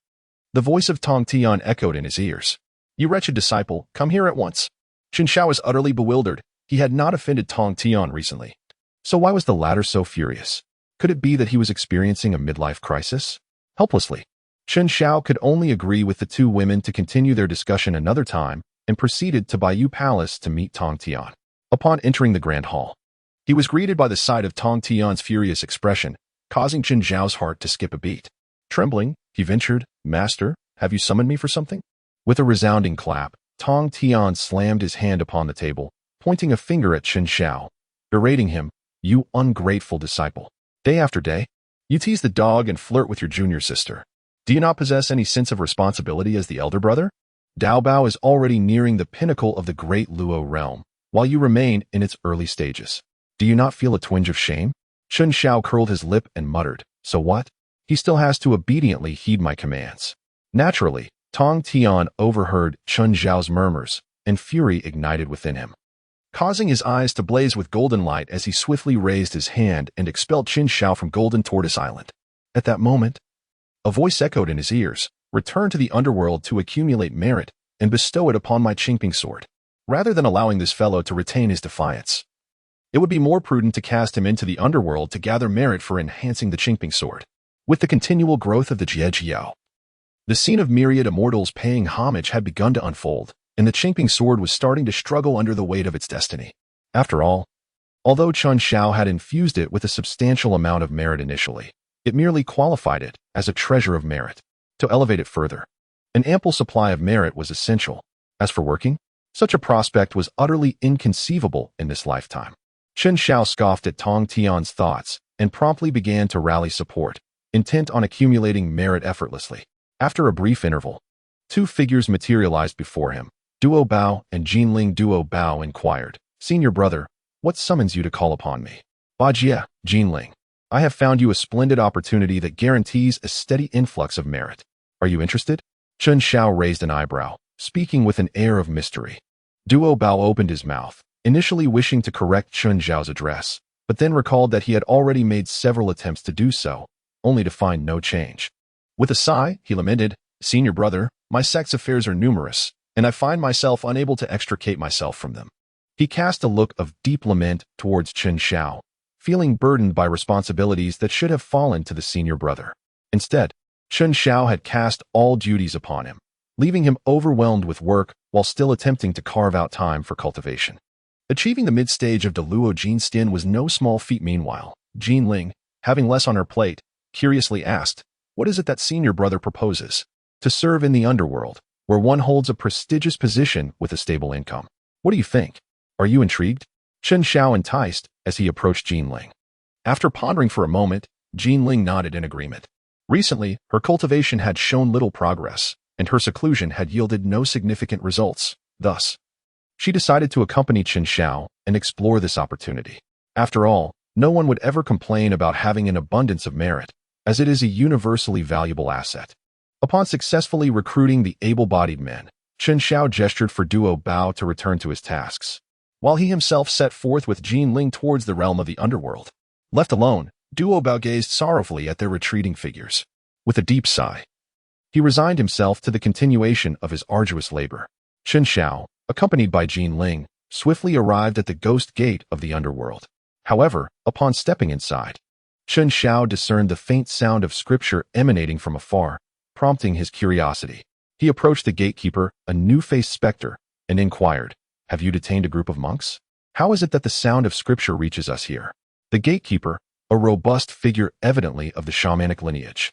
The voice of Tong Tian echoed in his ears. You wretched disciple, come here at once. Chen Xiao was utterly bewildered. He had not offended Tong Tian recently. So why was the latter so furious? Could it be that he was experiencing a midlife crisis? Helplessly, Chen Xiao could only agree with the two women to continue their discussion another time and proceeded to Baiyu Palace to meet Tong Tian. Upon entering the grand hall, he was greeted by the sight of Tong Tian's furious expression, causing Chen Xiao's heart to skip a beat. Trembling, he ventured, Master, have you summoned me for something? With a resounding clap, Tong Tian slammed his hand upon the table, pointing a finger at Chen Xiao, berating him, You ungrateful disciple. Day after day, you tease the dog and flirt with your junior sister. Do you not possess any sense of responsibility as the elder brother? Dao Bao is already nearing the pinnacle of the great Luo realm, while you remain in its early stages. Do you not feel a twinge of shame? Chen Xiao curled his lip and muttered, So what? He still has to obediently heed my commands. Naturally, Tong Tian overheard Chen Xiao's murmurs, and fury ignited within him, causing his eyes to blaze with golden light as he swiftly raised his hand and expelled Chen Xiao from Golden Tortoise Island. At that moment, a voice echoed in his ears, Return to the underworld to accumulate merit and bestow it upon my Qingping sword. Rather than allowing this fellow to retain his defiance, it would be more prudent to cast him into the underworld to gather merit for enhancing the Qingping sword. With the continual growth of the Jiejiao, the scene of myriad immortals paying homage had begun to unfold, and the Qingping sword was starting to struggle under the weight of its destiny. After all, although Chen Xiao had infused it with a substantial amount of merit initially, it merely qualified it as a treasure of merit. To elevate it further, an ample supply of merit was essential. As for working, such a prospect was utterly inconceivable in this lifetime. Chen Xiao scoffed at Tong Tian's thoughts and promptly began to rally support, intent on accumulating merit effortlessly. After a brief interval, two figures materialized before him. Duo Bao and Jinling. Duo Bao inquired, Senior brother, what summons you to call upon me? Bajie, Jinling. I have found you a splendid opportunity that guarantees a steady influx of merit. Are you interested? Chen Xiao raised an eyebrow, speaking with an air of mystery. Duo Bao opened his mouth, initially wishing to correct Chen Xiao's address, but then recalled that he had already made several attempts to do so, only to find no change. With a sigh, he lamented, "Senior brother, my sect's affairs are numerous, and I find myself unable to extricate myself from them." He cast a look of deep lament towards Chen Xiao, feeling burdened by responsibilities that should have fallen to the senior brother. Instead, Chen Xiao had cast all duties upon him, leaving him overwhelmed with work while still attempting to carve out time for cultivation. Achieving the mid-stage of Deluo Jinstian was no small feat. Meanwhile, Jean Ling, having less on her plate, curiously asked, "What is it that senior brother proposes?" "To serve in the underworld, where one holds a prestigious position with a stable income. What do you think? Are you intrigued?" Chen Xiao enticed as he approached Jean Ling. After pondering for a moment, Jean Ling nodded in agreement. Recently, her cultivation had shown little progress, and her seclusion had yielded no significant results. Thus, she decided to accompany Chen Xiao and explore this opportunity. After all, no one would ever complain about having an abundance of merit, as it is a universally valuable asset. Upon successfully recruiting the able-bodied men, Chen Xiao gestured for Duo Bao to return to his tasks, while he himself set forth with Jean Ling towards the realm of the underworld. Left alone, Duo Bao gazed sorrowfully at their retreating figures. With a deep sigh, he resigned himself to the continuation of his arduous labor. Chen Xiao, accompanied by Jean Ling, swiftly arrived at the ghost gate of the underworld. However, upon stepping inside, Chen Xiao discerned the faint sound of scripture emanating from afar, prompting his curiosity. He approached the gatekeeper, a new-faced specter, and inquired, "Have you detained a group of monks? How is it that the sound of scripture reaches us here?" The gatekeeper, a robust figure evidently of the shamanic lineage,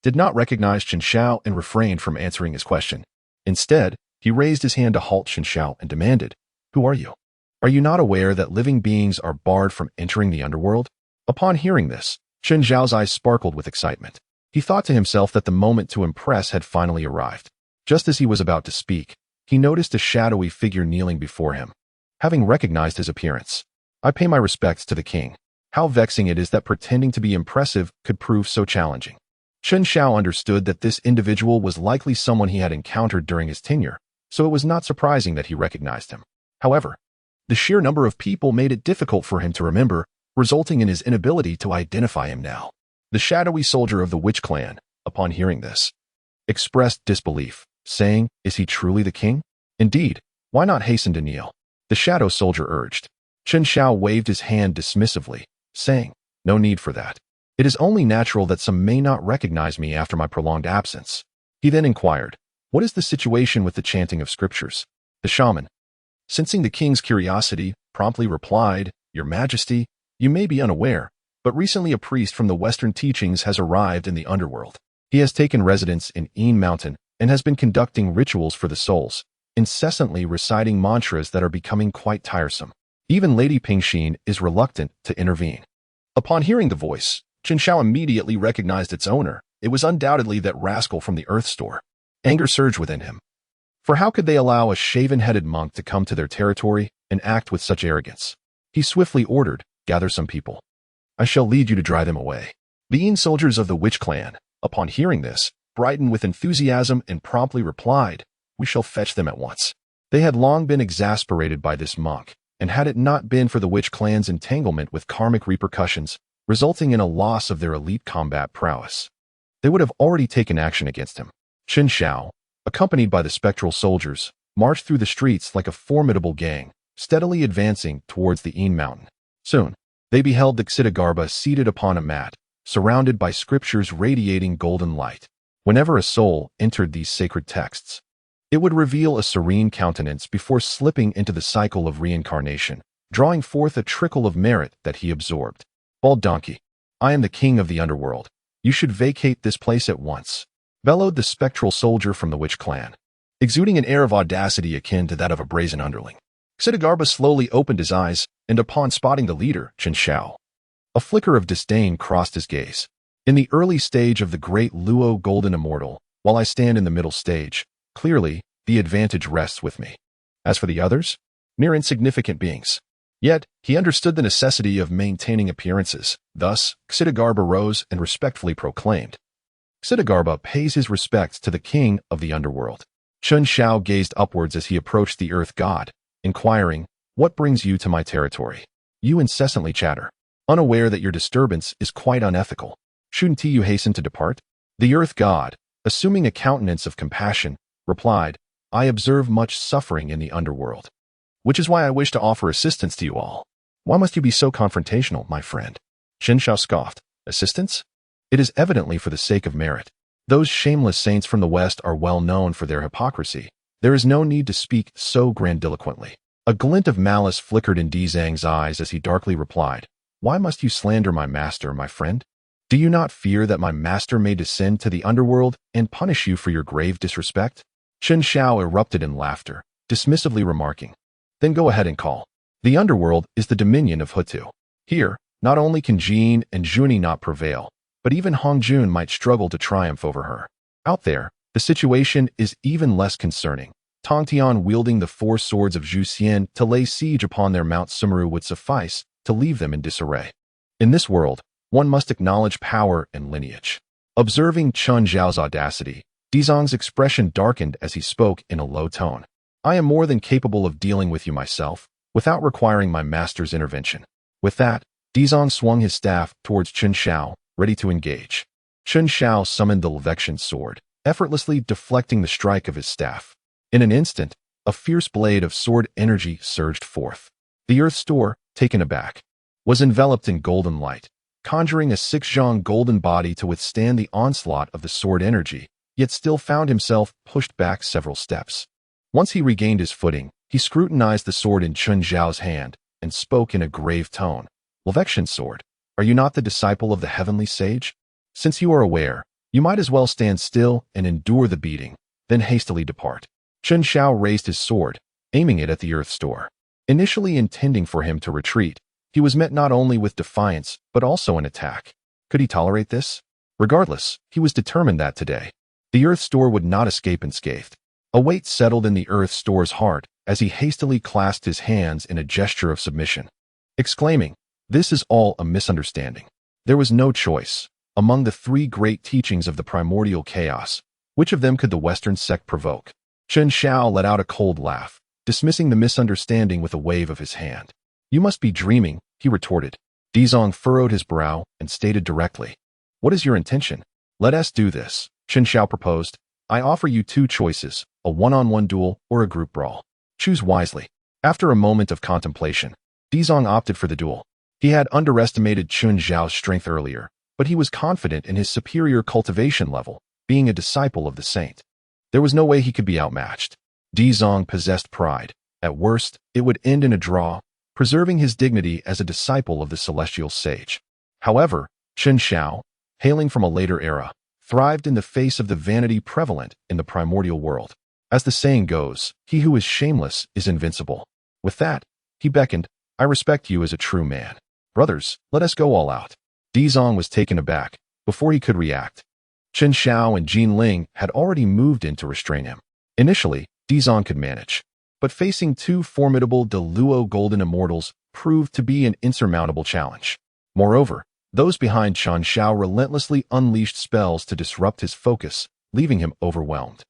did not recognize Chen Xiao and refrained from answering his question. Instead, he raised his hand to halt Chen Xiao and demanded, "Who are you? Are you not aware that living beings are barred from entering the underworld?" Upon hearing this, Chen Xiao's eyes sparkled with excitement. He thought to himself that the moment to impress had finally arrived. Just as he was about to speak, he noticed a shadowy figure kneeling before him. Having recognized his appearance, "I pay my respects to the king. How vexing it is that pretending to be impressive could prove so challenging." Chen Xiao understood that this individual was likely someone he had encountered during his tenure, so it was not surprising that he recognized him. However, the sheer number of people made it difficult for him to remember, resulting in his inability to identify him now. The shadowy soldier of the Witch clan, upon hearing this, expressed disbelief, saying, "Is he truly the king? Indeed, why not hasten to kneel?" The shadow soldier urged. Chen Xiao waved his hand dismissively, saying, "No need for that. It is only natural that some may not recognize me after my prolonged absence." He then inquired, "What is the situation with the chanting of scriptures?" The shaman, sensing the king's curiosity, promptly replied, "Your Majesty, you may be unaware, but recently a priest from the Western teachings has arrived in the underworld. He has taken residence in Yin Mountain and has been conducting rituals for the souls, incessantly reciting mantras that are becoming quite tiresome. Even Lady Pingxin is reluctant to intervene." Upon hearing the voice, Chen Xiao immediately recognized its owner. It was undoubtedly that rascal from the Earth Store. Anger surged within him. For how could they allow a shaven-headed monk to come to their territory and act with such arrogance? He swiftly ordered, "Gather some people. I shall lead you to drive them away." The Yin soldiers of the Witch clan, upon hearing this, brightened with enthusiasm and promptly replied, "We shall fetch them at once." They had long been exasperated by this monk, and had it not been for the Witch clan's entanglement with karmic repercussions, resulting in a loss of their elite combat prowess, they would have already taken action against him. Chen Xiao, accompanied by the spectral soldiers, marched through the streets like a formidable gang, steadily advancing towards the Yin Mountain. Soon, they beheld the Xidigarbha seated upon a mat, surrounded by scriptures radiating golden light. Whenever a soul entered these sacred texts, it would reveal a serene countenance before slipping into the cycle of reincarnation, drawing forth a trickle of merit that he absorbed. "Bald donkey, I am the king of the underworld. You should vacate this place at once," bellowed the spectral soldier from the Witch clan, exuding an air of audacity akin to that of a brazen underling. Xidigarbha slowly opened his eyes, and upon spotting the leader, Chen Xiao, a flicker of disdain crossed his gaze. "In the early stage of the great Luo Golden Immortal, while I stand in the middle stage, clearly, the advantage rests with me. As for the others, mere insignificant beings." Yet, he understood the necessity of maintaining appearances. Thus, Xidigarbha rose and respectfully proclaimed, "Xidigarbha pays his respects to the king of the underworld." Chen Xiao gazed upwards as he approached the earth god, inquiring, "What brings you to my territory? You incessantly chatter. unaware that your disturbance is quite unethical. Shouldn't you hasten to depart? The earth god, assuming a countenance of compassion, replied, I observe much suffering in the underworld, which is why I wish to offer assistance to you all. Why must you be so confrontational, my friend? Chen Xiao scoffed. Assistance? It is evidently for the sake of merit. Those shameless saints from the West are well known for their hypocrisy. There is no need to speak so grandiloquently. A glint of malice flickered in Di Zhang's eyes as he darkly replied, Why must you slander my master, my friend? Do you not fear that my master may descend to the underworld and punish you for your grave disrespect? Chen Xiao erupted in laughter, dismissively remarking, Then go ahead and call. The underworld is the dominion of Hutu. Here, not only can Jin and Juni not prevail, but even Hong Jun might struggle to triumph over her. Out there, the situation is even less concerning. Tong Tian wielding the 4 swords of Zhu Xian to lay siege upon their Mount Sumeru would suffice to leave them in disarray. In this world, one must acknowledge power and lineage. Observing Chun Zhao's audacity, Di Zhang's expression darkened as he spoke in a low tone. I am more than capable of dealing with you myself, without requiring my master's intervention. With that, Di Zhang swung his staff towards Chen Xiao, ready to engage. Chen Xiao summoned the Levection sword, effortlessly deflecting the strike of his staff. In an instant, a fierce blade of sword energy surged forth. The earth store, taken aback, was enveloped in golden light, conjuring a 6-zhang golden body to withstand the onslaught of the sword energy, yet still found himself pushed back several steps. Once he regained his footing, he scrutinized the sword in Chun Zhao's hand and spoke in a grave tone. Levection sword, are you not the disciple of the heavenly sage? Since you are aware, you might as well stand still and endure the beating, then hastily depart. Chen Xiao raised his sword, aiming it at the earth store. Initially intending for him to retreat, he was met not only with defiance, but also an attack. Could he tolerate this? Regardless, he was determined that today, the earth store would not escape unscathed. A weight settled in the earth store's heart as he hastily clasped his hands in a gesture of submission, exclaiming, This is all a misunderstanding. There was no choice. Among the 3 great teachings of the primordial chaos, which of them could the Western sect provoke? Chen Xiao let out a cold laugh, dismissing the misunderstanding with a wave of his hand. You must be dreaming, he retorted. Di Zhang furrowed his brow and stated directly, What is your intention? Let us do this, Chen Xiao proposed. I offer you 2 choices, a one-on-one duel or a group brawl. Choose wisely. After a moment of contemplation, Di Zhang opted for the duel. He had underestimated Chun Zhao's strength earlier, but he was confident in his superior cultivation level, being a disciple of the saint. There was no way he could be outmatched. Di Zhang possessed pride. At worst, it would end in a draw, preserving his dignity as a disciple of the celestial sage. However, Chen Xiao, hailing from a later era, thrived in the face of the vanity prevalent in the primordial world. As the saying goes, he who is shameless is invincible. With that, he beckoned, I respect you as a true man. Brothers, let us go all out. Di Zhang was taken aback before he could react. Chen Xiao and Jin Ling had already moved in to restrain him. Initially, Di Zhang could manage, but facing 2 formidable Deluo golden immortals proved to be an insurmountable challenge. Moreover, those behind Chen Xiao relentlessly unleashed spells to disrupt his focus, leaving him overwhelmed.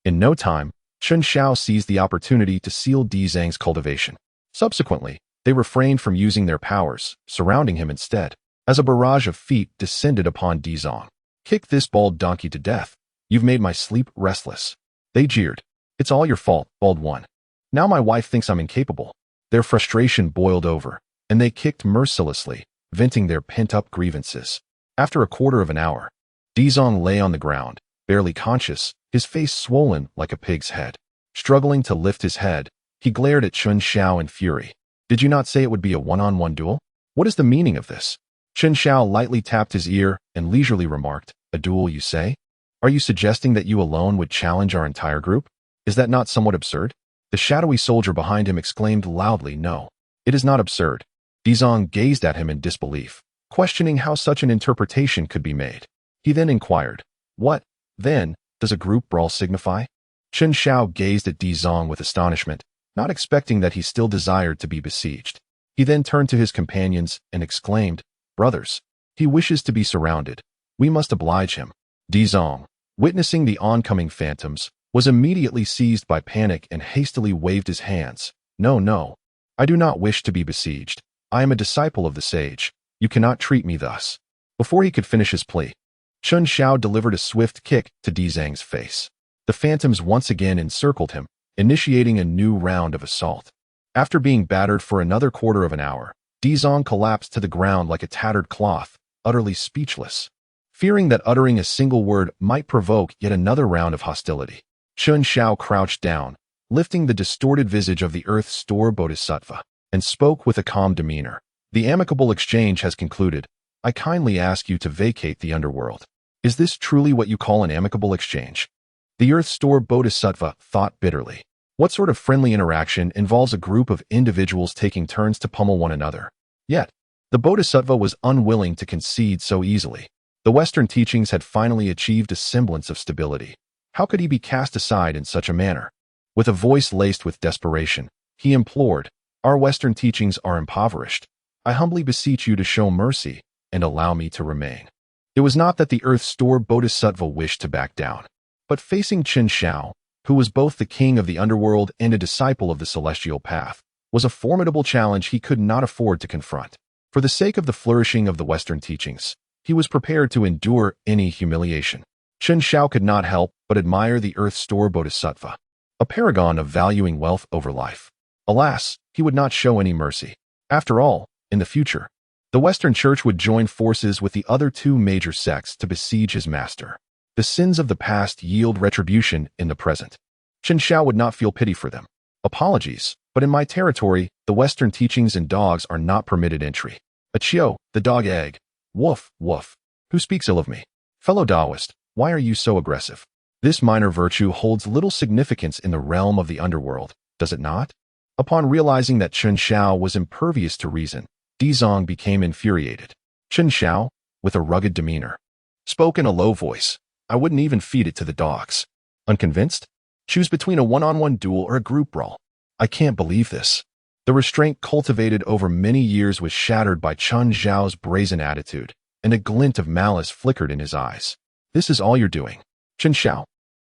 In no time, Chen Xiao seized the opportunity to seal Di Zhang's cultivation. Subsequently, they refrained from using their powers, surrounding him instead, as a barrage of feet descended upon Di Zhang. Kick this bald donkey to death. You've made my sleep restless. They jeered. It's all your fault, bald one. Now my wife thinks I'm incapable. Their frustration boiled over, and they kicked mercilessly, venting their pent-up grievances. After a quarter of an hour, Di Zhang lay on the ground, barely conscious, his face swollen like a pig's head. Struggling to lift his head, he glared at Chen Xiao in fury. Did you not say it would be a one-on-one duel? What is the meaning of this? Chen Xiao lightly tapped his ear and leisurely remarked, A duel, you say? Are you suggesting that you alone would challenge our entire group? Is that not somewhat absurd? The shadowy soldier behind him exclaimed loudly, No, it is not absurd. Di Zhang gazed at him in disbelief, questioning how such an interpretation could be made. He then inquired, What, then, does a group brawl signify? Chen Xiao gazed at Di Zhang with astonishment, not expecting that he still desired to be besieged. He then turned to his companions and exclaimed, Brothers, he wishes to be surrounded. We must oblige him. Di Zhang, witnessing the oncoming phantoms, was immediately seized by panic and hastily waved his hands. No, no, I do not wish to be besieged. I am a disciple of the sage. You cannot treat me thus." Before he could finish his plea, Chun Xiao delivered a swift kick to Di Zhang's face. The phantoms once again encircled him, initiating a new round of assault. After being battered for another quarter of an hour, Di Zhang collapsed to the ground like a tattered cloth, utterly speechless. Fearing that uttering a single word might provoke yet another round of hostility, Chun Xiao crouched down, lifting the distorted visage of the Earth Store Bodhisattva, and spoke with a calm demeanor. "The amicable exchange has concluded. I kindly ask you to vacate the underworld." "Is this truly what you call an amicable exchange?" The Earth Store Bodhisattva thought bitterly. What sort of friendly interaction involves a group of individuals taking turns to pummel one another? Yet, the Bodhisattva was unwilling to concede so easily. The Western teachings had finally achieved a semblance of stability. How could he be cast aside in such a manner? With a voice laced with desperation, he implored, "Our Western teachings are impoverished. I humbly beseech you to show mercy and allow me to remain." It was not that the Earth Store Bodhisattva wished to back down, but facing Chun Xiao, who was both the king of the underworld and a disciple of the celestial path, was a formidable challenge he could not afford to confront. For the sake of the flourishing of the Western teachings, he was prepared to endure any humiliation. Chun Xiao could not help but admire the Earth Store Bodhisattva, a paragon of valuing wealth over life. Alas, he would not show any mercy. After all, in the future, the Western Church would join forces with the other two major sects to besiege his master. The sins of the past yield retribution in the present. Chun Xiao would not feel pity for them. "Apologies, but in my territory, the Western teachings and dogs are not permitted entry." "Achio, the dog egg. Woof, woof. Who speaks ill of me? Fellow Taoist, why are you so aggressive?" This minor virtue holds little significance in the realm of the underworld, does it not? Upon realizing that Chun Xiao was impervious to reason, Di Zhang became infuriated. Chun Xiao, with a rugged demeanor, spoke in a low voice. "I wouldn't even feed it to the dogs." Unconvinced? Choose between a one-on-one duel or a group brawl. "I can't believe this." The restraint cultivated over many years was shattered by Chun Xiao's brazen attitude, and a glint of malice flickered in his eyes. "This is all you're doing?" Chun Xiao,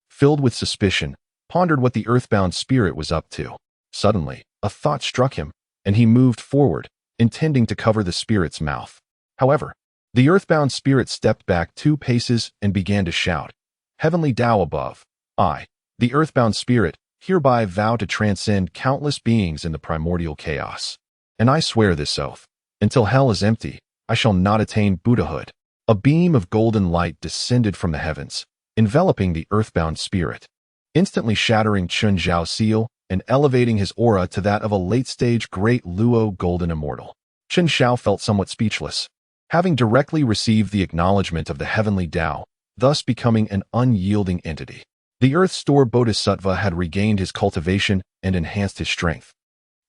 filled with suspicion, pondered what the earthbound spirit was up to. Suddenly, a thought struck him, and he moved forward, intending to cover the spirit's mouth. However, the earthbound spirit stepped back 2 paces and began to shout, "Heavenly Tao above, I, the earthbound spirit, hereby vow to transcend countless beings in the primordial chaos. And I swear this oath, until hell is empty, I shall not attain Buddhahood." A beam of golden light descended from the heavens, enveloping the earthbound spirit, instantly shattering Chun Xiao's seal and elevating his aura to that of a late-stage Great Luo Golden Immortal. Chun Xiao felt somewhat speechless. Having directly received the acknowledgement of the heavenly Tao, thus becoming an unyielding entity, the Earth Store Bodhisattva had regained his cultivation and enhanced his strength.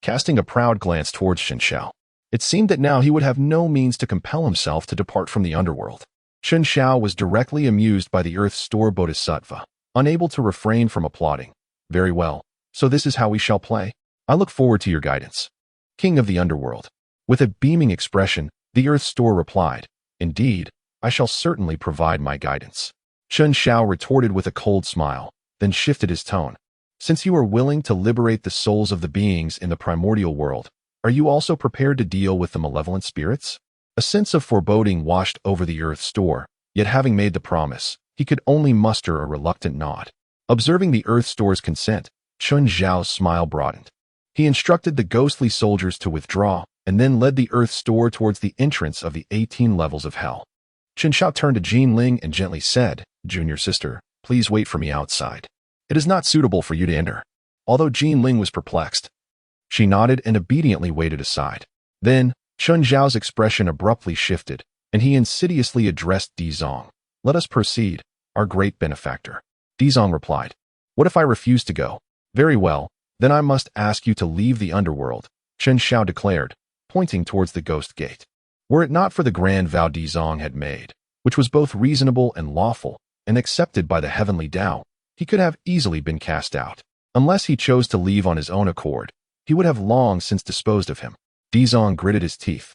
Casting a proud glance towards Chun Xiao, it seemed that now he would have no means to compel himself to depart from the underworld. Chun Xiao was directly amused by the Earth Store Bodhisattva, unable to refrain from applauding. "Very well, so this is how we shall play. I look forward to your guidance, King of the Underworld." With a beaming expression, the Earth Store replied, "Indeed, I shall certainly provide my guidance." Chun Xiao retorted with a cold smile, then shifted his tone. "Since you are willing to liberate the souls of the beings in the primordial world, are you also prepared to deal with the malevolent spirits?" A sense of foreboding washed over the Earth Store, yet having made the promise, he could only muster a reluctant nod. Observing the Earth Store's consent, Chun Xiao's smile broadened. He instructed the ghostly soldiers to withdraw, and then led the Earth Store towards the entrance of the 18 levels of hell. Chun Xiao turned to Jin Ling and gently said, "Junior sister, please wait for me outside. It is not suitable for you to enter." Although Jin Ling was perplexed, she nodded and obediently waited aside. Then, Chun Xiao's expression abruptly shifted, and he insidiously addressed Di Zhang. "Let us proceed, our great benefactor." Di Zhang replied, "What if I refuse to go?" "Very well, then I must ask you to leave the underworld," Chun Xiao declared, pointing towards the ghost gate. Were it not for the grand vow Di Zhang had made, which was both reasonable and lawful, and accepted by the heavenly Tao, he could have easily been cast out. Unless he chose to leave on his own accord, he would have long since disposed of him. Di Zhang gritted his teeth,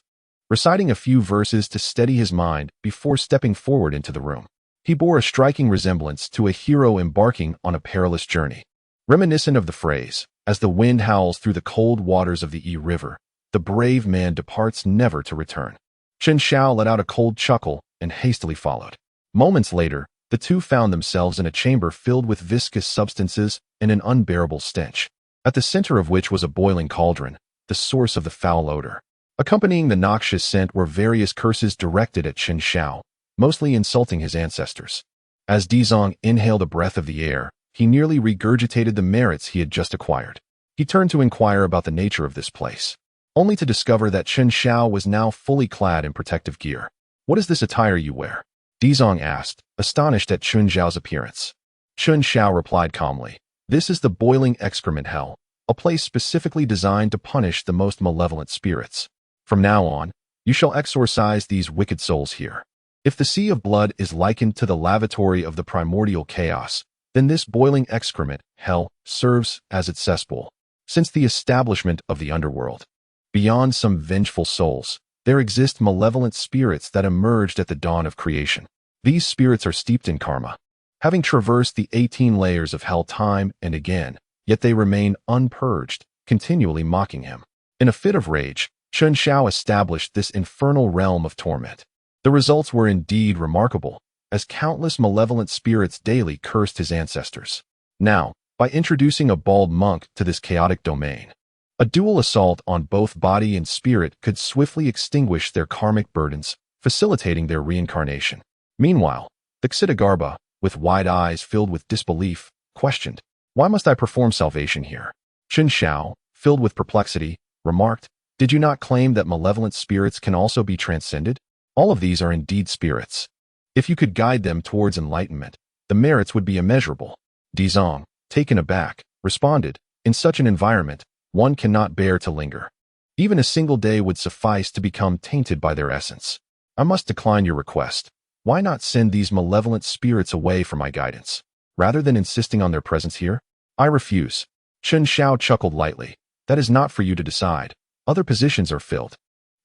reciting a few verses to steady his mind before stepping forward into the room. He bore a striking resemblance to a hero embarking on a perilous journey. Reminiscent of the phrase, "As the wind howls through the cold waters of the Yi River, the brave man departs never to return." Chen Xiao let out a cold chuckle and hastily followed. Moments later, the two found themselves in a chamber filled with viscous substances and an unbearable stench, at the center of which was a boiling cauldron, the source of the foul odor. Accompanying the noxious scent were various curses directed at Chen Xiao, mostly insulting his ancestors. As Dizong inhaled a breath of the air, he nearly regurgitated the merits he had just acquired. He turned to inquire about the nature of this place, only to discover that Chen Xiao was now fully clad in protective gear. "What is this attire you wear?" Dizong asked, astonished at Chen Xiao's appearance. Chen Xiao replied calmly, "This is the boiling excrement hell, a place specifically designed to punish the most malevolent spirits. From now on, you shall exorcise these wicked souls here. If the sea of blood is likened to the lavatory of the primordial chaos, then this boiling excrement, hell, serves as its cesspool. Since the establishment of the underworld, beyond some vengeful souls, there exist malevolent spirits that emerged at the dawn of creation. These spirits are steeped in karma, having traversed the 18 layers of hell time and again, yet they remain unpurged, continually mocking him." In a fit of rage, Chen Xiao established this infernal realm of torment. The results were indeed remarkable, as countless malevolent spirits daily cursed his ancestors. Now, by introducing a bald monk to this chaotic domain, a dual assault on both body and spirit could swiftly extinguish their karmic burdens, facilitating their reincarnation. Meanwhile, the Xitigarbha, with wide eyes filled with disbelief, questioned, "Why must I perform salvation here?" Chen Xiao, filled with perplexity, remarked, "Did you not claim that malevolent spirits can also be transcended? All of these are indeed spirits. If you could guide them towards enlightenment, the merits would be immeasurable." Dizong, taken aback, responded, "In such an environment, one cannot bear to linger. Even a single day would suffice to become tainted by their essence. I must decline your request. Why not send these malevolent spirits away for my guidance, rather than insisting on their presence here?" "I refuse." Chen Xiao chuckled lightly. "That is not for you to decide. Other positions are filled.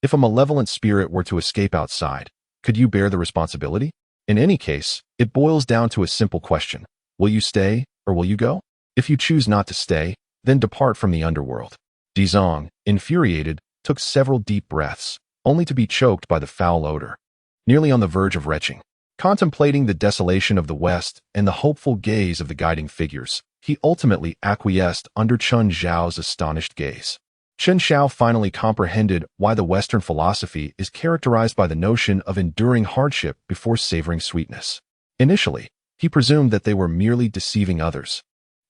If a malevolent spirit were to escape outside, could you bear the responsibility? In any case, it boils down to a simple question. Will you stay, or will you go? If you choose not to stay, then depart from the underworld." Dizong, infuriated, took several deep breaths, only to be choked by the foul odor. Nearly on the verge of retching, contemplating the desolation of the West and the hopeful gaze of the guiding figures, he ultimately acquiesced under Chen Xiao's astonished gaze. Chen Xiao finally comprehended why the Western philosophy is characterized by the notion of enduring hardship before savoring sweetness. Initially, he presumed that they were merely deceiving others,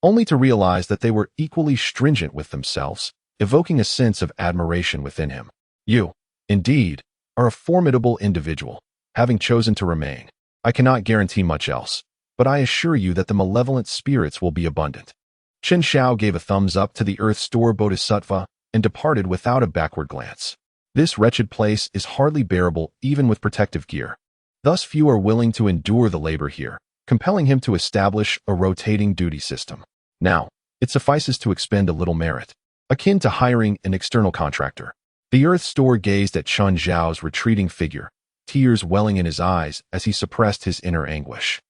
only to realize that they were equally stringent with themselves, evoking a sense of admiration within him. "You, indeed, are a formidable individual, having chosen to remain. I cannot guarantee much else, but I assure you that the malevolent spirits will be abundant." Chen Xiao gave a thumbs up to the Earth Store Bodhisattva and departed without a backward glance. This wretched place is hardly bearable even with protective gear. Thus few are willing to endure the labor here, compelling him to establish a rotating duty system. Now, it suffices to expend a little merit, akin to hiring an external contractor. The Earth Store gazed at Chen Xiao's retreating figure, tears welling in his eyes as he suppressed his inner anguish,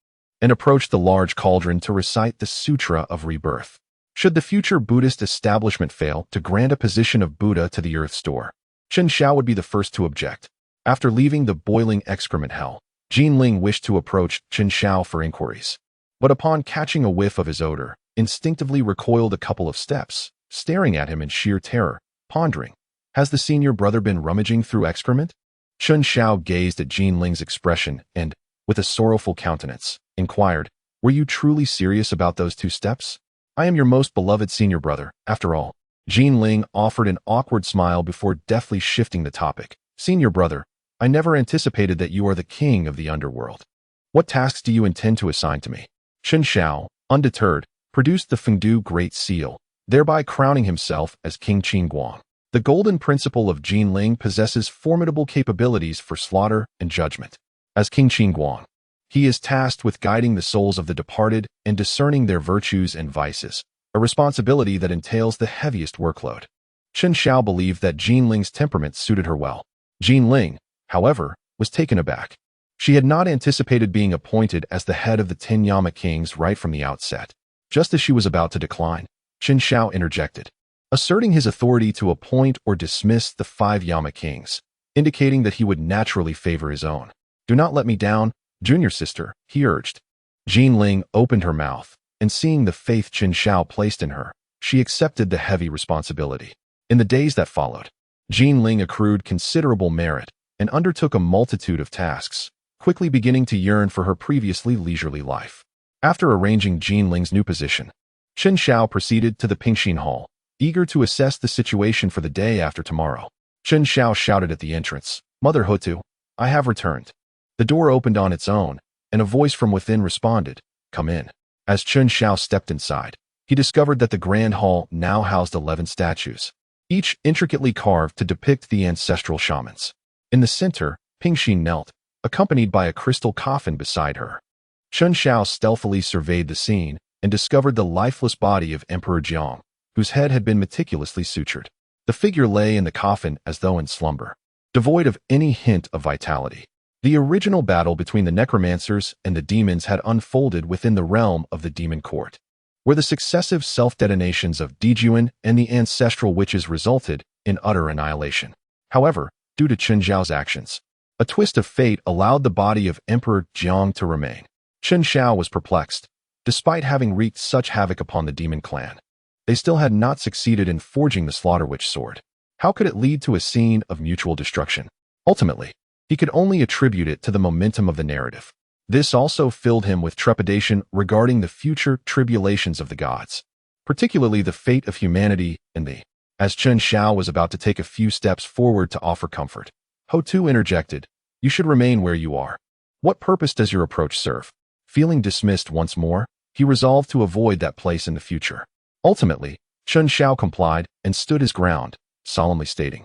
and approached the large cauldron to recite the Sutra of Rebirth. Should the future Buddhist establishment fail to grant a position of Buddha to the Earth Store, Chen Xiao would be the first to object. After leaving the boiling excrement hell, Jinling wished to approach Chen Xiao for inquiries, but upon catching a whiff of his odor, instinctively recoiled a couple of steps, staring at him in sheer terror, pondering, "Has the senior brother been rummaging through excrement?" Chen Xiao gazed at Jinling's expression and, with a sorrowful countenance, inquired, "Were you truly serious about those 2 steps? I am your most beloved senior brother, after all." Jinling offered an awkward smile before deftly shifting the topic. "Senior brother, I never anticipated that you are the king of the underworld. What tasks do you intend to assign to me?" Chen Xiao, undeterred, produced the Fengdu Great Seal, thereby crowning himself as King Qingguang. The golden principle of Jinling possesses formidable capabilities for slaughter and judgment. As King Qingguang, he is tasked with guiding the souls of the departed and discerning their virtues and vices, a responsibility that entails the heaviest workload. Chen Xiao believed that Jinling's temperament suited her well. Jinling, however, was taken aback. She had not anticipated being appointed as the head of the 10 Yama Kings right from the outset. Just as she was about to decline, Chen Xiao interjected, asserting his authority to appoint or dismiss the 5 Yama Kings. indicating that he would naturally favor his own. "Do not let me down, junior sister," he urged. Jean Ling opened her mouth, and seeing the faith Qin Shao placed in her, she accepted the heavy responsibility. In the days that followed, Jean Ling accrued considerable merit and undertook a multitude of tasks, quickly beginning to yearn for her previously leisurely life. After arranging Jean Ling's new position, Qin Shao proceeded to the Pingxin Hall, eager to assess the situation for the day after tomorrow. Qin Shao shouted at the entrance, "Mother Hotu, I have returned." The door opened on its own, and a voice from within responded, "Come in." As Qin Shao stepped inside, he discovered that the grand hall now housed 11 statues, each intricately carved to depict the ancestral shamans. In the center, Pingxin knelt, accompanied by a crystal coffin beside her. Qin Shao stealthily surveyed the scene and discovered the lifeless body of Emperor Jiang, whose head had been meticulously sutured. The figure lay in the coffin as though in slumber, devoid of any hint of vitality. The original battle between the necromancers and the demons had unfolded within the realm of the demon court, where the successive self-detonations of Dijuan and the ancestral witches resulted in utter annihilation. However, due to Qin Zhao's actions, a twist of fate allowed the body of Emperor Jiang to remain. Qin Shao was perplexed. Despite having wreaked such havoc upon the demon clan, they still had not succeeded in forging the Slaughter Witch sword. How could it lead to a scene of mutual destruction? Ultimately, he could only attribute it to the momentum of the narrative. This also filled him with trepidation regarding the future tribulations of the gods, particularly the fate of humanity and the. As Qin Shao was about to take a few steps forward to offer comfort, Hotu interjected, "You should remain where you are. What purpose does your approach serve?" Feeling dismissed once more, he resolved to avoid that place in the future. Ultimately, Qin Shao complied and stood his ground, solemnly stating,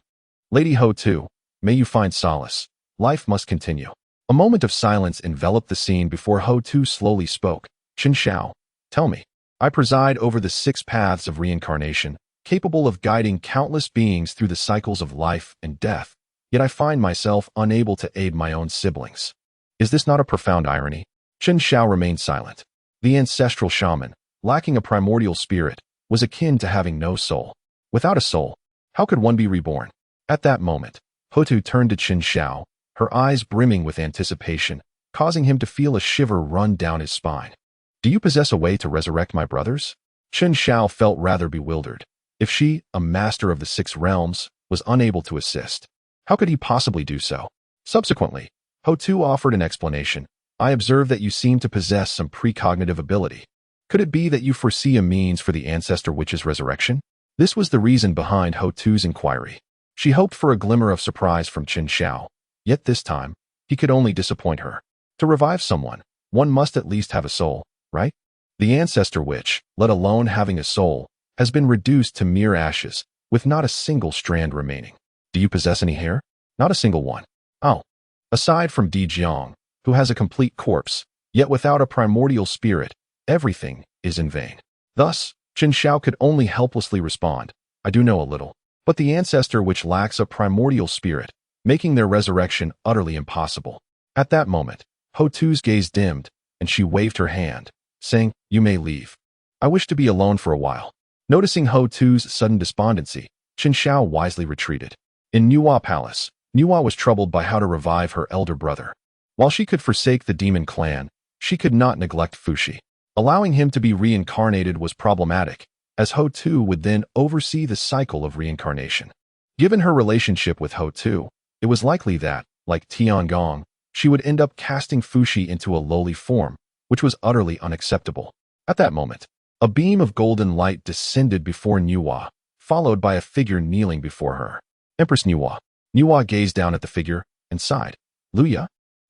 "Lady Hotu, may you find solace. Life must continue." A moment of silence enveloped the scene before Hotu slowly spoke. "Qin Shao, tell me. I preside over the 6 paths of reincarnation, capable of guiding countless beings through the cycles of life and death, yet I find myself unable to aid my own siblings. Is this not a profound irony?" Qin Shao remained silent. The ancestral shaman, lacking a primordial spirit, was akin to having no soul. Without a soul, how could one be reborn? At that moment, Hotu turned to Qin Shao, her eyes brimming with anticipation, causing him to feel a shiver run down his spine. "Do you possess a way to resurrect my brothers?" Qin Shao felt rather bewildered. If she, a master of the 6 realms, was unable to assist, how could he possibly do so? Subsequently, Hotu offered an explanation. "I observe that you seem to possess some precognitive ability. Could it be that you foresee a means for the ancestor witch's resurrection?" This was the reason behind Hotu's inquiry. She hoped for a glimmer of surprise from Qin Shao, yet this time, he could only disappoint her. To revive someone, one must at least have a soul, right? The ancestor witch, let alone having a soul, has been reduced to mere ashes, with not a single strand remaining. "Do you possess any hair?" "Not a single one." "Oh. Aside from Di Jiang, who has a complete corpse, yet without a primordial spirit, everything is in vain." Thus, Qin Shao could only helplessly respond, "I do know a little, but the ancestor which lacks a primordial spirit, making their resurrection utterly impossible." At that moment, Hotu's gaze dimmed, and she waved her hand, saying, "You may leave. I wish to be alone for a while." Noticing Hotu's sudden despondency, Qin Shao wisely retreated. In Nuwa Palace, Nuwa was troubled by how to revive her elder brother. While she could forsake the demon clan, she could not neglect Fushi. Allowing him to be reincarnated was problematic, as Hotu would then oversee the cycle of reincarnation. Given her relationship with Hotu, it was likely that, like Tiangong, she would end up casting Fushi into a lowly form, which was utterly unacceptable. At that moment, a beam of golden light descended before Nuwa, followed by a figure kneeling before her. "Empress Nuwa." Nuwa gazed down at the figure and sighed. "Luya?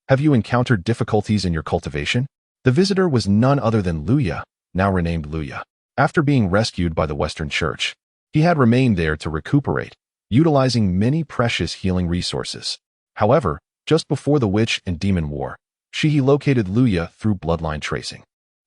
Have you encountered difficulties in your cultivation?" The visitor was none other than Luya, now renamed Luya. After being rescued by the Western Church, he had remained there to recuperate, utilizing many precious healing resources. However, just before the Witch and Demon War, Shihi located Luya through bloodline tracing.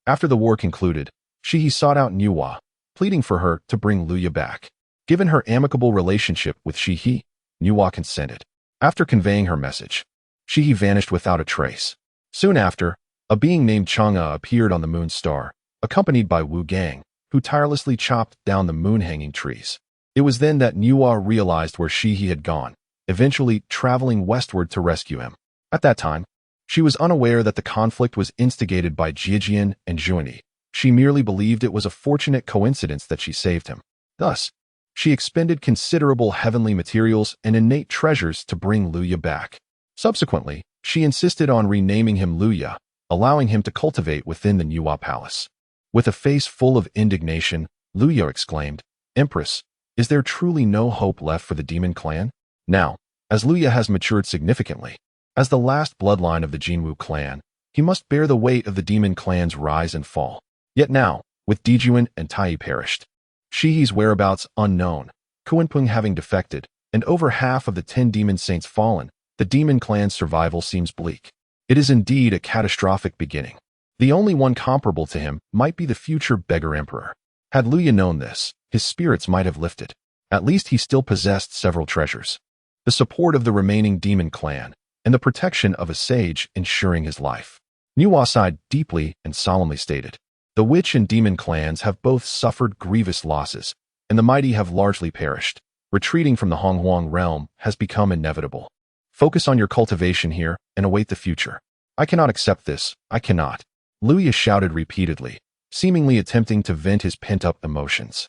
After the war concluded, Shihi sought out Nuwa, pleading for her to bring Luya back. Given her amicable relationship with Shihi, Nuwa consented. After conveying her message, Shihi vanished without a trace. Soon after, a being named Chang'e appeared on the moon star, accompanied by Wu Gang, who tirelessly chopped down the moon-hanging trees. It was then that Nuwa realized where Shihi had gone, eventually traveling westward to rescue him. At that time, she was unaware that the conflict was instigated by Jijian and Zhuani. She merely believed it was a fortunate coincidence that she saved him. Thus, she expended considerable heavenly materials and innate treasures to bring Luya back. Subsequently, she insisted on renaming him Luya, allowing him to cultivate within the Niwa Palace. With a face full of indignation, Luya exclaimed, "Empress, is there truly no hope left for the demon clan?" Now, as Luya has matured significantly, as the last bloodline of the Jinwu clan, he must bear the weight of the demon clan's rise and fall. Yet now, with Dijuan and Tai perished, Shihi's whereabouts unknown, Kuanping having defected, and over half of the 10 demon saints fallen, the demon clan's survival seems bleak. It is indeed a catastrophic beginning. The only one comparable to him might be the future beggar emperor. Had Luya known this, his spirits might have lifted. At least he still possessed several treasures. The support of the remaining demon clan, and the protection of a sage ensuring his life. Niwa sighed deeply and solemnly stated, "The witch and demon clans have both suffered grievous losses, and the mighty have largely perished. Retreating from the Honghuang realm has become inevitable. Focus on your cultivation here and await the future." "I cannot accept this, I cannot," Luya shouted repeatedly, seemingly attempting to vent his pent-up emotions.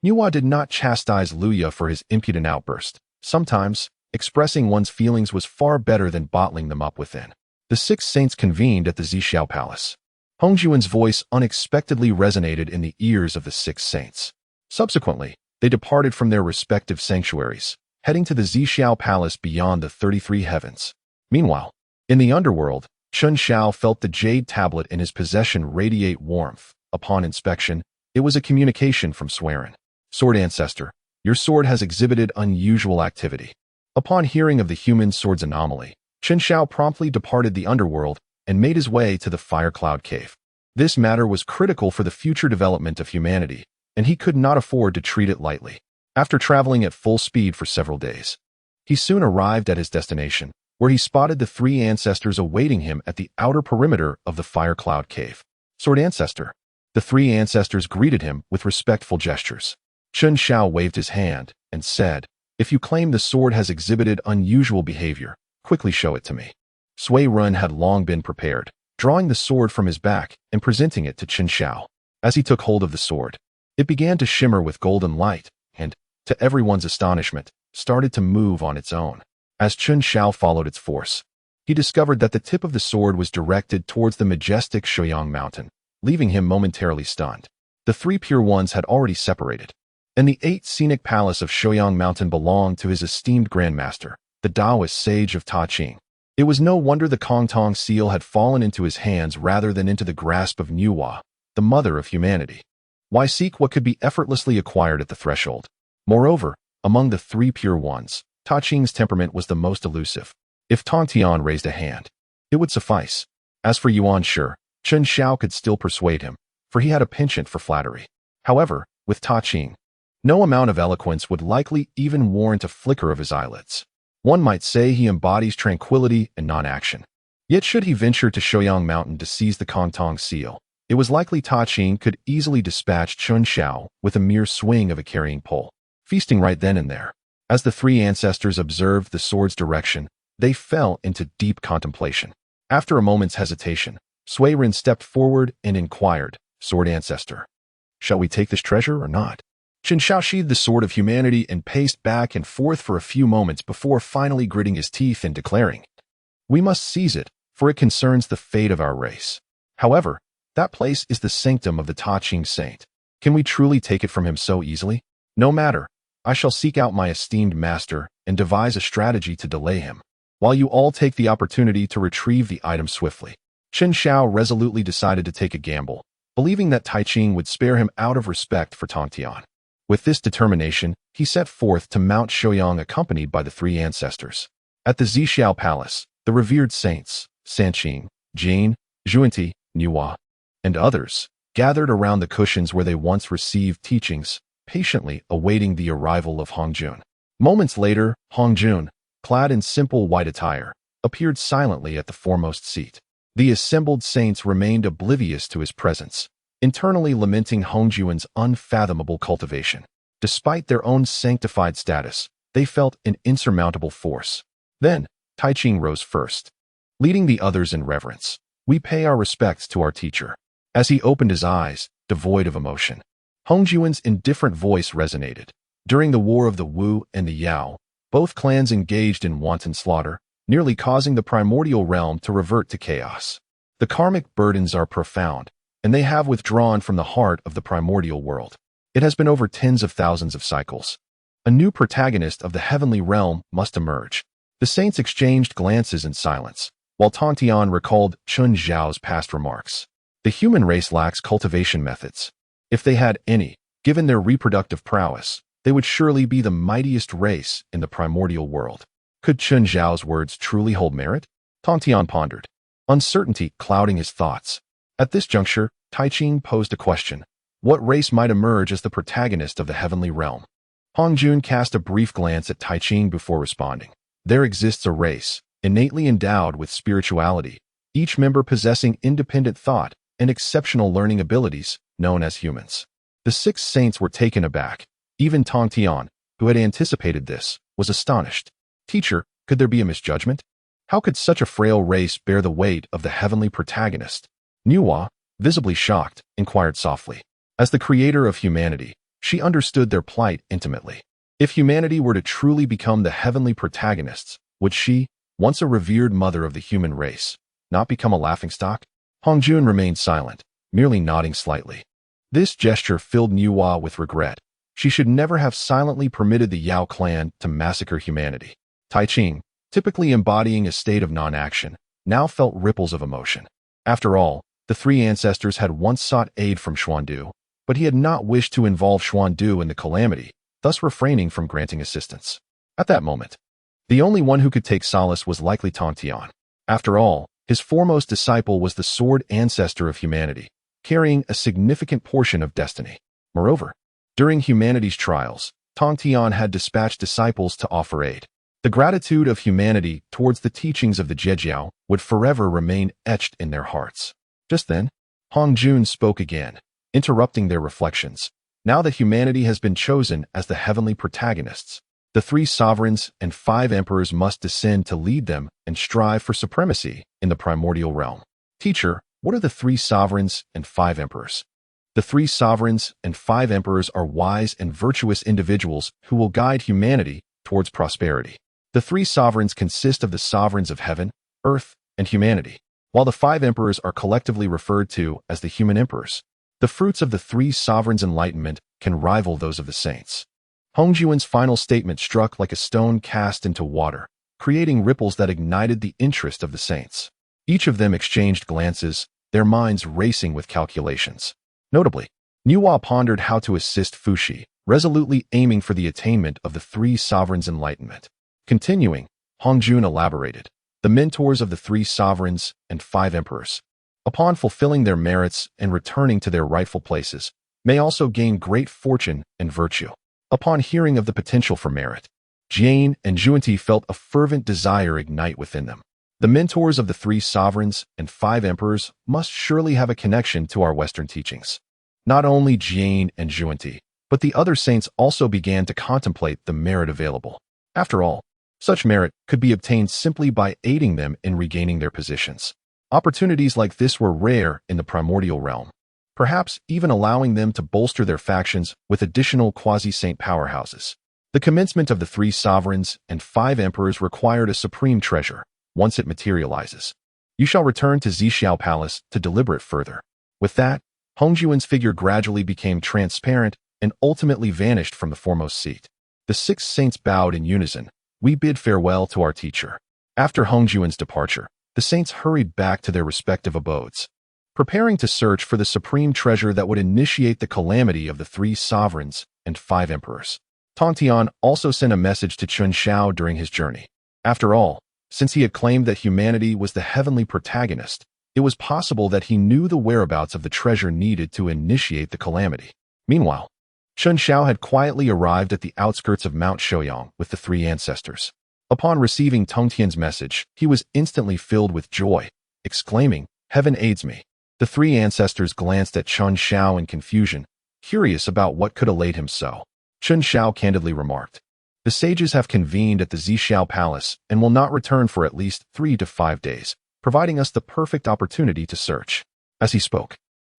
Niwa did not chastise Luya for his impudent outburst. Sometimes, expressing one's feelings was far better than bottling them up within. The 6 saints convened at the Zixiao Palace. Hongjuan's voice unexpectedly resonated in the ears of the 6 saints. Subsequently, they departed from their respective sanctuaries, heading to the Zixiao Palace beyond the 33 heavens. Meanwhile, in the underworld, Chun Shao felt the jade tablet in his possession radiate warmth. Upon inspection, it was a communication from Swerin. "Sword Ancestor, your sword has exhibited unusual activity." Upon hearing of the human sword's anomaly, Chun Shao promptly departed the underworld and made his way to the Fire Cloud Cave. This matter was critical for the future development of humanity, and he could not afford to treat it lightly. After traveling at full speed for several days, he soon arrived at his destination, where he spotted the 3 ancestors awaiting him at the outer perimeter of the Fire Cloud Cave. "Sword Ancestor." The 3 ancestors greeted him with respectful gestures. Chun Shao waved his hand and said, "If you claim the sword has exhibited unusual behavior, quickly show it to me." Sui Run had long been prepared, drawing the sword from his back and presenting it to Chun Shao. As he took hold of the sword, it began to shimmer with golden light and, to everyone's astonishment, started to move on its own. As Chun Shao followed its force, he discovered that the tip of the sword was directed towards the majestic Shouyang Mountain, leaving him momentarily stunned. The 3 pure ones had already separated, and the 8 scenic palace of Shouyang Mountain belonged to his esteemed grandmaster, the Taoist sage of Ta Ching. It was no wonder the Kongtong seal had fallen into his hands rather than into the grasp of Niwa, the mother of humanity. Why seek what could be effortlessly acquired at the threshold? Moreover, among the 3 pure ones, Ta Ching's temperament was the most elusive. If Tong Tian raised a hand, it would suffice. As for Yuan Shi, Chun Shao could still persuade him, for he had a penchant for flattery. However, with Ta Ching, no amount of eloquence would likely even warrant a flicker of his eyelids. One might say he embodies tranquility and non-action. Yet should he venture to Shouyang Mountain to seize the Kongtong seal, it was likely Ta Ching could easily dispatch Chun Shao with a mere swing of a carrying pole, feasting right then and there. As the 3 ancestors observed the sword's direction, they fell into deep contemplation. After a moment's hesitation, Sui Ren stepped forward and inquired, "Sword Ancestor, shall we take this treasure or not?" Chun Shao sheathed the sword of humanity and paced back and forth for a few moments before finally gritting his teeth and declaring, "We must seize it, for it concerns the fate of our race. However, that place is the sanctum of the Ta Ching saint. Can we truly take it from him so easily? No matter. I shall seek out my esteemed master and devise a strategy to delay him, while you all take the opportunity to retrieve the item swiftly." Chun Shao resolutely decided to take a gamble, believing that Tai Ching would spare him out of respect for Tong Tian. With this determination, he set forth to Mount Shouyang accompanied by the 3 ancestors. At the Zixiao Palace, the revered saints, Sanqing, Jin, Zhuanti, Niwa, and others, gathered around the cushions where they once received teachings, patiently awaiting the arrival of Hongjun. Moments later, Hongjun, clad in simple white attire, appeared silently at the foremost seat. The assembled saints remained oblivious to his presence, internally lamenting Hongjuan's unfathomable cultivation. Despite their own sanctified status, They felt an insurmountable force. Then, Taiching rose first. Leading the others in reverence, we pay our respects to our teacher. As he opened his eyes, devoid of emotion, Hongjuan's indifferent voice resonated. During the War of the Wu and the Yao, both clans engaged in wanton slaughter, nearly causing the primordial realm to revert to chaos. The karmic burdens are profound, and they have withdrawn from the heart of the primordial world. It has been over tens of thousands of cycles. A new protagonist of the heavenly realm must emerge. The saints exchanged glances in silence, while Tongtian recalled Chun Zhao's past remarks. The human race lacks cultivation methods. If they had any, given their reproductive prowess, they would surely be the mightiest race in the primordial world. Could Chun Zhao's words truly hold merit? Tongtian pondered, uncertainty clouding his thoughts. At this juncture, Taiching posed a question. What race might emerge as the protagonist of the heavenly realm? Hongjun cast a brief glance at Taiching before responding. There exists a race, innately endowed with spirituality, each member possessing independent thought and exceptional learning abilities, known as humans. The six saints were taken aback. Even Tongtian, who had anticipated this, was astonished. Teacher, could there be a misjudgment? How could such a frail race bear the weight of the heavenly protagonist? Nuwa, visibly shocked, inquired softly. As the creator of humanity, she understood their plight intimately. If humanity were to truly become the heavenly protagonists, would she, once a revered mother of the human race, not become a laughingstock? Hongjun remained silent, merely nodding slightly. This gesture filled Nuwa with regret. She should never have silently permitted the Yao clan to massacre humanity. Taiching, typically embodying a state of non-action, now felt ripples of emotion. After all, the three ancestors had once sought aid from Xuandu, but he had not wished to involve Xuandu in the calamity, thus refraining from granting assistance. At that moment, the only one who could take solace was likely Tongtian. After all, his foremost disciple was the sword ancestor of humanity, carrying a significant portion of destiny. Moreover, during humanity's trials, Tongtian had dispatched disciples to offer aid. The gratitude of humanity towards the teachings of the Zhejiao would forever remain etched in their hearts. Just then, Hongjun spoke again, interrupting their reflections. Now that humanity has been chosen as the heavenly protagonists, the 3 sovereigns and 5 emperors must descend to lead them and strive for supremacy in the primordial realm. Teacher, what are the 3 sovereigns and 5 emperors? The 3 sovereigns and 5 emperors are wise and virtuous individuals who will guide humanity towards prosperity. The 3 sovereigns consist of the sovereigns of heaven, earth, and humanity, while the 5 emperors are collectively referred to as the human emperors. The fruits of the 3 sovereigns' enlightenment can rival those of the saints. Hongjuan's final statement struck like a stone cast into water, creating ripples that ignited the interest of the saints. Each of them exchanged glances, their minds racing with calculations. Notably, Nuwa pondered how to assist Fuxi, resolutely aiming for the attainment of the 3 sovereigns' enlightenment. Continuing, Hongjun elaborated, the mentors of the 3 sovereigns and 5 emperors, upon fulfilling their merits and returning to their rightful places, may also gain great fortune and virtue. Upon hearing of the potential for merit, Jane and Juanti felt a fervent desire ignite within them. The mentors of the 3 sovereigns and 5 emperors must surely have a connection to our Western teachings. Not only Jane and Juanti, but the other saints also began to contemplate the merit available. After all, such merit could be obtained simply by aiding them in regaining their positions. Opportunities like this were rare in the primordial realm, perhaps even allowing them to bolster their factions with additional quasi-saint powerhouses. The commencement of the 3 sovereigns and 5 emperors required a supreme treasure. Once it materializes, you shall return to Zixiao Palace to deliberate further. With that, Hongjuan's figure gradually became transparent and ultimately vanished from the foremost seat. The 6 saints bowed in unison. We bid farewell to our teacher. After Hongjuan's departure, the saints hurried back to their respective abodes, preparing to search for the supreme treasure that would initiate the calamity of the 3 sovereigns and 5 emperors. Tongtian also sent a message to Chun Shao during his journey. After all, since he had claimed that humanity was the heavenly protagonist, it was possible that he knew the whereabouts of the treasure needed to initiate the calamity. Meanwhile, Chun Shao had quietly arrived at the outskirts of Mount Shouyang with the 3 ancestors. Upon receiving Tongtian's message, he was instantly filled with joy, exclaiming, "Heaven aids me." The 3 ancestors glanced at Chun Shao in confusion, curious about what could elate him so. Chun Shao candidly remarked, The sages have convened at the Zhixiao Palace and will not return for at least 3 to 5 days, providing us the perfect opportunity to search. As he spoke,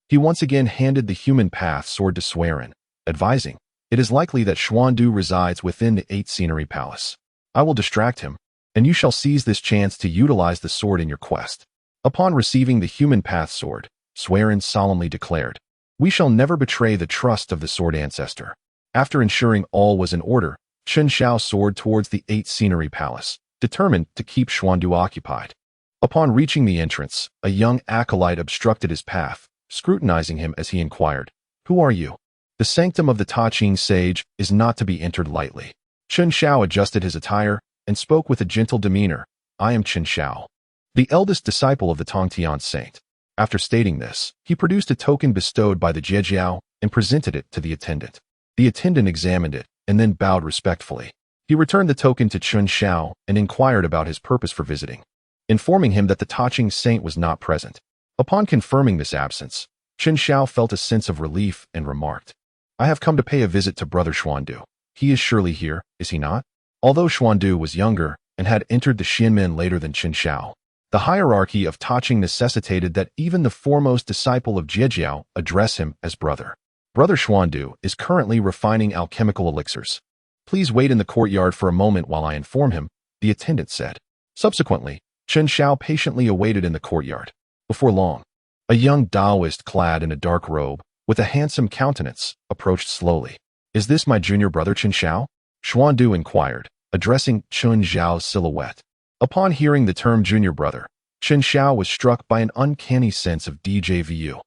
he once again handed the human path sword to Swearin, advising, "It is likely that Xuandu resides within the 8 Scenery Palace. I will distract him, and you shall seize this chance to utilize the sword in your quest." Upon receiving the human path sword, Swearin solemnly declared, "We shall never betray the trust of the sword ancestor." After ensuring all was in order, Chen Xiao soared towards the 8 Scenery Palace, determined to keep Xuandu occupied. Upon reaching the entrance, a young acolyte obstructed his path, scrutinizing him as he inquired, "Who are you?" The sanctum of the Ta-Ching sage is not to be entered lightly. Chen Xiao adjusted his attire and spoke with a gentle demeanor, "I am Chen Xiao, the eldest disciple of the Tongtian saint." After stating this, he produced a token bestowed by the Jiejiao and presented it to the attendant. The attendant examined it and then bowed respectfully. He returned the token to Chen Xiao and inquired about his purpose for visiting, informing him that the Ta-Ching saint was not present. Upon confirming this absence, Chen Xiao felt a sense of relief and remarked, "I have come to pay a visit to Brother Xuandu. He is surely here, is he not?" Although Xuandu was younger and had entered the Xianmen later than Chen Xiao, the hierarchy of Ta-Ching necessitated that even the foremost disciple of Jiejiao address him as brother. Brother Xuandu is currently refining alchemical elixirs. Please wait in the courtyard for a moment while I inform him, the attendant said. Subsequently, Chen Xiao patiently awaited in the courtyard. Before long, a young Taoist clad in a dark robe, with a handsome countenance, approached slowly. "Is this my junior brother Chen Xiao?" Xuandu inquired, addressing Chen Xiao's silhouette. Upon hearing the term junior brother, Chen Xiao was struck by an uncanny sense of déjà vu,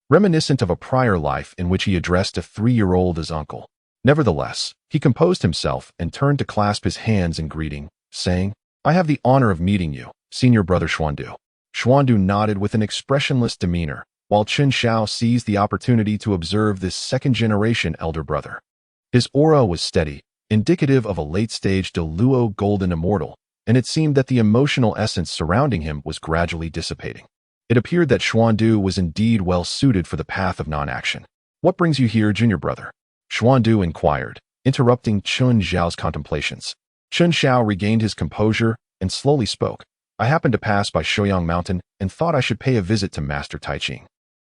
reminiscent of a prior life in which he addressed a 3-year-old as uncle. Nevertheless, he composed himself and turned to clasp his hands in greeting, saying, "I have the honor of meeting you, senior brother Xuandu." Xuandu nodded with an expressionless demeanor, while Chen Xiao seized the opportunity to observe this second-generation elder brother. His aura was steady, indicative of a late-stage Deluo golden immortal, and it seemed that the emotional essence surrounding him was gradually dissipating. It appeared that Xuandu was indeed well suited for the path of non-action. "What brings you here, junior brother?" Xuandu inquired, interrupting Chen Xiao's contemplations. Chen Xiao regained his composure and slowly spoke. "I happened to pass by Shouyang Mountain and thought I should pay a visit to Master Tai-Ching.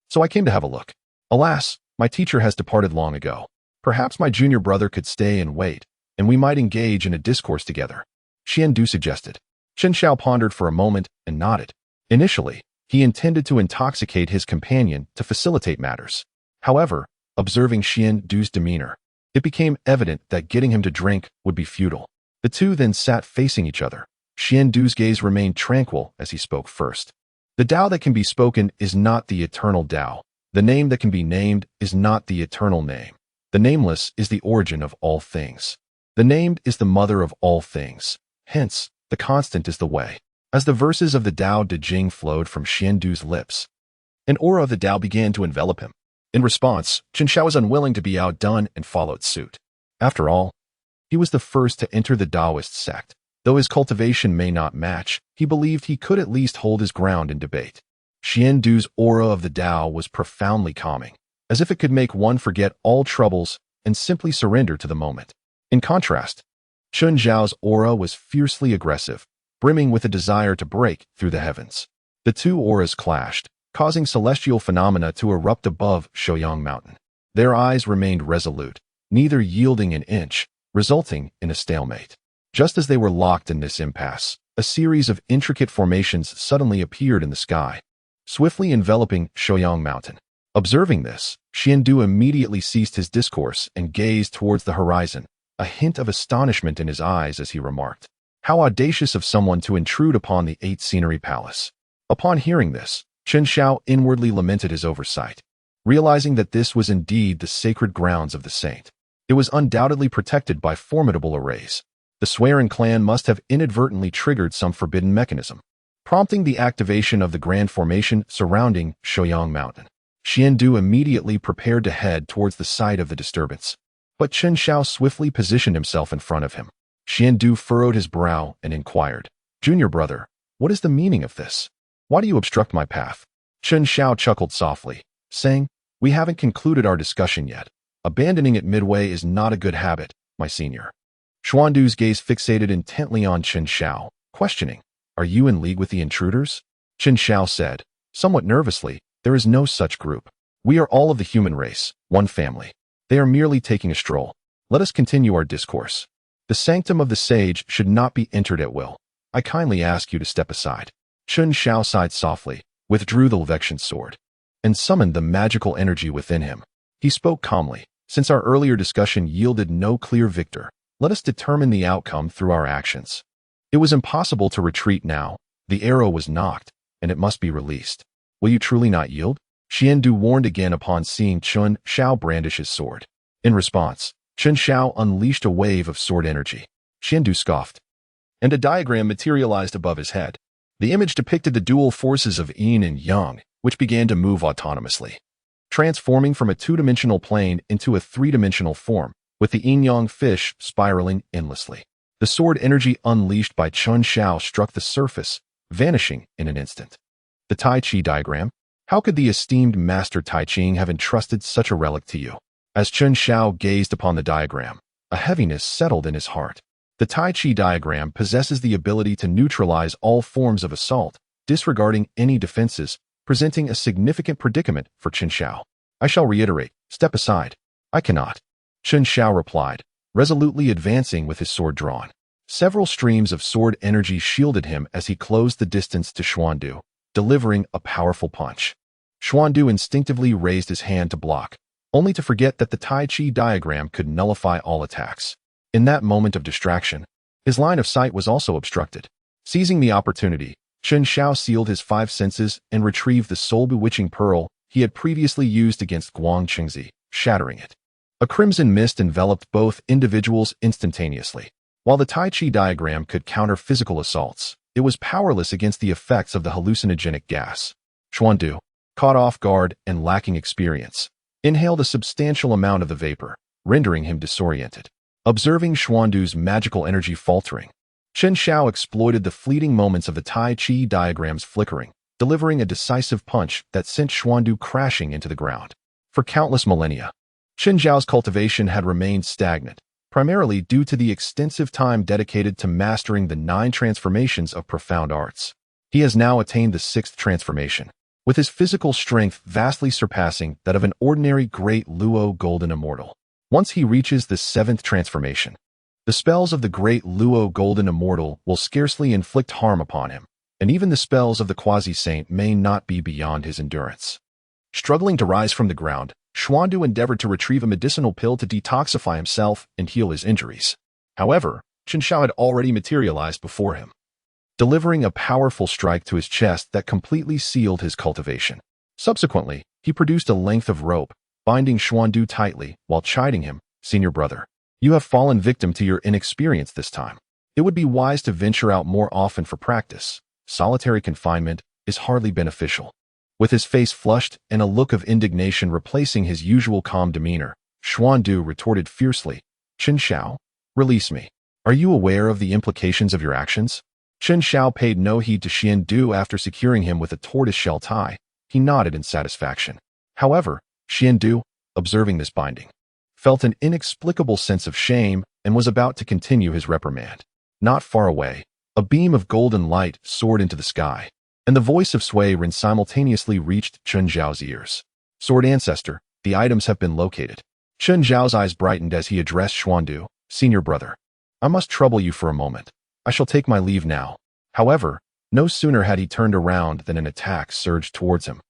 So I came to have a look. Alas, my teacher has departed long ago. Perhaps my junior brother could stay and wait, and we might engage in a discourse together," Xiandu suggested. Chen Xiao pondered for a moment and nodded. Initially, he intended to intoxicate his companion to facilitate matters. However, observing Xiandu's demeanor, it became evident that getting him to drink would be futile. The two then sat facing each other. Xiandu's gaze remained tranquil as he spoke first. "The Tao that can be spoken is not the eternal Tao. The name that can be named is not the eternal name. The nameless is the origin of all things. The named is the mother of all things. Hence, the constant is the way." As the verses of the Tao Te Ching flowed from Xiandu's lips, an aura of the Tao began to envelop him. In response, Chen Xiao was unwilling to be outdone and followed suit. After all, he was the first to enter the Taoist sect. Though his cultivation may not match, he believed he could at least hold his ground in debate. Xiandu's aura of the Tao was profoundly calming, as if it could make one forget all troubles and simply surrender to the moment. In contrast, Chen Xiao's aura was fiercely aggressive, brimming with a desire to break through the heavens. The two auras clashed, causing celestial phenomena to erupt above Shouyang Mountain. Their eyes remained resolute, neither yielding an inch, resulting in a stalemate. Just as they were locked in this impasse, a series of intricate formations suddenly appeared in the sky, swiftly enveloping Shouyang Mountain. Observing this, Xiandu immediately ceased his discourse and gazed towards the horizon, a hint of astonishment in his eyes as he remarked, "How audacious of someone to intrude upon the 8 Scenery Palace." Upon hearing this, Chen Xiao inwardly lamented his oversight, realizing that this was indeed the sacred grounds of the saint. It was undoubtedly protected by formidable arrays. The Swearin clan must have inadvertently triggered some forbidden mechanism, prompting the activation of the grand formation surrounding Shouyang Mountain. Xiandu immediately prepared to head towards the site of the disturbance, but Chen Xiao swiftly positioned himself in front of him. Xiandu furrowed his brow and inquired, "Junior brother, what is the meaning of this? Why do you obstruct my path?" Chen Xiao chuckled softly, saying, "We haven't concluded our discussion yet. Abandoning it midway is not a good habit, my senior." Xuandu's gaze fixated intently on Chen Xiao, questioning, "Are you in league with the intruders?" Chen Xiao said, somewhat nervously, "There is no such group. We are all of the human race, one family. They are merely taking a stroll. Let us continue our discourse. The sanctum of the sage should not be entered at will. I kindly ask you to step aside." Chen Xiao sighed softly, withdrew the Levection sword, and summoned the magical energy within him. He spoke calmly, "Since our earlier discussion yielded no clear victor, let us determine the outcome through our actions." It was impossible to retreat now. The arrow was knocked, and it must be released. "Will you truly not yield?" Xiandu warned again upon seeing Chen Xiao brandish his sword. In response, Chen Xiao unleashed a wave of sword energy. Xiandu scoffed, and a diagram materialized above his head. The image depicted the dual forces of yin and yang, which began to move autonomously, transforming from a two-dimensional plane into a three-dimensional form, with the yin-yang fish spiraling endlessly. The sword energy unleashed by Chen Xiao struck the surface, vanishing in an instant. The Tai Chi diagram? How could the esteemed Master Tai Ching have entrusted such a relic to you? As Chen Xiao gazed upon the diagram, a heaviness settled in his heart. The Tai Chi diagram possesses the ability to neutralize all forms of assault, disregarding any defenses, presenting a significant predicament for Chen Xiao. "I shall reiterate, step aside." "I cannot," Chen Xiao replied, resolutely advancing with his sword drawn. Several streams of sword energy shielded him as he closed the distance to Xuandu, delivering a powerful punch. Xuandu instinctively raised his hand to block, only to forget that the Tai Chi diagram could nullify all attacks. In that moment of distraction, his line of sight was also obstructed. Seizing the opportunity, Chen Xiao sealed his five senses and retrieved the soul-bewitching pearl he had previously used against Guang Qingzi, shattering it. A crimson mist enveloped both individuals instantaneously. While the Tai Chi diagram could counter physical assaults, it was powerless against the effects of the hallucinogenic gas. Xuandu, caught off guard and lacking experience, inhaled a substantial amount of the vapor, rendering him disoriented. Observing Xuandu's magical energy faltering, Chen Xiao exploited the fleeting moments of the Tai Chi diagram's flickering, delivering a decisive punch that sent Xuandu crashing into the ground. For countless millennia, Chen Xiao's cultivation had remained stagnant, primarily due to the extensive time dedicated to mastering the 9 transformations of profound arts. He has now attained the 6th transformation, with his physical strength vastly surpassing that of an ordinary Great Luo Golden Immortal. Once he reaches the 7th transformation, the spells of the Great Luo Golden Immortal will scarcely inflict harm upon him, and even the spells of the Quasi-Saint may not be beyond his endurance. Struggling to rise from the ground, Xuandu endeavored to retrieve a medicinal pill to detoxify himself and heal his injuries. However, Chen Xiao had already materialized before him, delivering a powerful strike to his chest that completely sealed his cultivation. Subsequently, he produced a length of rope, binding Xuandu tightly while chiding him, "Senior brother, you have fallen victim to your inexperience this time. It would be wise to venture out more often for practice. Solitary confinement is hardly beneficial." With his face flushed and a look of indignation replacing his usual calm demeanor, Xuandu retorted fiercely, "Chen Xiao, release me. Are you aware of the implications of your actions?" Chen Xiao paid no heed to Xuandu after securing him with a tortoiseshell tie. He nodded in satisfaction. However, Xuandu, observing this binding, felt an inexplicable sense of shame and was about to continue his reprimand. Not far away, a beam of golden light soared into the sky, and the voice of Sui Ren simultaneously reached Chen Zhao's ears. "Sword Ancestor, the items have been located." Chen Zhao's eyes brightened as he addressed Xuandu, "Senior brother, I must trouble you for a moment. I shall take my leave now." However, no sooner had he turned around than an attack surged towards him,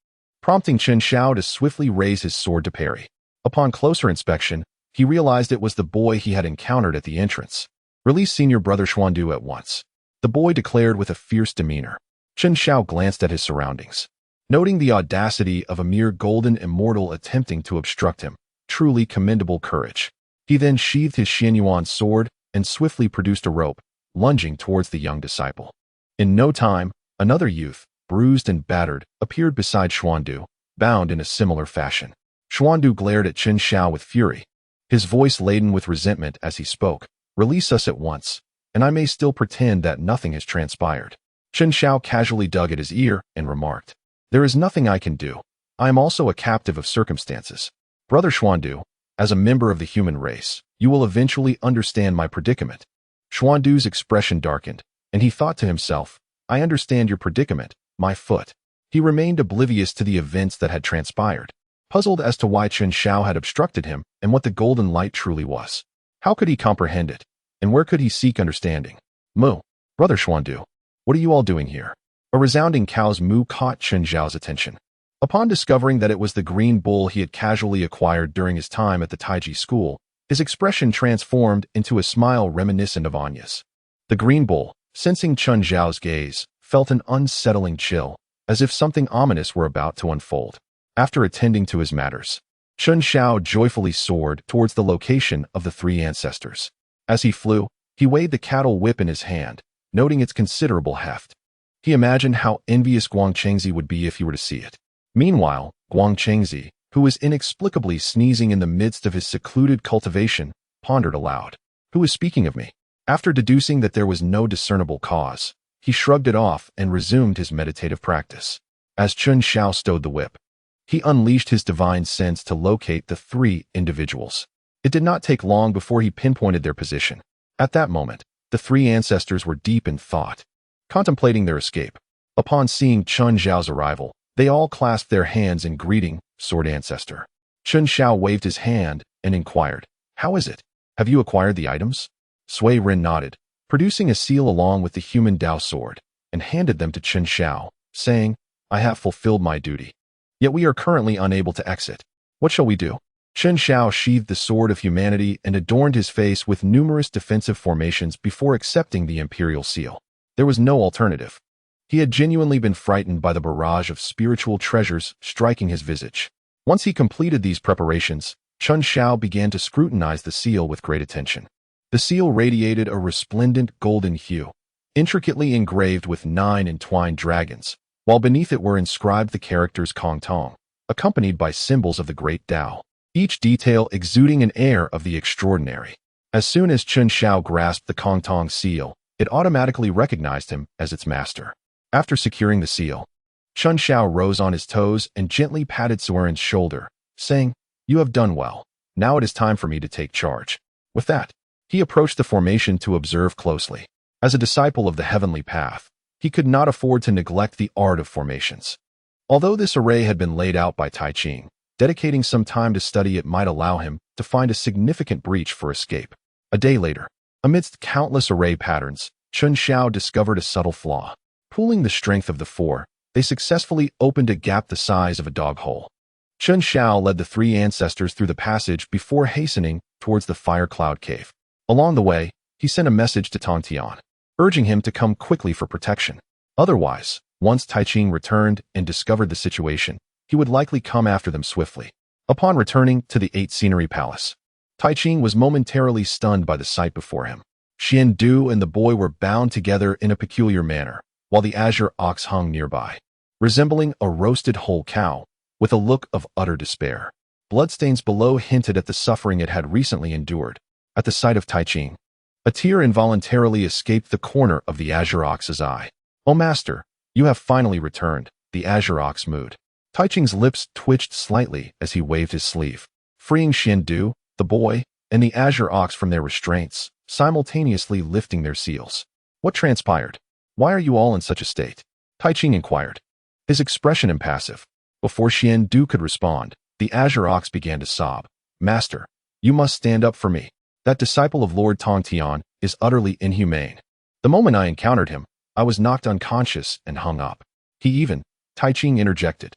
prompting Chen Xiao to swiftly raise his sword to parry. Upon closer inspection, he realized it was the boy he had encountered at the entrance. "Release Senior Brother Xuandu at once," the boy declared with a fierce demeanor. Chen Xiao glanced at his surroundings, noting the audacity of a mere golden immortal attempting to obstruct him. Truly commendable courage. He then sheathed his Xianyuan sword and swiftly produced a rope, lunging towards the young disciple. In no time, another youth, bruised and battered, appeared beside Xuandu, bound in a similar fashion. Xuandu glared at Chen Xiao with fury, his voice laden with resentment as he spoke, "Release us at once, and I may still pretend that nothing has transpired." Chen Xiao casually dug at his ear and remarked, "There is nothing I can do. I am also a captive of circumstances. Brother Xuandu, as a member of the human race, You will eventually understand my predicament. Xuandu's expression darkened, and he thought to himself, I understand your predicament, my foot. He remained oblivious to the events that had transpired, puzzled as to why Chen Xiao had obstructed him and what the golden light truly was. How could he comprehend it, and where could he seek understanding? Moo, brother Xuandu, what are you all doing here? A resounding cow's moo caught Chen Xiao's attention. Upon discovering that it was the green bull he had casually acquired during his time at the Taiji school, his expression transformed into a smile reminiscent of Anya's. The green bull, sensing Chen Xiao's gaze, felt an unsettling chill, as if something ominous were about to unfold. After attending to his matters, Chen Xiao joyfully soared towards the location of the three ancestors. As he flew, he weighed the cattle whip in his hand, noting its considerable heft. He imagined how envious Guang Chengzi would be if he were to see it. Meanwhile, Guang Chengzi, who was inexplicably sneezing in the midst of his secluded cultivation, pondered aloud. Who is speaking of me? After deducing that there was no discernible cause, he shrugged it off and resumed his meditative practice. As Chen Xiao stowed the whip, he unleashed his divine sense to locate the three individuals. It did not take long before he pinpointed their position. At that moment, the three ancestors were deep in thought, contemplating their escape. Upon seeing Chen Xiao's arrival, they all clasped their hands in greeting, Sword Ancestor. Chen Xiao waved his hand and inquired, How is it? Have you acquired the items? Sui Ren nodded, producing a seal along with the human Dao sword, and handed them to Chen Xiao, saying, I have fulfilled my duty. Yet we are currently unable to exit. What shall we do? Chen Xiao sheathed the sword of humanity and adorned his face with numerous defensive formations before accepting the imperial seal. There was no alternative. He had genuinely been frightened by the barrage of spiritual treasures striking his visage. Once he completed these preparations, Chen Xiao began to scrutinize the seal with great attention. The seal radiated a resplendent golden hue, intricately engraved with 9 entwined dragons, while beneath it were inscribed the characters Kong Tong, accompanied by symbols of the great Tao, each detail exuding an air of the extraordinary. As soon as Chen Xiao grasped the Kong Tong seal, it automatically recognized him as its master. After securing the seal, Chen Xiao rose on his toes and gently patted Sui Ren's shoulder, saying, You have done well. Now it is time for me to take charge. With that, he approached the formation to observe closely. As a disciple of the heavenly path, he could not afford to neglect the art of formations. Although this array had been laid out by Tai Ching, dedicating some time to study it might allow him to find a significant breach for escape. A day later, amidst countless array patterns, Chen Xiao discovered a subtle flaw. Pooling the strength of the four, they successfully opened a gap the size of a dog hole. Chen Xiao led the three ancestors through the passage before hastening towards the fire cloud cave. Along the way, he sent a message to Tong Tian, urging him to come quickly for protection. Otherwise, once Tai Ching returned and discovered the situation, he would likely come after them swiftly. Upon returning to the 8 Scenery Palace, Tai Ching was momentarily stunned by the sight before him. Xian Du and the boy were bound together in a peculiar manner, while the azure ox hung nearby, resembling a roasted whole cow, with a look of utter despair. Bloodstains below hinted at the suffering it had recently endured. At the sight of Tai Ching, a tear involuntarily escaped the corner of the azure ox's eye. Oh master, you have finally returned, the azure ox mooed. Tai Ching's lips twitched slightly as he waved his sleeve, freeing Xian Du, the boy, and the azure ox from their restraints, simultaneously lifting their seals. What transpired? Why are you all in such a state? Tai Ching inquired, his expression impassive. Before Xian Du could respond, the azure ox began to sob. Master, you must stand up for me. That disciple of Lord Tong Tian is utterly inhumane. The moment I encountered him, I was knocked unconscious and hung up. Tai Ching interjected.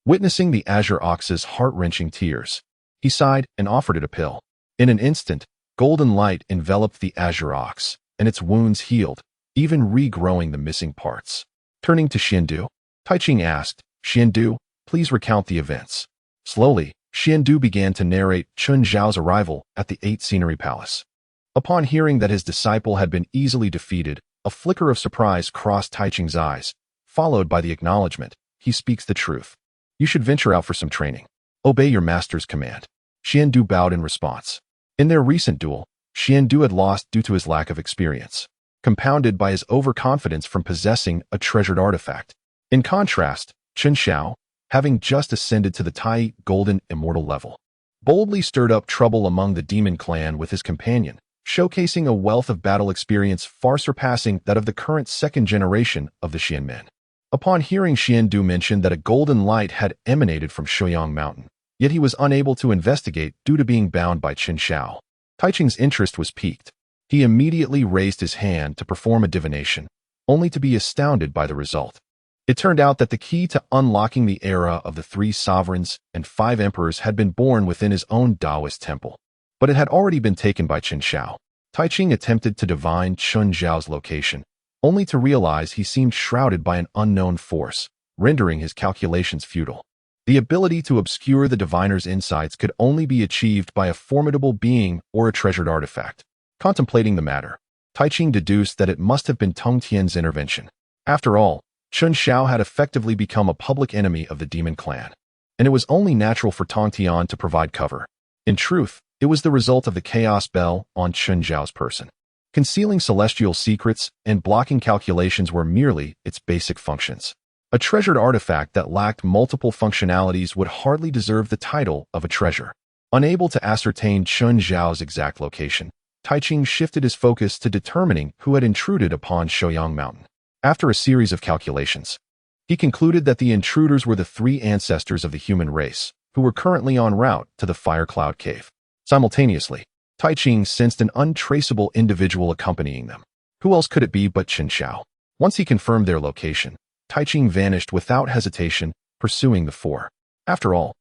Witnessing the azure ox's heart-wrenching tears, he sighed and offered it a pill. In an instant, golden light enveloped the azure ox, and its wounds healed, even regrowing the missing parts. Turning to Xian Du, Tai Ching asked, Xian Du, please recount the events. Slowly, Xian Du began to narrate Chen Xiao's arrival at the 8 Scenery Palace. Upon hearing that his disciple had been easily defeated, a flicker of surprise crossed Tai Ching's eyes, followed by the acknowledgement, he speaks the truth. You should venture out for some training. Obey your master's command. Xian Du bowed in response. In their recent duel, Xian Du had lost due to his lack of experience, compounded by his overconfidence from possessing a treasured artifact. In contrast, Chen Xiao, having just ascended to the Tai Golden Immortal level, boldly stirred up trouble among the demon clan with his companion, showcasing a wealth of battle experience far surpassing that of the current second generation of the Xian men. Upon hearing Xiandu mention that a golden light had emanated from Shuoyang Mountain, yet he was unable to investigate due to being bound by Qin Shao, Taiching's interest was piqued. He immediately raised his hand to perform a divination, only to be astounded by the result. It turned out that the key to unlocking the era of the 3 sovereigns and 5 emperors had been born within his own Taoist temple, but it had already been taken by Qin Shao. Taiching attempted to divine Qin Zhao's location, only to realize he seemed shrouded by an unknown force, rendering his calculations futile. The ability to obscure the diviner's insights could only be achieved by a formidable being or a treasured artifact. Contemplating the matter, Taiching deduced that it must have been Tong Tian's intervention. After all, Qin Shao had effectively become a public enemy of the demon clan, and it was only natural for Tong Tian to provide cover. In truth, it was the result of the chaos bell on Qin Zhao's person. Concealing celestial secrets and blocking calculations were merely its basic functions. A treasured artifact that lacked multiple functionalities would hardly deserve the title of a treasure. Unable to ascertain Qin Zhao's exact location, Taiching shifted his focus to determining who had intruded upon Shuoyang Mountain. After a series of calculations, he concluded that the intruders were the 3 ancestors of the human race, who were currently en route to the Fire Cloud Cave. Simultaneously, Taiching sensed an untraceable individual accompanying them. Who else could it be but Qin Shao? Once he confirmed their location, Taiching vanished without hesitation, pursuing the 4. After all,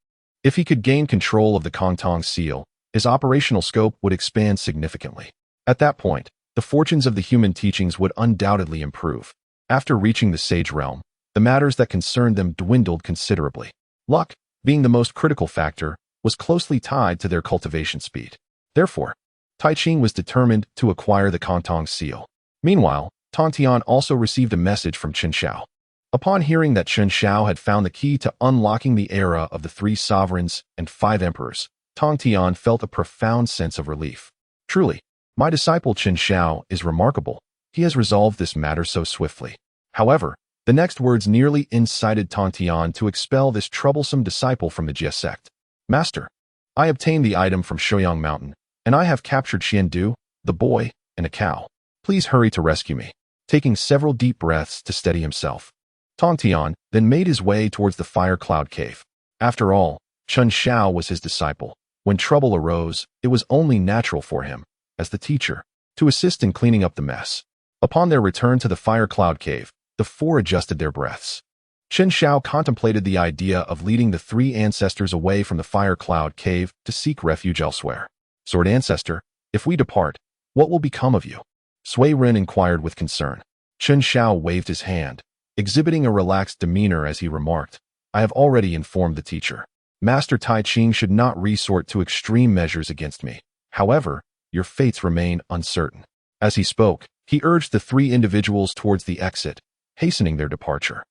if he could gain control of the Kongtong seal, his operational scope would expand significantly. At that point, the fortunes of the human teachings would undoubtedly improve. After reaching the Sage Realm, the matters that concerned them dwindled considerably. Luck, being the most critical factor, was closely tied to their cultivation speed. Therefore, Taiching was determined to acquire the Kongtong seal. Meanwhile, Tong Tian also received a message from Qin Shao. Upon hearing that Qin Shao had found the key to unlocking the era of the 3 sovereigns and 5 emperors, Tong Tian felt a profound sense of relief. Truly, my disciple Qin Shao is remarkable. He has resolved this matter so swiftly. However, the next words nearly incited Tong Tian to expel this troublesome disciple from the Jie sect. Master, I obtained the item from Shuoyang Mountain, and I have captured Xiandu, the boy, and a cow. Please hurry to rescue me. Taking several deep breaths to steady himself, Tong Tian then made his way towards the Fire Cloud Cave. After all, Qin Shao was his disciple. When trouble arose, it was only natural for him, as the teacher, to assist in cleaning up the mess. Upon their return to the Fire Cloud Cave, the 4 adjusted their breaths. Qin Shao contemplated the idea of leading the 3 ancestors away from the Fire Cloud Cave to seek refuge elsewhere. Sword Ancestor, if we depart, what will become of you? Sui Ren inquired with concern. Qin Shao waved his hand, exhibiting a relaxed demeanor as he remarked, I have already informed the teacher. Master Taiching should not resort to extreme measures against me. However, your fates remain uncertain. As he spoke, he urged the 3 individuals towards the exit, hastening their departure.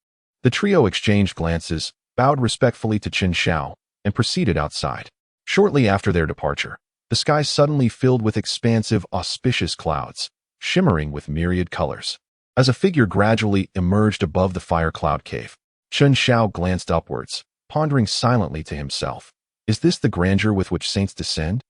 The trio exchanged glances, bowed respectfully to Qin Shao, and proceeded outside. Shortly after their departure, the sky suddenly filled with expansive, auspicious clouds, shimmering with myriad colors. As a figure gradually emerged above the Fire Cloud Cave, Qin Shao glanced upwards, pondering silently to himself. Is this the grandeur with which saints descend?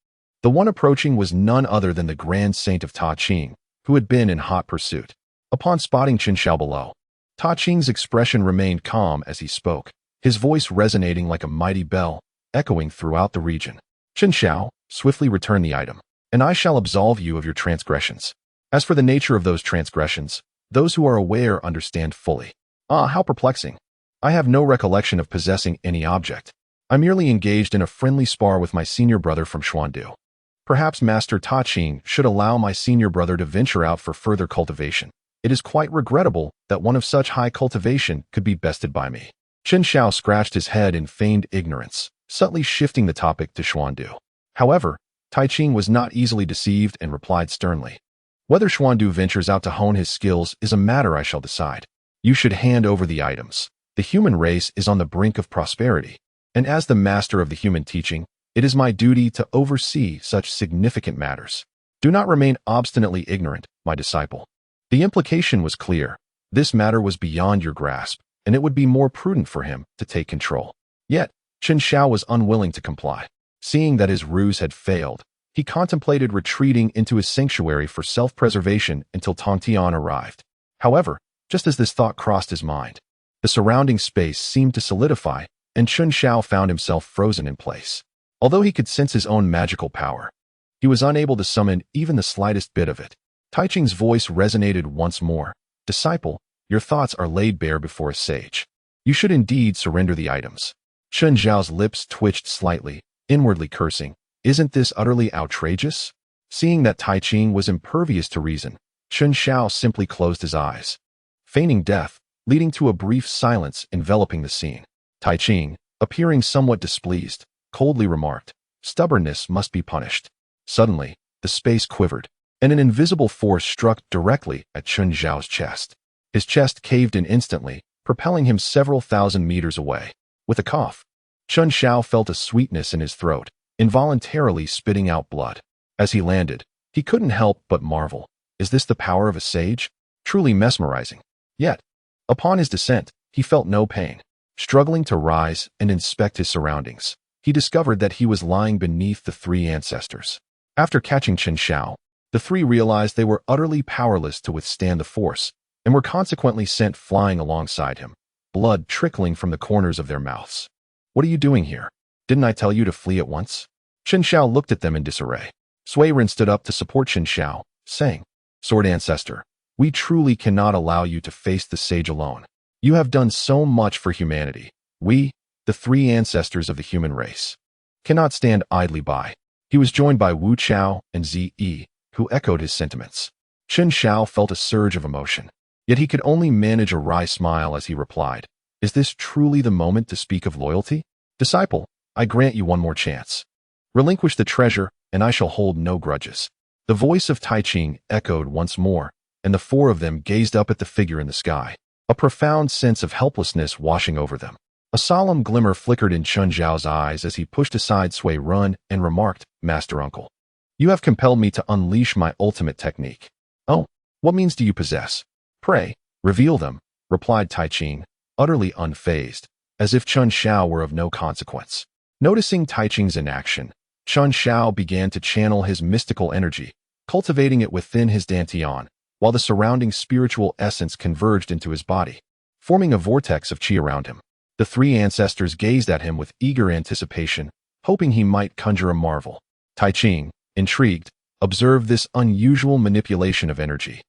The one approaching was none other than the Grand Saint of Ta Ching, who had been in hot pursuit. Upon spotting Qin Shao below, Ta Ching's expression remained calm as he spoke, his voice resonating like a mighty bell, echoing throughout the region. Qin Shao, swiftly return the item, and I shall absolve you of your transgressions. As for the nature of those transgressions, those who are aware understand fully. Ah, how perplexing. I have no recollection of possessing any object. I merely engaged in a friendly spar with my senior brother from Xuandu. Perhaps Master Ta Ching should allow my senior brother to venture out for further cultivation. It is quite regrettable that one of such high cultivation could be bested by me. Qin Shao scratched his head in feigned ignorance, subtly shifting the topic to Xuandu. However, Taiching was not easily deceived and replied sternly. Whether Xuandu ventures out to hone his skills is a matter I shall decide. You should hand over the items. The human race is on the brink of prosperity, and as the master of the human teaching, it is my duty to oversee such significant matters. Do not remain obstinately ignorant, my disciple. The implication was clear. This matter was beyond your grasp, and it would be more prudent for him to take control. Yet, Qin Shao was unwilling to comply. Seeing that his ruse had failed, he contemplated retreating into his sanctuary for self-preservation until Tong Tian arrived. However, just as this thought crossed his mind, the surrounding space seemed to solidify, and Chun Xiao found himself frozen in place. Although he could sense his own magical power, he was unable to summon even the slightest bit of it. Tai Ching's voice resonated once more. "Disciple, your thoughts are laid bare before a sage. You should indeed surrender the items." Chun Xiao's lips twitched slightly, inwardly cursing. Isn't this utterly outrageous? Seeing that Tai Ching was impervious to reason, Chun Xiao simply closed his eyes, feigning death, leading to a brief silence enveloping the scene. Tai Ching, appearing somewhat displeased, coldly remarked, "Stubbornness must be punished." Suddenly, the space quivered, and an invisible force struck directly at Chun Xiao's chest. His chest caved in instantly, propelling him several thousand meters away. With a cough, Chun Xiao felt a sweetness in his throat, involuntarily spitting out blood. As he landed, he couldn't help but marvel. Is this the power of a sage? Truly mesmerizing. Yet, upon his descent, he felt no pain. Struggling to rise and inspect his surroundings, he discovered that he was lying beneath the three ancestors. After catching Chun Xiao, the three realized they were utterly powerless to withstand the force, and were consequently sent flying alongside him, blood trickling from the corners of their mouths. "What are you doing here? Didn't I tell you to flee at once?" Chun Xiao looked at them in disarray. Sui Ren stood up to support Chun Xiao, saying, "Sword Ancestor, we truly cannot allow you to face the sage alone. You have done so much for humanity. We, the three ancestors of the human race, cannot stand idly by." He was joined by Wu Chao and Zi, who echoed his sentiments. Chun Xiao felt a surge of emotion, yet he could only manage a wry smile as he replied, "Is this truly the moment to speak of loyalty? Disciple, I grant you one more chance. Relinquish the treasure, and I shall hold no grudges." The voice of Tai Ching echoed once more, and the four of them gazed up at the figure in the sky, a profound sense of helplessness washing over them. A solemn glimmer flickered in Chun Xiao's eyes as he pushed aside Sui Ren and remarked, "Master Uncle, you have compelled me to unleash my ultimate technique." "Oh, what means do you possess? Pray, reveal them," replied Tai Ching, utterly unfazed, as if Chun Xiao were of no consequence. Noticing Tai Ching's inaction, Chun Xiao began to channel his mystical energy, cultivating it within his dantian, while the surrounding spiritual essence converged into his body, forming a vortex of qi around him. The three ancestors gazed at him with eager anticipation, hoping he might conjure a marvel. Tai Ching, intrigued, observed this unusual manipulation of energy,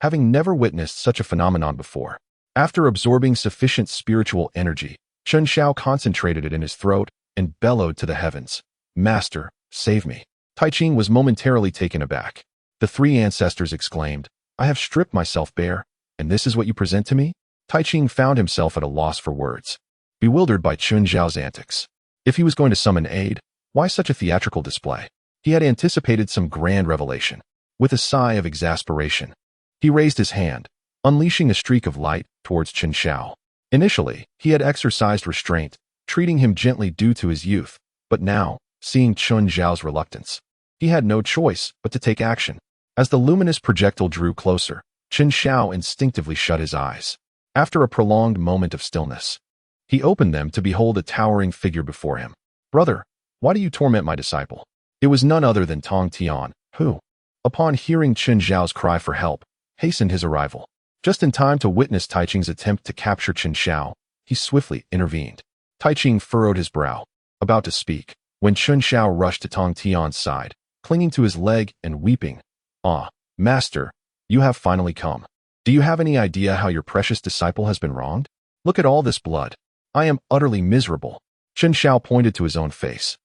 having never witnessed such a phenomenon before. After absorbing sufficient spiritual energy, Chun Xiao concentrated it in his throat and bellowed to the heavens, "Master, save me." Tai Ching was momentarily taken aback. The three ancestors exclaimed, "I have stripped myself bare, and this is what you present to me?" Tai Ching found himself at a loss for words, bewildered by Chun Xiao's antics. If he was going to summon aid, why such a theatrical display? He had anticipated some grand revelation. With a sigh of exasperation, he raised his hand, unleashing a streak of light towards Chun Xiao. Initially, he had exercised restraint, treating him gently due to his youth, but now, seeing Chun Xiao's reluctance, he had no choice but to take action. As the luminous projectile drew closer, Chun Xiao instinctively shut his eyes. After a prolonged moment of stillness, he opened them to behold a towering figure before him. "Brother, why do you torment my disciple?" It was none other than Tong Tian, who, upon hearing Chun Xiao's cry for help, hastened his arrival. Just in time to witness Tai Ching's attempt to capture Chun Xiao, he swiftly intervened. Tai Ching furrowed his brow, about to speak, when Chun Xiao rushed to Tong Tian's side, clinging to his leg and weeping. "Ah, master, you have finally come. Do you have any idea how your precious disciple has been wronged? Look at all this blood. I am utterly miserable." Chun Xiao pointed to his own face,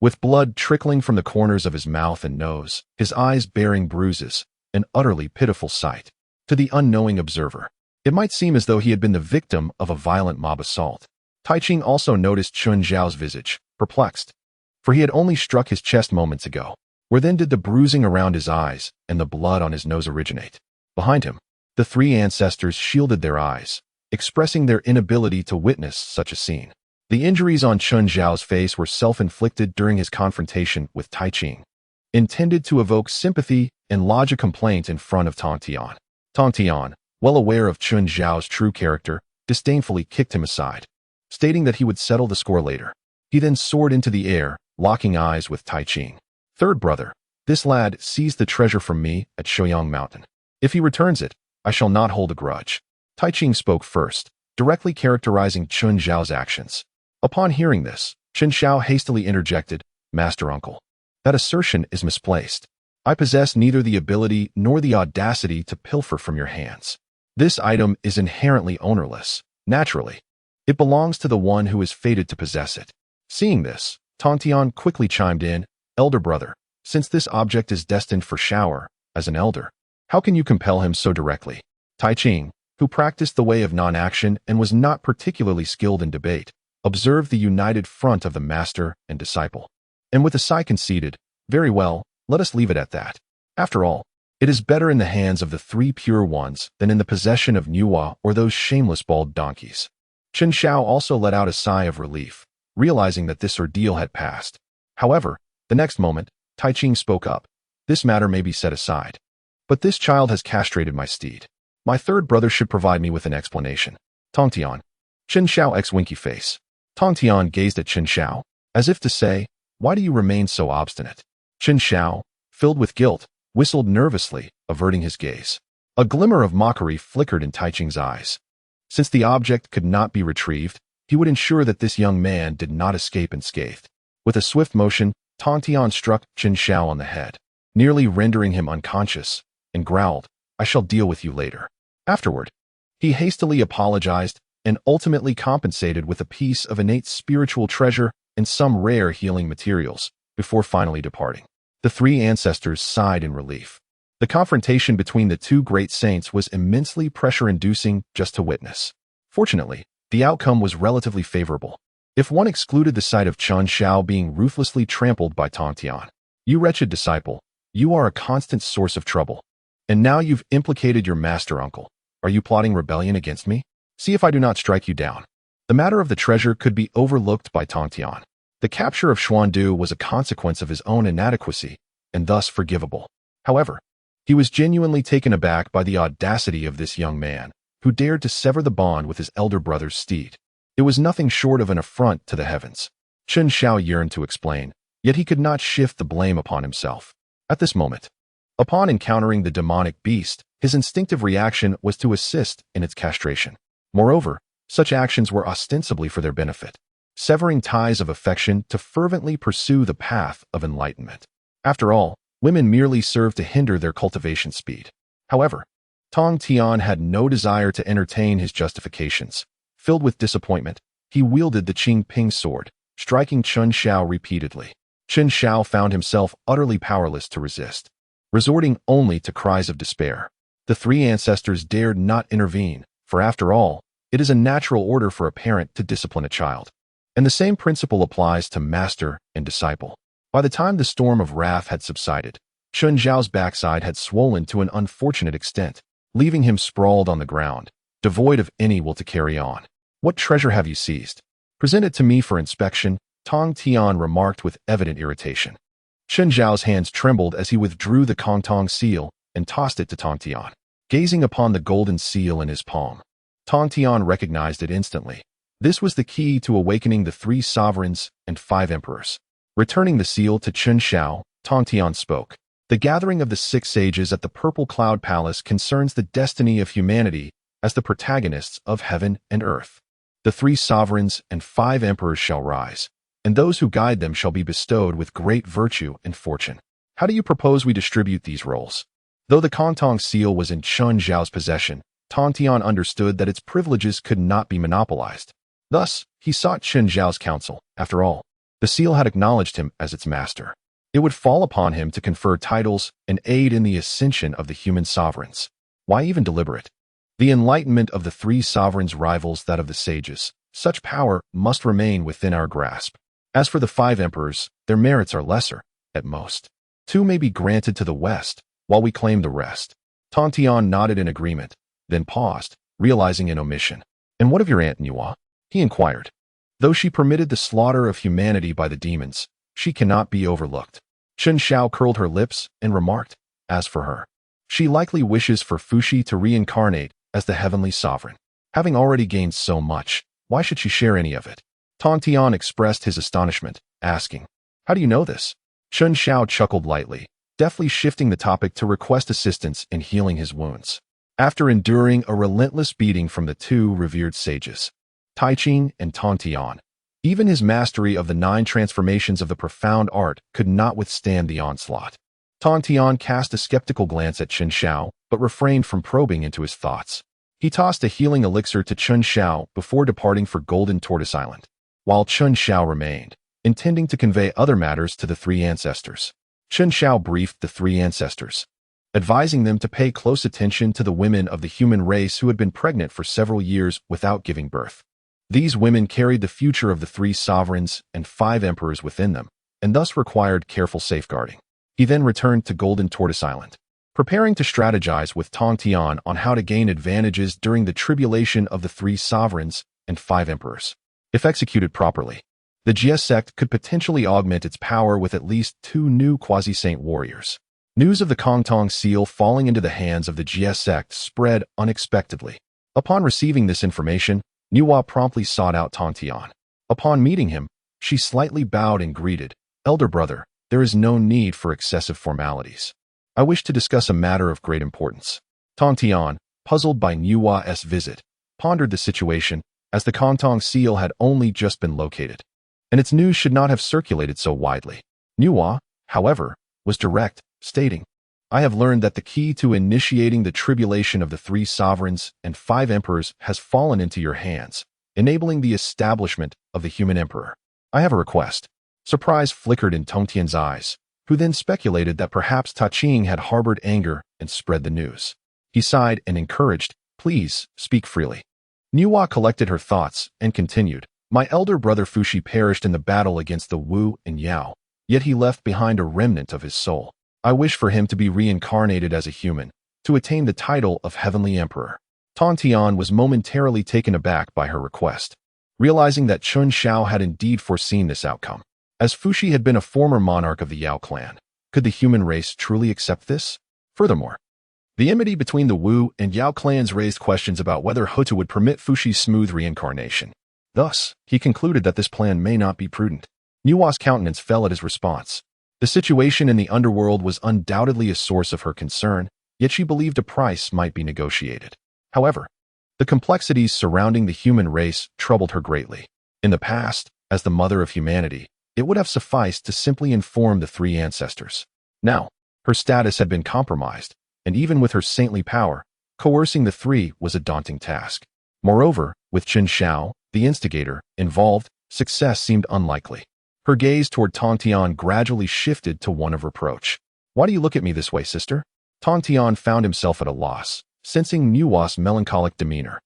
with blood trickling from the corners of his mouth and nose, his eyes bearing bruises, an utterly pitiful sight. To the unknowing observer, it might seem as though he had been the victim of a violent mob assault. Tai Ching also noticed Chun Xiao's visage, perplexed, for he had only struck his chest moments ago. Where then did the bruising around his eyes and the blood on his nose originate? Behind him, the three ancestors shielded their eyes, expressing their inability to witness such a scene. The injuries on Chun Xiao's face were self-inflicted during his confrontation with Tai Ching, intended to evoke sympathy and lodge a complaint in front of Tong Tian. Tong Tian, well aware of Chun Xiao's true character, disdainfully kicked him aside, stating that he would settle the score later. He then soared into the air, locking eyes with Tai Ching. Third brother, this lad seized the treasure from me at Shoyang Mountain. If he returns it, I shall not hold a grudge. Tai Ching spoke first, directly characterizing Chun Zhao's actions. Upon hearing this, Chen Xiao hastily interjected, Master Uncle. That assertion is misplaced. I possess neither the ability nor the audacity to pilfer from your hands. This item is inherently ownerless, naturally. It belongs to the one who is fated to possess it. Seeing this, Tong Tian quickly chimed in, Elder brother, since this object is destined for shower, as an elder, how can you compel him so directly? Tai Ching, who practiced the way of non-action and was not particularly skilled in debate, observed the united front of the master and disciple. And with a sigh conceded, very well, let us leave it at that. After all, it is better in the hands of the three pure ones than in the possession of Nuwa or those shameless bald donkeys. Chen Xiao also let out a sigh of relief, realizing that this ordeal had passed. However, the next moment, Tai Ching spoke up. This matter may be set aside. But this child has castrated my steed. My third brother should provide me with an explanation. Tong Tian. Chen Xiao ex winky face. Tong Tian gazed at Chen Xiao, as if to say, why do you remain so obstinate? Chen Xiao, filled with guilt, whistled nervously, averting his gaze. A glimmer of mockery flickered in Tai Ching's eyes. Since the object could not be retrieved, he would ensure that this young man did not escape unscathed. With a swift motion, Tong Tian struck Chen Xiao on the head, nearly rendering him unconscious, and growled, I shall deal with you later. Afterward, he hastily apologized and ultimately compensated with a piece of innate spiritual treasure and some rare healing materials, before finally departing. The three ancestors sighed in relief. The confrontation between the two great saints was immensely pressure-inducing just to witness. Fortunately, the outcome was relatively favorable. If one excluded the sight of Chen Xiao being ruthlessly trampled by Tong Tian. You wretched disciple, you are a constant source of trouble. And now you've implicated your master uncle. Are you plotting rebellion against me? See if I do not strike you down. The matter of the treasure could be overlooked by Tong Tian. The capture of Xuandu was a consequence of his own inadequacy, and thus forgivable. However, he was genuinely taken aback by the audacity of this young man, who dared to sever the bond with his elder brother's steed. It was nothing short of an affront to the heavens. Chen Xiao yearned to explain, yet he could not shift the blame upon himself. At this moment, upon encountering the demonic beast, his instinctive reaction was to assist in its castration. Moreover, such actions were ostensibly for their benefit, severing ties of affection to fervently pursue the path of enlightenment. After all, women merely serve to hinder their cultivation speed. However, Tong Tian had no desire to entertain his justifications. Filled with disappointment, he wielded the Qing Ping sword, striking Chen Xiao repeatedly. Chen Xiao found himself utterly powerless to resist, resorting only to cries of despair. The three ancestors dared not intervene, for after all, it is a natural order for a parent to discipline a child. And the same principle applies to master and disciple. By the time the storm of wrath had subsided, Chen Zhao's backside had swollen to an unfortunate extent, leaving him sprawled on the ground, devoid of any will to carry on. What treasure have you seized? Present it to me for inspection, Tong Tian remarked with evident irritation. Chen Zhao's hands trembled as he withdrew the Kongtong seal and tossed it to Tong Tian. Gazing upon the golden seal in his palm, Tong Tian recognized it instantly. This was the key to awakening the 3 sovereigns and 5 emperors. Returning the seal to Chen Xiao, Tong Tian spoke. The gathering of the 6 sages at the Purple Cloud Palace concerns the destiny of humanity as the protagonists of heaven and earth. The 3 sovereigns and 5 emperors shall rise, and those who guide them shall be bestowed with great virtue and fortune. How do you propose we distribute these roles? Though the Kongtong seal was in Chen Zhao's possession, Tong Tian understood that its privileges could not be monopolized. Thus, he sought Chen Zhao's counsel. After all, the seal had acknowledged him as its master. It would fall upon him to confer titles and aid in the ascension of the human sovereigns. Why even deliberate? The enlightenment of the 3 sovereigns rivals that of the sages. Such power must remain within our grasp. As for the 5 emperors, their merits are lesser, at most. 2 may be granted to the west, while we claim the rest. Tong Tian nodded in agreement, then paused, realizing an omission. And what of your Aunt Nuwa? He inquired. Though she permitted the slaughter of humanity by the demons, she cannot be overlooked. Chen Xiao curled her lips and remarked, as for her, she likely wishes for Fuxi to reincarnate as the heavenly sovereign. Having already gained so much, why should she share any of it? Tong Tian expressed his astonishment, asking, How do you know this? Chun Xiao chuckled lightly, deftly shifting the topic to request assistance in healing his wounds. After enduring a relentless beating from the two revered sages, Tai Ching and Tong Tian, even his mastery of the 9 transformations of the profound art could not withstand the onslaught. Tong Tian cast a skeptical glance at Chun Xiao, but refrained from probing into his thoughts. He tossed a healing elixir to Chun Xiao before departing for Golden Tortoise Island, while Chun Xiao remained, intending to convey other matters to the 3 ancestors. Chun Xiao briefed the 3 ancestors, advising them to pay close attention to the women of the human race who had been pregnant for several years without giving birth. These women carried the future of the 3 sovereigns and 5 emperors within them, and thus required careful safeguarding. He then returned to Golden Tortoise Island, preparing to strategize with Tong Tian on how to gain advantages during the tribulation of the 3 sovereigns and 5 emperors. If executed properly, the Jia sect could potentially augment its power with at least 2 new quasi-saint warriors. News of the Kongtong seal falling into the hands of the Jia sect spread unexpectedly. Upon receiving this information, Nuwa promptly sought out Tong Tian. Upon meeting him, she slightly bowed and greeted, "Elder brother, there is no need for excessive formalities. I wish to discuss a matter of great importance." Tong Tian, puzzled by Nuwa's visit, pondered the situation, as the Kongtong seal had only just been located, and its news should not have circulated so widely. Nuwa, however, was direct, stating, "I have learned that the key to initiating the tribulation of the 3 sovereigns and 5 emperors has fallen into your hands, enabling the establishment of the human emperor. I have a request." Surprise flickered in Tong Tian's eyes, who then speculated that perhaps Ta Ching had harbored anger and spread the news. He sighed and encouraged, "Please, speak freely." Nuwa collected her thoughts and continued, "My elder brother Fushi perished in the battle against the Wu and Yao, yet he left behind a remnant of his soul. I wish for him to be reincarnated as a human, to attain the title of Heavenly Emperor." Tong Tian was momentarily taken aback by her request, realizing that Chun Xiao had indeed foreseen this outcome. As Fushi had been a former monarch of the Yao clan, could the human race truly accept this? Furthermore, the enmity between the Wu and Yao clans raised questions about whether Hutu would permit Fushi's smooth reincarnation. Thus, he concluded that this plan may not be prudent. Nuwa's countenance fell at his response. The situation in the underworld was undoubtedly a source of her concern, yet she believed a price might be negotiated. However, the complexities surrounding the human race troubled her greatly. In the past, as the mother of humanity, it would have sufficed to simply inform the 3 ancestors. Now, her status had been compromised, and even with her saintly power, coercing the 3 was a daunting task. Moreover, with Chun Xiao, the instigator, involved, success seemed unlikely. Her gaze toward Tong Tian gradually shifted to one of reproach. "Why do you look at me this way, sister?" Tong Tian found himself at a loss, sensing Nuwa's melancholic demeanor.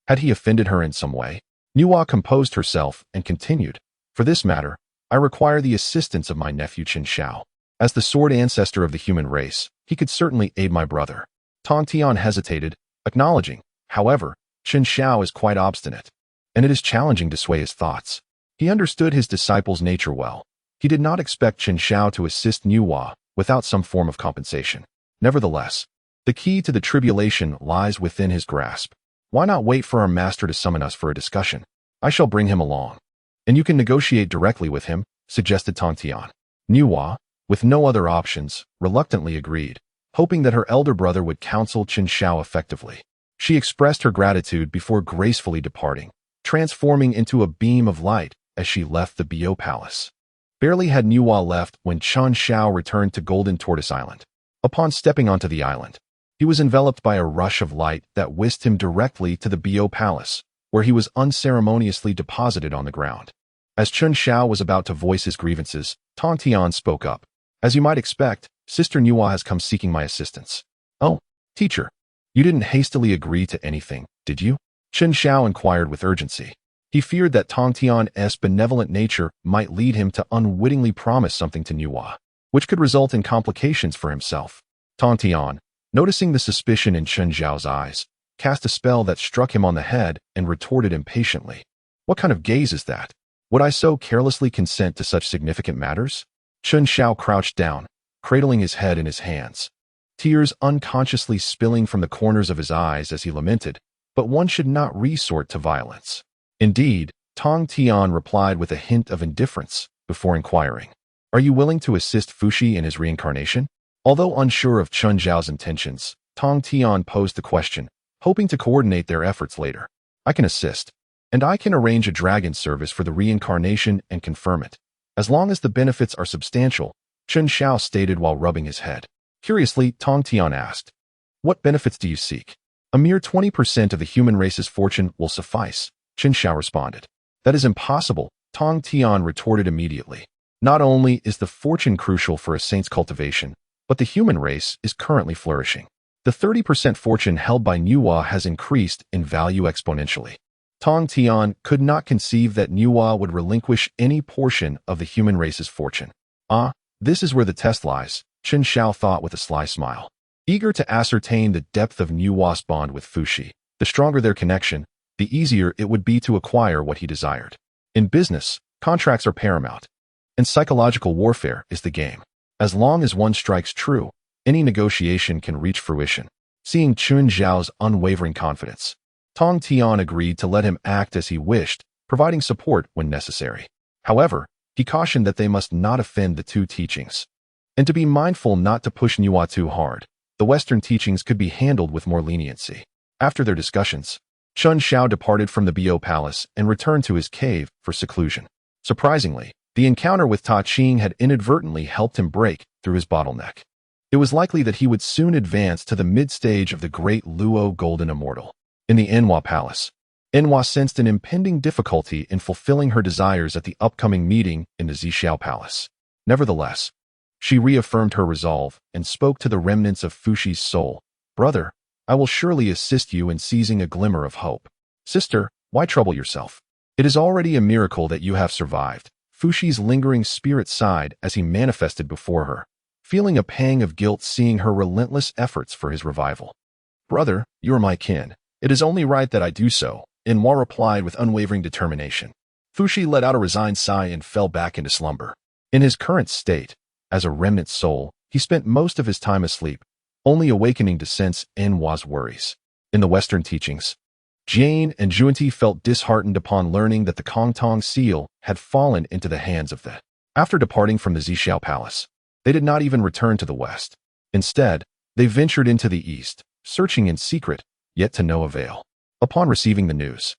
Had he offended her in some way? Nuwa composed herself and continued, "For this matter, I require the assistance of my nephew Chun Xiao. As the sword ancestor of the human race, he could certainly aid my brother." Tong Tian hesitated, acknowledging, however, Chun Xiao is quite obstinate, and it is challenging to sway his thoughts. He understood his disciple's nature well. He did not expect Chun Xiao to assist Nuwa without some form of compensation. Nevertheless, the key to the tribulation lies within his grasp. Why not wait for our master to summon us for a discussion? I shall bring him along, and you can negotiate directly with him, suggested Tong Tian. Nuwa, with no other options, reluctantly agreed, hoping that her elder brother would counsel Chun Xiao effectively. She expressed her gratitude before gracefully departing, transforming into a beam of light as she left the Bio Palace. Barely had Nuwa left when Chun Xiao returned to Golden Tortoise Island. Upon stepping onto the island, he was enveloped by a rush of light that whisked him directly to the Bio Palace, where he was unceremoniously deposited on the ground. As Chun Xiao was about to voice his grievances, Tong Tian spoke up. "As you might expect, Sister Nuwa has come seeking my assistance." "Oh, teacher, you didn't hastily agree to anything, did you?" Chun Xiao inquired with urgency. He feared that Tong Tian's benevolent nature might lead him to unwittingly promise something to Nuwa, which could result in complications for himself. Tong Tian, noticing the suspicion in Chun Xiao's eyes, cast a spell that struck him on the head and retorted impatiently, "What kind of gaze is that? Would I so carelessly consent to such significant matters?" Chun Xiao crouched down, cradling his head in his hands, tears unconsciously spilling from the corners of his eyes as he lamented, "But one should not resort to violence." Indeed, Tong Tian replied with a hint of indifference before inquiring, Are you willing to assist Fuxi in his reincarnation? Although unsure of Chun Zhao's intentions, Tong Tian posed the question, hoping to coordinate their efforts later. I can assist. And I can arrange a dragon service for the reincarnation and confirm it. As long as the benefits are substantial, Chun Xiao stated while rubbing his head. Curiously, Tong Tian asked, what benefits do you seek? A mere 20% of the human race's fortune will suffice, Chun Xiao responded. That is impossible, Tong Tian retorted immediately. Not only is the fortune crucial for a saint's cultivation, but the human race is currently flourishing. The 30% fortune held by Nuwa has increased in value exponentially. Tong Tian could not conceive that Nuwa would relinquish any portion of the human race's fortune. This is where the test lies, Chun Xiao thought with a sly smile. Eager to ascertain the depth of Nuwa's bond with Fuxi, the stronger their connection, the easier it would be to acquire what he desired. In business, contracts are paramount, and psychological warfare is the game. As long as one strikes true, any negotiation can reach fruition. Seeing Chun Zhao's unwavering confidence, Tong Tian agreed to let him act as he wished, providing support when necessary. However, he cautioned that they must not offend the two teachings, and to be mindful not to push Nuwa too hard. The Western teachings could be handled with more leniency. After their discussions, Chun Xiao departed from the Bo Palace and returned to his cave for seclusion. Surprisingly, the encounter with Ta Ching had inadvertently helped him break through his bottleneck. It was likely that he would soon advance to the mid-stage of the great Luo Golden Immortal. In the Enhua Palace, Enhua sensed an impending difficulty in fulfilling her desires at the upcoming meeting in the Zixiao Palace. Nevertheless, she reaffirmed her resolve and spoke to the remnants of Fuxi's soul. Brother, I will surely assist you in seizing a glimmer of hope. Sister, why trouble yourself? It is already a miracle that you have survived. Fuxi's lingering spirit sighed as he manifested before her, feeling a pang of guilt seeing her relentless efforts for his revival. Brother, you are my kin. It is only right that I do so, Enhua replied with unwavering determination. Fuxi let out a resigned sigh and fell back into slumber. In his current state, as a remnant soul, he spent most of his time asleep, only awakening to sense Enhua's worries. In the Western teachings, Jane and Juanti felt disheartened upon learning that the Kongtong seal had fallen into the hands of the. After departing from the Zixiao Palace, they did not even return to the west. Instead, they ventured into the east, searching in secret, yet to no avail. Upon receiving the news,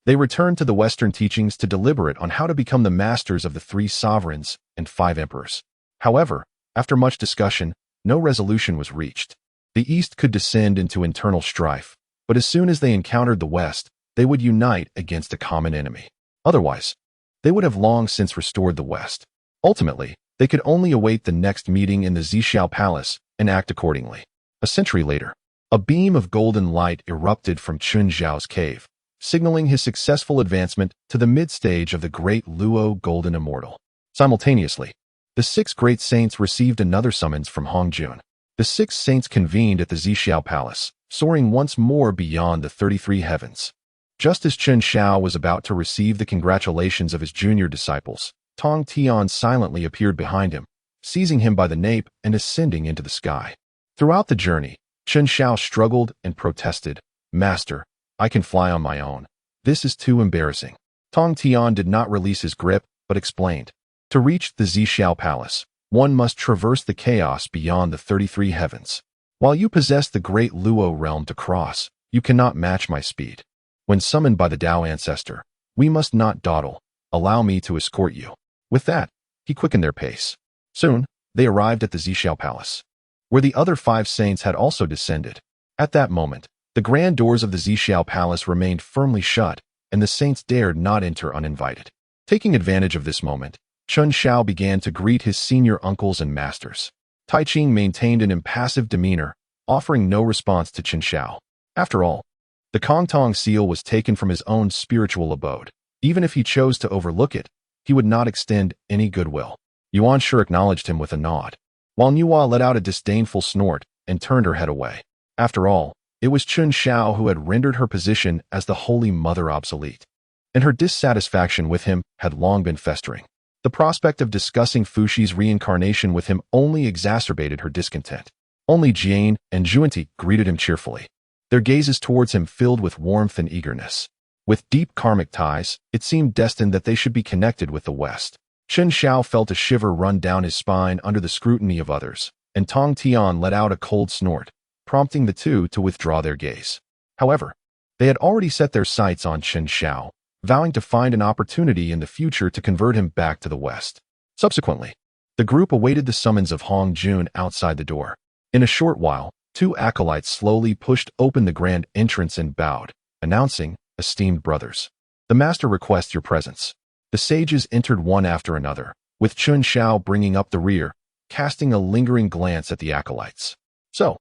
they returned to the Western teachings to deliberate on how to become the masters of the 3 sovereigns and 5 emperors. However, after much discussion, no resolution was reached. The East could descend into internal strife, but as soon as they encountered the West, they would unite against a common enemy. Otherwise, they would have long since restored the West. Ultimately, they could only await the next meeting in the Zixiao Palace and act accordingly. A century later, a beam of golden light erupted from Chun Zhao's cave, signaling his successful advancement to the mid-stage of the great Luo Golden Immortal. Simultaneously, the 6 great saints received another summons from Hongjun. The 6 saints convened at the Zixiao Palace, soaring once more beyond the 33 heavens. Just as Chun Xiao was about to receive the congratulations of his junior disciples, Tong Tian silently appeared behind him, seizing him by the nape and ascending into the sky. Throughout the journey, Chun Xiao struggled and protested, Master, I can fly on my own. This is too embarrassing. Tong Tian did not release his grip, but explained, to reach the Zixiao Palace, one must traverse the chaos beyond the 33 heavens. While you possess the great Luo realm to cross, you cannot match my speed. When summoned by the Tao ancestor, we must not dawdle. Allow me to escort you. With that, he quickened their pace. Soon, they arrived at the Zixiao Palace, where the other 5 saints had also descended. At that moment, the grand doors of the Zixiao Palace remained firmly shut, and the saints dared not enter uninvited. Taking advantage of this moment, Chun Xiao began to greet his senior uncles and masters. Tai Ching maintained an impassive demeanor, offering no response to Chun Xiao. After all, the Kongtong seal was taken from his own spiritual abode. Even if he chose to overlook it, he would not extend any goodwill. Yuan Shi acknowledged him with a nod, while Nuwa let out a disdainful snort and turned her head away. After all, it was Chun Xiao who had rendered her position as the Holy Mother obsolete, and her dissatisfaction with him had long been festering. The prospect of discussing Fuxi's reincarnation with him only exacerbated her discontent. Only Jane and Juanti greeted him cheerfully, their gazes towards him filled with warmth and eagerness. With deep karmic ties, it seemed destined that they should be connected with the West. Chen Xiao felt a shiver run down his spine under the scrutiny of others, and Tong Tian let out a cold snort, prompting the two to withdraw their gaze. However, they had already set their sights on Chen Xiao, vowing to find an opportunity in the future to convert him back to the West. Subsequently, the group awaited the summons of Hong Jun outside the door. In a short while, two acolytes slowly pushed open the grand entrance and bowed, announcing, "Esteemed brothers, the master requests your presence." The sages entered one after another, with Chen Xiao bringing up the rear, casting a lingering glance at the acolytes. So,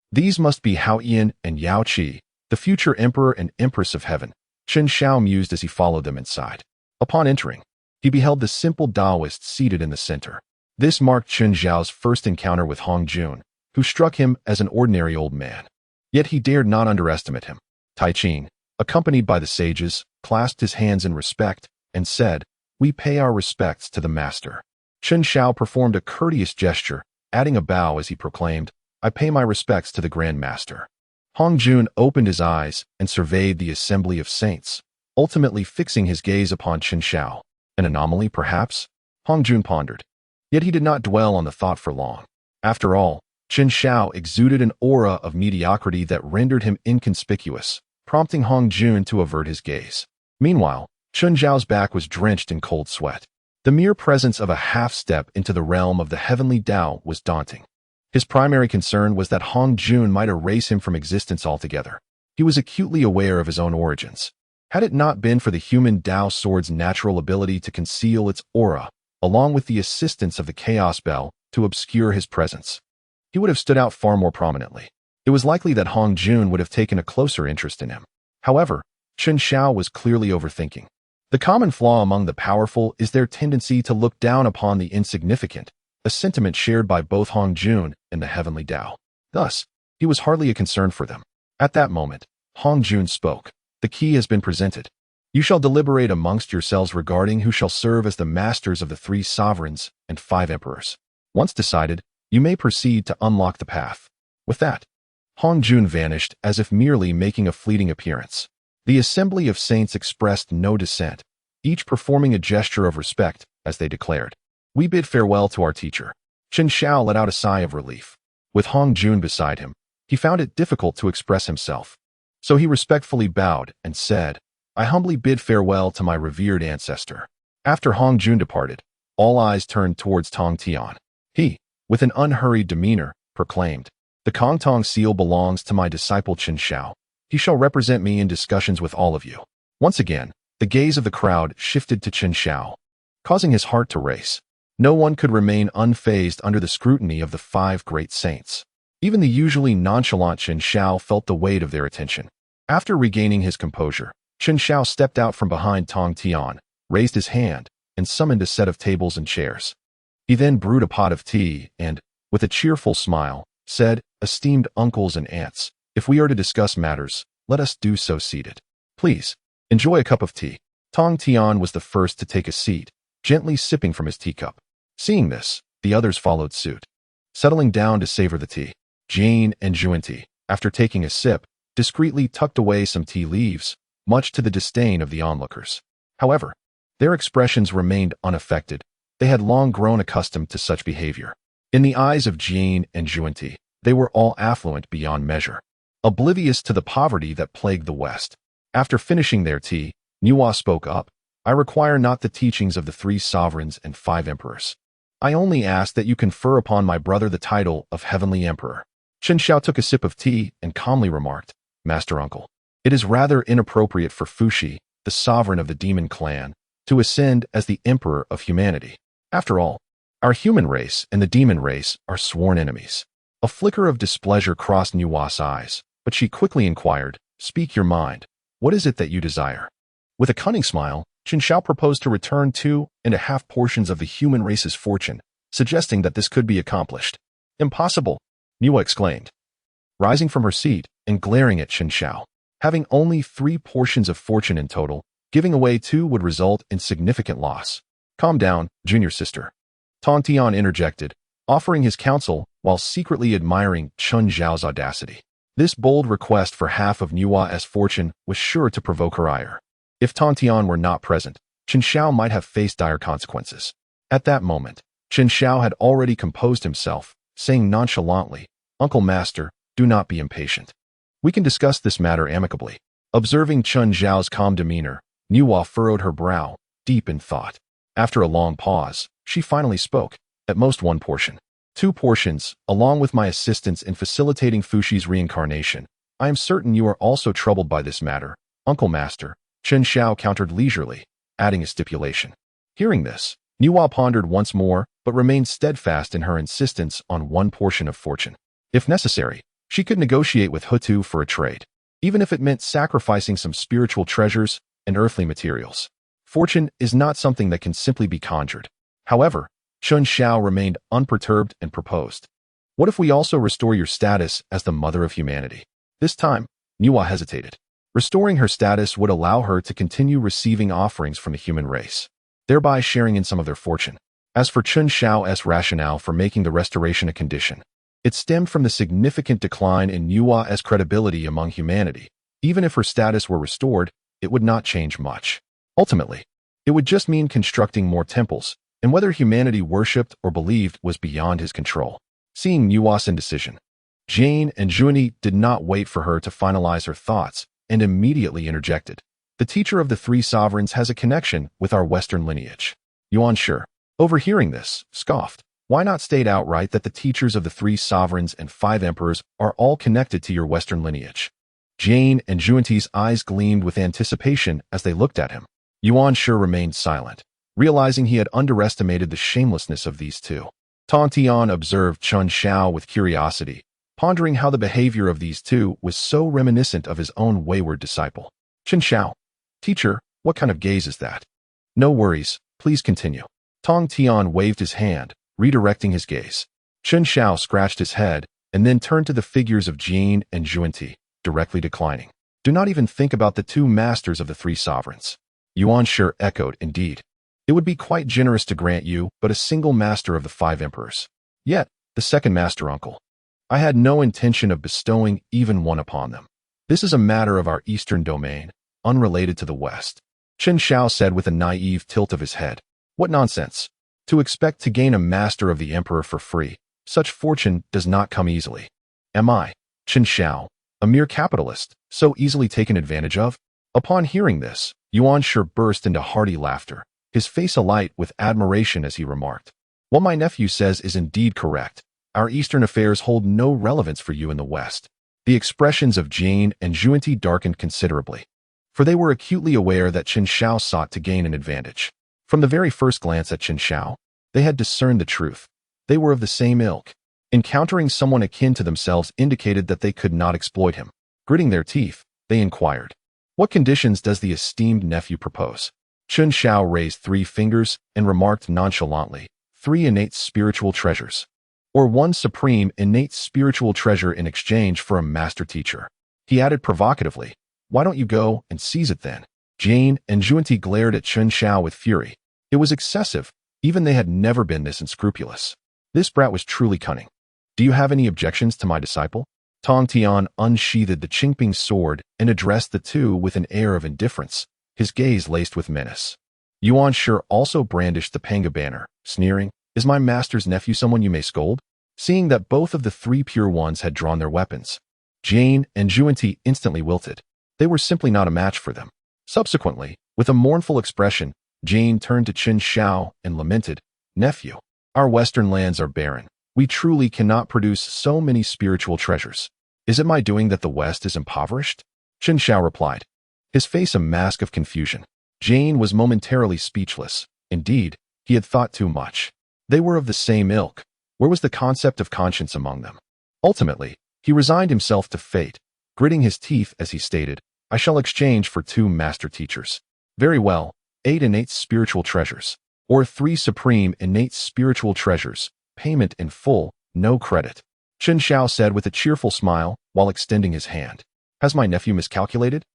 these must be Hao Yin and Yao Qi, the future emperor and empress of heaven, Chen Xiao mused as he followed them inside. Upon entering, he beheld the simple Taoist seated in the center. This marked Chen Xiao's first encounter with Hong Jun, who struck him as an ordinary old man. Yet he dared not underestimate him. Tai Qing, accompanied by the sages, clasped his hands in respect and said, "We pay our respects to the master." Chen Xiao performed a courteous gesture, adding a bow as he proclaimed, "I pay my respects to the Grand Master." Hong Jun opened his eyes and surveyed the assembly of saints, ultimately fixing his gaze upon Chen Xiao. An anomaly, perhaps? Hong Jun pondered. Yet he did not dwell on the thought for long. After all, Chen Xiao exuded an aura of mediocrity that rendered him inconspicuous, prompting Hong Jun to avert his gaze. Meanwhile, Chen Xiao's back was drenched in cold sweat. The mere presence of a half-step into the realm of the heavenly Tao was daunting. His primary concern was that Hong Jun might erase him from existence altogether. He was acutely aware of his own origins. Had it not been for the human Tao sword's natural ability to conceal its aura, along with the assistance of the Chaos Bell to obscure his presence, he would have stood out far more prominently. It was likely that Hong Jun would have taken a closer interest in him. However, Chen Xiao was clearly overthinking. The common flaw among the powerful is their tendency to look down upon the insignificant, a sentiment shared by both Hong Jun and the heavenly Tao. Thus, he was hardly a concern for them. At that moment, Hong Jun spoke. "The key has been presented. You shall deliberate amongst yourselves regarding who shall serve as the masters of the 3 sovereigns and 5 emperors. Once decided, you may proceed to unlock the path." With that, Hong Jun vanished as if merely making a fleeting appearance. The assembly of saints expressed no dissent, each performing a gesture of respect as they declared, "We bid farewell to our teacher." Chen Xiao let out a sigh of relief. With Hong Jun beside him, he found it difficult to express himself. So he respectfully bowed and said, "I humbly bid farewell to my revered ancestor." After Hong Jun departed, all eyes turned towards Tong Tian. He, with an unhurried demeanor, proclaimed, "The Kong Tong seal belongs to my disciple Chen Xiao. He shall represent me in discussions with all of you." Once again, the gaze of the crowd shifted to Chen Xiao, causing his heart to race. No one could remain unfazed under the scrutiny of the 5 great saints. Even the usually nonchalant Chen Xiao felt the weight of their attention. After regaining his composure, Chen Xiao stepped out from behind Tong Tian, raised his hand, and summoned a set of tables and chairs. He then brewed a pot of tea and, with a cheerful smile, said, "Esteemed uncles and aunts, if we are to discuss matters, let us do so seated. Please, enjoy a cup of tea." Tong Tian was the first to take a seat, gently sipping from his teacup. Seeing this, the others followed suit. Settling down to savor the tea, Jane and Juanti, after taking a sip, discreetly tucked away some tea leaves, much to the disdain of the onlookers. However, their expressions remained unaffected. They had long grown accustomed to such behavior. In the eyes of Jane and Juanti, they were all affluent beyond measure, oblivious to the poverty that plagued the West. After finishing their tea, Niwa spoke up, "I require not the teachings of the 3 sovereigns and 5 emperors. I only ask that you confer upon my brother the title of Heavenly Emperor." Chen Xiao took a sip of tea and calmly remarked, "Master Uncle, it is rather inappropriate for Fushi, the sovereign of the demon clan, to ascend as the emperor of humanity. After all, our human race and the demon race are sworn enemies." A flicker of displeasure crossed Niwa's eyes, but she quickly inquired, "Speak your mind. What is it that you desire?" With a cunning smile, Chen Xiao proposed to return 2.5 portions of the human race's fortune, suggesting that this could be accomplished. "Impossible!" Niwa exclaimed, rising from her seat and glaring at Chen Xiao. Having only 3 portions of fortune in total, giving away 2 would result in significant loss. "Calm down, junior sister," Tong Tian interjected, offering his counsel while secretly admiring Chen Xiao's audacity. This bold request for half of Niwa's fortune was sure to provoke her ire. If Tong Tian were not present, Chen Xiao might have faced dire consequences. At that moment, Chen Xiao had already composed himself, saying nonchalantly, "Uncle Master, do not be impatient. We can discuss this matter amicably." Observing Chen Zhao's calm demeanor, Nuwa furrowed her brow, deep in thought. After a long pause, she finally spoke. "At most 1 portion. 2 portions, along with my assistance in facilitating Fushi's reincarnation. I am certain you are also troubled by this matter, Uncle Master," Chen Xiao countered leisurely, adding a stipulation. Hearing this, Nuwa pondered once more, but remained steadfast in her insistence on 1 portion of fortune. If necessary, she could negotiate with Hutu for a trade, even if it meant sacrificing some spiritual treasures and earthly materials. Fortune is not something that can simply be conjured. However, Chen Xiao remained unperturbed and proposed. "What if we also restore your status as the mother of humanity?" This time, Nuwa hesitated. Restoring her status would allow her to continue receiving offerings from the human race, thereby sharing in some of their fortune. As for Chen Xiao's rationale for making the restoration a condition, it stemmed from the significant decline in Nuwa's credibility among humanity. Even if her status were restored, it would not change much. Ultimately, it would just mean constructing more temples, and whether humanity worshipped or believed was beyond his control. Seeing Nuwa's indecision, Jane and Junie did not wait for her to finalize her thoughts and immediately interjected. "The teacher of the 3 sovereigns has a connection with our Western lineage." Yuan Shi, overhearing this, scoffed. "Why not state outright that the teachers of the 3 sovereigns and 5 emperors are all connected to your Western lineage?" Jane and Juntie's eyes gleamed with anticipation as they looked at him. Yuan Shi remained silent, realizing he had underestimated the shamelessness of these two. Tong Tian observed Chen Xiao with curiosity, pondering how the behavior of these two was so reminiscent of his own wayward disciple. "Chen Xiao, teacher, what kind of gaze is that?" "No worries, please continue." Tong Tian waved his hand, redirecting his gaze. Chen Xiao scratched his head and then turned to the figures of Jane and Junti, directly declining. "Do not even think about the 2 masters of the 3 sovereigns." Yuan Shi echoed, "Indeed. It would be quite generous to grant you but a single master of the 5 emperors. Yet, the 2nd master, uncle. I had no intention of bestowing even one upon them. This is a matter of our eastern domain, unrelated to the West." Chen Xiao said with a naive tilt of his head. "What nonsense. To expect to gain a master of the emperor for free, such fortune does not come easily. Am I, Chen Xiao, a mere capitalist, so easily taken advantage of?" Upon hearing this, Yuan Shi burst into hearty laughter, his face alight with admiration as he remarked, "What my nephew says is indeed correct. Our eastern affairs hold no relevance for you in the West." The expressions of Jane and Junti darkened considerably, for they were acutely aware that Chen Xiao sought to gain an advantage. From the very first glance at Chen Xiao, they had discerned the truth. They were of the same ilk. Encountering someone akin to themselves indicated that they could not exploit him. Gritting their teeth, they inquired, "What conditions does the esteemed nephew propose?" Chen Xiao raised 3 fingers and remarked nonchalantly, 3 innate spiritual treasures, or 1 supreme innate spiritual treasure in exchange for a master teacher. He added provocatively, "Why don't you go and seize it then?" Jane and Junti glared at Chen Xiao with fury. It was excessive, even they had never been this unscrupulous. This brat was truly cunning. "Do you have any objections to my disciple?" Tong Tian unsheathed the Qingping sword and addressed the two with an air of indifference, his gaze laced with menace. Yuan Shi also brandished the Panga banner, sneering, "Is my master's nephew someone you may scold?" Seeing that both of the 3 pure ones had drawn their weapons, Jane and Junti instantly wilted. They were simply not a match for them. Subsequently, with a mournful expression, Jane turned to Chen Xiao and lamented, "Nephew, our western lands are barren. We truly cannot produce so many spiritual treasures. Is it my doing that the West is impoverished?" Chen Xiao replied, his face a mask of confusion. Jane was momentarily speechless. Indeed, he had thought too much. They were of the same ilk. Where was the concept of conscience among them? Ultimately, he resigned himself to fate, gritting his teeth as he stated, "I shall exchange for 2 master teachers." "Very well, 8 innate spiritual treasures, or 3 supreme innate spiritual treasures, payment in full, no credit," Chen Xiao said with a cheerful smile while extending his hand. "Has my nephew miscalculated?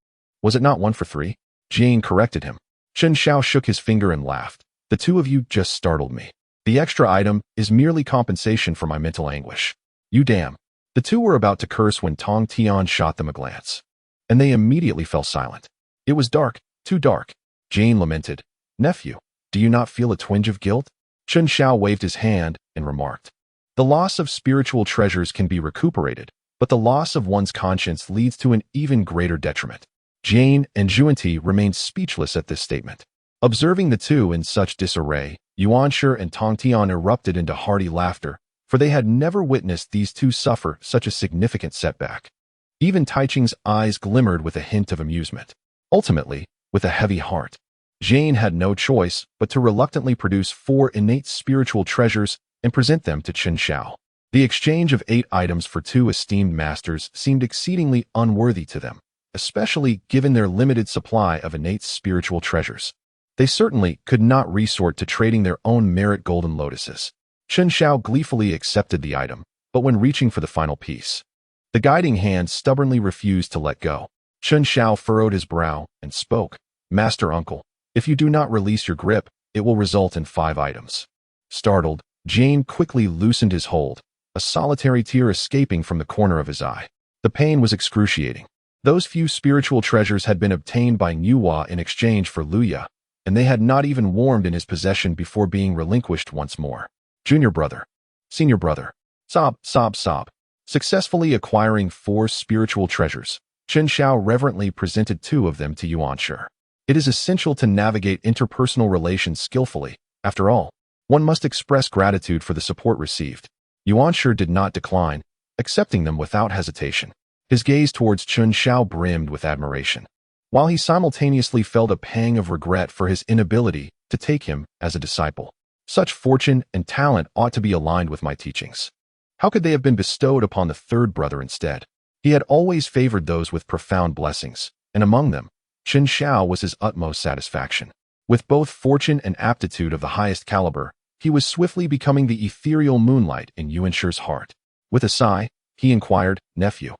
Was it not 1 for 3? Jane corrected him. Chen Xiao shook his finger and laughed. "The 2 of you just startled me. The extra item is merely compensation for my mental anguish. You damn." The 2 were about to curse when Tong Tian shot them a glance, and they immediately fell silent. It was dark, too dark. Jane lamented, "Nephew, do you not feel a twinge of guilt?" Chen Xiao waved his hand and remarked, "The loss of spiritual treasures can be recuperated, but the loss of one's conscience leads to an even greater detriment." Jane and Juanti remained speechless at this statement. Observing the two in such disarray, Yuanshi and Tong Tian erupted into hearty laughter, for they had never witnessed these two suffer such a significant setback. Even Taiching's eyes glimmered with a hint of amusement. Ultimately, with a heavy heart, Jane had no choice but to reluctantly produce 4 innate spiritual treasures and present them to Chen Xiao. The exchange of 8 items for 2 esteemed masters seemed exceedingly unworthy to them, especially given their limited supply of innate spiritual treasures. They certainly could not resort to trading their own merit golden lotuses. Chen Xiao gleefully accepted the item, but when reaching for the final piece, the guiding hand stubbornly refused to let go. Chen Xiao furrowed his brow and spoke, "Master Uncle, if you do not release your grip, it will result in 5 items." Startled, Jane quickly loosened his hold, a solitary tear escaping from the corner of his eye. The pain was excruciating. Those few spiritual treasures had been obtained by Nuwa in exchange for Luya, and they had not even warmed in his possession before being relinquished once more. Junior brother. Senior brother. Sob, sob, sob. Successfully acquiring 4 spiritual treasures, Chen Xiao reverently presented 2 of them to Yuanshi. It is essential to navigate interpersonal relations skillfully. After all, one must express gratitude for the support received. Yuanshi did not decline, accepting them without hesitation. His gaze towards Chen Xiao brimmed with admiration, while he simultaneously felt a pang of regret for his inability to take him as a disciple. Such fortune and talent ought to be aligned with my teachings. How could they have been bestowed upon the 3rd brother instead? He had always favored those with profound blessings, and among them, Chen Xiao was his utmost satisfaction. With both fortune and aptitude of the highest caliber, he was swiftly becoming the ethereal moonlight in Yuanshi's heart. With a sigh, he inquired, "Nephew,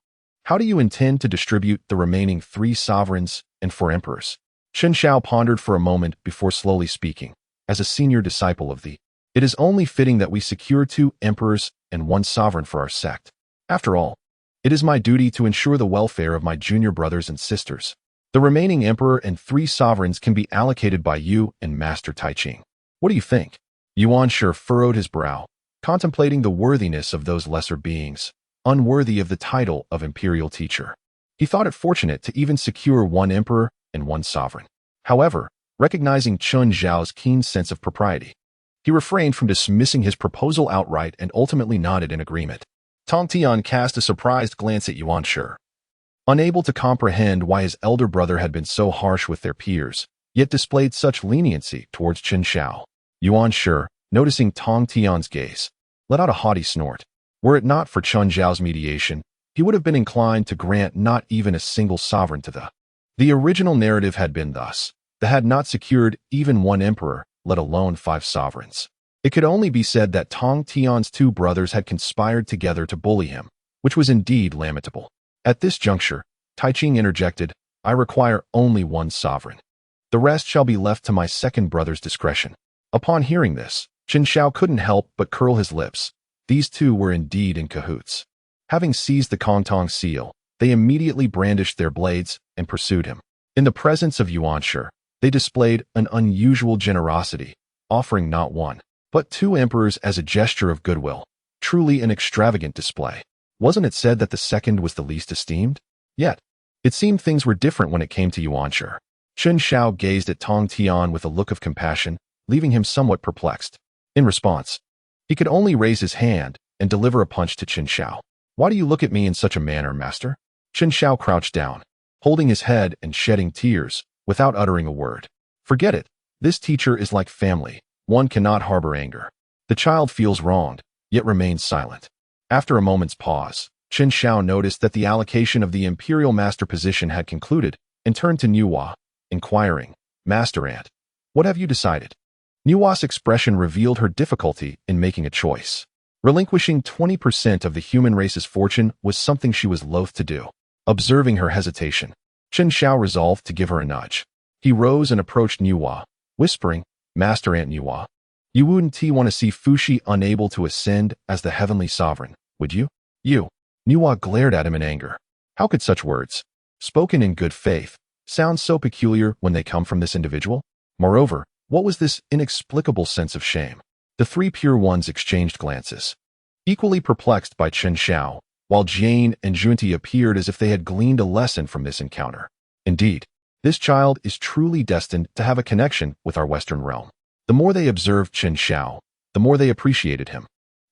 how do you intend to distribute the remaining 3 sovereigns and 4 emperors?" Chen Xiao pondered for a moment before slowly speaking. "As a senior disciple of it is only fitting that we secure 2 emperors and 1 sovereign for our sect. After all, it is my duty to ensure the welfare of my junior brothers and sisters. The remaining emperor and 3 sovereigns can be allocated by you and Master Taiching. What do you think?" Yuanshi furrowed his brow, contemplating the worthiness of those lesser beings, unworthy of the title of imperial teacher. He thought it fortunate to even secure 1 emperor and 1 sovereign. However, recognizing Chen Xiao's keen sense of propriety, he refrained from dismissing his proposal outright and ultimately nodded in agreement. Tong Tian cast a surprised glance at Yuanshi. Unable to comprehend why his elder brother had been so harsh with their peers, yet displayed such leniency towards Chen Xiao. Yuanshi, noticing Tong Tian's gaze, let out a haughty snort. Were it not for Chen Xiao's mediation, he would have been inclined to grant not even a single sovereign to the original narrative had been thus. They had not secured even 1 emperor, let alone 5 sovereigns. It could only be said that Tong Tian's 2 brothers had conspired together to bully him, which was indeed lamentable. At this juncture, Taiching interjected, "I require only 1 sovereign. The rest shall be left to my 2nd brother's discretion." Upon hearing this, Chen Xiao couldn't help but curl his lips. These 2 were indeed in cahoots. Having seized the Kongtong seal, they immediately brandished their blades and pursued him. In the presence of Yuanshi, they displayed an unusual generosity, offering not 1, but 2 emperors as a gesture of goodwill. Truly an extravagant display. Wasn't it said that the 2nd was the least esteemed? Yet, it seemed things were different when it came to Yuanshi. Chen Xiao gazed at Tong Tian with a look of compassion, leaving him somewhat perplexed. In response, he could only raise his hand and deliver a punch to Chen Xiao. "Why do you look at me in such a manner, master?" Chen Xiao crouched down, holding his head and shedding tears, without uttering a word. "Forget it. This teacher is like family. One cannot harbor anger." The child feels wronged, yet remains silent. After a moment's pause, Chen Xiao noticed that the allocation of the imperial master position had concluded and turned to Nuwa, inquiring, "Master Ant, what have you decided?" Nuwa's expression revealed her difficulty in making a choice. Relinquishing 20% of the human race's fortune was something she was loath to do. Observing her hesitation, Chen Xiao resolved to give her a nudge. He rose and approached Nuwa, whispering, "Master Ant Nuwa, you wouldn't want to see Fushi unable to ascend as the heavenly sovereign, would you?" "You?" Nuwa glared at him in anger. How could such words, spoken in good faith, sound so peculiar when they come from this individual? Moreover, what was this inexplicable sense of shame? The three pure ones exchanged glances, equally perplexed by Chen Xiao, while Jane and Junti appeared as if they had gleaned a lesson from this encounter. Indeed, this child is truly destined to have a connection with our Western realm. The more they observed Chen Xiao, the more they appreciated him,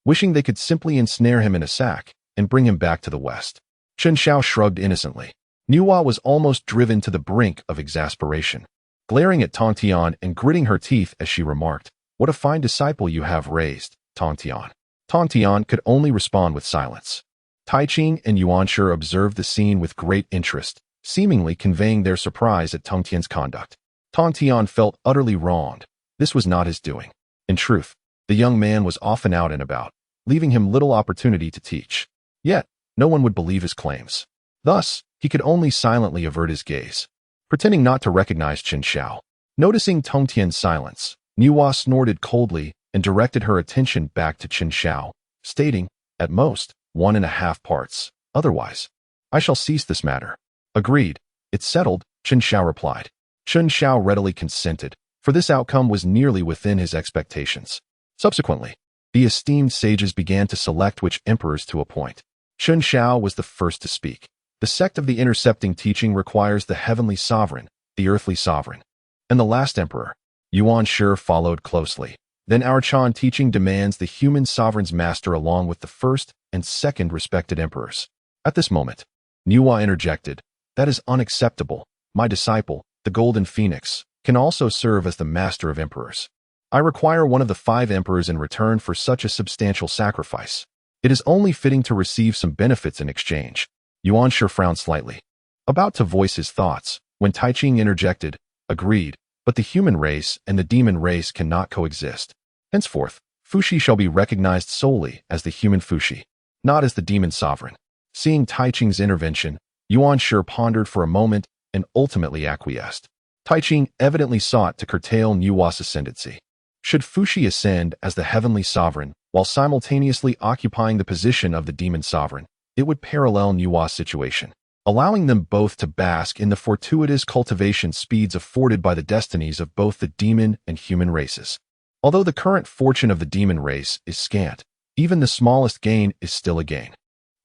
wishing they could simply ensnare him in a sack and bring him back to the West. Chen Xiao shrugged innocently. Nuwa was almost driven to the brink of exasperation, glaring at Tong Tian and gritting her teeth as she remarked, "What a fine disciple you have raised, Tong Tian." Tong Tian could only respond with silence. Tai Ching and Yuan Shi observed the scene with great interest, seemingly conveying their surprise at Tong Tian's conduct. Tong Tian felt utterly wronged. This was not his doing. In truth, the young man was often out and about, leaving him little opportunity to teach. Yet, no one would believe his claims. Thus, he could only silently avert his gaze, pretending not to recognize Chen Xiao. Noticing Tong Tian's silence, Nuwa snorted coldly and directed her attention back to Chen Xiao, stating, "At most, 1.5 parts. Otherwise, I shall cease this matter." "Agreed. It's settled," Chen Xiao replied. Chen Xiao readily consented, for this outcome was nearly within his expectations. Subsequently, the esteemed sages began to select which emperors to appoint. Chen Xiao was the first to speak. "The sect of the intercepting teaching requires the heavenly sovereign, the earthly sovereign, and the last emperor." Yuan Shi followed closely. "Then our Chan teaching demands the human sovereign's master along with the first and second respected emperors." At this moment, Nuwa interjected, "That is unacceptable. My disciple, the Golden Phoenix, can also serve as the master of emperors. I require one of the 5 emperors in return for such a substantial sacrifice. It is only fitting to receive some benefits in exchange." Yuan Shi frowned slightly, about to voice his thoughts, when Tai Ching interjected, "Agreed, but the human race and the demon race cannot coexist. Henceforth, Fuxi shall be recognized solely as the human Fuxi, not as the demon sovereign." Seeing Tai Ching's intervention, Yuan Shi pondered for a moment and ultimately acquiesced. Tai Ching evidently sought to curtail Nuwa's ascendancy. Should Fuxi ascend as the heavenly sovereign while simultaneously occupying the position of the demon sovereign, it would parallel Nuwa's situation, allowing them both to bask in the fortuitous cultivation speeds afforded by the destinies of both the demon and human races. Although the current fortune of the demon race is scant, even the smallest gain is still a gain.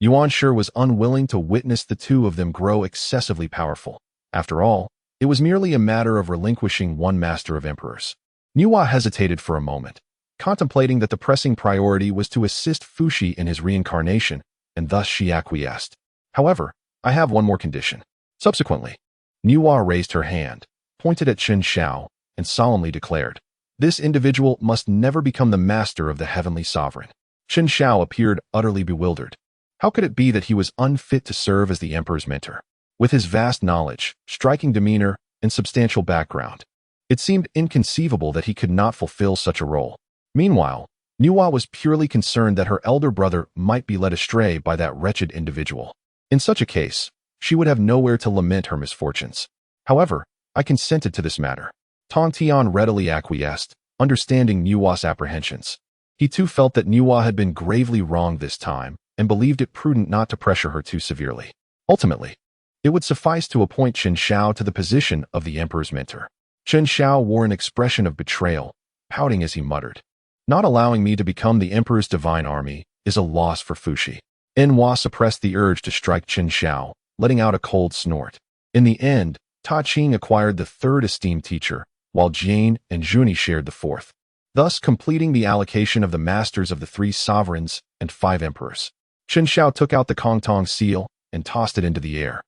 Yuan Shi was unwilling to witness the two of them grow excessively powerful. After all, it was merely a matter of relinquishing one master of emperors. Nuwa hesitated for a moment, contemplating that the pressing priority was to assist Fuxi in his reincarnation, and thus she acquiesced. "However, I have one more condition." Subsequently, Nuwa raised her hand, pointed at Chen Xiao, and solemnly declared, "This individual must never become the master of the heavenly sovereign." Chen Xiao appeared utterly bewildered. How could it be that he was unfit to serve as the emperor's mentor? With his vast knowledge, striking demeanor, and substantial background, it seemed inconceivable that he could not fulfill such a role. Meanwhile, Nuwa was purely concerned that her elder brother might be led astray by that wretched individual. In such a case, she would have nowhere to lament her misfortunes. "However, I consented to this matter." Tong Tian readily acquiesced, understanding Nuwa's apprehensions. He too felt that Nuwa had been gravely wronged this time, and believed it prudent not to pressure her too severely. Ultimately, it would suffice to appoint Chen Xiao to the position of the emperor's mentor. Chen Xiao wore an expression of betrayal, pouting as he muttered, "Not allowing me to become the emperor's divine army is a loss for Fuxi." Enhua suppressed the urge to strike Chen Xiao, letting out a cold snort. In the end, Ta Qing acquired the 3rd esteemed teacher, while Jane and Juni shared the 4th, thus completing the allocation of the masters of the 3 sovereigns and 5 emperors. Chen Xiao took out the Kongtong seal and tossed it into the air.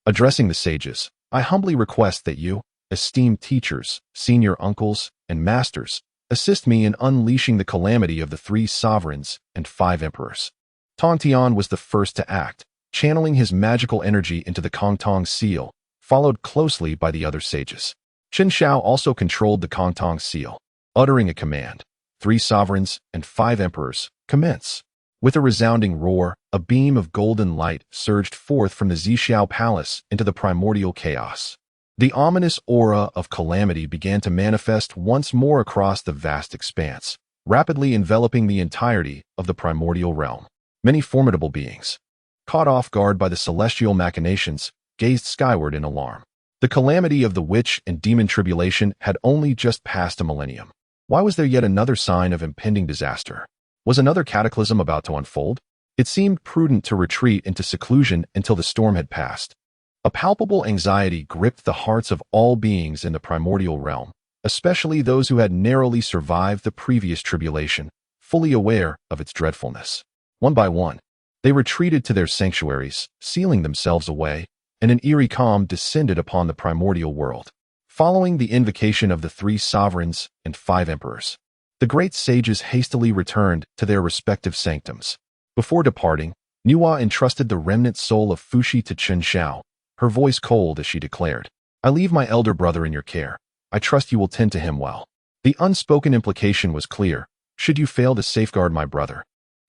Addressing the sages, "I humbly request that you, esteemed teachers, senior uncles, and masters, assist me in unleashing the calamity of the 3 sovereigns and 5 emperors." Tong Tian was the first to act, channeling his magical energy into the Kongtong seal, followed closely by the other sages. Chen Xiao also controlled the Kongtong seal. Uttering a command, 3 sovereigns and 5 emperors, commence. With a resounding roar, a beam of golden light surged forth from the Zixiao Palace into the primordial chaos. The ominous aura of calamity began to manifest once more across the vast expanse, rapidly enveloping the entirety of the primordial realm. Many formidable beings, caught off guard by the celestial machinations, gazed skyward in alarm. The calamity of the witch and demon tribulation had only just passed a millennium. Why was there yet another sign of impending disaster? Was another cataclysm about to unfold? It seemed prudent to retreat into seclusion until the storm had passed. A palpable anxiety gripped the hearts of all beings in the primordial realm, especially those who had narrowly survived the previous tribulation, fully aware of its dreadfulness. One by one, they retreated to their sanctuaries, sealing themselves away, and an eerie calm descended upon the primordial world. Following the invocation of the 3 sovereigns and 5 emperors, the great sages hastily returned to their respective sanctums. Before departing, Nuwa entrusted the remnant soul of Fushi to Chen Xiao, her voice cold as she declared, "I leave my elder brother in your care. I trust you will tend to him well." The unspoken implication was clear. Should you fail to safeguard my brother,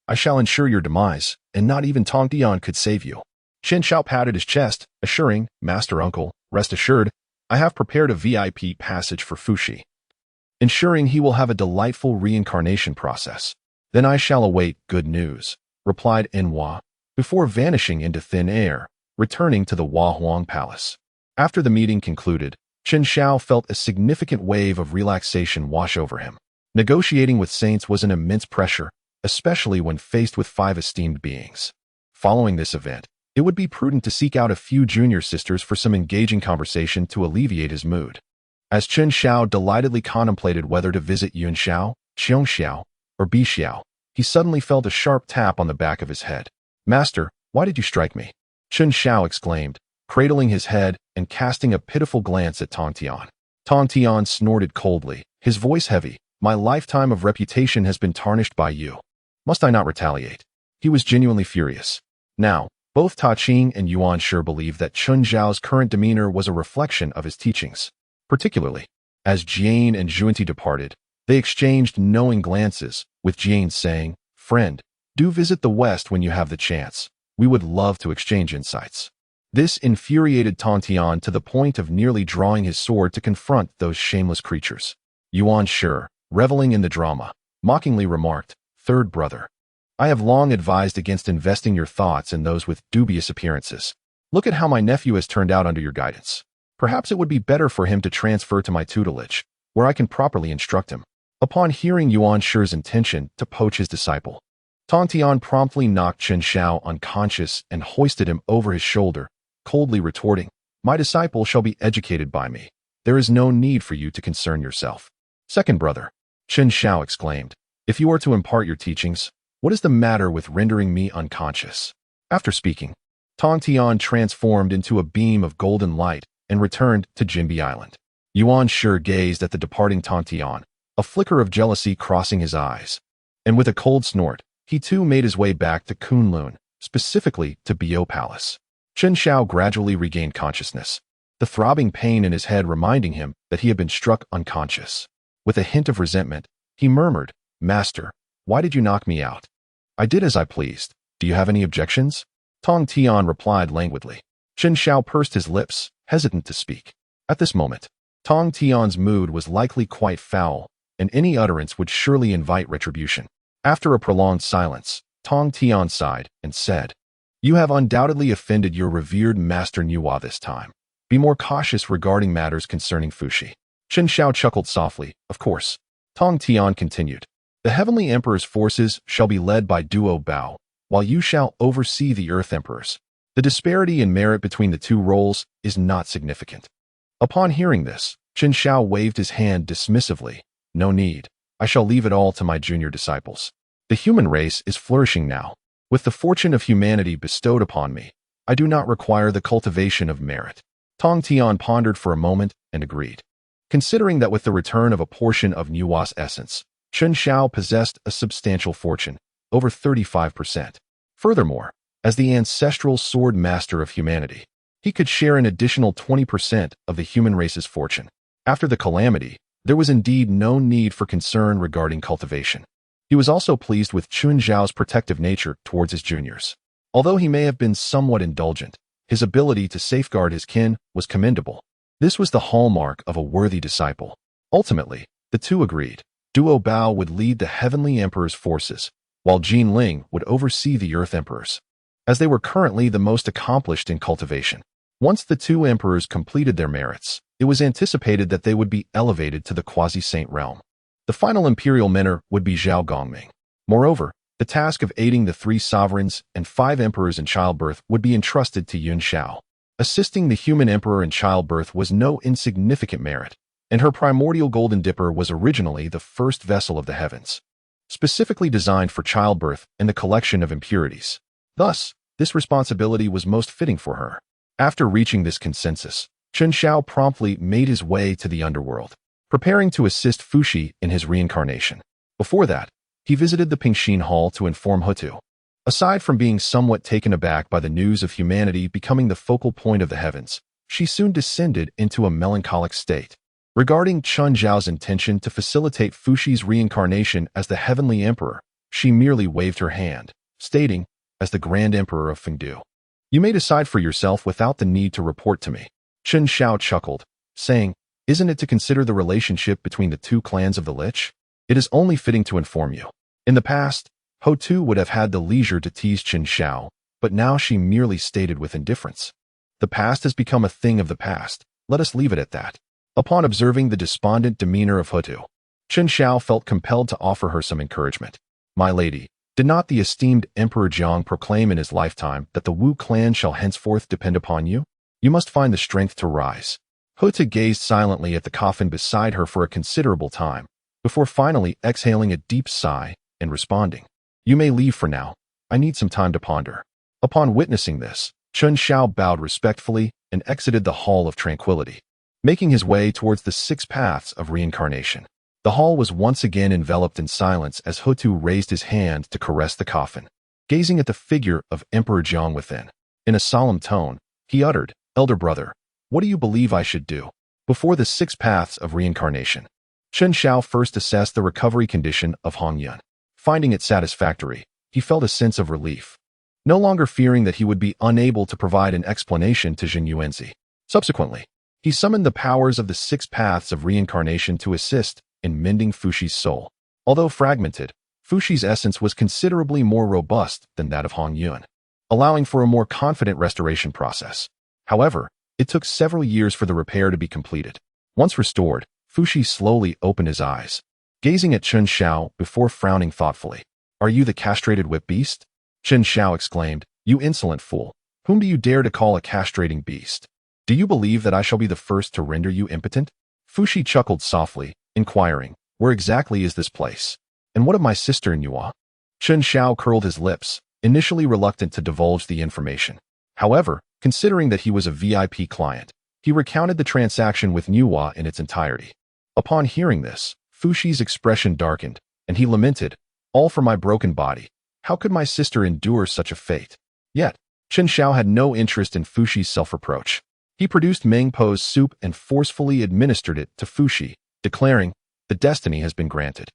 I shall ensure your demise, and not even Tong Dian could save you. Chen Xiao patted his chest, assuring, "Master Uncle, rest assured, I have prepared a VIP passage for Fushi, ensuring he will have a delightful reincarnation process. Then I shall await good news," replied Enhua, before vanishing into thin air, returning to the Huang Palace. After the meeting concluded, Chen Xiao felt a significant wave of relaxation wash over him. Negotiating with saints was an immense pressure, especially when faced with 5 esteemed beings. Following this event, it would be prudent to seek out a few junior sisters for some engaging conversation to alleviate his mood. As Chen Xiao delightedly contemplated whether to visit Yun Xiao, Xiong Xiao, or Bi Xiao, he suddenly felt a sharp tap on the back of his head. "Master, why did you strike me?" Chen Xiao exclaimed, cradling his head and casting a pitiful glance at Tong Tian. Tong Tian snorted coldly, his voice heavy. "My lifetime of reputation has been tarnished by you. Must I not retaliate?" He was genuinely furious. Now, both Ta Qing and Yuan Shi believed that Chen Zhao's current demeanor was a reflection of his teachings. Particularly, as Jian and Zhuanti departed, they exchanged knowing glances, with Jian saying, "Friend, do visit the West when you have the chance. We would love to exchange insights." This infuriated Tong Tian to the point of nearly drawing his sword to confront those shameless creatures. Yuan Shi, reveling in the drama, mockingly remarked, "Third brother, I have long advised against investing your thoughts in those with dubious appearances. Look at how my nephew has turned out under your guidance. Perhaps it would be better for him to transfer to my tutelage, where I can properly instruct him." Upon hearing Yuan Shi's intention to poach his disciple, Tong Tian promptly knocked Chen Xiao unconscious and hoisted him over his shoulder, coldly retorting, "My disciple shall be educated by me. There is no need for you to concern yourself." "Second brother," Chen Xiao exclaimed, "if you are to impart your teachings, what is the matter with rendering me unconscious?" After speaking, Tong Tian transformed into a beam of golden light and returned to Jinbi Island. Yuan Shi gazed at the departing Tong Tian, a flicker of jealousy crossing his eyes, and with a cold snort, he too made his way back to Kunlun, specifically to Bio Palace. Chen Xiao gradually regained consciousness, the throbbing pain in his head reminding him that he had been struck unconscious. With a hint of resentment, he murmured, "Master, why did you knock me out? I did as I pleased. Do you have any objections?" Tong Tian replied languidly. Chen Xiao pursed his lips, hesitant to speak. At this moment, Tong Tian's mood was likely quite foul, and any utterance would surely invite retribution. After a prolonged silence, Tong Tian sighed and said, "You have undoubtedly offended your revered master Nuwa this time. Be more cautious regarding matters concerning Fushi." Chen Xiao chuckled softly, "Of course." Tong Tian continued, "The Heavenly Emperor's forces shall be led by Duo Bao, while you shall oversee the Earth Emperors. The disparity in merit between the 2 roles is not significant." Upon hearing this, Chen Xiao waved his hand dismissively. "No need. I shall leave it all to my junior disciples. The human race is flourishing now. With the fortune of humanity bestowed upon me, I do not require the cultivation of merit." Tong Tian pondered for a moment and agreed. Considering that with the return of a portion of Nuwa's essence, Chen Xiao possessed a substantial fortune, over 35%. Furthermore, as the ancestral sword master of humanity, he could share an additional 20% of the human race's fortune. After the calamity, there was indeed no need for concern regarding cultivation. He was also pleased with Chun Zhao's protective nature towards his juniors. Although he may have been somewhat indulgent, his ability to safeguard his kin was commendable. This was the hallmark of a worthy disciple. Ultimately, the two agreed. Duo Bao would lead the Heavenly Emperor's forces, while Jin Ling would oversee the Earth Emperors, as they were currently the most accomplished in cultivation. Once the 2 emperors completed their merits, it was anticipated that they would be elevated to the quasi-saint realm. The final imperial mentor would be Zhao Gongming. Moreover, the task of aiding the 3 sovereigns and 5 emperors in childbirth would be entrusted to Yun Shao. Assisting the human emperor in childbirth was no insignificant merit, and her primordial golden dipper was originally the first vessel of the heavens, specifically designed for childbirth and the collection of impurities. Thus, this responsibility was most fitting for her. After reaching this consensus, Chen Shao promptly made his way to the underworld, preparing to assist Fuxi in his reincarnation. Before that, he visited the Pingxin Hall to inform Hutu. Aside from being somewhat taken aback by the news of humanity becoming the focal point of the heavens, she soon descended into a melancholic state. Regarding Chen Zhao's intention to facilitate Fuxi's reincarnation as the heavenly emperor, she merely waved her hand, stating, as the Grand Emperor of Fengdu, "You may decide for yourself without the need to report to me." Chen Shao chuckled, saying, "Isn't it to consider the relationship between the 2 clans of the Lich? It is only fitting to inform you." In the past, Ho-Tu would have had the leisure to tease Chen Shao, but now she merely stated with indifference, "The past has become a thing of the past. Let us leave it at that." Upon observing the despondent demeanor of Ho-Tu, Chen Shao felt compelled to offer her some encouragement. "My lady, did not the esteemed Emperor Jiang proclaim in his lifetime that the Wu clan shall henceforth depend upon you? You must find the strength to rise." Ho-Tu gazed silently at the coffin beside her for a considerable time, before finally exhaling a deep sigh and responding, "You may leave for now. I need some time to ponder." Upon witnessing this, Chen Shao bowed respectfully and exited the Hall of Tranquility, making his way towards the 6 paths of reincarnation. The hall was once again enveloped in silence as Ho-Tu raised his hand to caress the coffin. Gazing at the figure of Emperor Jiang within, in a solemn tone, he uttered, "Elder brother, what do you believe I should do?" Before the 6 paths of reincarnation, Chen Shao first assessed the recovery condition of Hong Yun. Finding it satisfactory, he felt a sense of relief, no longer fearing that he would be unable to provide an explanation to Jin Yuanzi. Subsequently, he summoned the powers of the 6 paths of reincarnation to assist in mending Fuxi's soul. Although fragmented, Fuxi's essence was considerably more robust than that of Hong Yun, allowing for a more confident restoration process. However, it took several years for the repair to be completed. Once restored, Fuxi slowly opened his eyes, gazing at Chen Shao before frowning thoughtfully. "Are you the castrated whip beast?" Chen Shao exclaimed, "You insolent fool! Whom do you dare to call a castrating beast? Do you believe that I shall be the first to render you impotent?" Fuxi chuckled softly, inquiring, "Where exactly is this place? And what of my sister in Yua?" Chen Shao curled his lips, initially reluctant to divulge the information. However, considering that he was a VIP client, he recounted the transaction with Yua in its entirety. Upon hearing this, Fuxi's expression darkened, and he lamented, "All for my broken body. How could my sister endure such a fate?" Yet, Chen Shao had no interest in Fuxi's self-reproach. He produced Meng Po's soup and forcefully administered it to Fuxi, declaring, "The destiny has been granted,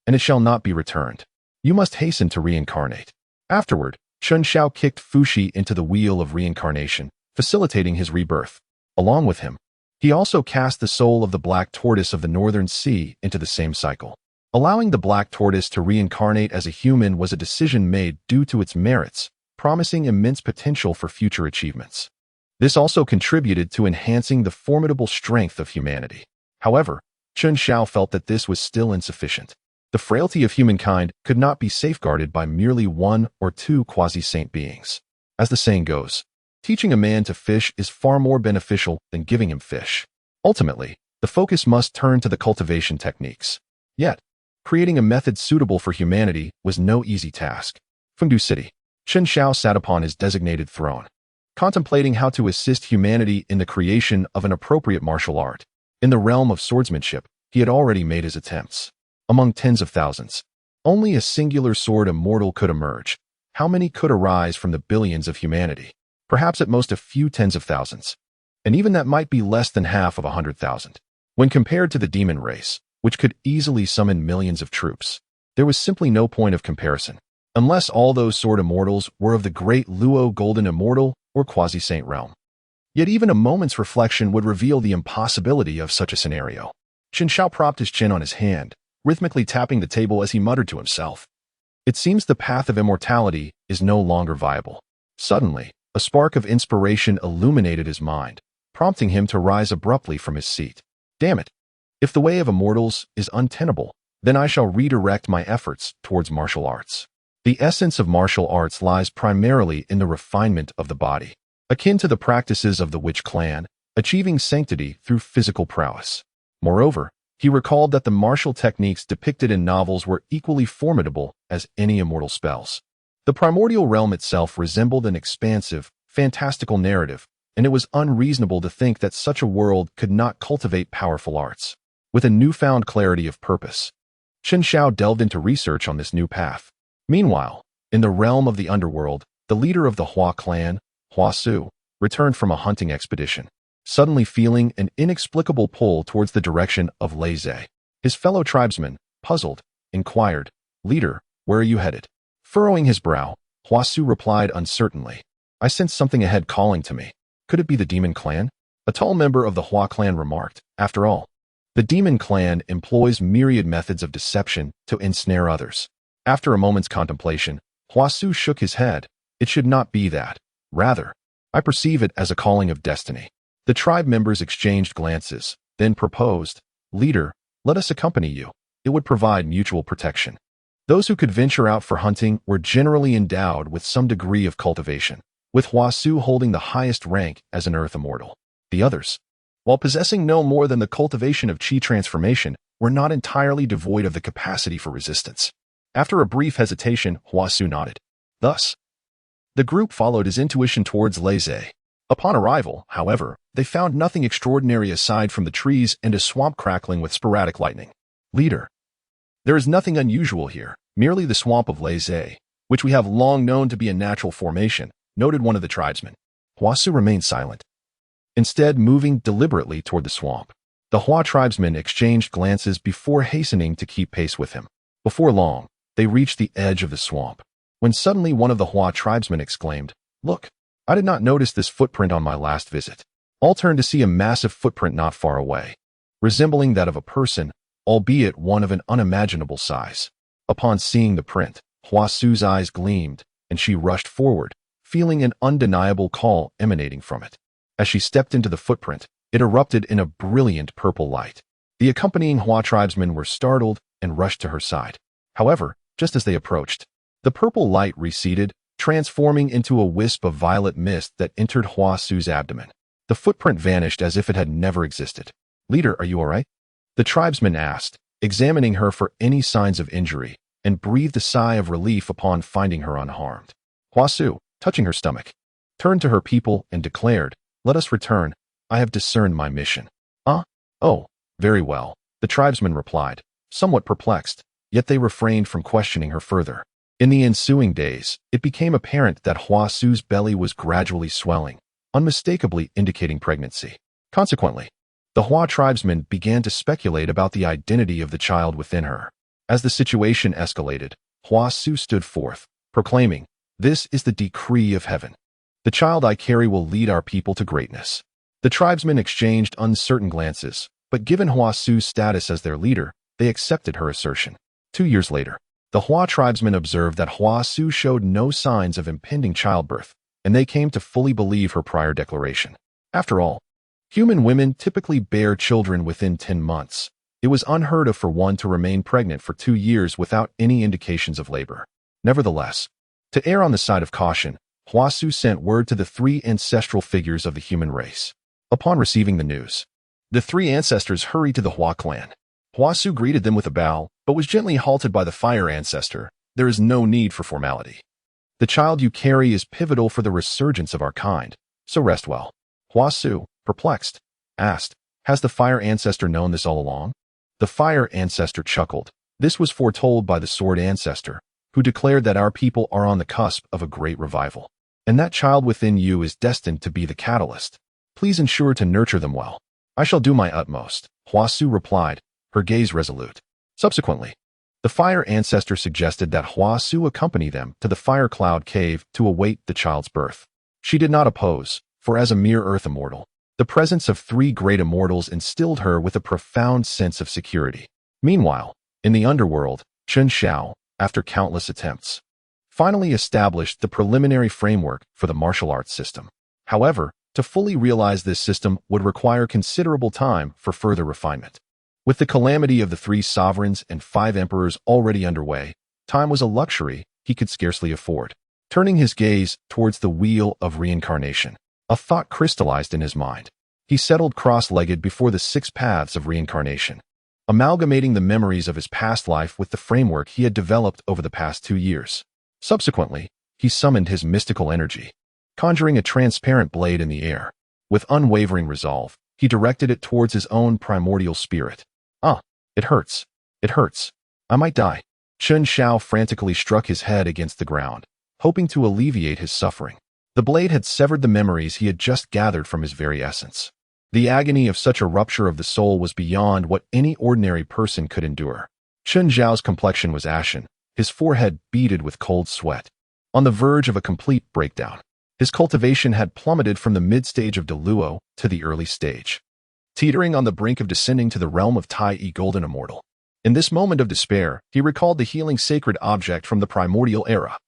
and it shall not be returned. You must hasten to reincarnate." Afterward, Chen Shao kicked Fuxi into the wheel of reincarnation, facilitating his rebirth. Along with him, he also cast the soul of the black tortoise of the Northern Sea into the same cycle. Allowing the black tortoise to reincarnate as a human was a decision made due to its merits, promising immense potential for future achievements. This also contributed to enhancing the formidable strength of humanity. However, Chen Shao felt that this was still insufficient. The frailty of humankind could not be safeguarded by merely 1 or 2 quasi-saint beings. As the saying goes, teaching a man to fish is far more beneficial than giving him fish. Ultimately, the focus must turn to the cultivation techniques. Yet, creating a method suitable for humanity was no easy task. Fengdu City, Chen Shao sat upon his designated throne, contemplating how to assist humanity in the creation of an appropriate martial art. In the realm of swordsmanship, he had already made his attempts. Among tens of thousands, only a singular sword immortal could emerge. How many could arise from the billions of humanity? Perhaps at most a few tens of thousands. And even that might be less than half of 100,000. When compared to the demon race, which could easily summon millions of troops, there was simply no point of comparison. Unless all those sword immortals were of the great Luo Golden Immortal or Quasi-Saint realm. Yet even a moment's reflection would reveal the impossibility of such a scenario. Chen Shao propped his chin on his hand, rhythmically tapping the table as he muttered to himself. It seems the path of immortality is no longer viable. Suddenly, a spark of inspiration illuminated his mind, prompting him to rise abruptly from his seat. Damn it! If the way of immortals is untenable, then I shall redirect my efforts towards martial arts. The essence of martial arts lies primarily in the refinement of the body, akin to the practices of the witch clan, achieving sanctity through physical prowess. Moreover, he recalled that the martial techniques depicted in novels were equally formidable as any immortal spells. The primordial realm itself resembled an expansive, fantastical narrative, and it was unreasonable to think that such a world could not cultivate powerful arts. With a newfound clarity of purpose, Chen Xiao delved into research on this new path. Meanwhile, in the realm of the underworld, the leader of the Hua clan, Hua Su, returned from a hunting expedition, suddenly feeling an inexplicable pull towards the direction of Leze. His fellow tribesman, puzzled, inquired, "Leader, where are you headed?" Furrowing his brow, Hua Su replied uncertainly, "I sense something ahead calling to me. Could it be the demon clan?" A tall member of the Hua clan remarked, "After all, the demon clan employs myriad methods of deception to ensnare others." After a moment's contemplation, Hua Su shook his head. "It should not be that. Rather, I perceive it as a calling of destiny." The tribe members exchanged glances, then proposed, "Leader, let us accompany you. It would provide mutual protection." Those who could venture out for hunting were generally endowed with some degree of cultivation, with Hua Su holding the highest rank as an earth immortal. The others, while possessing no more than the cultivation of chi transformation, were not entirely devoid of the capacity for resistance. After a brief hesitation, Hua Su nodded. Thus, the group followed his intuition towards Leze. Upon arrival, however, they found nothing extraordinary aside from the trees and a swamp crackling with sporadic lightning. "Leader, there is nothing unusual here, merely the swamp of Leze, which we have long known to be a natural formation," noted one of the tribesmen. Hua Su remained silent, instead moving deliberately toward the swamp. The Hua tribesmen exchanged glances before hastening to keep pace with him. Before long, they reached the edge of the swamp, when suddenly one of the Hua tribesmen exclaimed, "Look, I did not notice this footprint on my last visit." All turned to see a massive footprint not far away, resembling that of a person, albeit one of an unimaginable size. Upon seeing the print, Hua Su's eyes gleamed, and she rushed forward, feeling an undeniable call emanating from it. As she stepped into the footprint, it erupted in a brilliant purple light. The accompanying Hua tribesmen were startled and rushed to her side. However, just as they approached, the purple light receded, transforming into a wisp of violet mist that entered Hua Su's abdomen. The footprint vanished as if it had never existed. "Leader, are you all right?" the tribesman asked, examining her for any signs of injury, and breathed a sigh of relief upon finding her unharmed. Hua Su, touching her stomach, turned to her people and declared, "Let us return. I have discerned my mission." "Oh, very well," the tribesman replied, somewhat perplexed, yet they refrained from questioning her further. In the ensuing days, it became apparent that Hua Su's belly was gradually swelling, unmistakably indicating pregnancy. Consequently, the Hua tribesmen began to speculate about the identity of the child within her. As the situation escalated, Hua Su stood forth, proclaiming, "This is the decree of heaven. The child I carry will lead our people to greatness." The tribesmen exchanged uncertain glances, but given Hua Su's status as their leader, they accepted her assertion. 2 years later, the Hua tribesmen observed that Hua Su showed no signs of impending childbirth, and they came to fully believe her prior declaration. After all, human women typically bear children within 10 months. It was unheard of for one to remain pregnant for 2 years without any indications of labor. Nevertheless, to err on the side of caution, Hua Su sent word to the 3 ancestral figures of the human race. Upon receiving the news, the 3 ancestors hurried to the Hua clan. Hua Su greeted them with a bow, but was gently halted by the fire ancestor. "There is no need for formality. The child you carry is pivotal for the resurgence of our kind, so rest well." Hua Su, perplexed, asked, "Has the fire ancestor known this all along?" The fire ancestor chuckled. "This was foretold by the sword ancestor, who declared that our people are on the cusp of a great revival, and that child within you is destined to be the catalyst. Please ensure to nurture them well." "I shall do my utmost," Hua Su replied, her gaze resolute. Subsequently, the fire ancestor suggested that Hua Su accompany them to the fire cloud cave to await the child's birth. She did not oppose, for as a mere earth immortal, the presence of 3 great immortals instilled her with a profound sense of security. Meanwhile, in the underworld, Chen Xiao, after countless attempts, finally established the preliminary framework for the martial arts system. However, to fully realize this system would require considerable time for further refinement. With the calamity of the 3 sovereigns and 5 emperors already underway, time was a luxury he could scarcely afford. Turning his gaze towards the wheel of reincarnation, a thought crystallized in his mind. He settled cross-legged before the 6 paths of reincarnation, amalgamating the memories of his past life with the framework he had developed over the past 2 years. Subsequently, he summoned his mystical energy, conjuring a transparent blade in the air. With unwavering resolve, he directed it towards his own primordial spirit. "Ah, it hurts. It hurts. I might die." Chen Xiao frantically struck his head against the ground, hoping to alleviate his suffering. The blade had severed the memories he had just gathered from his very essence. The agony of such a rupture of the soul was beyond what any ordinary person could endure. Chen Xiao's complexion was ashen, his forehead beaded with cold sweat. On the verge of a complete breakdown, his cultivation had plummeted from the mid-stage of Deluo to the early stage, teetering on the brink of descending to the realm of Tai E Golden Immortal. In this moment of despair, he recalled the healing sacred object from the primordial era,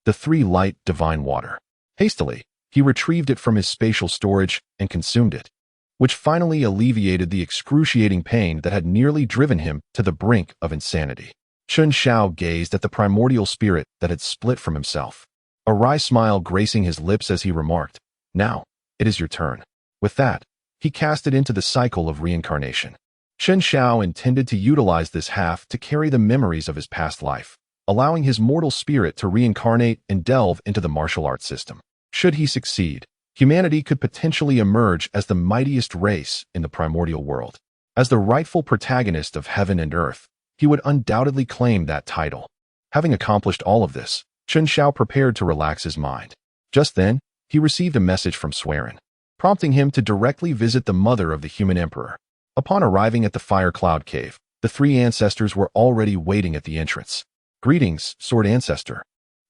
the 3 light divine water. Hastily, he retrieved it from his spatial storage and consumed it, which finally alleviated the excruciating pain that had nearly driven him to the brink of insanity. Chen Xiao gazed at the primordial spirit that had split from himself, a wry smile gracing his lips as he remarked, "Now, it is your turn." With that, he cast it into the cycle of reincarnation. Chen Xiao intended to utilize this half to carry the memories of his past life, allowing his mortal spirit to reincarnate and delve into the martial arts system. Should he succeed, humanity could potentially emerge as the mightiest race in the primordial world. As the rightful protagonist of heaven and earth, he would undoubtedly claim that title. Having accomplished all of this, Chen Xiao prepared to relax his mind. Just then, he received a message from Swerin, prompting him to directly visit the mother of the human emperor. Upon arriving at the Fire Cloud Cave, the 3 ancestors were already waiting at the entrance. "Greetings, Sword Ancestor."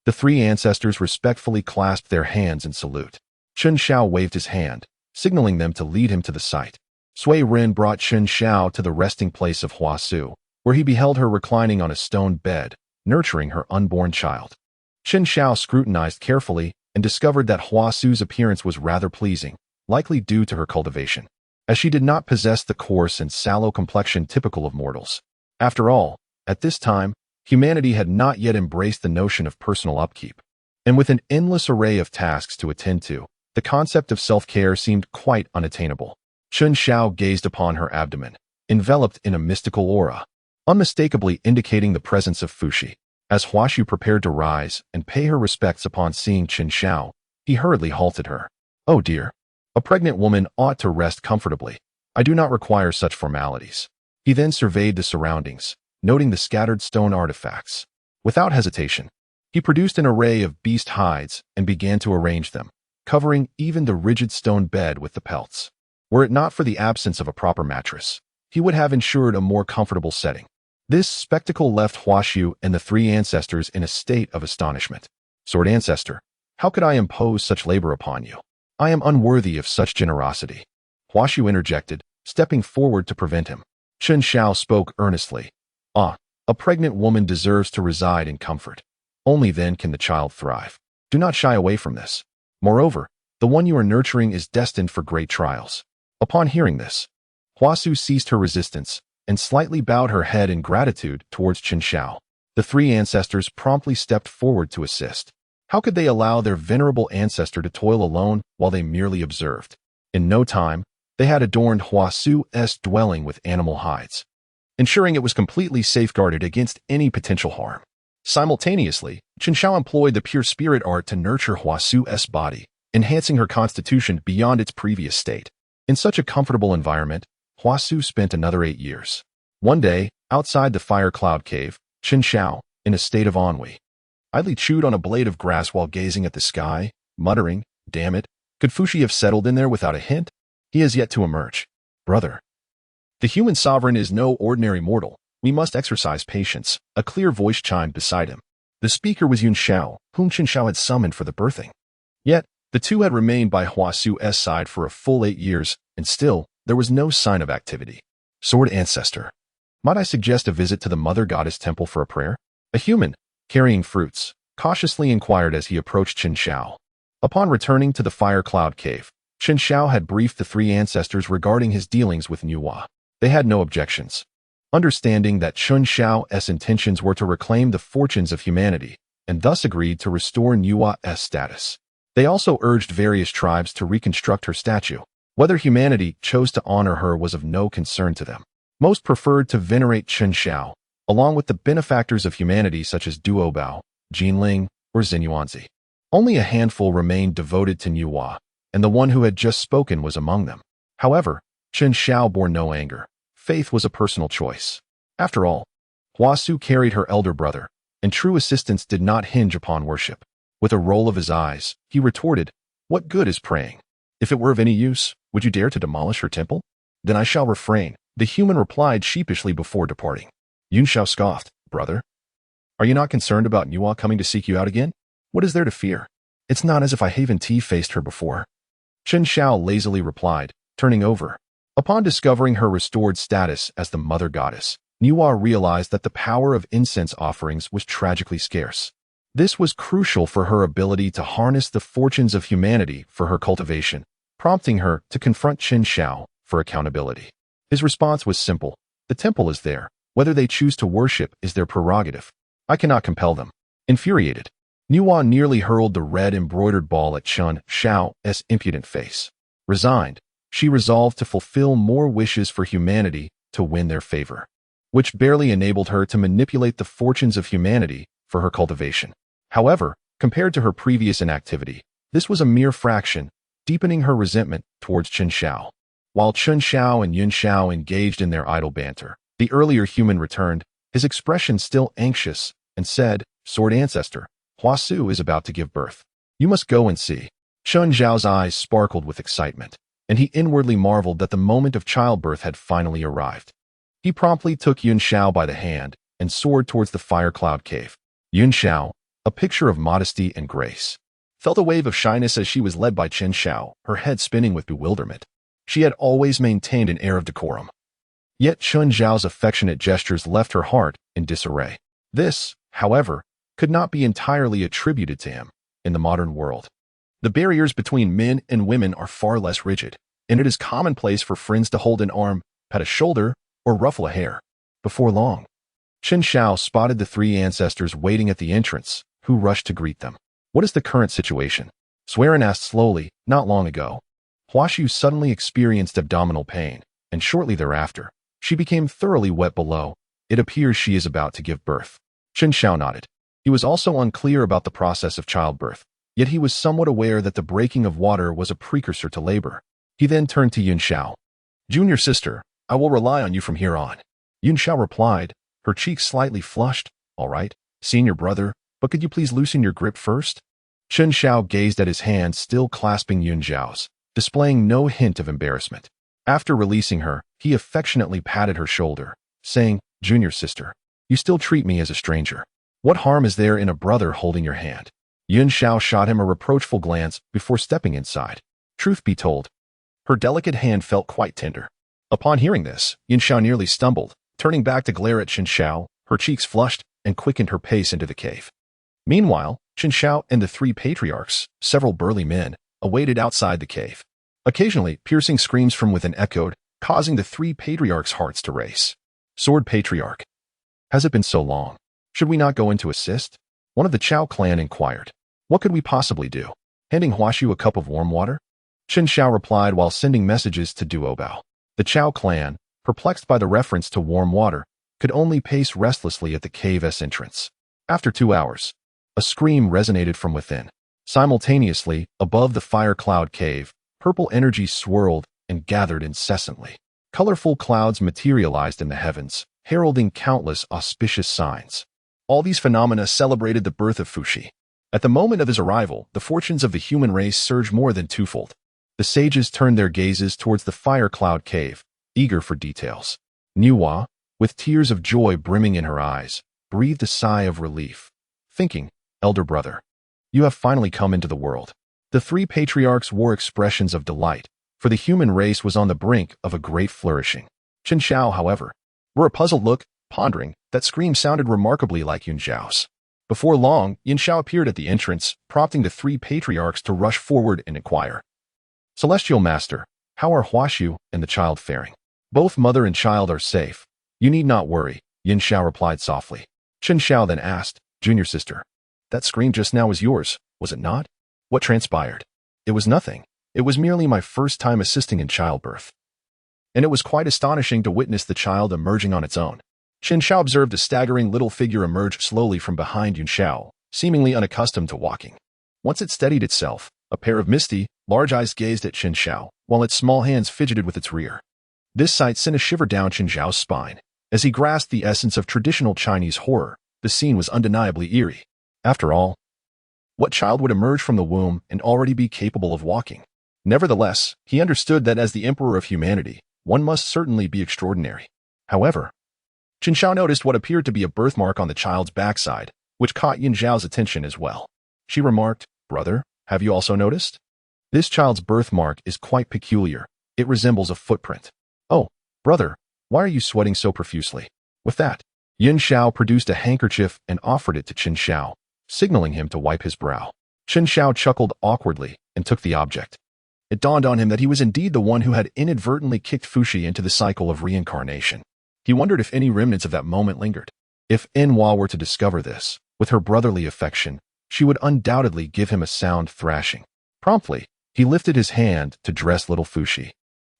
The 3 ancestors respectfully clasped their hands in salute. Chen Xiao waved his hand, signaling them to lead him to the site. Sui Ren brought Chen Xiao to the resting place of Hua Su, where he beheld her reclining on a stone bed, nurturing her unborn child. Chen Xiao scrutinized carefully and discovered that Hua Su's appearance was rather pleasing, likely due to her cultivation, as she did not possess the coarse and sallow complexion typical of mortals. After all, at this time, humanity had not yet embraced the notion of personal upkeep, and with an endless array of tasks to attend to, the concept of self-care seemed quite unattainable. Chen Xiao gazed upon her abdomen, enveloped in a mystical aura, unmistakably indicating the presence of Fuxi. As Huashu prepared to rise and pay her respects upon seeing Chen Xiao, he hurriedly halted her. "Oh dear, a pregnant woman ought to rest comfortably. I do not require such formalities." He then surveyed the surroundings, noting the scattered stone artifacts. Without hesitation, he produced an array of beast hides and began to arrange them, covering even the rigid stone bed with the pelts. Were it not for the absence of a proper mattress, he would have ensured a more comfortable setting. This spectacle left Huashu and the 3 ancestors in a state of astonishment. "Sword Ancestor, how could I impose such labor upon you? I am unworthy of such generosity." Huashu interjected, stepping forward to prevent him. Chen Xiao spoke earnestly. "Ah, a pregnant woman deserves to reside in comfort. Only then can the child thrive. Do not shy away from this. Moreover, the one you are nurturing is destined for great trials." Upon hearing this, Huasu ceased her resistance and slightly bowed her head in gratitude towards Chen Xiao. The 3 ancestors promptly stepped forward to assist. How could they allow their venerable ancestor to toil alone while they merely observed? In no time, they had adorned Huasu's dwelling with animal hides, ensuring it was completely safeguarded against any potential harm. Simultaneously, Chen Xiao employed the pure spirit art to nurture Huasu's body, enhancing her constitution beyond its previous state. In such a comfortable environment, Huasu spent another 8 years. One day, outside the Fire Cloud Cave, Chen Xiao, in a state of ennui, idly chewed on a blade of grass while gazing at the sky, muttering, "Damn it, could Fuxi have settled in there without a hint? He has yet to emerge. Brother, the human sovereign is no ordinary mortal. We must exercise patience." A clear voice chimed beside him. The speaker was Yun Xiao, whom Chen Xiao had summoned for the birthing. Yet, the two had remained by Huasu's side for a full 8 years, and still, there was no sign of activity. "Sword Ancestor, might I suggest a visit to the Mother Goddess Temple for a prayer?" A human, carrying fruits, cautiously inquired as he approached Chen Xiao. Upon returning to the Fire Cloud Cave, Chen Xiao had briefed the 3 ancestors regarding his dealings with Nuwa. They had no objections. understanding that Chun Xiao's intentions were to reclaim the fortunes of humanity, and thus agreed to restore Nua's status. They also urged various tribes to reconstruct her statue. Whether humanity chose to honor her was of no concern to them. Most preferred to venerate Chun Xiao, along with the benefactors of humanity such as Duo Bao, Jinling, or Xinyuanzi. Only a handful remained devoted to Nua, and the one who had just spoken was among them. However, Chun Xiao bore no anger. Faith was a personal choice. After all, Huasu carried her elder brother, and true assistance did not hinge upon worship. With a roll of his eyes, he retorted, "What good is praying? If it were of any use, would you dare to demolish her temple? Then I shall refrain," the human replied sheepishly before departing. Yun Xiao scoffed, "Brother, are you not concerned about Nua coming to seek you out again? What is there to fear? It's not as if I haven't faced her before." Chun Xiao lazily replied, turning over. Upon discovering her restored status as the mother goddess, Nua realized that the power of incense offerings was tragically scarce. This was crucial for her ability to harness the fortunes of humanity for her cultivation, prompting her to confront Chun Xiao for accountability. His response was simple: "The temple is there. Whether they choose to worship is their prerogative. I cannot compel them." Infuriated, Nua nearly hurled the red embroidered ball at Chun Xiao's impudent face. Resigned, she resolved to fulfill more wishes for humanity to win their favor, which barely enabled her to manipulate the fortunes of humanity for her cultivation. However, compared to her previous inactivity, this was a mere fraction, deepening her resentment towards Chun Xiao. While Chun Xiao and Yun Xiao engaged in their idle banter, the earlier human returned, his expression still anxious, and said, "Sword Ancestor, Huasu is about to give birth. You must go and see." Chun Xiao's eyes sparkled with excitement, and he inwardly marveled that the moment of childbirth had finally arrived. He promptly took Yun Xiao by the hand and soared towards the fire cloud cave. Yun Xiao, a picture of modesty and grace, felt a wave of shyness as she was led by Chun Xiao, her head spinning with bewilderment. She had always maintained an air of decorum. Yet Chun Xiao's affectionate gestures left her heart in disarray. This, however, could not be entirely attributed to him. In the modern world, the barriers between men and women are far less rigid, and it is commonplace for friends to hold an arm, pat a shoulder, or ruffle a hair. Before long, Chun Xiao spotted the three ancestors waiting at the entrance, who rushed to greet them. "What is the current situation?" Swearin asked slowly. "Not long ago, Huashu suddenly experienced abdominal pain, and shortly thereafter, she became thoroughly wet below. It appears she is about to give birth." Chun Xiao nodded. He was also unclear about the process of childbirth, yet he was somewhat aware that the breaking of water was a precursor to labor. He then turned to Yun Xiao. "Junior sister, I will rely on you from here on." Yun Xiao replied, her cheeks slightly flushed. "All right, senior brother, but could you please loosen your grip first?" Chun Xiao gazed at his hand still clasping Yun Xiao's, displaying no hint of embarrassment. After releasing her, he affectionately patted her shoulder, saying, "Junior sister, you still treat me as a stranger. What harm is there in a brother holding your hand?" Yun Xiao shot him a reproachful glance before stepping inside. Truth be told, her delicate hand felt quite tender. Upon hearing this, Yun Xiao nearly stumbled, turning back to glare at Chun Xiao. Her cheeks flushed and quickened her pace into the cave. Meanwhile, Chun Xiao and the three patriarchs, several burly men, awaited outside the cave. Occasionally, piercing screams from within echoed, causing the three patriarchs' hearts to race. "Sword Patriarch, has it been so long? Should we not go in to assist?" One of the Chao clan inquired. "What could we possibly do? Handing Huashu a cup of warm water?" Chun Xiao replied while sending messages to Duo Bao. The Chao clan, perplexed by the reference to warm water, could only pace restlessly at the cave's entrance. After 2 hours, a scream resonated from within. Simultaneously, above the fire cloud cave, purple energy swirled and gathered incessantly. Colorful clouds materialized in the heavens, heralding countless auspicious signs. All these phenomena celebrated the birth of Fuxi. At the moment of his arrival, the fortunes of the human race surged more than twofold. The sages turned their gazes towards the fire cloud cave, eager for details. Nua, with tears of joy brimming in her eyes, breathed a sigh of relief, thinking, "Elder brother, you have finally come into the world." The three patriarchs wore expressions of delight, for the human race was on the brink of a great flourishing. Chun Xiao, however, wore a puzzled look, pondering. That scream sounded remarkably like Yun Xiao's. Before long, Yun Xiao appeared at the entrance, prompting the three patriarchs to rush forward and inquire. "Celestial Master, how are Huashu and the child faring?" "Both mother and child are safe. You need not worry, Yin Xiao replied softly. Chen Xiao then asked, Junior sister, that scream just now was yours, was it not? What transpired? It was nothing. It was merely my first time assisting in childbirth. And it was quite astonishing to witness the child emerging on its own. Chen Xiao observed a staggering little figure emerge slowly from behind Yun Xiao, seemingly unaccustomed to walking. Once it steadied itself, a pair of misty, large eyes gazed at Chen Xiao, while its small hands fidgeted with its rear. This sight sent a shiver down Chen Xiao's spine. As he grasped the essence of traditional Chinese horror, the scene was undeniably eerie. After all, what child would emerge from the womb and already be capable of walking? Nevertheless, he understood that as the emperor of humanity, one must certainly be extraordinary. However, Chen Xiao noticed what appeared to be a birthmark on the child's backside, which caught Yin Zhao's attention as well. She remarked, Brother, have you also noticed? This child's birthmark is quite peculiar. It resembles a footprint. Oh, brother, why are you sweating so profusely? With that, Yin Xiao produced a handkerchief and offered it to Chen Xiao, signaling him to wipe his brow. Chen Xiao chuckled awkwardly and took the object. It dawned on him that he was indeed the one who had inadvertently kicked Fuxi into the cycle of reincarnation. He wondered if any remnants of that moment lingered. If Enhua were to discover this, with her brotherly affection, she would undoubtedly give him a sound thrashing. Promptly, he lifted his hand to dress little Fuxi,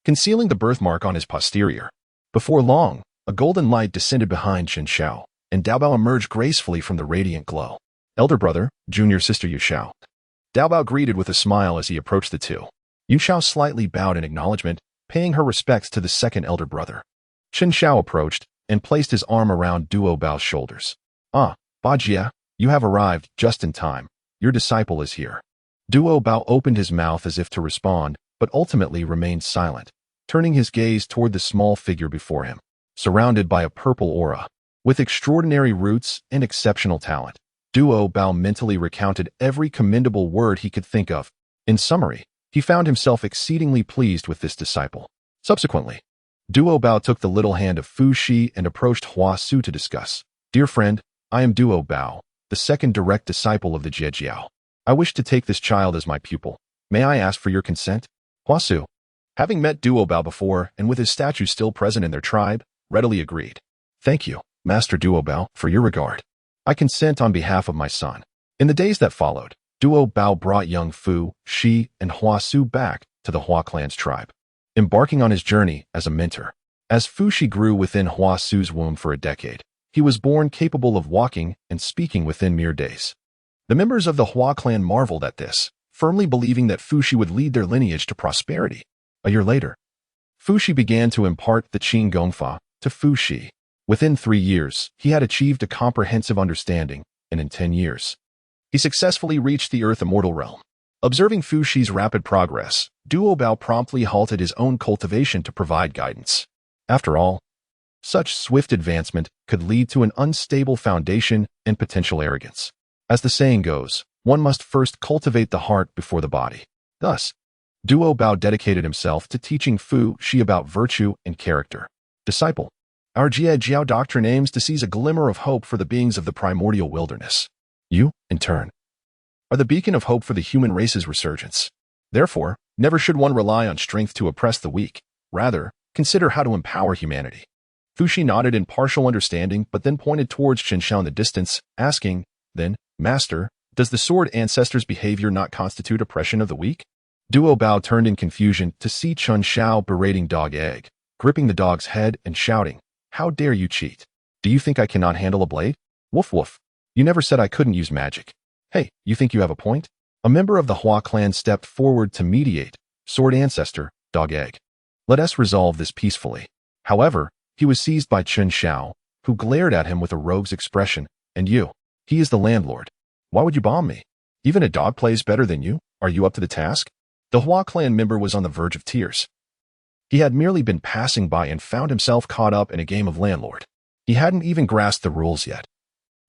concealing the birthmark on his posterior. Before long, a golden light descended behind Chen Xiao, and Daobao emerged gracefully from the radiant glow. Elder brother, junior sister Yu Xiao. Daobao greeted with a smile as he approached the two. Yu Xiao slightly bowed in acknowledgement, paying her respects to the second elder brother. Chen Xiao approached and placed his arm around Duo Bao's shoulders. Ah, Bajia, you have arrived just in time. Your disciple is here. Duo Bao opened his mouth as if to respond, but ultimately remained silent, turning his gaze toward the small figure before him, surrounded by a purple aura. With extraordinary roots and exceptional talent, Duo Bao mentally recounted every commendable word he could think of. In summary, he found himself exceedingly pleased with this disciple. Subsequently, Duo Bao took the little hand of Fuxi and approached Hua Su to discuss. Dear friend, I am Duo Bao, the second direct disciple of the Jiejiao. I wish to take this child as my pupil. May I ask for your consent? Hua Su, having met Duo Bao before and with his statue still present in their tribe, readily agreed. Thank you, Master Duo Bao, for your regard. I consent on behalf of my son. In the days that followed, Duo Bao brought young Fu, Shi, and Hua Su back to the Hua clan's tribe, embarking on his journey as a mentor. As Fuxi grew within Hua Su's womb for a decade, he was born capable of walking and speaking within mere days. The members of the Hua clan marveled at this, firmly believing that Fuxi would lead their lineage to prosperity. A year later, Fuxi began to impart the Qing Gongfa to Fuxi. Within 3 years, he had achieved a comprehensive understanding, and in 10 years, he successfully reached the Earth Immortal realm. Observing Fuxi's rapid progress, Duo Bao promptly halted his own cultivation to provide guidance. After all, such swift advancement could lead to an unstable foundation and potential arrogance. As the saying goes, one must first cultivate the heart before the body. Thus, Duo Bao dedicated himself to teaching Fuxi about virtue and character. Disciple, our Jiejiao doctrine aims to seize a glimmer of hope for the beings of the primordial wilderness. You, in turn, are the beacon of hope for the human race's resurgence. Therefore, never should one rely on strength to oppress the weak. Rather, consider how to empower humanity. Fuxi nodded in partial understanding but then pointed towards Chen Xiao in the distance, asking, then, Master, does the sword ancestor's behavior not constitute oppression of the weak? Duo Bao turned in confusion to see Chen Xiao berating Dog Egg, gripping the dog's head and shouting, How dare you cheat? Do you think I cannot handle a blade? Woof woof. You never said I couldn't use magic. Hey, you think you have a point? A member of the Hua clan stepped forward to mediate. Sword ancestor, Dog Egg. Let us resolve this peacefully. However, he was seized by Chen Xiao, who glared at him with a rogue's expression. And you? He is the landlord. Why would you bomb me? Even a dog plays better than you? Are you up to the task? The Hua clan member was on the verge of tears. He had merely been passing by and found himself caught up in a game of landlord. He hadn't even grasped the rules yet.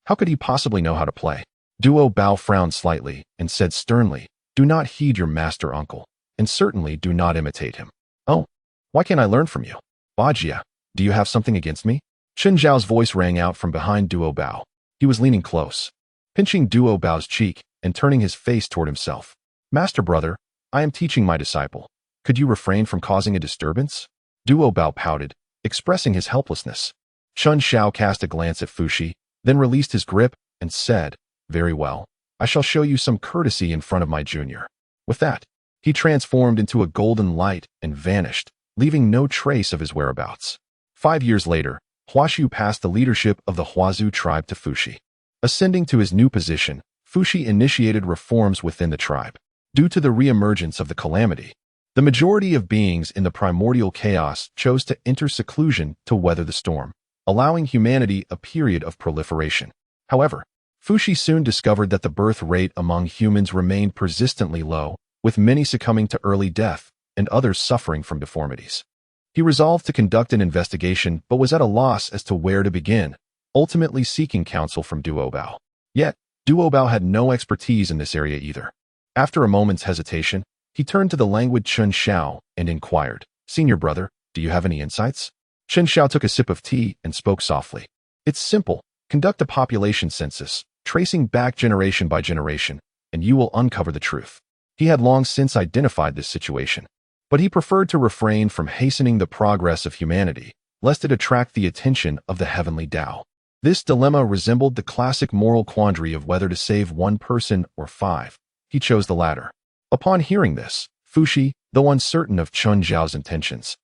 How could he possibly know how to play? Duo Bao frowned slightly and said sternly, Do not heed your master uncle, and certainly do not imitate him. Oh, why can't I learn from you? Bajia, do you have something against me? Chen Zhao's voice rang out from behind Duo Bao. He was leaning close, pinching Duo Bao's cheek and turning his face toward himself. Master brother, I am teaching my disciple. Could you refrain from causing a disturbance? Duo Bao pouted, expressing his helplessness. Chun Xiao cast a glance at Fushi, then released his grip and said, "Very well. I shall show you some courtesy in front of my junior." With that, he transformed into a golden light and vanished, leaving no trace of his whereabouts. 5 years later, Huaxiu passed the leadership of the Huazu tribe to Fushi. Ascending to his new position, Fushi initiated reforms within the tribe. Due to the reemergence of the calamity, the majority of beings in the primordial chaos chose to enter seclusion to weather the storm, allowing humanity a period of proliferation. However, Fushi soon discovered that the birth rate among humans remained persistently low, with many succumbing to early death and others suffering from deformities. He resolved to conduct an investigation but was at a loss as to where to begin, ultimately seeking counsel from Duobao. Yet, Duobao had no expertise in this area either. After a moment's hesitation, he turned to the languid Chun Xiao and inquired, "Senior brother, do you have any insights?" Chun Xiao took a sip of tea and spoke softly. "It's simple. Conduct a population census, tracing back generation by generation, and you will uncover the truth." He had long since identified this situation, but he preferred to refrain from hastening the progress of humanity, lest it attract the attention of the heavenly Tao. This dilemma resembled the classic moral quandary of whether to save one person or 5. He chose the latter. Upon hearing this, Fushi, though uncertain of Chun Xiao's intentions,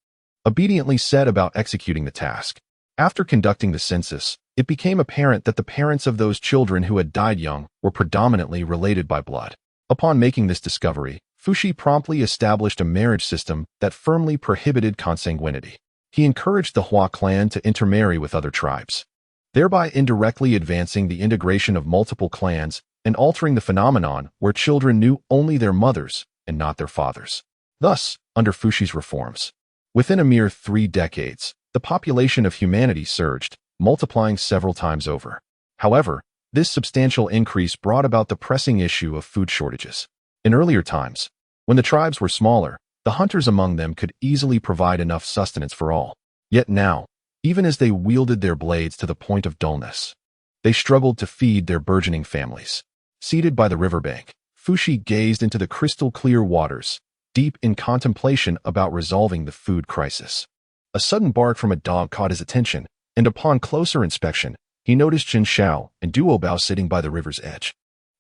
obediently set about executing the task. After conducting the census, it became apparent that the parents of those children who had died young were predominantly related by blood. Upon making this discovery, Fushi promptly established a marriage system that firmly prohibited consanguinity. He encouraged the Hua clan to intermarry with other tribes, thereby indirectly advancing the integration of multiple clans and altering the phenomenon where children knew only their mothers and not their fathers. Thus, under Fushi's reforms, within a mere 3 decades, the population of humanity surged, multiplying several times over. However, this substantial increase brought about the pressing issue of food shortages. In earlier times, when the tribes were smaller, the hunters among them could easily provide enough sustenance for all. Yet now, even as they wielded their blades to the point of dullness, they struggled to feed their burgeoning families. Seated by the riverbank, Fushi gazed into the crystal-clear waters, deep in contemplation about resolving the food crisis. A sudden bark from a dog caught his attention, and upon closer inspection, he noticed Chun Xiao and Duobao sitting by the river's edge.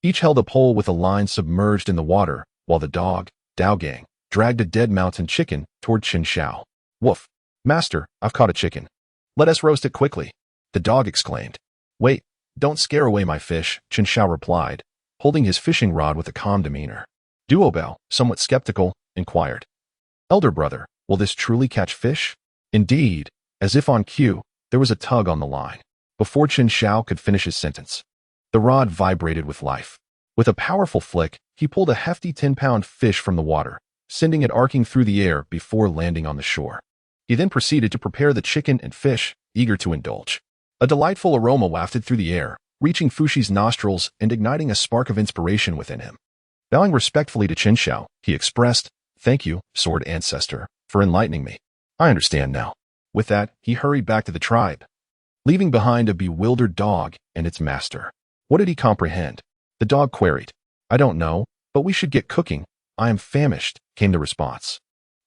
Each held a pole with a line submerged in the water, while the dog, Daogang, dragged a dead mountain chicken toward Chun Xiao. "Woof! Master, I've caught a chicken. Let us roast it quickly," the dog exclaimed. "Wait, don't scare away my fish," Chun Xiao replied, holding his fishing rod with a calm demeanor. Duobao, somewhat skeptical, inquired, "Elder brother, will this truly catch fish?" Indeed, as if on cue, there was a tug on the line. Before Chun Xiao could finish his sentence, the rod vibrated with life. With a powerful flick, he pulled a hefty 10-pound fish from the water, sending it arcing through the air before landing on the shore. He then proceeded to prepare the chicken and fish, eager to indulge. A delightful aroma wafted through the air, reaching Fushi's nostrils and igniting a spark of inspiration within him. Bowing respectfully to Chun Xiao, he expressed, "Thank you, sword ancestor, for enlightening me. I understand now." With that, he hurried back to the tribe, leaving behind a bewildered dog and its master. What did he comprehend? The dog queried. "I don't know, but we should get cooking. I am famished," came the response.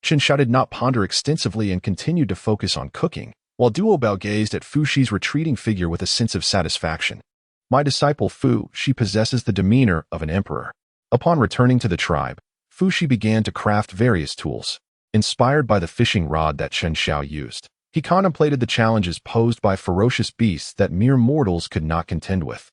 Chun Xiao did not ponder extensively and continued to focus on cooking, while Duobao gazed at Fushi's retreating figure with a sense of satisfaction. "My disciple Fu, she possesses the demeanor of an emperor." Upon returning to the tribe, Fushi began to craft various tools. Inspired by the fishing rod that Chun Xiao used, he contemplated the challenges posed by ferocious beasts that mere mortals could not contend with,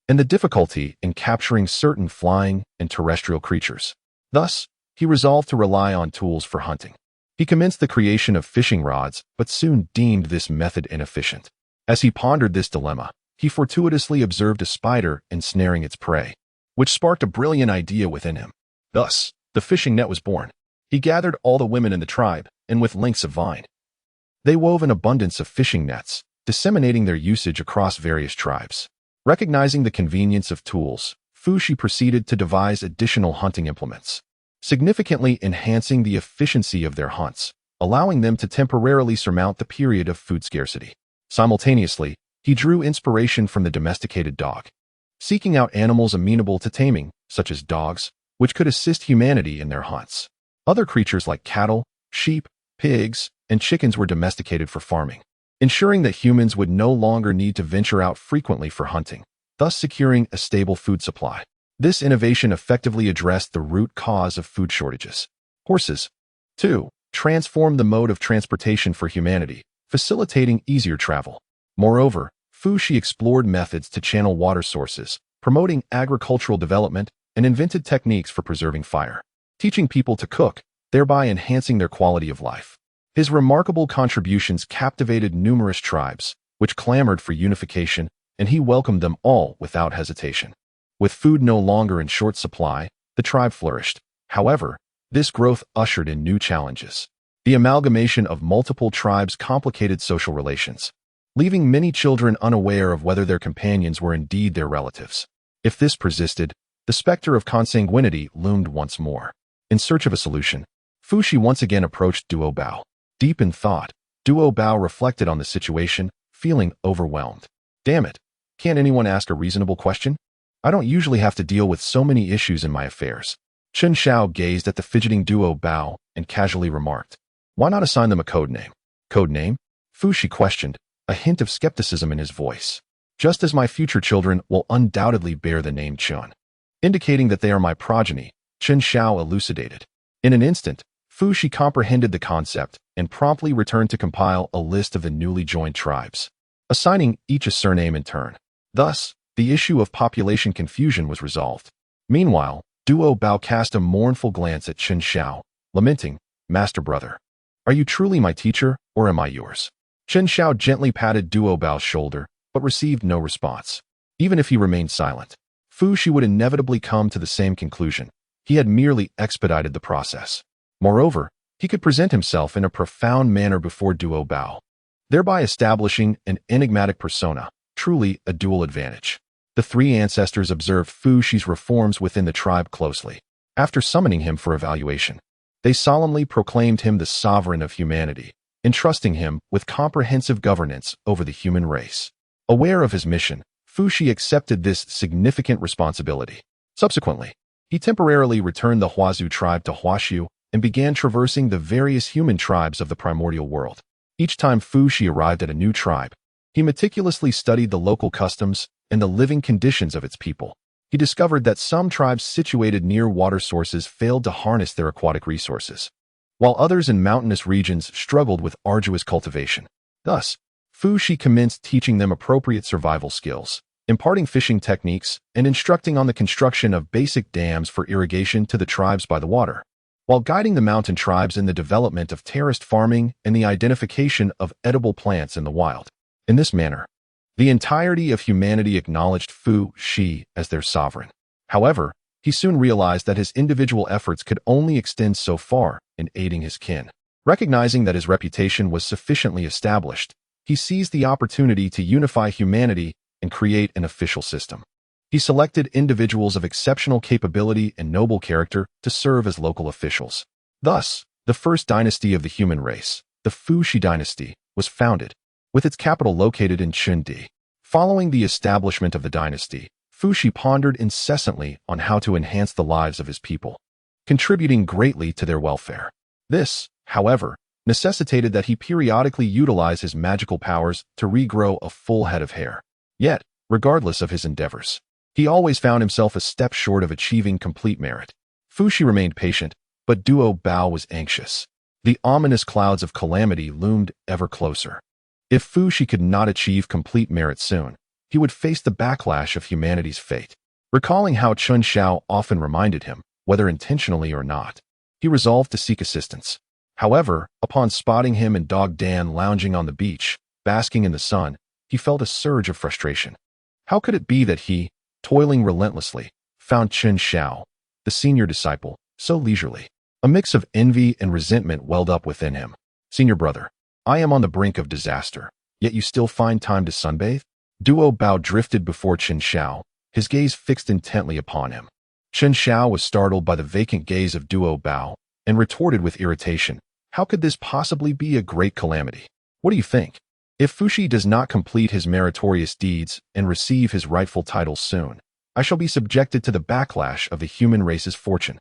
and the difficulty in capturing certain flying and terrestrial creatures. Thus, he resolved to rely on tools for hunting. He commenced the creation of fishing rods, but soon deemed this method inefficient. As he pondered this dilemma, he fortuitously observed a spider ensnaring its prey, which sparked a brilliant idea within him. Thus, the fishing net was born. He gathered all the women in the tribe, and with lengths of vine, they wove an abundance of fishing nets, disseminating their usage across various tribes. Recognizing the convenience of tools, Fushi proceeded to devise additional hunting implements, significantly enhancing the efficiency of their hunts, allowing them to temporarily surmount the period of food scarcity. Simultaneously, he drew inspiration from the domesticated dog, seeking out animals amenable to taming, such as dogs, which could assist humanity in their hunts. Other creatures like cattle, sheep, pigs, and chickens were domesticated for farming. ensuring that humans would no longer need to venture out frequently for hunting, thus securing a stable food supply. This innovation effectively addressed the root cause of food shortages. Horses, 2. Transformed the mode of transportation for humanity, facilitating easier travel. Moreover, Fuxi explored methods to channel water sources, promoting agricultural development, and invented techniques for preserving fire, teaching people to cook, thereby enhancing their quality of life. His remarkable contributions captivated numerous tribes, which clamored for unification, and he welcomed them all without hesitation. With food no longer in short supply, the tribe flourished. However, this growth ushered in new challenges. The amalgamation of multiple tribes complicated social relations, leaving many children unaware of whether their companions were indeed their relatives. If this persisted, the specter of consanguinity loomed once more. In search of a solution, Fuxi once again approached Duo Bao. Deep in thought, Duo Bao reflected on the situation, feeling overwhelmed. Damn it, can't anyone ask a reasonable question? I don't usually have to deal with so many issues in my affairs. Chen Xiao gazed at the fidgeting Duo Bao and casually remarked, "Why not assign them a code name?" Code name? Fuxi questioned, a hint of skepticism in his voice. "Just as my future children will undoubtedly bear the name Chun." Indicating that they are my progeny, Chen Xiao elucidated. In an instant, Fuxi comprehended the concept and promptly returned to compile a list of the newly joined tribes, assigning each a surname in turn. Thus, the issue of population confusion was resolved. Meanwhile, Duo Bao cast a mournful glance at Chen Xiao, lamenting, "Master brother, are you truly my teacher, or am I yours?" Chen Xiao gently patted Duo Bao's shoulder, but received no response. Even if he remained silent, Fuxi would inevitably come to the same conclusion. He had merely expedited the process. Moreover, he could present himself in a profound manner before Duo Bao, thereby establishing an enigmatic persona, truly a dual advantage. The three ancestors observed Fuxi's reforms within the tribe closely. After summoning him for evaluation, they solemnly proclaimed him the sovereign of humanity, entrusting him with comprehensive governance over the human race. Aware of his mission, Fuxi accepted this significant responsibility. Subsequently, he temporarily returned the Huazu tribe to Huaxiu and began traversing the various human tribes of the primordial world. Each time Fuxi arrived at a new tribe, he meticulously studied the local customs and the living conditions of its people. He discovered that some tribes situated near water sources failed to harness their aquatic resources, while others in mountainous regions struggled with arduous cultivation. Thus, Fuxi commenced teaching them appropriate survival skills, imparting fishing techniques, and instructing on the construction of basic dams for irrigation to the tribes by the water, while guiding the mountain tribes in the development of terraced farming and the identification of edible plants in the wild. In this manner, the entirety of humanity acknowledged Fuxi as their sovereign. However, he soon realized that his individual efforts could only extend so far in aiding his kin. Recognizing that his reputation was sufficiently established, he seized the opportunity to unify humanity and create an official system. He selected individuals of exceptional capability and noble character to serve as local officials. Thus, the first dynasty of the human race, the Fuxi dynasty, was founded, with its capital located in Chengdi. Following the establishment of the dynasty, Fuxi pondered incessantly on how to enhance the lives of his people, contributing greatly to their welfare. This, however, necessitated that he periodically utilize his magical powers to regrow a full head of hair. Yet, regardless of his endeavors, he always found himself a step short of achieving complete merit. Fuxi remained patient, but Duo Bao was anxious. The ominous clouds of calamity loomed ever closer. If Fuxi could not achieve complete merit soon, he would face the backlash of humanity's fate. Recalling how Chen Xiao often reminded him, whether intentionally or not, he resolved to seek assistance. However, upon spotting him and Dog Dan lounging on the beach, basking in the sun, he felt a surge of frustration. How could it be that he, toiling relentlessly, found Chen Xiao, the senior disciple, so leisurely? A mix of envy and resentment welled up within him. "Senior brother, I am on the brink of disaster, yet you still find time to sunbathe?" Duo Bao drifted before Chen Xiao, his gaze fixed intently upon him. Chen Xiao was startled by the vacant gaze of Duo Bao and retorted with irritation, "How could this possibly be a great calamity? What do you think? If Fuxi does not complete his meritorious deeds and receive his rightful title soon, I shall be subjected to the backlash of the human race's fortune."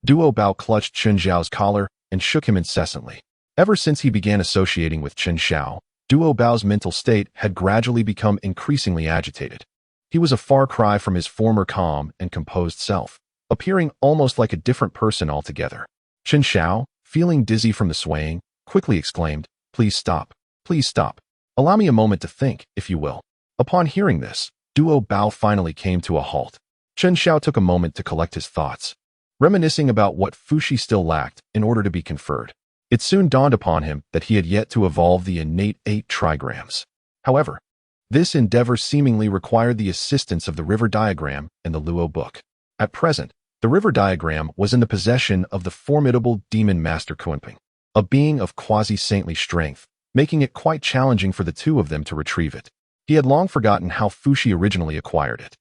Duo Bao clutched Chen Xiao's collar and shook him incessantly. Ever since he began associating with Chen Xiao, Duo Bao's mental state had gradually become increasingly agitated. He was a far cry from his former calm and composed self, appearing almost like a different person altogether. Chen Xiao, feeling dizzy from the swaying, quickly exclaimed, "Please stop. Please stop. Allow me a moment to think, if you will." Upon hearing this, Duo Bao finally came to a halt. Chen Xiao took a moment to collect his thoughts, reminiscing about what Fushi still lacked in order to be conferred. It soon dawned upon him that he had yet to evolve the innate 8 trigrams. However, this endeavor seemingly required the assistance of the river diagram and the Luo book. At present, the river diagram was in the possession of the formidable demon master Kunping, a being of quasi-saintly strength, making it quite challenging for the two of them to retrieve it. He had long forgotten how Fushi originally acquired it.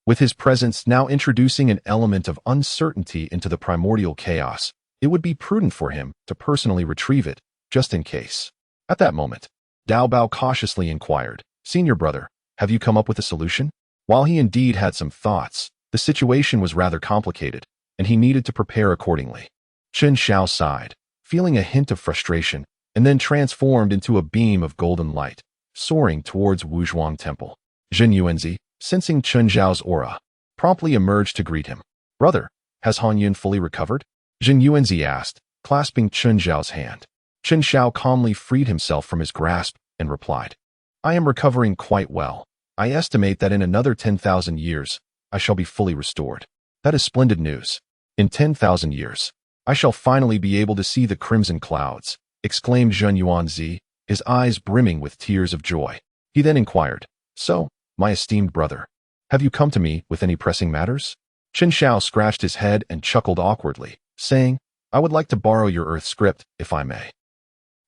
With his presence now introducing an element of uncertainty into the primordial chaos, it would be prudent for him to personally retrieve it, just in case. At that moment, Dao Bao cautiously inquired, "Senior brother, have you come up with a solution?" While he indeed had some thoughts, the situation was rather complicated, and he needed to prepare accordingly. Chen Xiao sighed, feeling a hint of frustration, and then transformed into a beam of golden light, soaring towards Wuzhuang Temple. Zhen Yuanzi, sensing Chen Xiao's aura, promptly emerged to greet him. "Brother, has Han Yun fully recovered?" Zhen Yuanzi asked, clasping Chen Xiao's hand. Chen Xiao calmly freed himself from his grasp and replied, "I am recovering quite well. I estimate that in another 10,000 years, I shall be fully restored." "That is splendid news. In 10,000 years, I shall finally be able to see the crimson clouds," exclaimed Zhen Yuanzi, his eyes brimming with tears of joy. He then inquired, "So, my esteemed brother, have you come to me with any pressing matters?" Chen Xiao scratched his head and chuckled awkwardly, saying, "I would like to borrow your earth script, if I may."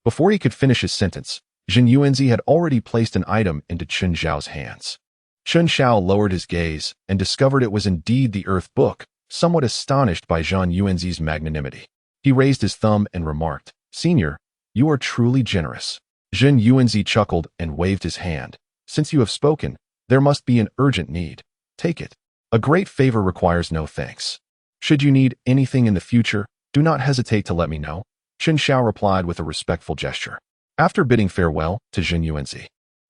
Before he could finish his sentence, Zhen Yuanzi had already placed an item into Chen Xiao's hands. Chen Xiao lowered his gaze and discovered it was indeed the earth book, somewhat astonished by Zhen Yuanzi's magnanimity. He raised his thumb and remarked, "Senior, you are truly generous." Zhen Yuanzi chuckled and waved his hand. "Since you have spoken, there must be an urgent need. Take it. A great favor requires no thanks. Should you need anything in the future, do not hesitate to let me know," Chen Xiao replied with a respectful gesture. After bidding farewell to Zhen Yuanzi,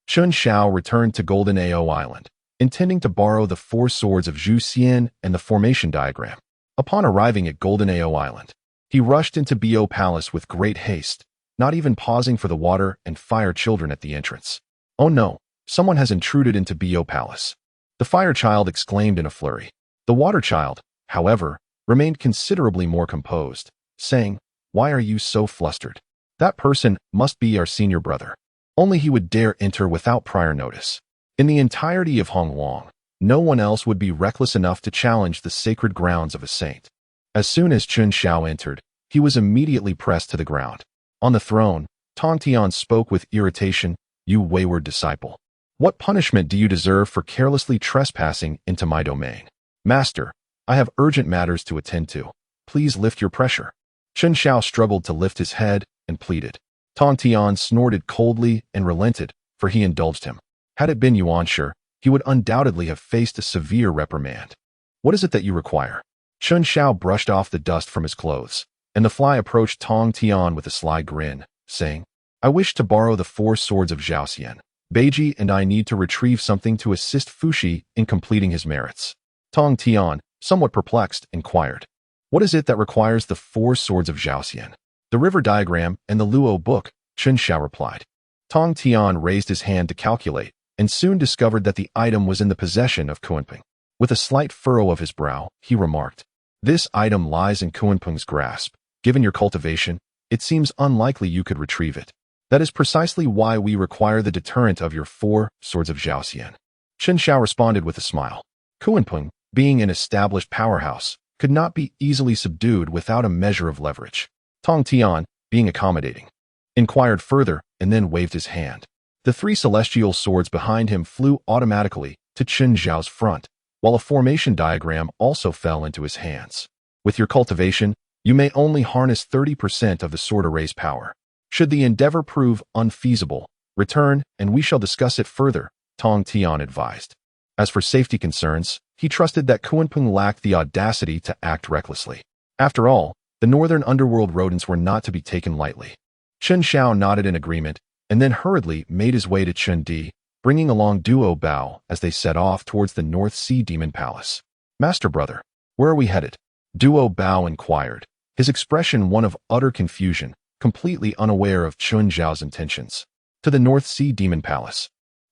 Chen Xiao returned to Golden Ao Island, intending to borrow the 4 swords of Zhu Xian and the formation diagram. Upon arriving at Golden Ao Island, he rushed into Bo Palace with great haste, not even pausing for the water and fire children at the entrance. "Oh no, someone has intruded into Bo Palace," the fire child exclaimed in a flurry. The water child, however, remained considerably more composed, saying, "Why are you so flustered? That person must be our senior brother. Only he would dare enter without prior notice. In the entirety of Hongwang, no one else would be reckless enough to challenge the sacred grounds of a saint." As soon as Chen Xiao entered, he was immediately pressed to the ground. On the throne, Tong Tian spoke with irritation, "You wayward disciple. What punishment do you deserve for carelessly trespassing into my domain?" "Master, I have urgent matters to attend to. Please lift your pressure." Chen Xiao struggled to lift his head and pleaded. Tong Tian snorted coldly and relented, for he indulged him. Had it been Yuanshi, he would undoubtedly have faced a severe reprimand. "What is it that you require?" Chen Xiao brushed off the dust from his clothes, and the fly approached Tong Tian with a sly grin, saying, "I wish to borrow the 4 swords of Zhaoxian. Beiji and I need to retrieve something to assist Fushi in completing his merits." Tong Tian, somewhat perplexed, inquired, "What is it that requires the 4 swords of Zhaoxian?" "The river diagram and the Luo book," Chen Xiao replied. Tong Tian raised his hand to calculate, and soon discovered that the item was in the possession of Kunping. With a slight furrow of his brow, he remarked, "This item lies in Kunping's grasp. Given your cultivation, it seems unlikely you could retrieve it. That is precisely why we require the deterrent of your 4 swords of Zhaoxian." Chen Xiao responded with a smile. Kunping, being an established powerhouse, could not be easily subdued without a measure of leverage. Tong Tian, being accommodating, inquired further and then waved his hand. The 3 celestial swords behind him flew automatically to Chen Xiao's front, while a formation diagram also fell into his hands. "With your cultivation, you may only harness 30% of the sword array's power. Should the endeavor prove unfeasible, return and we shall discuss it further," Tong Tian advised. As for safety concerns, he trusted that Kunping lacked the audacity to act recklessly. After all, the northern underworld rodents were not to be taken lightly. Chen Xiao nodded in agreement, and then hurriedly made his way to Chun Di, bringing along Duo Bao as they set off towards the North Sea Demon Palace. "Master brother, where are we headed?" Duo Bao inquired, his expression one of utter confusion, completely unaware of Chun Zhao's intentions. "To the North Sea Demon Palace.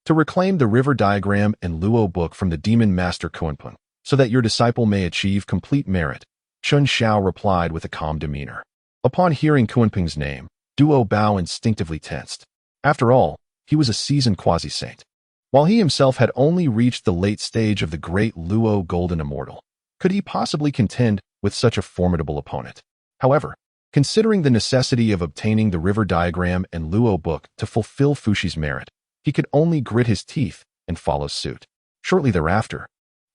To reclaim the river diagram and Luo book from the demon master Kunpeng, so that your disciple may achieve complete merit," Chun Xiao replied with a calm demeanor. Upon hearing Kunpeng's name, Duo Bao instinctively tensed. After all, he was a seasoned quasi-saint. While he himself had only reached the late stage of the great Luo Golden Immortal, could he possibly contend with such a formidable opponent? However, considering the necessity of obtaining the river diagram and Luo book to fulfill Fushi's merit, he could only grit his teeth and follow suit. Shortly thereafter,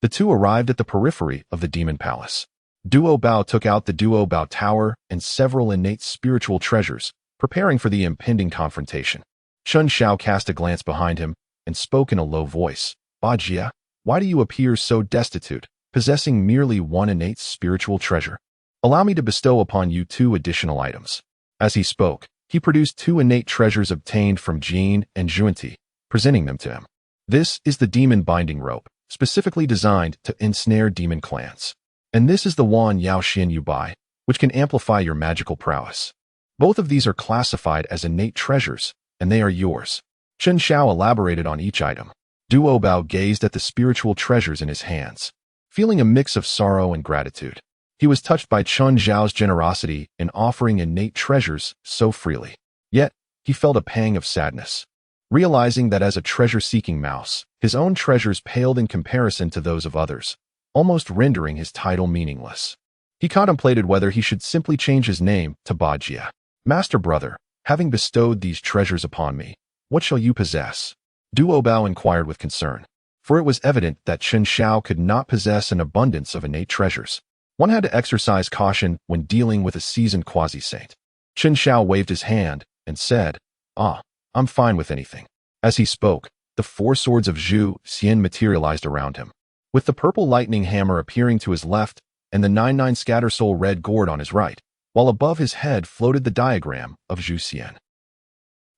the two arrived at the periphery of the Demon Palace. Duo Bao took out the Duo Bao Tower and several innate spiritual treasures, preparing for the impending confrontation. Chun Xiao cast a glance behind him and spoke in a low voice. "Ba Jia, why do you appear so destitute, possessing merely one innate spiritual treasure? Allow me to bestow upon you 2 additional items." As he spoke, he produced 2 innate treasures obtained from Jin and Zhuanti, presenting them to him. "This is the demon binding rope, specifically designed to ensnare demon clans. And this is the wand Yao Xin Yu Bai, which can amplify your magical prowess. Both of these are classified as innate treasures, and they are yours." Chun Xiao elaborated on each item. Duo Bao gazed at the spiritual treasures in his hands, feeling a mix of sorrow and gratitude. He was touched by Chun Zhao's generosity in offering innate treasures so freely. Yet, he felt a pang of sadness, realizing that as a treasure-seeking mouse, his own treasures paled in comparison to those of others, almost rendering his title meaningless. He contemplated whether he should simply change his name to Ba Jia. "Master brother, having bestowed these treasures upon me, what shall you possess?" Duo Bao inquired with concern, for it was evident that Chun Xiao could not possess an abundance of innate treasures. One had to exercise caution when dealing with a seasoned quasi-saint. Chun Xiao waved his hand and said, "I'm fine with anything." As he spoke, the 4 swords of Zhu Xian materialized around him, with the purple lightning hammer appearing to his left and the 99 Scattersoul red gourd on his right, while above his head floated the diagram of Zhu Xian.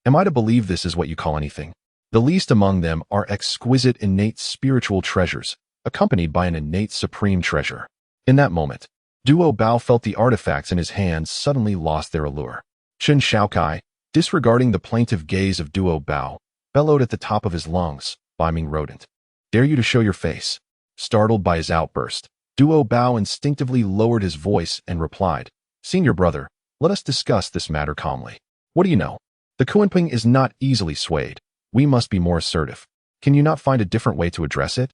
"Am I to believe this is what you call anything? The least among them are exquisite innate spiritual treasures, accompanied by an innate supreme treasure." In that moment, Duo Bao felt the artifacts in his hands suddenly lost their allure. Chun Xiaokai, disregarding the plaintive gaze of Duo Bao, bellowed at the top of his lungs, "Biming rodent, dare you to show your face?" Startled by his outburst, Duo Bao instinctively lowered his voice and replied, "Senior brother, let us discuss this matter calmly. What do you know? The Kunpeng is not easily swayed. We must be more assertive. Can you not find a different way to address it?"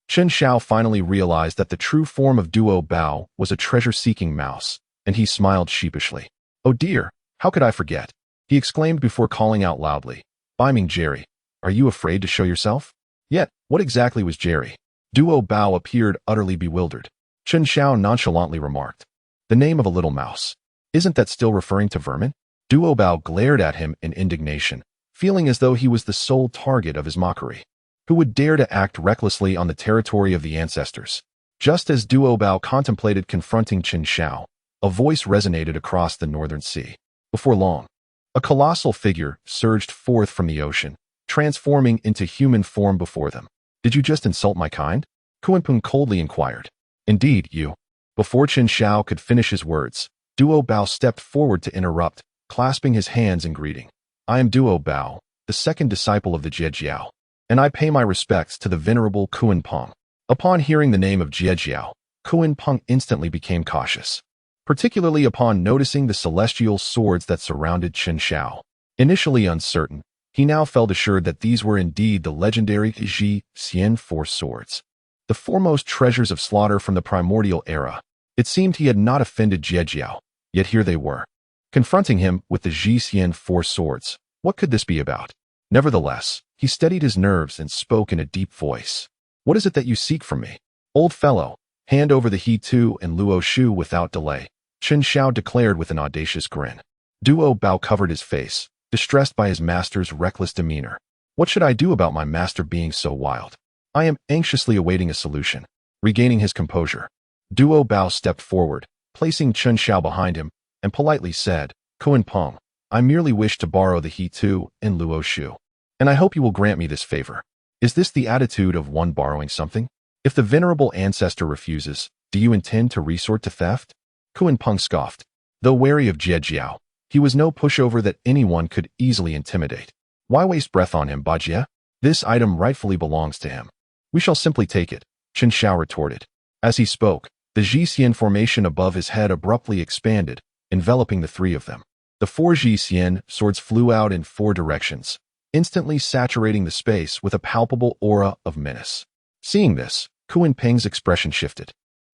Chun Xiao finally realized that the true form of Duo Bao was a treasure-seeking mouse, and he smiled sheepishly. "Oh dear, how could I forget?" he exclaimed before calling out loudly, "Biming Jerry, are you afraid to show yourself?" Yet, what exactly was Jerry? Duo Bao appeared utterly bewildered. Chun Xiao nonchalantly remarked, "The name of a little mouse. Isn't that still referring to vermin?" Duo Bao glared at him in indignation, feeling as though he was the sole target of his mockery. Who would dare to act recklessly on the territory of the ancestors? Just as Duo Bao contemplated confronting Chun Xiao, a voice resonated across the northern sea. Before long, a colossal figure surged forth from the ocean, transforming into human form before them. "Did you just insult my kind?" Kunpeng coldly inquired. "Indeed, you." Before Chun Xiao could finish his words, Duo Bao stepped forward to interrupt, clasping his hands in greeting. "I am Duo Bao, the second disciple of the Jiejiao, and I pay my respects to the venerable Kunpeng." Upon hearing the name of Jiejiao, Kunpeng instantly became cautious, particularly upon noticing the celestial swords that surrounded Chun Xiao. Initially uncertain, he now felt assured that these were indeed the legendary Zhi Xian 4 swords, the foremost treasures of slaughter from the primordial era. It seemed he had not offended Jiejiao, yet here they were, confronting him with the Zhi Xian 4 swords. What could this be about? Nevertheless, he steadied his nerves and spoke in a deep voice. "What is it that you seek from me? Old fellow, hand over the He Tu and Luo Shu without delay," Chun Xiao declared with an audacious grin. Duo Bao covered his face, distressed by his master's reckless demeanor. "What should I do about my master being so wild? I am anxiously awaiting a solution." Regaining his composure, Duo Bao stepped forward, placing Chun Xiao behind him, and politely said, "Kunpeng, I merely wish to borrow the He Tu in Luo Shu, and I hope you will grant me this favor. Is this the attitude of one borrowing something? If the venerable ancestor refuses, do you intend to resort to theft? Kuan Peng scoffed. Though wary of Jie Jiao, he was no pushover that anyone could easily intimidate. Why waste breath on him, Ba Jie? This item rightfully belongs to him. We shall simply take it, Chen Xiao retorted. As he spoke, the Jixien formation above his head abruptly expanded, enveloping the three of them. The four Jixien swords flew out in four directions, instantly saturating the space with a palpable aura of menace. Seeing this, Kuan Peng's expression shifted.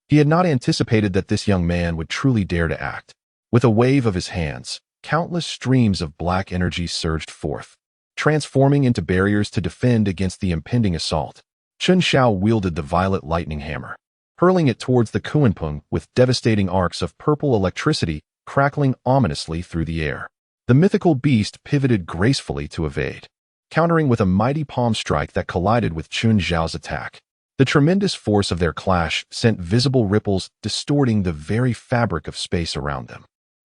He had not anticipated that this young man would truly dare to act. With a wave of his hands, countless streams of black energy surged forth, transforming into barriers to defend against the impending assault. Chen Xiao wielded the violet lightning hammer, hurling it towards the Kuan Peng with devastating arcs of purple electricity crackling ominously through the air. The mythical beast pivoted gracefully to evade, countering with a mighty palm strike that collided with Chen Xiao's attack. The tremendous force of their clash sent visible ripples distorting the very fabric of space around them.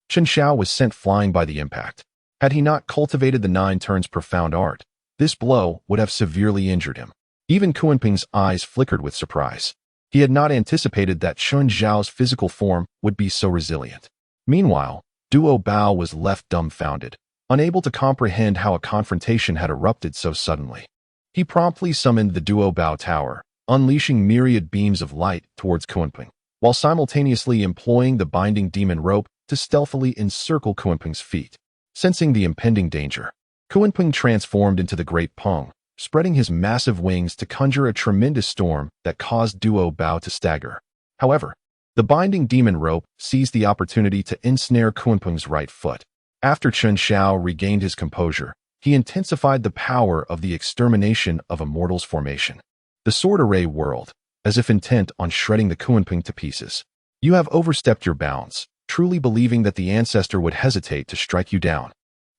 Chen Xiao was sent flying by the impact. Had he not cultivated the 9 turns profound art, this blow would have severely injured him. Even Kuan Peng's eyes flickered with surprise. He had not anticipated that Chen Xiao's physical form would be so resilient. Meanwhile, Duo Bao was left dumbfounded, unable to comprehend how a confrontation had erupted so suddenly. He promptly summoned the Duo Bao Tower, unleashing myriad beams of light towards Kuan Peng, while simultaneously employing the binding demon rope to stealthily encircle Kuan Peng's feet. Sensing the impending danger, Kuan Peng transformed into the Great Peng, spreading his massive wings to conjure a tremendous storm that caused Duo Bao to stagger. However, the binding demon rope seized the opportunity to ensnare Kuan Peng's right foot. After Chen Xiao regained his composure, he intensified the power of the extermination of a mortal's formation. The sword array whirled, as if intent on shredding the Kuan Peng to pieces. You have overstepped your bounds, truly believing that the ancestor would hesitate to strike you down.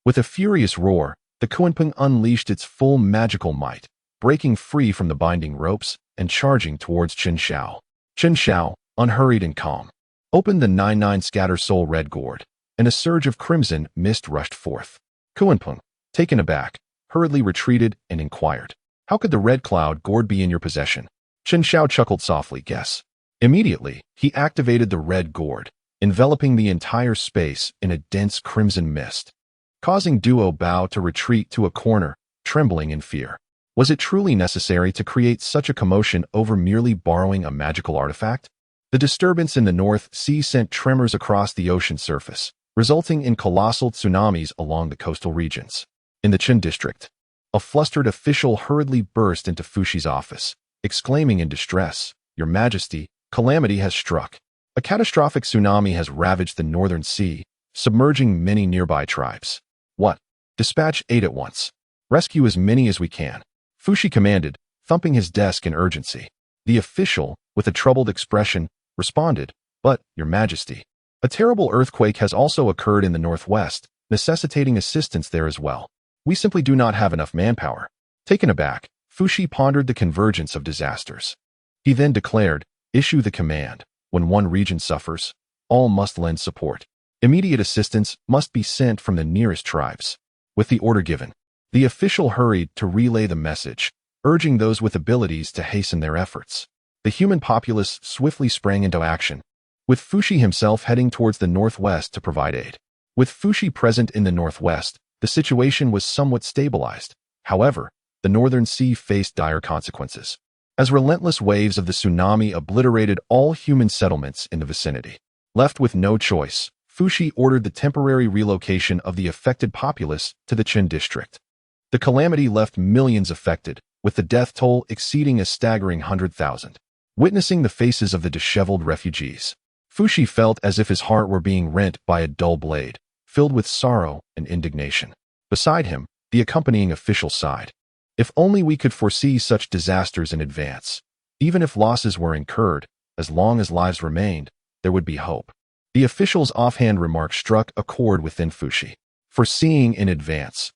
With a furious roar, the Kuan Peng unleashed its full magical might, breaking free from the binding ropes and charging towards Chen Xiao. Chen Xiao, unhurried and calm, opened the 9-9 scatter soul red gourd, and a surge of crimson mist rushed forth. Kuan Peng, taken aback, hurriedly retreated and inquired, "How could the red cloud gourd be in your possession?" Chen Xiao chuckled softly, "Guess." Immediately, he activated the red gourd, enveloping the entire space in a dense crimson mist, causing Duo Bao to retreat to a corner, trembling in fear. Was it truly necessary to create such a commotion over merely borrowing a magical artifact? The disturbance in the North Sea sent tremors across the ocean surface, resulting in colossal tsunamis along the coastal regions. In the Qin district, a flustered official hurriedly burst into Fushi's office, exclaiming in distress, "Your Majesty, calamity has struck. A catastrophic tsunami has ravaged the Northern Sea, submerging many nearby tribes." "What? Dispatch aid at once. Rescue as many as we can," Fushi commanded, thumping his desk in urgency. The official, with a troubled expression, responded, "But, Your Majesty, a terrible earthquake has also occurred in the northwest, necessitating assistance there as well. We simply do not have enough manpower." Taken aback, Fushi pondered the convergence of disasters. He then declared, "Issue the command. When one region suffers, all must lend support. Immediate assistance must be sent from the nearest tribes." With the order given, the official hurried to relay the message, urging those with abilities to hasten their efforts. The human populace swiftly sprang into action, with Fushi himself heading towards the northwest to provide aid. With Fushi present in the northwest, the situation was somewhat stabilized. However, the Northern Sea faced dire consequences, as relentless waves of the tsunami obliterated all human settlements in the vicinity. Left with no choice, Fushi ordered the temporary relocation of the affected populace to the Qin district. The calamity left millions affected, with the death toll exceeding a staggering 100,000. Witnessing the faces of the disheveled refugees, Fushi felt as if his heart were being rent by a dull blade, filled with sorrow and indignation. Beside him, the accompanying official sighed. "If only we could foresee such disasters in advance. Even if losses were incurred, as long as lives remained, there would be hope." The official's offhand remark struck a chord within Fushi. Foreseeing in advance,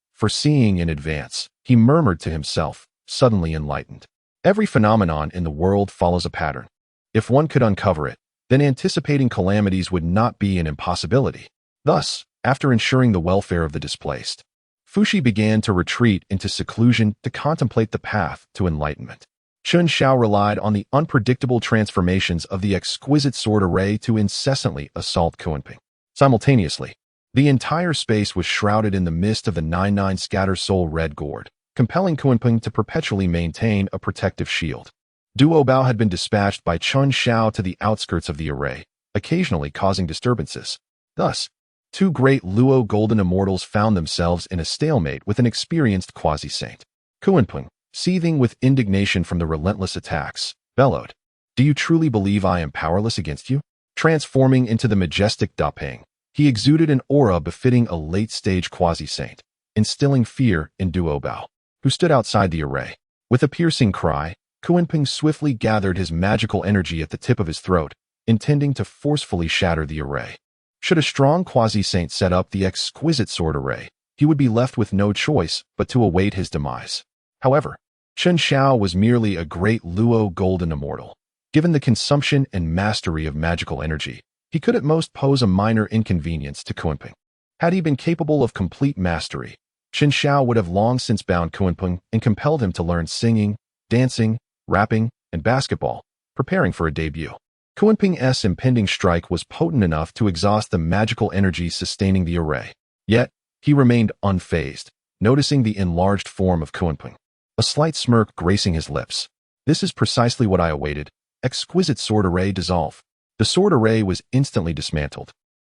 he murmured to himself, suddenly enlightened. Every phenomenon in the world follows a pattern. If one could uncover it, then anticipating calamities would not be an impossibility. Thus, After ensuring the welfare of the displaced, Fuxi began to retreat into seclusion to contemplate the path to enlightenment. Chen Xiao relied on the unpredictable transformations of the exquisite sword array to incessantly assault Kunping. Simultaneously, the entire space was shrouded in the mist of the 99 Scatter Soul Red Gourd, compelling Kunping to perpetually maintain a protective shield. Duo Bao had been dispatched by Chen Xiao to the outskirts of the array, occasionally causing disturbances. Thus, two great Luo Golden Immortals found themselves in a stalemate with an experienced quasi-saint. Kunping, seething with indignation from the relentless attacks, bellowed, "Do you truly believe I am powerless against you?" Transforming into the majestic Dapeng, he exuded an aura befitting a late-stage quasi-saint, instilling fear in Duo Bao, who stood outside the array. With a piercing cry, Kunping swiftly gathered his magical energy at the tip of his throat, intending to forcefully shatter the array. Should a strong quasi-saint set up the exquisite sword array, he would be left with no choice but to await his demise. However, Chen Xiao was merely a great Luo Golden Immortal. Given the consumption and mastery of magical energy, he could at most pose a minor inconvenience to Kunping. Had he been capable of complete mastery, Chen Xiao would have long since bound Kunping and compelled him to learn singing, dancing, rapping, and basketball, preparing for a debut. Kunping's impending strike was potent enough to exhaust the magical energy sustaining the array. Yet, he remained unfazed, noticing the enlarged form of Kunping, a slight smirk gracing his lips. "This is precisely what I awaited. Exquisite sword array dissolve." The sword array was instantly dismantled,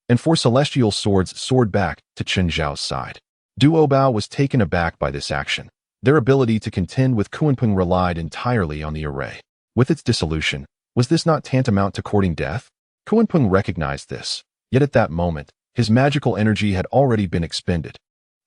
and four celestial swords soared back to Chen Xiao's side. Duo Bao was taken aback by this action. Their ability to contend with Kunping relied entirely on the array. With its dissolution, was this not tantamount to courting death? Kunping recognized this, yet at that moment, his magical energy had already been expended.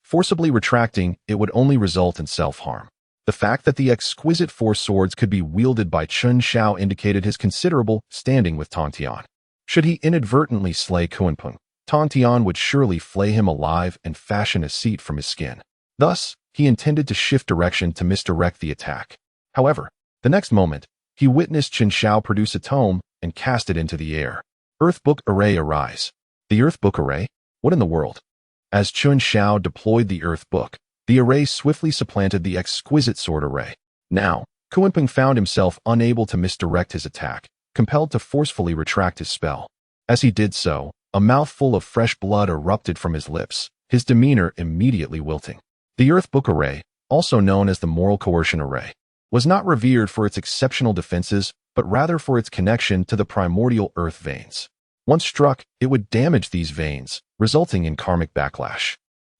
Forcibly retracting, it would only result in self-harm. The fact that the exquisite four swords could be wielded by Chen Xiao indicated his considerable standing with Tantian. Should he inadvertently slay Kunping, Tantian would surely flay him alive and fashion a seat from his skin. Thus, he intended to shift direction to misdirect the attack. However, the next moment, he witnessed Chen Xiao produce a tome and cast it into the air. Earth Book Array arise. The Earth Book Array? What in the world? As Chen Xiao deployed the Earth Book, the array swiftly supplanted the exquisite sword array. Now, Kunping found himself unable to misdirect his attack, compelled to forcefully retract his spell. As he did so, a mouthful of fresh blood erupted from his lips, his demeanor immediately wilting. The Earth Book Array, also known as the Moral Coercion Array, was not revered for its exceptional defenses, but rather for its connection to the primordial earth veins. Once struck, it would damage these veins, resulting in karmic backlash.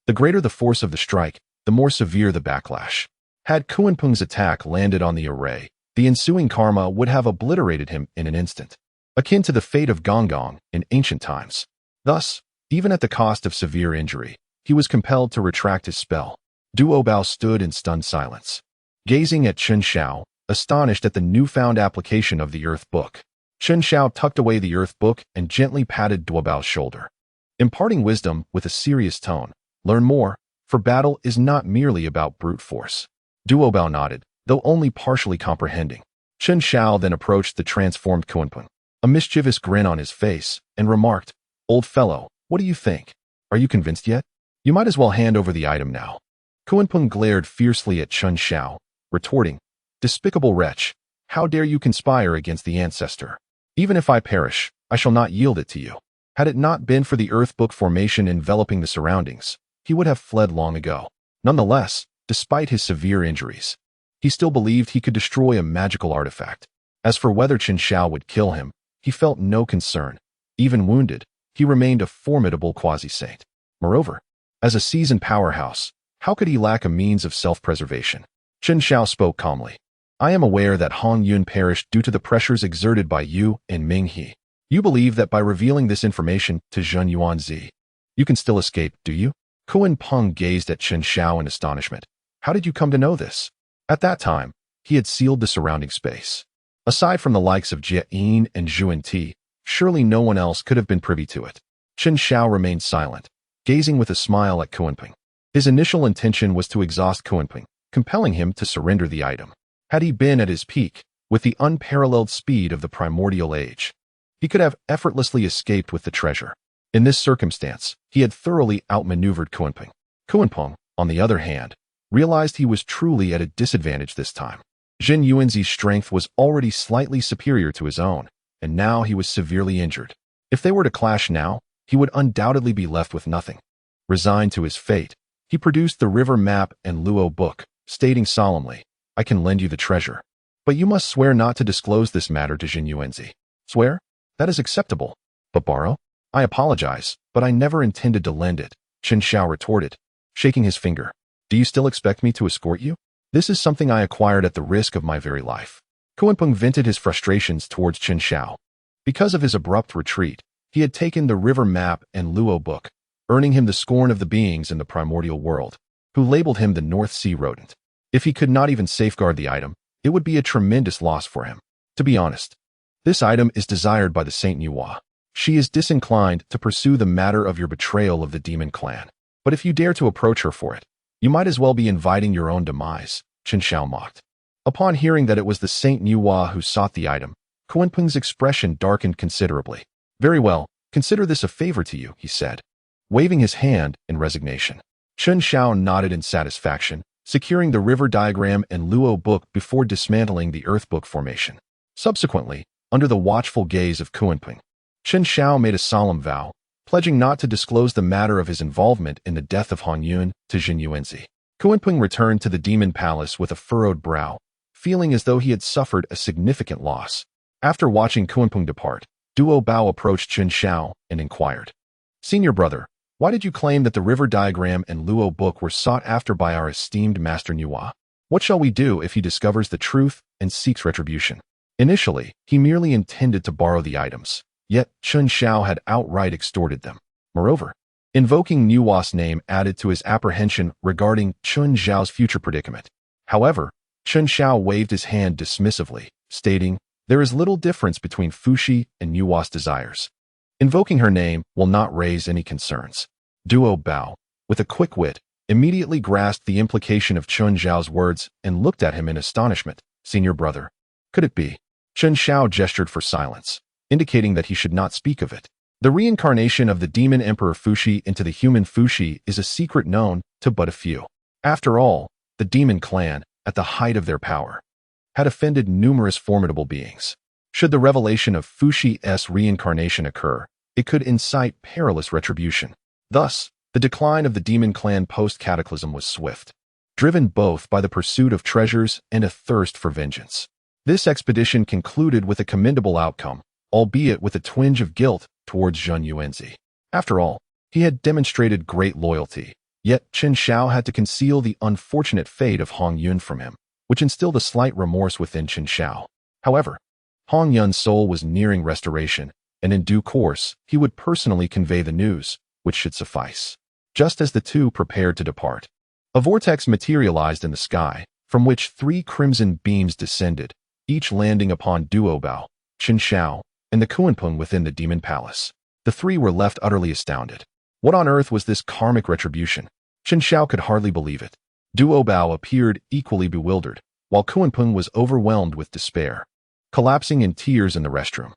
The greater the force of the strike, the more severe the backlash. Had Kunping's attack landed on the array, the ensuing karma would have obliterated him in an instant, akin to the fate of Gong Gong in ancient times. Thus, even at the cost of severe injury, he was compelled to retract his spell. Duo Bao stood in stunned silence, gazing at Chen Xiao, astonished at the newfound application of the Earth Book. Chen Xiao tucked away the Earth Book and gently patted Duo Bao's shoulder, imparting wisdom with a serious tone. "Learn more, for battle is not merely about brute force." Duo Bao nodded, though only partially comprehending. Chen Xiao then approached the transformed Kunping, a mischievous grin on his face, and remarked, "Old fellow, what do you think? Are you convinced yet? You might as well hand over the item now." Kunping glared fiercely at Chen Xiao, retorting, "Despicable wretch, how dare you conspire against the ancestor? Even if I perish, I shall not yield it to you." Had it not been for the Earth Book formation enveloping the surroundings, he would have fled long ago. Nonetheless, despite his severe injuries, he still believed he could destroy a magical artifact. As for whether Chen Xiao would kill him, he felt no concern. Even wounded, he remained a formidable quasi-saint. Moreover, as a seasoned powerhouse, how could he lack a means of self-preservation? Chen Xiao spoke calmly. "I am aware that Hong Yun perished due to the pressures exerted by you and Ming He. You believe that by revealing this information to Zhen Yuanzi, you can still escape, do you?" Kunping gazed at Chen Xiao in astonishment. "How did you come to know this?" At that time, he had sealed the surrounding space. Aside from the likes of Jie Yin and Zhuan Ti, surely no one else could have been privy to it. Chen Xiao remained silent, gazing with a smile at Kunping. His initial intention was to exhaust Kunping, compelling him to surrender the item. Had he been at his peak, with the unparalleled speed of the primordial age, he could have effortlessly escaped with the treasure. In this circumstance, he had thoroughly outmaneuvered Kunpeng. Kunpeng, on the other hand, realized he was truly at a disadvantage this time. Jin Yuanzi's strength was already slightly superior to his own, and now he was severely injured. If they were to clash now, he would undoubtedly be left with nothing. Resigned to his fate, he produced the river map and Luo book, stating solemnly, "I can lend you the treasure. But you must swear not to disclose this matter to Jin Yuanzi." "Swear? That is acceptable. But borrow? I apologize, but I never intended to lend it," Chen Xiao retorted, shaking his finger. "Do you still expect me to escort you? This is something I acquired at the risk of my very life." Kunpeng vented his frustrations towards Chen Xiao. Because of his abrupt retreat, he had taken the river map and Luo book, earning him the scorn of the beings in the primordial world, who labeled him the North Sea rodent. If he could not even safeguard the item, it would be a tremendous loss for him. To be honest, this item is desired by the Saint Nuwa. She is disinclined to pursue the matter of your betrayal of the demon clan. But if you dare to approach her for it, you might as well be inviting your own demise, Chen Xiao mocked. Upon hearing that it was the Saint Nuwa who sought the item, Kunpeng's expression darkened considerably. "Very well, consider this a favor to you," he said, waving his hand in resignation. Chen Xiao nodded in satisfaction, securing the river diagram and Luo book before dismantling the earth book formation. Subsequently, under the watchful gaze of Kunpeng, Chen Xiao made a solemn vow, pledging not to disclose the matter of his involvement in the death of Hong Yun to Jin Yuanzi. Kunpeng returned to the demon palace with a furrowed brow, feeling as though he had suffered a significant loss. After watching Kunpeng depart, Duo Bao approached Chen Xiao and inquired, "Senior brother, why did you claim that the river diagram and Luo book were sought after by our esteemed Master Nuwa? What shall we do if he discovers the truth and seeks retribution?" Initially, he merely intended to borrow the items, yet Chen Xiao had outright extorted them. Moreover, invoking Nuwa's name added to his apprehension regarding Chen Xiao's future predicament. However, Chen Xiao waved his hand dismissively, stating, "There is little difference between Fuxi and Nuwa's desires. Invoking her name will not raise any concerns." Duo Bao, with a quick wit, immediately grasped the implication of Chen Xiao's words and looked at him in astonishment. "Senior brother, could it be?" Chen Xiao gestured for silence, indicating that he should not speak of it. The reincarnation of the demon emperor Fuxi into the human Fuxi is a secret known to but a few. After all, the demon clan, at the height of their power, had offended numerous formidable beings. Should the revelation of Fuxi's reincarnation occur, it could incite perilous retribution. Thus, the decline of the demon clan post-cataclysm was swift, driven both by the pursuit of treasures and a thirst for vengeance. This expedition concluded with a commendable outcome, albeit with a twinge of guilt towards Jin Yuanzi. After all, he had demonstrated great loyalty, yet Chen Xiao had to conceal the unfortunate fate of Hong Yun from him, which instilled a slight remorse within Chen Xiao. However, Hong Yun's soul was nearing restoration, and in due course, he would personally convey the news, which should suffice. Just as the two prepared to depart, a vortex materialized in the sky, from which 3 crimson beams descended, each landing upon Duo Bao, Chen Xiao, and the Kunpeng within the demon palace. The 3 were left utterly astounded. What on earth was this karmic retribution? Chen Xiao could hardly believe it. Duo Bao appeared equally bewildered, while Kunpeng was overwhelmed with despair, collapsing in tears in the restroom.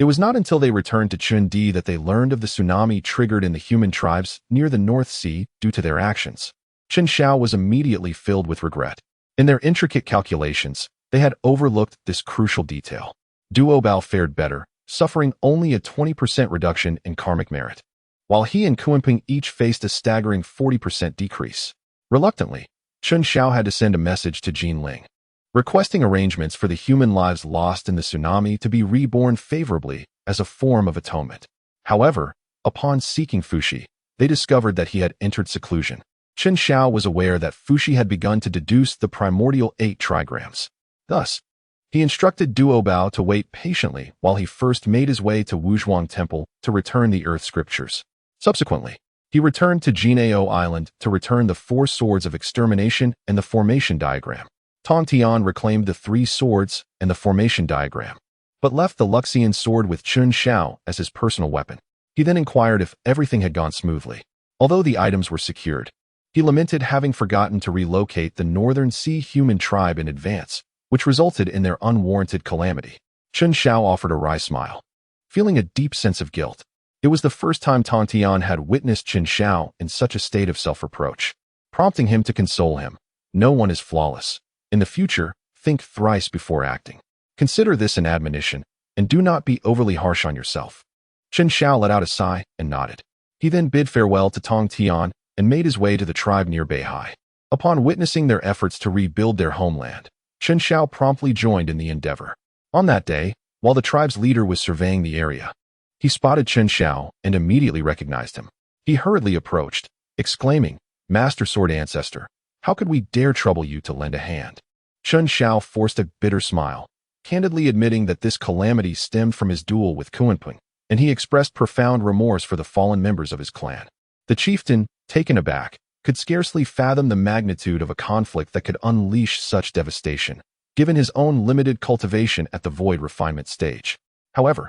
It was not until they returned to Chundi that they learned of the tsunami triggered in the human tribes near the North Sea due to their actions. Chen Xiao was immediately filled with regret. In their intricate calculations, they had overlooked this crucial detail. Duo Bao fared better, suffering only a 20% reduction in karmic merit, while he and Kunpeng each faced a staggering 40% decrease. Reluctantly, Chen Xiao had to send a message to Jin Ling, requesting arrangements for the human lives lost in the tsunami to be reborn favorably as a form of atonement. However, upon seeking Fuxi, they discovered that he had entered seclusion. Chen Xiao was aware that Fuxi had begun to deduce the primordial 8 trigrams. Thus, he instructed Duo Bao to wait patiently while he first made his way to Wuzhuang Temple to return the Earth Scriptures. Subsequently, he returned to Jinao Island to return the 4 swords of extermination and the formation diagram. Tong Tian reclaimed the 3 swords and the formation diagram, but left the Luxian sword with Chen Xiao as his personal weapon. He then inquired if everything had gone smoothly. Although the items were secured, he lamented having forgotten to relocate the Northern Sea human tribe in advance, which resulted in their unwarranted calamity. Chen Xiao offered a wry smile, feeling a deep sense of guilt. It was the first time Tang Tian had witnessed Qin Shao in such a state of self-reproach, prompting him to console him. No one is flawless. In the future, think thrice before acting. Consider this an admonition, and do not be overly harsh on yourself. Qin Shao let out a sigh and nodded. He then bid farewell to Tang Tian and made his way to the tribe near Beihai. Upon witnessing their efforts to rebuild their homeland, Qin Shao promptly joined in the endeavor. On that day, while the tribe's leader was surveying the area, he spotted Qin Shao and immediately recognized him. He hurriedly approached, exclaiming, "Master Sword Ancestor, how could we dare trouble you to lend a hand?" Qin Shao forced a bitter smile, candidly admitting that this calamity stemmed from his duel with Kunpeng, and he expressed profound remorse for the fallen members of his clan. The chieftain, taken aback, could scarcely fathom the magnitude of a conflict that could unleash such devastation, given his own limited cultivation at the void refinement stage. However,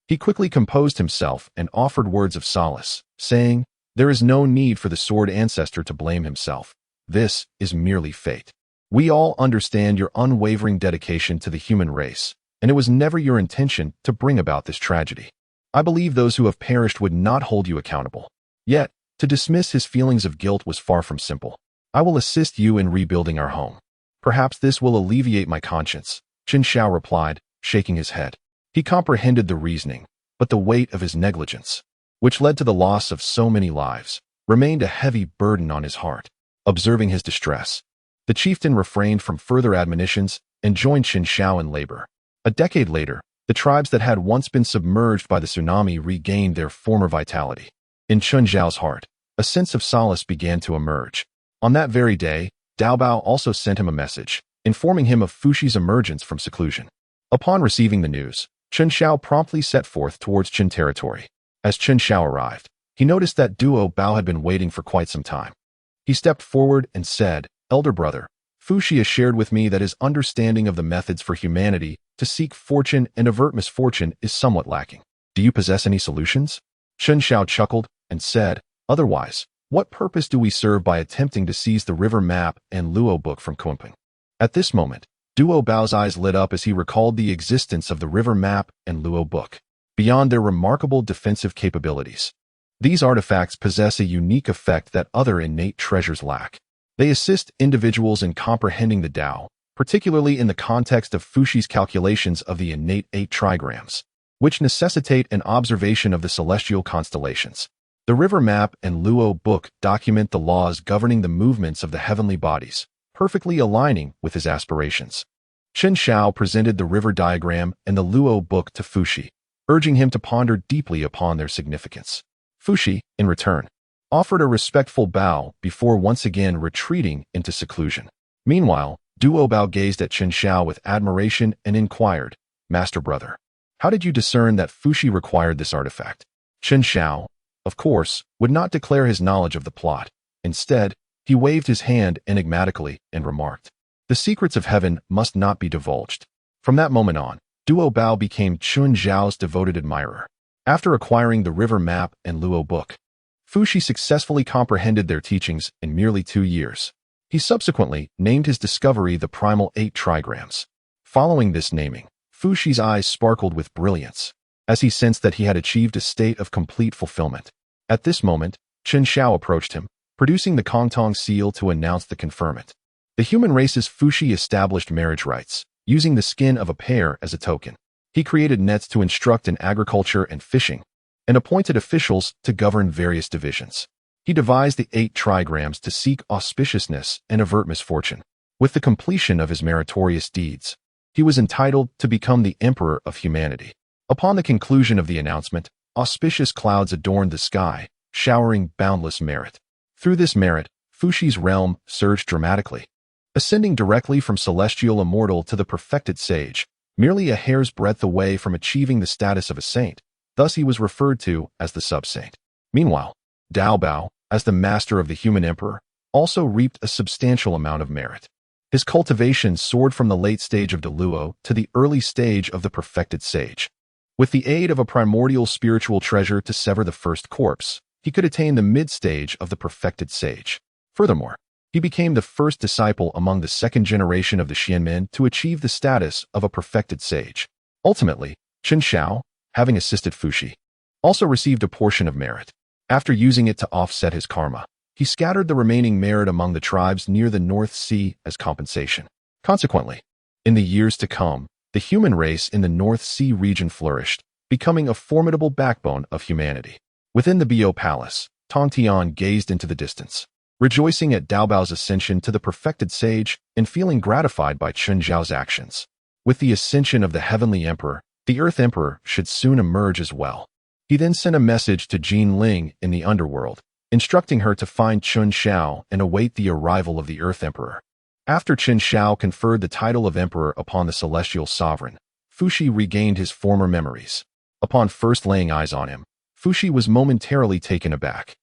he quickly composed himself and offered words of solace, saying, "There is no need for the Sword Ancestor to blame himself. This is merely fate. We all understand your unwavering dedication to the human race, and it was never your intention to bring about this tragedy. I believe those who have perished would not hold you accountable." Yet, to dismiss his feelings of guilt was far from simple. "I will assist you in rebuilding our home. Perhaps this will alleviate my conscience," Qin Shao replied, shaking his head. He comprehended the reasoning, but the weight of his negligence, which led to the loss of so many lives, remained a heavy burden on his heart. Observing his distress, the chieftain refrained from further admonitions and joined Qin Shao in labor. A decade later, the tribes that had once been submerged by the tsunami regained their former vitality. In Qin Shao's heart, a sense of solace began to emerge. On that very day, Dao Bao also sent him a message, informing him of Fushi's emergence from seclusion. Upon receiving the news, Qin Shao promptly set forth towards Qin territory. As Qin Shao arrived, he noticed that Duo Bao had been waiting for quite some time. He stepped forward and said, "Elder brother, Fushi has shared with me that his understanding of the methods for humanity to seek fortune and avert misfortune is somewhat lacking. Do you possess any solutions?" Qin Shao chuckled and said, "Otherwise, what purpose do we serve by attempting to seize the river map and Luo book from Kunpeng?" At this moment, Duo Bao's eyes lit up as he recalled the existence of the river map and Luo book. Beyond their remarkable defensive capabilities, these artifacts possess a unique effect that other innate treasures lack. They assist individuals in comprehending the Tao, particularly in the context of Fushi's calculations of the innate 8 trigrams, which necessitate an observation of the celestial constellations. The river map and Luo book document the laws governing the movements of the heavenly bodies, perfectly aligning with his aspirations. Qin Shao presented the river diagram and the Luo book to Fushi, urging him to ponder deeply upon their significance. Fushi, in return, offered a respectful bow before once again retreating into seclusion. Meanwhile, Duo Bao gazed at Qin Shao with admiration and inquired, "Master brother, how did you discern that Fushi required this artifact?" Qin Shao, of course, would not declare his knowledge of the plot. Instead, he waved his hand enigmatically and remarked, "The secrets of heaven must not be divulged." From that moment on, Duo Bao became Qin Zhao's devoted admirer. After acquiring the river map and Luo book, Fushi successfully comprehended their teachings in merely 2 years. He subsequently named his discovery the Primal 8 trigrams. Following this naming, Fushi's eyes sparkled with brilliance, as he sensed that he had achieved a state of complete fulfillment. At this moment, Qin Shao approached him, producing the Kongtong seal to announce the conferment. The human race's Fushi established marriage rights, using the skin of a pair as a token. He created nets to instruct in agriculture and fishing, and appointed officials to govern various divisions. He devised the 8 trigrams to seek auspiciousness and avert misfortune. With the completion of his meritorious deeds, he was entitled to become the emperor of humanity. Upon the conclusion of the announcement, auspicious clouds adorned the sky, showering boundless merit. Through this merit, Fushi's realm surged dramatically, ascending directly from celestial immortal to the perfected sage, merely a hair's breadth away from achieving the status of a saint. Thus he was referred to as the sub-saint. Meanwhile, Dao Bao, as the master of the human emperor, also reaped a substantial amount of merit. His cultivation soared from the late stage of Deluo to the early stage of the perfected sage. With the aid of a primordial spiritual treasure to sever the first corpse, he could attain the mid-stage of the perfected sage. Furthermore, he became the first disciple among the second generation of the Xianmen to achieve the status of a perfected sage. Ultimately, Qin Shao, having assisted Fushi, also received a portion of merit. After using it to offset his karma, he scattered the remaining merit among the tribes near the North Sea as compensation. Consequently, in the years to come, the human race in the North Sea region flourished, becoming a formidable backbone of humanity. Within the Bo Palace, Tong Tian gazed into the distance, rejoicing at Dao Bao's ascension to the perfected sage and feeling gratified by Chun Zhao's actions. With the ascension of the Heavenly Emperor, the Earth Emperor should soon emerge as well. He then sent a message to Jin Ling in the underworld, instructing her to find Chun Xiao and await the arrival of the Earth Emperor. After Chun Xiao conferred the title of Emperor upon the Celestial Sovereign, Fuxi regained his former memories. Upon first laying eyes on him, Fuxi was momentarily taken aback.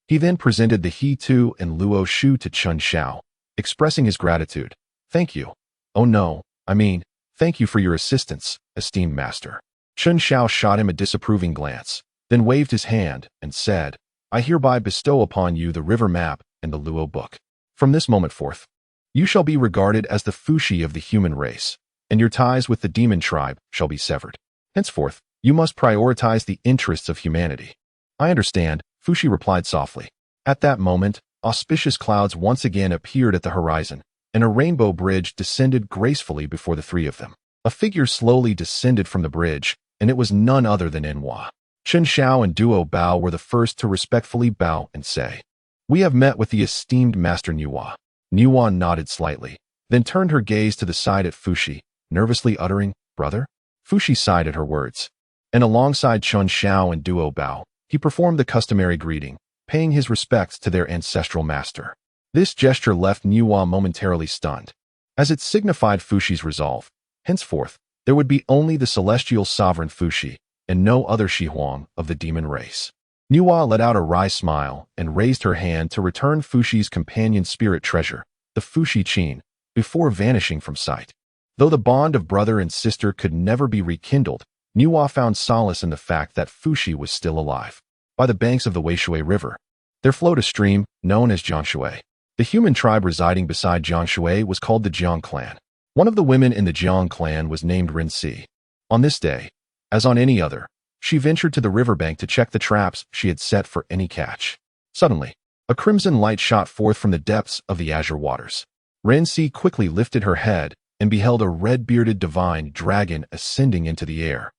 He then presented the He Tu and Luo Shu to Chun Xiao, expressing his gratitude. "Thank you. Oh no, thank you for your assistance, esteemed master." Chun Xiao shot him a disapproving glance, then waved his hand and said, "I hereby bestow upon you the river map and the Luo book. From this moment forth, you shall be regarded as the Fuxi of the human race, and your ties with the demon tribe shall be severed. Henceforth, you must prioritize the interests of humanity." "I understand," Fuxi replied softly. At that moment, auspicious clouds once again appeared at the horizon, and a rainbow bridge descended gracefully before the three of them. A figure slowly descended from the bridge, and it was none other than Enhua. Chun Xiao and Duo Bao were the first to respectfully bow and say, "We have met with the esteemed Master Nuwa." Nuwa nodded slightly, then turned her gaze to the side at Fuxi, nervously uttering, "Brother?" Fuxi sighed at her words, and alongside Chun Xiao and Duo Bao, he performed the customary greeting, paying his respects to their ancestral master. This gesture left Nuwa momentarily stunned, as it signified Fuxi's resolve. Henceforth, there would be only the celestial sovereign Fuxi, and no other Shihuang of the demon race. Nuwa let out a wry smile and raised her hand to return Fuxi's companion spirit treasure, the Fuxi Qin, before vanishing from sight. Though the bond of brother and sister could never be rekindled, Nuwa found solace in the fact that Fuxi was still alive. By the banks of the Weishui River, there flowed a stream known as Jiangshui. The human tribe residing beside Jiangshui was called the Jiang clan. One of the women in the Jiang clan was named Rinci. On this day, as on any other, she ventured to the riverbank to check the traps she had set for any catch. Suddenly, a crimson light shot forth from the depths of the azure waters. Rinci quickly lifted her head and beheld a red-bearded divine dragon ascending into the air,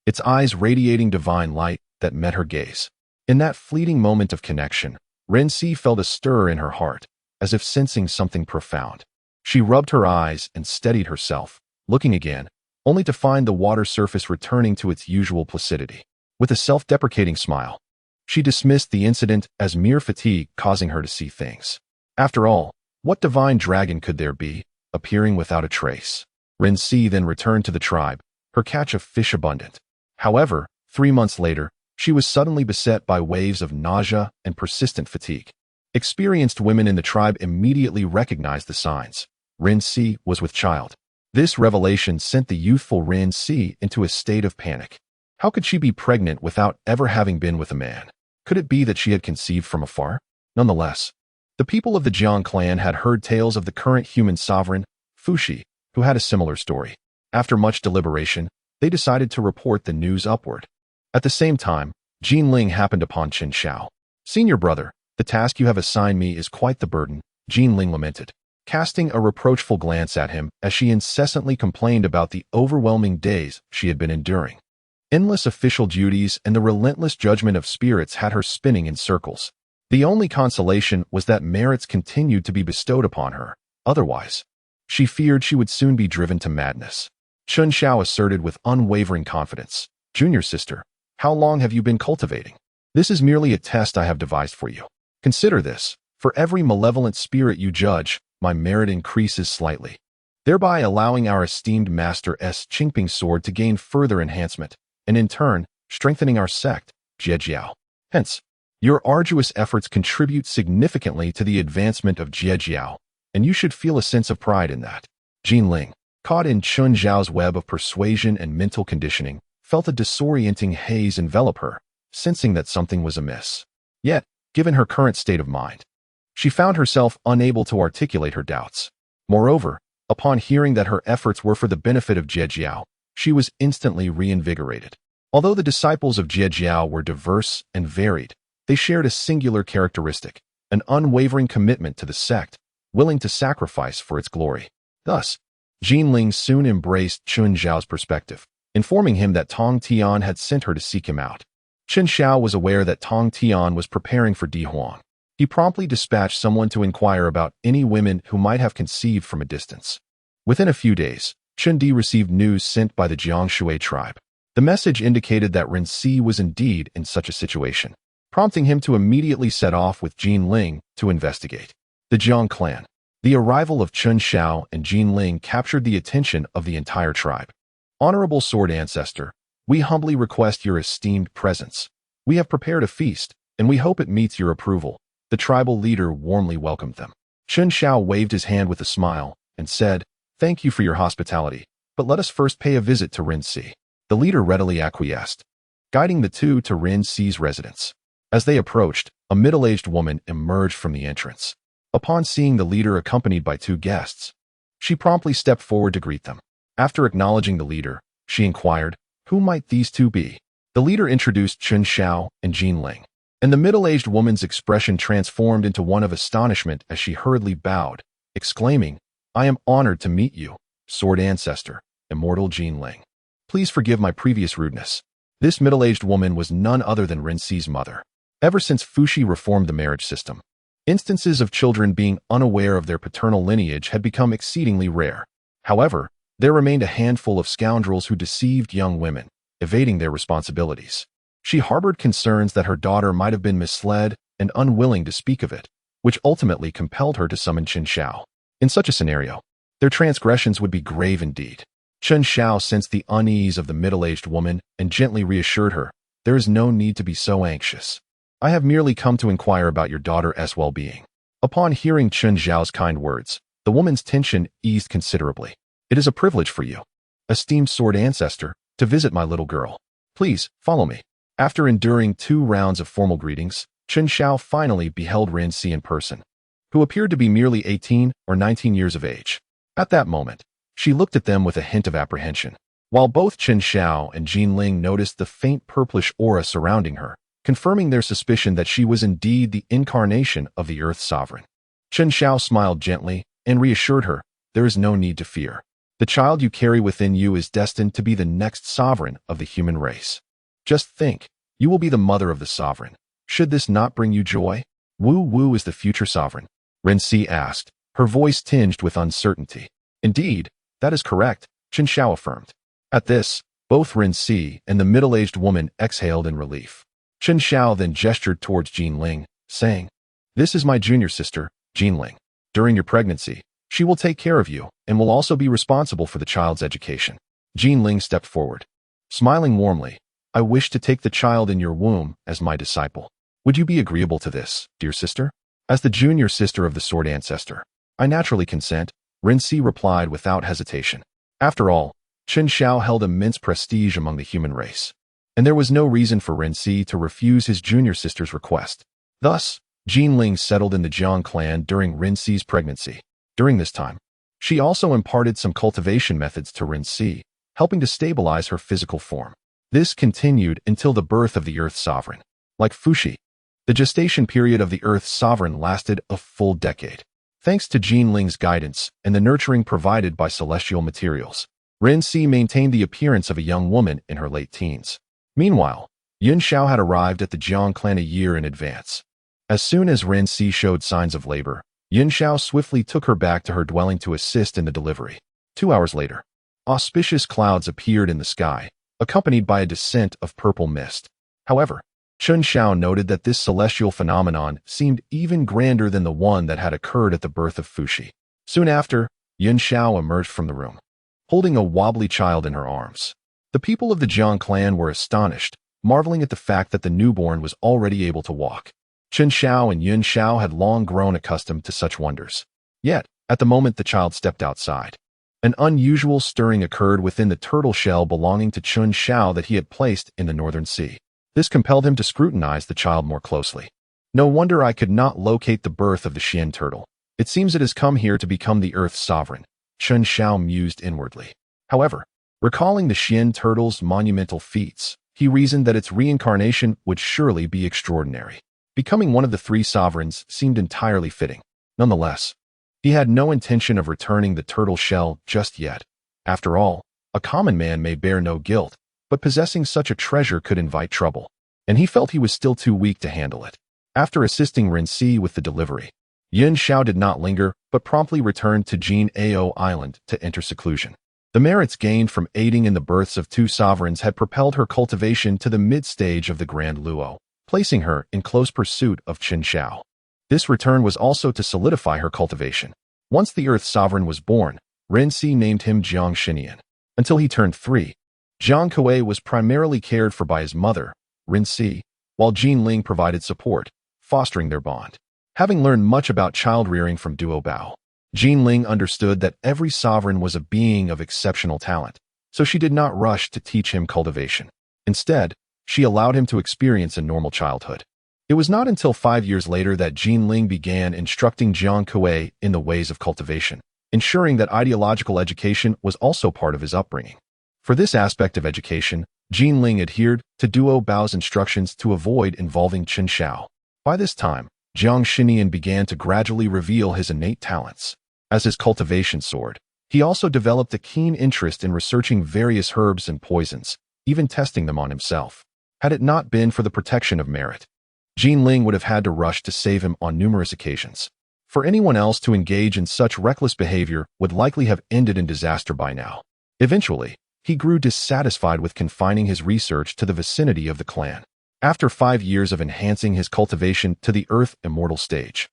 its eyes radiating divine light that met her gaze. In that fleeting moment of connection, Rinci felt a stir in her heart, as if sensing something profound. She rubbed her eyes and steadied herself, looking again, only to find the water surface returning to its usual placidity. With a self-deprecating smile, she dismissed the incident as mere fatigue causing her to see things. After all, what divine dragon could there be, appearing without a trace? Rinci then returned to the tribe, her catch of fish abundant. However, 3 months later, she was suddenly beset by waves of nausea and persistent fatigue. Experienced women in the tribe immediately recognized the signs. Rinci was with child. This revelation sent the youthful Rinci into a state of panic. How could she be pregnant without ever having been with a man? Could it be that she had conceived from afar? Nonetheless, the people of the Jiang clan had heard tales of the current human sovereign, Fuxi, who had a similar story. After much deliberation, they decided to report the news upward. At the same time, Jin Ling happened upon Chun Xiao. "Senior brother, the task you have assigned me is quite the burden," Jin Ling lamented, casting a reproachful glance at him as she incessantly complained about the overwhelming days she had been enduring. Endless official duties and the relentless judgment of spirits had her spinning in circles. The only consolation was that merits continued to be bestowed upon her. Otherwise, she feared she would soon be driven to madness. Chun Xiao asserted with unwavering confidence, "Junior sister, how long have you been cultivating? This is merely a test I have devised for you. Consider this, for every malevolent spirit you judge, my merit increases slightly, thereby allowing our esteemed master's Qingping sword to gain further enhancement, and in turn, strengthening our sect, Jiejiao. Hence, your arduous efforts contribute significantly to the advancement of Jiejiao, and you should feel a sense of pride in that." Jin Ling, caught in Chun Zhao's web of persuasion and mental conditioning, felt a disorienting haze envelop her, sensing that something was amiss. Yet, given her current state of mind, she found herself unable to articulate her doubts. Moreover, upon hearing that her efforts were for the benefit of Jiejiao, she was instantly reinvigorated. Although the disciples of Jie Jiao were diverse and varied, they shared a singular characteristic, an unwavering commitment to the sect, willing to sacrifice for its glory. Thus, Jinling soon embraced Chun Xiao's perspective, informing him that Tong Tian had sent her to seek him out. Chen Xiao was aware that Tong Tian was preparing for Di Huang. He promptly dispatched someone to inquire about any women who might have conceived from a distance. Within a few days, Chen Di received news sent by the Jiangshui tribe. The message indicated that Ren Si was indeed in such a situation, prompting him to immediately set off with Jin Ling to investigate. The Jiang clan. The arrival of Chen Xiao and Jin Ling captured the attention of the entire tribe. Honorable Sword Ancestor, we humbly request your esteemed presence. We have prepared a feast, and we hope it meets your approval. The tribal leader warmly welcomed them. Chen Xiao waved his hand with a smile and said, "Thank you for your hospitality, but let us first pay a visit to Ren Si." The leader readily acquiesced, guiding the two to Ren Si's residence. As they approached, a middle-aged woman emerged from the entrance. Upon seeing the leader accompanied by two guests, she promptly stepped forward to greet them. After acknowledging the leader, she inquired, "Who might these two be?" The leader introduced Chen Xiao and Jin Ling, and the middle-aged woman's expression transformed into one of astonishment as she hurriedly bowed, exclaiming, "I am honored to meet you, Sword Ancestor, Immortal Jin Ling. Please forgive my previous rudeness." This middle-aged woman was none other than Ren Si's mother. Ever since Fuxi reformed the marriage system, instances of children being unaware of their paternal lineage had become exceedingly rare. However, there remained a handful of scoundrels who deceived young women, evading their responsibilities. She harbored concerns that her daughter might have been misled and unwilling to speak of it, which ultimately compelled her to summon Chen Xiao. In such a scenario, their transgressions would be grave indeed. Chen Xiao sensed the unease of the middle-aged woman and gently reassured her, "There is no need to be so anxious. I have merely come to inquire about your daughter's well-being." Upon hearing Chen Xiao's kind words, the woman's tension eased considerably. "It is a privilege for you, esteemed Sword Ancestor, to visit my little girl. Please, follow me." After enduring 2 rounds of formal greetings, Chen Xiao finally beheld Ren Si in person, who appeared to be merely 18 or 19 years of age. At that moment, she looked at them with a hint of apprehension, while both Chen Xiao and Jin Ling noticed the faint purplish aura surrounding her, confirming their suspicion that she was indeed the incarnation of the Earth Sovereign. Chen Xiao smiled gently and reassured her, "There is no need to fear. The child you carry within you is destined to be the next sovereign of the human race. Just think, you will be the mother of the sovereign. Should this not bring you joy?" "Wu Wu is the future sovereign?" Ren Si asked, her voice tinged with uncertainty. "Indeed, that is correct," Chen Xiao affirmed. At this, both Ren Si and the middle-aged woman exhaled in relief. Chen Xiao then gestured towards Jin Ling, saying, "This is my junior sister, Jin Ling. During your pregnancy, she will take care of you and will also be responsible for the child's education." Jin Ling stepped forward, smiling warmly. "I wish to take the child in your womb as my disciple. Would you be agreeable to this, dear sister?" "As the junior sister of the Sword Ancestor, I naturally consent," Ren Si replied without hesitation. After all, Chen Xiao held immense prestige among the human race, and there was no reason for Ren Si to refuse his junior sister's request. Thus, Jin Ling settled in the Jiang clan during Ren Si's pregnancy. During this time, she also imparted some cultivation methods to Ren Si, helping to stabilize her physical form. This continued until the birth of the Earth Sovereign. Like Fuxi, the gestation period of the Earth Sovereign lasted a full decade. Thanks to Jin Ling's guidance and the nurturing provided by celestial materials, Ren Si maintained the appearance of a young woman in her late teens. Meanwhile, Yun Xiao had arrived at the Jiang clan a year in advance. As soon as Ren Si showed signs of labor, Yun Xiao swiftly took her back to her dwelling to assist in the delivery. 2 hours later, auspicious clouds appeared in the sky, accompanied by a descent of purple mist. However, Chen Xiao noted that this celestial phenomenon seemed even grander than the one that had occurred at the birth of Fuxi. Soon after, Yun Xiao emerged from the room, holding a wobbly child in her arms. The people of the Jiang clan were astonished, marveling at the fact that the newborn was already able to walk. Chen Xiao and Yun Xiao had long grown accustomed to such wonders. Yet, at the moment the child stepped outside, an unusual stirring occurred within the turtle shell belonging to Chen Xiao that he had placed in the northern sea. This compelled him to scrutinize the child more closely. "No wonder I could not locate the birth of the Xian turtle. It seems it has come here to become the Earth's sovereign," Chen Xiao mused inwardly. However, recalling the Xian turtle's monumental feats, He reasoned that its reincarnation would surely be extraordinary. Becoming one of the three sovereigns seemed entirely fitting. Nonetheless, he had no intention of returning the turtle shell just yet. After all, a common man may bear no guilt, but possessing such a treasure could invite trouble, and he felt he was still too weak to handle it. After assisting Ren-Si with the delivery, Yun Xiao did not linger, but promptly returned to Jin Ao Island to enter seclusion. The merits gained from aiding in the births of two sovereigns had propelled her cultivation to the mid-stage of the Grand Luo, placing her in close pursuit of Qin Xiao. This return was also to solidify her cultivation. Once the Earth Sovereign was born, Ren-Si named him Jiang Xinian. Until he turned 3, Jiang Kuei was primarily cared for by his mother, Ren-Si, while Jin Ling provided support, fostering their bond. Having learned much about child-rearing from Duo Bao, Jin Ling understood that every sovereign was a being of exceptional talent, so she did not rush to teach him cultivation. Instead, she allowed him to experience a normal childhood. It was not until 5 years later that Jin Ling began instructing Jiang Kuei in the ways of cultivation, ensuring that ideological education was also part of his upbringing. For this aspect of education, Jin Ling adhered to Duo Bao's instructions to avoid involving Qin Xiao. By this time, Jiang Xinian began to gradually reveal his innate talents. As his cultivation soared, he also developed a keen interest in researching various herbs and poisons, even testing them on himself. Had it not been for the protection of merit, Jin Ling would have had to rush to save him on numerous occasions. For anyone else to engage in such reckless behavior would likely have ended in disaster by now. Eventually, he grew dissatisfied with confining his research to the vicinity of the clan. After 5 years of enhancing his cultivation to the Earth Immortal stage,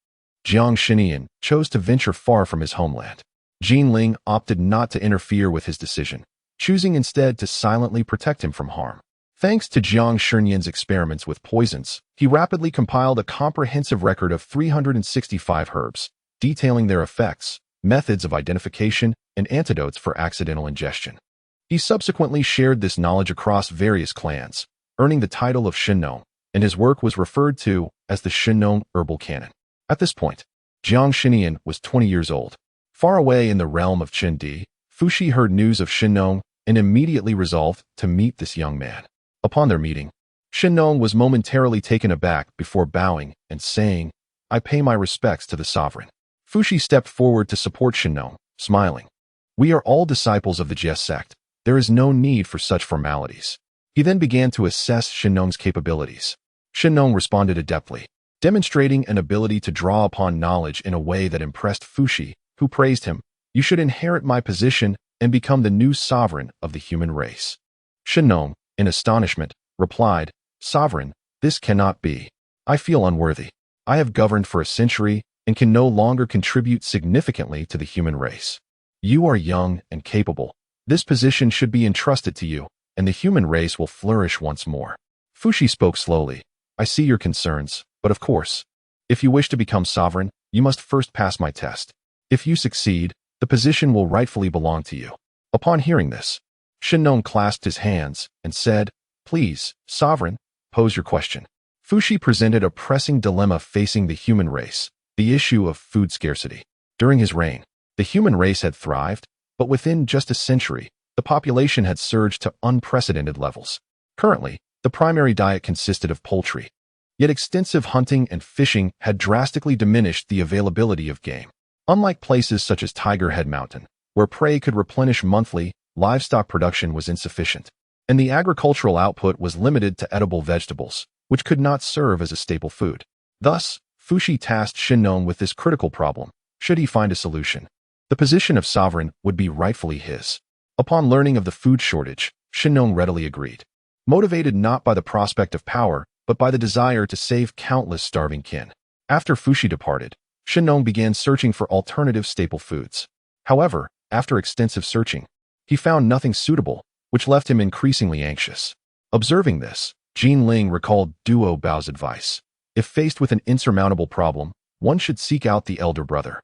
Jiang Xinian chose to venture far from his homeland. Jin Ling opted not to interfere with his decision, choosing instead to silently protect him from harm. Thanks to Jiang Xinian's experiments with poisons, he rapidly compiled a comprehensive record of 365 herbs, detailing their effects, methods of identification, and antidotes for accidental ingestion. He subsequently shared this knowledge across various clans, earning the title of Shinnong, and his work was referred to as the Shinnong Herbal Canon. At this point, Jiang Xinian was 20 years old. Far away in the realm of Qindi, Fushi heard news of Shinnong and immediately resolved to meet this young man. Upon their meeting, Shinnong was momentarily taken aback before bowing and saying, "I pay my respects to the sovereign." Fushi stepped forward to support Shinnong, smiling. "We are all disciples of the Jie sect. There is no need for such formalities." He then began to assess Shinnong's capabilities. Shinnong responded adeptly, demonstrating an ability to draw upon knowledge in a way that impressed Fushi, who praised him. "You should inherit my position and become the new sovereign of the human race." Shinnong, in astonishment, replied, "Sovereign, this cannot be. I feel unworthy. I have governed for a century and can no longer contribute significantly to the human race. You are young and capable. This position should be entrusted to you, and the human race will flourish once more." Fushi spoke slowly. "I see your concerns, but of course, if you wish to become sovereign, you must first pass my test. If you succeed, the position will rightfully belong to you." Upon hearing this, Shinnong clasped his hands and said, "Please, sovereign, pose your question." Fushi presented a pressing dilemma facing the human race, the issue of food scarcity. During his reign, the human race had thrived, but within just a century, the population had surged to unprecedented levels. Currently, the primary diet consisted of poultry. Yet extensive hunting and fishing had drastically diminished the availability of game. Unlike places such as Tiger Head Mountain, where prey could replenish monthly, livestock production was insufficient, and the agricultural output was limited to edible vegetables, which could not serve as a staple food. Thus, Fushi tasked Shinnong with this critical problem. Should he find a solution, the position of sovereign would be rightfully his. Upon learning of the food shortage, Shinnong readily agreed. Motivated not by the prospect of power, but by the desire to save countless starving kin. After Fushi departed, Shinnong began searching for alternative staple foods. However, after extensive searching, he found nothing suitable, which left him increasingly anxious. Observing this, Jin Ling recalled Duo Bao's advice. If faced with an insurmountable problem, one should seek out the elder brother,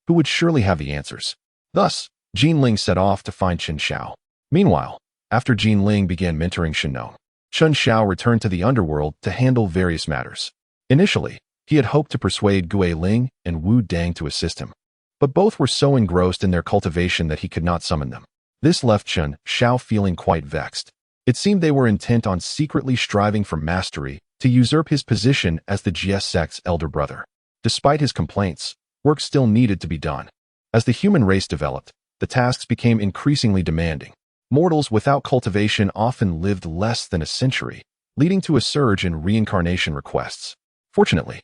who would surely have the answers. Thus, Jin Ling set off to find Qin Xiao. Meanwhile, after Jin Ling began mentoring Shinnong, Qin Xiao returned to the underworld to handle various matters. Initially, he had hoped to persuade Gui Ling and Wu Dang to assist him, but both were so engrossed in their cultivation that he could not summon them. This left Qin Xiao feeling quite vexed. It seemed they were intent on secretly striving for mastery to usurp his position as the GS sect's elder brother. Despite his complaints, work still needed to be done. As the human race developed, the tasks became increasingly demanding. Mortals without cultivation often lived less than a century, leading to a surge in reincarnation requests. Fortunately,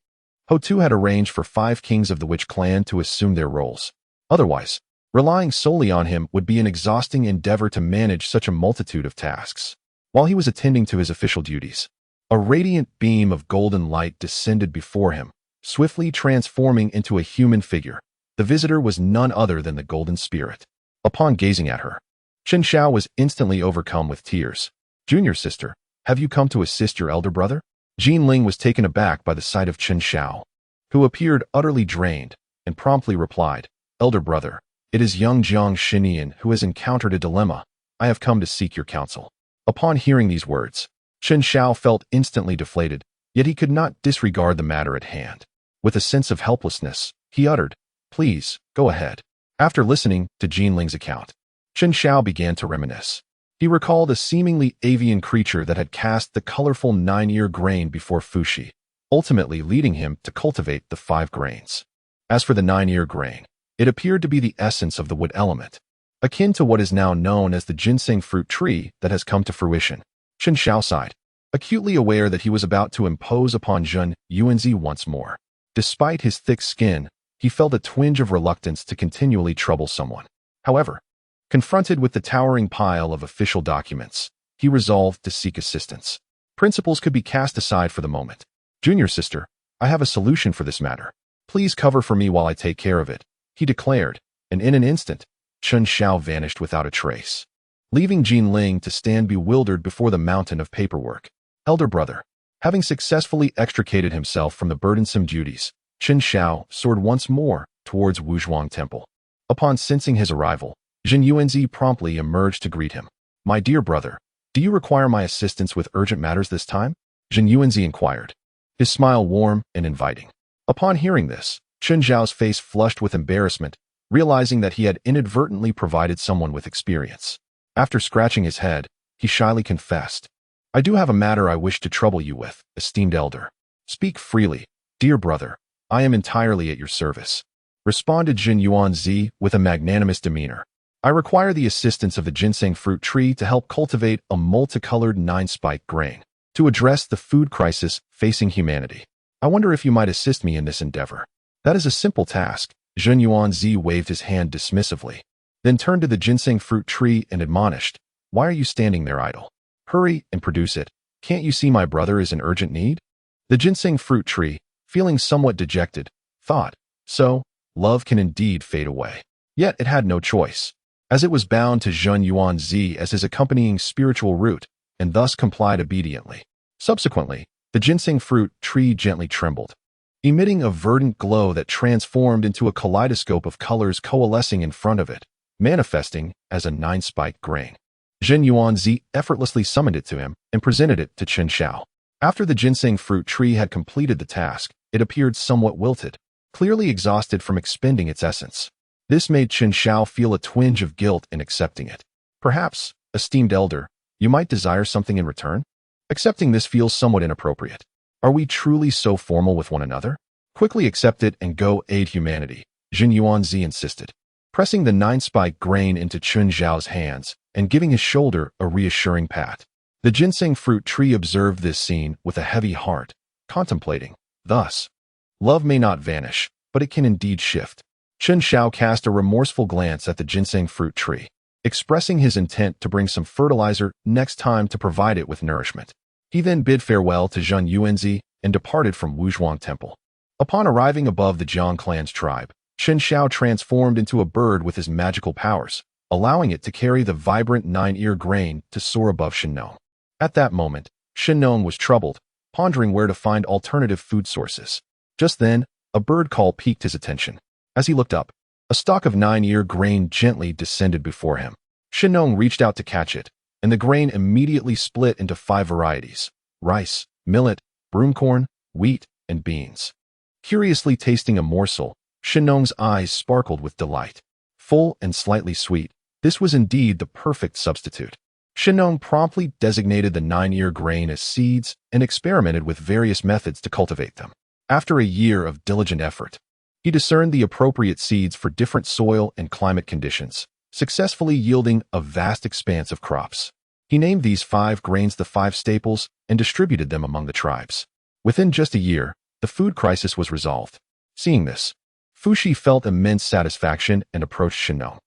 Ho-Tu had arranged for 5 kings of the Witch clan to assume their roles. Otherwise, relying solely on him would be an exhausting endeavor to manage such a multitude of tasks. While he was attending to his official duties, a radiant beam of golden light descended before him, swiftly transforming into a human figure. The visitor was none other than the Golden Spirit. Upon gazing at her, Chen Xiao was instantly overcome with tears. "Junior sister, have you come to assist your elder brother?" Jin Ling was taken aback by the sight of Chen Xiao, who appeared utterly drained, and promptly replied, "Elder brother, it is young Jiang Xinian who has encountered a dilemma. I have come to seek your counsel." Upon hearing these words, Chen Xiao felt instantly deflated, yet he could not disregard the matter at hand. With a sense of helplessness, he uttered, "Please, go ahead." After listening to Jin Ling's account, Chen Xiao began to reminisce. He recalled a seemingly avian creature that had cast the colorful 9-ear grain before Fuxi, ultimately leading him to cultivate the 5 grains. As for the 9-ear grain, it appeared to be the essence of the wood element, akin to what is now known as the ginseng fruit tree that has come to fruition. Chen Xiao sighed, acutely aware that he was about to impose upon Zhen Yuanzi once more. Despite his thick skin, he felt a twinge of reluctance to continually trouble someone. However, confronted with the towering pile of official documents, he resolved to seek assistance. Principles could be cast aside for the moment. "Junior sister, I have a solution for this matter. Please cover for me while I take care of it," he declared, and in an instant, Chen Xiao vanished without a trace, leaving Jin Ling to stand bewildered before the mountain of paperwork. Elder brother, having successfully extricated himself from the burdensome duties, Chen Xiao soared once more towards Wuzhuang Temple. Upon sensing his arrival, Zhen Yuanzi promptly emerged to greet him. "My dear brother, do you require my assistance with urgent matters this time?" Zhen Yuanzi inquired, his smile warm and inviting. Upon hearing this, Chen Xiao's face flushed with embarrassment, realizing that he had inadvertently provided someone with experience. After scratching his head, he shyly confessed, "I do have a matter I wish to trouble you with, esteemed elder." "Speak freely, dear brother. I am entirely at your service," responded Zhen Yuanzi with a magnanimous demeanor. "I require the assistance of the ginseng fruit tree to help cultivate a multicolored 9-spike grain to address the food crisis facing humanity. I wonder if you might assist me in this endeavor." "That is a simple task." Zhen Yuanzi waved his hand dismissively, then turned to the ginseng fruit tree and admonished, "Why are you standing there idle? Hurry and produce it. Can't you see my brother is in urgent need?" The ginseng fruit tree, feeling somewhat dejected, thought, "So, love can indeed fade away." Yet it had no choice, as it was bound to Zhen Yuanzi as his accompanying spiritual root, and thus complied obediently. Subsequently, the ginseng fruit tree gently trembled, emitting a verdant glow that transformed into a kaleidoscope of colors coalescing in front of it, manifesting as a 9-spiked grain. Zhen Yuanzi effortlessly summoned it to him and presented it to Chen Xiao. After the ginseng fruit tree had completed the task, it appeared somewhat wilted, clearly exhausted from expending its essence. This made Chen Xiao feel a twinge of guilt in accepting it. "Perhaps, esteemed elder, you might desire something in return? Accepting this feels somewhat inappropriate. Are we truly so formal with one another? Quickly accept it and go aid humanity," Zhen Yuanzi insisted, pressing the 9-spike grain into Chen Xiao's hands and giving his shoulder a reassuring pat. The ginseng fruit tree observed this scene with a heavy heart, contemplating, "Thus, love may not vanish, but it can indeed shift." Chen Xiao cast a remorseful glance at the ginseng fruit tree, expressing his intent to bring some fertilizer next time to provide it with nourishment. He then bid farewell to Zhen Yuanzi and departed from Wuzhuang Temple. Upon arriving above the Jiang clan's tribe, Chen Xiao transformed into a bird with his magical powers, allowing it to carry the vibrant 9-ear grain to soar above Shinnong. At that moment, Shinnong was troubled, pondering where to find alternative food sources. Just then, a bird call piqued his attention. As he looked up, a stalk of 9-ear grain gently descended before him. Shinnong reached out to catch it, and the grain immediately split into 5 varieties: rice, millet, broomcorn, wheat, and beans. Curiously tasting a morsel, Shinnong's eyes sparkled with delight. Full and slightly sweet, this was indeed the perfect substitute. Shinnong promptly designated the 9-ear grain as seeds and experimented with various methods to cultivate them. After a year of diligent effort, he discerned the appropriate seeds for different soil and climate conditions, successfully yielding a vast expanse of crops. He named these 5 grains the 5 staples and distributed them among the tribes. Within just a year, the food crisis was resolved. Seeing this, Fushi felt immense satisfaction and approached Shinnong,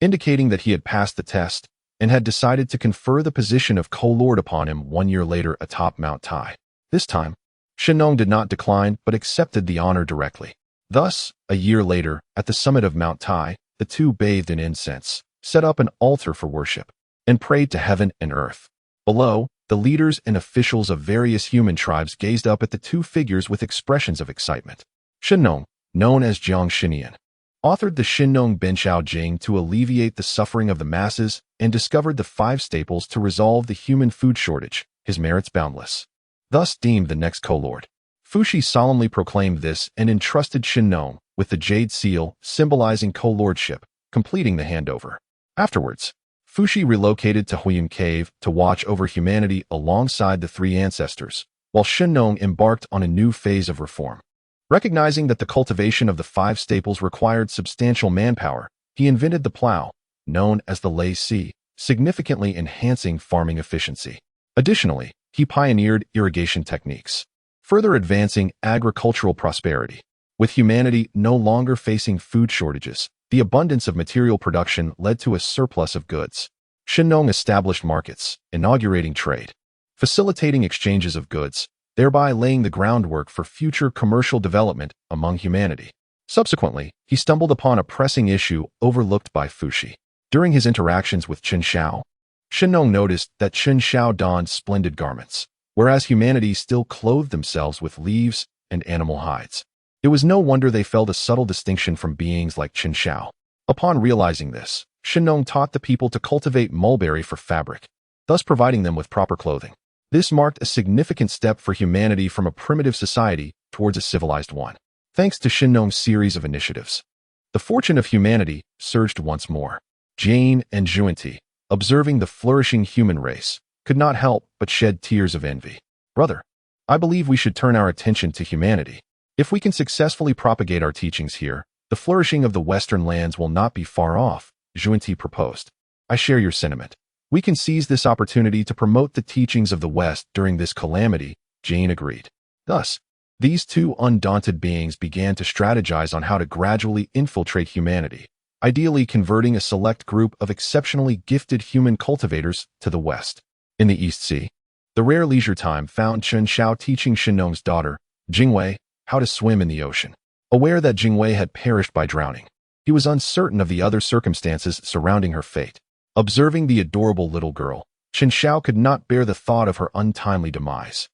indicating that he had passed the test and had decided to confer the position of co-lord upon him 1 year later atop Mount Tai. This time, Shinnong did not decline but accepted the honor directly. Thus, a year later, at the summit of Mount Tai, the two bathed in incense, set up an altar for worship, and prayed to heaven and earth. Below, the leaders and officials of various human tribes gazed up at the two figures with expressions of excitement. Shinnong, known as Jiang Shinian, authored the Shinnong Benchao Jing to alleviate the suffering of the masses and discovered the 5 staples to resolve the human food shortage, his merits boundless. Thus deemed the next co-lord. Fushi solemnly proclaimed this and entrusted Shinnong with the jade seal symbolizing co-lordship, completing the handover. Afterwards, Fushi relocated to Huiyun Cave to watch over humanity alongside the 3 ancestors, while Shinnong embarked on a new phase of reform. Recognizing that the cultivation of the 5 staples required substantial manpower, he invented the plow, known as the Lei Si, significantly enhancing farming efficiency. Additionally, he pioneered irrigation techniques, further advancing agricultural prosperity. With humanity no longer facing food shortages, the abundance of material production led to a surplus of goods. Shinnong established markets, inaugurating trade, facilitating exchanges of goods, thereby laying the groundwork for future commercial development among humanity. Subsequently, he stumbled upon a pressing issue overlooked by Fushi. During his interactions with Chen Xiao, Shinnong noticed that Chen Xiao donned splendid garments, whereas humanity still clothed themselves with leaves and animal hides. It was no wonder they felt a subtle distinction from beings like Chen Xiao. Upon realizing this, Shinnong taught the people to cultivate mulberry for fabric, thus providing them with proper clothing. This marked a significant step for humanity from a primitive society towards a civilized one. Thanks to Shinnong's series of initiatives, the fortune of humanity surged once more. Jane and Juanti, observing the flourishing human race, could not help but shed tears of envy. Brother, I believe we should turn our attention to humanity. If we can successfully propagate our teachings here, the flourishing of the Western lands will not be far off, Juanti proposed. I share your sentiment. We can seize this opportunity to promote the teachings of the West during this calamity, Jane agreed. Thus, these two undaunted beings began to strategize on how to gradually infiltrate humanity, ideally converting a select group of exceptionally gifted human cultivators to the West. In the East Sea, the rare leisure time found Chen Xiao teaching Shinnong's daughter, Jingwei, how to swim in the ocean. Aware that Jingwei had perished by drowning, he was uncertain of the other circumstances surrounding her fate. Observing the adorable little girl, Chen Xiao could not bear the thought of her untimely demise.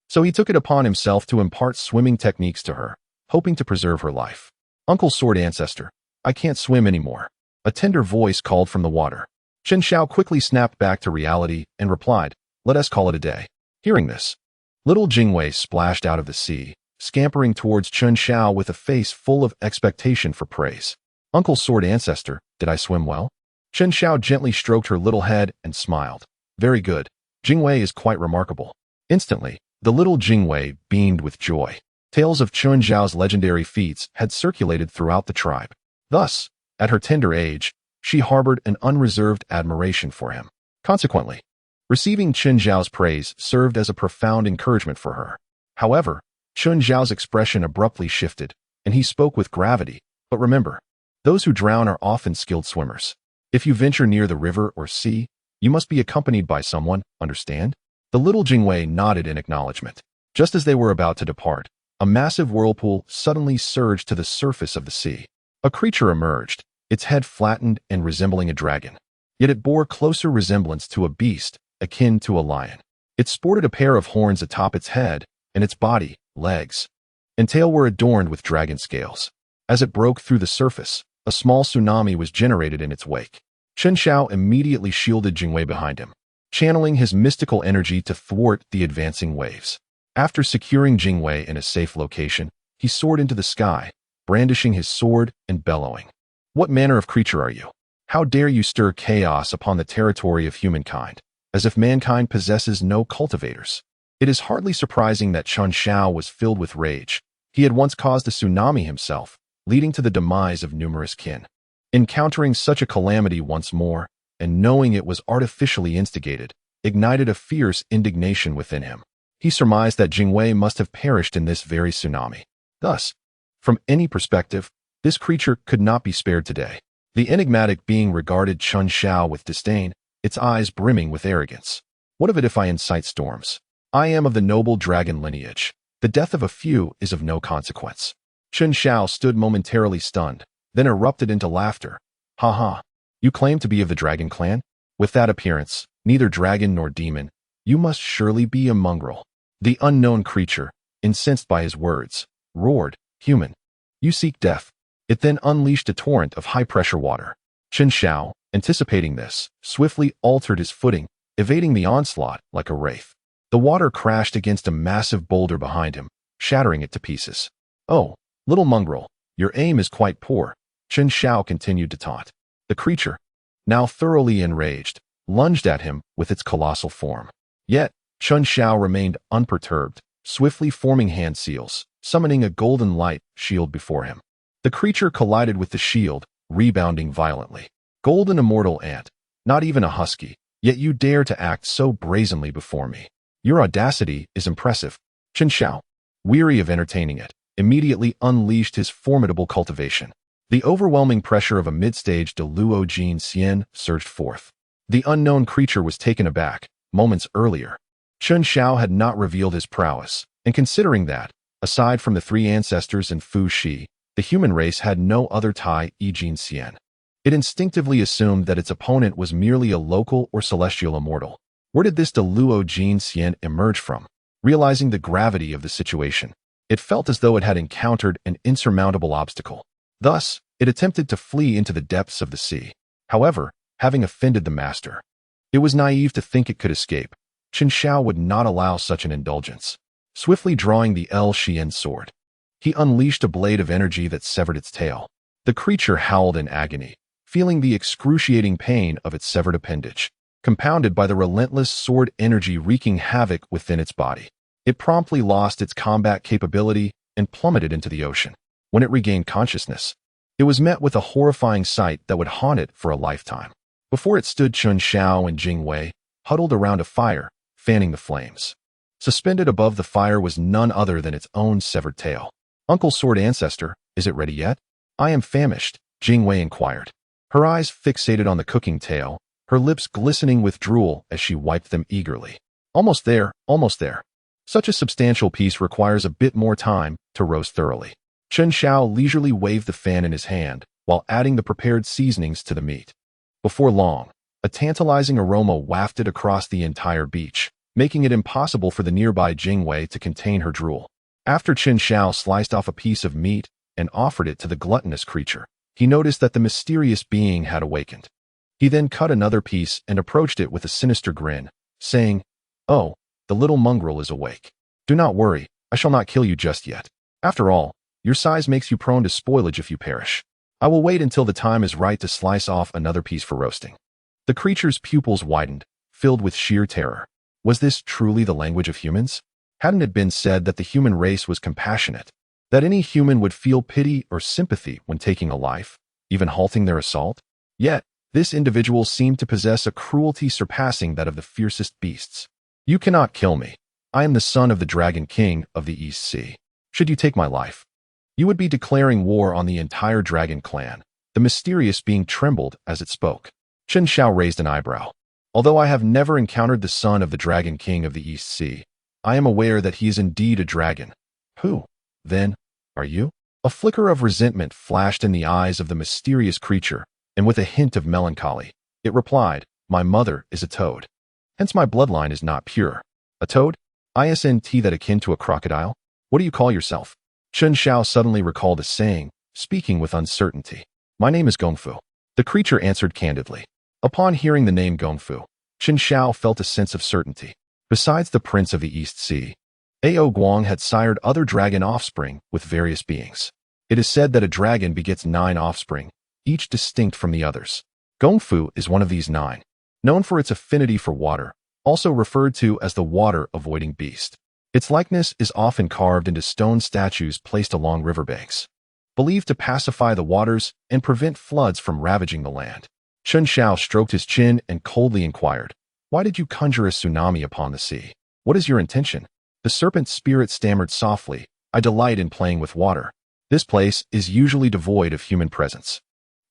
So he took it upon himself to impart swimming techniques to her, hoping to preserve her life. Uncle Sword Ancestor, I can't swim anymore. A tender voice called from the water. Chen Xiao quickly snapped back to reality and replied, let us call it a day. Hearing this, little Jingwei splashed out of the sea, scampering towards Chen Xiao with a face full of expectation for praise. Uncle Sword Ancestor, did I swim well? Chen Xiao gently stroked her little head and smiled. Very good. Jingwei is quite remarkable. Instantly, the little Jingwei beamed with joy. Tales of Chen Xiao's legendary feats had circulated throughout the tribe. Thus, at her tender age, she harbored an unreserved admiration for him. Consequently, receiving Chen Xiao's praise served as a profound encouragement for her. However, Chen Xiao's expression abruptly shifted, and he spoke with gravity. But remember, those who drown are often skilled swimmers. If you venture near the river or sea, you must be accompanied by someone, understand? The little Jingwei nodded in acknowledgement. Just as they were about to depart, a massive whirlpool suddenly surged to the surface of the sea. A creature emerged, its head flattened and resembling a dragon. Yet it bore closer resemblance to a beast, akin to a lion. It sported a pair of horns atop its head, and its body, legs, and tail were adorned with dragon scales. As it broke through the surface, a small tsunami was generated in its wake. Chen Xiao immediately shielded Jingwei behind him, channeling his mystical energy to thwart the advancing waves. After securing Jingwei in a safe location, he soared into the sky, brandishing his sword and bellowing. What manner of creature are you? How dare you stir chaos upon the territory of humankind? as if mankind possesses no cultivators. It is hardly surprising that Chen Xiao was filled with rage. He had once caused a tsunami himself, leading to the demise of numerous kin. Encountering such a calamity once more, and knowing it was artificially instigated, ignited a fierce indignation within him. He surmised that Jingwei must have perished in this very tsunami. Thus, from any perspective, this creature could not be spared today. The enigmatic being regarded Chen Xiao with disdain, its eyes brimming with arrogance. What of it if I incite storms? I am of the noble dragon lineage. The death of a few is of no consequence. Chen Xiao stood momentarily stunned, then erupted into laughter. Ha ha! You claim to be of the dragon clan? With that appearance, neither dragon nor demon, you must surely be a mongrel. The unknown creature, incensed by his words, roared, Human! You seek death. It then unleashed a torrent of high-pressure water. Chen Xiao, anticipating this, swiftly altered his footing, evading the onslaught like a wraith. The water crashed against a massive boulder behind him, shattering it to pieces. Oh, little mongrel, your aim is quite poor, Chen Xiao continued to taunt. The creature, now thoroughly enraged, lunged at him with its colossal form. Yet, Chen Xiao remained unperturbed, swiftly forming hand seals, summoning a golden light shield before him. The creature collided with the shield, rebounding violently. Golden immortal ant, not even a husky, yet you dare to act so brazenly before me. Your audacity is impressive. Chen Xiao, weary of entertaining it, immediately unleashed his formidable cultivation. The overwhelming pressure of a mid-stage de Luo Jin Xian surged forth. The unknown creature was taken aback. Moments earlier, Chen Xiao had not revealed his prowess, and considering that, aside from the three ancestors and Fu Shi, the human race had no other Tai Jin Xian. It instinctively assumed that its opponent was merely a local or celestial immortal. Where did this de Luo Jin Xian emerge from? Realizing the gravity of the situation, it felt as though it had encountered an insurmountable obstacle. Thus, it attempted to flee into the depths of the sea. However, having offended the master, it was naive to think it could escape. Chen Xiao would not allow such an indulgence. Swiftly drawing the El Xian sword, he unleashed a blade of energy that severed its tail. The creature howled in agony, feeling the excruciating pain of its severed appendage, compounded by the relentless sword energy wreaking havoc within its body. It promptly lost its combat capability and plummeted into the ocean. When it regained consciousness, it was met with a horrifying sight that would haunt it for a lifetime. Before it stood Chen Xiao and Jingwei, huddled around a fire, fanning the flames. Suspended above the fire was none other than its own severed tail. Uncle Sword Ancestor, is it ready yet? I am famished, Jingwei inquired. Her eyes fixated on the cooking tail, her lips glistening with drool as she wiped them eagerly. Almost there, almost there. Such a substantial piece requires a bit more time to roast thoroughly. Chen Xiao leisurely waved the fan in his hand, while adding the prepared seasonings to the meat. Before long, a tantalizing aroma wafted across the entire beach, making it impossible for the nearby Jingwei to contain her drool. After Chen Xiao sliced off a piece of meat and offered it to the gluttonous creature, he noticed that the mysterious being had awakened. He then cut another piece and approached it with a sinister grin, saying, Oh, the little mongrel is awake. Do not worry, I shall not kill you just yet. After all, your size makes you prone to spoilage if you perish. I will wait until the time is right to slice off another piece for roasting. The creature's pupils widened, filled with sheer terror. Was this truly the language of humans? Hadn't it been said that the human race was compassionate, that any human would feel pity or sympathy when taking a life, even halting their assault? Yet, this individual seemed to possess a cruelty surpassing that of the fiercest beasts. You cannot kill me. I am the son of the Dragon King of the East Sea. Should you take my life, you would be declaring war on the entire dragon clan. The mysterious being trembled as it spoke. Chen Xiao raised an eyebrow. Although I have never encountered the son of the Dragon King of the East Sea, I am aware that he is indeed a dragon. Who, then, are you? A flicker of resentment flashed in the eyes of the mysterious creature, and with a hint of melancholy, it replied, My mother is a toad. Hence my bloodline is not pure. A toad? Isn't that akin to a crocodile? What do you call yourself? Chen Xiao suddenly recalled a saying, speaking with uncertainty. My name is Gongfu. The creature answered candidly. Upon hearing the name Gongfu, Chen Xiao felt a sense of certainty. Besides the Prince of the East Sea, Ao Guang had sired other dragon offspring with various beings. It is said that a dragon begets 9 offspring, each distinct from the others. Gongfu is one of these 9. Known for its affinity for water, also referred to as the water-avoiding beast. Its likeness is often carved into stone statues placed along riverbanks, believed to pacify the waters and prevent floods from ravaging the land. Chen Xiao stroked his chin and coldly inquired, "Why did you conjure a tsunami upon the sea? What is your intention?" The serpent spirit stammered softly, "I delight in playing with water. This place is usually devoid of human presence.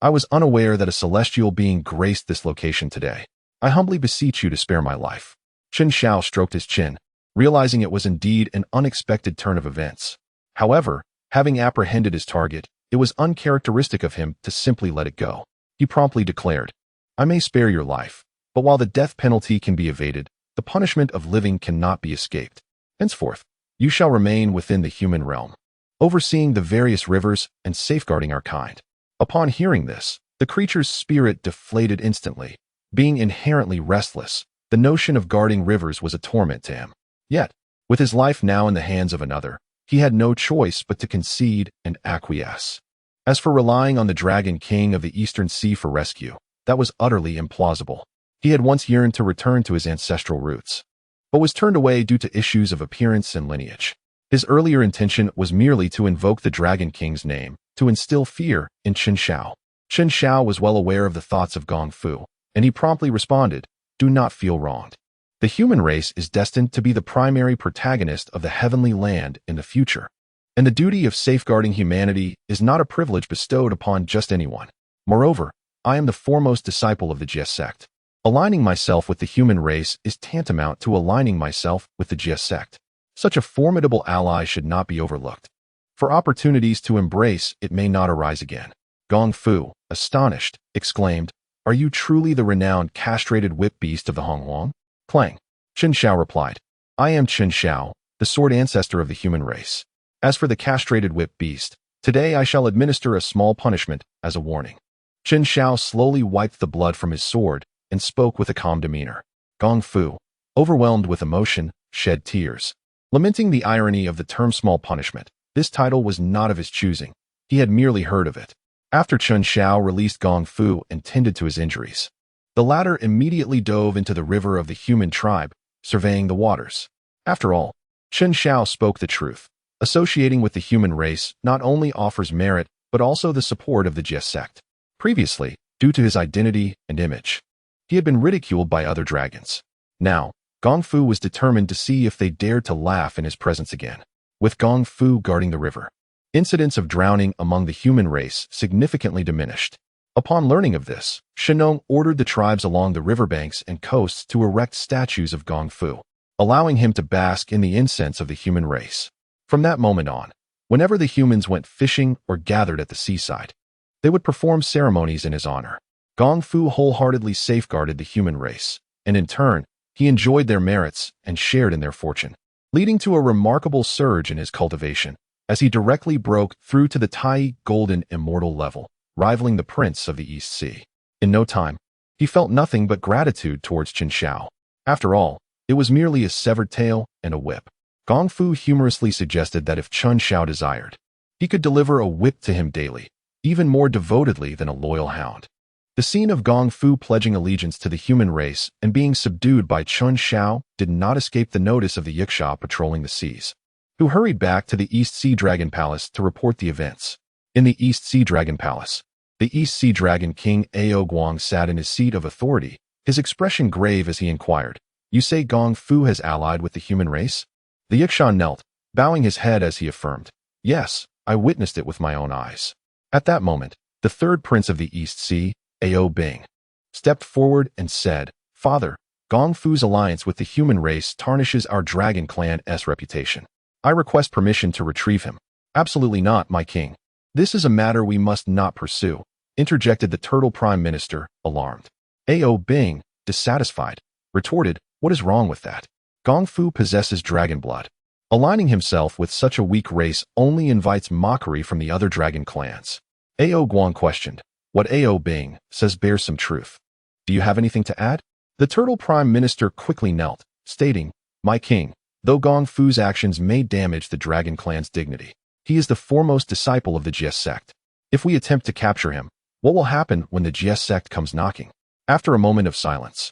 I was unaware that a celestial being graced this location today. I humbly beseech you to spare my life." Chen Xiao stroked his chin, realizing it was indeed an unexpected turn of events. However, having apprehended his target, it was uncharacteristic of him to simply let it go. He promptly declared, "I may spare your life, but while the death penalty can be evaded, the punishment of living cannot be escaped. Henceforth, you shall remain within the human realm, overseeing the various rivers and safeguarding our kind." Upon hearing this, the creature's spirit deflated instantly. Being inherently restless, the notion of guarding rivers was a torment to him. Yet, with his life now in the hands of another, he had no choice but to concede and acquiesce. As for relying on the Dragon King of the Eastern Sea for rescue, that was utterly implausible. He had once yearned to return to his ancestral roots, but was turned away due to issues of appearance and lineage. His earlier intention was merely to invoke the Dragon King's name, to instill fear in Chen Xiao. Chen Xiao was well aware of the thoughts of Gong Fu, and he promptly responded, "Do not feel wronged. The human race is destined to be the primary protagonist of the heavenly land in the future, and the duty of safeguarding humanity is not a privilege bestowed upon just anyone. Moreover, I am the foremost disciple of the Jie sect. Aligning myself with the human race is tantamount to aligning myself with the Jie sect. Such a formidable ally should not be overlooked. For opportunities to embrace it may not arise again." Gong Fu, astonished, exclaimed, "Are you truly the renowned castrated whip beast of the Honghuang?" Clang. Chen Xiao replied, "I am Chen Xiao, the sword ancestor of the human race. As for the castrated whip beast, today I shall administer a small punishment as a warning." Chen Xiao slowly wiped the blood from his sword and spoke with a calm demeanor. Gong Fu, overwhelmed with emotion, shed tears. Lamenting the irony of the term small punishment, this title was not of his choosing. He had merely heard of it. After Chen Xiao released Gong Fu and tended to his injuries, the latter immediately dove into the river of the human tribe, surveying the waters. After all, Chen Xiao spoke the truth. Associating with the human race not only offers merit, but also the support of the Jie sect. Previously, due to his identity and image, he had been ridiculed by other dragons. Now, Gong Fu was determined to see if they dared to laugh in his presence again. With Gong Fu guarding the river, incidents of drowning among the human race significantly diminished. Upon learning of this, Shenong ordered the tribes along the riverbanks and coasts to erect statues of Gong Fu, allowing him to bask in the incense of the human race. From that moment on, whenever the humans went fishing or gathered at the seaside, they would perform ceremonies in his honor. Gong Fu wholeheartedly safeguarded the human race, and in turn, he enjoyed their merits and shared in their fortune, leading to a remarkable surge in his cultivation, as he directly broke through to the Tai Golden Immortal level, rivaling the Prince of the East Sea. In no time, he felt nothing but gratitude towards Chen Xiao. After all, it was merely a severed tail and a whip. Gong Fu humorously suggested that if Chen Xiao desired, he could deliver a whip to him daily, even more devotedly than a loyal hound. The scene of Gong Fu pledging allegiance to the human race and being subdued by Chen Xiao did not escape the notice of the Yiksha patrolling the seas, who hurried back to the East Sea Dragon Palace to report the events. In the East Sea Dragon Palace, the East Sea Dragon King Ao Guang sat in his seat of authority, his expression grave as he inquired, "You say Gong Fu has allied with the human race?" The Yiksha knelt, bowing his head as he affirmed, "Yes, I witnessed it with my own eyes." At that moment, the third prince of the East Sea, Ao Bing, stepped forward and said, "Father, Gong Fu's alliance with the human race tarnishes our Dragon Clan's reputation. I request permission to retrieve him." "Absolutely not, my king. This is a matter we must not pursue," interjected the Turtle Prime Minister, alarmed. Ao Bing, dissatisfied, retorted, "What is wrong with that? Gong Fu possesses dragon blood. Aligning himself with such a weak race only invites mockery from the other dragon clans." Ao Guang questioned, "What Ao Bing says bears some truth. Do you have anything to add?" The Turtle Prime Minister quickly knelt, stating, "My king, though Gong Fu's actions may damage the Dragon Clan's dignity, he is the foremost disciple of the Jie sect. If we attempt to capture him, what will happen when the Jie sect comes knocking?" After a moment of silence,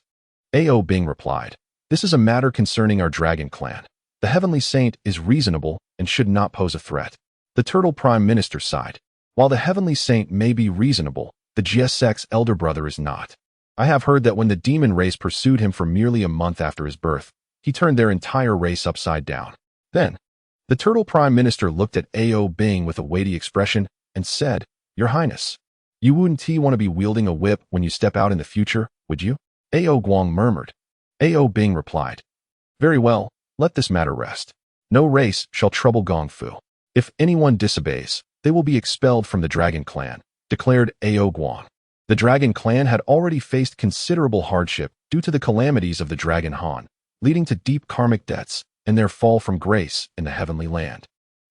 Ao Bing replied, This is a matter concerning our dragon clan. The heavenly saint is reasonable and should not pose a threat. The turtle prime minister sighed. While the heavenly saint may be reasonable, the GSX's elder brother is not. I have heard that when the demon race pursued him for merely a month after his birth, he turned their entire race upside down. Then, the turtle prime minister looked at Ao Bing with a weighty expression and said, "Your Highness, you wouldn't want to be wielding a whip when you step out in the future, would you?" Ao Guang murmured. Ao Bing replied, "Very well, let this matter rest. No race shall trouble Gong Fu. If anyone disobeys, they will be expelled from the Dragon Clan," declared Ao Guang. The Dragon Clan had already faced considerable hardship due to the calamities of the Dragon Han, leading to deep karmic debts and their fall from grace in the heavenly land,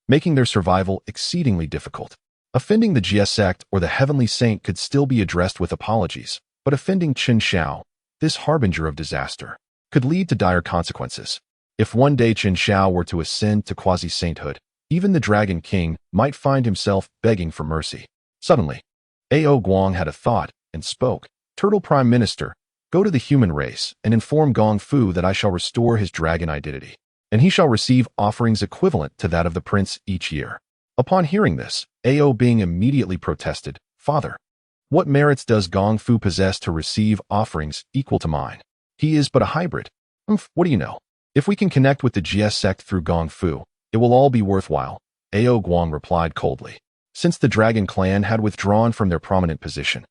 making their survival exceedingly difficult. Offending the Jie sect or the heavenly saint could still be addressed with apologies, but offending Chen Xiao, this harbinger of disaster, could lead to dire consequences. If one day Chen Xiao were to ascend to quasi-sainthood, even the Dragon King might find himself begging for mercy. Suddenly, Ao Guang had a thought and spoke. "Turtle Prime Minister, go to the human race and inform Gong Fu that I shall restore his dragon identity, and he shall receive offerings equivalent to that of the prince each year." Upon hearing this, Ao Bing immediately protested, "Father, what merits does Gong Fu possess to receive offerings equal to mine? He is but a hybrid. What do you know? If we can connect with the Jie sect through Gong Fu, it will all be worthwhile," Ao Guang replied coldly. Since the Dragon Clan had withdrawn from their prominent position,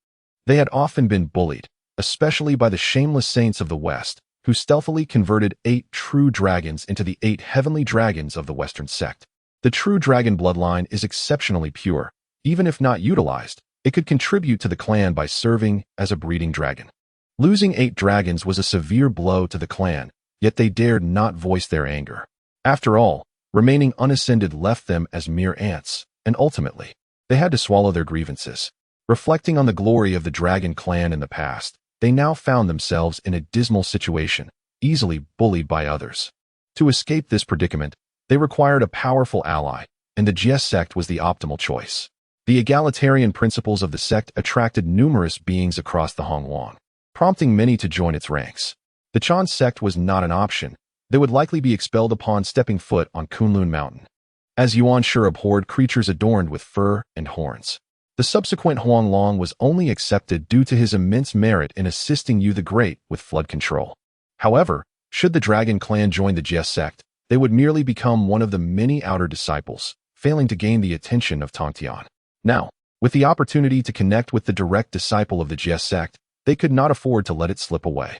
they had often been bullied, especially by the shameless saints of the West, who stealthily converted 8 true dragons into the 8 heavenly dragons of the Western sect. The true dragon bloodline is exceptionally pure. Even if not utilized, it could contribute to the clan by serving as a breeding dragon. Losing 8 dragons was a severe blow to the clan, yet they dared not voice their anger. After all, remaining unascended left them as mere ants, and ultimately, they had to swallow their grievances. Reflecting on the glory of the Dragon Clan in the past, they now found themselves in a dismal situation, easily bullied by others. To escape this predicament, they required a powerful ally, and the Jie sect was the optimal choice. The egalitarian principles of the sect attracted numerous beings across the Hongwang, prompting many to join its ranks. The Chan sect was not an option. They would likely be expelled upon stepping foot on Kunlun Mountain, as Yuan sure abhorred creatures adorned with fur and horns. The subsequent Huang Long was only accepted due to his immense merit in assisting Yu the Great with flood control. However, should the Dragon Clan join the Jie sect, they would merely become one of the many outer disciples, failing to gain the attention of Tongtian. Now, with the opportunity to connect with the direct disciple of the Jie sect, they could not afford to let it slip away.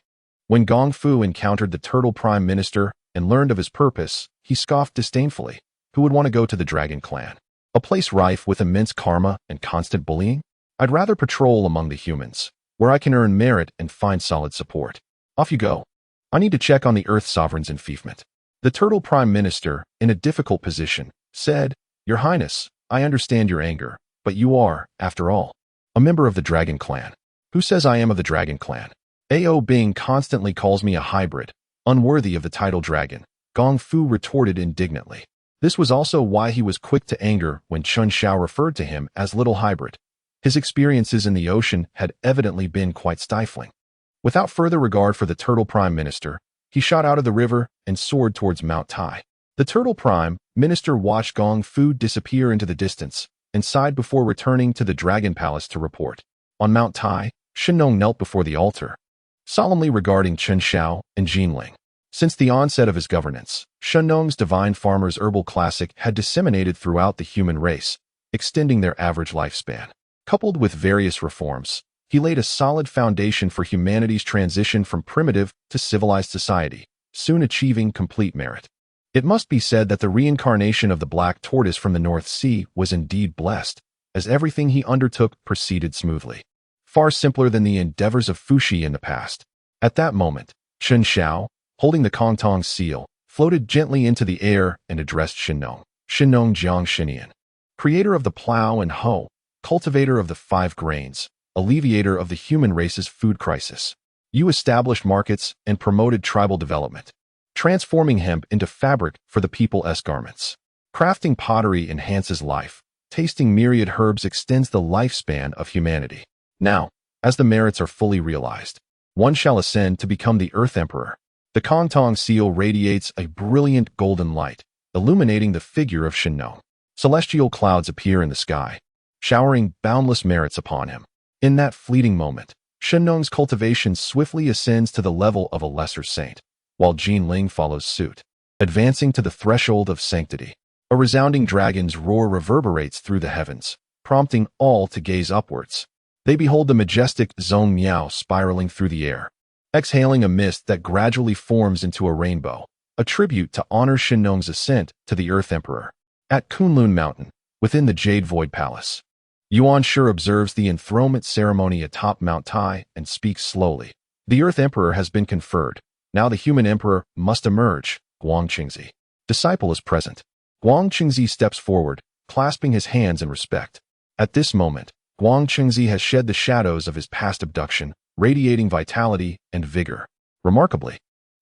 When Gong Fu encountered the Turtle Prime Minister and learned of his purpose, he scoffed disdainfully. Who would want to go to the Dragon Clan? A place rife with immense karma and constant bullying? I'd rather patrol among the humans, where I can earn merit and find solid support. Off you go. I need to check on the Earth Sovereign's enfeefment. The Turtle Prime Minister, in a difficult position, said, "Your Highness, I understand your anger, but you are, after all, a member of the Dragon Clan." "Who says I am of the Dragon Clan? Ao Bing constantly calls me a hybrid, unworthy of the title dragon," Gong Fu retorted indignantly. This was also why he was quick to anger when Chen Xiao referred to him as Little Hybrid. His experiences in the ocean had evidently been quite stifling. Without further regard for the Turtle Prime Minister, he shot out of the river and soared towards Mount Tai. The Turtle Prime Minister watched Gong Fu disappear into the distance and sighed before returning to the Dragon Palace to report. On Mount Tai, Shinnong knelt before the altar, solemnly regarding Chen Xiao and Jinling. Since the onset of his governance, Shinnong's Divine Farmer's Herbal Classic had disseminated throughout the human race, extending their average lifespan. Coupled with various reforms, he laid a solid foundation for humanity's transition from primitive to civilized society, soon achieving complete merit. It must be said that the reincarnation of the Black Tortoise from the North Sea was indeed blessed, as everything he undertook proceeded smoothly. Far simpler than the endeavors of Fuxi in the past. At that moment, Chen Xiao, holding the Kongtong seal, floated gently into the air and addressed Shinnong. "Shinnong Jiang Shinian, creator of the plow and hoe, cultivator of the 5 grains, alleviator of the human race's food crisis. You established markets and promoted tribal development, transforming hemp into fabric for the people's garments. Crafting pottery enhances life. Tasting myriad herbs extends the lifespan of humanity. Now, as the merits are fully realized, one shall ascend to become the Earth Emperor. The The Kongtong seal radiates a brilliant golden light, illuminating the figure of Shenong. Celestial clouds appear in the sky, showering boundless merits upon him. In that fleeting moment, Shenong's cultivation swiftly ascends to the level of a lesser saint, while Jinling follows suit, advancing to the threshold of sanctity. A resounding dragon's roar reverberates through the heavens, prompting all to gaze upwards. They behold the majestic Zhong Miao spiraling through the air, exhaling a mist that gradually forms into a rainbow, a tribute to honor Shenong's ascent to the Earth Emperor. At Kunlun Mountain, within the Jade Void Palace, Yuan Shi observes the enthronement ceremony atop Mount Tai and speaks slowly. The Earth Emperor has been conferred. Now the human emperor must emerge. Guang Qingzi, disciple, is present. Guang Qingzi steps forward, clasping his hands in respect. At this moment, Guang Qingzi has shed the shadows of his past abduction, radiating vitality and vigor. Remarkably,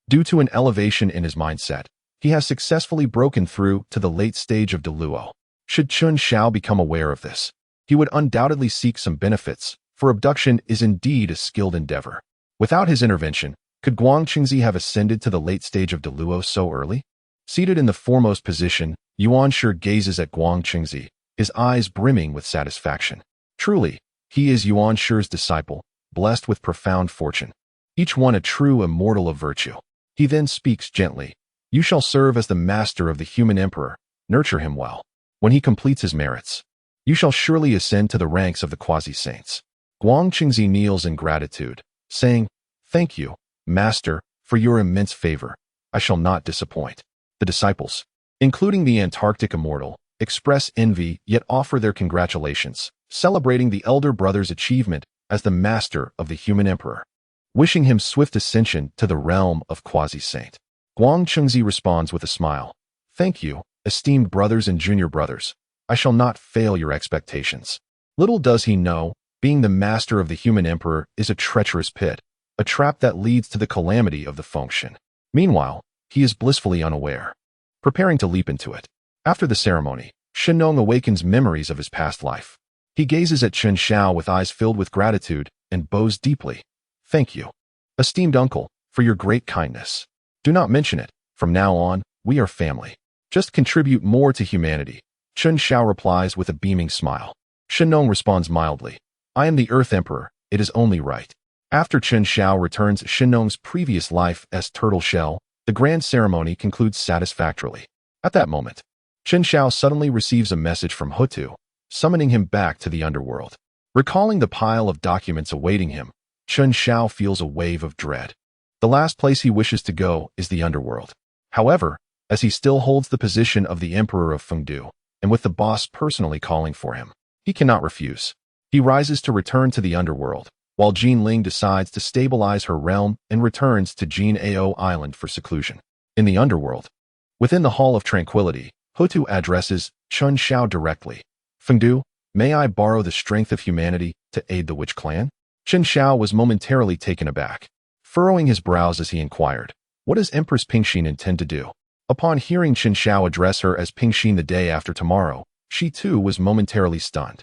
due to an elevation in his mindset, he has successfully broken through to the late stage of Deluo. Should Chun Shao become aware of this, he would undoubtedly seek some benefits, for abduction is indeed a skilled endeavor. Without his intervention, could Guang Qingzi have ascended to the late stage of Deluo so early? Seated in the foremost position, Yuan Shi gazes at Guang Qingzi, his eyes brimming with satisfaction. Truly, he is Yuan Shi's disciple, blessed with profound fortune, each one a true immortal of virtue. He then speaks gently. You shall serve as the master of the human emperor. Nurture him well. When he completes his merits, you shall surely ascend to the ranks of the quasi-saints. Guang Qingzi kneels in gratitude, saying, Thank you, master, for your immense favor. I shall not disappoint. The disciples, including the Antarctic immortal, express envy yet offer their congratulations, celebrating the elder brother's achievement as the master of the human emperor, wishing him swift ascension to the realm of quasi-saint. Guang Qingzi responds with a smile. Thank you, esteemed brothers and junior brothers. I shall not fail your expectations. Little does he know, being the master of the human emperor is a treacherous pit, a trap that leads to the calamity of the Fengshen. Meanwhile, he is blissfully unaware, preparing to leap into it. After the ceremony, Shenong awakens memories of his past life. He gazes at Chun Shao with eyes filled with gratitude and bows deeply. Thank you, esteemed uncle, for your great kindness. Do not mention it. From now on, we are family. Just contribute more to humanity. Chun Shao replies with a beaming smile. Shenong responds mildly. I am the Earth Emperor. It is only right. After Chun Shao returns Shenong's previous life as Turtle Shell, the grand ceremony concludes satisfactorily. At that moment, Chun Shao suddenly receives a message from Hutu, summoning him back to the underworld. Recalling the pile of documents awaiting him, Chun Shao feels a wave of dread. The last place he wishes to go is the underworld. However, as he still holds the position of the Emperor of Fengdu, and with the boss personally calling for him, he cannot refuse. He rises to return to the underworld, while Jin Ling decides to stabilize her realm and returns to Jin Ao Island for seclusion. In the underworld, within the Hall of Tranquility, Hutu addresses Chun Shao directly. Fengdu, may I borrow the strength of humanity to aid the Witch Clan? Chun Shao was momentarily taken aback, furrowing his brows as he inquired, what does Empress Pingxin intend to do? Upon hearing Chun Shao address her as Pingxin the day after tomorrow, she too was momentarily stunned.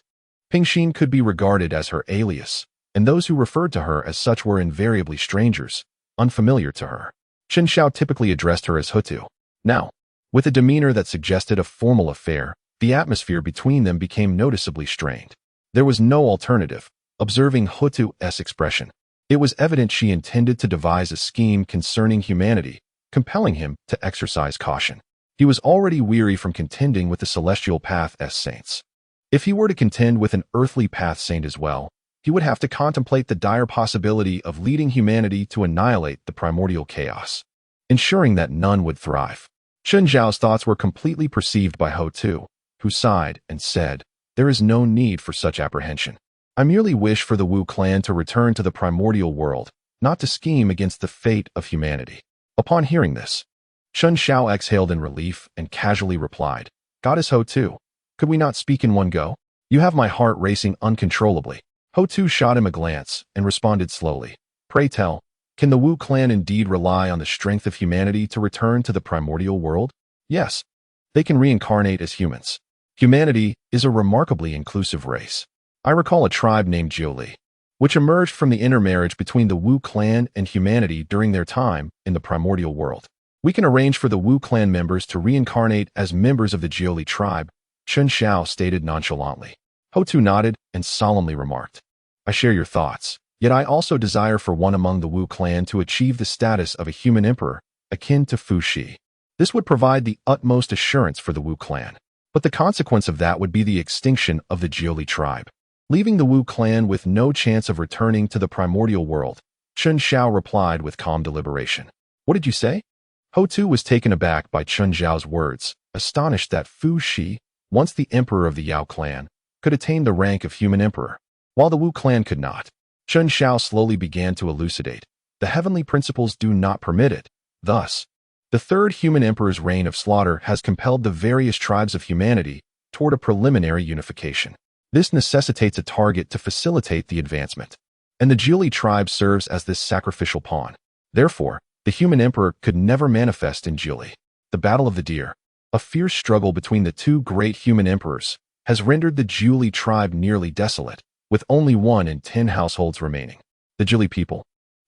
Pingxin could be regarded as her alias, and those who referred to her as such were invariably strangers, unfamiliar to her. Chun Shao typically addressed her as Hutu. Now, with a demeanor that suggested a formal affair, the atmosphere between them became noticeably strained. There was no alternative. Observing Hutu's expression, it was evident she intended to devise a scheme concerning humanity, compelling him to exercise caution. He was already weary from contending with the celestial path as saints. If he were to contend with an earthly path saint as well, he would have to contemplate the dire possibility of leading humanity to annihilate the primordial chaos, ensuring that none would thrive. Chun Zhao's thoughts were completely perceived by Hutu, who sighed and said, There is no need for such apprehension. I merely wish for the Wu clan to return to the primordial world, not to scheme against the fate of humanity. Upon hearing this, Chun Shao exhaled in relief and casually replied, Goddess Hutu, could we not speak in one go? You have my heart racing uncontrollably. Hutu shot him a glance and responded slowly. Pray tell, can the Wu clan indeed rely on the strength of humanity to return to the primordial world? Yes, they can reincarnate as humans. Humanity is a remarkably inclusive race. I recall a tribe named Jiuli, which emerged from the intermarriage between the Wu clan and humanity during their time in the primordial world. We can arrange for the Wu clan members to reincarnate as members of the Jiuli tribe, Chen Xiao stated nonchalantly. Hotu nodded and solemnly remarked, I share your thoughts, yet I also desire for one among the Wu clan to achieve the status of a human emperor, akin to Fu Shi. This would provide the utmost assurance for the Wu clan, but the consequence of that would be the extinction of the Jiuli tribe, leaving the Wu clan with no chance of returning to the primordial world. Chen Xiao replied with calm deliberation. What did you say? Hotu was taken aback by Chen Xiao's words, astonished that Fu Shi, once the emperor of the Yao clan, could attain the rank of human emperor, while the Wu clan could not. Chen Xiao slowly began to elucidate. The heavenly principles do not permit it. Thus, the third human emperor's reign of slaughter has compelled the various tribes of humanity toward a preliminary unification. This necessitates a target to facilitate the advancement, and the Jiuli tribe serves as this sacrificial pawn. Therefore, the human emperor could never manifest in Jiuli. The Battle of the Deer, a fierce struggle between the two great human emperors, has rendered the Jiuli tribe nearly desolate, with only 1 in 10 households remaining. The Jiuli people,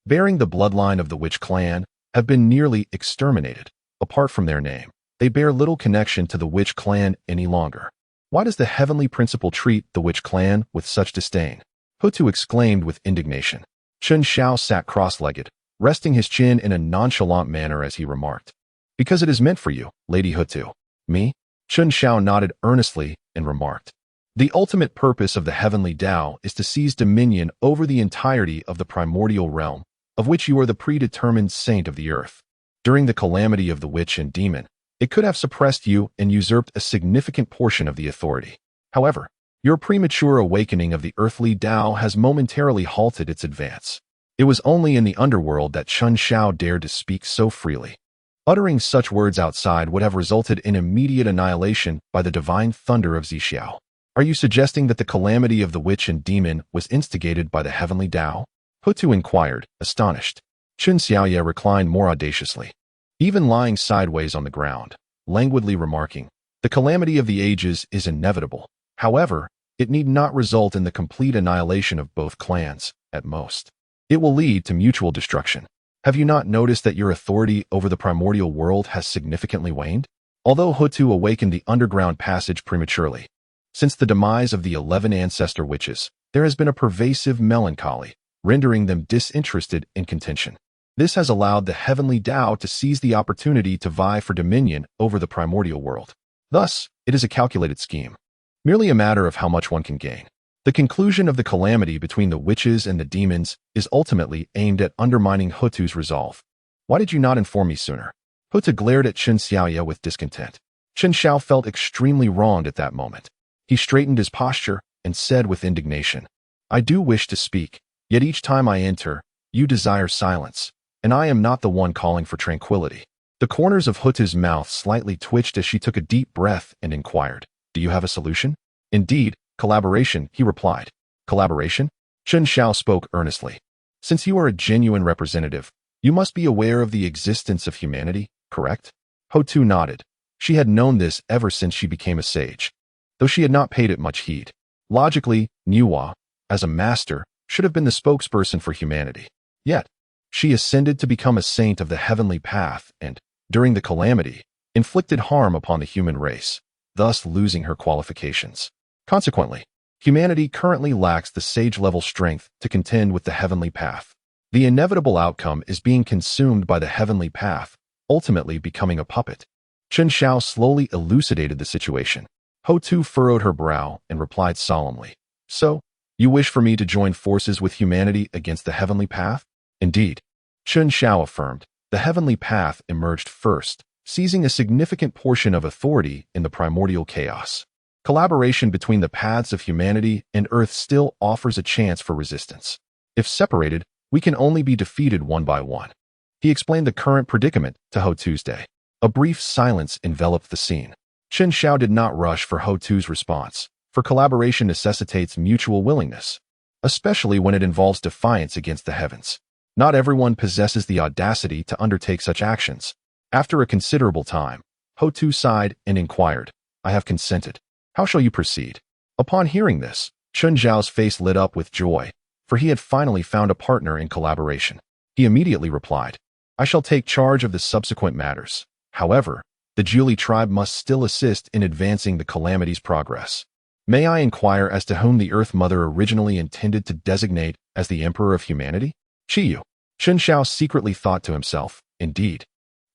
bearing the bloodline of the Witch clan, have been nearly exterminated. Apart from their name, they bear little connection to the Witch clan any longer. Why does the heavenly principle treat the Witch clan with such disdain? Hotu exclaimed with indignation. Chen Xiao sat cross-legged, resting his chin in a nonchalant manner as he remarked, Because it is meant for you, Lady Hotu. Me? Chen Xiao nodded earnestly and remarked, The ultimate purpose of the heavenly Tao is to seize dominion over the entirety of the primordial realm, of which you are the predetermined saint of the earth. During the calamity of the witch and demon, it could have suppressed you and usurped a significant portion of the authority. However, your premature awakening of the earthly Tao has momentarily halted its advance. It was only in the underworld that Chen Xiao dared to speak so freely. Uttering such words outside would have resulted in immediate annihilation by the divine thunder of Zixiao. Are you suggesting that the calamity of the witch and demon was instigated by the heavenly Tao? Hotu inquired, astonished. Chen Xiaoye reclined more audaciously, even lying sideways on the ground, languidly remarking, The calamity of the ages is inevitable. However, it need not result in the complete annihilation of both clans, at most. It will lead to mutual destruction. Have you not noticed that your authority over the primordial world has significantly waned? Although Hotu awakened the underground passage prematurely, since the demise of the 11 ancestor witches, there has been a pervasive melancholy, rendering them disinterested in contention. This has allowed the heavenly Tao to seize the opportunity to vie for dominion over the primordial world. Thus, it is a calculated scheme, merely a matter of how much one can gain. The conclusion of the calamity between the witches and the demons is ultimately aimed at undermining Hotu's resolve. Why did you not inform me sooner? Hotu glared at Chen Xiaoye with discontent. Chen Xiao felt extremely wronged at that moment. He straightened his posture and said with indignation, I do wish to speak, yet each time I enter, you desire silence, and I am not the one calling for tranquility. The corners of Hotu's mouth slightly twitched as she took a deep breath and inquired, Do you have a solution? Indeed, collaboration, he replied. Collaboration? Chen Xiao spoke earnestly. Since you are a genuine representative, you must be aware of the existence of humanity, correct? Hotu nodded. She had known this ever since she became a sage, though she had not paid it much heed. Logically, Niwa, as a master, should have been the spokesperson for humanity. Yet, she ascended to become a saint of the heavenly path and, during the calamity, inflicted harm upon the human race, thus losing her qualifications. Consequently, humanity currently lacks the sage-level strength to contend with the heavenly path. The inevitable outcome is being consumed by the heavenly path, ultimately becoming a puppet. Chen Xiao slowly elucidated the situation. Hotu furrowed her brow and replied solemnly, So, you wish for me to join forces with humanity against the heavenly path? Indeed. Chen Xiao affirmed, the heavenly path emerged first, seizing a significant portion of authority in the primordial chaos. Collaboration between the paths of humanity and Earth still offers a chance for resistance. If separated, we can only be defeated one by one. He explained the current predicament to Hotu's day. A brief silence enveloped the scene. Chen Xiao did not rush for Hotu's response, for collaboration necessitates mutual willingness, especially when it involves defiance against the heavens. Not everyone possesses the audacity to undertake such actions. After a considerable time, Hotu sighed and inquired, I have consented. How shall you proceed? Upon hearing this, Chen Zhao's face lit up with joy, for he had finally found a partner in collaboration. He immediately replied, "I shall take charge of the subsequent matters. However, the Jiuli tribe must still assist in advancing the Calamity's progress. May I inquire as to whom the Earth Mother originally intended to designate as the Emperor of Humanity?" Chiyu. Chen Xiao secretly thought to himself, "Indeed,"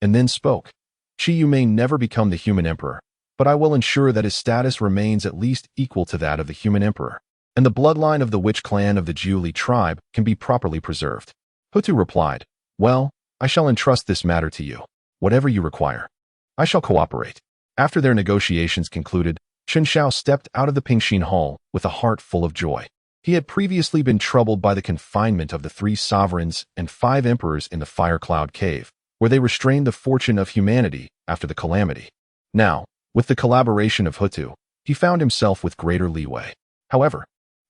and then spoke. "Chiyu may never become the human emperor, but I will ensure that his status remains at least equal to that of the human emperor, and the bloodline of the witch clan of the Jiuli tribe can be properly preserved." Hutu replied, "Well, I shall entrust this matter to you. Whatever you require, I shall cooperate." After their negotiations concluded, Chen Xiao stepped out of the Pingxin Hall with a heart full of joy. He had previously been troubled by the confinement of the 3 sovereigns and 5 emperors in the Fire Cloud Cave, where they restrained the fortune of humanity after the calamity. Now, with the collaboration of Hutu, he found himself with greater leeway. However,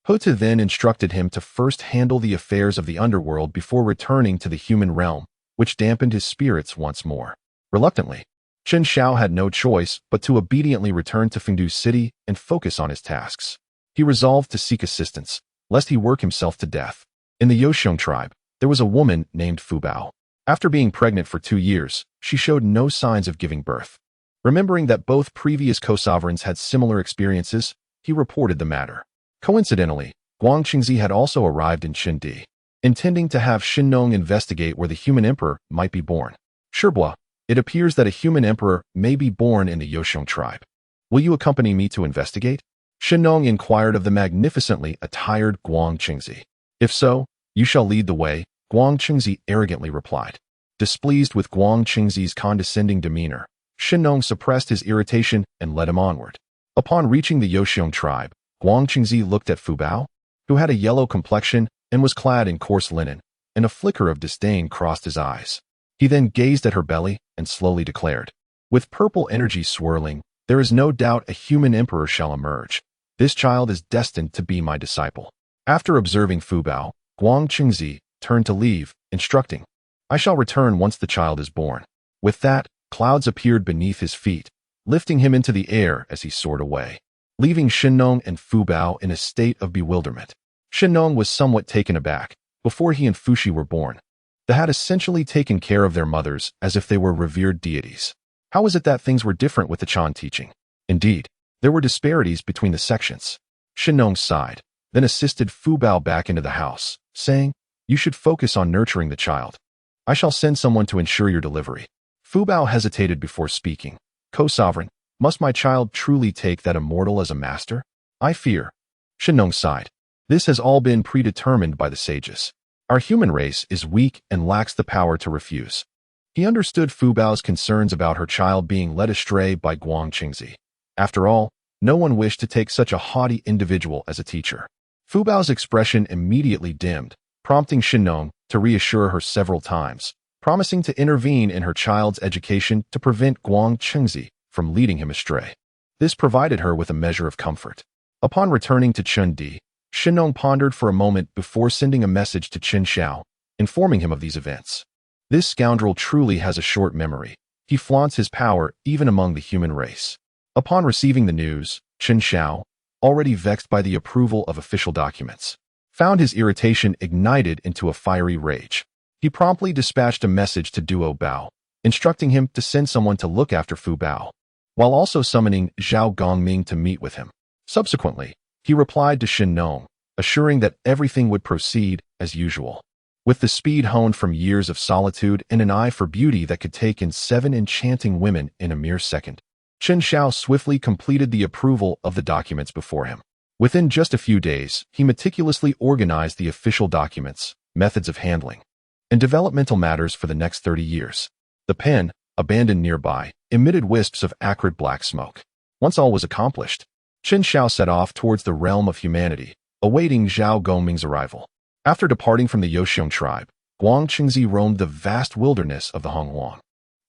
Hutu then instructed him to first handle the affairs of the underworld before returning to the human realm, which dampened his spirits once more. Reluctantly, Chen Xiao had no choice but to obediently return to Fengdu City and focus on his tasks. He resolved to seek assistance, lest he work himself to death. In the Yoxiong tribe, there was a woman named Fu Bao. After being pregnant for 2 years, she showed no signs of giving birth. Remembering that both previous co-sovereigns had similar experiences, he reported the matter. Coincidentally, Guang Qingzi had also arrived in Chindi, intending to have Shinnong investigate where the human emperor might be born. "Shirbua, it appears that a human emperor may be born in the Yoxiong tribe. Will you accompany me to investigate?" Shinnong inquired of the magnificently attired Guang Qingzi. "If so, you shall lead the way," Guang Qingzi arrogantly replied. Displeased with Guang Qingzi's condescending demeanor, Shinnong suppressed his irritation and led him onward. Upon reaching the Yoxiong tribe, Guang Qingzi looked at Fu Bao, who had a yellow complexion and was clad in coarse linen, and a flicker of disdain crossed his eyes. He then gazed at her belly and slowly declared, "With purple energy swirling, there is no doubt a human emperor shall emerge. This child is destined to be my disciple." After observing Fu Bao, Guang Qingzi turned to leave, instructing, "I shall return once the child is born." With that, clouds appeared beneath his feet, lifting him into the air as he soared away, leaving Shinnong and Fu Bao in a state of bewilderment. Shinnong was somewhat taken aback. Before he and Fuxi were born, they had essentially taken care of their mothers as if they were revered deities. How was it that things were different with the Chan teaching? Indeed, there were disparities between the sections. Shinnong sighed, then assisted Fu Bao back into the house, saying, "You should focus on nurturing the child. I shall send someone to ensure your delivery." Fu Bao hesitated before speaking. "Co-sovereign, must my child truly take that immortal as a master? I fear." Shinnong sighed. "This has all been predetermined by the sages. Our human race is weak and lacks the power to refuse." He understood Fu Bao's concerns about her child being led astray by Guang Qingzi. After all, no one wished to take such a haughty individual as a teacher. Fu Bao's expression immediately dimmed, prompting Shinnong to reassure her several times, promising to intervene in her child's education to prevent Guang Qingzi from leading him astray. This provided her with a measure of comfort. Upon returning to Chengdi, Shinnong pondered for a moment before sending a message to Chen Xiao, informing him of these events. This scoundrel truly has a short memory. He flaunts his power even among the human race. Upon receiving the news, Chen Xiao, already vexed by the approval of official documents, found his irritation ignited into a fiery rage. He promptly dispatched a message to Duo Bao, instructing him to send someone to look after Fu Bao, while also summoning Zhao Gongming to meet with him. Subsequently, he replied to Shinnong, assuring that everything would proceed as usual. With the speed honed from years of solitude and an eye for beauty that could take in 7 enchanting women in a mere second, Chen Xiao swiftly completed the approval of the documents before him. Within just a few days, he meticulously organized the official documents, methods of handling, and developmental matters for the next 30 years. The pen, abandoned nearby, emitted wisps of acrid black smoke. Once all was accomplished, Chen Xiao set off towards the realm of humanity, awaiting Zhao Gongming's arrival. After departing from the Yoxiong tribe, Guang Qingzi roamed the vast wilderness of the Honghuang.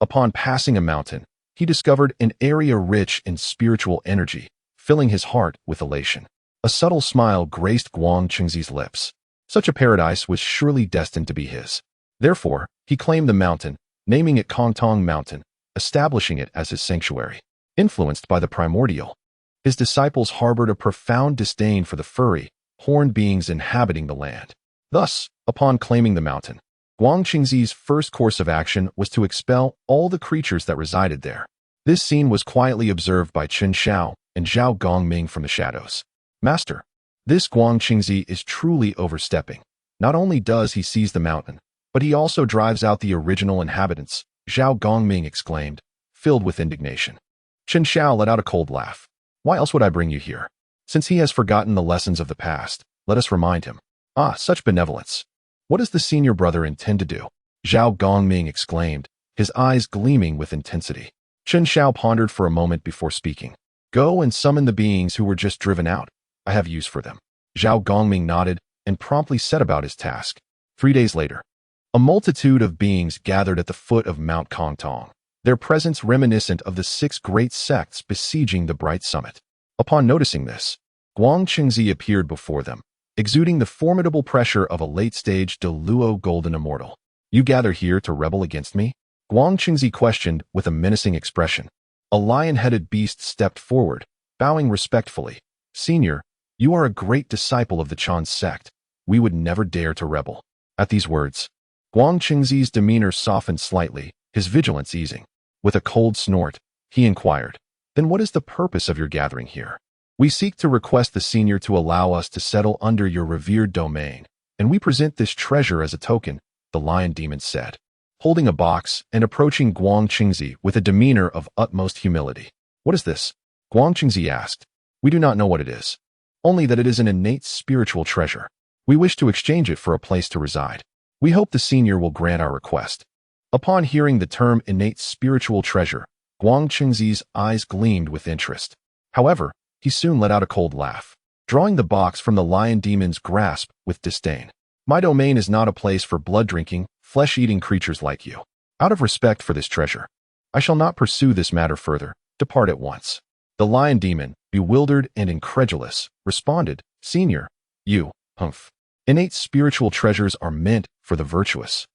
Upon passing a mountain, he discovered an area rich in spiritual energy, filling his heart with elation. A subtle smile graced Guang Qingzi's lips. Such a paradise was surely destined to be his. Therefore, he claimed the mountain, naming it Kongtong Mountain, establishing it as his sanctuary. Influenced by the Primordial, his disciples harbored a profound disdain for the furry, horned beings inhabiting the land. Thus, upon claiming the mountain, Guang Qingzi's first course of action was to expel all the creatures that resided there. This scene was quietly observed by Chen Xiao and Zhao Gongming from the shadows. Master, this Guang Qingzi is truly overstepping. Not only does he seize the mountain, but he also drives out the original inhabitants, Zhao Gongming exclaimed, filled with indignation. Chen Xiao let out a cold laugh. Why else would I bring you here? Since he has forgotten the lessons of the past, let us remind him. Ah, such benevolence. What does the senior brother intend to do? Zhao Gongming exclaimed, his eyes gleaming with intensity. Chen Xiao pondered for a moment before speaking. Go and summon the beings who were just driven out. I have use for them. Zhao Gongming nodded and promptly set about his task. 3 days later, a multitude of beings gathered at the foot of Mount Kongtong, their presence reminiscent of the 6 great sects besieging the bright summit. Upon noticing this, Guang Qingzi appeared before them, exuding the formidable pressure of a late-stage Deluo golden immortal. You gather here to rebel against me? Guang Qingzi questioned with a menacing expression. A lion-headed beast stepped forward, bowing respectfully. Senior, you are a great disciple of the Chan sect. We would never dare to rebel. At these words, Guang Qingzi's demeanor softened slightly, his vigilance easing. With a cold snort, he inquired, then what is the purpose of your gathering here? We seek to request the senior to allow us to settle under your revered domain, and we present this treasure as a token, the lion demon said, holding a box and approaching Guang Qingzi with a demeanor of utmost humility. What is this? Guang Qingzi asked. We do not know what it is, only that it is an innate spiritual treasure. We wish to exchange it for a place to reside. We hope the senior will grant our request. Upon hearing the term innate spiritual treasure, Guang Qingzi's eyes gleamed with interest. However, he soon let out a cold laugh, drawing the box from the lion demon's grasp with disdain. My domain is not a place for blood-drinking, flesh-eating creatures like you. Out of respect for this treasure, I shall not pursue this matter further. Depart at once. The lion demon, bewildered and incredulous, responded, Senior, you, humph. Innate spiritual treasures are meant for the virtuous.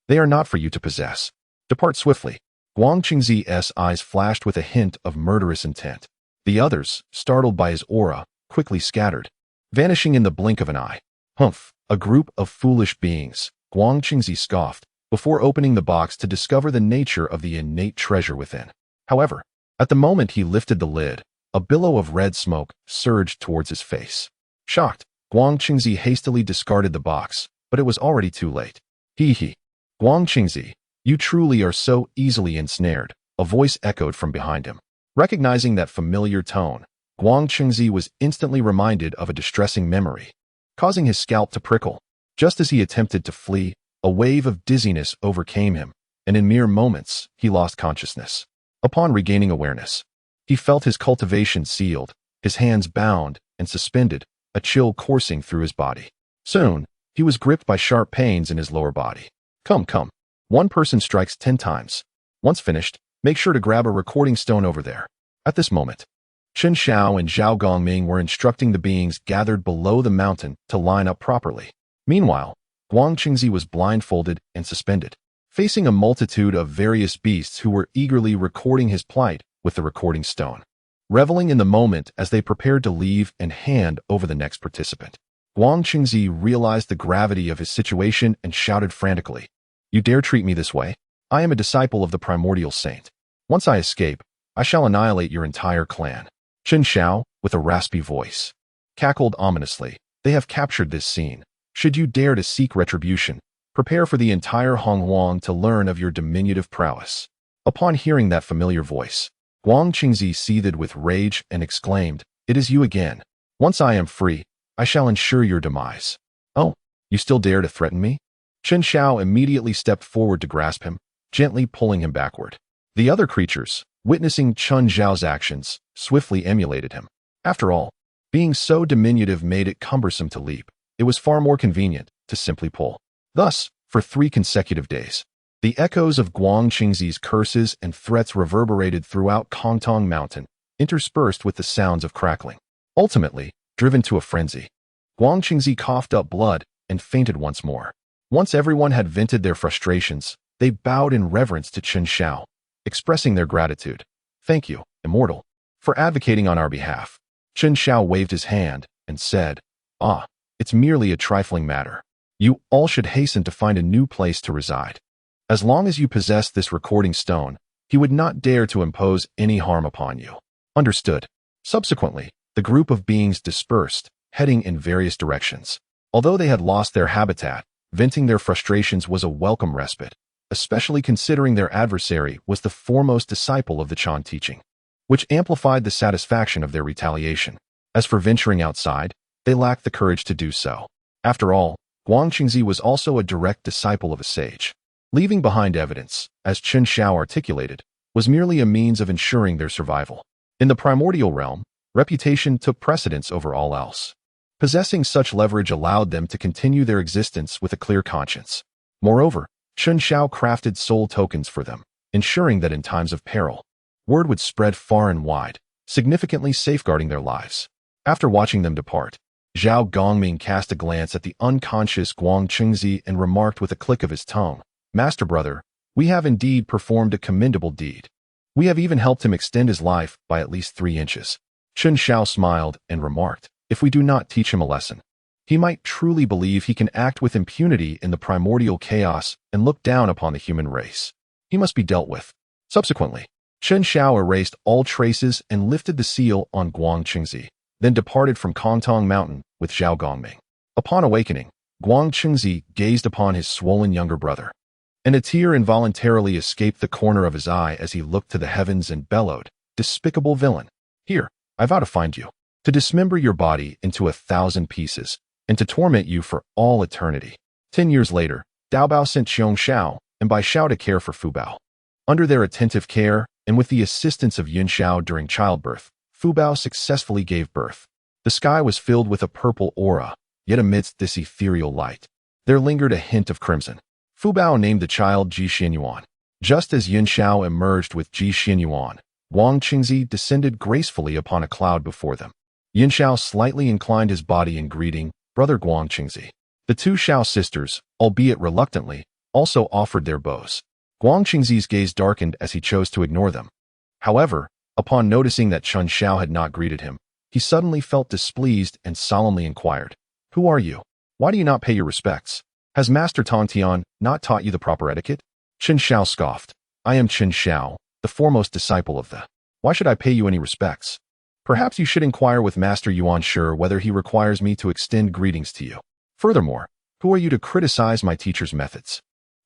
They are not for you to possess. Depart swiftly. Guang Qingzi's eyes flashed with a hint of murderous intent. The others, startled by his aura, quickly scattered, vanishing in the blink of an eye. Humph, a group of foolish beings, Guang Qingzi scoffed, before opening the box to discover the nature of the innate treasure within. However, at the moment he lifted the lid, a billow of red smoke surged towards his face. Shocked, Guang Qingzi hastily discarded the box, but it was already too late. Hee. Guang Qingzi, you truly are so easily ensnared, a voice echoed from behind him. Recognizing that familiar tone, Guang Qingzi was instantly reminded of a distressing memory, causing his scalp to prickle. Just as he attempted to flee, a wave of dizziness overcame him, and in mere moments, he lost consciousness. Upon regaining awareness, he felt his cultivation sealed, his hands bound and suspended, a chill coursing through his body. Soon, he was gripped by sharp pains in his lower body. Come. One person strikes 10 times. Once finished, make sure to grab a recording stone over there. At this moment, Chen Xiao and Zhao Gongming were instructing the beings gathered below the mountain to line up properly. Meanwhile, Guang Qingzi was blindfolded and suspended, facing a multitude of various beasts who were eagerly recording his plight with the recording stone. Reveling in the moment as they prepared to leave and hand over the next participant, Guang Qingzi realized the gravity of his situation and shouted frantically, You dare treat me this way? I am a disciple of the Primordial Saint. Once I escape, I shall annihilate your entire clan. Chen Xiao, with a raspy voice, cackled ominously. They have captured this scene. Should you dare to seek retribution, prepare for the entire Honghuang to learn of your diminutive prowess. Upon hearing that familiar voice, Guang Qingzi seethed with rage and exclaimed, It is you again. Once I am free, I shall ensure your demise. Oh, you still dare to threaten me? Chen Xiao immediately stepped forward to grasp him, gently pulling him backward. The other creatures, witnessing Chen Zhao's actions, swiftly emulated him. After all, being so diminutive made it cumbersome to leap. It was far more convenient to simply pull. Thus, for 3 consecutive days, the echoes of Guang Qingzi's curses and threats reverberated throughout Kongtong Mountain, interspersed with the sounds of crackling. Ultimately, driven to a frenzy, Guang Qingzi coughed up blood and fainted once more. Once everyone had vented their frustrations, they bowed in reverence to Chen Xiao, expressing their gratitude. Thank you, Immortal, for advocating on our behalf. Chen Xiao waved his hand and said, it's merely a trifling matter. You all should hasten to find a new place to reside. As long as you possess this recording stone, he would not dare to impose any harm upon you. Understood. Subsequently, the group of beings dispersed, heading in various directions. Although they had lost their habitat, venting their frustrations was a welcome respite, especially considering their adversary was the foremost disciple of the Chan teaching, which amplified the satisfaction of their retaliation. As for venturing outside, they lacked the courage to do so. After all, Guangqingzi was also a direct disciple of a sage. Leaving behind evidence, as Chen Xiao articulated, was merely a means of ensuring their survival. In the primordial realm, reputation took precedence over all else. Possessing such leverage allowed them to continue their existence with a clear conscience. Moreover, Chen Xiao crafted soul tokens for them, ensuring that in times of peril, word would spread far and wide, significantly safeguarding their lives. After watching them depart, Zhao Gongming cast a glance at the unconscious Guangqingzi and remarked with a click of his tongue, "Master brother, we have indeed performed a commendable deed. We have even helped him extend his life by at least 3 inches. Chen Xiao smiled and remarked, "If we do not teach him a lesson, he might truly believe he can act with impunity in the primordial chaos and look down upon the human race. He must be dealt with." Subsequently, Chen Xiao erased all traces and lifted the seal on Guangqingzi, then departed from Kongtong Mountain with Zhao Gongming. Upon awakening, Guangqingzi gazed upon his swollen younger brother, and a tear involuntarily escaped the corner of his eye as he looked to the heavens and bellowed, "Despicable villain! Here, I vow to find you, to dismember your body into 1,000 pieces, and to torment you for all eternity." 10 years later, Dao Bao sent Xiong Xiao and Bai Xiao to care for Fu Bao. Under their attentive care, and with the assistance of Yun Xiao during childbirth, Fu Bao successfully gave birth. The sky was filled with a purple aura, yet amidst this ethereal light, there lingered a hint of crimson. Fu Bao named the child Ji Xianyuan. Just as Yun Xiao emerged with Ji Xianyuan, Guangqingzi descended gracefully upon a cloud before them. Yun Xiao slightly inclined his body in greeting, "Brother Guangqingzi." The 2 Xiao sisters, albeit reluctantly, also offered their bows. Guangqingzi's gaze darkened as he chose to ignore them. However, upon noticing that Chen Xiao had not greeted him, he suddenly felt displeased and solemnly inquired, "Who are you? Why do you not pay your respects? Has Master Tongtian not taught you the proper etiquette?" Chen Xiao scoffed, "I am Chen Xiao, the foremost disciple of the. Why should I pay you any respects? Perhaps you should inquire with Master Yuan Shi whether he requires me to extend greetings to you. Furthermore, who are you to criticize my teacher's methods?"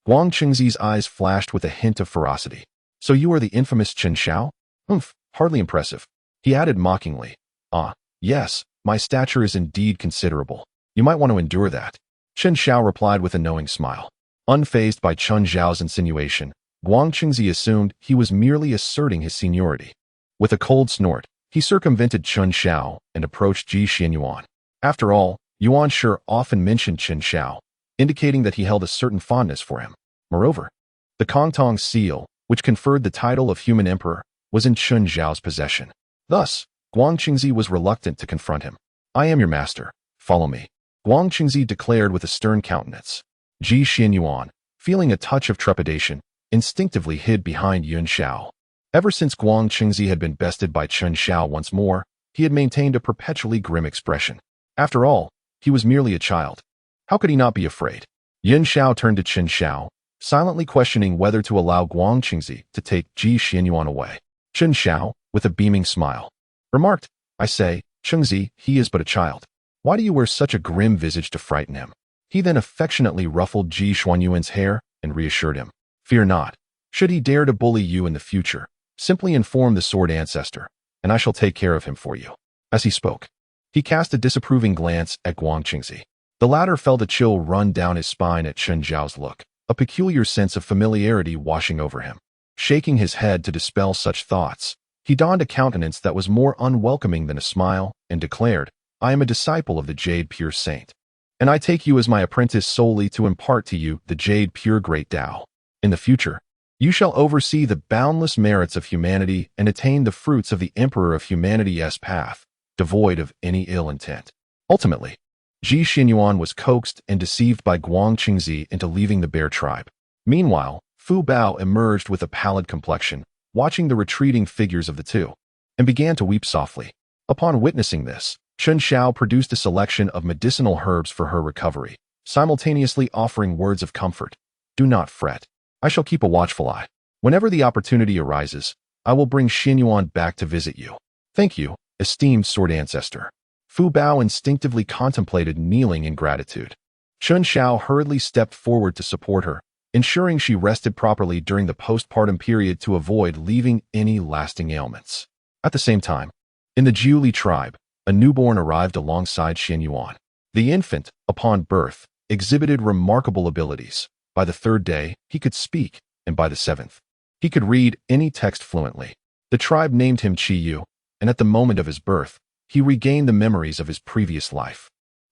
Guangqingzi's eyes flashed with a hint of ferocity. "So you are the infamous Chen Xiao? Humph, hardly impressive." He added mockingly, "Ah, yes, my stature is indeed considerable. You might want to endure that." Chen Xiao replied with a knowing smile. Unfazed by Chen Xiao's insinuation, Guangqingzi assumed he was merely asserting his seniority. With a cold snort, he circumvented Chen Xiao and approached Ji Xianyuan. After all, Yuan Shi often mentioned Chen Xiao, indicating that he held a certain fondness for him. Moreover, the Kongtong seal, which conferred the title of human emperor, was in Chen Xiao's possession. Thus, Guangqingzi was reluctant to confront him. "I am your master. Follow me," Guangqingzi declared with a stern countenance. Ji Xianyuan, feeling a touch of trepidation, instinctively hid behind Yun Xiao. Ever since Guangqingzi had been bested by Chen Xiao once more, he had maintained a perpetually grim expression. After all, he was merely a child. How could he not be afraid? Yun Xiao turned to Chen Xiao, silently questioning whether to allow Guangqingzi to take Ji Xianyuan away. Chen Xiao, with a beaming smile, remarked, "I say, Chengzi, he is but a child. Why do you wear such a grim visage to frighten him?" He then affectionately ruffled Ji Xuanyuan's hair and reassured him, "Fear not. Should he dare to bully you in the future, simply inform the sword ancestor, and I shall take care of him for you." As he spoke, he cast a disapproving glance at Guangqingzi. The latter felt a chill run down his spine at Chen Zhao's look, a peculiar sense of familiarity washing over him. Shaking his head to dispel such thoughts, he donned a countenance that was more unwelcoming than a smile and declared, "I am a disciple of the Jade Pure Saint, and I take you as my apprentice solely to impart to you the Jade Pure Great Tao. In the future, you shall oversee the boundless merits of humanity and attain the fruits of the Emperor of Humanity's path, devoid of any ill intent." Ultimately, Ji Xianyuan was coaxed and deceived by Guangqingzi into leaving the bear tribe. Meanwhile, Fu Bao emerged with a pallid complexion, watching the retreating figures of the two, and began to weep softly. Upon witnessing this, Chen Xiao produced a selection of medicinal herbs for her recovery, simultaneously offering words of comfort. Do not fret. I shall keep a watchful eye. Whenever the opportunity arises, I will bring Xianyuan back to visit you. Thank you, esteemed sword ancestor. Fu Bao instinctively contemplated kneeling in gratitude. Chun Xiao hurriedly stepped forward to support her, ensuring she rested properly during the postpartum period to avoid leaving any lasting ailments. At the same time, in the Jiuli tribe, a newborn arrived alongside Xianyuan. The infant, upon birth, exhibited remarkable abilities. By the 3rd day, he could speak, and by the 7th, he could read any text fluently. The tribe named him Qiyu, and at the moment of his birth, he regained the memories of his previous life.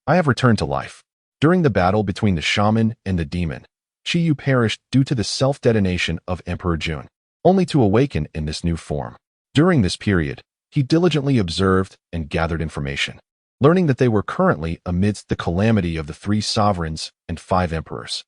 I have returned to life. During the battle between the shaman and the demon, Qiyu perished due to the self-detonation of Emperor Jun, only to awaken in this new form. During this period, he diligently observed and gathered information, learning that they were currently amidst the calamity of the 3 sovereigns and 5 emperors.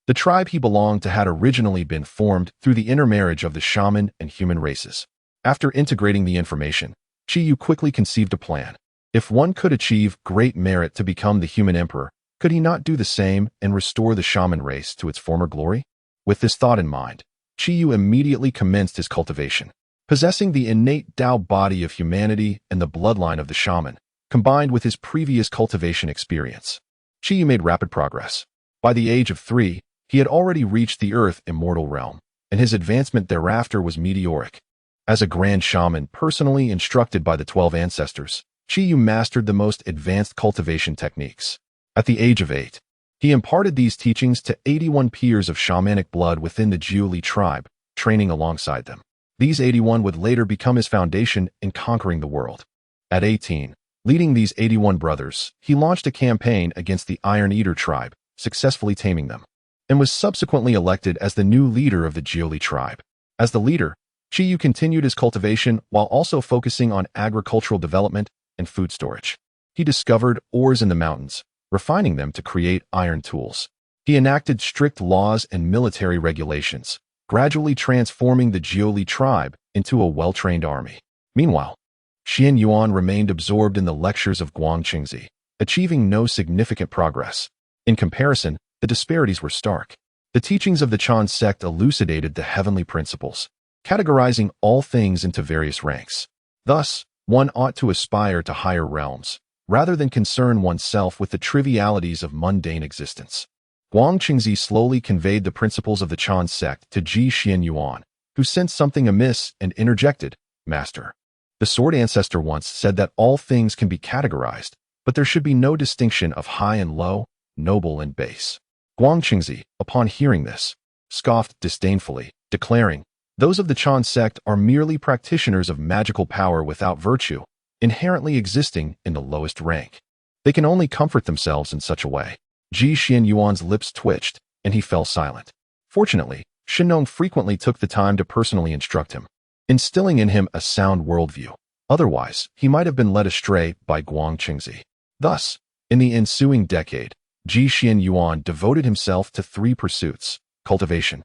The tribe he belonged to had originally been formed through the intermarriage of the shaman and human races. After integrating the information, Qiyu quickly conceived a plan. If one could achieve great merit to become the human emperor, could he not do the same and restore the shaman race to its former glory? With this thought in mind, Qiyu immediately commenced his cultivation. Possessing the innate Tao body of humanity and the bloodline of the shaman, combined with his previous cultivation experience, Qiyu made rapid progress. By the age of 3, he had already reached the earth immortal realm, and his advancement thereafter was meteoric. As a grand shaman personally instructed by the 12 ancestors, Qiyu mastered the most advanced cultivation techniques. At the age of 8, he imparted these teachings to 81 peers of shamanic blood within the Jiuli tribe, training alongside them. These 81 would later become his foundation in conquering the world. At 18, leading these 81 brothers, he launched a campaign against the Iron Eater tribe, successfully taming them, and was subsequently elected as the new leader of the Jiuli tribe. As the leader, Qiyu continued his cultivation while also focusing on agricultural development and food storage. He discovered ores in the mountains, refining them to create iron tools. He enacted strict laws and military regulations, gradually transforming the Jiuli tribe into a well-trained army. Meanwhile, Xianyuan remained absorbed in the lectures of Guangqingzi, achieving no significant progress. In comparison, the disparities were stark. The teachings of the Chan sect elucidated the heavenly principles, categorizing all things into various ranks. Thus, one ought to aspire to higher realms, rather than concern oneself with the trivialities of mundane existence. Guangqingzi slowly conveyed the principles of the Chan sect to Ji Xianyuan, who sensed something amiss and interjected, "Master, the sword ancestor once said that all things can be categorized, but there should be no distinction of high and low, noble and base." Guangqingzi, upon hearing this, scoffed disdainfully, declaring, "Those of the Chan sect are merely practitioners of magical power without virtue, inherently existing in the lowest rank. They can only comfort themselves in such a way." Ji Xianyuan's lips twitched, and he fell silent. Fortunately, Shinnong frequently took the time to personally instruct him, instilling in him a sound worldview. Otherwise, he might have been led astray by Guangqingzi. Thus, in the ensuing decade, Ji Xianyuan devoted himself to 3 pursuits: cultivation,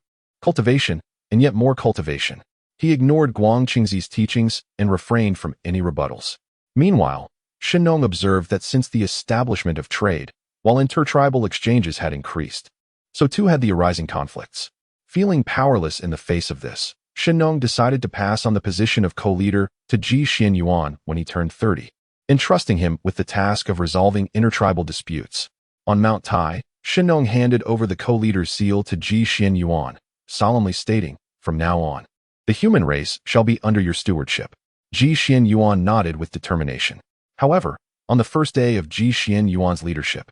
and yet more cultivation. He ignored Guangqingzi's teachings and refrained from any rebuttals. Meanwhile, Shinnong observed that since the establishment of trade, while intertribal exchanges had increased, so too had the arising conflicts. Feeling powerless in the face of this, Shinnong decided to pass on the position of co-leader to Ji Xianyuan when he turned 30, entrusting him with the task of resolving intertribal disputes. On Mount Tai, Shinnong handed over the co-leader's seal to Ji Xianyuan, solemnly stating, "From now on, the human race shall be under your stewardship." Ji Xianyuan nodded with determination. However, on the first day of Ji Xianyuan's leadership,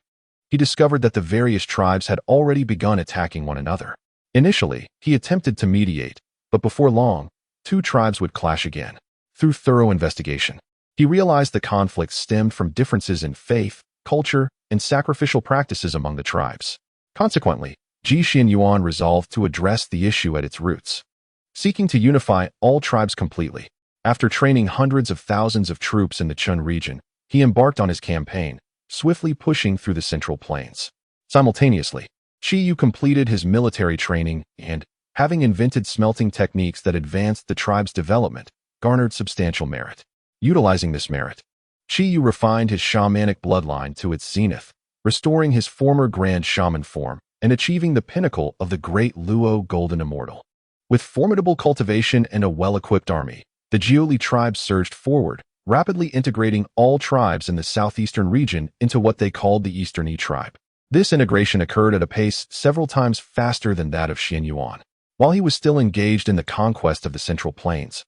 he discovered that the various tribes had already begun attacking one another. Initially, he attempted to mediate, but before long, 2 tribes would clash again. Through thorough investigation, he realized the conflicts stemmed from differences in faith, culture, and sacrificial practices among the tribes. Consequently, Ji Xianyuan resolved to address the issue at its roots, seeking to unify all tribes completely. After training hundreds of thousands of troops in the Chun region, he embarked on his campaign, swiftly pushing through the central plains. Simultaneously, Qiyu completed his military training and, having invented smelting techniques that advanced the tribe's development, garnered substantial merit. Utilizing this merit, Qiyu refined his shamanic bloodline to its zenith, restoring his former grand shaman form and achieving the pinnacle of the great Luo Golden Immortal. With formidable cultivation and a well-equipped army, the Jiuli tribe surged forward, rapidly integrating all tribes in the southeastern region into what they called the Eastern Yi tribe. This integration occurred at a pace several times faster than that of Xian Yuan. While he was still engaged in the conquest of the Central Plains,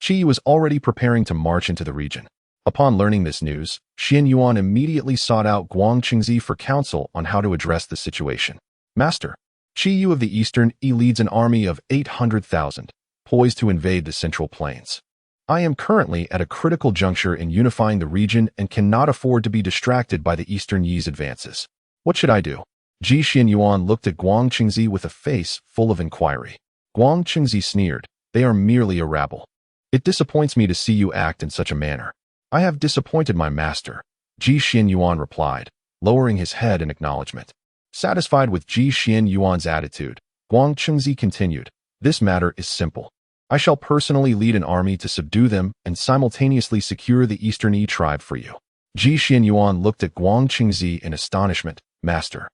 Qi was already preparing to march into the region. Upon learning this news, Xian Yuan immediately sought out Guang Qingzi for counsel on how to address the situation. Master, Qi Yu of the Eastern Yi leads an army of 800,000, poised to invade the Central Plains. I am currently at a critical juncture in unifying the region and cannot afford to be distracted by the Eastern Yi's advances. What should I do? Xian Yuan looked at Guang Qingzi with a face full of inquiry. Guang Qingzi sneered, "They are merely a rabble. It disappoints me to see you act in such a manner." "I have disappointed my master," Xian Yuan replied, lowering his head in acknowledgement. Satisfied with Xian Yuan's attitude, Guang Qingzi continued, "This matter is simple. I shall personally lead an army to subdue them and simultaneously secure the Eastern Yi tribe for you." Xian Yuan looked at Guang Qingzi in astonishment. "Master,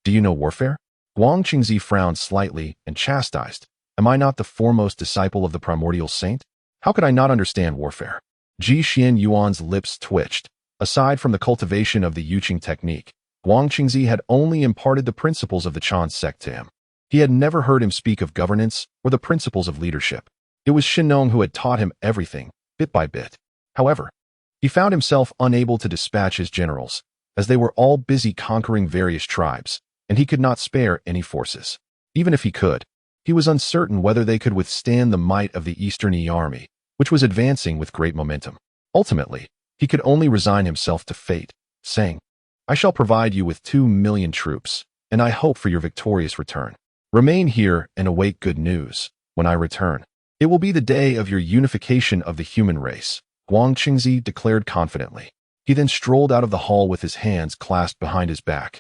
do you know warfare?" Guang Qingzi frowned slightly and chastised, "Am I not the foremost disciple of the Primordial Saint? How could I not understand warfare?" Xian Yuan's lips twitched. Aside from the cultivation of the Yuqing technique, Guang Qingzi had only imparted the principles of the Chan sect to him. He had never heard him speak of governance or the principles of leadership. It was Shinnong who had taught him everything, bit by bit. However, he found himself unable to dispatch his generals, as they were all busy conquering various tribes, and he could not spare any forces. Even if he could, he was uncertain whether they could withstand the might of the Eastern Yi army, which was advancing with great momentum. Ultimately, he could only resign himself to fate, saying, "I shall provide you with 2 million troops, and I hope for your victorious return. Remain here and await good news. When I return, it will be the day of your unification of the human race," Guang Qingzi declared confidently. He then strolled out of the hall with his hands clasped behind his back.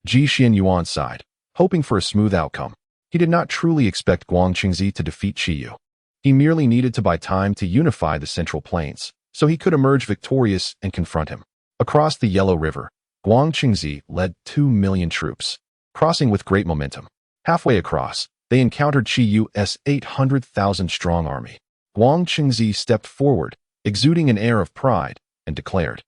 Xian Yuan sighed, hoping for a smooth outcome. He did not truly expect Guang Qingzi to defeat Qi Yu. He merely needed to buy time to unify the Central Plains, so he could emerge victorious and confront him. Across the Yellow River, Guang Qingzi led 2 million troops, crossing with great momentum. Halfway across, they encountered Qi Yu's 800,000-strong army. Guang Qingzi stepped forward, exuding an air of pride, and declared,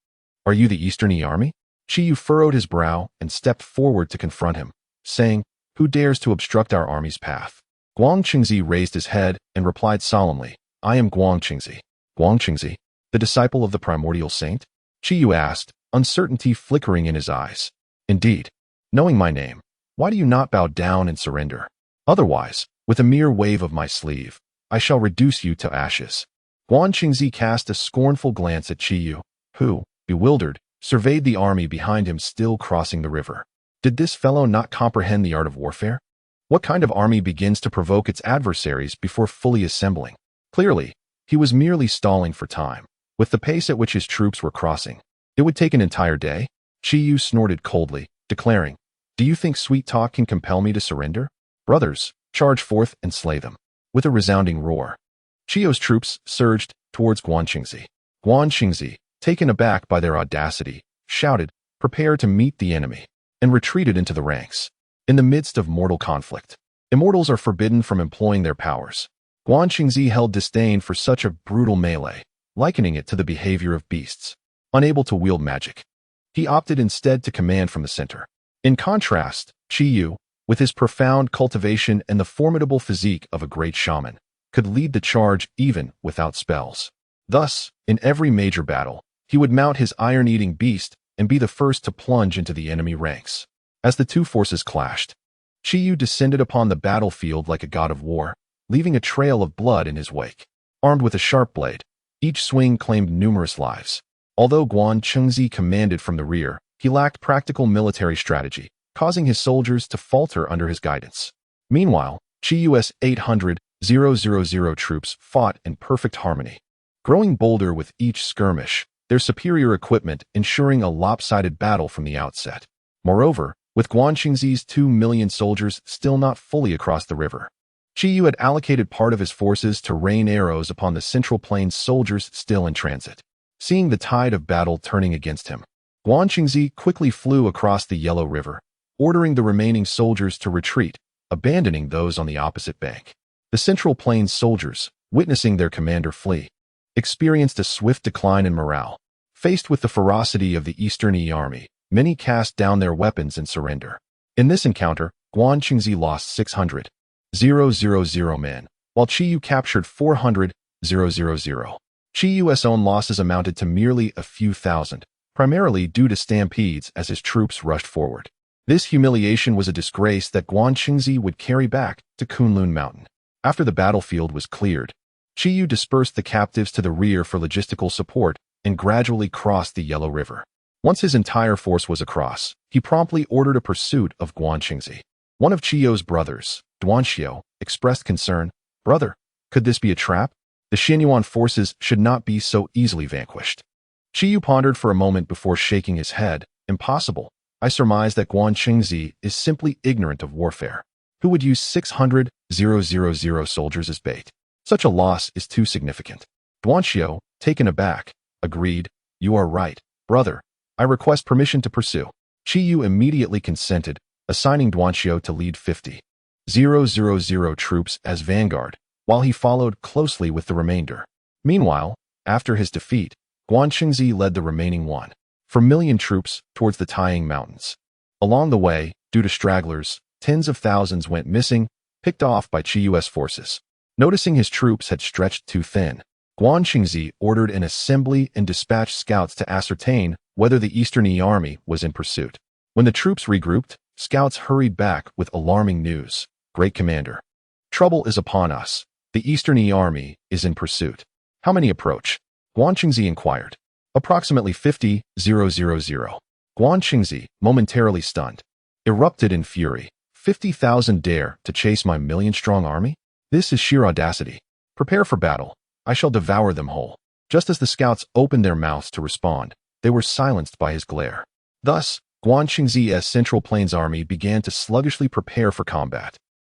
"Are you the Eastern Yi army?" Qi Yu furrowed his brow and stepped forward to confront him, saying, "Who dares to obstruct our army's path?" Guang Qingzi raised his head and replied solemnly, "I am Guang Qingzi." "Guang Qingzi, the disciple of the Primordial Saint?" Qi Yu asked, uncertainty flickering in his eyes. "Indeed. Knowing my name, why do you not bow down and surrender? Otherwise, with a mere wave of my sleeve, I shall reduce you to ashes." Guang Qingzi cast a scornful glance at Qi Yu, who, bewildered, surveyed the army behind him still crossing the river. Did this fellow not comprehend the art of warfare? What kind of army begins to provoke its adversaries before fully assembling? Clearly, he was merely stalling for time. With the pace at which his troops were crossing, it would take an entire day. Qi Yu snorted coldly, declaring, "Do you think sweet talk can compel me to surrender? Brothers, charge forth and slay them." With a resounding roar, Qi Yu's troops surged towards Guang Qingzi. Guang Qingzi, taken aback by their audacity, shouted, "Prepare to meet the enemy," and retreated into the ranks. In the midst of mortal conflict, immortals are forbidden from employing their powers. Guang Qingzi held disdain for such a brutal melee, likening it to the behavior of beasts. Unable to wield magic, he opted instead to command from the center. In contrast, Qi Yu, with his profound cultivation and the formidable physique of a great shaman, could lead the charge even without spells. Thus, in every major battle, he would mount his iron-eating beast and be the first to plunge into the enemy ranks. As the two forces clashed, Qi Yu descended upon the battlefield like a god of war, leaving a trail of blood in his wake. Armed with a sharp blade, each swing claimed numerous lives. Although Guang Qingzi commanded from the rear, he lacked practical military strategy, causing his soldiers to falter under his guidance. Meanwhile, Qi Yu's 800,000 troops fought in perfect harmony, growing bolder with each skirmish, their superior equipment ensuring a lopsided battle from the outset. Moreover, with Guang Qingzi's 2 million soldiers still not fully across the river, Qi Yu had allocated part of his forces to rain arrows upon the Central Plains soldiers still in transit. Seeing the tide of battle turning against him, Guan Qingzi quickly flew across the Yellow River, ordering the remaining soldiers to retreat, abandoning those on the opposite bank. The Central Plains soldiers, witnessing their commander flee, experienced a swift decline in morale. Faced with the ferocity of the Eastern Army, many cast down their weapons and surrender. In this encounter, Guan Qingzi lost 600,000 men, while Qiyu captured 400,000. Qiyu's own losses amounted to merely a few thousand, primarily due to stampedes as his troops rushed forward. This humiliation was a disgrace that Guan Qingzi would carry back to Kunlun Mountain. After the battlefield was cleared, Qiyu dispersed the captives to the rear for logistical support and gradually crossed the Yellow River. Once his entire force was across, he promptly ordered a pursuit of Guan Qingzi. One of Qiyu's brothers, Duanxiu, expressed concern. "Brother, could this be a trap? The Xianyuan forces should not be so easily vanquished." Qiyu pondered for a moment before shaking his head. "Impossible. I surmise that Guan Qingzi is simply ignorant of warfare. Who would use 600,000 soldiers as bait? Such a loss is too significant." Duanxiu, taken aback, agreed. "You are right, brother. I request permission to pursue." Qiyu immediately consented, assigning Duanxiu to lead 50,000 troops as vanguard, while he followed closely with the remainder. Meanwhile, after his defeat, Guan Qingzi led the remaining 1,000,000 troops towards the Taiyang Mountains. Along the way, due to stragglers, tens of thousands went missing, picked off by Qiyu's forces. Noticing his troops had stretched too thin, Guan Qingzi ordered an assembly and dispatched scouts to ascertain whether the Eastern Army was in pursuit. When the troops regrouped, scouts hurried back with alarming news. "Great Commander, trouble is upon us. The Eastern Army is in pursuit." "How many approach?" Guan Qingzi inquired. "Approximately 50,000. Guan Qingzi, momentarily stunned, erupted in fury. 50,000 dare to chase my million-strong army? This is sheer audacity. Prepare for battle. I shall devour them whole." Just as the scouts opened their mouths to respond, they were silenced by his glare. Thus, Guan Qingzi's Central Plains army began to sluggishly prepare for combat.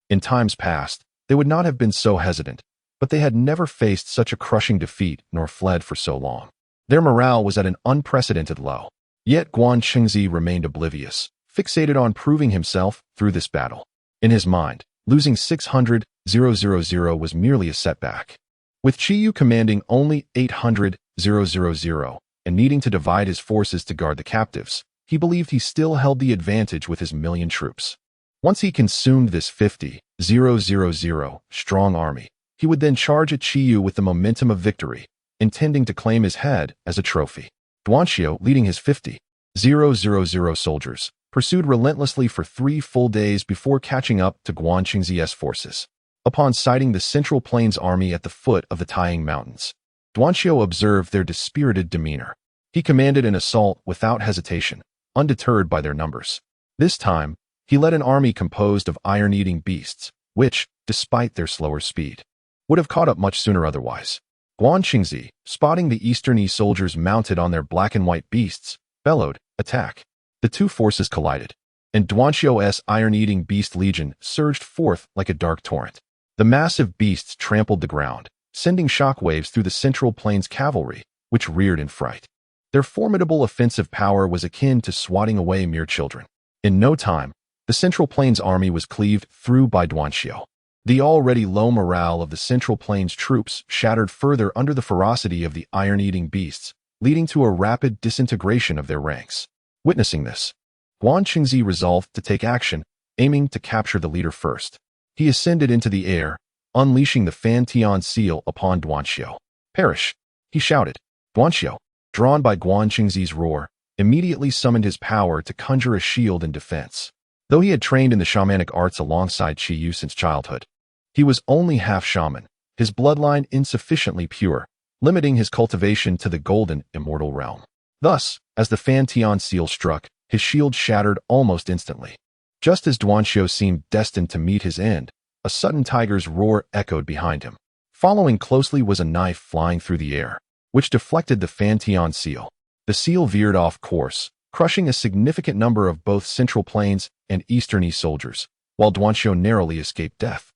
In times past, they would not have been so hesitant, but they had never faced such a crushing defeat nor fled for so long. Their morale was at an unprecedented low. Yet Guan Qingzi remained oblivious, fixated on proving himself through this battle. In his mind, losing 600,000 was merely a setback. With Qiyu commanding only 800,000 and needing to divide his forces to guard the captives, he believed he still held the advantage with his 1,000,000 troops. Once he consumed this 50,000 strong army, he would then charge at Qiyu with the momentum of victory, intending to claim his head as a trophy. Duanxiu, leading his 50,000 soldiers, pursued relentlessly for 3 full days before catching up to Guan Qingzi's forces. Upon sighting the Central Plains army at the foot of the Taiyang Mountains, Duanxiu observed their dispirited demeanor. He commanded an assault without hesitation, undeterred by their numbers. This time, he led an army composed of iron-eating beasts, which, despite their slower speed, would have caught up much sooner otherwise. Guan Qingzi, spotting the Eastern soldiers mounted on their black and white beasts, bellowed, "Attack!" The two forces collided, and Duanxiu's iron-eating beast legion surged forth like a dark torrent. The massive beasts trampled the ground, sending shockwaves through the Central Plains cavalry, which reared in fright. Their formidable offensive power was akin to swatting away mere children. In no time, the Central Plains army was cleaved through by Duanxiu. The already low morale of the Central Plains troops shattered further under the ferocity of the iron-eating beasts, leading to a rapid disintegration of their ranks. Witnessing this, Guan Qingzi resolved to take action, aiming to capture the leader first. He ascended into the air, unleashing the Fan Tian seal upon Duanxiu. "Perish!" he shouted. Duanxiu, drawn by Guan Qingzi's roar, immediately summoned his power to conjure a shield in defense. Though he had trained in the shamanic arts alongside Qiyu since childhood, he was only half shaman, his bloodline insufficiently pure, limiting his cultivation to the golden immortal realm. Thus, as the Fan Tian seal struck, his shield shattered almost instantly. Just as Duanxiu seemed destined to meet his end, a sudden tiger's roar echoed behind him. Following closely was a knife flying through the air, which deflected the Fan Tian seal. The seal veered off course, crushing a significant number of both Central Plains and Eastern soldiers, while Duanxiu narrowly escaped death.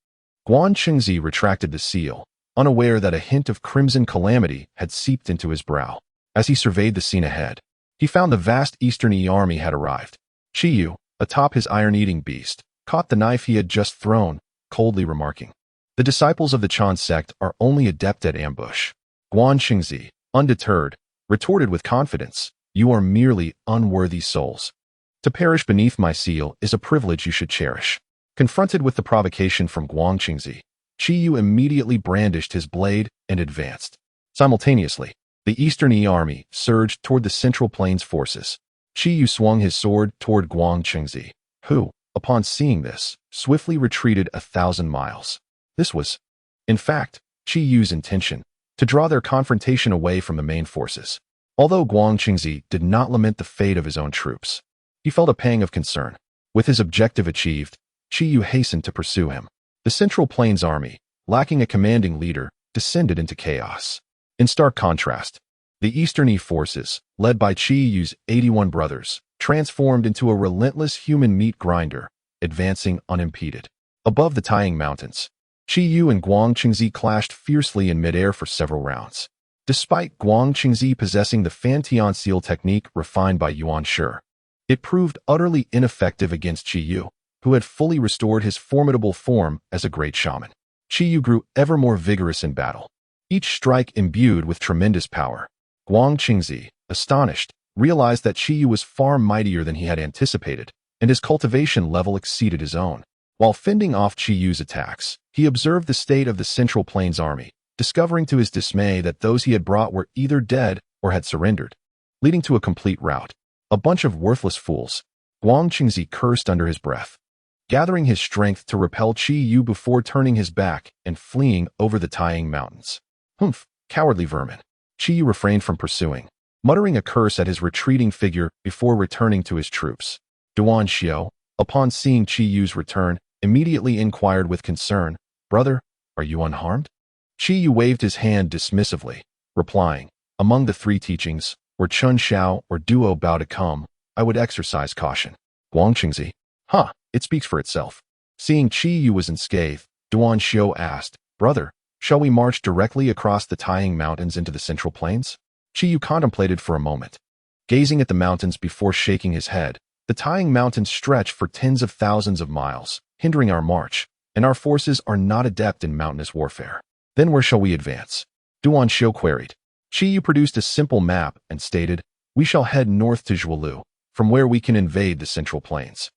Guan Qingzi retracted the seal, unaware that a hint of crimson calamity had seeped into his brow. As he surveyed the scene ahead, He found the vast Eastern army had arrived. Chi Yu, atop his iron-eating beast, caught the knife he had just thrown, coldly remarking, "The disciples of the Chan sect are only adept at ambush." Guan Qingzi, undeterred, retorted with confidence, "You are merely unworthy souls. To perish beneath my seal is a privilege you should cherish." Confronted with the provocation from Guan Qingzi, Chi Yu immediately brandished his blade and advanced. Simultaneously, the Eastern army surged toward the Central Plains forces. Chi Yu swung his sword toward Guan Qingzi, who, upon seeing this, swiftly retreated 1,000 miles. This was, in fact, Chi Yu's intention, to draw their confrontation away from the main forces. Although Guan Qingzi did not lament the fate of his own troops, he felt a pang of concern. With his objective achieved, Chi Yu hastened to pursue him. The Central Plains army, lacking a commanding leader, descended into chaos. In stark contrast, the Eastern forces, led by Chi Yu's 81 brothers, transformed into a relentless human meat grinder, advancing unimpeded. Above the Taiying Mountains, Chi Yu and Guan Qingzi clashed fiercely in midair for several rounds. Despite Guan Qingzi possessing the Fantian seal technique refined by Yuan Shi, it proved utterly ineffective against Chi Yu, who had fully restored his formidable form as a great shaman. Chi Yu grew ever more vigorous in battle, each strike imbued with tremendous power. Guan Qingzi, astonished, realized that Chi Yu was far mightier than he had anticipated, and his cultivation level exceeded his own. While fending off Chi Yu's attacks, he observed the state of the Central Plains army, discovering to his dismay that those he had brought were either dead or had surrendered, leading to a complete rout. "A bunch of worthless fools," Guan Qingzi cursed under his breath, gathering his strength to repel Chi Yu before turning his back and fleeing over the Taiying Mountains. "Humph, cowardly vermin." Chi Yu refrained from pursuing, muttering a curse at his retreating figure before returning to his troops. Duan Xiao, upon seeing Chi Yu's return, immediately inquired with concern, "Brother, are you unharmed?" Chi Yu waved his hand dismissively, replying, "Among the three teachings, were Chun Shao or Duo Bao to come, I would exercise caution." Guan Qingzi, it speaks for itself. Seeing Chi Yu was unscathed, Duan Xiao asked, "Brother, shall we march directly across the Taiying Mountains into the Central Plains?" Chi Yu contemplated for a moment, gazing at the mountains before shaking his head. "The Taiying Mountains stretch for tens of thousands of miles, hindering our march, and our forces are not adept in mountainous warfare." "Then where shall we advance?" Duan Xiao queried. Chi Yu produced a simple map and stated, "We shall head north to Zhuolu, from where we can invade the Central Plains.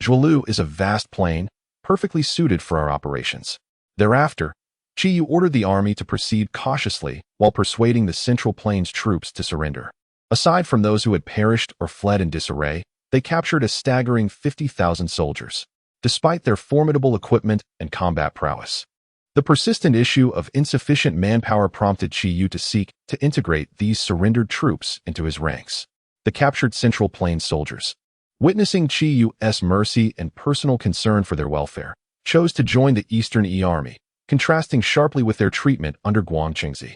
Zhuolu is a vast plain, perfectly suited for our operations." Thereafter, Chi Yu ordered the army to proceed cautiously while persuading the Central Plains troops to surrender. Aside from those who had perished or fled in disarray, they captured a staggering 50,000 soldiers, despite their formidable equipment and combat prowess. The persistent issue of insufficient manpower prompted Chi Yu to seek to integrate these surrendered troops into his ranks. The captured Central Plains soldiers, witnessing Chi Yu's mercy and personal concern for their welfare, chose to join the Eastern army, contrasting sharply with their treatment under Guan Qingzi.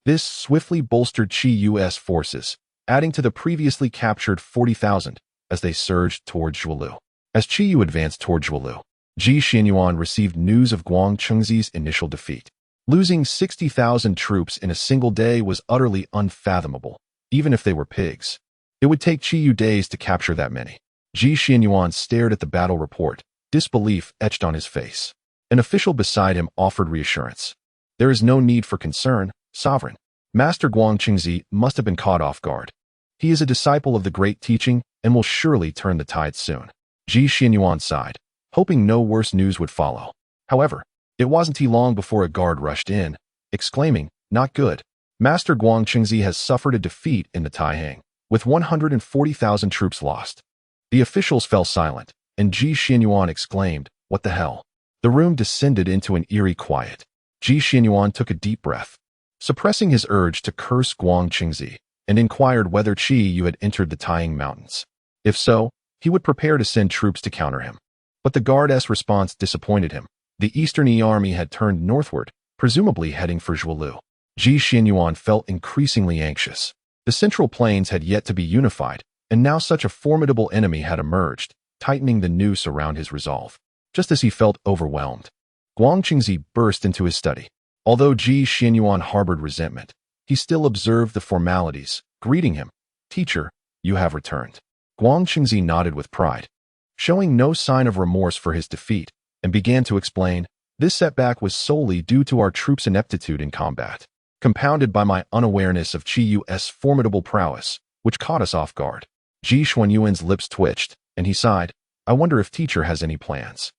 This swiftly bolstered Chi Yu's forces, adding to the previously captured 40,000 as they surged toward Zhuolu. As Chi Yu advanced toward Zhuolu, Ji Xianyuan received news of Guan Qingzi's initial defeat. Losing 60,000 troops in a single day was utterly unfathomable, even if they were pigs. It would take Chi Yu days to capture that many. Ji Xianyuan stared at the battle report, disbelief etched on his face. An official beside him offered reassurance. "There is no need for concern, Sovereign. Master Guan Qingzi must have been caught off guard. He is a disciple of the great teaching and will surely turn the tide soon." Ji Xianyuan sighed, hoping no worse news would follow. However, it wasn't long before a guard rushed in, exclaiming, "Not good. Master Guan Qingzi has suffered a defeat in the Taiyang, with 140,000 troops lost." The officials fell silent, and Ji Xianyuan exclaimed, "What the hell?" The room descended into an eerie quiet. Ji Xianyuan took a deep breath, suppressing his urge to curse Guan Qingzi, and inquired whether Chi Yu had entered the Taiying Mountains. If so, he would prepare to send troops to counter him. But the guard's response disappointed him. The Eastern army had turned northward, presumably heading for Zhuolu. Ji Xianyuan felt increasingly anxious. The Central Plains had yet to be unified, and now such a formidable enemy had emerged, tightening the noose around his resolve. Just as he felt overwhelmed, Guan Qingzi burst into his study. Although Ji Xianyuan harbored resentment, he still observed the formalities, greeting him, "Teacher, you have returned." Guang Qingzi nodded with pride, showing no sign of remorse for his defeat, and began to explain, "This setback was solely due to our troops' ineptitude in combat, compounded by my unawareness of Qi Yu's formidable prowess, which caught us off guard." Ji Xuanyuan's lips twitched, and he sighed, "I wonder if teacher has any plans.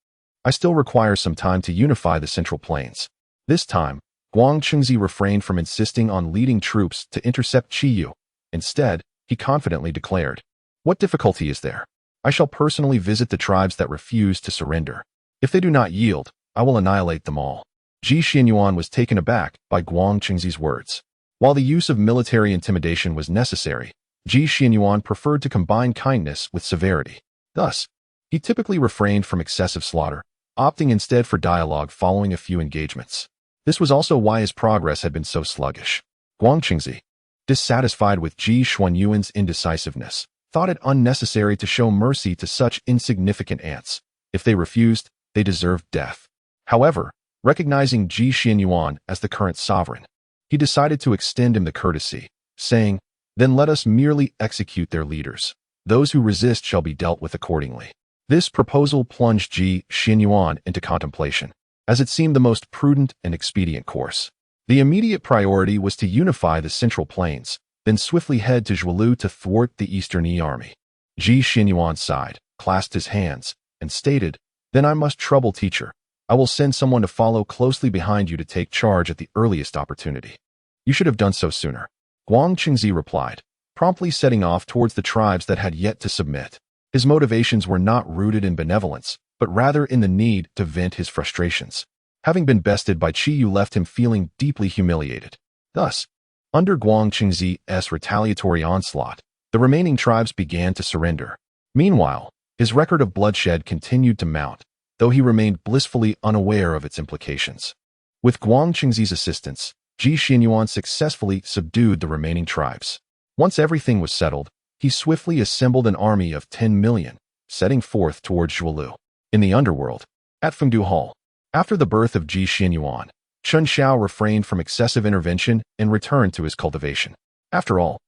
I still require some time to unify the Central Plains." This time, Guang Qingzi refrained from insisting on leading troops to intercept Qi Yu. Instead, he confidently declared, "What difficulty is there? I shall personally visit the tribes that refuse to surrender. If they do not yield, I will annihilate them all." Ji Xianyuan was taken aback by Guang Qingzi's words. While the use of military intimidation was necessary, Ji Xianyuan preferred to combine kindness with severity. Thus, he typically refrained from excessive slaughter, opting instead for dialogue following a few engagements. This was also why his progress had been so sluggish. Guang Qingzi, dissatisfied with Ji Xuanyuan's indecisiveness, thought it unnecessary to show mercy to such insignificant ants. If they refused, they deserved death. However, recognizing Ji Xianyuan as the current sovereign, he decided to extend him the courtesy, saying, "Then let us merely execute their leaders. Those who resist shall be dealt with accordingly." This proposal plunged Ji Xianyuan into contemplation, as it seemed the most prudent and expedient course. The immediate priority was to unify the Central Plains, then swiftly head to Zhuolu to thwart the Eastern Yi army. Ji Xianyuan sighed, clasped his hands, and stated, "Then I must trouble teacher. I will send someone to follow closely behind you to take charge at the earliest opportunity." "You should have done so sooner," Guang Qingzi replied, promptly setting off towards the tribes that had yet to submit. His motivations were not rooted in benevolence, but rather in the need to vent his frustrations. Having been bested by Qi Yu left him feeling deeply humiliated. Thus, under Guang Qingzi's retaliatory onslaught, the remaining tribes began to surrender. Meanwhile, his record of bloodshed continued to mount, though he remained blissfully unaware of its implications. With Guang Qingzi's assistance, Ji Xianyuan successfully subdued the remaining tribes. Once everything was settled, he swiftly assembled an army of 10 million, setting forth towards Zhuolu. In the underworld, at Fengdu Hall, after the birth of Ji Xianyuan, Chen Xiao refrained from excessive intervention and returned to his cultivation. After all,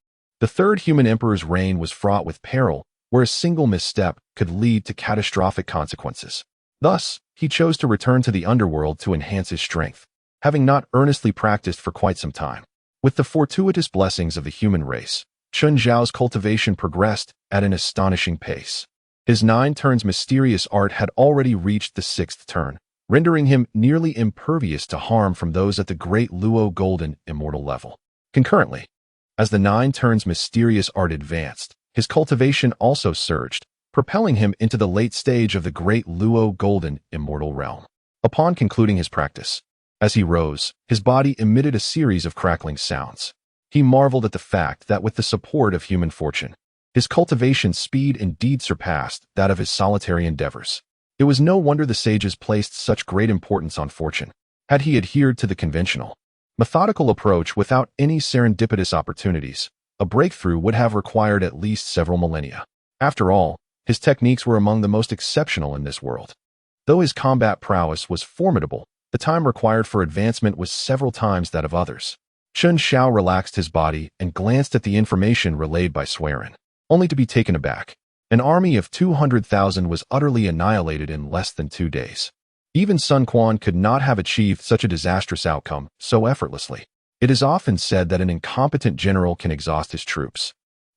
the third human emperor's reign was fraught with peril, where a single misstep could lead to catastrophic consequences. Thus, he chose to return to the underworld to enhance his strength, having not earnestly practiced for quite some time. With the fortuitous blessings of the human race, Chen Xiao's cultivation progressed at an astonishing pace. His 9 turns mysterious art had already reached the 6th turn, rendering him nearly impervious to harm from those at the Great Luo Golden Immortal level. Concurrently, as the 9 turns mysterious art advanced, his cultivation also surged, propelling him into the late stage of the Great Luo Golden Immortal realm. Upon concluding his practice, as he rose, his body emitted a series of crackling sounds. He marveled at the fact that with the support of human fortune, his cultivation speed indeed surpassed that of his solitary endeavors. It was no wonder the sages placed such great importance on fortune. Had he adhered to the conventional, methodical approach without any serendipitous opportunities, a breakthrough would have required at least several millennia. After all, his techniques were among the most exceptional in this world. Though his combat prowess was formidable, the time required for advancement was several times that of others. Chen Xiao relaxed his body and glanced at the information relayed by Swearin, only to be taken aback. An army of 200,000 was utterly annihilated in less than 2 days. Even Sun Quan could not have achieved such a disastrous outcome so effortlessly. It is often said that an incompetent general can exhaust his troops.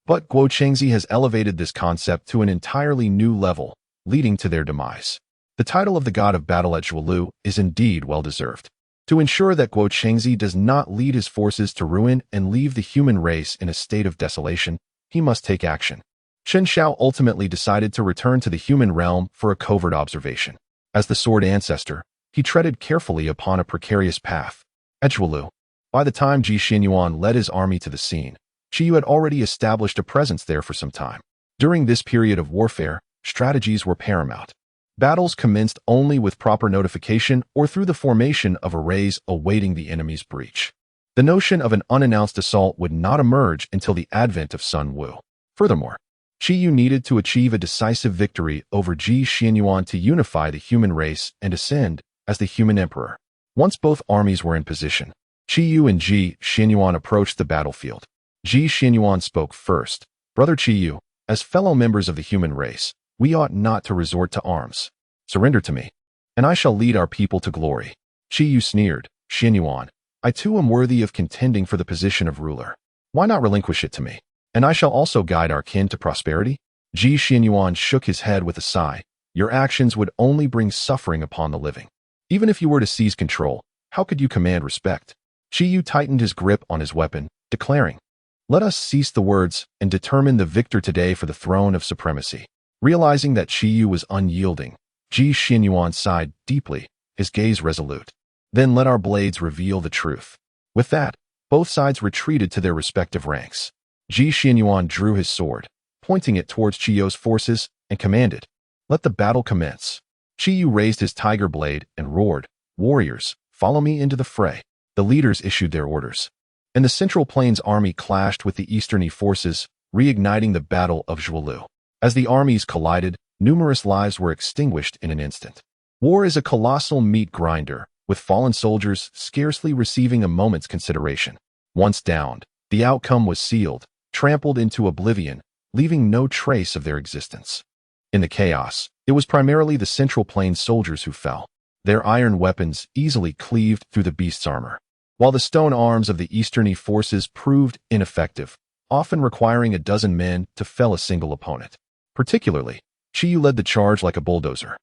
But Guo Chengzi has elevated this concept to an entirely new level, leading to their demise. The title of the god of battle at Zhuolu is indeed well-deserved. To ensure that Guo Chengzi does not lead his forces to ruin and leave the human race in a state of desolation, he must take action. Chen Xiao ultimately decided to return to the human realm for a covert observation. As the sword ancestor, he treaded carefully upon a precarious path. At Zhuolu, by the time Ji Xianyuan led his army to the scene, Qi Yu had already established a presence there for some time. During this period of warfare, strategies were paramount. Battles commenced only with proper notification or through the formation of arrays awaiting the enemy's breach. The notion of an unannounced assault would not emerge until the advent of Sun Wu. Furthermore, Qi Yu needed to achieve a decisive victory over Ji Xianyuan to unify the human race and ascend as the human emperor. Once both armies were in position, Qi Yu and Ji Xianyuan approached the battlefield. Ji Xianyuan spoke first, Brother Qiyu, as fellow members of the human race, we ought not to resort to arms. Surrender to me, and I shall lead our people to glory. Qiyu sneered, Xianyuan, I too am worthy of contending for the position of ruler. Why not relinquish it to me? And I shall also guide our kin to prosperity? Ji Xianyuan shook his head with a sigh. Your actions would only bring suffering upon the living. Even if you were to seize control, how could you command respect? Qiyu tightened his grip on his weapon, declaring, Let us cease the words and determine the victor today for the throne of supremacy. Realizing that Qiyu was unyielding, Ji Xianyuan sighed deeply, his gaze resolute. Then let our blades reveal the truth. With that, both sides retreated to their respective ranks. Ji Xianyuan drew his sword, pointing it towards Qiyu's forces, and commanded, Let the battle commence. Qiyu raised his tiger blade and roared, Warriors, follow me into the fray. The leaders issued their orders. And the Central Plains army clashed with the Eastern forces, reigniting the Battle of Zhuolu. As the armies collided, numerous lives were extinguished in an instant. War is a colossal meat grinder, with fallen soldiers scarcely receiving a moment's consideration. Once downed, the outcome was sealed, trampled into oblivion, leaving no trace of their existence. In the chaos, it was primarily the Central Plains soldiers who fell. Their iron weapons easily cleaved through the beast's armor, while the stone arms of the Eastern forces proved ineffective, often requiring a dozen men to fell a single opponent. Particularly, Qiyu led the charge like a bulldozer,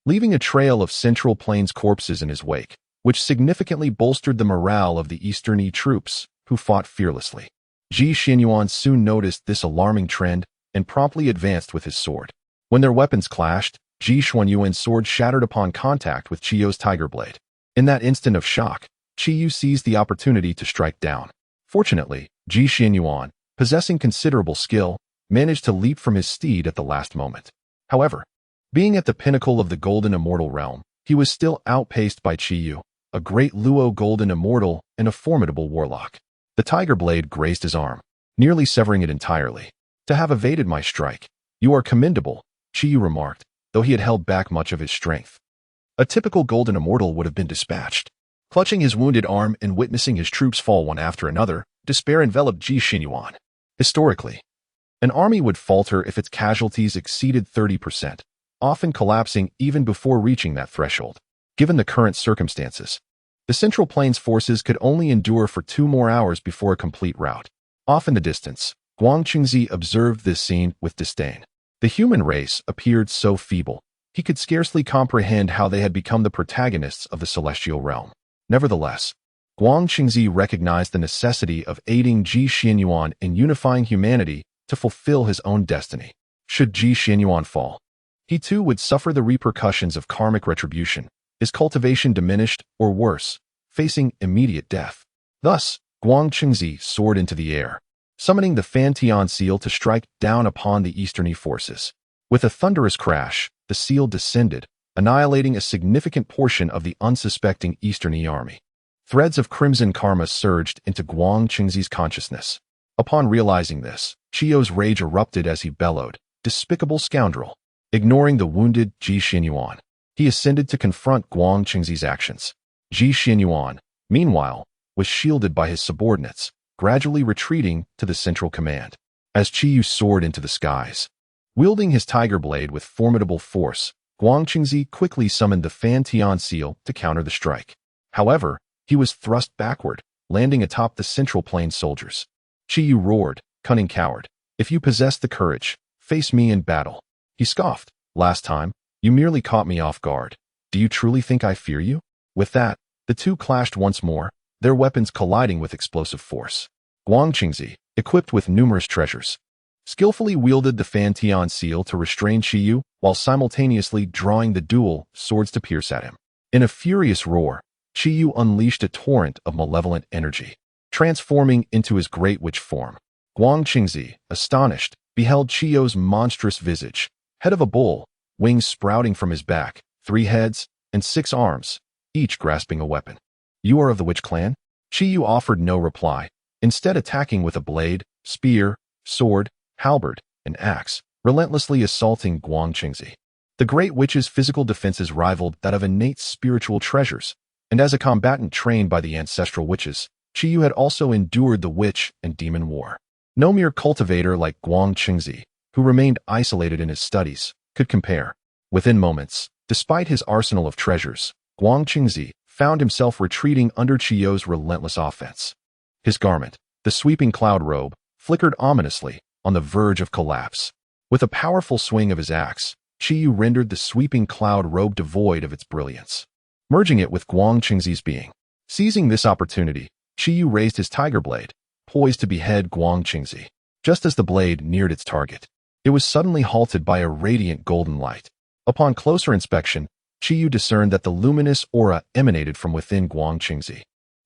leaving a trail of Central Plains corpses in his wake, which significantly bolstered the morale of the Eastern troops, who fought fearlessly. Ji Xianyuan soon noticed this alarming trend and promptly advanced with his sword. When their weapons clashed, Ji Xuanyuan's sword shattered upon contact with Qiyu's tiger blade. In that instant of shock, Qiyu seized the opportunity to strike down. Fortunately, Ji Xianyuan, possessing considerable skill, managed to leap from his steed at the last moment. However, being at the pinnacle of the Golden Immortal realm, he was still outpaced by Qiyu, a great Luo Golden Immortal and a formidable warlock. The tiger blade grazed his arm, nearly severing it entirely. To have evaded my strike, you are commendable, Qiyu remarked, though he had held back much of his strength. A typical Golden Immortal would have been dispatched. Clutching his wounded arm and witnessing his troops fall one after another, despair enveloped Ji Xianyuan. Historically, an army would falter if its casualties exceeded 30%, often collapsing even before reaching that threshold. Given the current circumstances, the Central Plains forces could only endure for 2 more hours before a complete rout. Off in the distance, Guang Qingzi observed this scene with disdain. The human race appeared so feeble, he could scarcely comprehend how they had become the protagonists of the celestial realm. Nevertheless, Guang Qingzi recognized the necessity of aiding Ji Xianyuan in unifying humanity to fulfill his own destiny. Should Ji Xianyuan fall, he too would suffer the repercussions of karmic retribution, his cultivation diminished, or worse, facing immediate death. Thus, Guang Qingzi soared into the air, summoning the Fantian seal to strike down upon the Eastern forces. With a thunderous crash, the seal descended, annihilating a significant portion of the unsuspecting Eastern army. Threads of crimson karma surged into Guang Qingzi's consciousness. Upon realizing this, Qiyu's rage erupted as he bellowed, Despicable scoundrel! Ignoring the wounded Ji Xianyuan, he ascended to confront Guang Qingzi's actions. Ji Xianyuan, meanwhile, was shielded by his subordinates, gradually retreating to the central command. As Qiyu soared into the skies, wielding his tiger blade with formidable force, Guang Qingzi quickly summoned the Fantian seal to counter the strike. However, he was thrust backward, landing atop the Central Plains soldiers. Qiyu roared, Cunning coward, if you possess the courage, face me in battle. He scoffed, Last time, you merely caught me off guard. Do you truly think I fear you? With that, the two clashed once more, their weapons colliding with explosive force. Guang Qingzi, equipped with numerous treasures, skillfully wielded the Fantian seal to restrain Qiyu while simultaneously drawing the dual swords to pierce at him. In a furious roar, Qiyu unleashed a torrent of malevolent energy, transforming into his great witch form. Guang Qingzi, astonished, beheld Qiyu's monstrous visage, head of a bull, wings sprouting from his back, 3 heads, and 6 arms, each grasping a weapon. You are of the witch clan? Qiyu offered no reply, instead attacking with a blade, spear, sword, halberd, and axe, relentlessly assaulting Guang Qingzi. The great witch's physical defenses rivaled that of innate spiritual treasures, and as a combatant trained by the ancestral witches, Qiyu had also endured the witch and demon war. No mere cultivator like Guang Qingzi, who remained isolated in his studies, could compare. Within moments, despite his arsenal of treasures, Guang Qingzi found himself retreating under Qiu's relentless offense. His garment, the sweeping cloud robe, flickered ominously, on the verge of collapse. With a powerful swing of his axe, Qiu rendered the sweeping cloud robe devoid of its brilliance, merging it with Guang Qingzi's being. Seizing this opportunity, Qiu raised his tiger blade, poised to behead Guang Qingzi. Just as the blade neared its target, it was suddenly halted by a radiant golden light. Upon closer inspection, Qiu discerned that the luminous aura emanated from within Guang Qingzi.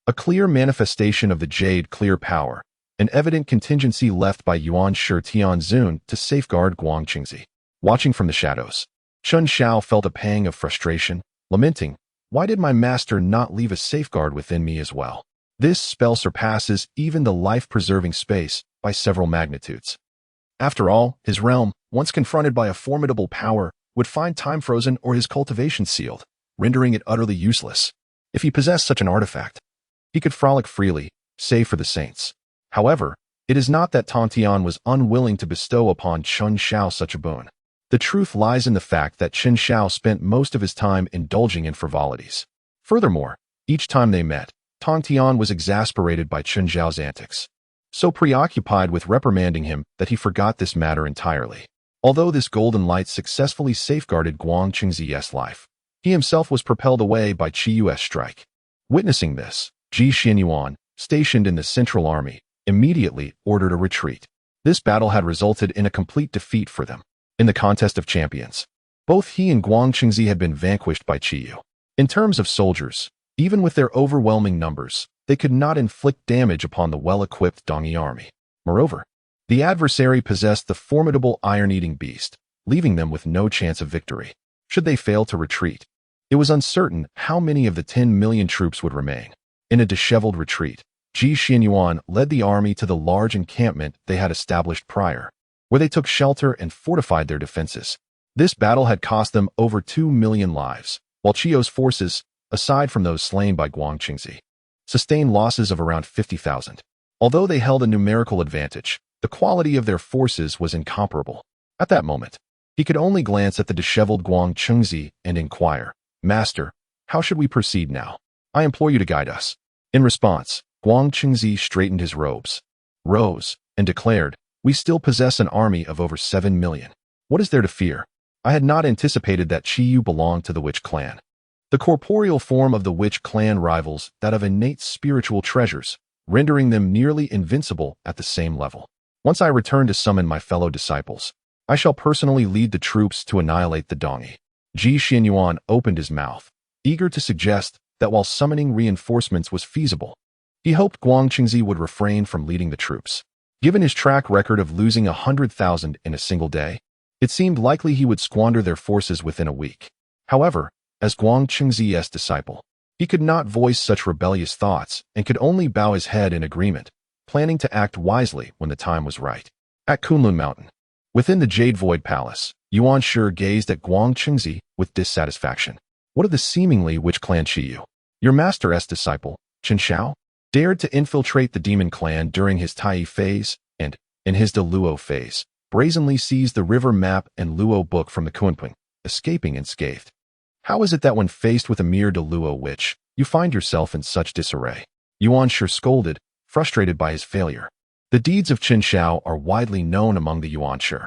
A clear manifestation of the jade clear power, an evident contingency left by Yuan Shi Tianzun to safeguard Guang Qingzi. Watching from the shadows, Chen Xiao felt a pang of frustration, lamenting, "Why did my master not leave a safeguard within me as well? This spell surpasses even the life-preserving space by several magnitudes." After all, his realm, once confronted by a formidable power, would find time frozen or his cultivation sealed, rendering it utterly useless. If he possessed such an artifact, he could frolic freely, save for the saints. However, it is not that Tantian was unwilling to bestow upon Chen Xiao such a boon. The truth lies in the fact that Chen Xiao spent most of his time indulging in frivolities. Furthermore, each time they met, Tantian was exasperated by Chen Xiao's antics, so preoccupied with reprimanding him that he forgot this matter entirely. Although this golden light successfully safeguarded Guang Qingzi's life, he himself was propelled away by Qiu's strike. Witnessing this, Ji Xianyuan, stationed in the central army, immediately ordered a retreat. This battle had resulted in a complete defeat for them. In the contest of champions, both he and Guang Qingzi had been vanquished by Qiu. In terms of soldiers, even with their overwhelming numbers, they could not inflict damage upon the well-equipped Dongyi army. Moreover, the adversary possessed the formidable iron-eating beast, leaving them with no chance of victory. Should they fail to retreat, it was uncertain how many of the 10 million troops would remain. In a disheveled retreat, Ji Xianyuan led the army to the large encampment they had established prior, where they took shelter and fortified their defenses. This battle had cost them over 2 million lives, while Qiu's forces, aside from those slain by Guang Qingzi, sustained losses of around 50,000. Although they held a numerical advantage, the quality of their forces was incomparable. At that moment, he could only glance at the disheveled Guang Qingzi and inquire, "Master, how should we proceed now? I implore you to guide us." In response, Guang Qingzi straightened his robes, rose, and declared, "We still possess an army of over 7 million. What is there to fear? I had not anticipated that Qiu belonged to the witch clan." The corporeal form of the witch clan rivals that of innate spiritual treasures, rendering them nearly invincible at the same level. Once I return to summon my fellow disciples, I shall personally lead the troops to annihilate the Dongyi. Ji Xianyuan opened his mouth, eager to suggest that while summoning reinforcements was feasible, he hoped Guang Qingzi would refrain from leading the troops. Given his track record of losing 100,000 in a single day, it seemed likely he would squander their forces within a week. However, as Guang Qingzi's disciple, he could not voice such rebellious thoughts and could only bow his head in agreement, planning to act wisely when the time was right. At Kunlun Mountain, within the Jade Void Palace, Yuan Shi gazed at Guang Qingzi with dissatisfaction. What of the seemingly witch clan Qiu? Your master's disciple, Chen Xiao, dared to infiltrate the demon clan during his Tai phase and, in his De Luo phase, brazenly seized the river map and Luo book from the Kunping, escaping unscathed. How is it that when faced with a mere De Luo witch, you find yourself in such disarray? Yuan Shi scolded, frustrated by his failure. The deeds of Chen Xiao are widely known among the Yuan Shi.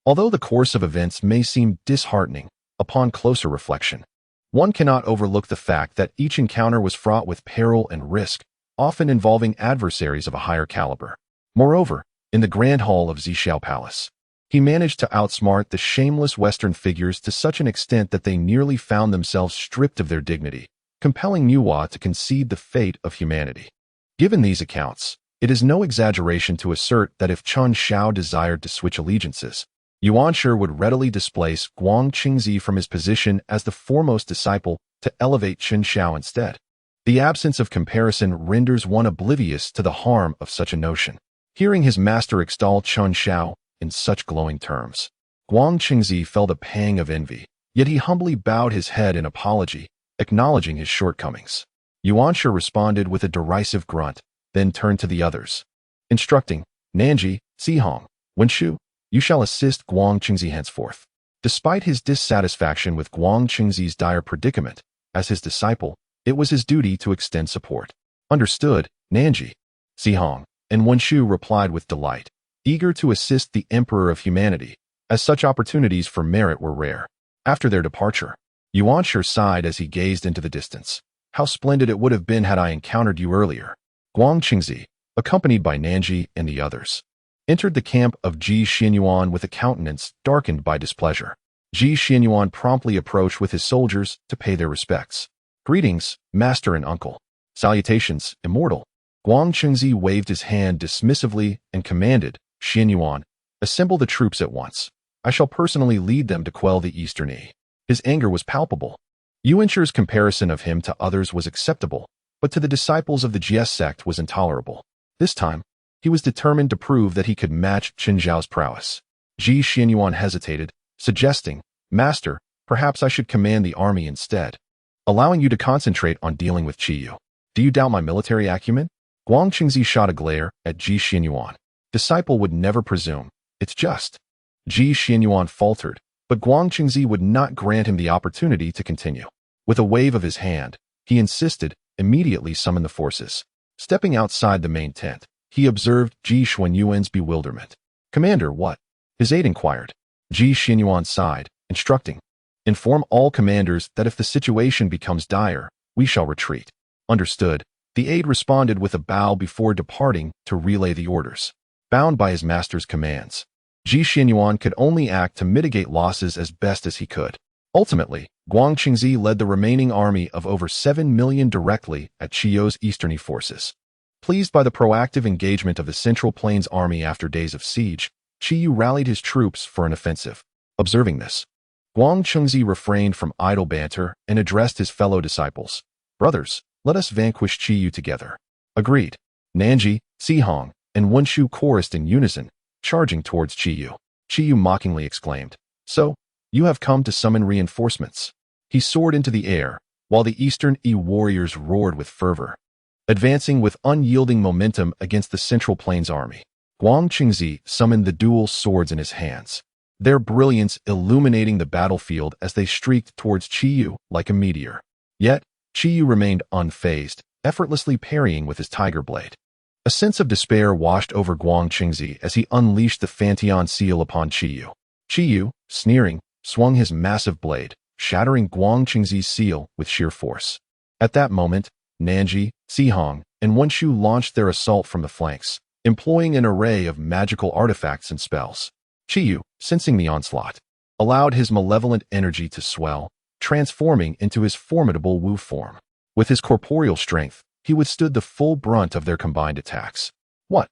Although the course of events may seem disheartening, upon closer reflection, one cannot overlook the fact that each encounter was fraught with peril and risk, often involving adversaries of a higher caliber. Moreover, in the Grand Hall of Zhixiao Palace, he managed to outsmart the shameless Western figures to such an extent that they nearly found themselves stripped of their dignity, compelling Nuwa to concede the fate of humanity. Given these accounts, it is no exaggeration to assert that if Chen Xiao desired to switch allegiances, Yuan Shi would readily displace Guang Qingzi from his position as the foremost disciple to elevate Chen Xiao instead. The absence of comparison renders one oblivious to the harm of such a notion. Hearing his master extol Chen Xiao in such glowing terms, Guang Qingzi felt a pang of envy, yet he humbly bowed his head in apology, acknowledging his shortcomings. Yuan Shi responded with a derisive grunt, then turned to the others, instructing, "Nanji, Sihong, Wenshu, you shall assist Guang Qingzi henceforth. Despite his dissatisfaction with Guang Qingzi's dire predicament, as his disciple, it was his duty to extend support. Understood, Nanji. Sihong and Wenshu replied with delight, eager to assist the Emperor of Humanity, as such opportunities for merit were rare. After their departure, Yuanshi sighed as he gazed into the distance. How splendid it would have been had I encountered you earlier. Guang Qingzi, accompanied by Nanji and the others, entered the camp of Ji Xianyuan with a countenance darkened by displeasure. Ji Xianyuan promptly approached with his soldiers to pay their respects. Greetings, master and uncle. Salutations, immortal. Guang Qingzi waved his hand dismissively and commanded, Xianyuan, assemble the troops at once. I shall personally lead them to quell the Eastern Yi. His anger was palpable. Yuanshi's comparison of him to others was acceptable, but to the disciples of the Jie sect was intolerable. This time, he was determined to prove that he could match Qin Zhao's prowess. Ji Xianyuan hesitated, suggesting, Master, perhaps I should command the army instead, allowing you to concentrate on dealing with Qiyu. Do you doubt my military acumen? Guang Qingzi shot a glare at Ji Xianyuan. Disciple would never presume. It's just. Ji Xianyuan faltered, but Guang Qingzi would not grant him the opportunity to continue. With a wave of his hand, he insisted, immediately summon the forces. Stepping outside the main tent, he observed Ji Xuanyuan's bewilderment. Commander, what? His aide inquired. Ji Xianyuan sighed, instructing, inform all commanders that if the situation becomes dire, we shall retreat. Understood. The aide responded with a bow before departing to relay the orders. Bound by his master's commands, Ji Xianyuan could only act to mitigate losses as best as he could. Ultimately, Guang Qingzi led the remaining army of over 7 million directly at Qiyou's easterny forces. Pleased by the proactive engagement of the Central Plains army after days of siege, Qiyu rallied his troops for an offensive. Observing this, Guang Qingzi refrained from idle banter and addressed his fellow disciples. Brothers, let us vanquish Qiyu together. Agreed. Nanji, Sihong, and Wenshu chorused in unison, charging towards Qiyu. Qiyu mockingly exclaimed, So, you have come to summon reinforcements. He soared into the air, while the Eastern Yi warriors roared with fervor, advancing with unyielding momentum against the Central Plains army. Guang Qingzi summoned the dual swords in his hands, their brilliance illuminating the battlefield as they streaked towards Qiyu like a meteor. Yet, Qiyu remained unfazed, effortlessly parrying with his tiger blade. A sense of despair washed over Guang Qingzi as he unleashed the Fantian seal upon Qiyu. Qiyu, sneering, swung his massive blade, shattering Guang Qingzi's seal with sheer force. At that moment, Nanji, Sihong, and Wenshu launched their assault from the flanks, employing an array of magical artifacts and spells. Qiyu, sensing the onslaught, allowed his malevolent energy to swell, transforming into his formidable Wu form. With his corporeal strength, he withstood the full brunt of their combined attacks. What?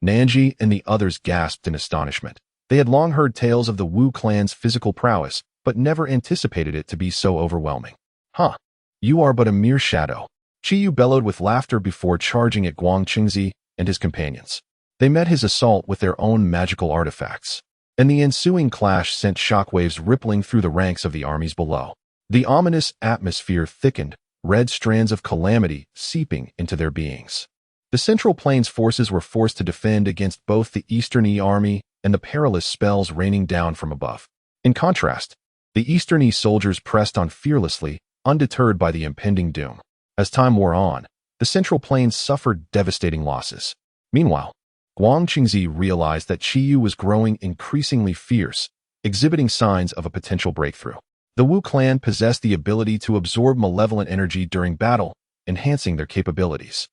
Nanji and the others gasped in astonishment. They had long heard tales of the Wu clan's physical prowess, but never anticipated it to be so overwhelming. Huh. You are but a mere shadow. Qiyu bellowed with laughter before charging at Guang Qingzi and his companions. They met his assault with their own magical artifacts, and the ensuing clash sent shockwaves rippling through the ranks of the armies below. The ominous atmosphere thickened, red strands of calamity seeping into their beings. The Central Plains forces were forced to defend against both the Eastern Yi army and the perilous spells raining down from above. In contrast, the Eastern Yi soldiers pressed on fearlessly, undeterred by the impending doom. As time wore on, the Central Plains suffered devastating losses. Meanwhile, Guang Qingzi realized that Qiyu was growing increasingly fierce, exhibiting signs of a potential breakthrough. The Wu clan possessed the ability to absorb malevolent energy during battle, enhancing their capabilities.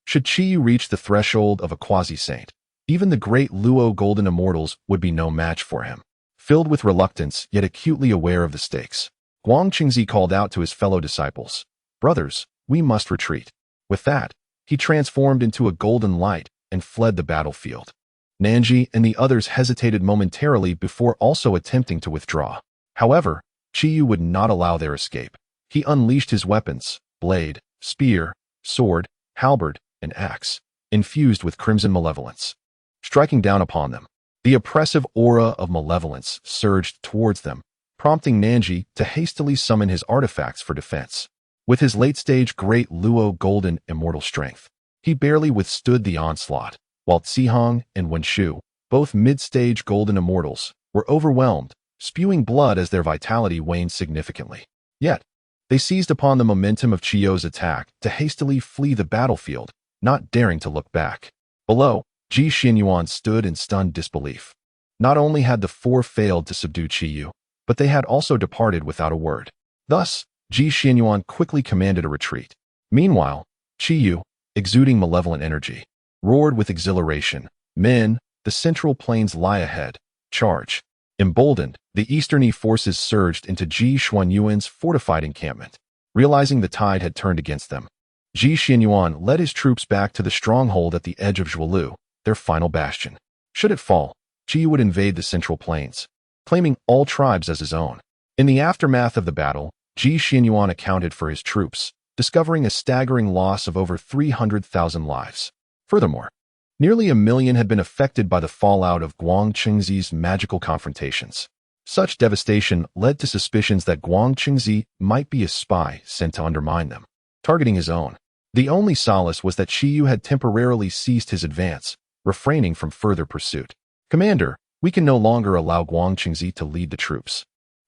Should Qiyu reach the threshold of a quasi-saint, even the great Luo Golden Immortals would be no match for him. Filled with reluctance, yet acutely aware of the stakes, Guang Qingzi called out to his fellow disciples, Brothers, we must retreat. With that, he transformed into a golden light and fled the battlefield. Nanji and the others hesitated momentarily before also attempting to withdraw. However, Qiyu would not allow their escape. He unleashed his weapons, blade, spear, sword, halberd, and axe, infused with crimson malevolence. Striking down upon them, the oppressive aura of malevolence surged towards them, prompting Nanji to hastily summon his artifacts for defense. With his late-stage great Luo Golden Immortal strength, he barely withstood the onslaught, while Sihong and Wenshu, both mid-stage golden immortals, were overwhelmed, spewing blood as their vitality waned significantly. Yet, they seized upon the momentum of Chiyo's attack to hastily flee the battlefield, not daring to look back. Below, Ji Xinyuan stood in stunned disbelief. Not only had the four failed to subdue Chiyu, but they had also departed without a word. Thus, Ji Xinyuan quickly commanded a retreat. Meanwhile, Chiyu, exuding malevolent energy, roared with exhilaration. Men, the central plains lie ahead. Charge. Emboldened, the easterny forces surged into Ji Xuanyuan's fortified encampment. Realizing the tide had turned against them, Ji Xinyuan led his troops back to the stronghold at the edge of Zhuolu, their final bastion. Should it fall, Chiyu would invade the central plains, claiming all tribes as his own. In the aftermath of the battle, Ji Xinyuan accounted for his troops, discovering a staggering loss of over 300,000 lives. Furthermore, nearly 1 million had been affected by the fallout of Guang Qingzi's magical confrontations. Such devastation led to suspicions that Guang Qingzi might be a spy sent to undermine them, targeting his own. The only solace was that Chiyu had temporarily ceased his advance, refraining from further pursuit. Commander, we can no longer allow Guang Qingzi to lead the troops.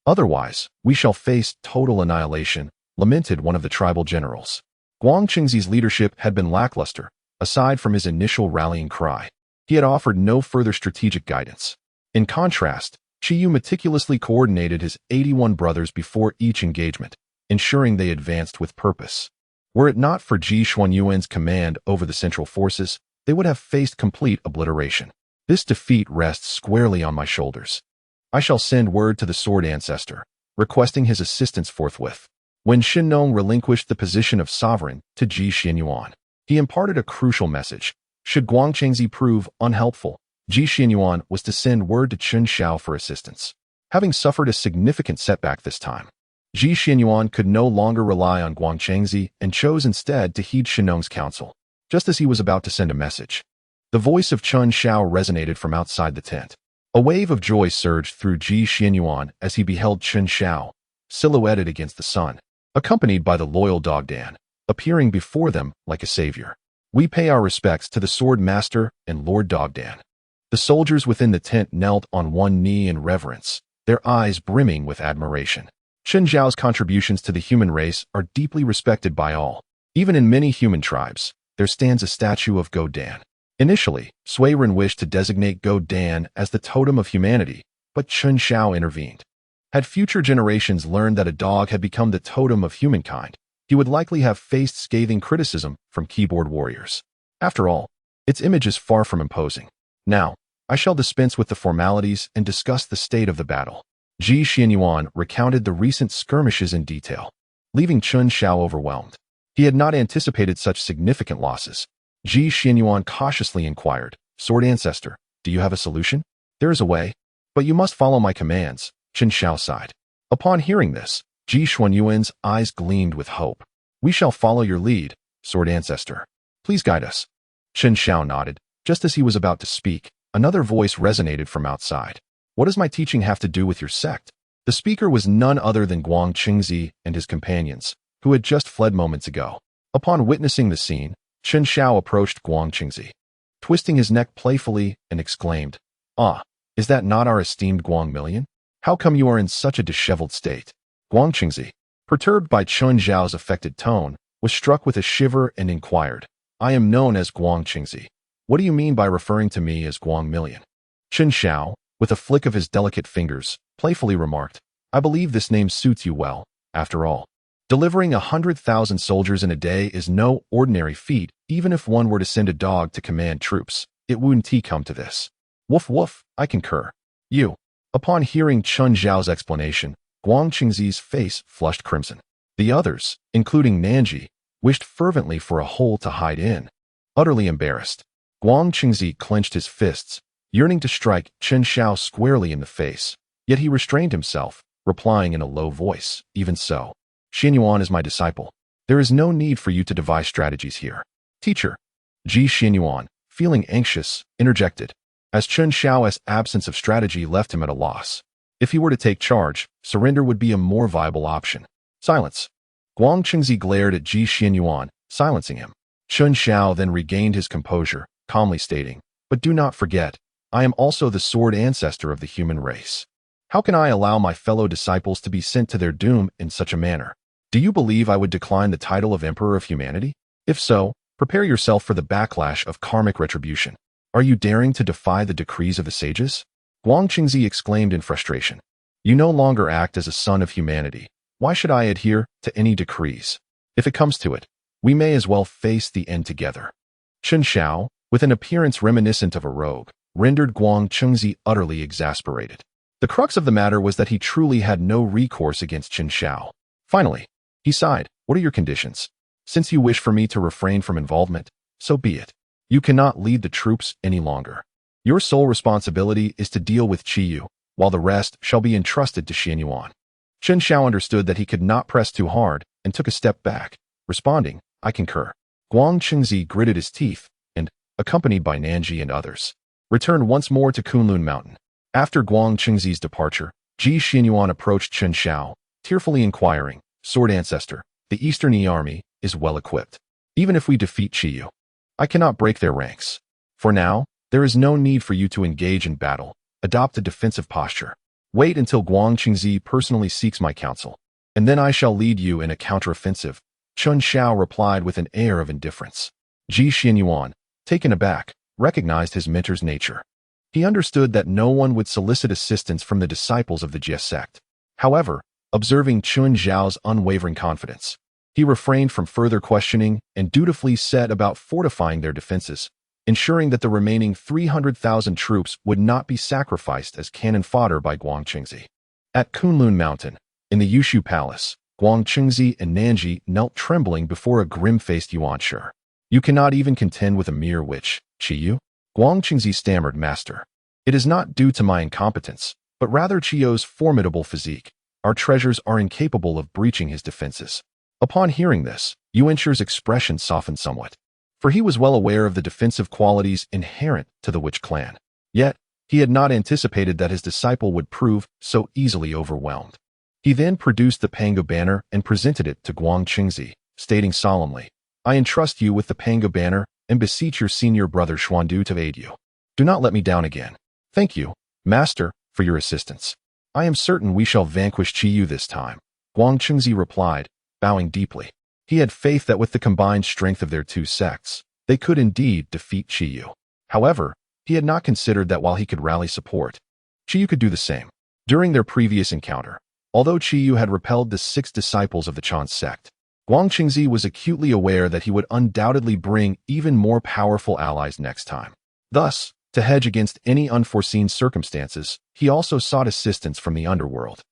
Otherwise, we shall face total annihilation, lamented one of the tribal generals. Guang Qingzi's leadership had been lackluster, aside from his initial rallying cry. He had offered no further strategic guidance. In contrast, Chiyu meticulously coordinated his 81 brothers before each engagement, ensuring they advanced with purpose. Were it not for Ji Xuanyuan's command over the central forces, they would have faced complete obliteration. This defeat rests squarely on my shoulders. I shall send word to the Sword Ancestor, requesting his assistance forthwith. When Shinnong relinquished the position of sovereign to Ji Xinyuan, he imparted a crucial message. Should Guang Qingzi prove unhelpful, Ji Xinyuan was to send word to Chen Xiao for assistance. Having suffered a significant setback this time, Ji Xinyuan could no longer rely on Guang Qingzi and chose instead to heed Shinnong's counsel. Just as he was about to send a message, the voice of Chen Xiao resonated from outside the tent. A wave of joy surged through Ji Xinyuan as he beheld Chen Xiao, silhouetted against the sun, accompanied by the loyal Dog Dan, appearing before them like a savior. We pay our respects to the Sword Master and Lord Dog Dan. The soldiers within the tent knelt on one knee in reverence, their eyes brimming with admiration. Chen Xiao's contributions to the human race are deeply respected by all. Even in many human tribes, there stands a statue of Go Dan. Initially, Sui Ren wished to designate Go Dan as the totem of humanity, but Chen Xiao intervened. Had future generations learned that a dog had become the totem of humankind, he would likely have faced scathing criticism from keyboard warriors. After all, its image is far from imposing. Now, I shall dispense with the formalities and discuss the state of the battle. Ji Xinyuan recounted the recent skirmishes in detail, leaving Chen Xiao overwhelmed. He had not anticipated such significant losses. Ji Xinyuan cautiously inquired, Sword Ancestor, do you have a solution? There is a way, but you must follow my commands, Chen Xiao sighed. Upon hearing this, Ji Xuanyuan's eyes gleamed with hope. We shall follow your lead, Sword Ancestor. Please guide us. Chen Xiao nodded. Just as he was about to speak, another voice resonated from outside. What does my teaching have to do with your sect? The speaker was none other than Guang Qingzi and his companions, who had just fled moments ago. Upon witnessing the scene, Chen Xiao approached Guang Qingzi, twisting his neck playfully, and exclaimed, Ah, is that not our esteemed Guang Million? How come you are in such a disheveled state? Guang Qingzi, perturbed by Chen Xiao's affected tone, was struck with a shiver and inquired, I am known as Guang Qingzi. What do you mean by referring to me as Guang Million? Chen Xiao, with a flick of his delicate fingers, playfully remarked, I believe this name suits you well, after all. Delivering 100,000 soldiers in a day is no ordinary feat, even if one were to send a dog to command troops. It wouldn't come to this. Woof woof, I concur. You. Upon hearing Chen Xiao's explanation, Guang Qingzi's face flushed crimson. The others, including Nanji, wished fervently for a hole to hide in. Utterly embarrassed, Guang Qingzi clenched his fists, yearning to strike Chen Xiao squarely in the face. Yet he restrained himself, replying in a low voice, even so. Xinyuan is my disciple. There is no need for you to devise strategies here. Teacher. Ji Xinyuan, feeling anxious, interjected, as Chen Xiao's absence of strategy left him at a loss. If he were to take charge, surrender would be a more viable option. Silence. Guang Qingzi glared at Ji Xinyuan, silencing him. Chen Xiao then regained his composure, calmly stating, but do not forget, I am also the sword ancestor of the human race. How can I allow my fellow disciples to be sent to their doom in such a manner? Do you believe I would decline the title of Emperor of Humanity? If so, prepare yourself for the backlash of karmic retribution. Are you daring to defy the decrees of the sages? Guang Qingzi exclaimed in frustration. You no longer act as a son of humanity. Why should I adhere to any decrees? If it comes to it, we may as well face the end together. Chen Xiao, with an appearance reminiscent of a rogue, rendered Guang Qingzi utterly exasperated. The crux of the matter was that he truly had no recourse against Chen Xiao. Finally, he sighed. What are your conditions? Since you wish for me to refrain from involvement, so be it. You cannot lead the troops any longer. Your sole responsibility is to deal with Qiyu, while the rest shall be entrusted to Xianyuan. Chen Xiao understood that he could not press too hard and took a step back, responding, I concur. Guang Qingzi gritted his teeth and, accompanied by Nanji and others, returned once more to Kunlun Mountain. After Guang Qingzi's departure, Ji Xianyuan approached Chen Xiao, tearfully inquiring, Sword Ancestor, the Eastern Yi army is well equipped. Even if we defeat Qiyu, I cannot break their ranks. For now, there is no need for you to engage in battle. Adopt a defensive posture. Wait until Guang Qingzi personally seeks my counsel, and then I shall lead you in a counteroffensive. Chen Xiao replied with an air of indifference. Ji Xianyuan, taken aback, recognized his mentor's nature. He understood that no one would solicit assistance from the disciples of the Jie sect. However, observing Chen Xiao's unwavering confidence, he refrained from further questioning and dutifully set about fortifying their defenses, ensuring that the remaining 300,000 troops would not be sacrificed as cannon fodder by Guang Qingzi. At Kunlun Mountain, in the Yushu Palace, Guang Qingzi and Nanji knelt trembling before a grim-faced yuanshi. You cannot even contend with a mere witch, Qiyu? Guang Qingzi stammered, Master. It is not due to my incompetence, but rather Qiyu's formidable physique. Our treasures are incapable of breaching his defenses. Upon hearing this, Yuanshi's expression softened somewhat, for he was well aware of the defensive qualities inherent to the witch clan. Yet, he had not anticipated that his disciple would prove so easily overwhelmed. He then produced the Pangu banner and presented it to Guang Qingzi, stating solemnly, I entrust you with the Pangu banner and beseech your senior brother Xuandu to aid you. Do not let me down again. Thank you, Master, for your assistance. I am certain we shall vanquish Qiyu this time. Guang Qingzi replied, bowing deeply. He had faith that with the combined strength of their two sects, they could indeed defeat Qiyu. However, he had not considered that while he could rally support, Qiyu could do the same. During their previous encounter, although Qiyu had repelled the 6 disciples of the Chan sect, Guang Qingzi was acutely aware that he would undoubtedly bring even more powerful allies next time. Thus, to hedge against any unforeseen circumstances, he also sought assistance from the underworld.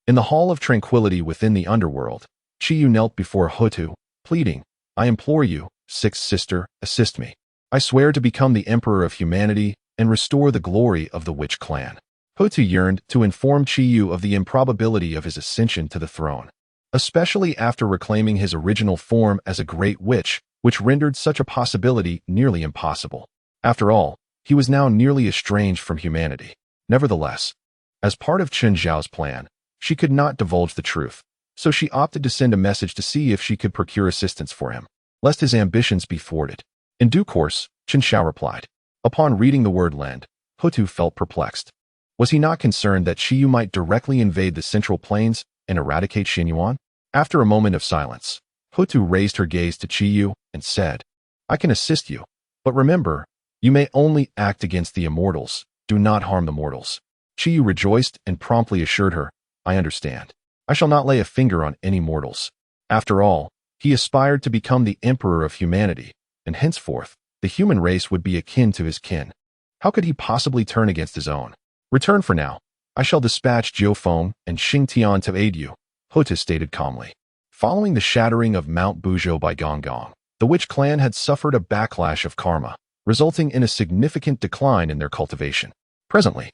In the Hall of Tranquility within the underworld, Qiyu knelt before Hutu, pleading, I implore you, 6th sister, assist me. I swear to become the Emperor of Humanity and restore the glory of the Witch clan. Hutu yearned to inform Qiyu of the improbability of his ascension to the throne, especially after reclaiming his original form as a great witch, which rendered such a possibility nearly impossible. After all, he was now nearly estranged from humanity. Nevertheless, as part of Chen Zhao's plan, she could not divulge the truth, so she opted to send a message to see if she could procure assistance for him, lest his ambitions be thwarted. In due course, Chen Xiao replied. Upon reading the word lend, Hutu felt perplexed. Was he not concerned that Qiyu might directly invade the Central Plains and eradicate Xianyuan? After a moment of silence, Hutu raised her gaze to Qiyu and said, I can assist you, but remember, you may only act against the immortals, do not harm the mortals. Qiyu rejoiced and promptly assured her, I understand. I shall not lay a finger on any mortals. After all, he aspired to become the Emperor of Humanity, and henceforth, the human race would be akin to his kin. How could he possibly turn against his own? Return for now. I shall dispatch Jiu Feng and Xing Tian to aid you, Hutu stated calmly. Following the shattering of Mount Buzhou by Gong Gong, the Witch clan had suffered a backlash of karma, resulting in a significant decline in their cultivation. Presently,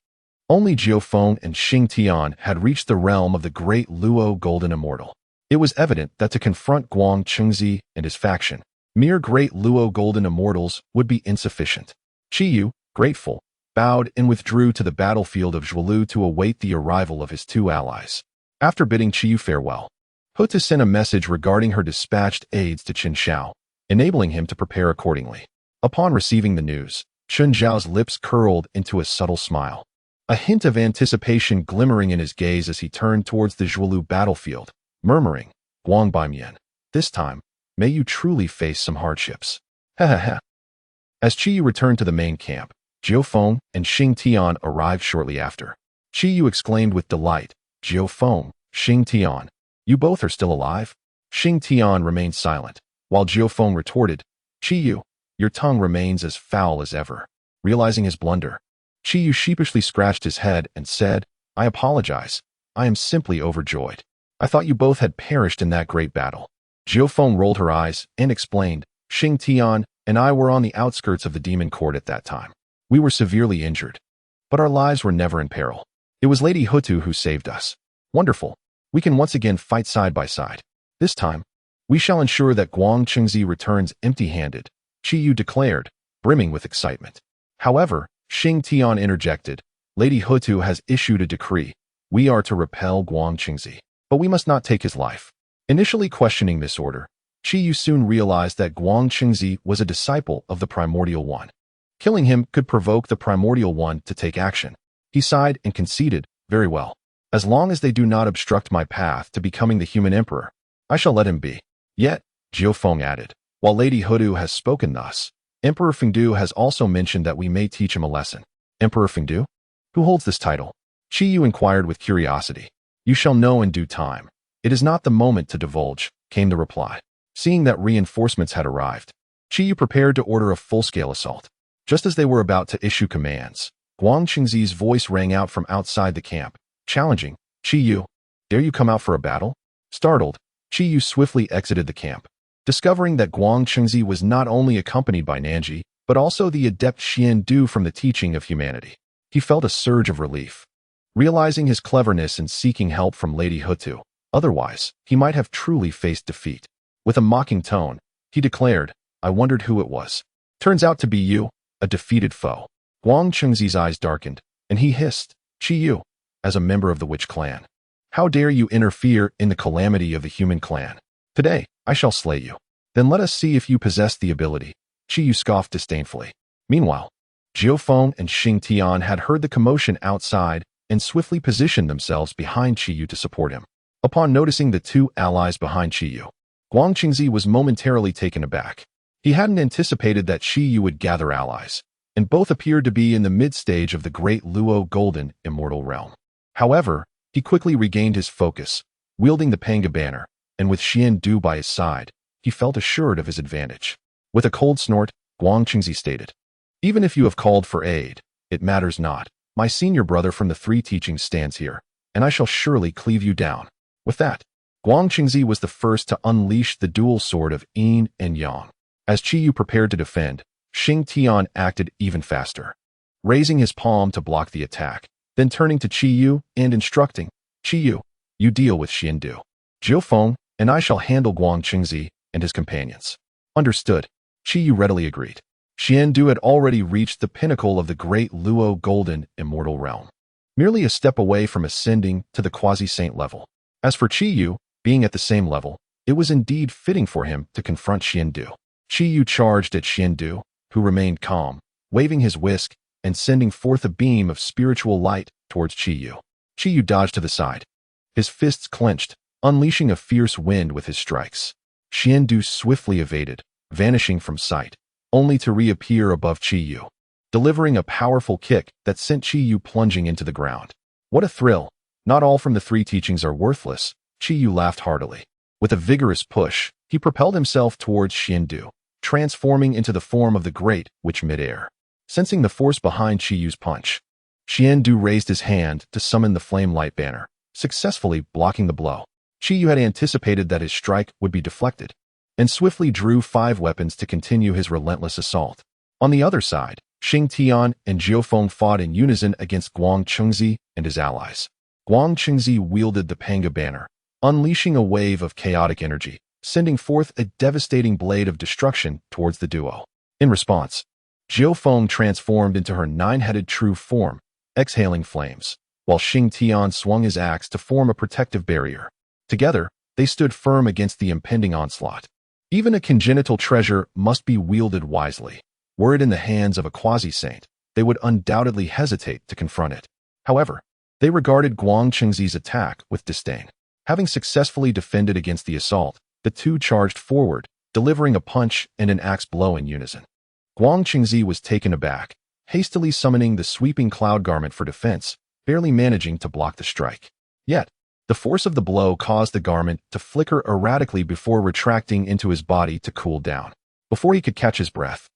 only Jiu Feng and Xing Tian had reached the realm of the great Luo Golden Immortal. It was evident that to confront Guang Qingzi and his faction, mere great Luo Golden Immortals would be insufficient. Qiyu, grateful, bowed and withdrew to the battlefield of Zhuelu to await the arrival of his 2 allies. After bidding Qiyu farewell, Hutu sent a message regarding her dispatched aides to Chen Xiao, enabling him to prepare accordingly. Upon receiving the news, Chun Zhao's lips curled into a subtle smile, a hint of anticipation glimmering in his gaze as he turned towards the Zhuolu battlefield, murmuring, Guang Baimian, this time, may you truly face some hardships. Ha ha ha. As Qi Yu returned to the main camp, Jiu Feng and Xing Tian arrived shortly after. Qi Yu exclaimed with delight, Jiu Feng, Xing Tian, you both are still alive? Xing Tian remained silent, while Jiu Feng retorted, Qi Yu, your tongue remains as foul as ever. Realizing his blunder, Qi Yu sheepishly scratched his head and said, I apologize. I am simply overjoyed. I thought you both had perished in that great battle. Jiu Feng rolled her eyes and explained, Xing Tian and I were on the outskirts of the demon court at that time. We were severely injured, but our lives were never in peril. It was Lady Hutu who saved us. Wonderful. We can once again fight side by side. This time, we shall ensure that Guang Chengzi returns empty-handed, Qi Yu declared, brimming with excitement. However, Xing Tian interjected, Lady Hutu has issued a decree. We are to repel Guang Chengzi, but we must not take his life. Initially questioning this order, Qi Yu soon realized that Guang Chengzi was a disciple of the Primordial One. Killing him could provoke the Primordial One to take action. He sighed and conceded, very well. As long as they do not obstruct my path to becoming the human emperor, I shall let him be. Yet, Jiu Feng added, while Lady Hutu has spoken thus, Emperor Fengdu has also mentioned that we may teach him a lesson. Emperor Fengdu? Who holds this title? Qi Yu inquired with curiosity. You shall know in due time. It is not the moment to divulge, came the reply. Seeing that reinforcements had arrived, Qi Yu prepared to order a full-scale assault. Just as they were about to issue commands, Guang Chengzi's voice rang out from outside the camp, challenging, Qi Yu, dare you come out for a battle? Startled, Qi Yu swiftly exited the camp, discovering that Guang Chengzi was not only accompanied by Nanji, but also the adept Xian Du from the teaching of humanity. He felt a surge of relief, realizing his cleverness in seeking help from Lady Hutu. Otherwise, he might have truly faced defeat. With a mocking tone, he declared, I wondered who it was. Turns out to be you, a defeated foe. Guang Chengzi's eyes darkened, and he hissed, Qi Yu, as a member of the witch clan. How dare you interfere in the calamity of the human clan? Today, I shall slay you. Then let us see if you possess the ability. Qi Yu scoffed disdainfully. Meanwhile, Jiu Feng and Xing Tian had heard the commotion outside and swiftly positioned themselves behind Qi Yu to support him. Upon noticing the two allies behind Qi Yu, Guang Chengzi was momentarily taken aback. He hadn't anticipated that Qi Yu would gather allies, and both appeared to be in the mid-stage of the great Luo Golden Immortal Realm. However, he quickly regained his focus, wielding the Panga banner, and with Xian Du by his side, he felt assured of his advantage. With a cold snort, Guang Chengzi stated, Even if you have called for aid, it matters not. My senior brother from the three teachings stands here, and I shall surely cleave you down. With that, Guang Chengzi was the first to unleash the dual sword of Yin and Yang. As Qi Yu prepared to defend, Xing Tian acted even faster, raising his palm to block the attack, then turning to Qi Yu and instructing, Qi Yu, you deal with Xian Du. Jiu Feng and I shall handle Guang Chengzi and his companions. Understood. Qi Yu readily agreed. Xian Du had already reached the pinnacle of the great Luo Golden Immortal Realm, merely a step away from ascending to the quasi-saint level. As for Qi Yu, being at the same level, it was indeed fitting for him to confront Xian Du. Qi Yu charged at Xian Du, who remained calm, waving his whisk and sending forth a beam of spiritual light towards Qi Yu. Qi Yu dodged to the side, his fists clenched, unleashing a fierce wind with his strikes. Xian Du swiftly evaded, vanishing from sight, only to reappear above Qi Yu, delivering a powerful kick that sent Qi Yu plunging into the ground. What a thrill! Not all from the three teachings are worthless, Qi Yu laughed heartily. With a vigorous push, he propelled himself towards Xian Du, transforming into the form of the great witch midair. Sensing the force behind Qi Yu's punch, Xian Du raised his hand to summon the flame light banner, successfully blocking the blow. Qi Yu had anticipated that his strike would be deflected, and swiftly drew 5 weapons to continue his relentless assault. On the other side, Xing Tian and Jiu Feng fought in unison against Guang Chengzi and his allies. Guang Chengzi wielded the Panga banner, unleashing a wave of chaotic energy, sending forth a devastating blade of destruction towards the duo. In response, Jiu Feng transformed into her 9-headed true form, exhaling flames, while Xing Tian swung his axe to form a protective barrier. Together, they stood firm against the impending onslaught. Even a congenital treasure must be wielded wisely. Were it in the hands of a quasi-saint, they would undoubtedly hesitate to confront it. However, they regarded Guang Qingzi's attack with disdain. Having successfully defended against the assault, the two charged forward, delivering a punch and an axe blow in unison. Guang Qingzi was taken aback, hastily summoning the sweeping cloud garment for defense, barely managing to block the strike. Yet, the force of the blow caused the garment to flicker erratically before retracting into his body to cool down. Before he could catch his breath,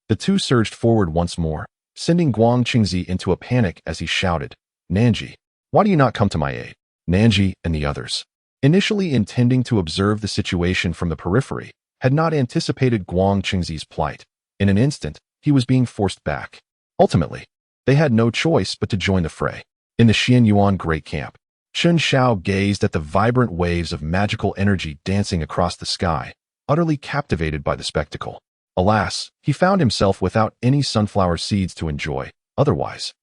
the two surged forward once more, sending Guang Qingzi into a panic as he shouted, "Nanji, why do you not come to my aid?" Nanji and the others, initially intending to observe the situation from the periphery, had not anticipated Guang Qingzi's plight. In an instant, he was being forced back. Ultimately, they had no choice but to join the fray. In the Xianyuan Great Camp, Chen Xiao gazed at the vibrant waves of magical energy dancing across the sky, utterly captivated by the spectacle. Alas, he found himself without any sunflower seeds to enjoy. Otherwise,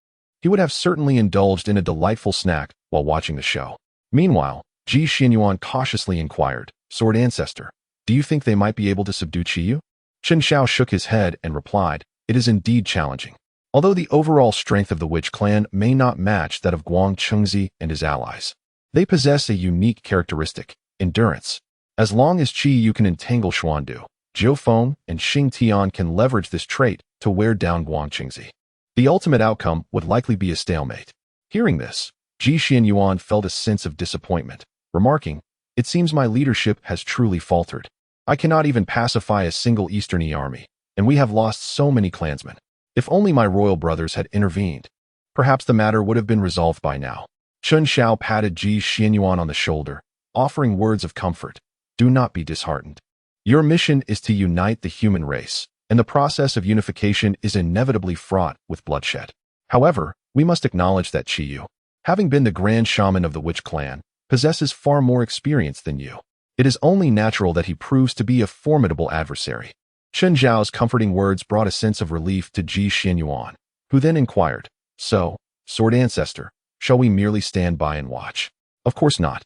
he would have certainly indulged in a delightful snack while watching the show. Meanwhile, Ji Xianyuan cautiously inquired, "Sword Ancestor, do you think they might be able to subdue Qiyu?" Chen Xiao shook his head and replied, "It is indeed challenging. Although the overall strength of the Witch Clan may not match that of Guang Qingzi and his allies, they possess a unique characteristic, endurance. As long as Qiyu can entangle Xuandu, Jiu Feng and Xing Tian can leverage this trait to wear down Guang Qingzi. The ultimate outcome would likely be a stalemate." Hearing this, Ji Xianyuan felt a sense of disappointment, remarking, "It seems my leadership has truly faltered. I cannot even pacify a single Eastern army, and we have lost so many clansmen. If only my royal brothers had intervened, perhaps the matter would have been resolved by now." Chen Xiao patted Ji Xianyuan on the shoulder, offering words of comfort. "Do not be disheartened. Your mission is to unite the human race, and the process of unification is inevitably fraught with bloodshed. However, we must acknowledge that Qiyu, having been the grand shaman of the Witch Clan, possesses far more experience than you. It is only natural that he proves to be a formidable adversary." Chen Zhao's comforting words brought a sense of relief to Ji Xianyuan, who then inquired, "So, Sword Ancestor, shall we merely stand by and watch?" "Of course not,"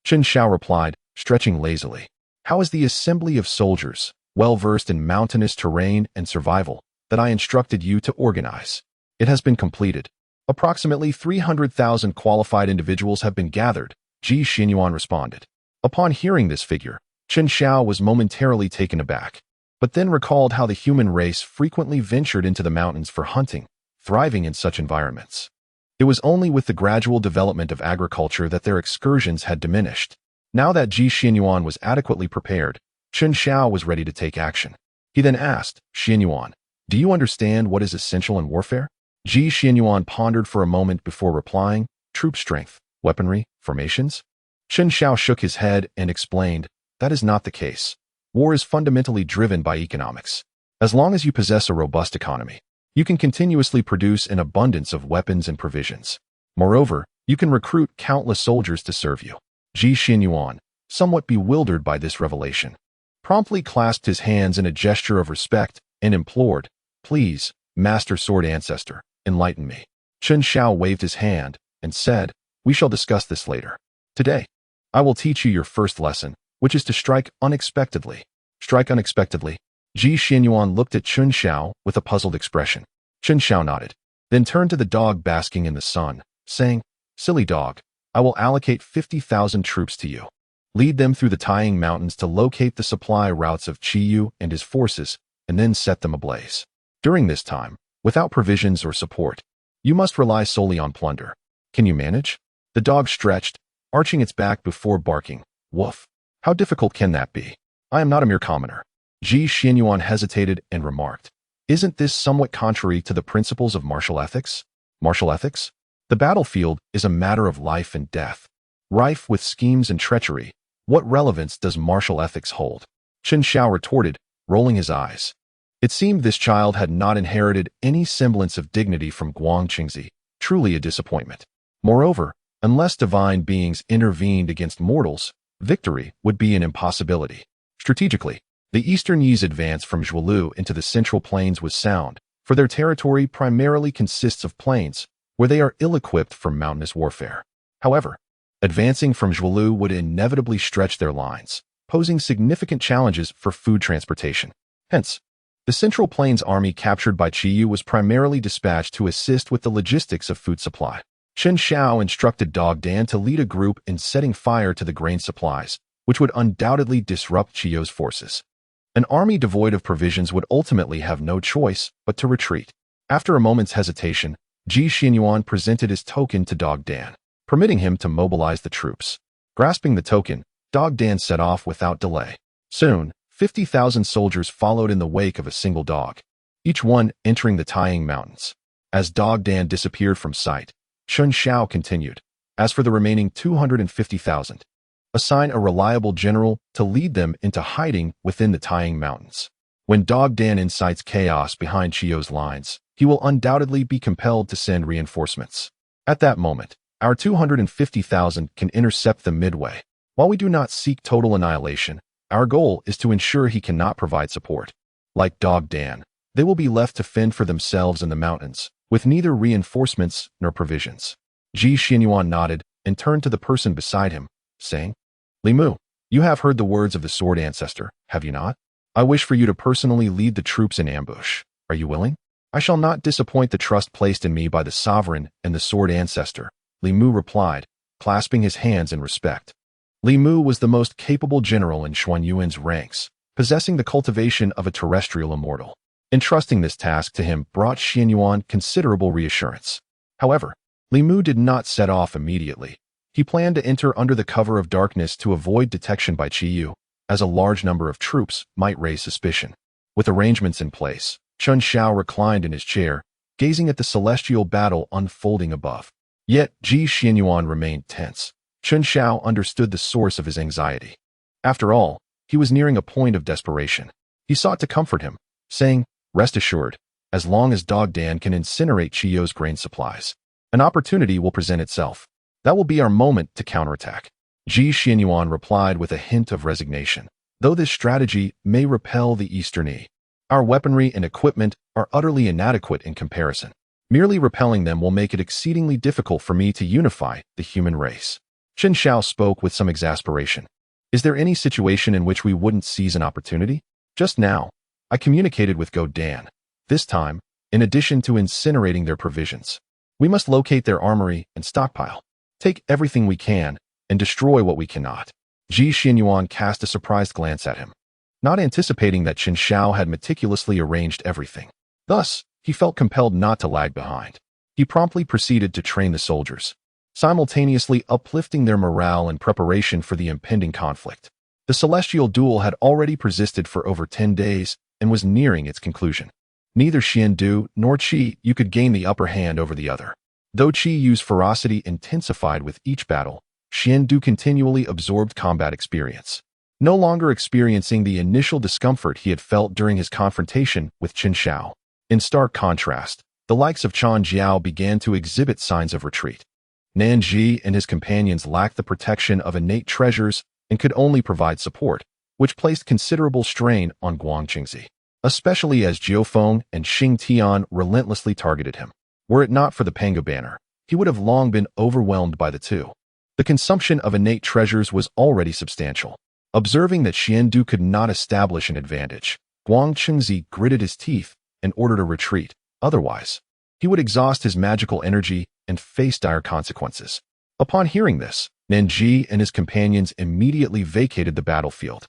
Chen Xiao replied, stretching lazily. "How is the assembly of soldiers, well-versed in mountainous terrain and survival, that I instructed you to organize? It has been completed. Approximately 300,000 qualified individuals have been gathered," Ji Xianyuan responded. Upon hearing this figure, Chen Xiao was momentarily taken aback, but then recalled how the human race frequently ventured into the mountains for hunting, thriving in such environments. It was only with the gradual development of agriculture that their excursions had diminished. Now that Ji Xianyuan was adequately prepared, Chen Xiao was ready to take action. He then asked, "Xianyuan, do you understand what is essential in warfare?" Ji Xianyuan pondered for a moment before replying, "Troop strength, weaponry, formations?" Chen Xiao shook his head and explained, "That is not the case. War is fundamentally driven by economics. As long as you possess a robust economy, you can continuously produce an abundance of weapons and provisions. Moreover, you can recruit countless soldiers to serve you." Ji Xianyuan, somewhat bewildered by this revelation, promptly clasped his hands in a gesture of respect and implored, "Please, Master Sword Ancestor, enlighten me." Chen Xiao waved his hand and said, "We shall discuss this later. Today, I will teach you your first lesson, which is to strike unexpectedly." "Strike unexpectedly?" Ji Xianyuan looked at Chen Xiao with a puzzled expression. Chen Xiao nodded, then turned to the dog basking in the sun, saying, "Silly dog, I will allocate 50,000 troops to you. Lead them through the Taiying Mountains to locate the supply routes of Qiyu and his forces, and then set them ablaze. During this time, without provisions or support, you must rely solely on plunder. Can you manage?" The dog stretched, arching its back before barking, "Woof. How difficult can that be? I am not a mere commoner." Ji Xianyuan hesitated and remarked, "Isn't this somewhat contrary to the principles of martial ethics?" "Martial ethics? The battlefield is a matter of life and death. Rife with schemes and treachery, what relevance does martial ethics hold?" Chen Xiao retorted, rolling his eyes. It seemed this child had not inherited any semblance of dignity from Guang Qingzi, truly a disappointment. Moreover, unless divine beings intervened against mortals, victory would be an impossibility. Strategically, the Eastern Yi's advance from Zhuolu into the Central Plains was sound, for their territory primarily consists of plains, where they are ill-equipped for mountainous warfare. However, advancing from Zhuolu would inevitably stretch their lines, posing significant challenges for food transportation. Hence, The Central Plains army captured by Qiyu was primarily dispatched to assist with the logistics of food supply. Chen Xiao instructed Dog Dan to lead a group in setting fire to the grain supplies, which would undoubtedly disrupt Qiyu's forces. An army devoid of provisions would ultimately have no choice but to retreat. After a moment's hesitation, Ji Xinyuan presented his token to Dog Dan, permitting him to mobilize the troops. Grasping the token, Dog Dan set off without delay. Soon, 50,000 soldiers followed in the wake of a single dog, each one entering the Taiying Mountains. As Dog Dan disappeared from sight, Chen Xiao continued. As for the remaining 250,000, assign a reliable general to lead them into hiding within the Taiying Mountains. When Dog Dan incites chaos behind Qiyu's lines, he will undoubtedly be compelled to send reinforcements. At that moment, our 250,000 can intercept them midway. While we do not seek total annihilation, our goal is to ensure he cannot provide support. Like Dog Dan, they will be left to fend for themselves in the mountains, with neither reinforcements nor provisions. Ji Xinyuan nodded and turned to the person beside him, saying, Li Mu, you have heard the words of the Sword Ancestor, have you not? I wish for you to personally lead the troops in ambush. Are you willing? I shall not disappoint the trust placed in me by the Sovereign and the Sword Ancestor, Li Mu replied, clasping his hands in respect. Li Mu was the most capable general in Xuanyuan's ranks, possessing the cultivation of a terrestrial immortal. Entrusting this task to him brought Xianyuan considerable reassurance. However, Li Mu did not set off immediately. He planned to enter under the cover of darkness to avoid detection by Qiyu, as a large number of troops might raise suspicion. With arrangements in place, Chen Xiao reclined in his chair, gazing at the celestial battle unfolding above. Yet Ji Xianyuan remained tense. Chen Xiao understood the source of his anxiety. After all, he was nearing a point of desperation. He sought to comfort him, saying, Rest assured, as long as Dog Dan can incinerate Qiyu's grain supplies, an opportunity will present itself. That will be our moment to counterattack. Ji Xianyuan replied with a hint of resignation. Though this strategy may repel the Eastern Yi, our weaponry and equipment are utterly inadequate in comparison. Merely repelling them will make it exceedingly difficult for me to unify the human race. Chen Xiao spoke with some exasperation. Is there any situation in which we wouldn't seize an opportunity? Just now, I communicated with Go Dan. This time, in addition to incinerating their provisions, we must locate their armory and stockpile. Take everything we can and destroy what we cannot. Ji Xianyuan cast a surprised glance at him, not anticipating that Chen Xiao had meticulously arranged everything. Thus, he felt compelled not to lag behind. He promptly proceeded to train the soldiers, simultaneously uplifting their morale in preparation for the impending conflict. The celestial duel had already persisted for over 10 days and was nearing its conclusion. Neither Xiandu nor Qiyu could gain the upper hand over the other. Though Qiyu's ferocity intensified with each battle, Xiandu continually absorbed combat experience. No longer experiencing the initial discomfort he had felt during his confrontation with Chen Xiao. In stark contrast, the likes of Chan Jiao began to exhibit signs of retreat. Nan Ji and his companions lacked the protection of innate treasures and could only provide support, which placed considerable strain on Guang Qingzi, especially as Jiao Feng and Xing Tian relentlessly targeted him. Were it not for the Pango banner, he would have long been overwhelmed by the two. The consumption of innate treasures was already substantial. Observing that Xiandu could not establish an advantage, Guang Qingzi gritted his teeth and ordered a retreat. Otherwise, he would exhaust his magical energy and face dire consequences. Upon hearing this, Nanji and his companions immediately vacated the battlefield.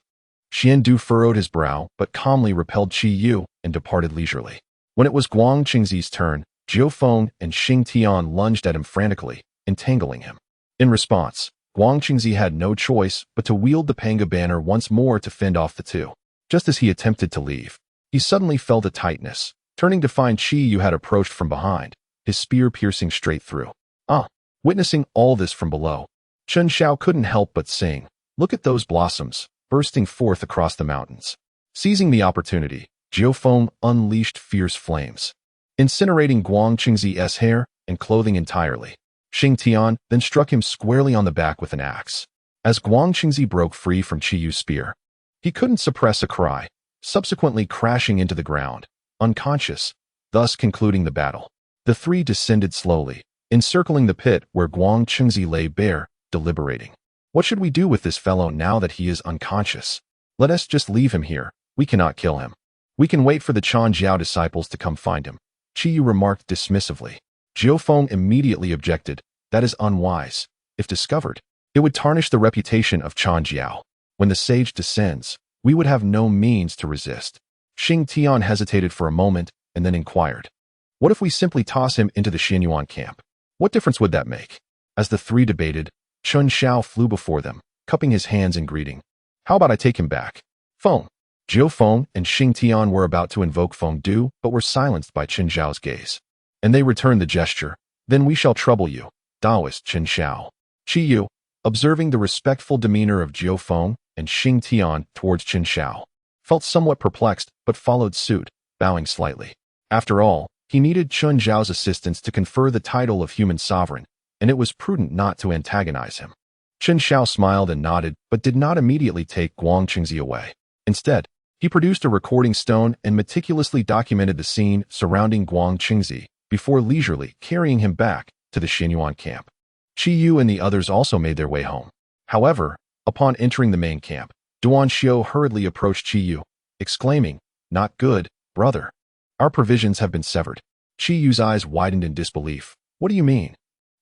Xiandu furrowed his brow but calmly repelled Qiyu and departed leisurely. When it was Guang Qingzi's turn, Jiao Feng and Xing Tian lunged at him frantically, entangling him. In response, Guang Qingzi had no choice but to wield the Panga banner once more to fend off the two. Just as he attempted to leave, he suddenly felt a tightness, turning to find Qiyu had approached from behind, his spear piercing straight through. Witnessing all this from below, Chen Xiao couldn't help but sing, "Look at those blossoms, bursting forth across the mountains." Seizing the opportunity, Jiao Feng unleashed fierce flames, incinerating Guang Qingzi's hair and clothing entirely. Xing Tian then struck him squarely on the back with an axe. As Guang Qingzi broke free from Qiyu's spear, he couldn't suppress a cry, subsequently crashing into the ground, unconscious, thus concluding the battle. The three descended slowly, encircling the pit where Guang Qingzi lay bare, deliberating. What should we do with this fellow now that he is unconscious? Let us just leave him here. We cannot kill him. We can wait for the Chan Jiao disciples to come find him, Qi Yu remarked dismissively. Jiao Feng immediately objected. That is unwise. If discovered, it would tarnish the reputation of Chan Jiao. When the sage descends, we would have no means to resist. Xing Tian hesitated for a moment and then inquired. What if we simply toss him into the Xianyuan camp? What difference would that make? As the three debated, Chun Xiao flew before them, cupping his hands in greeting. How about I take him back? Feng. Jiao Feng and Xing Tian were about to invoke Feng Du, but were silenced by Qin Zhao's gaze. And they returned the gesture. Then we shall trouble you, Taoist Qin Xiao. Qi Yu, observing the respectful demeanor of Jiao Feng and Xing Tian towards Qin Xiao, felt somewhat perplexed but followed suit, bowing slightly. After all, he needed Qin Zhao's assistance to confer the title of human sovereign, and it was prudent not to antagonize him. Qin Xiao smiled and nodded, but did not immediately take Guang Qingzi away. Instead, he produced a recording stone and meticulously documented the scene surrounding Guang Qingzi before leisurely carrying him back to the Xianyuan camp. Qi Yu and the others also made their way home. However, upon entering the main camp, Duan Xiu hurriedly approached Qi Yu, exclaiming, "Not good, brother. Our provisions have been severed." Qi Yu's eyes widened in disbelief. "What do you mean?"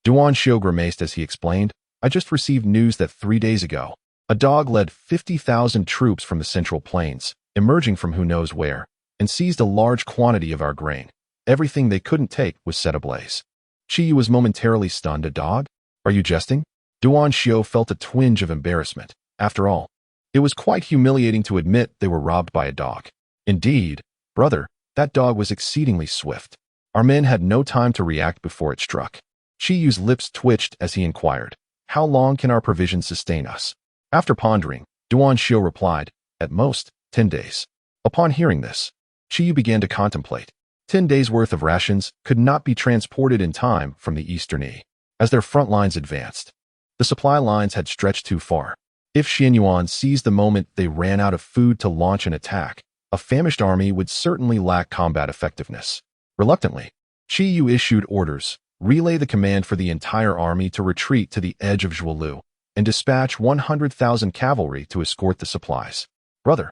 Duan Xiu grimaced as he explained, "I just received news that 3 days ago, a dog led 50,000 troops from the Central Plains, emerging from who knows where, and seized a large quantity of our grain. Everything they couldn't take was set ablaze." Qi Yu was momentarily stunned. "A dog? Are you jesting?" Duan Xiu felt a twinge of embarrassment. After all, it was quite humiliating to admit they were robbed by a dog. "Indeed, brother, that dog was exceedingly swift. Our men had no time to react before it struck." Qi Yu's lips twitched as he inquired, "How long can our provisions sustain us?" After pondering, Duan Xiu replied, "At most, 10 days. Upon hearing this, Qi Yu began to contemplate. 10 days' worth of rations could not be transported in time from the Eastern Yi. As their front lines advanced, the supply lines had stretched too far. If Xianyuan seized the moment they ran out of food to launch an attack, a famished army would certainly lack combat effectiveness. Reluctantly, Qi Yu issued orders, relay the command for the entire army to retreat to the edge of Zhuolu, and dispatch 100,000 cavalry to escort the supplies. "Brother,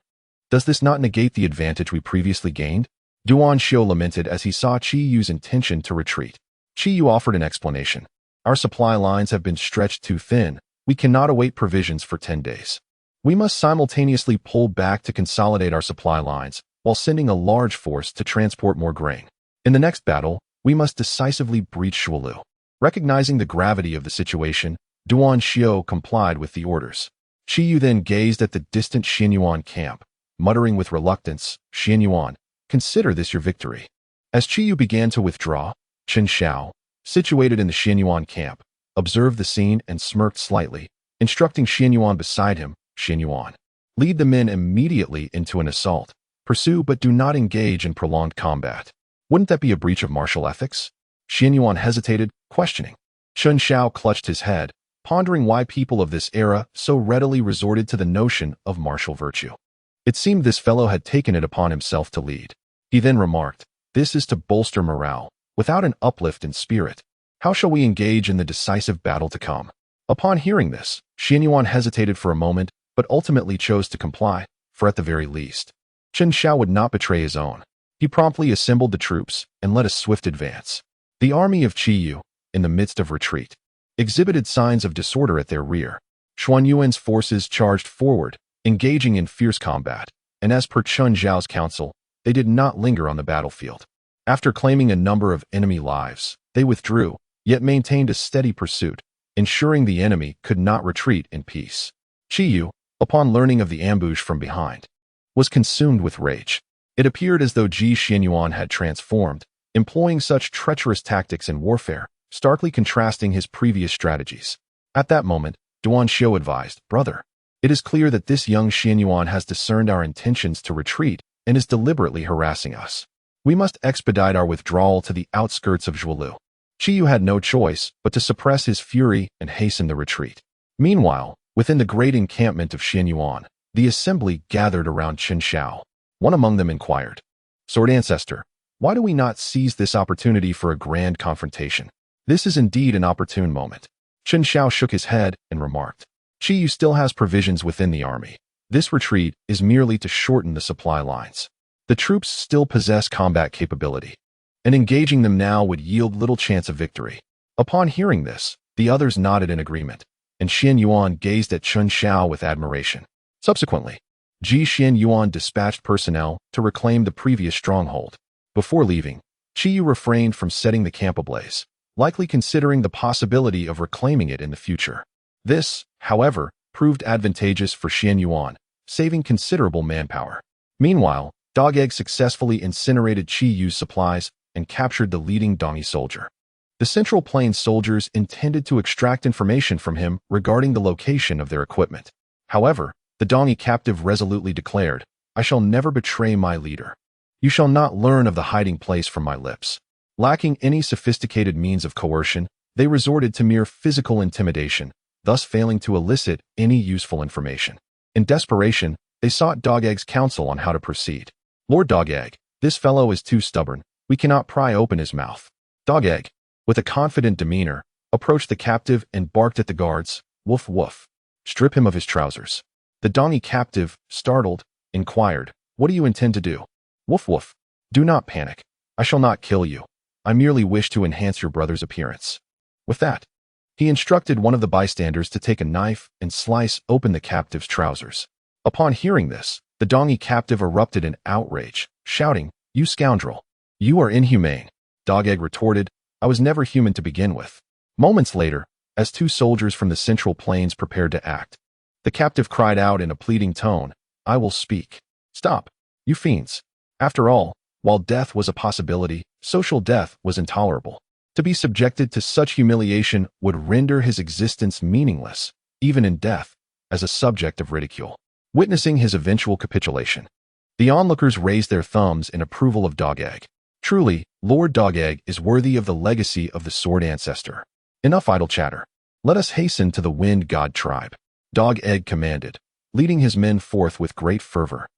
does this not negate the advantage we previously gained?" Duan Xiu lamented as he saw Qi Yu's intention to retreat. Qi Yu offered an explanation. "Our supply lines have been stretched too thin. We cannot await provisions for 10 days. We must simultaneously pull back to consolidate our supply lines, while sending a large force to transport more grain. In the next battle, we must decisively breach Zhuolu." Recognizing the gravity of the situation, Duan Xiu complied with the orders. Qi Yu then gazed at the distant Xianyuan camp, muttering with reluctance, "Xianyuan, consider this your victory." As Qi Yu began to withdraw, Qin Xiao, situated in the Xianyuan camp, observed the scene and smirked slightly, instructing Xianyuan beside him, "Xianyuan, lead the men immediately into an assault. Pursue but do not engage in prolonged combat." "Wouldn't that be a breach of martial ethics?" Xianyuan hesitated, questioning. Qin Xiao clutched his head, pondering why people of this era so readily resorted to the notion of martial virtue. It seemed this fellow had taken it upon himself to lead. He then remarked, "This is to bolster morale, without an uplift in spirit. How shall we engage in the decisive battle to come?" Upon hearing this, Xianyuan hesitated for a moment, but ultimately chose to comply, for at the very least, Qin Xiao would not betray his own. He promptly assembled the troops and led a swift advance. The army of Qi Yu, in the midst of retreat, exhibited signs of disorder at their rear. Xuanyuan's forces charged forward, engaging in fierce combat, and as per Qin Zhao's counsel, they did not linger on the battlefield. After claiming a number of enemy lives, they withdrew, yet maintained a steady pursuit, ensuring the enemy could not retreat in peace. Qi Yu, upon learning of the ambush from behind, was consumed with rage. It appeared as though Ji Xianyuan had transformed, employing such treacherous tactics in warfare, starkly contrasting his previous strategies. At that moment, Duan Xiu advised, "Brother, it is clear that this young Xianyuan has discerned our intentions to retreat and is deliberately harassing us. We must expedite our withdrawal to the outskirts of Zhuolu." Qi Yu had no choice but to suppress his fury and hasten the retreat. Meanwhile, within the great encampment of Xianyuan, the assembly gathered around Qin Xiao. One among them inquired, "Sword Ancestor, why do we not seize this opportunity for a grand confrontation? This is indeed an opportune moment." Qin Xiao shook his head and remarked, "Qi Yu still has provisions within the army. This retreat is merely to shorten the supply lines. The troops still possess combat capability, and engaging them now would yield little chance of victory. Upon hearing this, the others nodded in agreement, and Xian Yuan gazed at Chun Xiao with admiration. Subsequently, Xian Yuan dispatched personnel to reclaim the previous stronghold. Before leaving, Qi Yu refrained from setting the camp ablaze, likely considering the possibility of reclaiming it in the future. This, however, proved advantageous for Xian Yuan, saving considerable manpower. Meanwhile, Dog Egg successfully incinerated Qi Yu's supplies and captured the leading Dongi soldier. The Central Plains soldiers intended to extract information from him regarding the location of their equipment. However, the Dongi captive resolutely declared, "I shall never betray my leader. You shall not learn of the hiding place from my lips." Lacking any sophisticated means of coercion, they resorted to mere physical intimidation, thus failing to elicit any useful information. In desperation, they sought Dog Egg's counsel on how to proceed. "Lord Dog Egg, this fellow is too stubborn. We cannot pry open his mouth." Dog Egg, with a confident demeanor, approached the captive and barked at the guards, "Woof woof. Strip him of his trousers." The Dongi captive, startled, inquired, "What do you intend to do?" "Woof woof. Do not panic. I shall not kill you. I merely wish to enhance your brother's appearance." With that, he instructed one of the bystanders to take a knife and slice open the captive's trousers. Upon hearing this, the Dongi captive erupted in outrage, shouting, "You scoundrel! You are inhumane." Dog Egg retorted, "I was never human to begin with." Moments later, as two soldiers from the Central Plains prepared to act, the captive cried out in a pleading tone, "I will speak. Stop, you fiends." After all, while death was a possibility, social death was intolerable. To be subjected to such humiliation would render his existence meaningless, even in death, as a subject of ridicule. Witnessing his eventual capitulation, the onlookers raised their thumbs in approval of Dog Egg. Truly, Lord Dog Egg is worthy of the legacy of the sword ancestor. Enough idle chatter. Let us hasten to the Wind God tribe. Dog Egg commanded, leading his men forth with great fervor.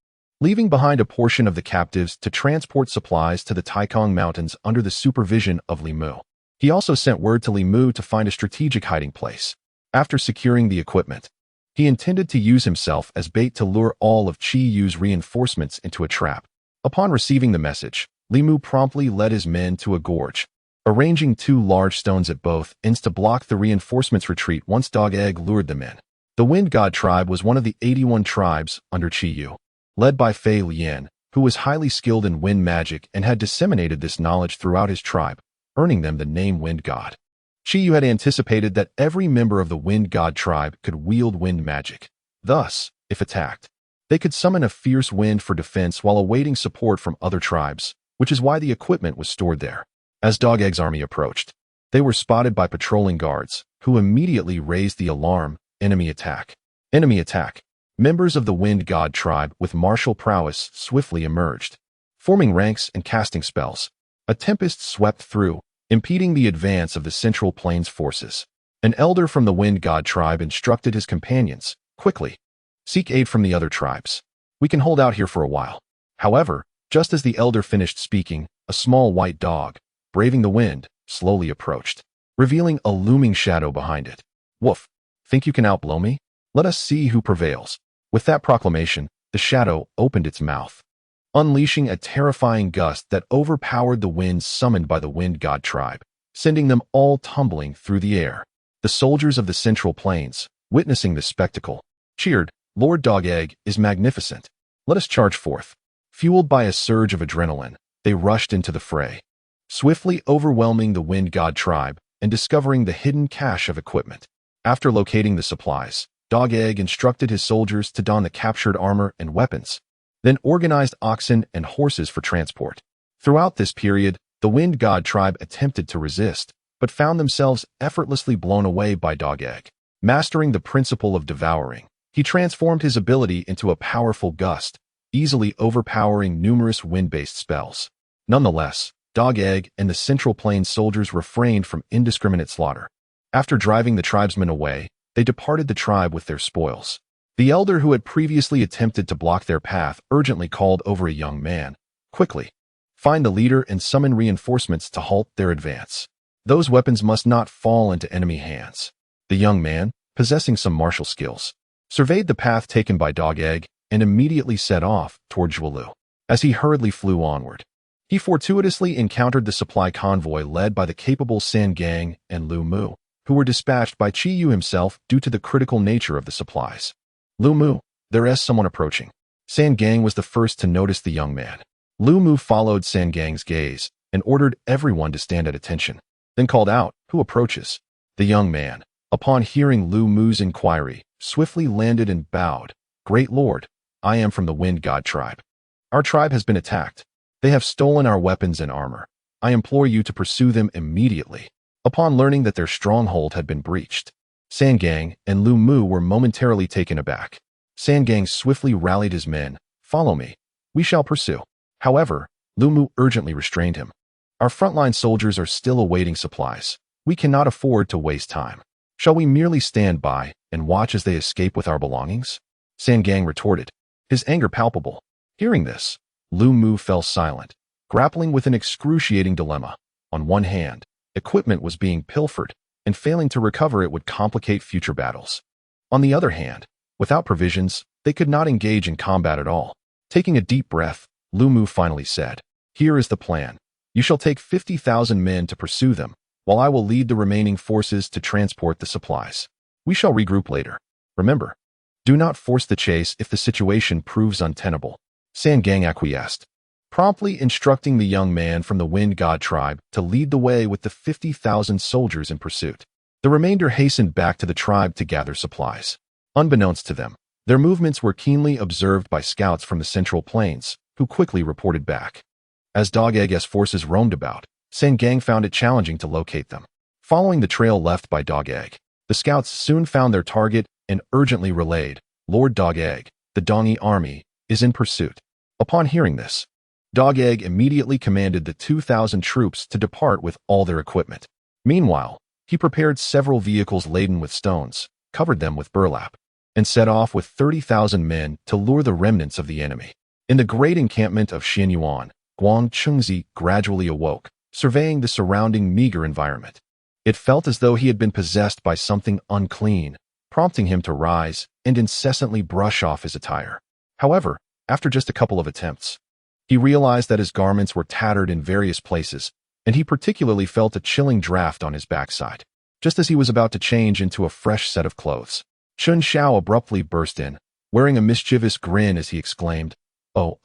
Leaving behind a portion of the captives to transport supplies to the Taikong Mountains under the supervision of Li Mu. He also sent word to Li Mu to find a strategic hiding place. After securing the equipment, he intended to use himself as bait to lure all of Qi Yu's reinforcements into a trap. Upon receiving the message, Li Mu promptly led his men to a gorge, arranging two large stones at both ends to block the reinforcements' retreat once Dog Egg lured them in. The Wind God tribe was one of the 81 tribes under Qi Yu, led by Fei Lian, who was highly skilled in wind magic and had disseminated this knowledge throughout his tribe, earning them the name Wind God. Qi Yu had anticipated that every member of the Wind God tribe could wield wind magic. Thus, if attacked, they could summon a fierce wind for defense while awaiting support from other tribes, which is why the equipment was stored there. As Dog Egg's army approached, they were spotted by patrolling guards, who immediately raised the alarm, "Enemy attack! Enemy attack!" Members of the Wind God tribe with martial prowess swiftly emerged, forming ranks and casting spells. A tempest swept through, impeding the advance of the Central Plains forces. An elder from the Wind God tribe instructed his companions, "Quickly, seek aid from the other tribes. We can hold out here for a while." However, just as the elder finished speaking, a small white dog, braving the wind, slowly approached, revealing a looming shadow behind it. "Woof, think you can outblow me? Let us see who prevails." With that proclamation, the shadow opened its mouth, unleashing a terrifying gust that overpowered the winds summoned by the Wind God tribe, sending them all tumbling through the air. The soldiers of the Central Plains, witnessing this spectacle, cheered, "Lord Dog Egg is magnificent. Let us charge forth." Fueled by a surge of adrenaline, they rushed into the fray, swiftly overwhelming the Wind God tribe and discovering the hidden cache of equipment. After locating the supplies, Dog Egg instructed his soldiers to don the captured armor and weapons, then organized oxen and horses for transport. Throughout this period, the Wind God tribe attempted to resist, but found themselves effortlessly blown away by Dog Egg. Mastering the principle of devouring, he transformed his ability into a powerful gust, easily overpowering numerous wind-based spells. Nonetheless, Dog Egg and the Central Plains soldiers refrained from indiscriminate slaughter. After driving the tribesmen away, they departed the tribe with their spoils. The elder who had previously attempted to block their path urgently called over a young man, "Quickly, find the leader and summon reinforcements to halt their advance. Those weapons must not fall into enemy hands." The young man, possessing some martial skills, surveyed the path taken by Dog Egg and immediately set off toward Zhuolu. as he hurriedly flew onward. He fortuitously encountered the supply convoy led by the capable San Gang and Lu Mu, who were dispatched by Qi Yu himself due to the critical nature of the supplies. Lu Mu, there is someone approaching. San Gang was the first to notice the young man. Lu Mu followed San Gang's gaze and ordered everyone to stand at attention, then called out, "Who approaches?" The young man, upon hearing Lu Mu's inquiry, swiftly landed and bowed. "Great Lord, I am from the Wind God tribe. Our tribe has been attacked. They have stolen our weapons and armor. I implore you to pursue them immediately." Upon learning that their stronghold had been breached, San Gang and Lu Mu were momentarily taken aback. San Gang swiftly rallied his men. "Follow me. We shall pursue." However, Lu Mu urgently restrained him. "Our frontline soldiers are still awaiting supplies. We cannot afford to waste time. Shall we merely stand by and watch as they escape with our belongings?" San Gang retorted, his anger palpable. Hearing this, Lu Mu fell silent, grappling with an excruciating dilemma. On one hand, equipment was being pilfered, and failing to recover it would complicate future battles. On the other hand, without provisions, they could not engage in combat at all. Taking a deep breath, Lu Mu finally said, "Here is the plan. You shall take 50,000 men to pursue them, while I will lead the remaining forces to transport the supplies. We shall regroup later. Remember, do not force the chase if the situation proves untenable." San Gang acquiesced, promptly instructing the young man from the Wind God tribe to lead the way with the 50,000 soldiers in pursuit. The remainder hastened back to the tribe to gather supplies. Unbeknownst to them, their movements were keenly observed by scouts from the Central Plains, who quickly reported back. As Dog Egg's forces roamed about, San Gang found it challenging to locate them. Following the trail left by Dog Egg, the scouts soon found their target and urgently relayed, "Lord Dog Egg, the Dongi army, is in pursuit." Upon hearing this, Dog Egg immediately commanded the 2,000 troops to depart with all their equipment. Meanwhile, he prepared several vehicles laden with stones, covered them with burlap, and set off with 30,000 men to lure the remnants of the enemy. In the great encampment of Xianyuan, Guang Chengzi gradually awoke, surveying the surrounding meager environment. It felt as though he had been possessed by something unclean, prompting him to rise and incessantly brush off his attire. However, after just a couple of attempts, he realized that his garments were tattered in various places, and he particularly felt a chilling draft on his backside. Just as he was about to change into a fresh set of clothes, Chun Xiao abruptly burst in, wearing a mischievous grin as he exclaimed, "Oh,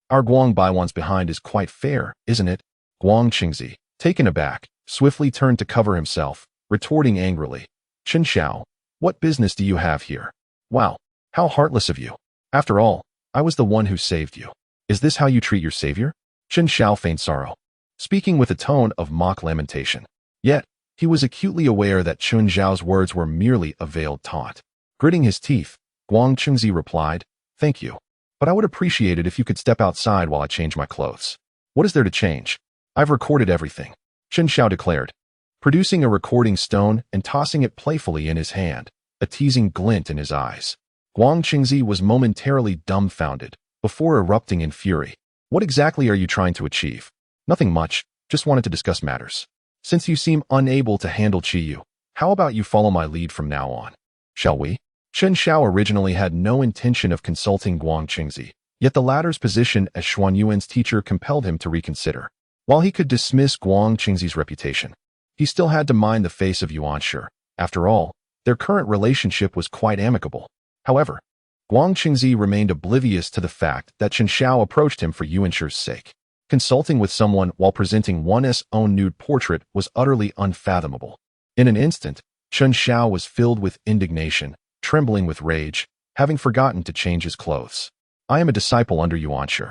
our Guang Baiwan's behind is quite fair, isn't it?" Guang Qingzi, taken aback, swiftly turned to cover himself, retorting angrily, "Chun Xiao, what business do you have here? Wow, how heartless of you. After all, I was the one who saved you. Is this how you treat your savior?" Chun Xiao feigned sorrow, speaking with a tone of mock lamentation. Yet, he was acutely aware that Chun Xiao's words were merely a veiled taunt. Gritting his teeth, Guang Chengzi replied, "Thank you, but I would appreciate it if you could step outside while I change my clothes." "What is there to change? I've recorded everything," Chun Xiao declared, producing a recording stone and tossing it playfully in his hand, a teasing glint in his eyes. Guang Chengzi was momentarily dumbfounded, before erupting in fury. "What exactly are you trying to achieve?" "Nothing much, just wanted to discuss matters. Since you seem unable to handle Qi Yu, how about you follow my lead from now on? Shall we?" Chun Xiao originally had no intention of consulting Guang Chengzi, yet the latter's position as Xuan Yuan's teacher compelled him to reconsider. While he could dismiss Guang Chengzi's reputation, he still had to mind the face of Yuan Shi. After all, their current relationship was quite amicable. However, Guang Chengzi remained oblivious to the fact that Chun Xiao approached him for Yuan Shi's sake. Consulting with someone while presenting one's own nude portrait was utterly unfathomable. In an instant, Chun Xiao was filled with indignation, trembling with rage, having forgotten to change his clothes. "I am a disciple under Yuan Shi.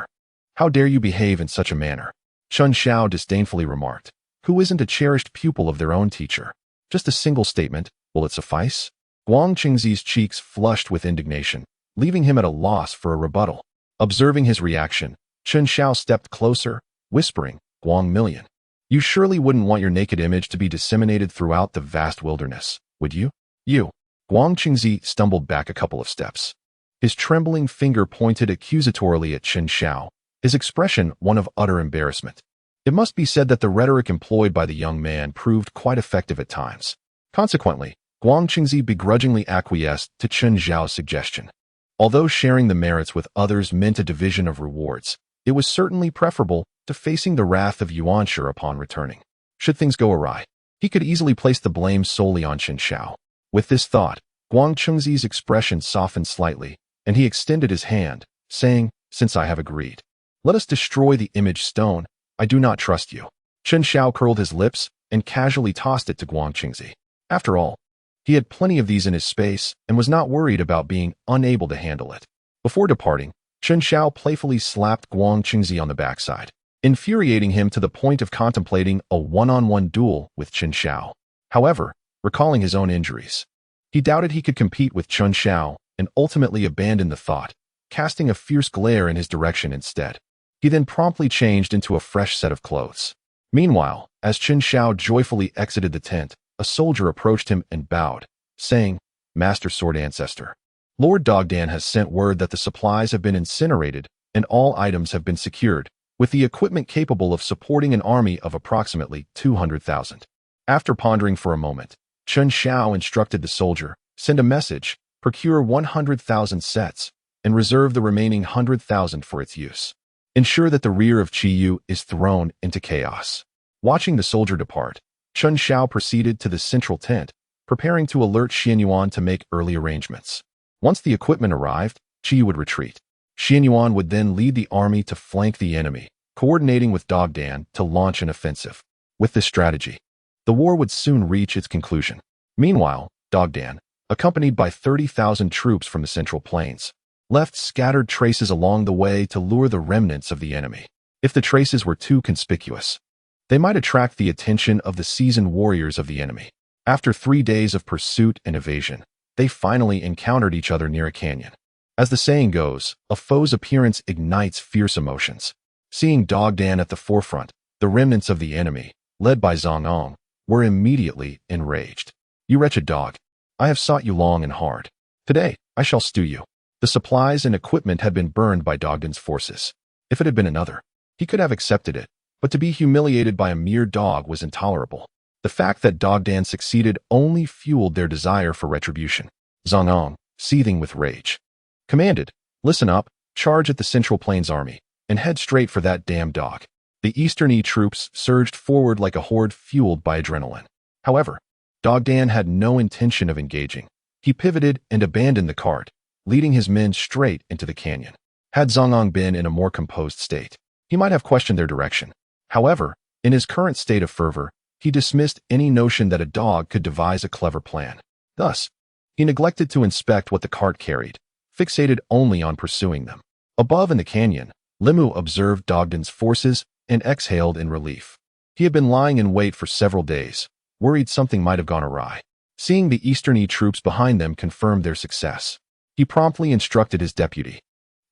How dare you behave in such a manner?" Chun Xiao disdainfully remarked. "Who isn't a cherished pupil of their own teacher? Just a single statement, will it suffice?" Guang Chengzi's cheeks flushed with indignation, leaving him at a loss for a rebuttal. Observing his reaction, Chun Xiao stepped closer, whispering, "Guang Million, you surely wouldn't want your naked image to be disseminated throughout the vast wilderness, would you?" "You." Guang Chengzi stumbled back a couple of steps. His trembling finger pointed accusatorily at Chun Xiao, his expression one of utter embarrassment. It must be said that the rhetoric employed by the young man proved quite effective at times. Consequently, Guang Chengzi begrudgingly acquiesced to Chun Xiao's suggestion. Although sharing the merits with others meant a division of rewards, It was certainly preferable to facing the wrath of Yuanshi upon returning. Should things go awry, he could easily place the blame solely on Qin Shao. With this thought, Guang Chengzi's expression softened slightly, and he extended his hand, saying, "Since I have agreed, let us destroy the image stone. I do not trust you." Qin Shao curled his lips and casually tossed it to Guang Chengzi. After all, he had plenty of these in his space and was not worried about being unable to handle it. Before departing, Qin Shao playfully slapped Guang Chengzi on the backside, infuriating him to the point of contemplating a one-on-one duel with Qin Shao. However, recalling his own injuries, he doubted he could compete with Qin Shao and ultimately abandoned the thought, casting a fierce glare in his direction instead. He then promptly changed into a fresh set of clothes. Meanwhile, as Qin Shao joyfully exited the tent, a soldier approached him and bowed, saying, "Master Sword Ancestor, Lord Dogdan has sent word that the supplies have been incinerated and all items have been secured, with the equipment capable of supporting an army of approximately 200,000. After pondering for a moment, Qin Shao instructed the soldier, "Send a message, procure 100,000 sets, and reserve the remaining 100,000 for its use. Ensure that the rear of Qiyu is thrown into chaos." Watching the soldier depart, Qin Shao proceeded to the central tent, preparing to alert Xianyuan to make early arrangements. Once the equipment arrived, Qiyu would retreat. Xianyuan would then lead the army to flank the enemy, coordinating with Dogdan to launch an offensive. With this strategy, the war would soon reach its conclusion. Meanwhile, Dogdan, accompanied by 30,000 troops from the Central Plains, left scattered traces along the way to lure the remnants of the enemy. If the traces were too conspicuous, they might attract the attention of the seasoned warriors of the enemy. After 3 days of pursuit and evasion, they finally encountered each other near a canyon. As the saying goes, a foe's appearance ignites fierce emotions. Seeing Dogdan at the forefront, the remnants of the enemy, led by Zhang Ong, were immediately enraged. "You wretched dog, I have sought you long and hard. Today, I shall stew you." The supplies and equipment had been burned by Dogdan's forces. If it had been another, he could have accepted it, but to be humiliated by a mere dog was intolerable. The fact that Dogdan succeeded only fueled their desire for retribution. Zhang Ong, seething with rage, commanded, "Listen up, charge at the Central Plains army, and head straight for that damn dog." The Eastern E troops surged forward like a horde fueled by adrenaline. However, Dogdan had no intention of engaging. He pivoted and abandoned the cart, leading his men straight into the canyon. Had Zhang Ong been in a more composed state, he might have questioned their direction. However, in his current state of fervor, he dismissed any notion that a dog could devise a clever plan. Thus, he neglected to inspect what the cart carried, fixated only on pursuing them. Above in the canyon, Limu observed Dogdan's forces and exhaled in relief. He had been lying in wait for several days, worried something might have gone awry. Seeing the Eastern E troops behind them confirmed their success, he promptly instructed his deputy,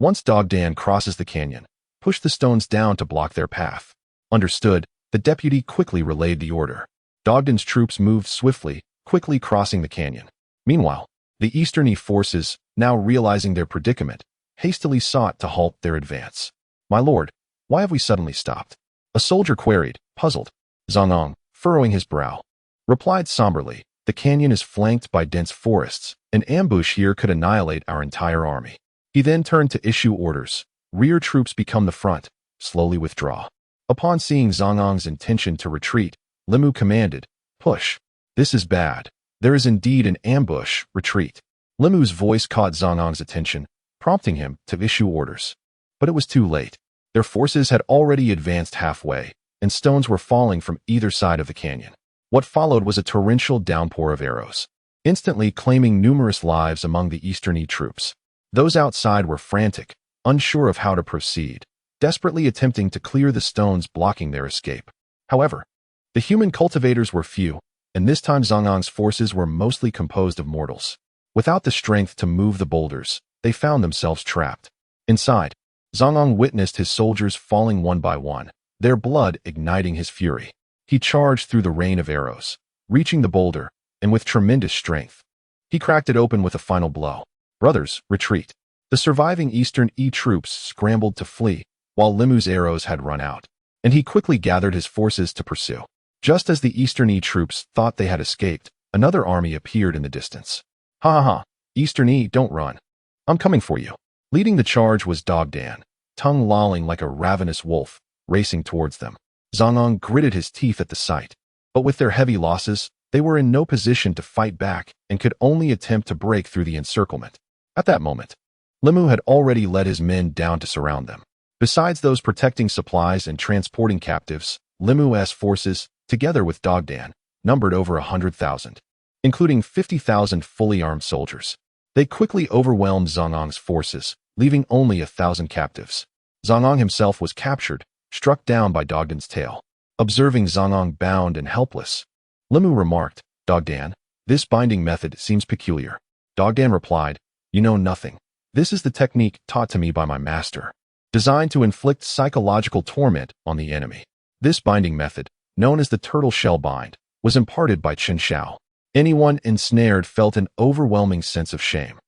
"Once Dogdan crosses the canyon, push the stones down to block their path." Understood, the deputy quickly relayed the order. Dogdan's troops moved swiftly, quickly crossing the canyon. Meanwhile, the Eastern E forces, now realizing their predicament, hastily sought to halt their advance. "My lord, why have we suddenly stopped?" a soldier queried, puzzled. Zhang Ong, furrowing his brow, replied somberly, "The canyon is flanked by dense forests. An ambush here could annihilate our entire army." He then turned to issue orders. "Rear troops become the front. Slowly withdraw." Upon seeing Zhang Ong's intention to retreat, Limu commanded, "Push. This is bad. There is indeed an ambush. Retreat." Limu's voice caught Zhang Ong's attention, prompting him to issue orders. But it was too late. Their forces had already advanced halfway, and stones were falling from either side of the canyon. What followed was a torrential downpour of arrows, instantly claiming numerous lives among the Eastern E troops. Those outside were frantic, unsure of how to proceed, desperately attempting to clear the stones blocking their escape. However, the human cultivators were few, and this time Zhang Ong's forces were mostly composed of mortals. Without the strength to move the boulders, they found themselves trapped. Inside, Zhang Ong witnessed his soldiers falling one by one, their blood igniting his fury. He charged through the rain of arrows, reaching the boulder, and with tremendous strength, he cracked it open with a final blow. "Brothers, retreat." The surviving Eastern E troops scrambled to flee, while Limu's arrows had run out, and he quickly gathered his forces to pursue. Just as the Eastern E troops thought they had escaped, another army appeared in the distance. "Ha ha ha, Eastern E, don't run. I'm coming for you." Leading the charge was Dogdan, tongue lolling like a ravenous wolf, racing towards them. Zhang Ang gritted his teeth at the sight. But with their heavy losses, they were in no position to fight back and could only attempt to break through the encirclement. At that moment, Limu had already led his men down to surround them. Besides those protecting supplies and transporting captives, Limu's forces, together with Dogdan, numbered over 100,000, including 50,000 fully armed soldiers. They quickly overwhelmed Zhang Ang's forces, leaving only 1,000 captives. Zhang Ang himself was captured, struck down by Dogdan's tail. Observing Zhang Ang bound and helpless, Limu remarked, "Dogdan, this binding method seems peculiar." Dogdan replied, "You know nothing. This is the technique taught to me by my master, designed to inflict psychological torment on the enemy. This binding method, known as the turtle shell bind, was imparted by Chen Xiao. Anyone ensnared felt an overwhelming sense of shame."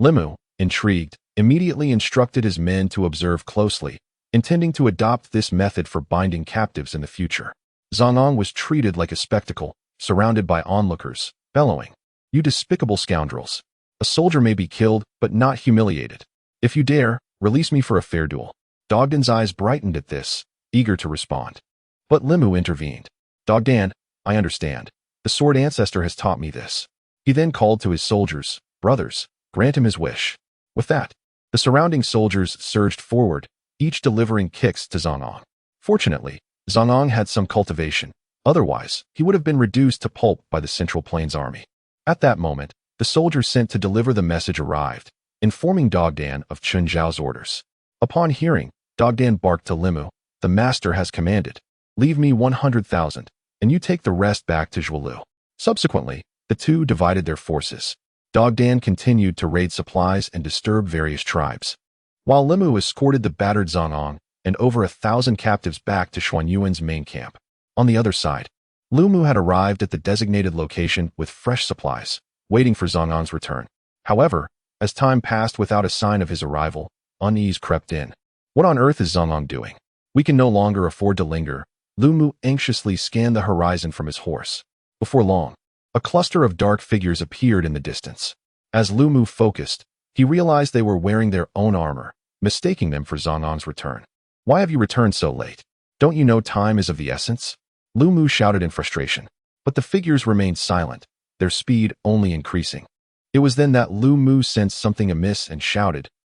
Limu, intrigued, immediately instructed his men to observe closely, intending to adopt this method for binding captives in the future. Zhang Ang was treated like a spectacle, surrounded by onlookers, bellowing, "You despicable scoundrels! A soldier may be killed, but not humiliated. If you dare, release me for a fair duel." Dogdan's eyes brightened at this, eager to respond. But Limu intervened. "Dogdan, I understand. The sword ancestor has taught me this." He then called to his soldiers, "Brothers, grant him his wish." With that, the surrounding soldiers surged forward, each delivering kicks to Zhang Ang. Fortunately, Zhang Ang had some cultivation. Otherwise, he would have been reduced to pulp by the Central Plains army. At that moment, the soldier sent to deliver the message arrived, informing Dogdan of Chen Zhao's orders. Upon hearing, Dogdan barked to Limu, "The master has commanded. Leave me 100,000, and you take the rest back to Zhuolu." Subsequently, the two divided their forces. Dogdan continued to raid supplies and disturb various tribes, while Limu escorted the battered Zhang Ang and over 1,000 captives back to Xuanyuan's main camp. On the other side, Limu had arrived at the designated location with fresh supplies, waiting for Zhang Ang's return. However, as time passed without a sign of his arrival, unease crept in. "What on earth is Zhang Ang doing? We can no longer afford to linger." Limu anxiously scanned the horizon from his horse. Before long, a cluster of dark figures appeared in the distance. As Limu focused, he realized they were wearing their own armor, mistaking them for Zhang Ang's return. "Why have you returned so late? Don't you know time is of the essence?" Limu shouted in frustration. But the figures remained silent, their speed only increasing. It was then that Limu sensed something amiss and shouted,